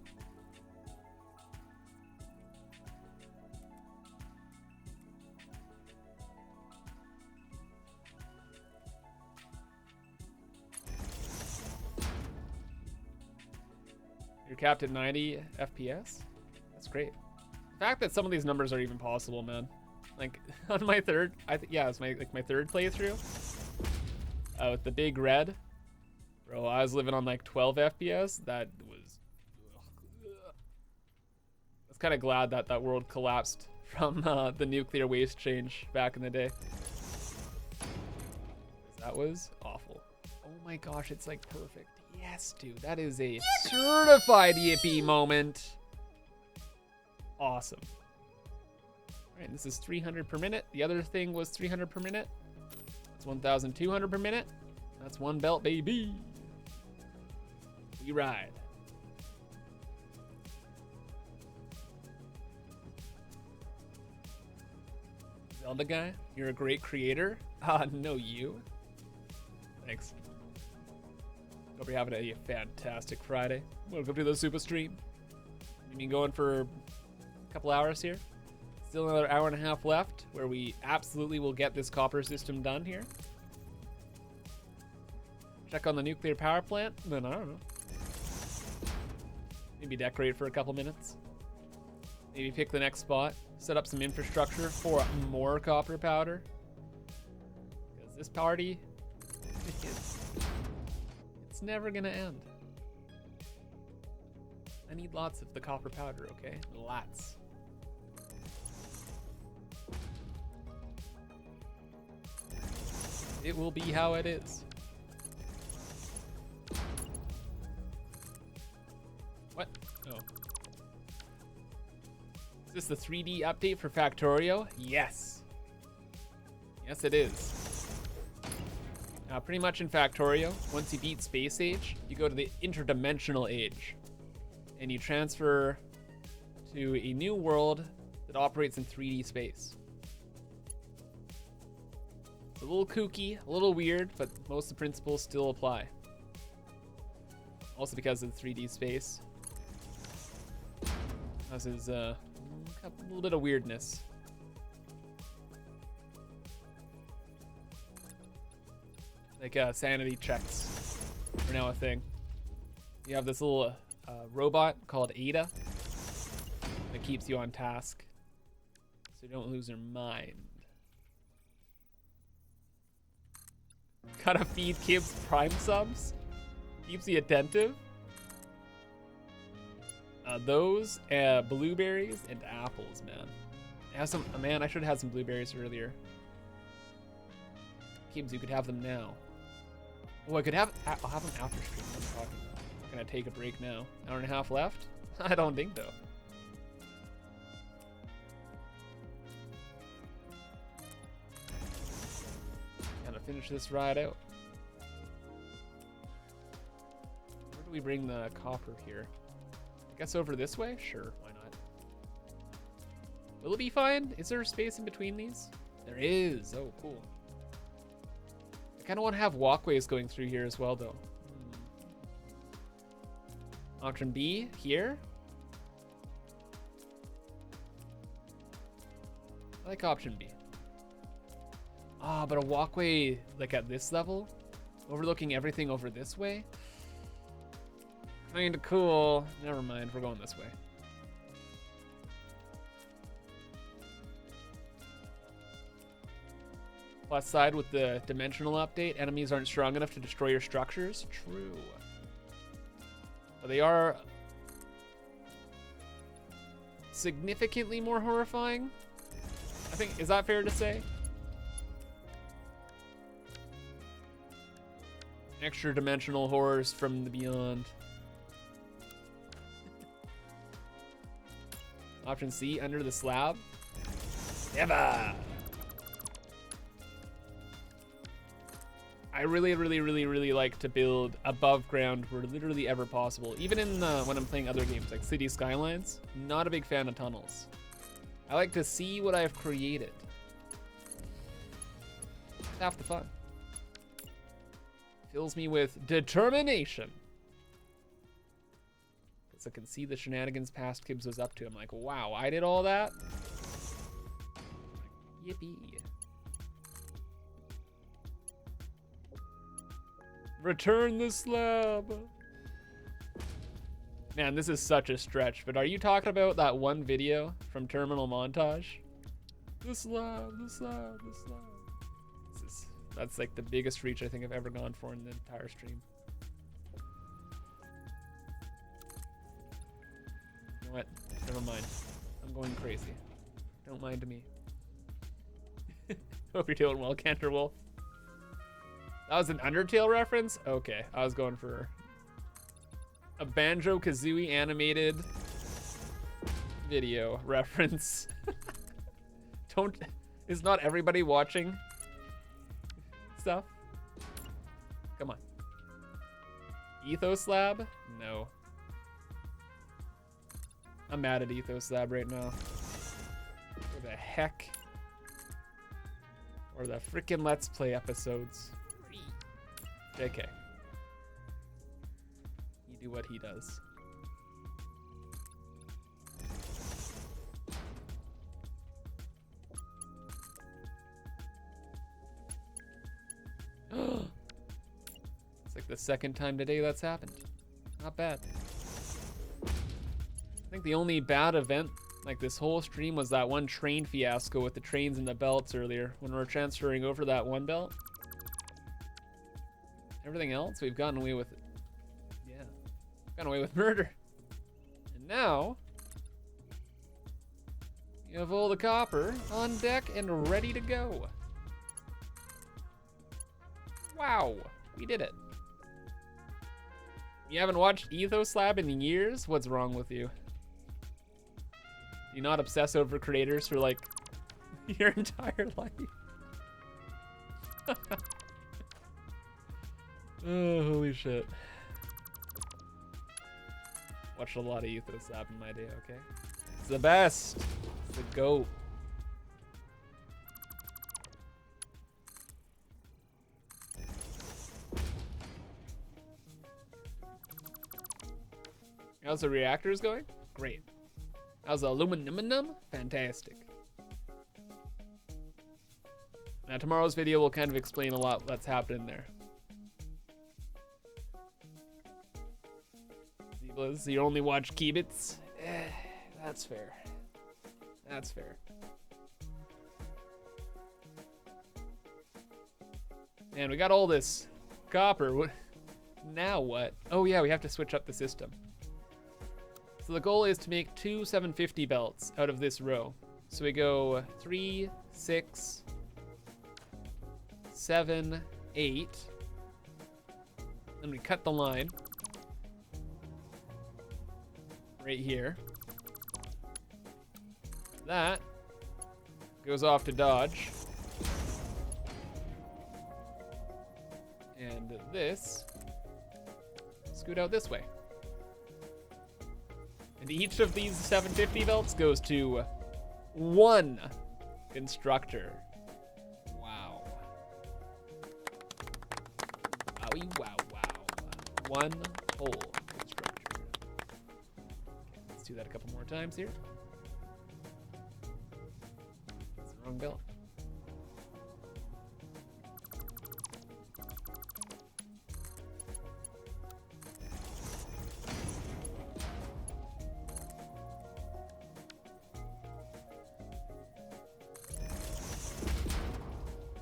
You're capped at 90 FPS? That's great. The fact that some of these numbers are even possible, man. Like on my third, yeah, it's my third playthrough. With the big red, bro, I was living on like 12 FPS. That was. I was kind of glad that that world collapsed from the nuclear waste change back in the day. That was awful. Oh my gosh, it's like perfect. Yes, dude, that is a certified yippee moment. Awesome. All right, this is 300 per minute. The other thing was 300 per minute. That's 1,200 per minute. That's one belt, baby. We ride. Zelda guy, you're a great creator. No, you. Thanks. Hope you're having a fantastic Friday. Welcome to the Super Stream. We've been going for a couple hours here. Still another hour and a half left where we absolutely will get this copper system done here. Check on the nuclear power plant. Then I don't know. Maybe decorate for a couple minutes. Maybe pick the next spot. Set up some infrastructure for more copper powder. Because this party, it's never gonna end. I need lots of the copper powder, okay? Lots. It will be how it is. What? Oh. Is this the 3D update for Factorio? Yes. Yes, it is. Now, pretty much in Factorio, once you beat Space Age, you go to the Interdimensional Age. And you transfer to a new world that operates in 3D space. It's a little kooky, a little weird, but most of the principles still apply. Also because of the 3D space. This is a little bit of weirdness. Like sanity checks are now a thing. You have this little robot called Ada that keeps you on task so you don't lose your mind. Gotta feed kids Prime subs. Keeps you attentive. Those blueberries and apples, man. Have some, man. I should have had some blueberries earlier. Kids, you could have them now. Oh, I could have. I'll have them after stream. What I'm talking about. I'm gonna take a break now. Hour and a half left. I don't think so. Gonna finish this ride out. Where do we bring the copper here? I guess over this way? Sure, why not? Will it be fine? Is there space in between these? There is. Oh, cool. I kind of want to have walkways going through here as well, though. Option B, here. I like option B. Ah, but a walkway like at this level, overlooking everything over this way. Kinda cool. Never mind, we're going this way. Plus side with the dimensional update, enemies aren't strong enough to destroy your structures. True. But they are significantly more horrifying. I think, is that fair to say? Extra dimensional horrors from the beyond. Option C, under the slab. Never. I really like to build above ground where literally ever possible. Even in when I'm playing other games like City Skylines, not a big fan of tunnels. I like to see what I've created. half the fun. Fills me with determination. Because I can see the shenanigans past Kibbs was up to. I'm like, wow, I did all that? Yippee. Return the slab. Man, this is such a stretch, but are you talking about that one video from Terminal Montage? The slab, the slab, the slab. That's like the biggest reach I think I've ever gone for in the entire stream. You know what? Never mind. I'm going crazy. Don't mind me. Hope you're doing well, Canterwolf. That was an Undertale reference? Okay, I was going for a Banjo-Kazooie animated video reference. Is not everybody watching stuff? Come on. Ethos Lab? No. I'm mad at Ethos Lab right now. Where the heck? Or the freaking Let's Play episodes. JK. You do what he does. It's like the second time today that's happened. Not bad. I think the only bad event like this whole stream was that one train fiasco with the trains and the belts earlier when we were transferring over that one belt. Everything else, we've gotten away with it. Yeah, we've gotten away with murder. And now, you have all the copper on deck and ready to go. Wow, we did it. You haven't watched Ethos Lab in years? What's wrong with you? You not obsess over creators for like your entire life? Oh, holy shit. Watched a lot of Ethos Lab in my day, okay? It's the best. It's the GOAT. How's the reactors going? Great. How's the aluminum? Fantastic. Now tomorrow's video will kind of explain a lot that's happening there. Zeblas, you only watch Kibitz? That's fair. That's fair. Man, we got all this copper. What? Now what? Oh yeah, we have to switch up the system. So the goal is to make 2 750 belts out of this row. So we go 3, 6, 7, 8. Then we cut the line right here. That goes off to Dodge. And this scoot out this way. And each of these 750 belts goes to one constructor. Wow. Wowie wow wow. One whole constructor. Okay, let's do that a couple more times here. That's the wrong belt.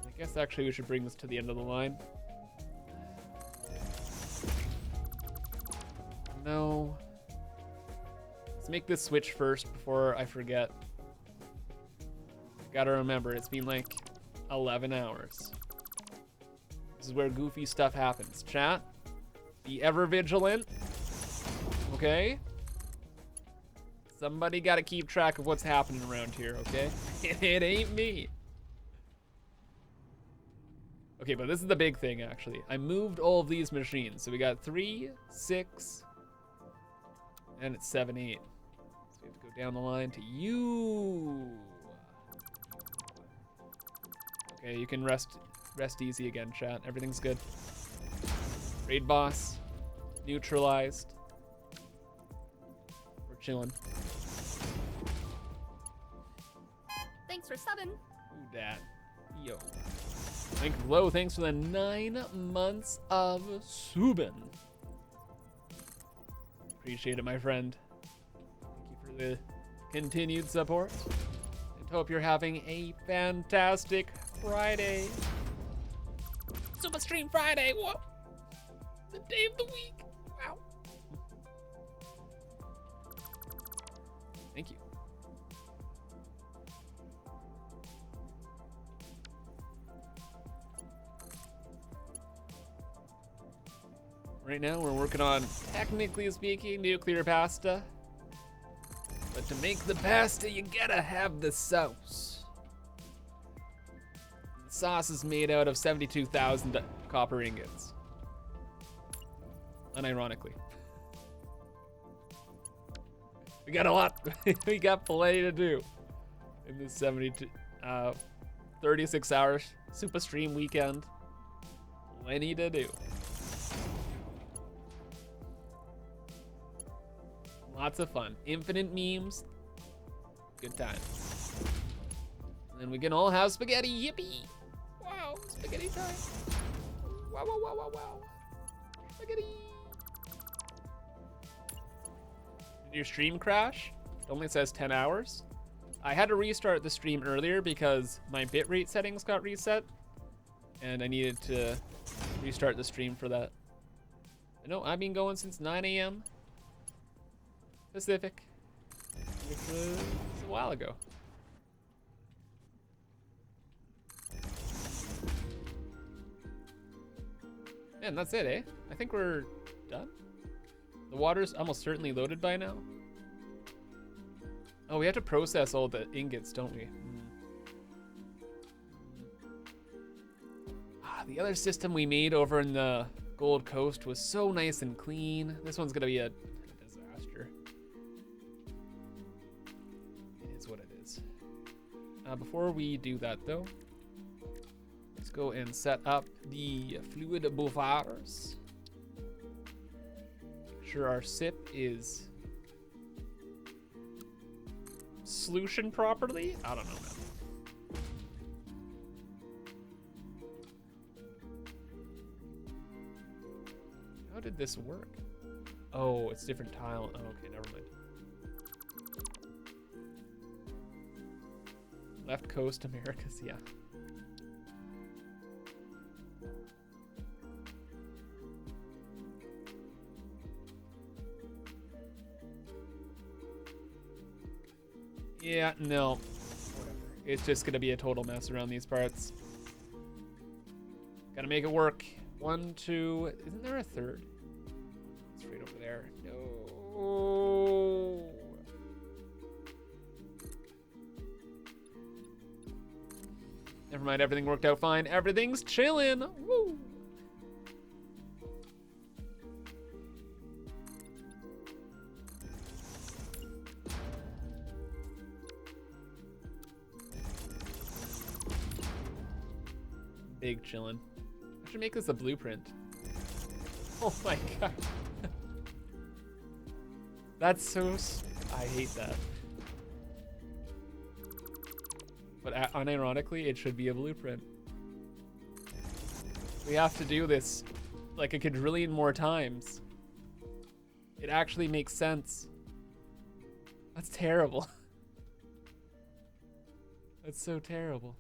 I guess actually we should bring this to the end of the line. No. Let's make this switch first before I forget. Gotta remember, it's been like 11 hours. This is where goofy stuff happens. Chat, be ever vigilant. Okay? Somebody gotta keep track of what's happening around here, okay? It ain't me. Okay, but this is the big thing, actually. I moved all of these machines. So we got 3, 6, and it's 7, 8. So we have to go down the line to you. Okay, you can rest rest easy again, chat. Everything's good. Raid boss. Neutralized. We're chilling. Thanks for subbing. Ooh, dad. Yo. Thank Low, thanks for the 9 months of subin. Appreciate it, my friend. Thank you for the continued support. And hope you're having a fantastic Friday. Super Stream Friday, whoa! The day of the week. Wow. Thank you. Right now, we're working on, technically speaking, nuclear pasta. But to make the pasta, you gotta have the sauce. The sauce is made out of 72,000 copper ingots. Unironically. We got a lot. We got plenty to do in this 36 hours super stream weekend. Plenty to do. Lots of fun. Infinite memes. Good times. And then we can all have spaghetti. Yippee! Wow, spaghetti time. Wow, wow, wow, wow, wow. Spaghetti. Did your stream crash? It only says 10 hours. I had to restart the stream earlier because my bitrate settings got reset. And I needed to restart the stream for that. I know I've been going since 9 a.m. Pacific, which was a while ago. And that's it, eh? I think we're done. The water's almost certainly loaded by now. Oh, we have to process all the ingots, don't we? The other system we made over in the Gold Coast was so nice and clean. This one's gonna be a disaster. It is what it is. Before we do that though, let's go and set up the fluid buffers. Make sure our sip is solution properly. I don't know, man. How did this work? Oh, it's different tile. Oh, okay, never mind. Left Coast Americas, yeah. Yeah, no. Whatever. It's just gonna be a total mess around these parts. Gotta make it work. 1, 2, isn't there a third? It's right over there. No. Never mind, everything worked out fine. Everything's chilling. Woo. Big chillin'. I should make this a blueprint. Oh my god. That's so... I hate that. But unironically, it should be a blueprint. We have to do this like a quadrillion more times. It actually makes sense. That's terrible. That's so terrible.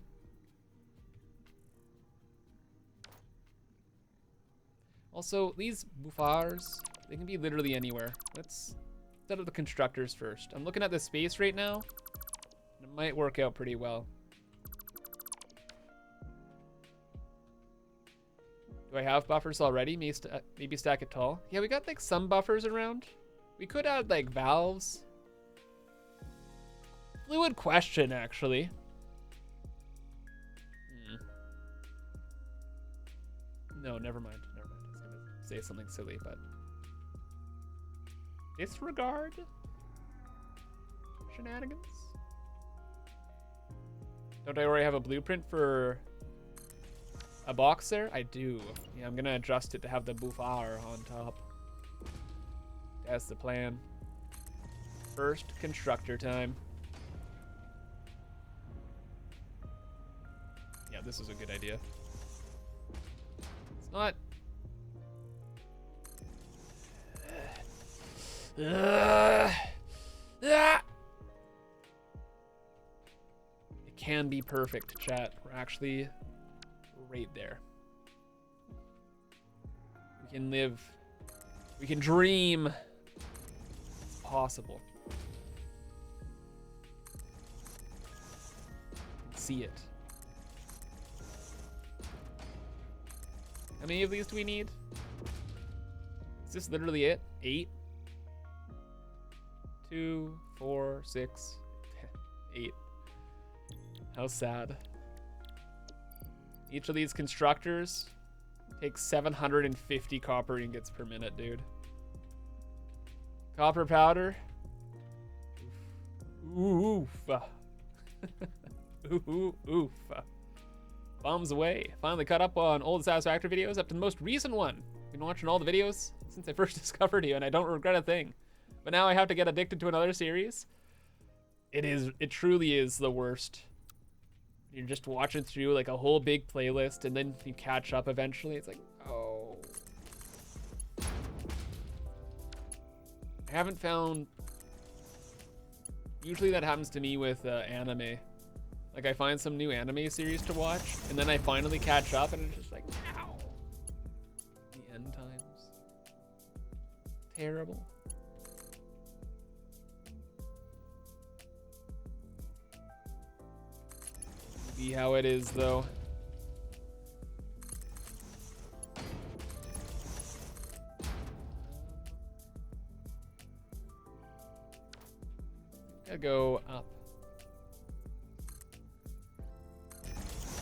Also, these buffers, they can be literally anywhere. Let's set up the constructors first. I'm looking at the space right now, and it might work out pretty well. Do I have buffers already? Maybe stack it tall. Yeah, we got like some buffers around. We could add like valves. Fluid question, actually. No, never mind. Say something silly, but disregard shenanigans. Don't I already have a blueprint for A boxer? I do. Yeah, I'm gonna adjust it to have the bouffard on top. That's the plan. First constructor time. Yeah, this is a good idea. It's not... It can be perfect, chat. We're actually right there. We can live. We can dream. It's possible. See it. How many of these do we need? Is this literally it? 8? 2, 4, 6, 8. How sad. Each of these constructors takes 750 copper ingots per minute, dude. Copper powder. Oof. Oof. Bombs away. Finally caught up on old Satisfactory videos up to the most recent one. Been watching all the videos since I first discovered you, and I don't regret a thing. But now I have to get addicted to another series. It truly is the worst. You're just watching through like a whole big playlist, and then you catch up eventually. It's like, oh. I haven't found... Usually that happens to me with anime. Like I find some new anime series to watch, and then I finally catch up, and it's just like, ow. The end times. Terrible. Be how it is, though. Gotta go up.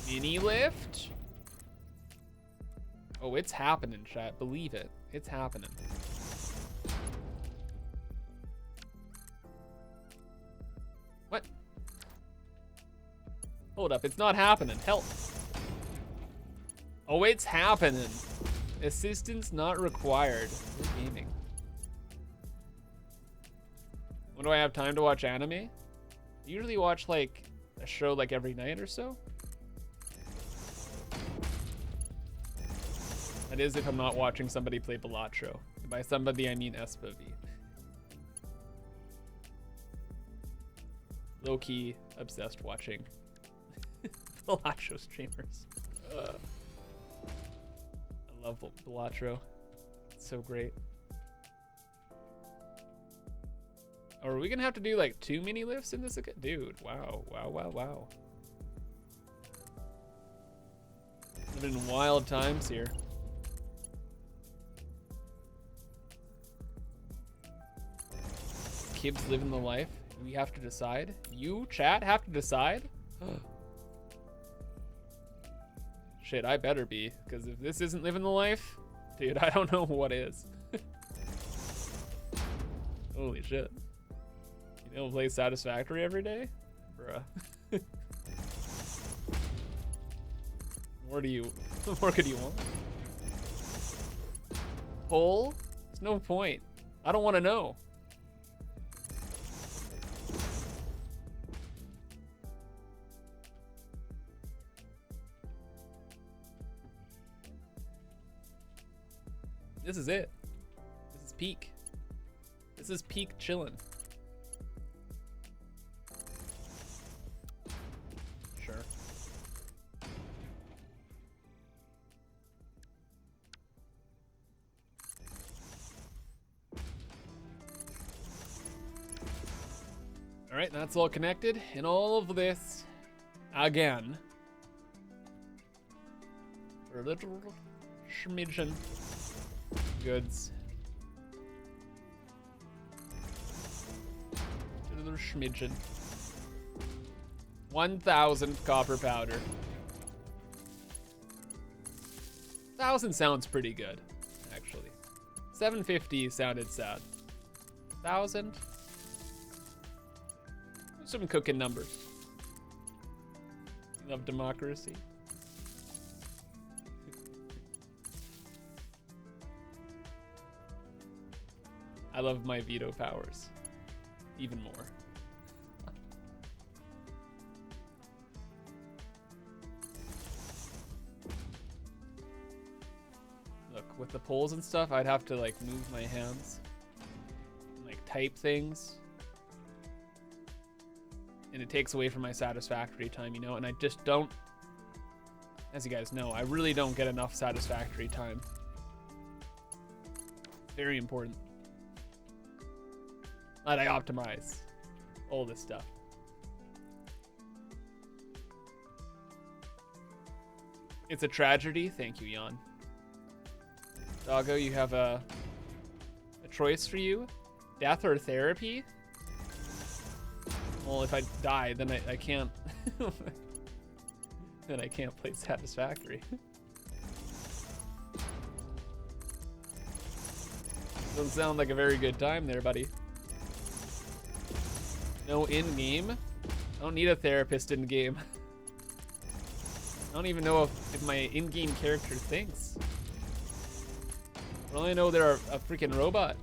Mini lift? Oh, it's happening, chat. Believe it. It's happening. What? Hold up, it's not happening. Help. Oh, it's happening. Assistance not required. We're gaming. When do I have time to watch anime? I usually watch like a show like every night or so. That is if I'm not watching somebody play Balatro. By somebody, I mean SUPAH. Low-key obsessed watching Balatro streamers. I love Balatro. It's so great. Oh, are we gonna have to do like 2 mini lifts in this again? Dude, wow, wow, wow, wow. Living in wild times here. Kids living the life. We have to decide. You, chat, have to decide? Shit, I better be, because if this isn't living the life, dude, I don't know what is. Holy shit. You don't play Satisfactory every day? Bruh. What more could you want? Poll? There's no point. I don't want to know. This is it. This is peak. This is peak chillin'. Sure. All right, that's all connected. And all of this, again, for a little schmidgen. Goods. A little schmidgen. 1,000 copper powder. 1,000 sounds pretty good, actually. 750 sounded sad. 1,000? Some cooking numbers. Love democracy. I love my veto powers even more. Look, with the polls and stuff, I'd have to like move my hands, and, like type things, and it takes away from my satisfactory time, you know, and I just don't, as you guys know, I really don't get enough satisfactory time. Very important that I optimize all this stuff. It's a tragedy. Thank you, Jan. Doggo, you have a choice for you. Death or therapy? Well, if I die, then I can't. Then I can't play Satisfactory. Doesn't sound like a very good time there, buddy. No in-game? I don't need a therapist in-game. I don't even know if my in-game character thinks. I only know they're a freaking robot.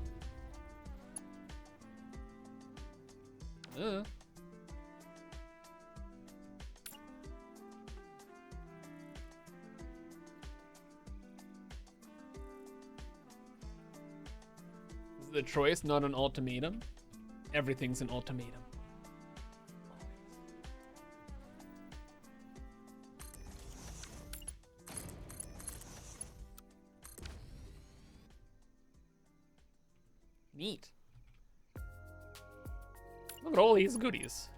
Is the choice not an ultimatum? Everything's an ultimatum. Neat. Look at all these goodies.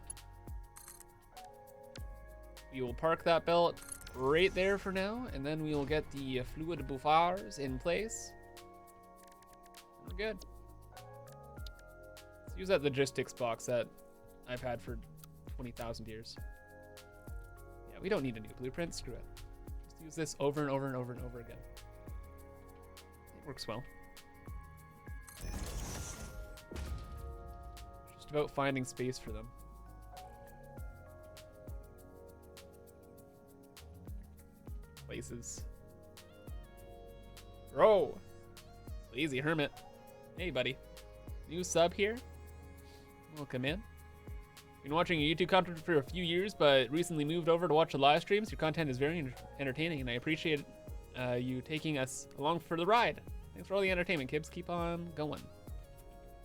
We will park that belt right there for now, and then we will get the fluid bouffars in place. We're good. Let's use that logistics box that I've had for 20,000 years. Yeah, we don't need a new blueprint. Screw it. Just use this over and over and over and over again. It works well. Just about finding space for them. Places. Bro! Lazy Hermit. Hey, buddy. New sub here. Welcome in. Been watching your YouTube content for a few years, but recently moved over to watch the live streams. Your content is very entertaining, and I appreciate you taking us along for the ride. Thanks for all the entertainment, Kibbs. Keep on going.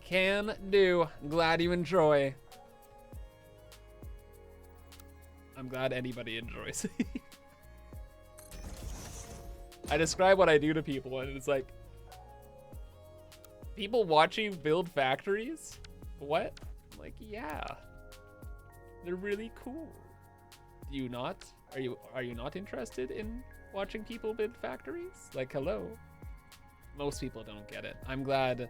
Can do. Glad you enjoy. I'm glad anybody enjoys. I describe what I do to people, and it's like, people watch you build factories? What? I'm like, yeah. They're really cool. Do you not? Are you not interested in watching people build factories? Like, hello. Most people don't get it. I'm glad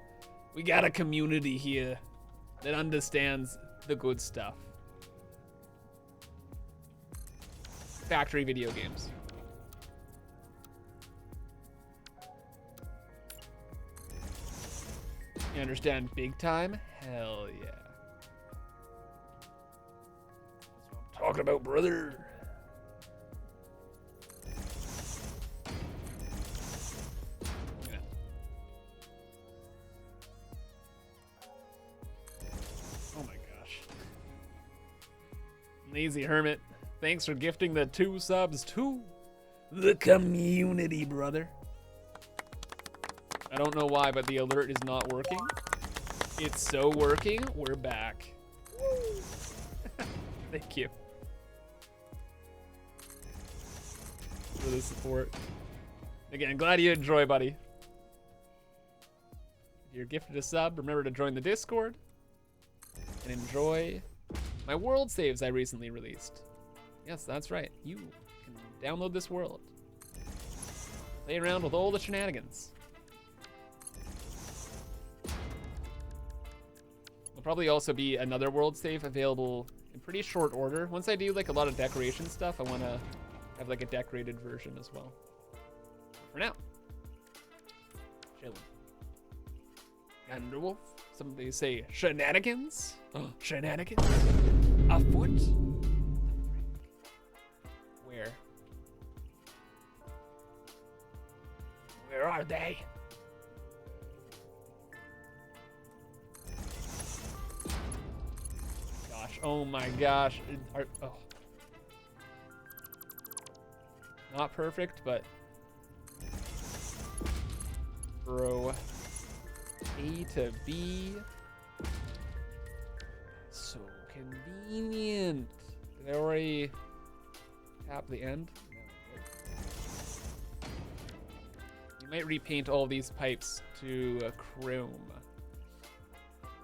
we got a community here that understands the good stuff. Factory video games. You understand big time? Hell yeah. That's what I'm talking about, brother. Yeah. Oh my gosh. Lazy Hermit, thanks for gifting the 2 subs to the community, brother. I don't know why, but the alert is not working. It's so working. We're back. Thank you for the support. Again, glad you enjoy, buddy. If you're gifted a sub, remember to join the Discord and enjoy my world saves I recently released. Yes, that's right. You can download this world. Play around with all the shenanigans. There'll probably also be another world save available in pretty short order. Once I do like a lot of decoration stuff, I want to have like a decorated version as well. For now, chilling. Underwolf. Somebody say shenanigans. Oh, shenanigans. Afoot. Where? Where are they? gosh. Oh my gosh. Oh. Not perfect, but bro. A to B. So convenient. Did I already tap the end? No. You might repaint all these pipes to chrome.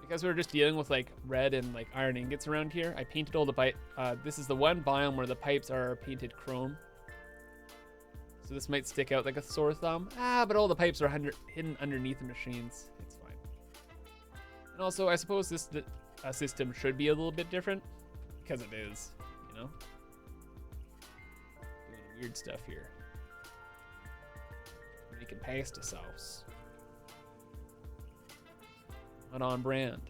Because we were just dealing with like red and like iron ingots around here, I painted all the pipe. This is the one biome where the pipes are painted chrome. So this might stick out like a sore thumb. But all the pipes are hidden underneath the machines. It's fine. And also, I suppose this system should be a little bit different because it is, you know? Doing weird stuff here. Making pasta sauce. Not on brand.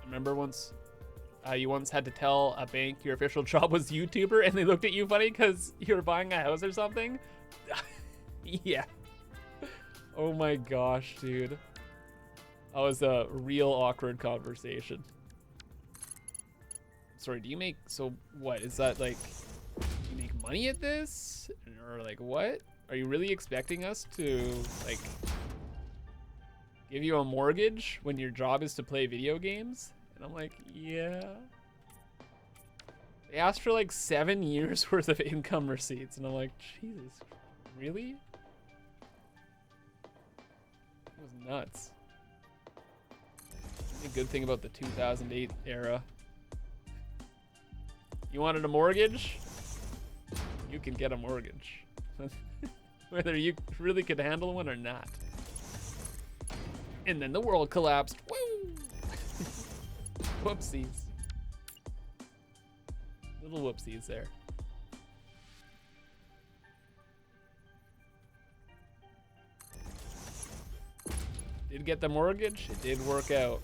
Remember once you once had to tell a bank your official job was YouTuber and they looked at you funny because you were buying a house or something? Yeah. Oh my gosh, dude. That was a real awkward conversation. Sorry, do you make, so what, is that like, you make money at this? Or like what? Are you really expecting us to like give you a mortgage when your job is to play video games? And I'm like, yeah. They asked for like 7 years worth of income receipts. And I'm like, Jesus, really? It was nuts. The good thing about the 2008 era. You wanted a mortgage? You can get a mortgage. Whether you really could handle one or not. And then the world collapsed. Woo! Whoopsies. Little whoopsies there. Did get the mortgage. It did work out.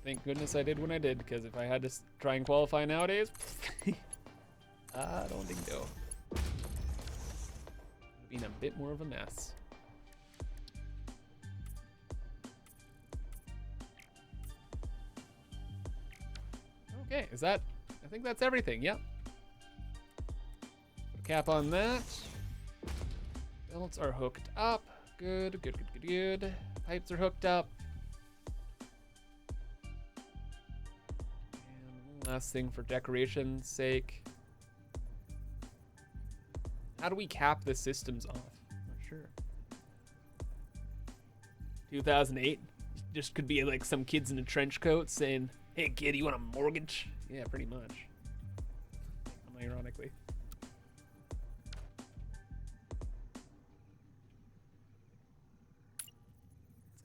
Thank goodness I did when I did, because if I had to try and qualify nowadays, I don't think so. It would have been a bit more of a mess. Okay, is that, I think that's everything, yep. Put a cap on that. Belts are hooked up. Good, good, good, good, good. Pipes are hooked up. And one last thing for decoration's sake. How do we cap the systems off? Not sure. 2008? Just could be like some kids in a trench coat saying, "Hey kid, you want a mortgage?" Yeah, pretty much. Unironically.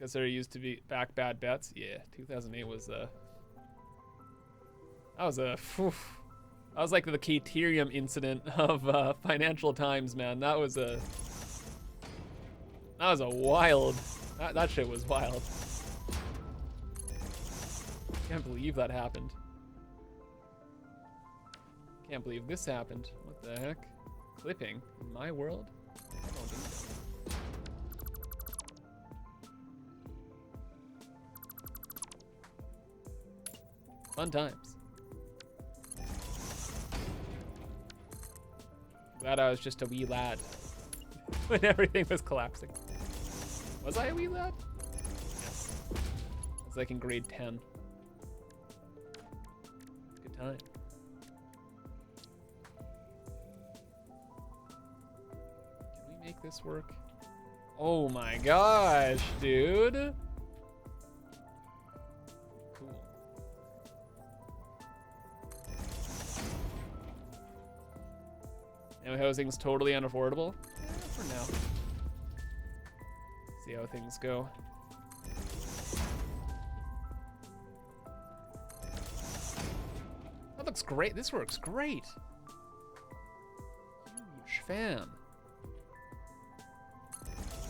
Guess there used to be back bad bets. Yeah, 2008 was that was like the Caterium incident of Financial Times, man. That was a wild. That shit was wild. Can't believe that happened. Can't believe this happened. What the heck? Clipping in my world? I don't think so. Fun times. Glad I was just a wee lad when everything was collapsing. Was I a wee lad? Yes. I was like in grade 10. Good time. Can we make this work? Oh my gosh, dude. Now housing's totally unaffordable. For now. See how things go. That looks great. This works great. Huge fan.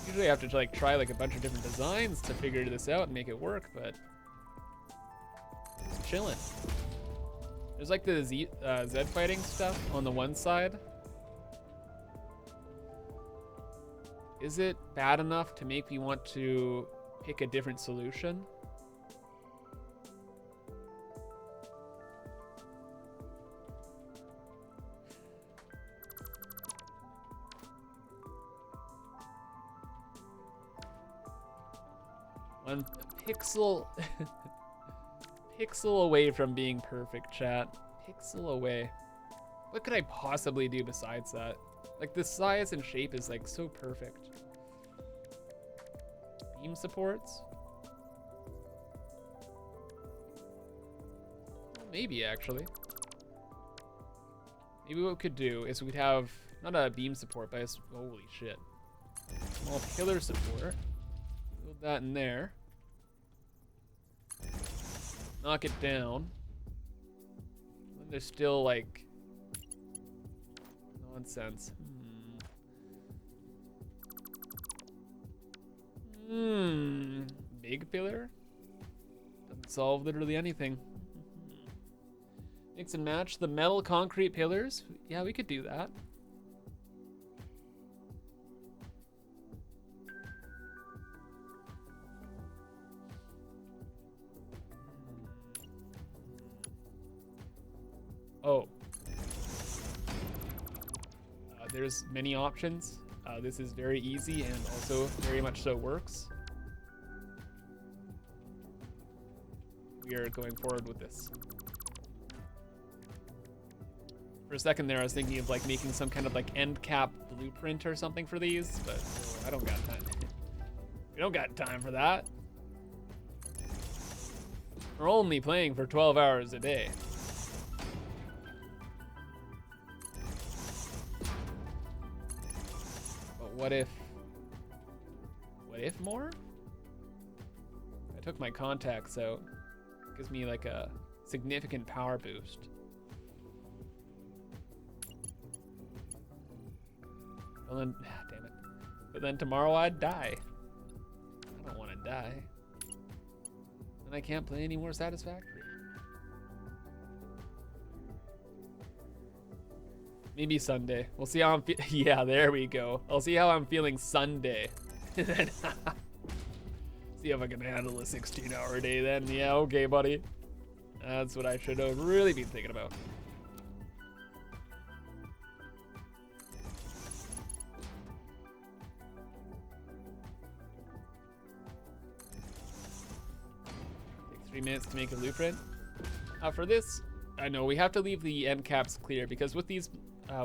Usually I have to like try like a bunch of different designs to figure this out and make it work, but it's chilling. There's like the Z fighting stuff on the one side. Is it bad enough to make me want to pick a different solution? One pixel pixel away from being perfect, chat. Pixel away. What could I possibly do besides that? Like, the size and shape is like so perfect. Beam supports? Well, maybe actually. Maybe what we could do is we'd have not a beam support, but holy shit. Small pillar support. Build that in there. Knock it down. And there's still like nonsense. Big pillar? Doesn't solve literally anything. Mix and match the metal concrete pillars? Yeah, we could do that. Oh. There's many options. This is very easy and also very much so works. We are going forward with this. For a second there, I was thinking of like making some kind of like end cap blueprint or something for these, but I don't got time. We don't got time for that. We're only playing for 12 hours a day. But what if more? I took my contacts out. Gives me like a significant power boost. Well then, damn it. But then tomorrow I'd die. I don't want to die. Then I can't play any more Satisfactory. Maybe Sunday. We'll see how I'm yeah, there we go. I'll see how I'm feeling Sunday. See if I can handle a 16-hour day then. Yeah, okay, buddy. That's what I should have really been thinking about. Takes 3 minutes to make a blueprint. For this, I know we have to leave the end caps clear because with these,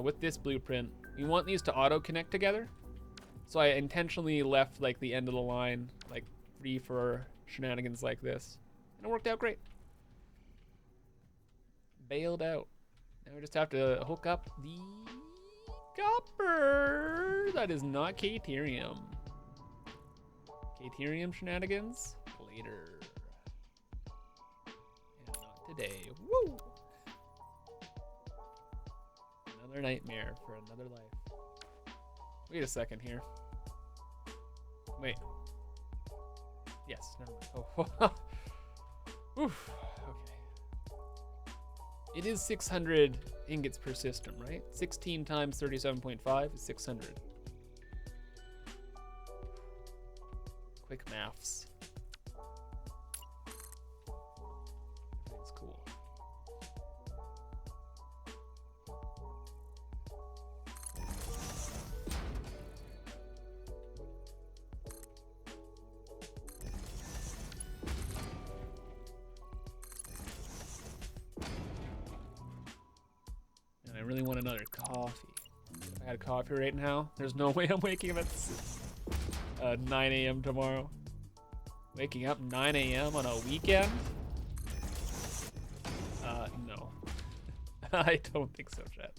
with this blueprint, we want these to auto connect together. So I intentionally left like the end of the line like free for shenanigans like this, and it worked out great. Bailed out. Now we just have to hook up the copper. That is not Caterium. Caterium shenanigans later. And not today. Woo! Another nightmare for another life. Wait a second here. Wait. Yes, never mind. Oh. Oof. Okay. It is 600 ingots per system, right? 16 times 37.5 is 600. Quick maths. Everything's cool. I really want another coffee. If I had coffee right now, there's no way I'm waking up at 9 a.m. tomorrow. Waking up 9 a.m. on a weekend? No. I don't think so, chat.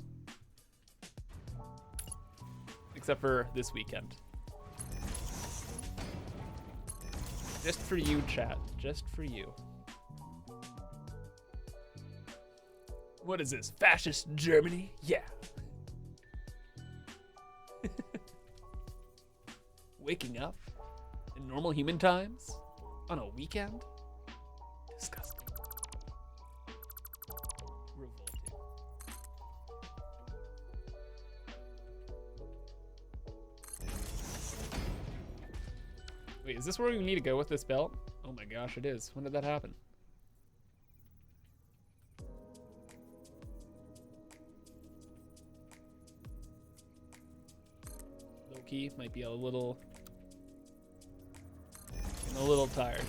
Except for this weekend. Just for you, chat. Just for you. What is this? Fascist Germany? Yeah. Waking up in normal human times on a weekend? Disgusting. Wait, is this where we need to go with this belt? Oh my gosh, it is. When did that happen? Low key, might be a little tired.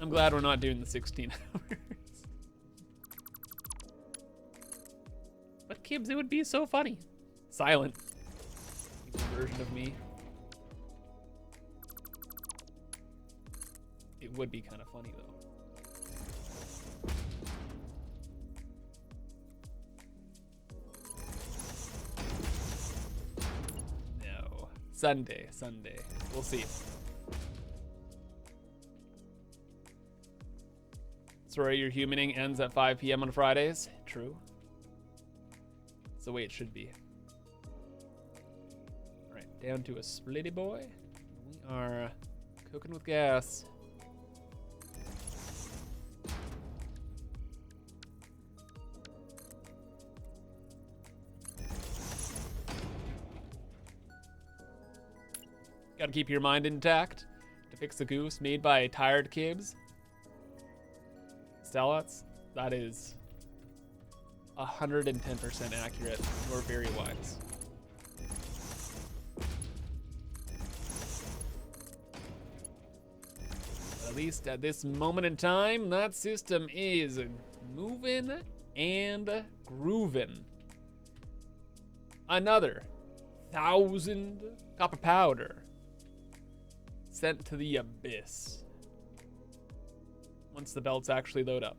I'm glad we're not doing the 16 hours. But Kibbs, it would be so funny. Silent. Version of me. It would be kind of funny though. No. Sunday. We'll see. Sorry, your humaning ends at 5 p.m. on Fridays. True. It's the way it should be. Alright, down to a splitty boy. We are cooking with gas. Gotta keep your mind intact to fix a goose made by tired Kibbs. Stelots, that is 110% accurate. You're very wise. At least at this moment in time, that system is moving and grooving. Another 1,000 copper powder sent to the abyss once the belts actually load up.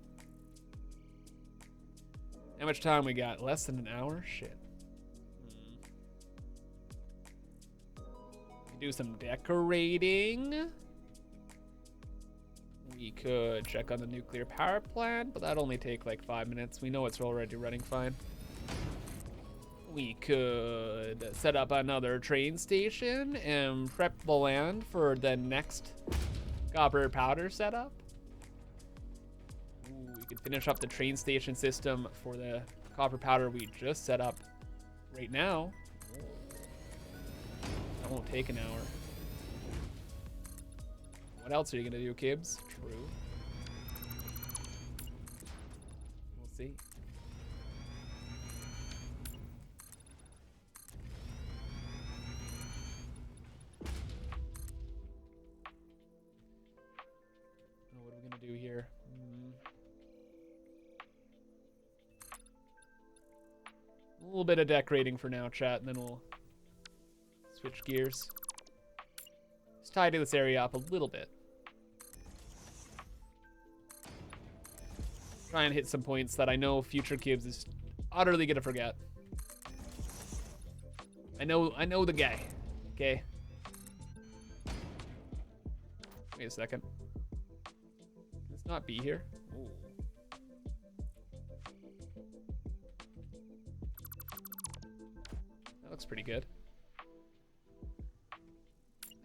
How much time we got? Less than an hour? Shit. Do some decorating. We could check on the nuclear power plant, but that'd only take like 5 minutes. We know it's already running fine. We could set up another train station and prep the land for the next copper powder setup. Ooh, we could finish up the train station system for the copper powder we just set up right now. That won't take an hour. What else are you gonna do, Kibbs? True. We'll see. What are we gonna do here? A little bit of decorating for now, chat, and then we'll switch gears. Just tidy this area up a little bit. Try and hit some points that I know future Kibbs is utterly gonna forget. I know the guy. Okay. Wait a second. Can this not be here? Ooh. That looks pretty good.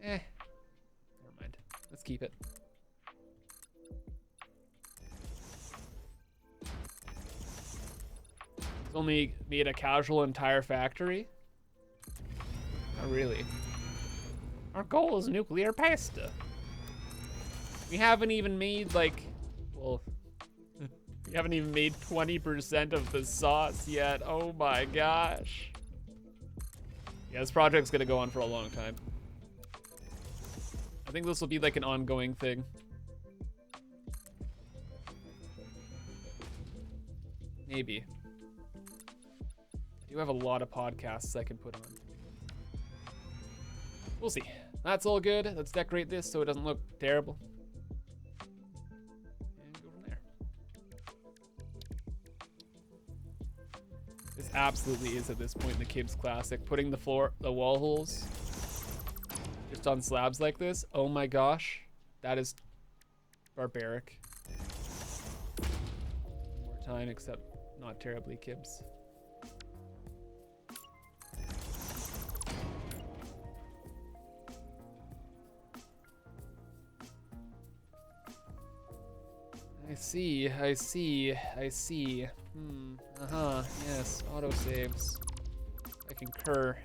Never mind. Let's keep it. It's only made a casual entire factory? Not really. Our goal is nuclear pasta. We haven't even made like, well, we haven't even made 20% of the sauce yet. Oh my gosh. Yeah, this project's gonna go on for a long time. I think this will be like an ongoing thing. Maybe. I do have a lot of podcasts I can put on. We'll see. That's all good. Let's decorate this so it doesn't look terrible. And go from there. This absolutely is at this point in the Kibbs Classic. Putting the wall holes just on slabs like this. Oh my gosh. That is barbaric. More time, except not terribly Kibbs. I see. Yes, autosaves. I concur.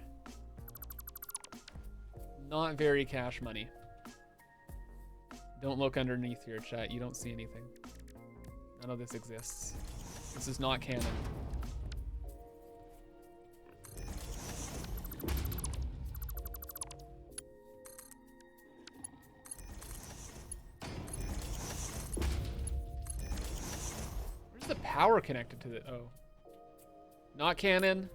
Not very cash money. Don't look underneath here, chat. You don't see anything. None of this exists. This is not canon. Where's the power connected to the... Oh. Not canon.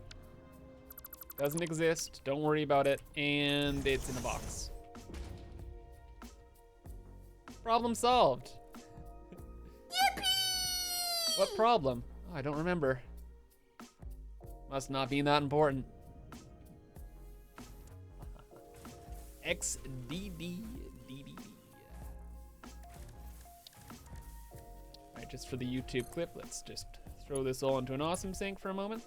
Doesn't exist. Don't worry about it. And it's in a box. Problem solved. Yippee! What problem? Oh, I don't remember. Must not be that important. XDDDD. Alright, just for the YouTube clip, let's just throw this all into an awesome sync for a moment.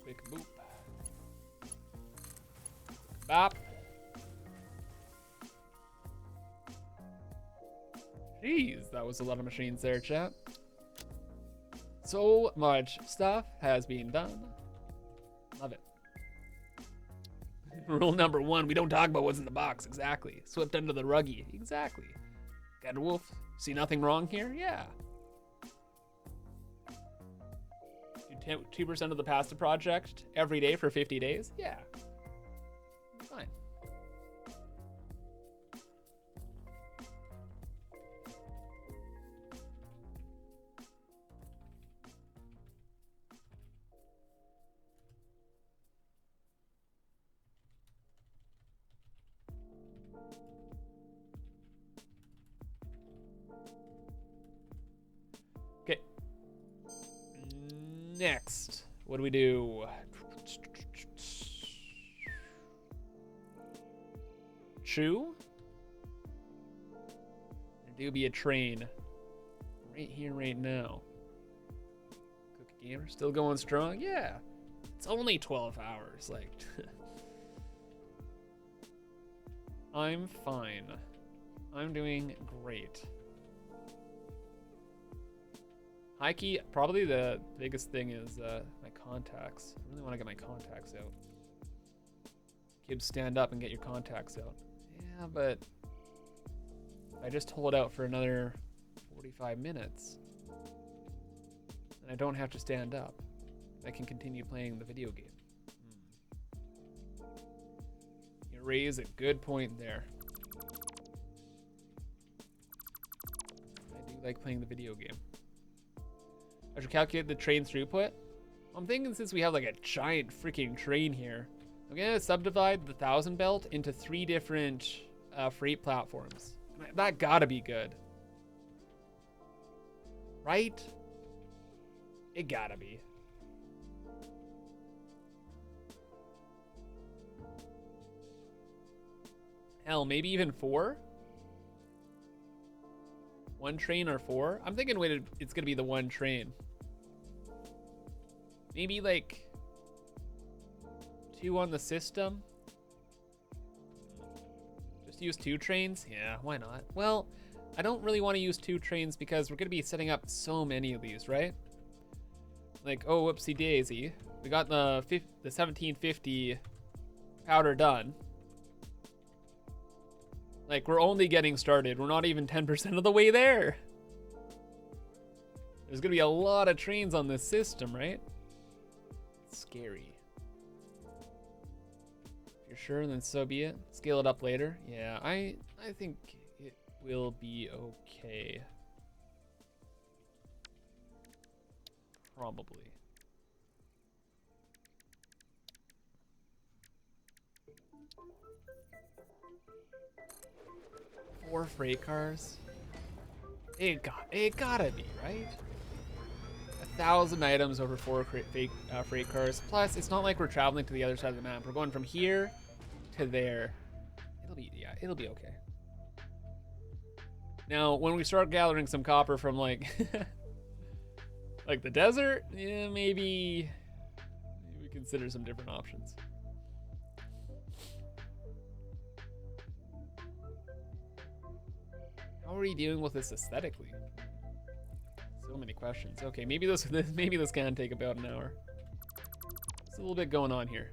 Quick boop. Bop. Jeez, that was a lot of machines there, chat. So much stuff has been done. Love it. Rule number 1, we don't talk about what's in the box. Exactly. Swept under the ruggy. Exactly. Got a wolf. See nothing wrong here? Yeah. 2% of the pasta project every day for 50 days? Yeah. Fine. Okay. Next, what do we do? Chew? There do be a train right here, right now. Cookie Gamer still going strong? Yeah. It's only 12 hours. Like, I'm fine. I'm doing great. High key, probably the biggest thing is my contacts. I really want to get my contacts out. Kids, stand up and get your contacts out. Yeah, but if I just hold out for another 45 minutes, and I don't have to stand up, I can continue playing the video game. You raise a good point there. I do like playing the video game. I should calculate the train throughput. I'm thinking since we have like a giant freaking train here, I'm gonna subdivide the 1000 belt into 3 different freight platforms. That gotta be good. Right? It gotta be. Hell, maybe even 4? 1 train or 4? I'm thinking it's gonna be the 1 train. Maybe like 2 on the system. Just use 2 trains? Yeah, why not? Well, I don't really want to use 2 trains because we're gonna be setting up so many of these, right? Like, oh, whoopsie daisy. We got the 1750 powder done. Like, we're only getting started. We're not even 10% of the way there. There's gonna be a lot of trains on this system, right? It's scary. If you're sure, then so be it. Scale it up later. Yeah, I think it will be okay. Probably. Four freight cars? It gotta be, right? 1,000 items over 4 freight cars. Plus, it's not like we're traveling to the other side of the map. We're going from here to there. It'll be okay. Now, when we start gathering some copper from like like the desert, yeah, maybe we consider some different options. How are we dealing with this aesthetically? So many questions. Okay, maybe this can take about an hour. There's a little bit going on here.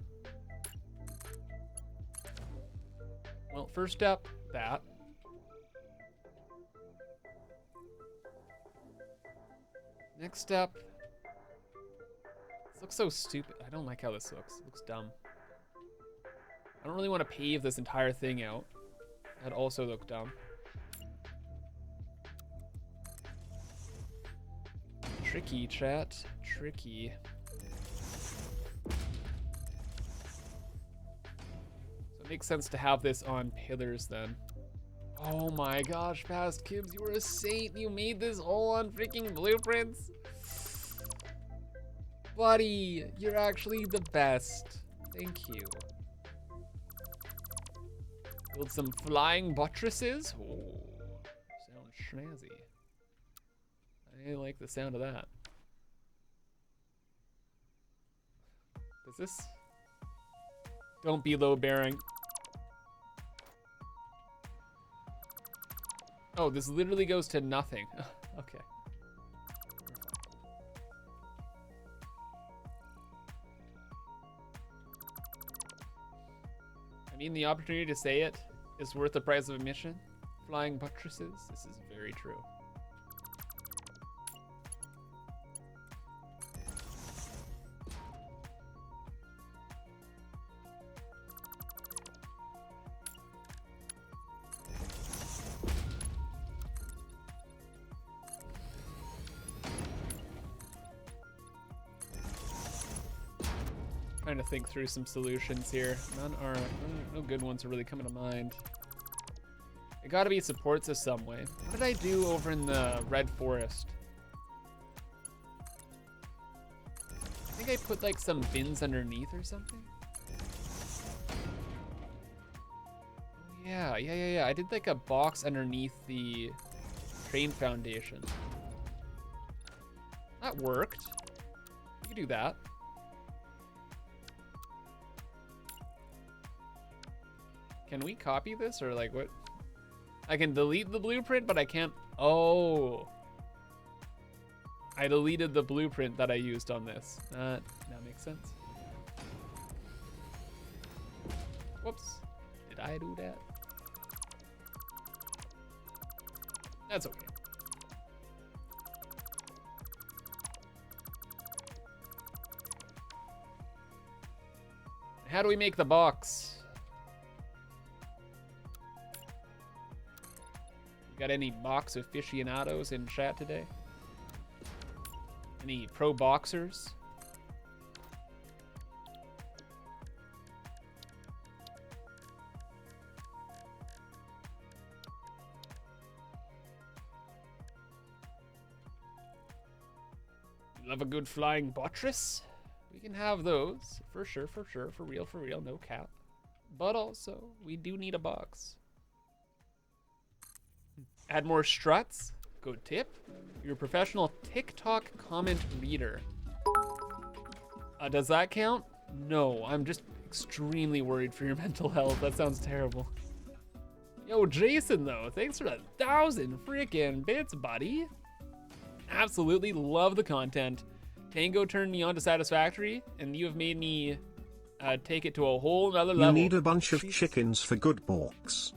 Well, first step, that. Next step. This looks so stupid. I don't like how this looks. It looks dumb. I don't really want to pave this entire thing out. That'd also look dumb. Tricky, chat. Tricky. So it makes sense to have this on pillars then. Oh my gosh, Past Kibbs, you were a saint. You made this all on freaking blueprints. Buddy, you're actually the best. Thank you. Build some flying buttresses. Oh, sounds snazzy. I like the sound of that. Does this? Don't be low bearing. Oh, this literally goes to nothing. Okay. I mean, the opportunity to say it is worth the price of admission. Flying buttresses. This is very true. Trying to think through some solutions here. No good ones are really coming to mind. It gotta be supports us some way. What did I do over in the Red Forest? I think I put like some bins underneath or something. Oh, yeah. I did like a box underneath the train foundation. That worked. You could do that. Can we copy this or like what? I can delete the blueprint, but I can't. Oh, I deleted the blueprint that I used on this. That makes sense. Whoops. Did I do that? That's okay. How do we make the box? Got any box aficionados in chat today? Any pro boxers? Love a good flying buttress? We can have those, for sure, for real, no cap. But also, we do need a box. Add more struts. Good tip. You're a professional TikTok comment reader. Does that count? No, I'm just extremely worried for your mental health. That sounds terrible. Yo, Jason, though, thanks for 1,000 freaking bits, buddy. Absolutely love the content. Tango turned me on to Satisfactory, and you have made me take it to a whole nother level. You need a bunch of chickens for good balks.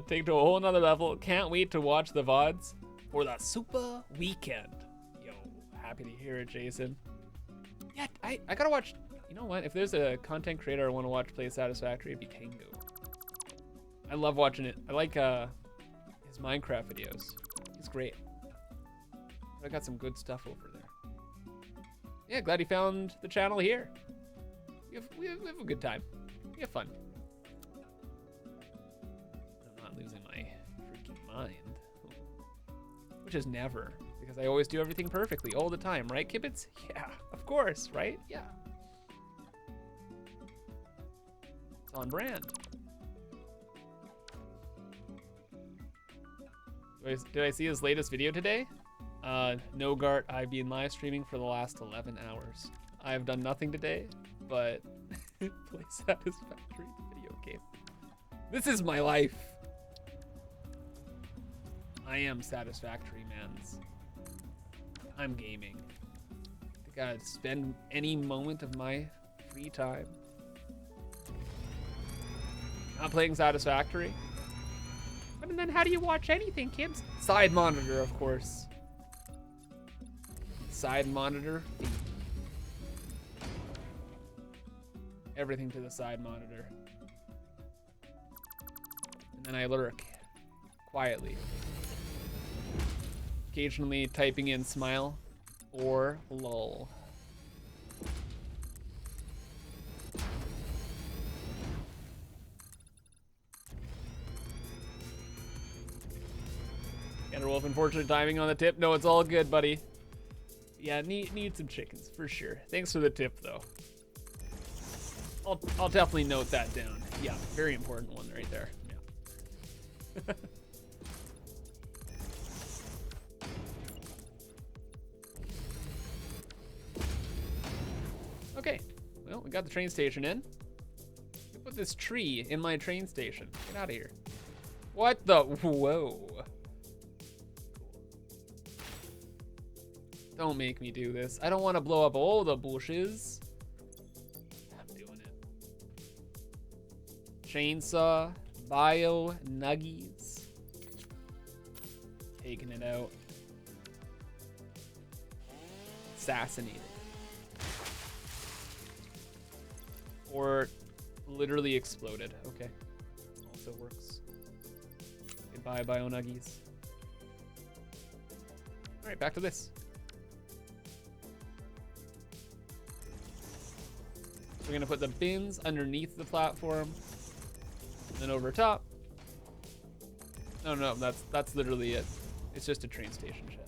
Take it to a whole nother level. Can't wait to watch the VODs for the SUPAH weekend. Yo, happy to hear it, Jason. Yeah, I gotta watch. You know what? If there's a content creator I want to watch play Satisfactory, it'd be Tango. I love watching it. I like his Minecraft videos. He's great. I got some good stuff over there. Yeah, glad he found the channel here. We have a good time. We have fun. Losing my freaking mind, which is never, because I always do everything perfectly all the time, right, Kibbits? Yeah, of course, right? Yeah, it's on brand. Did I see his latest video today? No, Gart, I've been live streaming for the last 11 hours. I've done nothing today but play Satisfactory video game. This is my life. I am Satisfactory, mans. I'm gaming. I gotta spend any moment of my free time Not playing satisfactory. But then how do you watch anything, Kibbs? Side monitor, of course. Side monitor. Everything to the side monitor. And then I lurk quietly. Occasionally typing in smile or lol. Wolf, unfortunate timing on the tip. No, it's all good, buddy. Yeah, need some chickens for sure. Thanks for the tip, though. I'll definitely note that down. Yeah, very important one right there. Yeah. Okay, well, we got the train station in. Put this tree in my train station. Get out of here. What the? Whoa. Don't make me do this. I don't want to blow up all the bushes. I'm doing it. Chainsaw, bio, nuggies. Taking it out. Assassinated. Or literally exploded. Okay. Also works. Goodbye, bio nuggies. Alright, back to this. We're gonna put the bins underneath the platform, then over top. No, that's literally it. It's just a train station shed.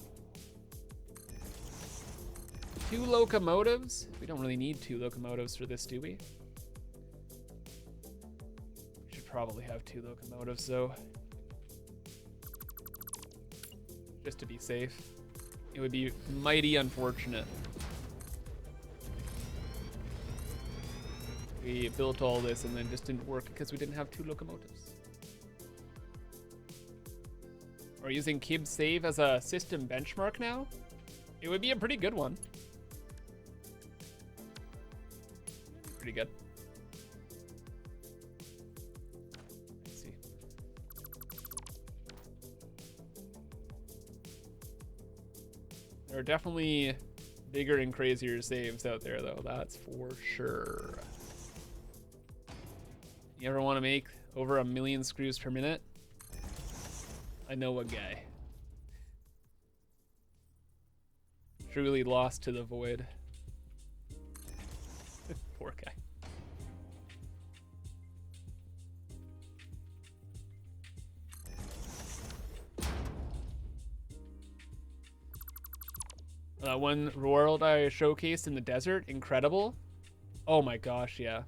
2 locomotives? We don't really need 2 locomotives for this, do we? We should probably have 2 locomotives though. Just to be safe. It would be mighty unfortunate. We built all this and then just didn't work because we didn't have 2 locomotives. We're using Kib Save as a system benchmark now? It would be a pretty good one. Pretty good. Let's see. There are definitely bigger and crazier saves out there though, that's for sure. You ever want to make over 1 million screws per minute? I know a guy. Truly lost to the void. Poor guy. That one world I showcased in the desert, incredible. Oh my gosh, yeah.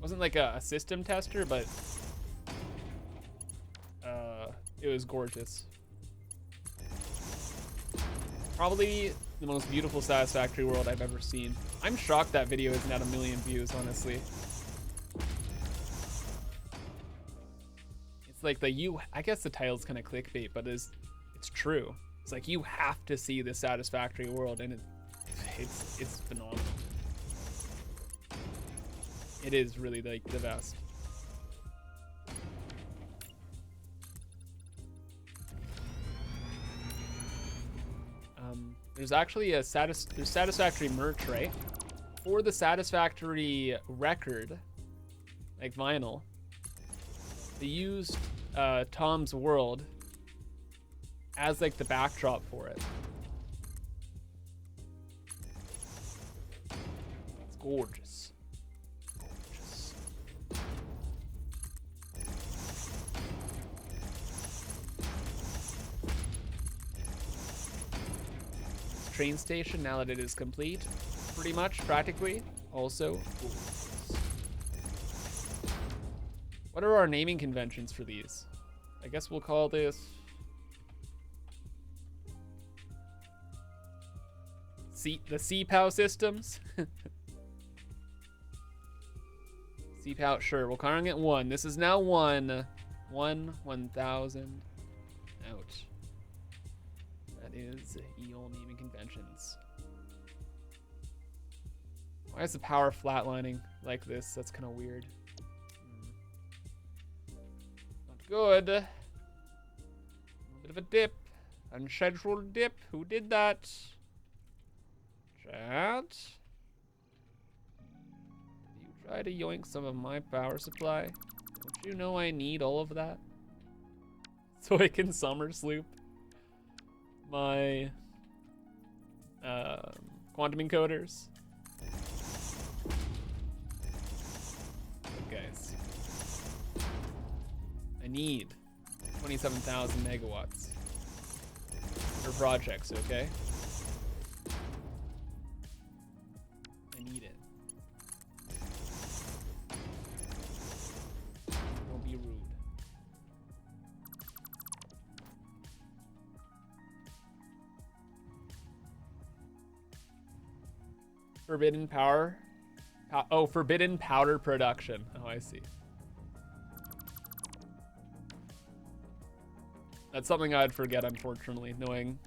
Wasn't like a system tester, but it was gorgeous. Probably the most beautiful Satisfactory world I've ever seen. I'm shocked that video isn't at 1 million views, honestly. It's like I guess the title's kind of clickbait, but it's true. It's like you have to see the Satisfactory world, and it's phenomenal. It is really like the best. There's actually there's Satisfactory merch, right? For the Satisfactory record, like vinyl, they used Tom's World as like the backdrop for it. It's gorgeous. Gorgeous. Train station, now that it is complete, pretty much, practically, also. What are our naming conventions for these? I guess we'll call this the SUPAH systems. SUPAH, sure, we'll call it 1. This is now 1. 1,000. Ouch. That is EOL naming conventions. Why is the power flatlining like this? That's kind of weird. Not good. A bit of a dip. Unscheduled dip. Who did that? Chat? You try to yoink some of my power supply? Don't you know I need all of that? So I can summer sloop my quantum encoders. Look, guys. I need 27,000 megawatts for projects, okay? I need it. Don't be rude. Forbidden power? Oh, forbidden powder production. Oh, I see. That's something I'd forget, unfortunately, knowing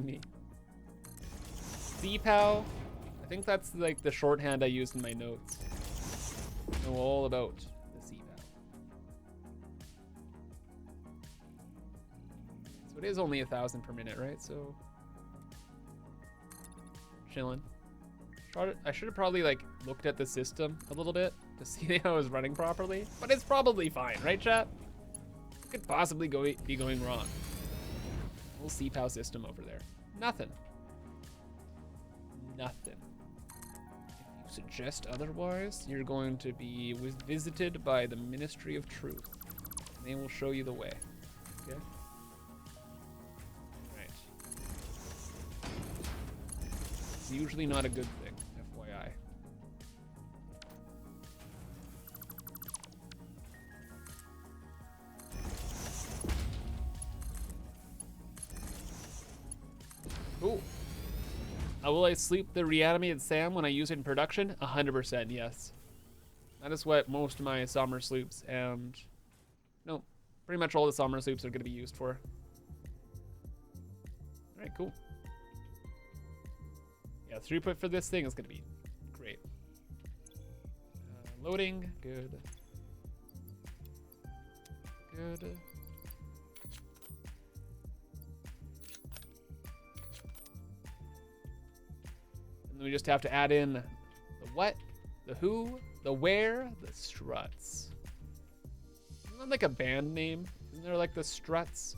me. SUPAH? I think that's like the shorthand I used in my notes. I know all about the SUPAH. So it is only 1,000 per minute, right? So chilling. I should have probably like looked at the system a little bit to see how it was running properly, but it's probably fine, right, chat? What could possibly be going wrong? Little SUPAH system over there. Nothing. Nothing. If you suggest otherwise, you're going to be visited by the Ministry of Truth. And they will show you the way. Okay? Right. It's usually not a good thing, FYI. Cool. Will I sleep the reanimated Sam when I use it in production? 100%, yes. That is what most of my summer sloops and... No, pretty much all the summer sloops are going to be used for. Alright, cool. Yeah, throughput for this thing is going to be great. Loading, good. Good. And we just have to add in the what, the who, the where, the struts. Isn't that like a band name? Isn't there like the Struts?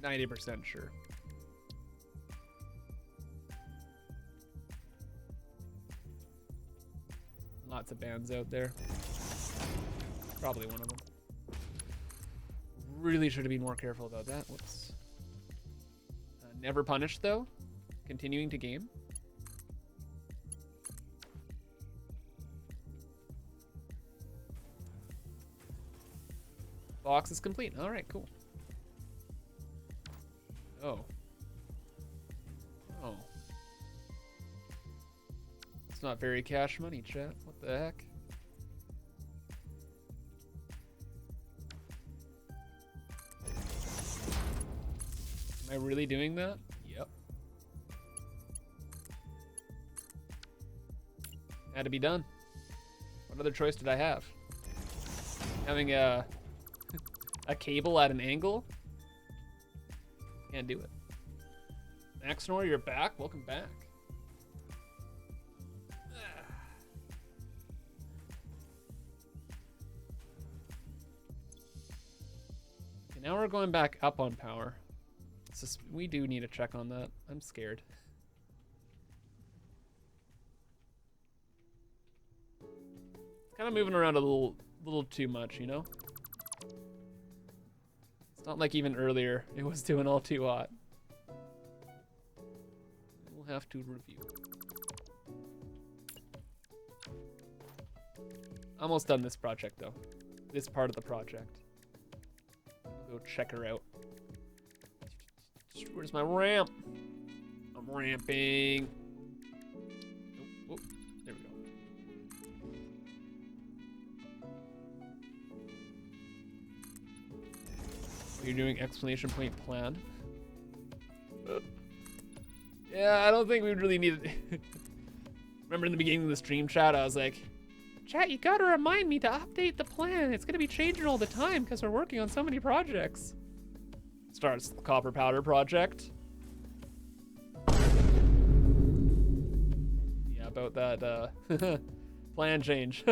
Like 90% sure. Lots of bands out there. Probably one of them. Really should have been more careful about that. Whoops. Never punished though. Continuing to game. Box is complete. All right, cool. Oh. Oh. It's not very cash money, chat. What the heck? Am I really doing that? Yep. Had to be done. What other choice did I have? Having a cable at an angle? Can't do it. Maxnor, you're back. Welcome back. Okay, now we're going back up on power. We do need to check on that. I'm scared. Kind of moving around a little too much, you know? It's not like even earlier it was doing all too hot. We'll have to review. Almost done this project though. This part of the project. We'll go check her out. Where's my ramp? I'm ramping. Oh, there we go. You're doing exclamation point plan. Yeah, I don't think we really need it. Remember in the beginning of the stream chat, I was like, chat, you gotta remind me to update the plan. It's gonna be changing all the time because we're working on so many projects. Starts the copper powder project. Yeah, about that plan change.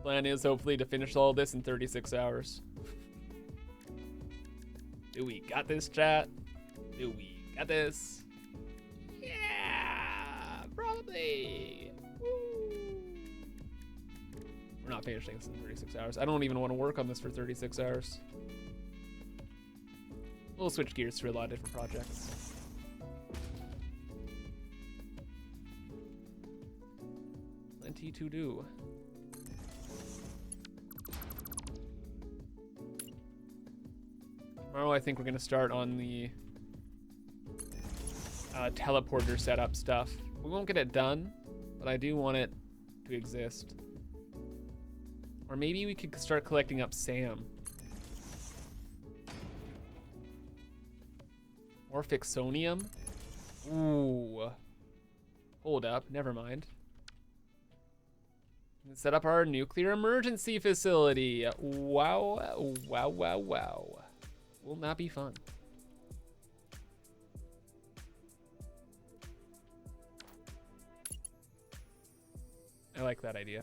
Plan is hopefully to finish all this in 36 hours. Do we got this, chat? Do we got this? Yeah, probably. Woo. We're not finishing this in 36 hours. I don't even want to work on this for 36 hours. We'll switch gears to a lot of different projects. Plenty to do. Tomorrow I think we're gonna start on the teleporter setup stuff. We won't get it done, but I do want it to exist. Or maybe we could start collecting up Sam. Or Fixonium. Ooh. Hold up, never mind. Let's set up our nuclear emergency facility. Wow, wow, wow, wow. Will not be fun. I like that idea.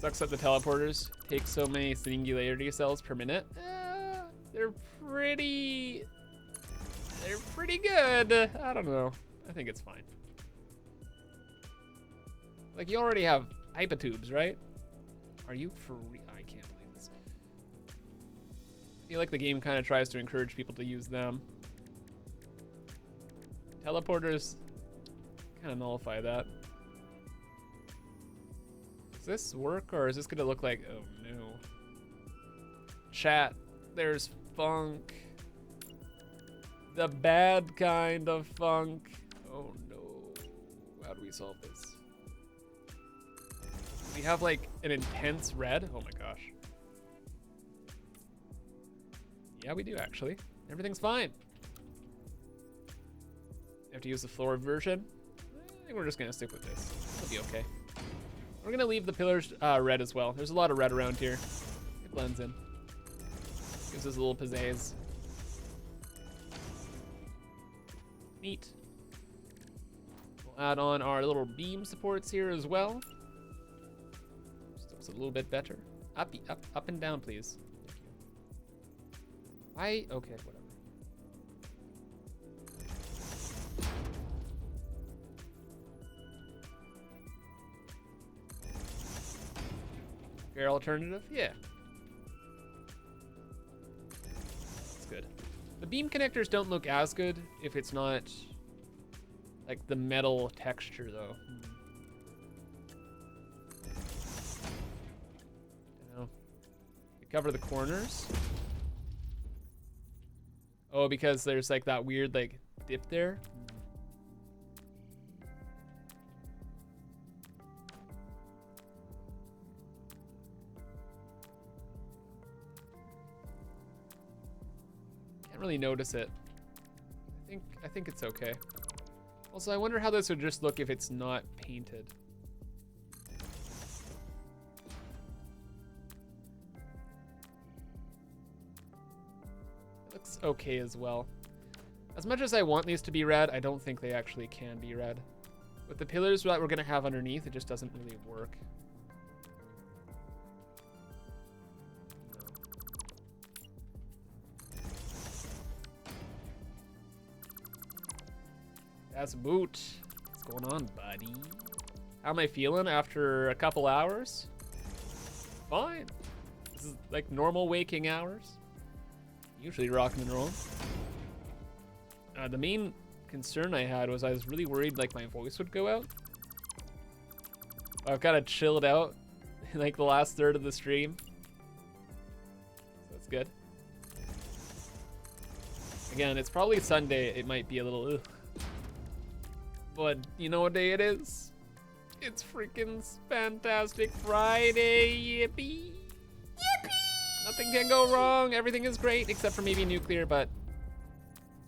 Sucks that the teleporters take so many singularity cells per minute. They're pretty good. I don't know. I think it's fine. Like, you already have hypotubes, right? Are you for real? I can't believe this. I feel like the game kind of tries to encourage people to use them. Teleporters kind of nullify that. Does this work, or is this gonna look like, oh no. Chat, there's funk. The bad kind of funk. Oh no. How do we solve this? We have like an intense red. Oh my gosh. Yeah, we do actually. Everything's fine. You have to use the floor version. I think we're just gonna stick with this. It'll be okay. We're gonna leave the pillars red as well. There's a lot of red around here. It blends in. Gives us a little pizzazz. Neat. We'll add on our little beam supports here as well. It's a little bit better. Up and down, please. Thank you. Why? Okay, whatever. Fair alternative? Yeah. That's good. The beam connectors don't look as good if it's not like the metal texture, though. Cover the corners. Oh, because there's like that weird like dip there. Can't really notice it. I think it's okay. Also, I wonder how this would just look if it's not painted. Looks okay as well. As much as I want these to be red, I don't think they actually can be red. With the pillars that we're gonna have underneath, it just doesn't really work. That's Boot. What's going on, buddy? How am I feeling after a couple hours? Fine. This is like normal waking hours. Usually rocking and rolling. The main concern I had was I was really worried like my voice would go out. I've kind of chilled out in like the last third of the stream. So that's good. Again, it's probably Sunday. It might be a little ugh. But you know what day it is? It's freaking fantastic Friday. Yippee. Yippee! Nothing can go wrong. Everything is great except for maybe nuclear, but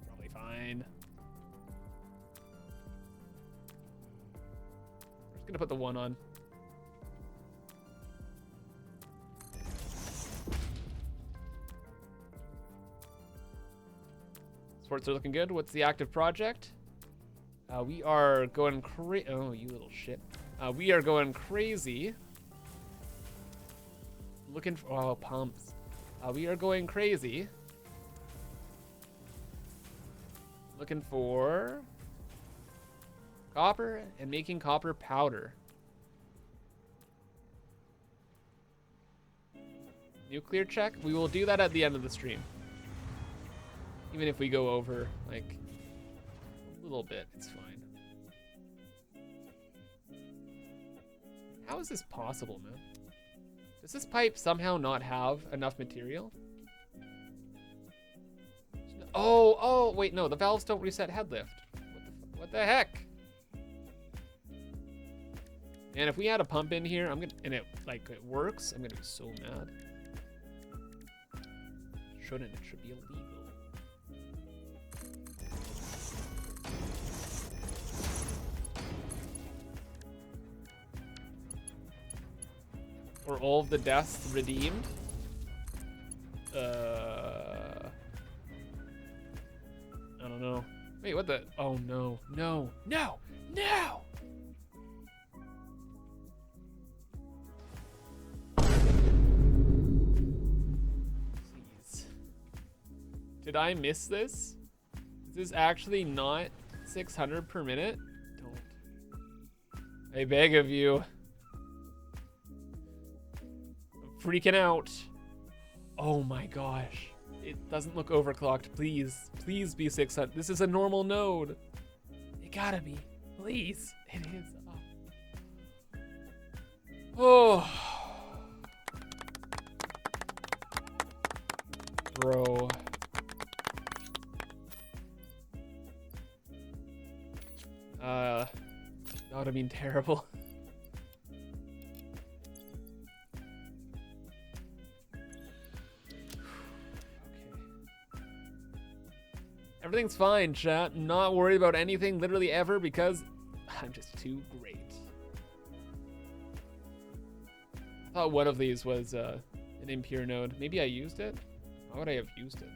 probably fine. I'm just gonna put the 1 on. Sports are looking good. What's the active project? We are going crazy. Oh, you little shit. We are going crazy. Looking for pumps. We are going crazy. Looking for copper and making copper powder. Nuclear check. We will do that at the end of the stream. Even if we go over like a little bit, it's fine. How is this possible, man? Does this pipe somehow not have enough material? Oh, wait, no, the valves don't reset head lift. What the heck? And if we had a pump in here, and it works, I'm gonna be so mad. Shouldn't, it should be illegal. Or all of the deaths redeemed? I don't know. Wait, what the? Oh no, no, no, no! Please. Did I miss this? Is this actually not 600 per minute? Don't. I beg of you. Freaking out. Oh my gosh. It doesn't look overclocked. Please, please be 600. This is a normal node. It gotta be. Please. It is. Oh. Bro. That would have been terrible. Everything's fine, chat. Not worried about anything literally ever because I'm just too great. I thought one of these was an impure node. Maybe I used it? Why would I have used it?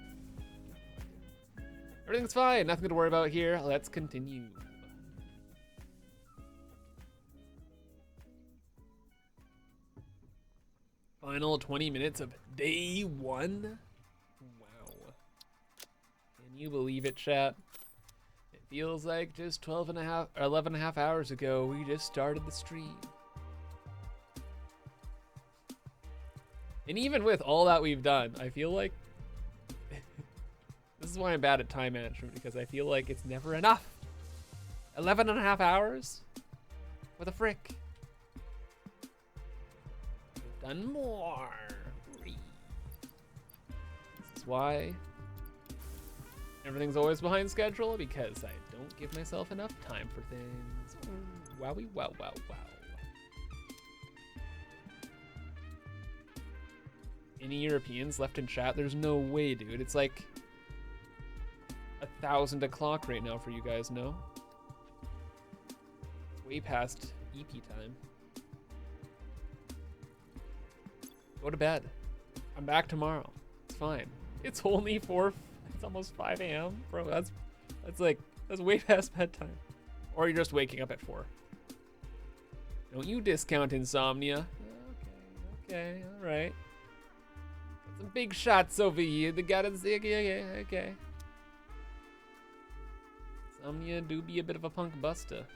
Everything's fine. Nothing to worry about here. Let's continue. Final 20 minutes of day 1. Can you believe it, chat? It feels like just 11 and a half hours ago, we just started the stream. And even with all that we've done, I feel like this is why I'm bad at time management, because I feel like it's never enough. 11 and a half hours? What the frick? We've done more. This is why everything's always behind schedule, because I don't give myself enough time for things. Wowie, wow, wow, wow. Any Europeans left in chat? There's no way, dude. It's like 1,000 o'clock right now for you guys, no? It's way past EP time. Go to bed. I'm back tomorrow. It's fine. It's only it's almost 5 a.m. Bro, that's way past bedtime. Or you're just waking up at 4. Don't you discount insomnia. Okay, alright. Got some big shots over here. They gotta say, okay. Insomnia do be a bit of a punk buster. Okay,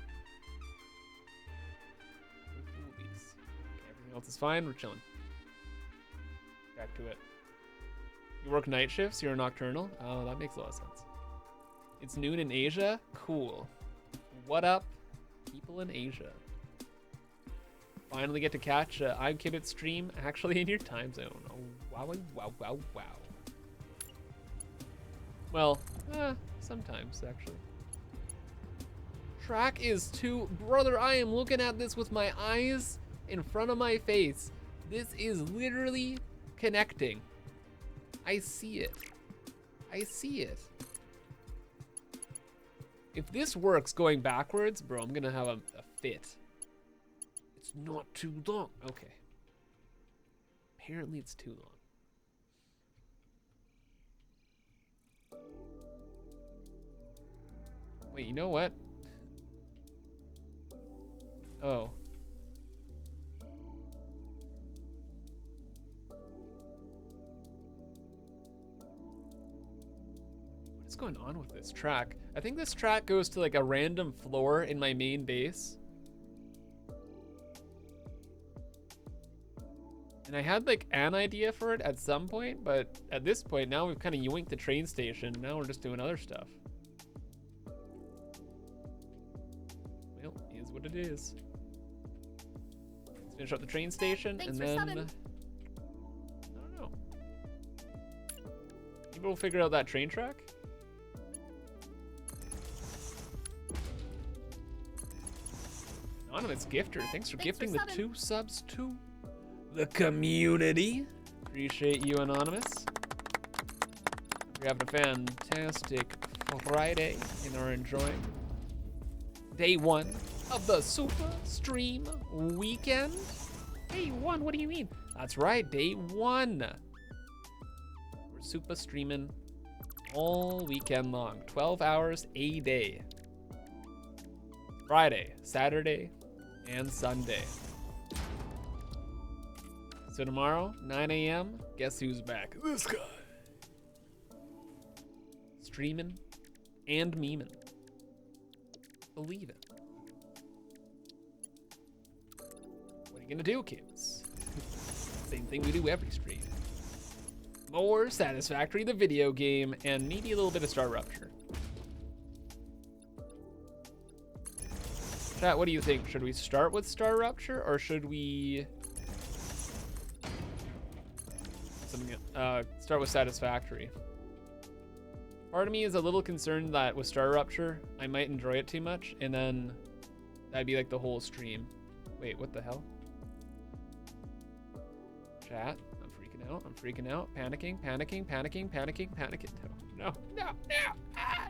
everything else is fine. We're chilling. Back to it. You work night shifts? You're a nocturnal? Oh, that makes a lot of sense. It's noon in Asia? Cool. What up, people in Asia? Finally get to catch I'm Kibbit stream actually in your time zone. Oh, wow. Well, sometimes, actually. Track is too... Brother, I am looking at this with my eyes in front of my face. This is literally connecting. I see it. I see it. If this works going backwards, bro, I'm gonna have a fit. It's not too long. Okay. Apparently it's too long. Wait, you know what? Oh. What's going on with this track? I think this track goes to like a random floor in my main base. And I had like an idea for it at some point, but at this point now we've kind of yoinked the train station. Now we're just doing other stuff. Well, is what it is. Let's finish up the train station. Thanks and for then subbing. I don't know. Maybe we'll figure out that train track. Anonymous Gifter, thanks for gifting the 2 subs to the community. Appreciate you, Anonymous. We're having a fantastic Friday and are enjoying day 1 of the Super Stream weekend. Day 1, what do you mean? That's right, day 1. We're Super streaming all weekend long, 12 hours a day. Friday, Saturday, and Sunday. So tomorrow, 9 a.m., guess who's back? This guy. Streaming and memeing. Believe it. What are you gonna do, kids? Same thing we do every stream. More Satisfactory, the video game, and maybe a little bit of Star Rupture. Chat, what do you think? Should we start with Star Rupture or should we start with Satisfactory? Part of me is a little concerned that with Star Rupture, I might enjoy it too much, and then that'd be like the whole stream. Wait, what the hell? Chat, I'm freaking out. I'm freaking out. Panicking, panicking, panicking, panicking, panicking. No, no, no. Ah,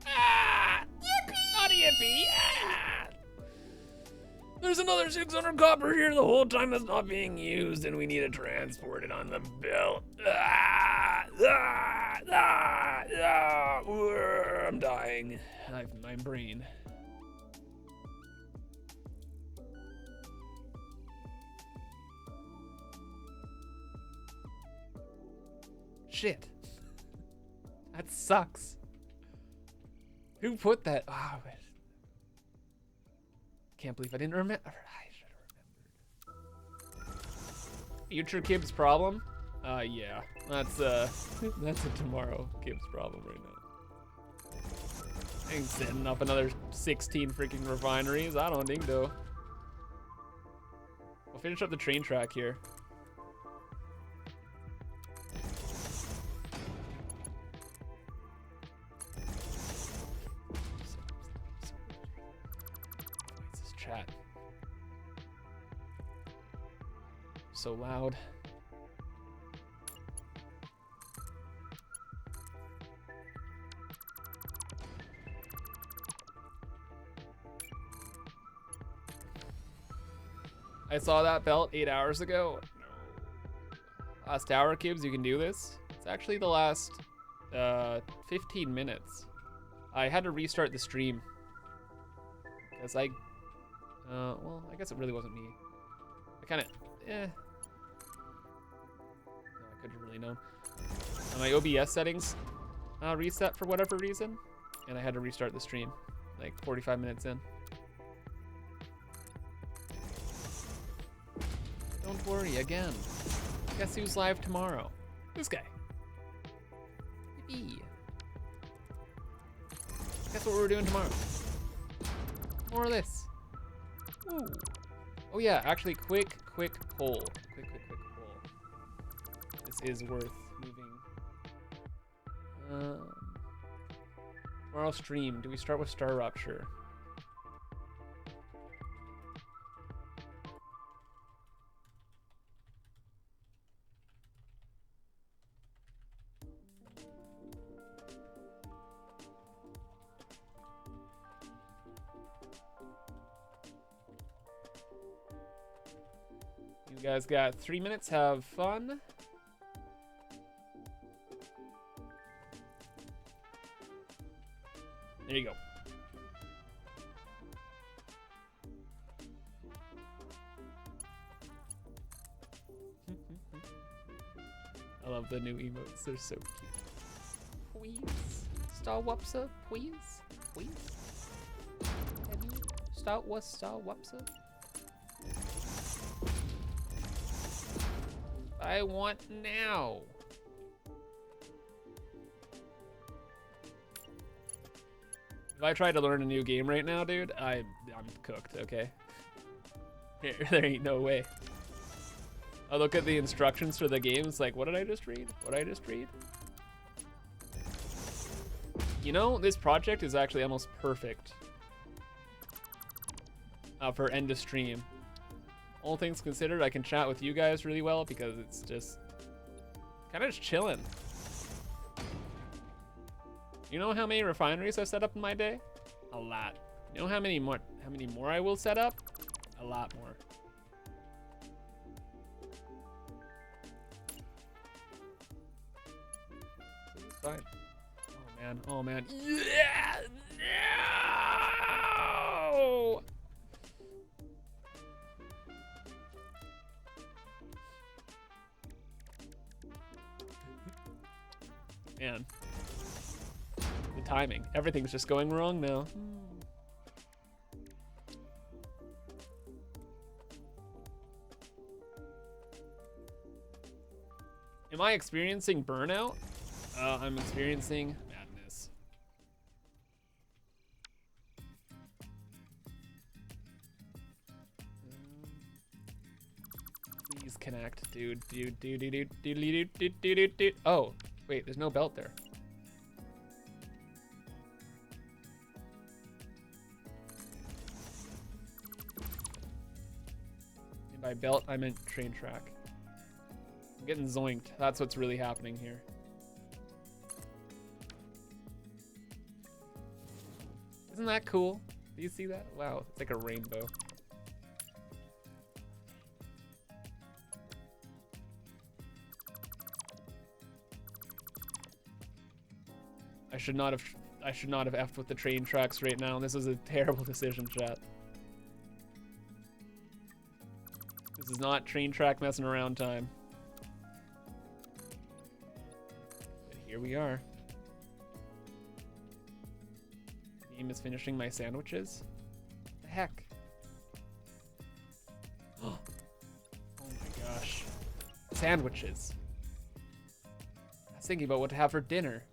ah, yippee! Not a yippee. Ah. There's another 600 copper here the whole time that's not being used, and we need to transport it on the belt. Ah, ah, ah, ah, I'm dying. My brain. Shit. That sucks. Who put that? Oh, can't believe I didn't remember. I should have remembered. Future Kib's problem? Yeah. That's a tomorrow Kib's problem right now. I ain't setting up another 16 freaking refineries. I don't think though. We'll finish up the train track here. Chat. So loud. I saw that belt 8 hours ago. No. Last hour, Kibs, you can do this. It's actually the last 15 minutes. I had to restart the stream because well, I guess it really wasn't me. I kind of, no, I couldn't have really known. My OBS settings reset for whatever reason, and I had to restart the stream like 45 minutes in. Don't worry, again. Guess who's live tomorrow? This guy. Yippee. Guess what we're doing tomorrow? More of this. Ooh. Oh yeah, actually, quick poll. Quick poll. This is worth moving. Tomorrow stream. Do we start with Star Rupture? You guys got 3 minutes. Have fun. There you go. I love the new emotes. They're so cute. Please. Star Wupsa, please. Please. Can you start with Star Wupsa? I want now. If I try to learn a new game right now, dude, I'm cooked, okay? There ain't no way. I look at the instructions for the game, it's like, what did I just read? What did I just read? You know, this project is actually almost perfect for end of stream. All things considered, I can chat with you guys really well because it's just kind of just chilling. You know how many refineries I set up in my day? A lot. You know how many more I will set up? A lot more. It's fine. Oh man. Oh man. Yeah! No! Man. The timing. Everything's just going wrong now. Am I experiencing burnout? I'm experiencing madness. Please connect, dude. Oh, wait, there's no belt there. And by belt, I meant train track. I'm getting zoinked. That's what's really happening here. Isn't that cool? Do you see that? Wow, it's like a rainbow. I should not have effed with the train tracks right now. This is a terrible decision, chat. This is not train track messing around time. But here we are. Game is finishing my sandwiches. What the heck? Oh my gosh. Sandwiches. I was thinking about what to have for dinner.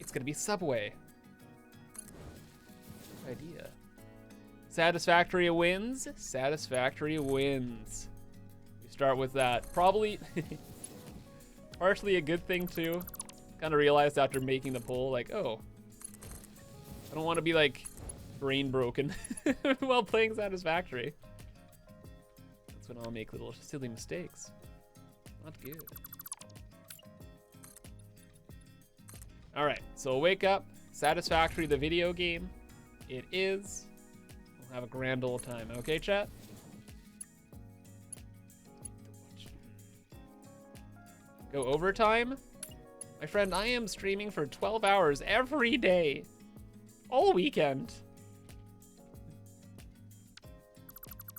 It's gonna be Subway. Good idea. Satisfactory wins. Satisfactory wins. We start with that. Probably partially a good thing too. Kind of realized after making the poll, like, oh, I don't want to be like brain broken while playing Satisfactory. That's when I'll make little silly mistakes. Not good. All right, so wake up. Satisfactory, the video game. It is. We'll have a grand old time. Okay, chat? Go overtime? My friend, I am streaming for 12 hours every day. All weekend.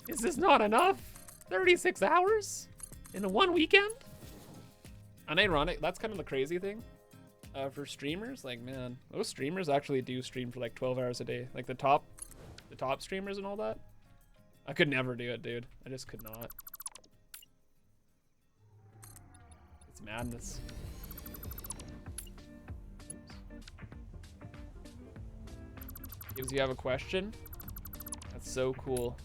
Is this not enough? 36 hours? In one weekend? Unironic, that's kind of the crazy thing. For streamers, like, man, most streamers actually do stream for like 12 hours a day. Like the top streamers and all that. I could never do it, dude. I just could not. It's madness. Gives you have a question? That's so cool.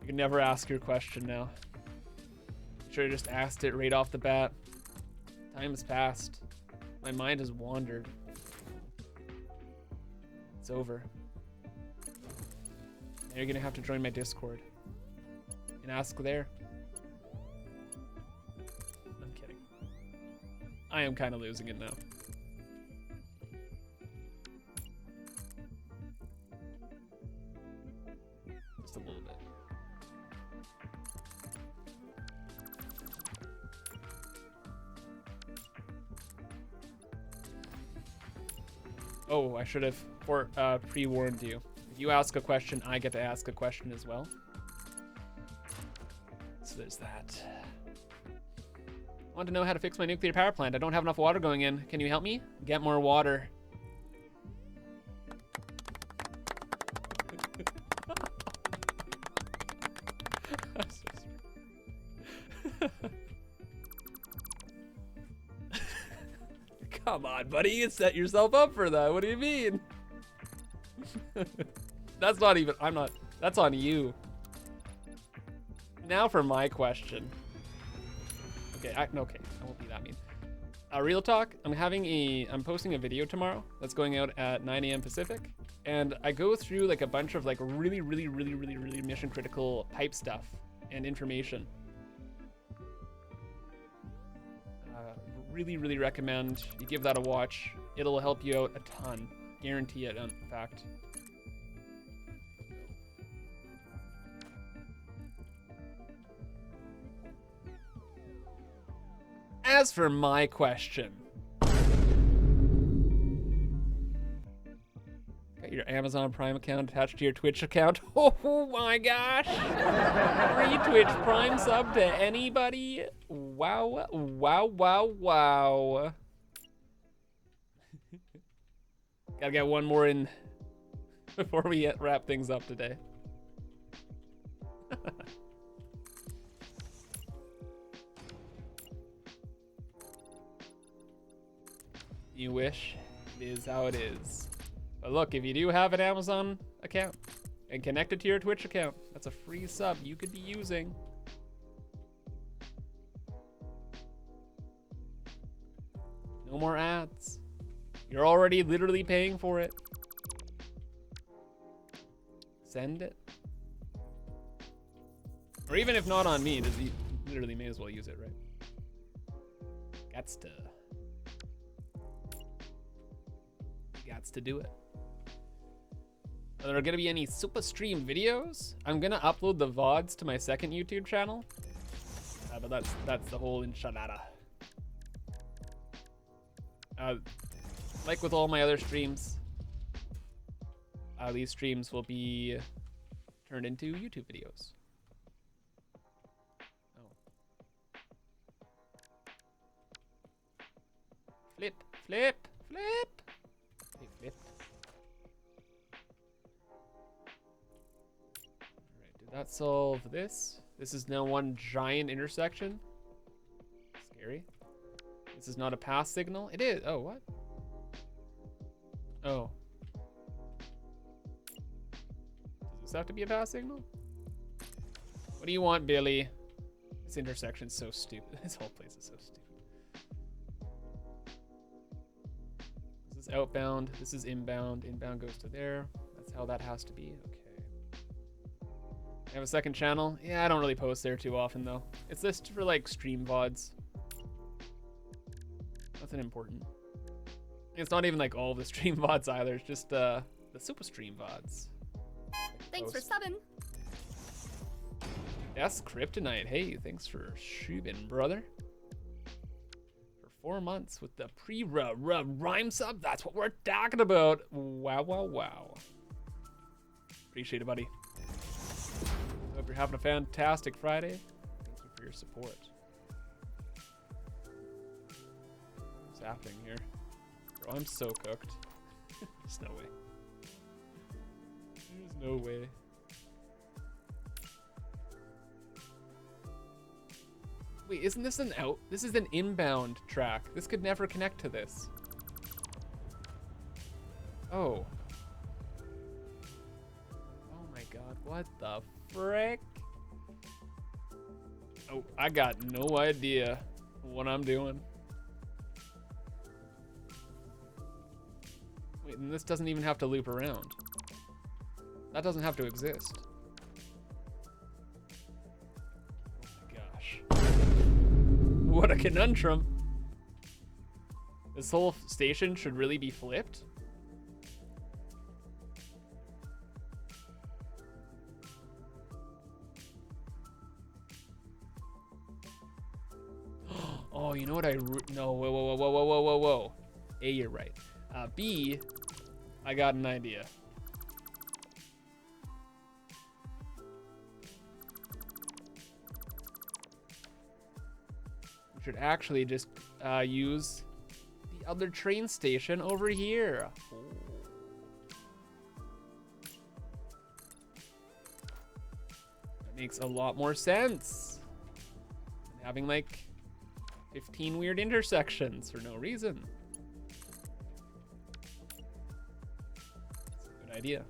You can never ask your question now. Should have just asked it right off the bat. Time has passed. My mind has wandered. It's over. Now you're gonna have to join my Discord and ask there. I'm kidding. I am kind of losing it now. Oh, I should have pre-warned you. If you ask a question, I get to ask a question as well. So there's that. I want to know how to fix my nuclear power plant. I don't have enough water going in. Can you help me? Get more water. Come on, buddy. You set yourself up for that. What do you mean? That's not even, I'm not, that's on you. Now for my question. Okay, I won't be that mean. Real talk, I'm posting a video tomorrow that's going out at 9 a.m. Pacific. And I go through like a bunch of like really mission critical pipe stuff and information. Really recommend you give that a watch. It'll help you out a ton. Guarantee it, in fact. As for my question. Got your Amazon Prime account attached to your Twitch account. Oh my gosh. Free Twitch Prime sub to anybody. Wow. Gotta get one more in before we wrap things up today. You wish. It is how it is. But look, if you do have an Amazon account and connect it to your Twitch account, that's a free sub you could be using. No more ads. You're already literally paying for it. Send it. Or even if not on me, you literally may as well use it, right? Gats to do it. Are there gonna be any SUPAH stream videos? I'm gonna upload the VODs to my second YouTube channel. But that's the whole enchilada. Like with all my other streams, these streams will be turned into YouTube videos. Oh. Flip. Hey, flip. Alright, did that solve this? This is now one giant intersection. Scary. This is not a pass signal. It is. Oh, what? Oh. Does this have to be a pass signal? What do you want, Billy? This intersection's so stupid. This whole place is so stupid. This is outbound. This is inbound. Inbound goes to there. That's how that has to be. Okay. I have a second channel. Yeah, I don't really post there too often, though. It's just for, like, stream VODs. Nothing important. It's not even like all the stream VODs either. It's just the SUPAH stream VODs. Thanks for subbing. Yes, Kryptonite. Hey, thanks for shubin, brother. For 4 months with the pre-rhyme sub. That's what we're talking about. Wow. Appreciate it, buddy. Hope you're having a fantastic Friday. Thank you for your support. What's happening here? Bro, I'm so cooked. There's no way. There's no way. Wait, isn't this an out? This is an inbound track. This could never connect to this. Oh. Oh my god, what the frick? Oh, I got no idea what I'm doing. Wait, and this doesn't even have to loop around. That doesn't have to exist. Oh my gosh. What a conundrum. This whole station should really be flipped. Oh, you know what no, whoa. A, you're right. B, I got an idea. We should actually just use the other train station over here. That makes a lot more sense than having like 15 weird intersections for no reason. Good idea.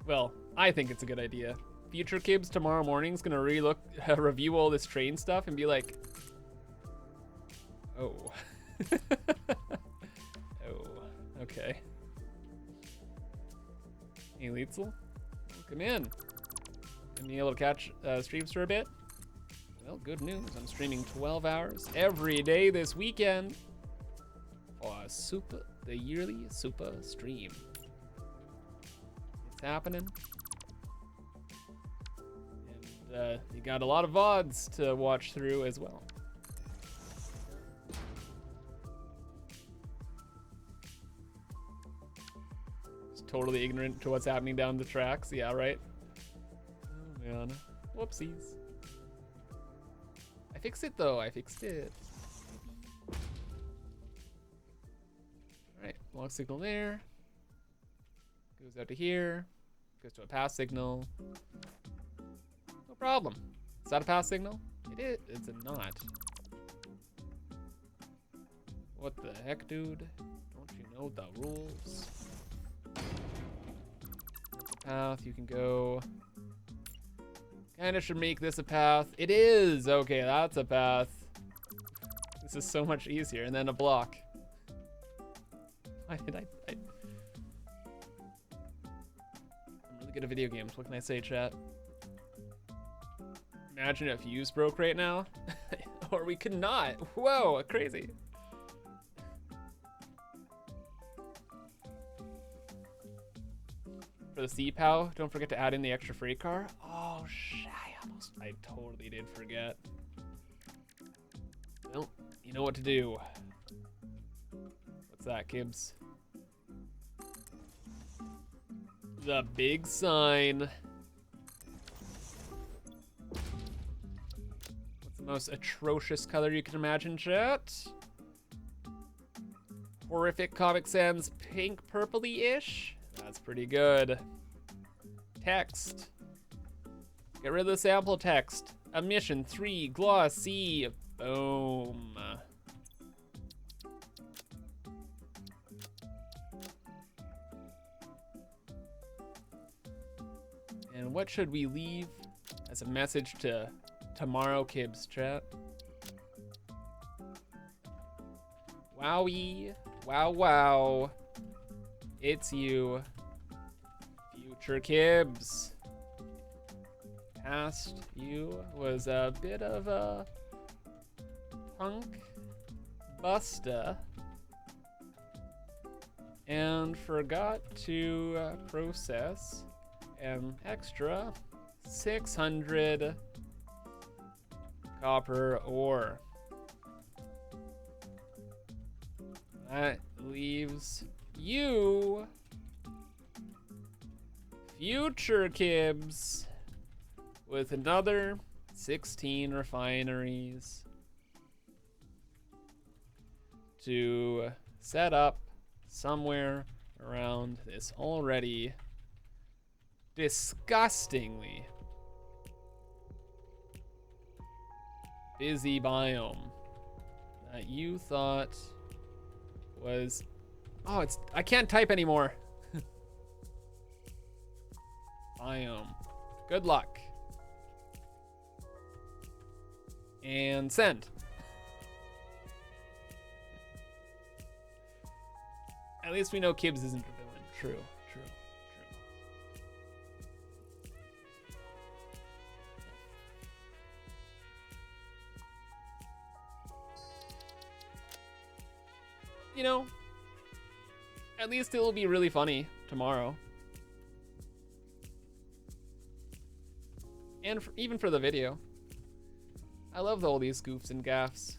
Well, I think it's a good idea. Future Kibs tomorrow morning is gonna review all this train stuff and be like, oh. Oh, okay. Hey, Lietzel, welcome in. Been able to catch streams for a bit? Well, good news. I'm streaming 12 hours every day this weekend for SUPAH, the yearly SUPAH stream. It's happening. And you got a lot of VODs to watch through as well. Just totally ignorant to what's happening down the tracks. Yeah, right? Oh, man. Whoopsies. I fixed it, though. I fixed it. Alright, log signal there. Goes out to here. Goes to a pass signal. No problem. Is that a pass signal? It is. It's a not. What the heck, dude? Don't you know the rules? That's a path. You can go. Kinda should make this a path. It is! Okay, that's a path. This is so much easier. And then a block. Why did I... I'm really good at video games. What can I say, chat? Imagine if fuse broke right now. Or we could not. Whoa, crazy. For the SUPAH, don't forget to add in the extra freight car. Oh, shit. I totally did forget. Well, you know what to do. What's that, Kibbs? The big sign. What's the most atrocious color you can imagine, chat? Horrific Comic Sans pink purpley-ish? That's pretty good. Text. Get rid of the sample text. Emission 3, glossy. Boom. And what should we leave as a message to tomorrow, Kibbs, chat? Wowie. Wow, wow. It's you. Future Kibbs. Past you was a bit of a punk busta and forgot to process an extra 600 copper ore. That leaves you, Future Kibbs, with another 16 refineries to set up somewhere around this already disgustingly busy biome that you thought was... Oh, I can't type anymore. Biome. Good luck. And send. At least we know Kibbs isn't a villain. True, true, true. You know, at least it will be really funny tomorrow. And even for the video. I love all these goofs and gaffs.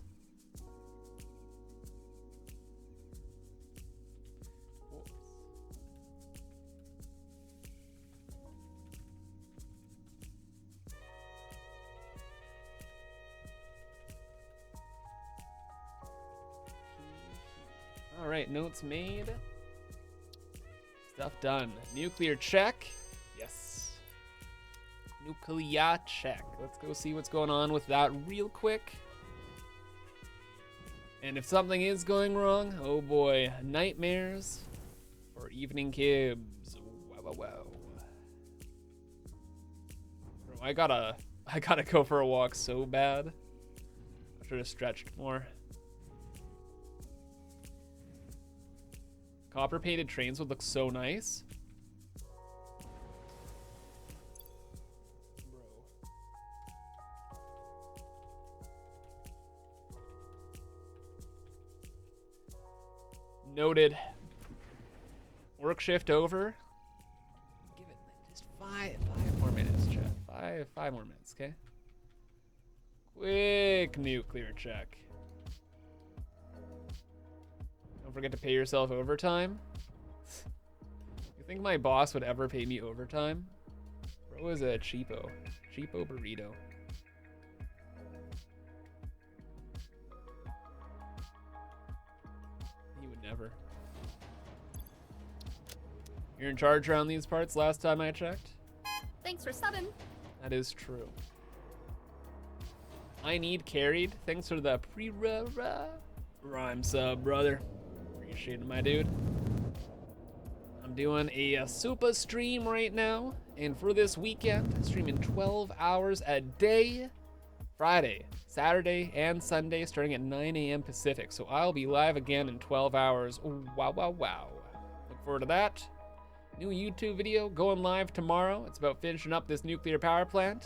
right, notes made. Stuff done. Nuclear check. Yes. Nuclear check. Let's go see what's going on with that real quick. And if something is going wrong, oh boy, nightmares for evening kibs. Wow, wow, wow. Bro, I gotta go for a walk so bad. I should have stretched more. Copper painted trains would look so nice. Noted. Work shift over. Give it just five more minutes, chat. Five more minutes, okay? Quick nuclear check. Don't forget to pay yourself overtime. You think my boss would ever pay me overtime? Bro is a cheapo. Cheapo burrito. He would never. You're in charge around these parts last time I checked? Thanks for subbing. That is true. I need carried. Thanks for the rhyme sub, brother. Appreciate it, my dude. I'm doing a SUPAH stream right now, and for this weekend, streaming 12 hours a day, Friday, Saturday, and Sunday, starting at 9 a.m. Pacific. So I'll be live again in 12 hours. Wow, wow, wow. Look forward to that. New YouTube video going live tomorrow. It's about finishing up this nuclear power plant.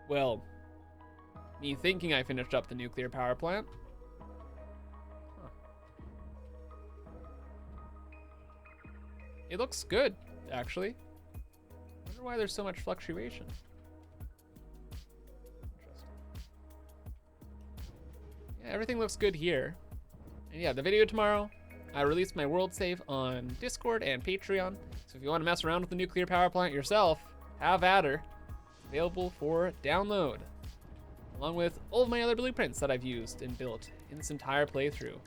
Well, me thinking I finished up the nuclear power plant. Huh. It looks good, actually. I wonder why there's so much fluctuation. Interesting. Yeah, everything looks good here. And yeah, the video tomorrow, I released my world save on Discord and Patreon. So if you want to mess around with the nuclear power plant yourself, have at her. It's available for download, along with all of my other blueprints that I've used and built in this entire playthrough.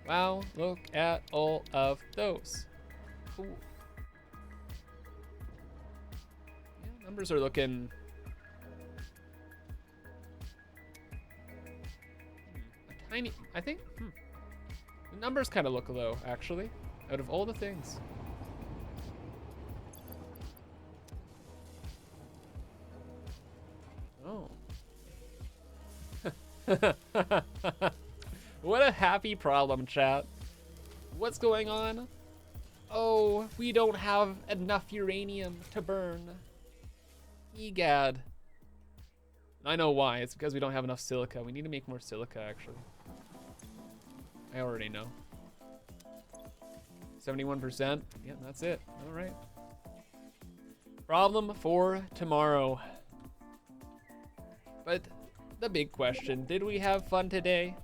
Wow, look at all of those. Cool. Yeah, numbers are looking a tiny, I think, the numbers kind of look low, actually, out of all the things. Oh. What a happy problem, chat. What's going on? Oh, we don't have enough uranium to burn. Egad. I know why. It's because we don't have enough silica. We need to make more silica, actually. I already know. 71%. Yeah, that's it. All right. Problem for tomorrow. But the big question, did we have fun today?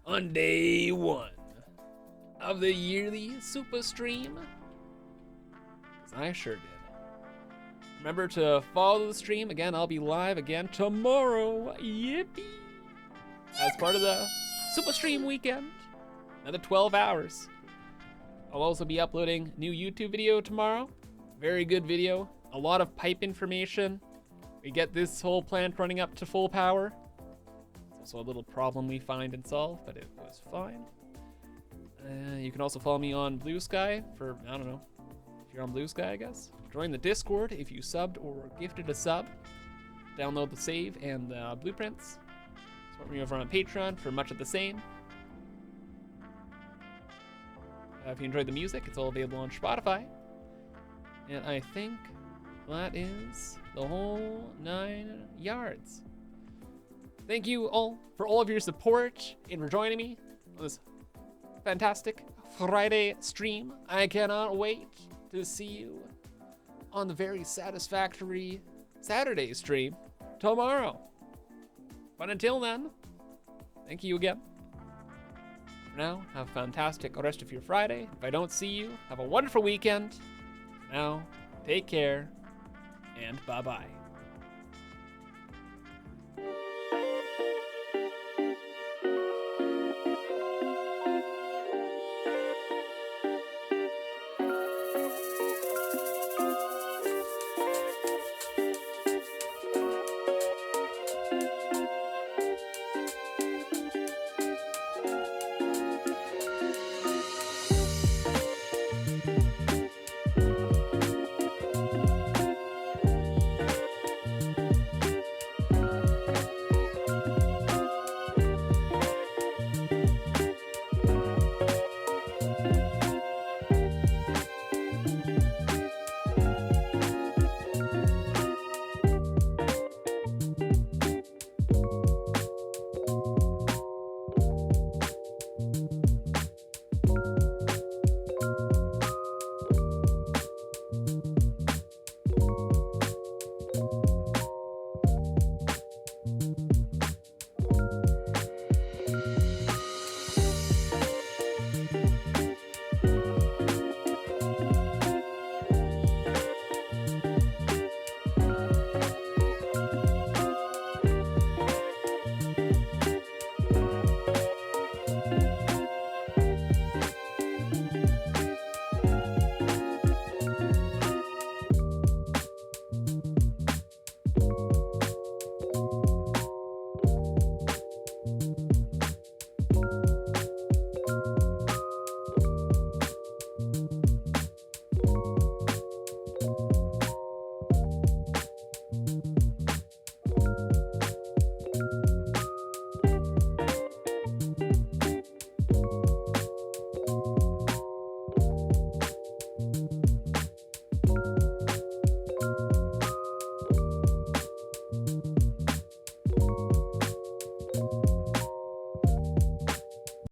On day one of the yearly SUPAH stream? 'Cause I sure did. Remember to follow the stream. Again, I'll be live again tomorrow. Yippee! As part of the SUPAH stream weekend. Another 12 hours. I'll also be uploading new YouTube video tomorrow. Very good video. A lot of pipe information. We get this whole plant running up to full power. It's also a little problem we find and solve, but it was fine. You can also follow me on Blue Sky for, I don't know, if you're on Blue Sky, I guess. Join the Discord if you subbed or gifted a sub. Download the save and the blueprints. Support me over on Patreon for much of the same. If you enjoyed the music, it's all available on Spotify. And I think that is the whole 9 yards. Thank you all for all of your support and for joining me on this fantastic Friday stream. I cannot wait to see you on the very satisfactory Saturday stream tomorrow. But until then, thank you again. For now, have a fantastic rest of your Friday. If I don't see you, have a wonderful weekend. For now, take care, and bye-bye.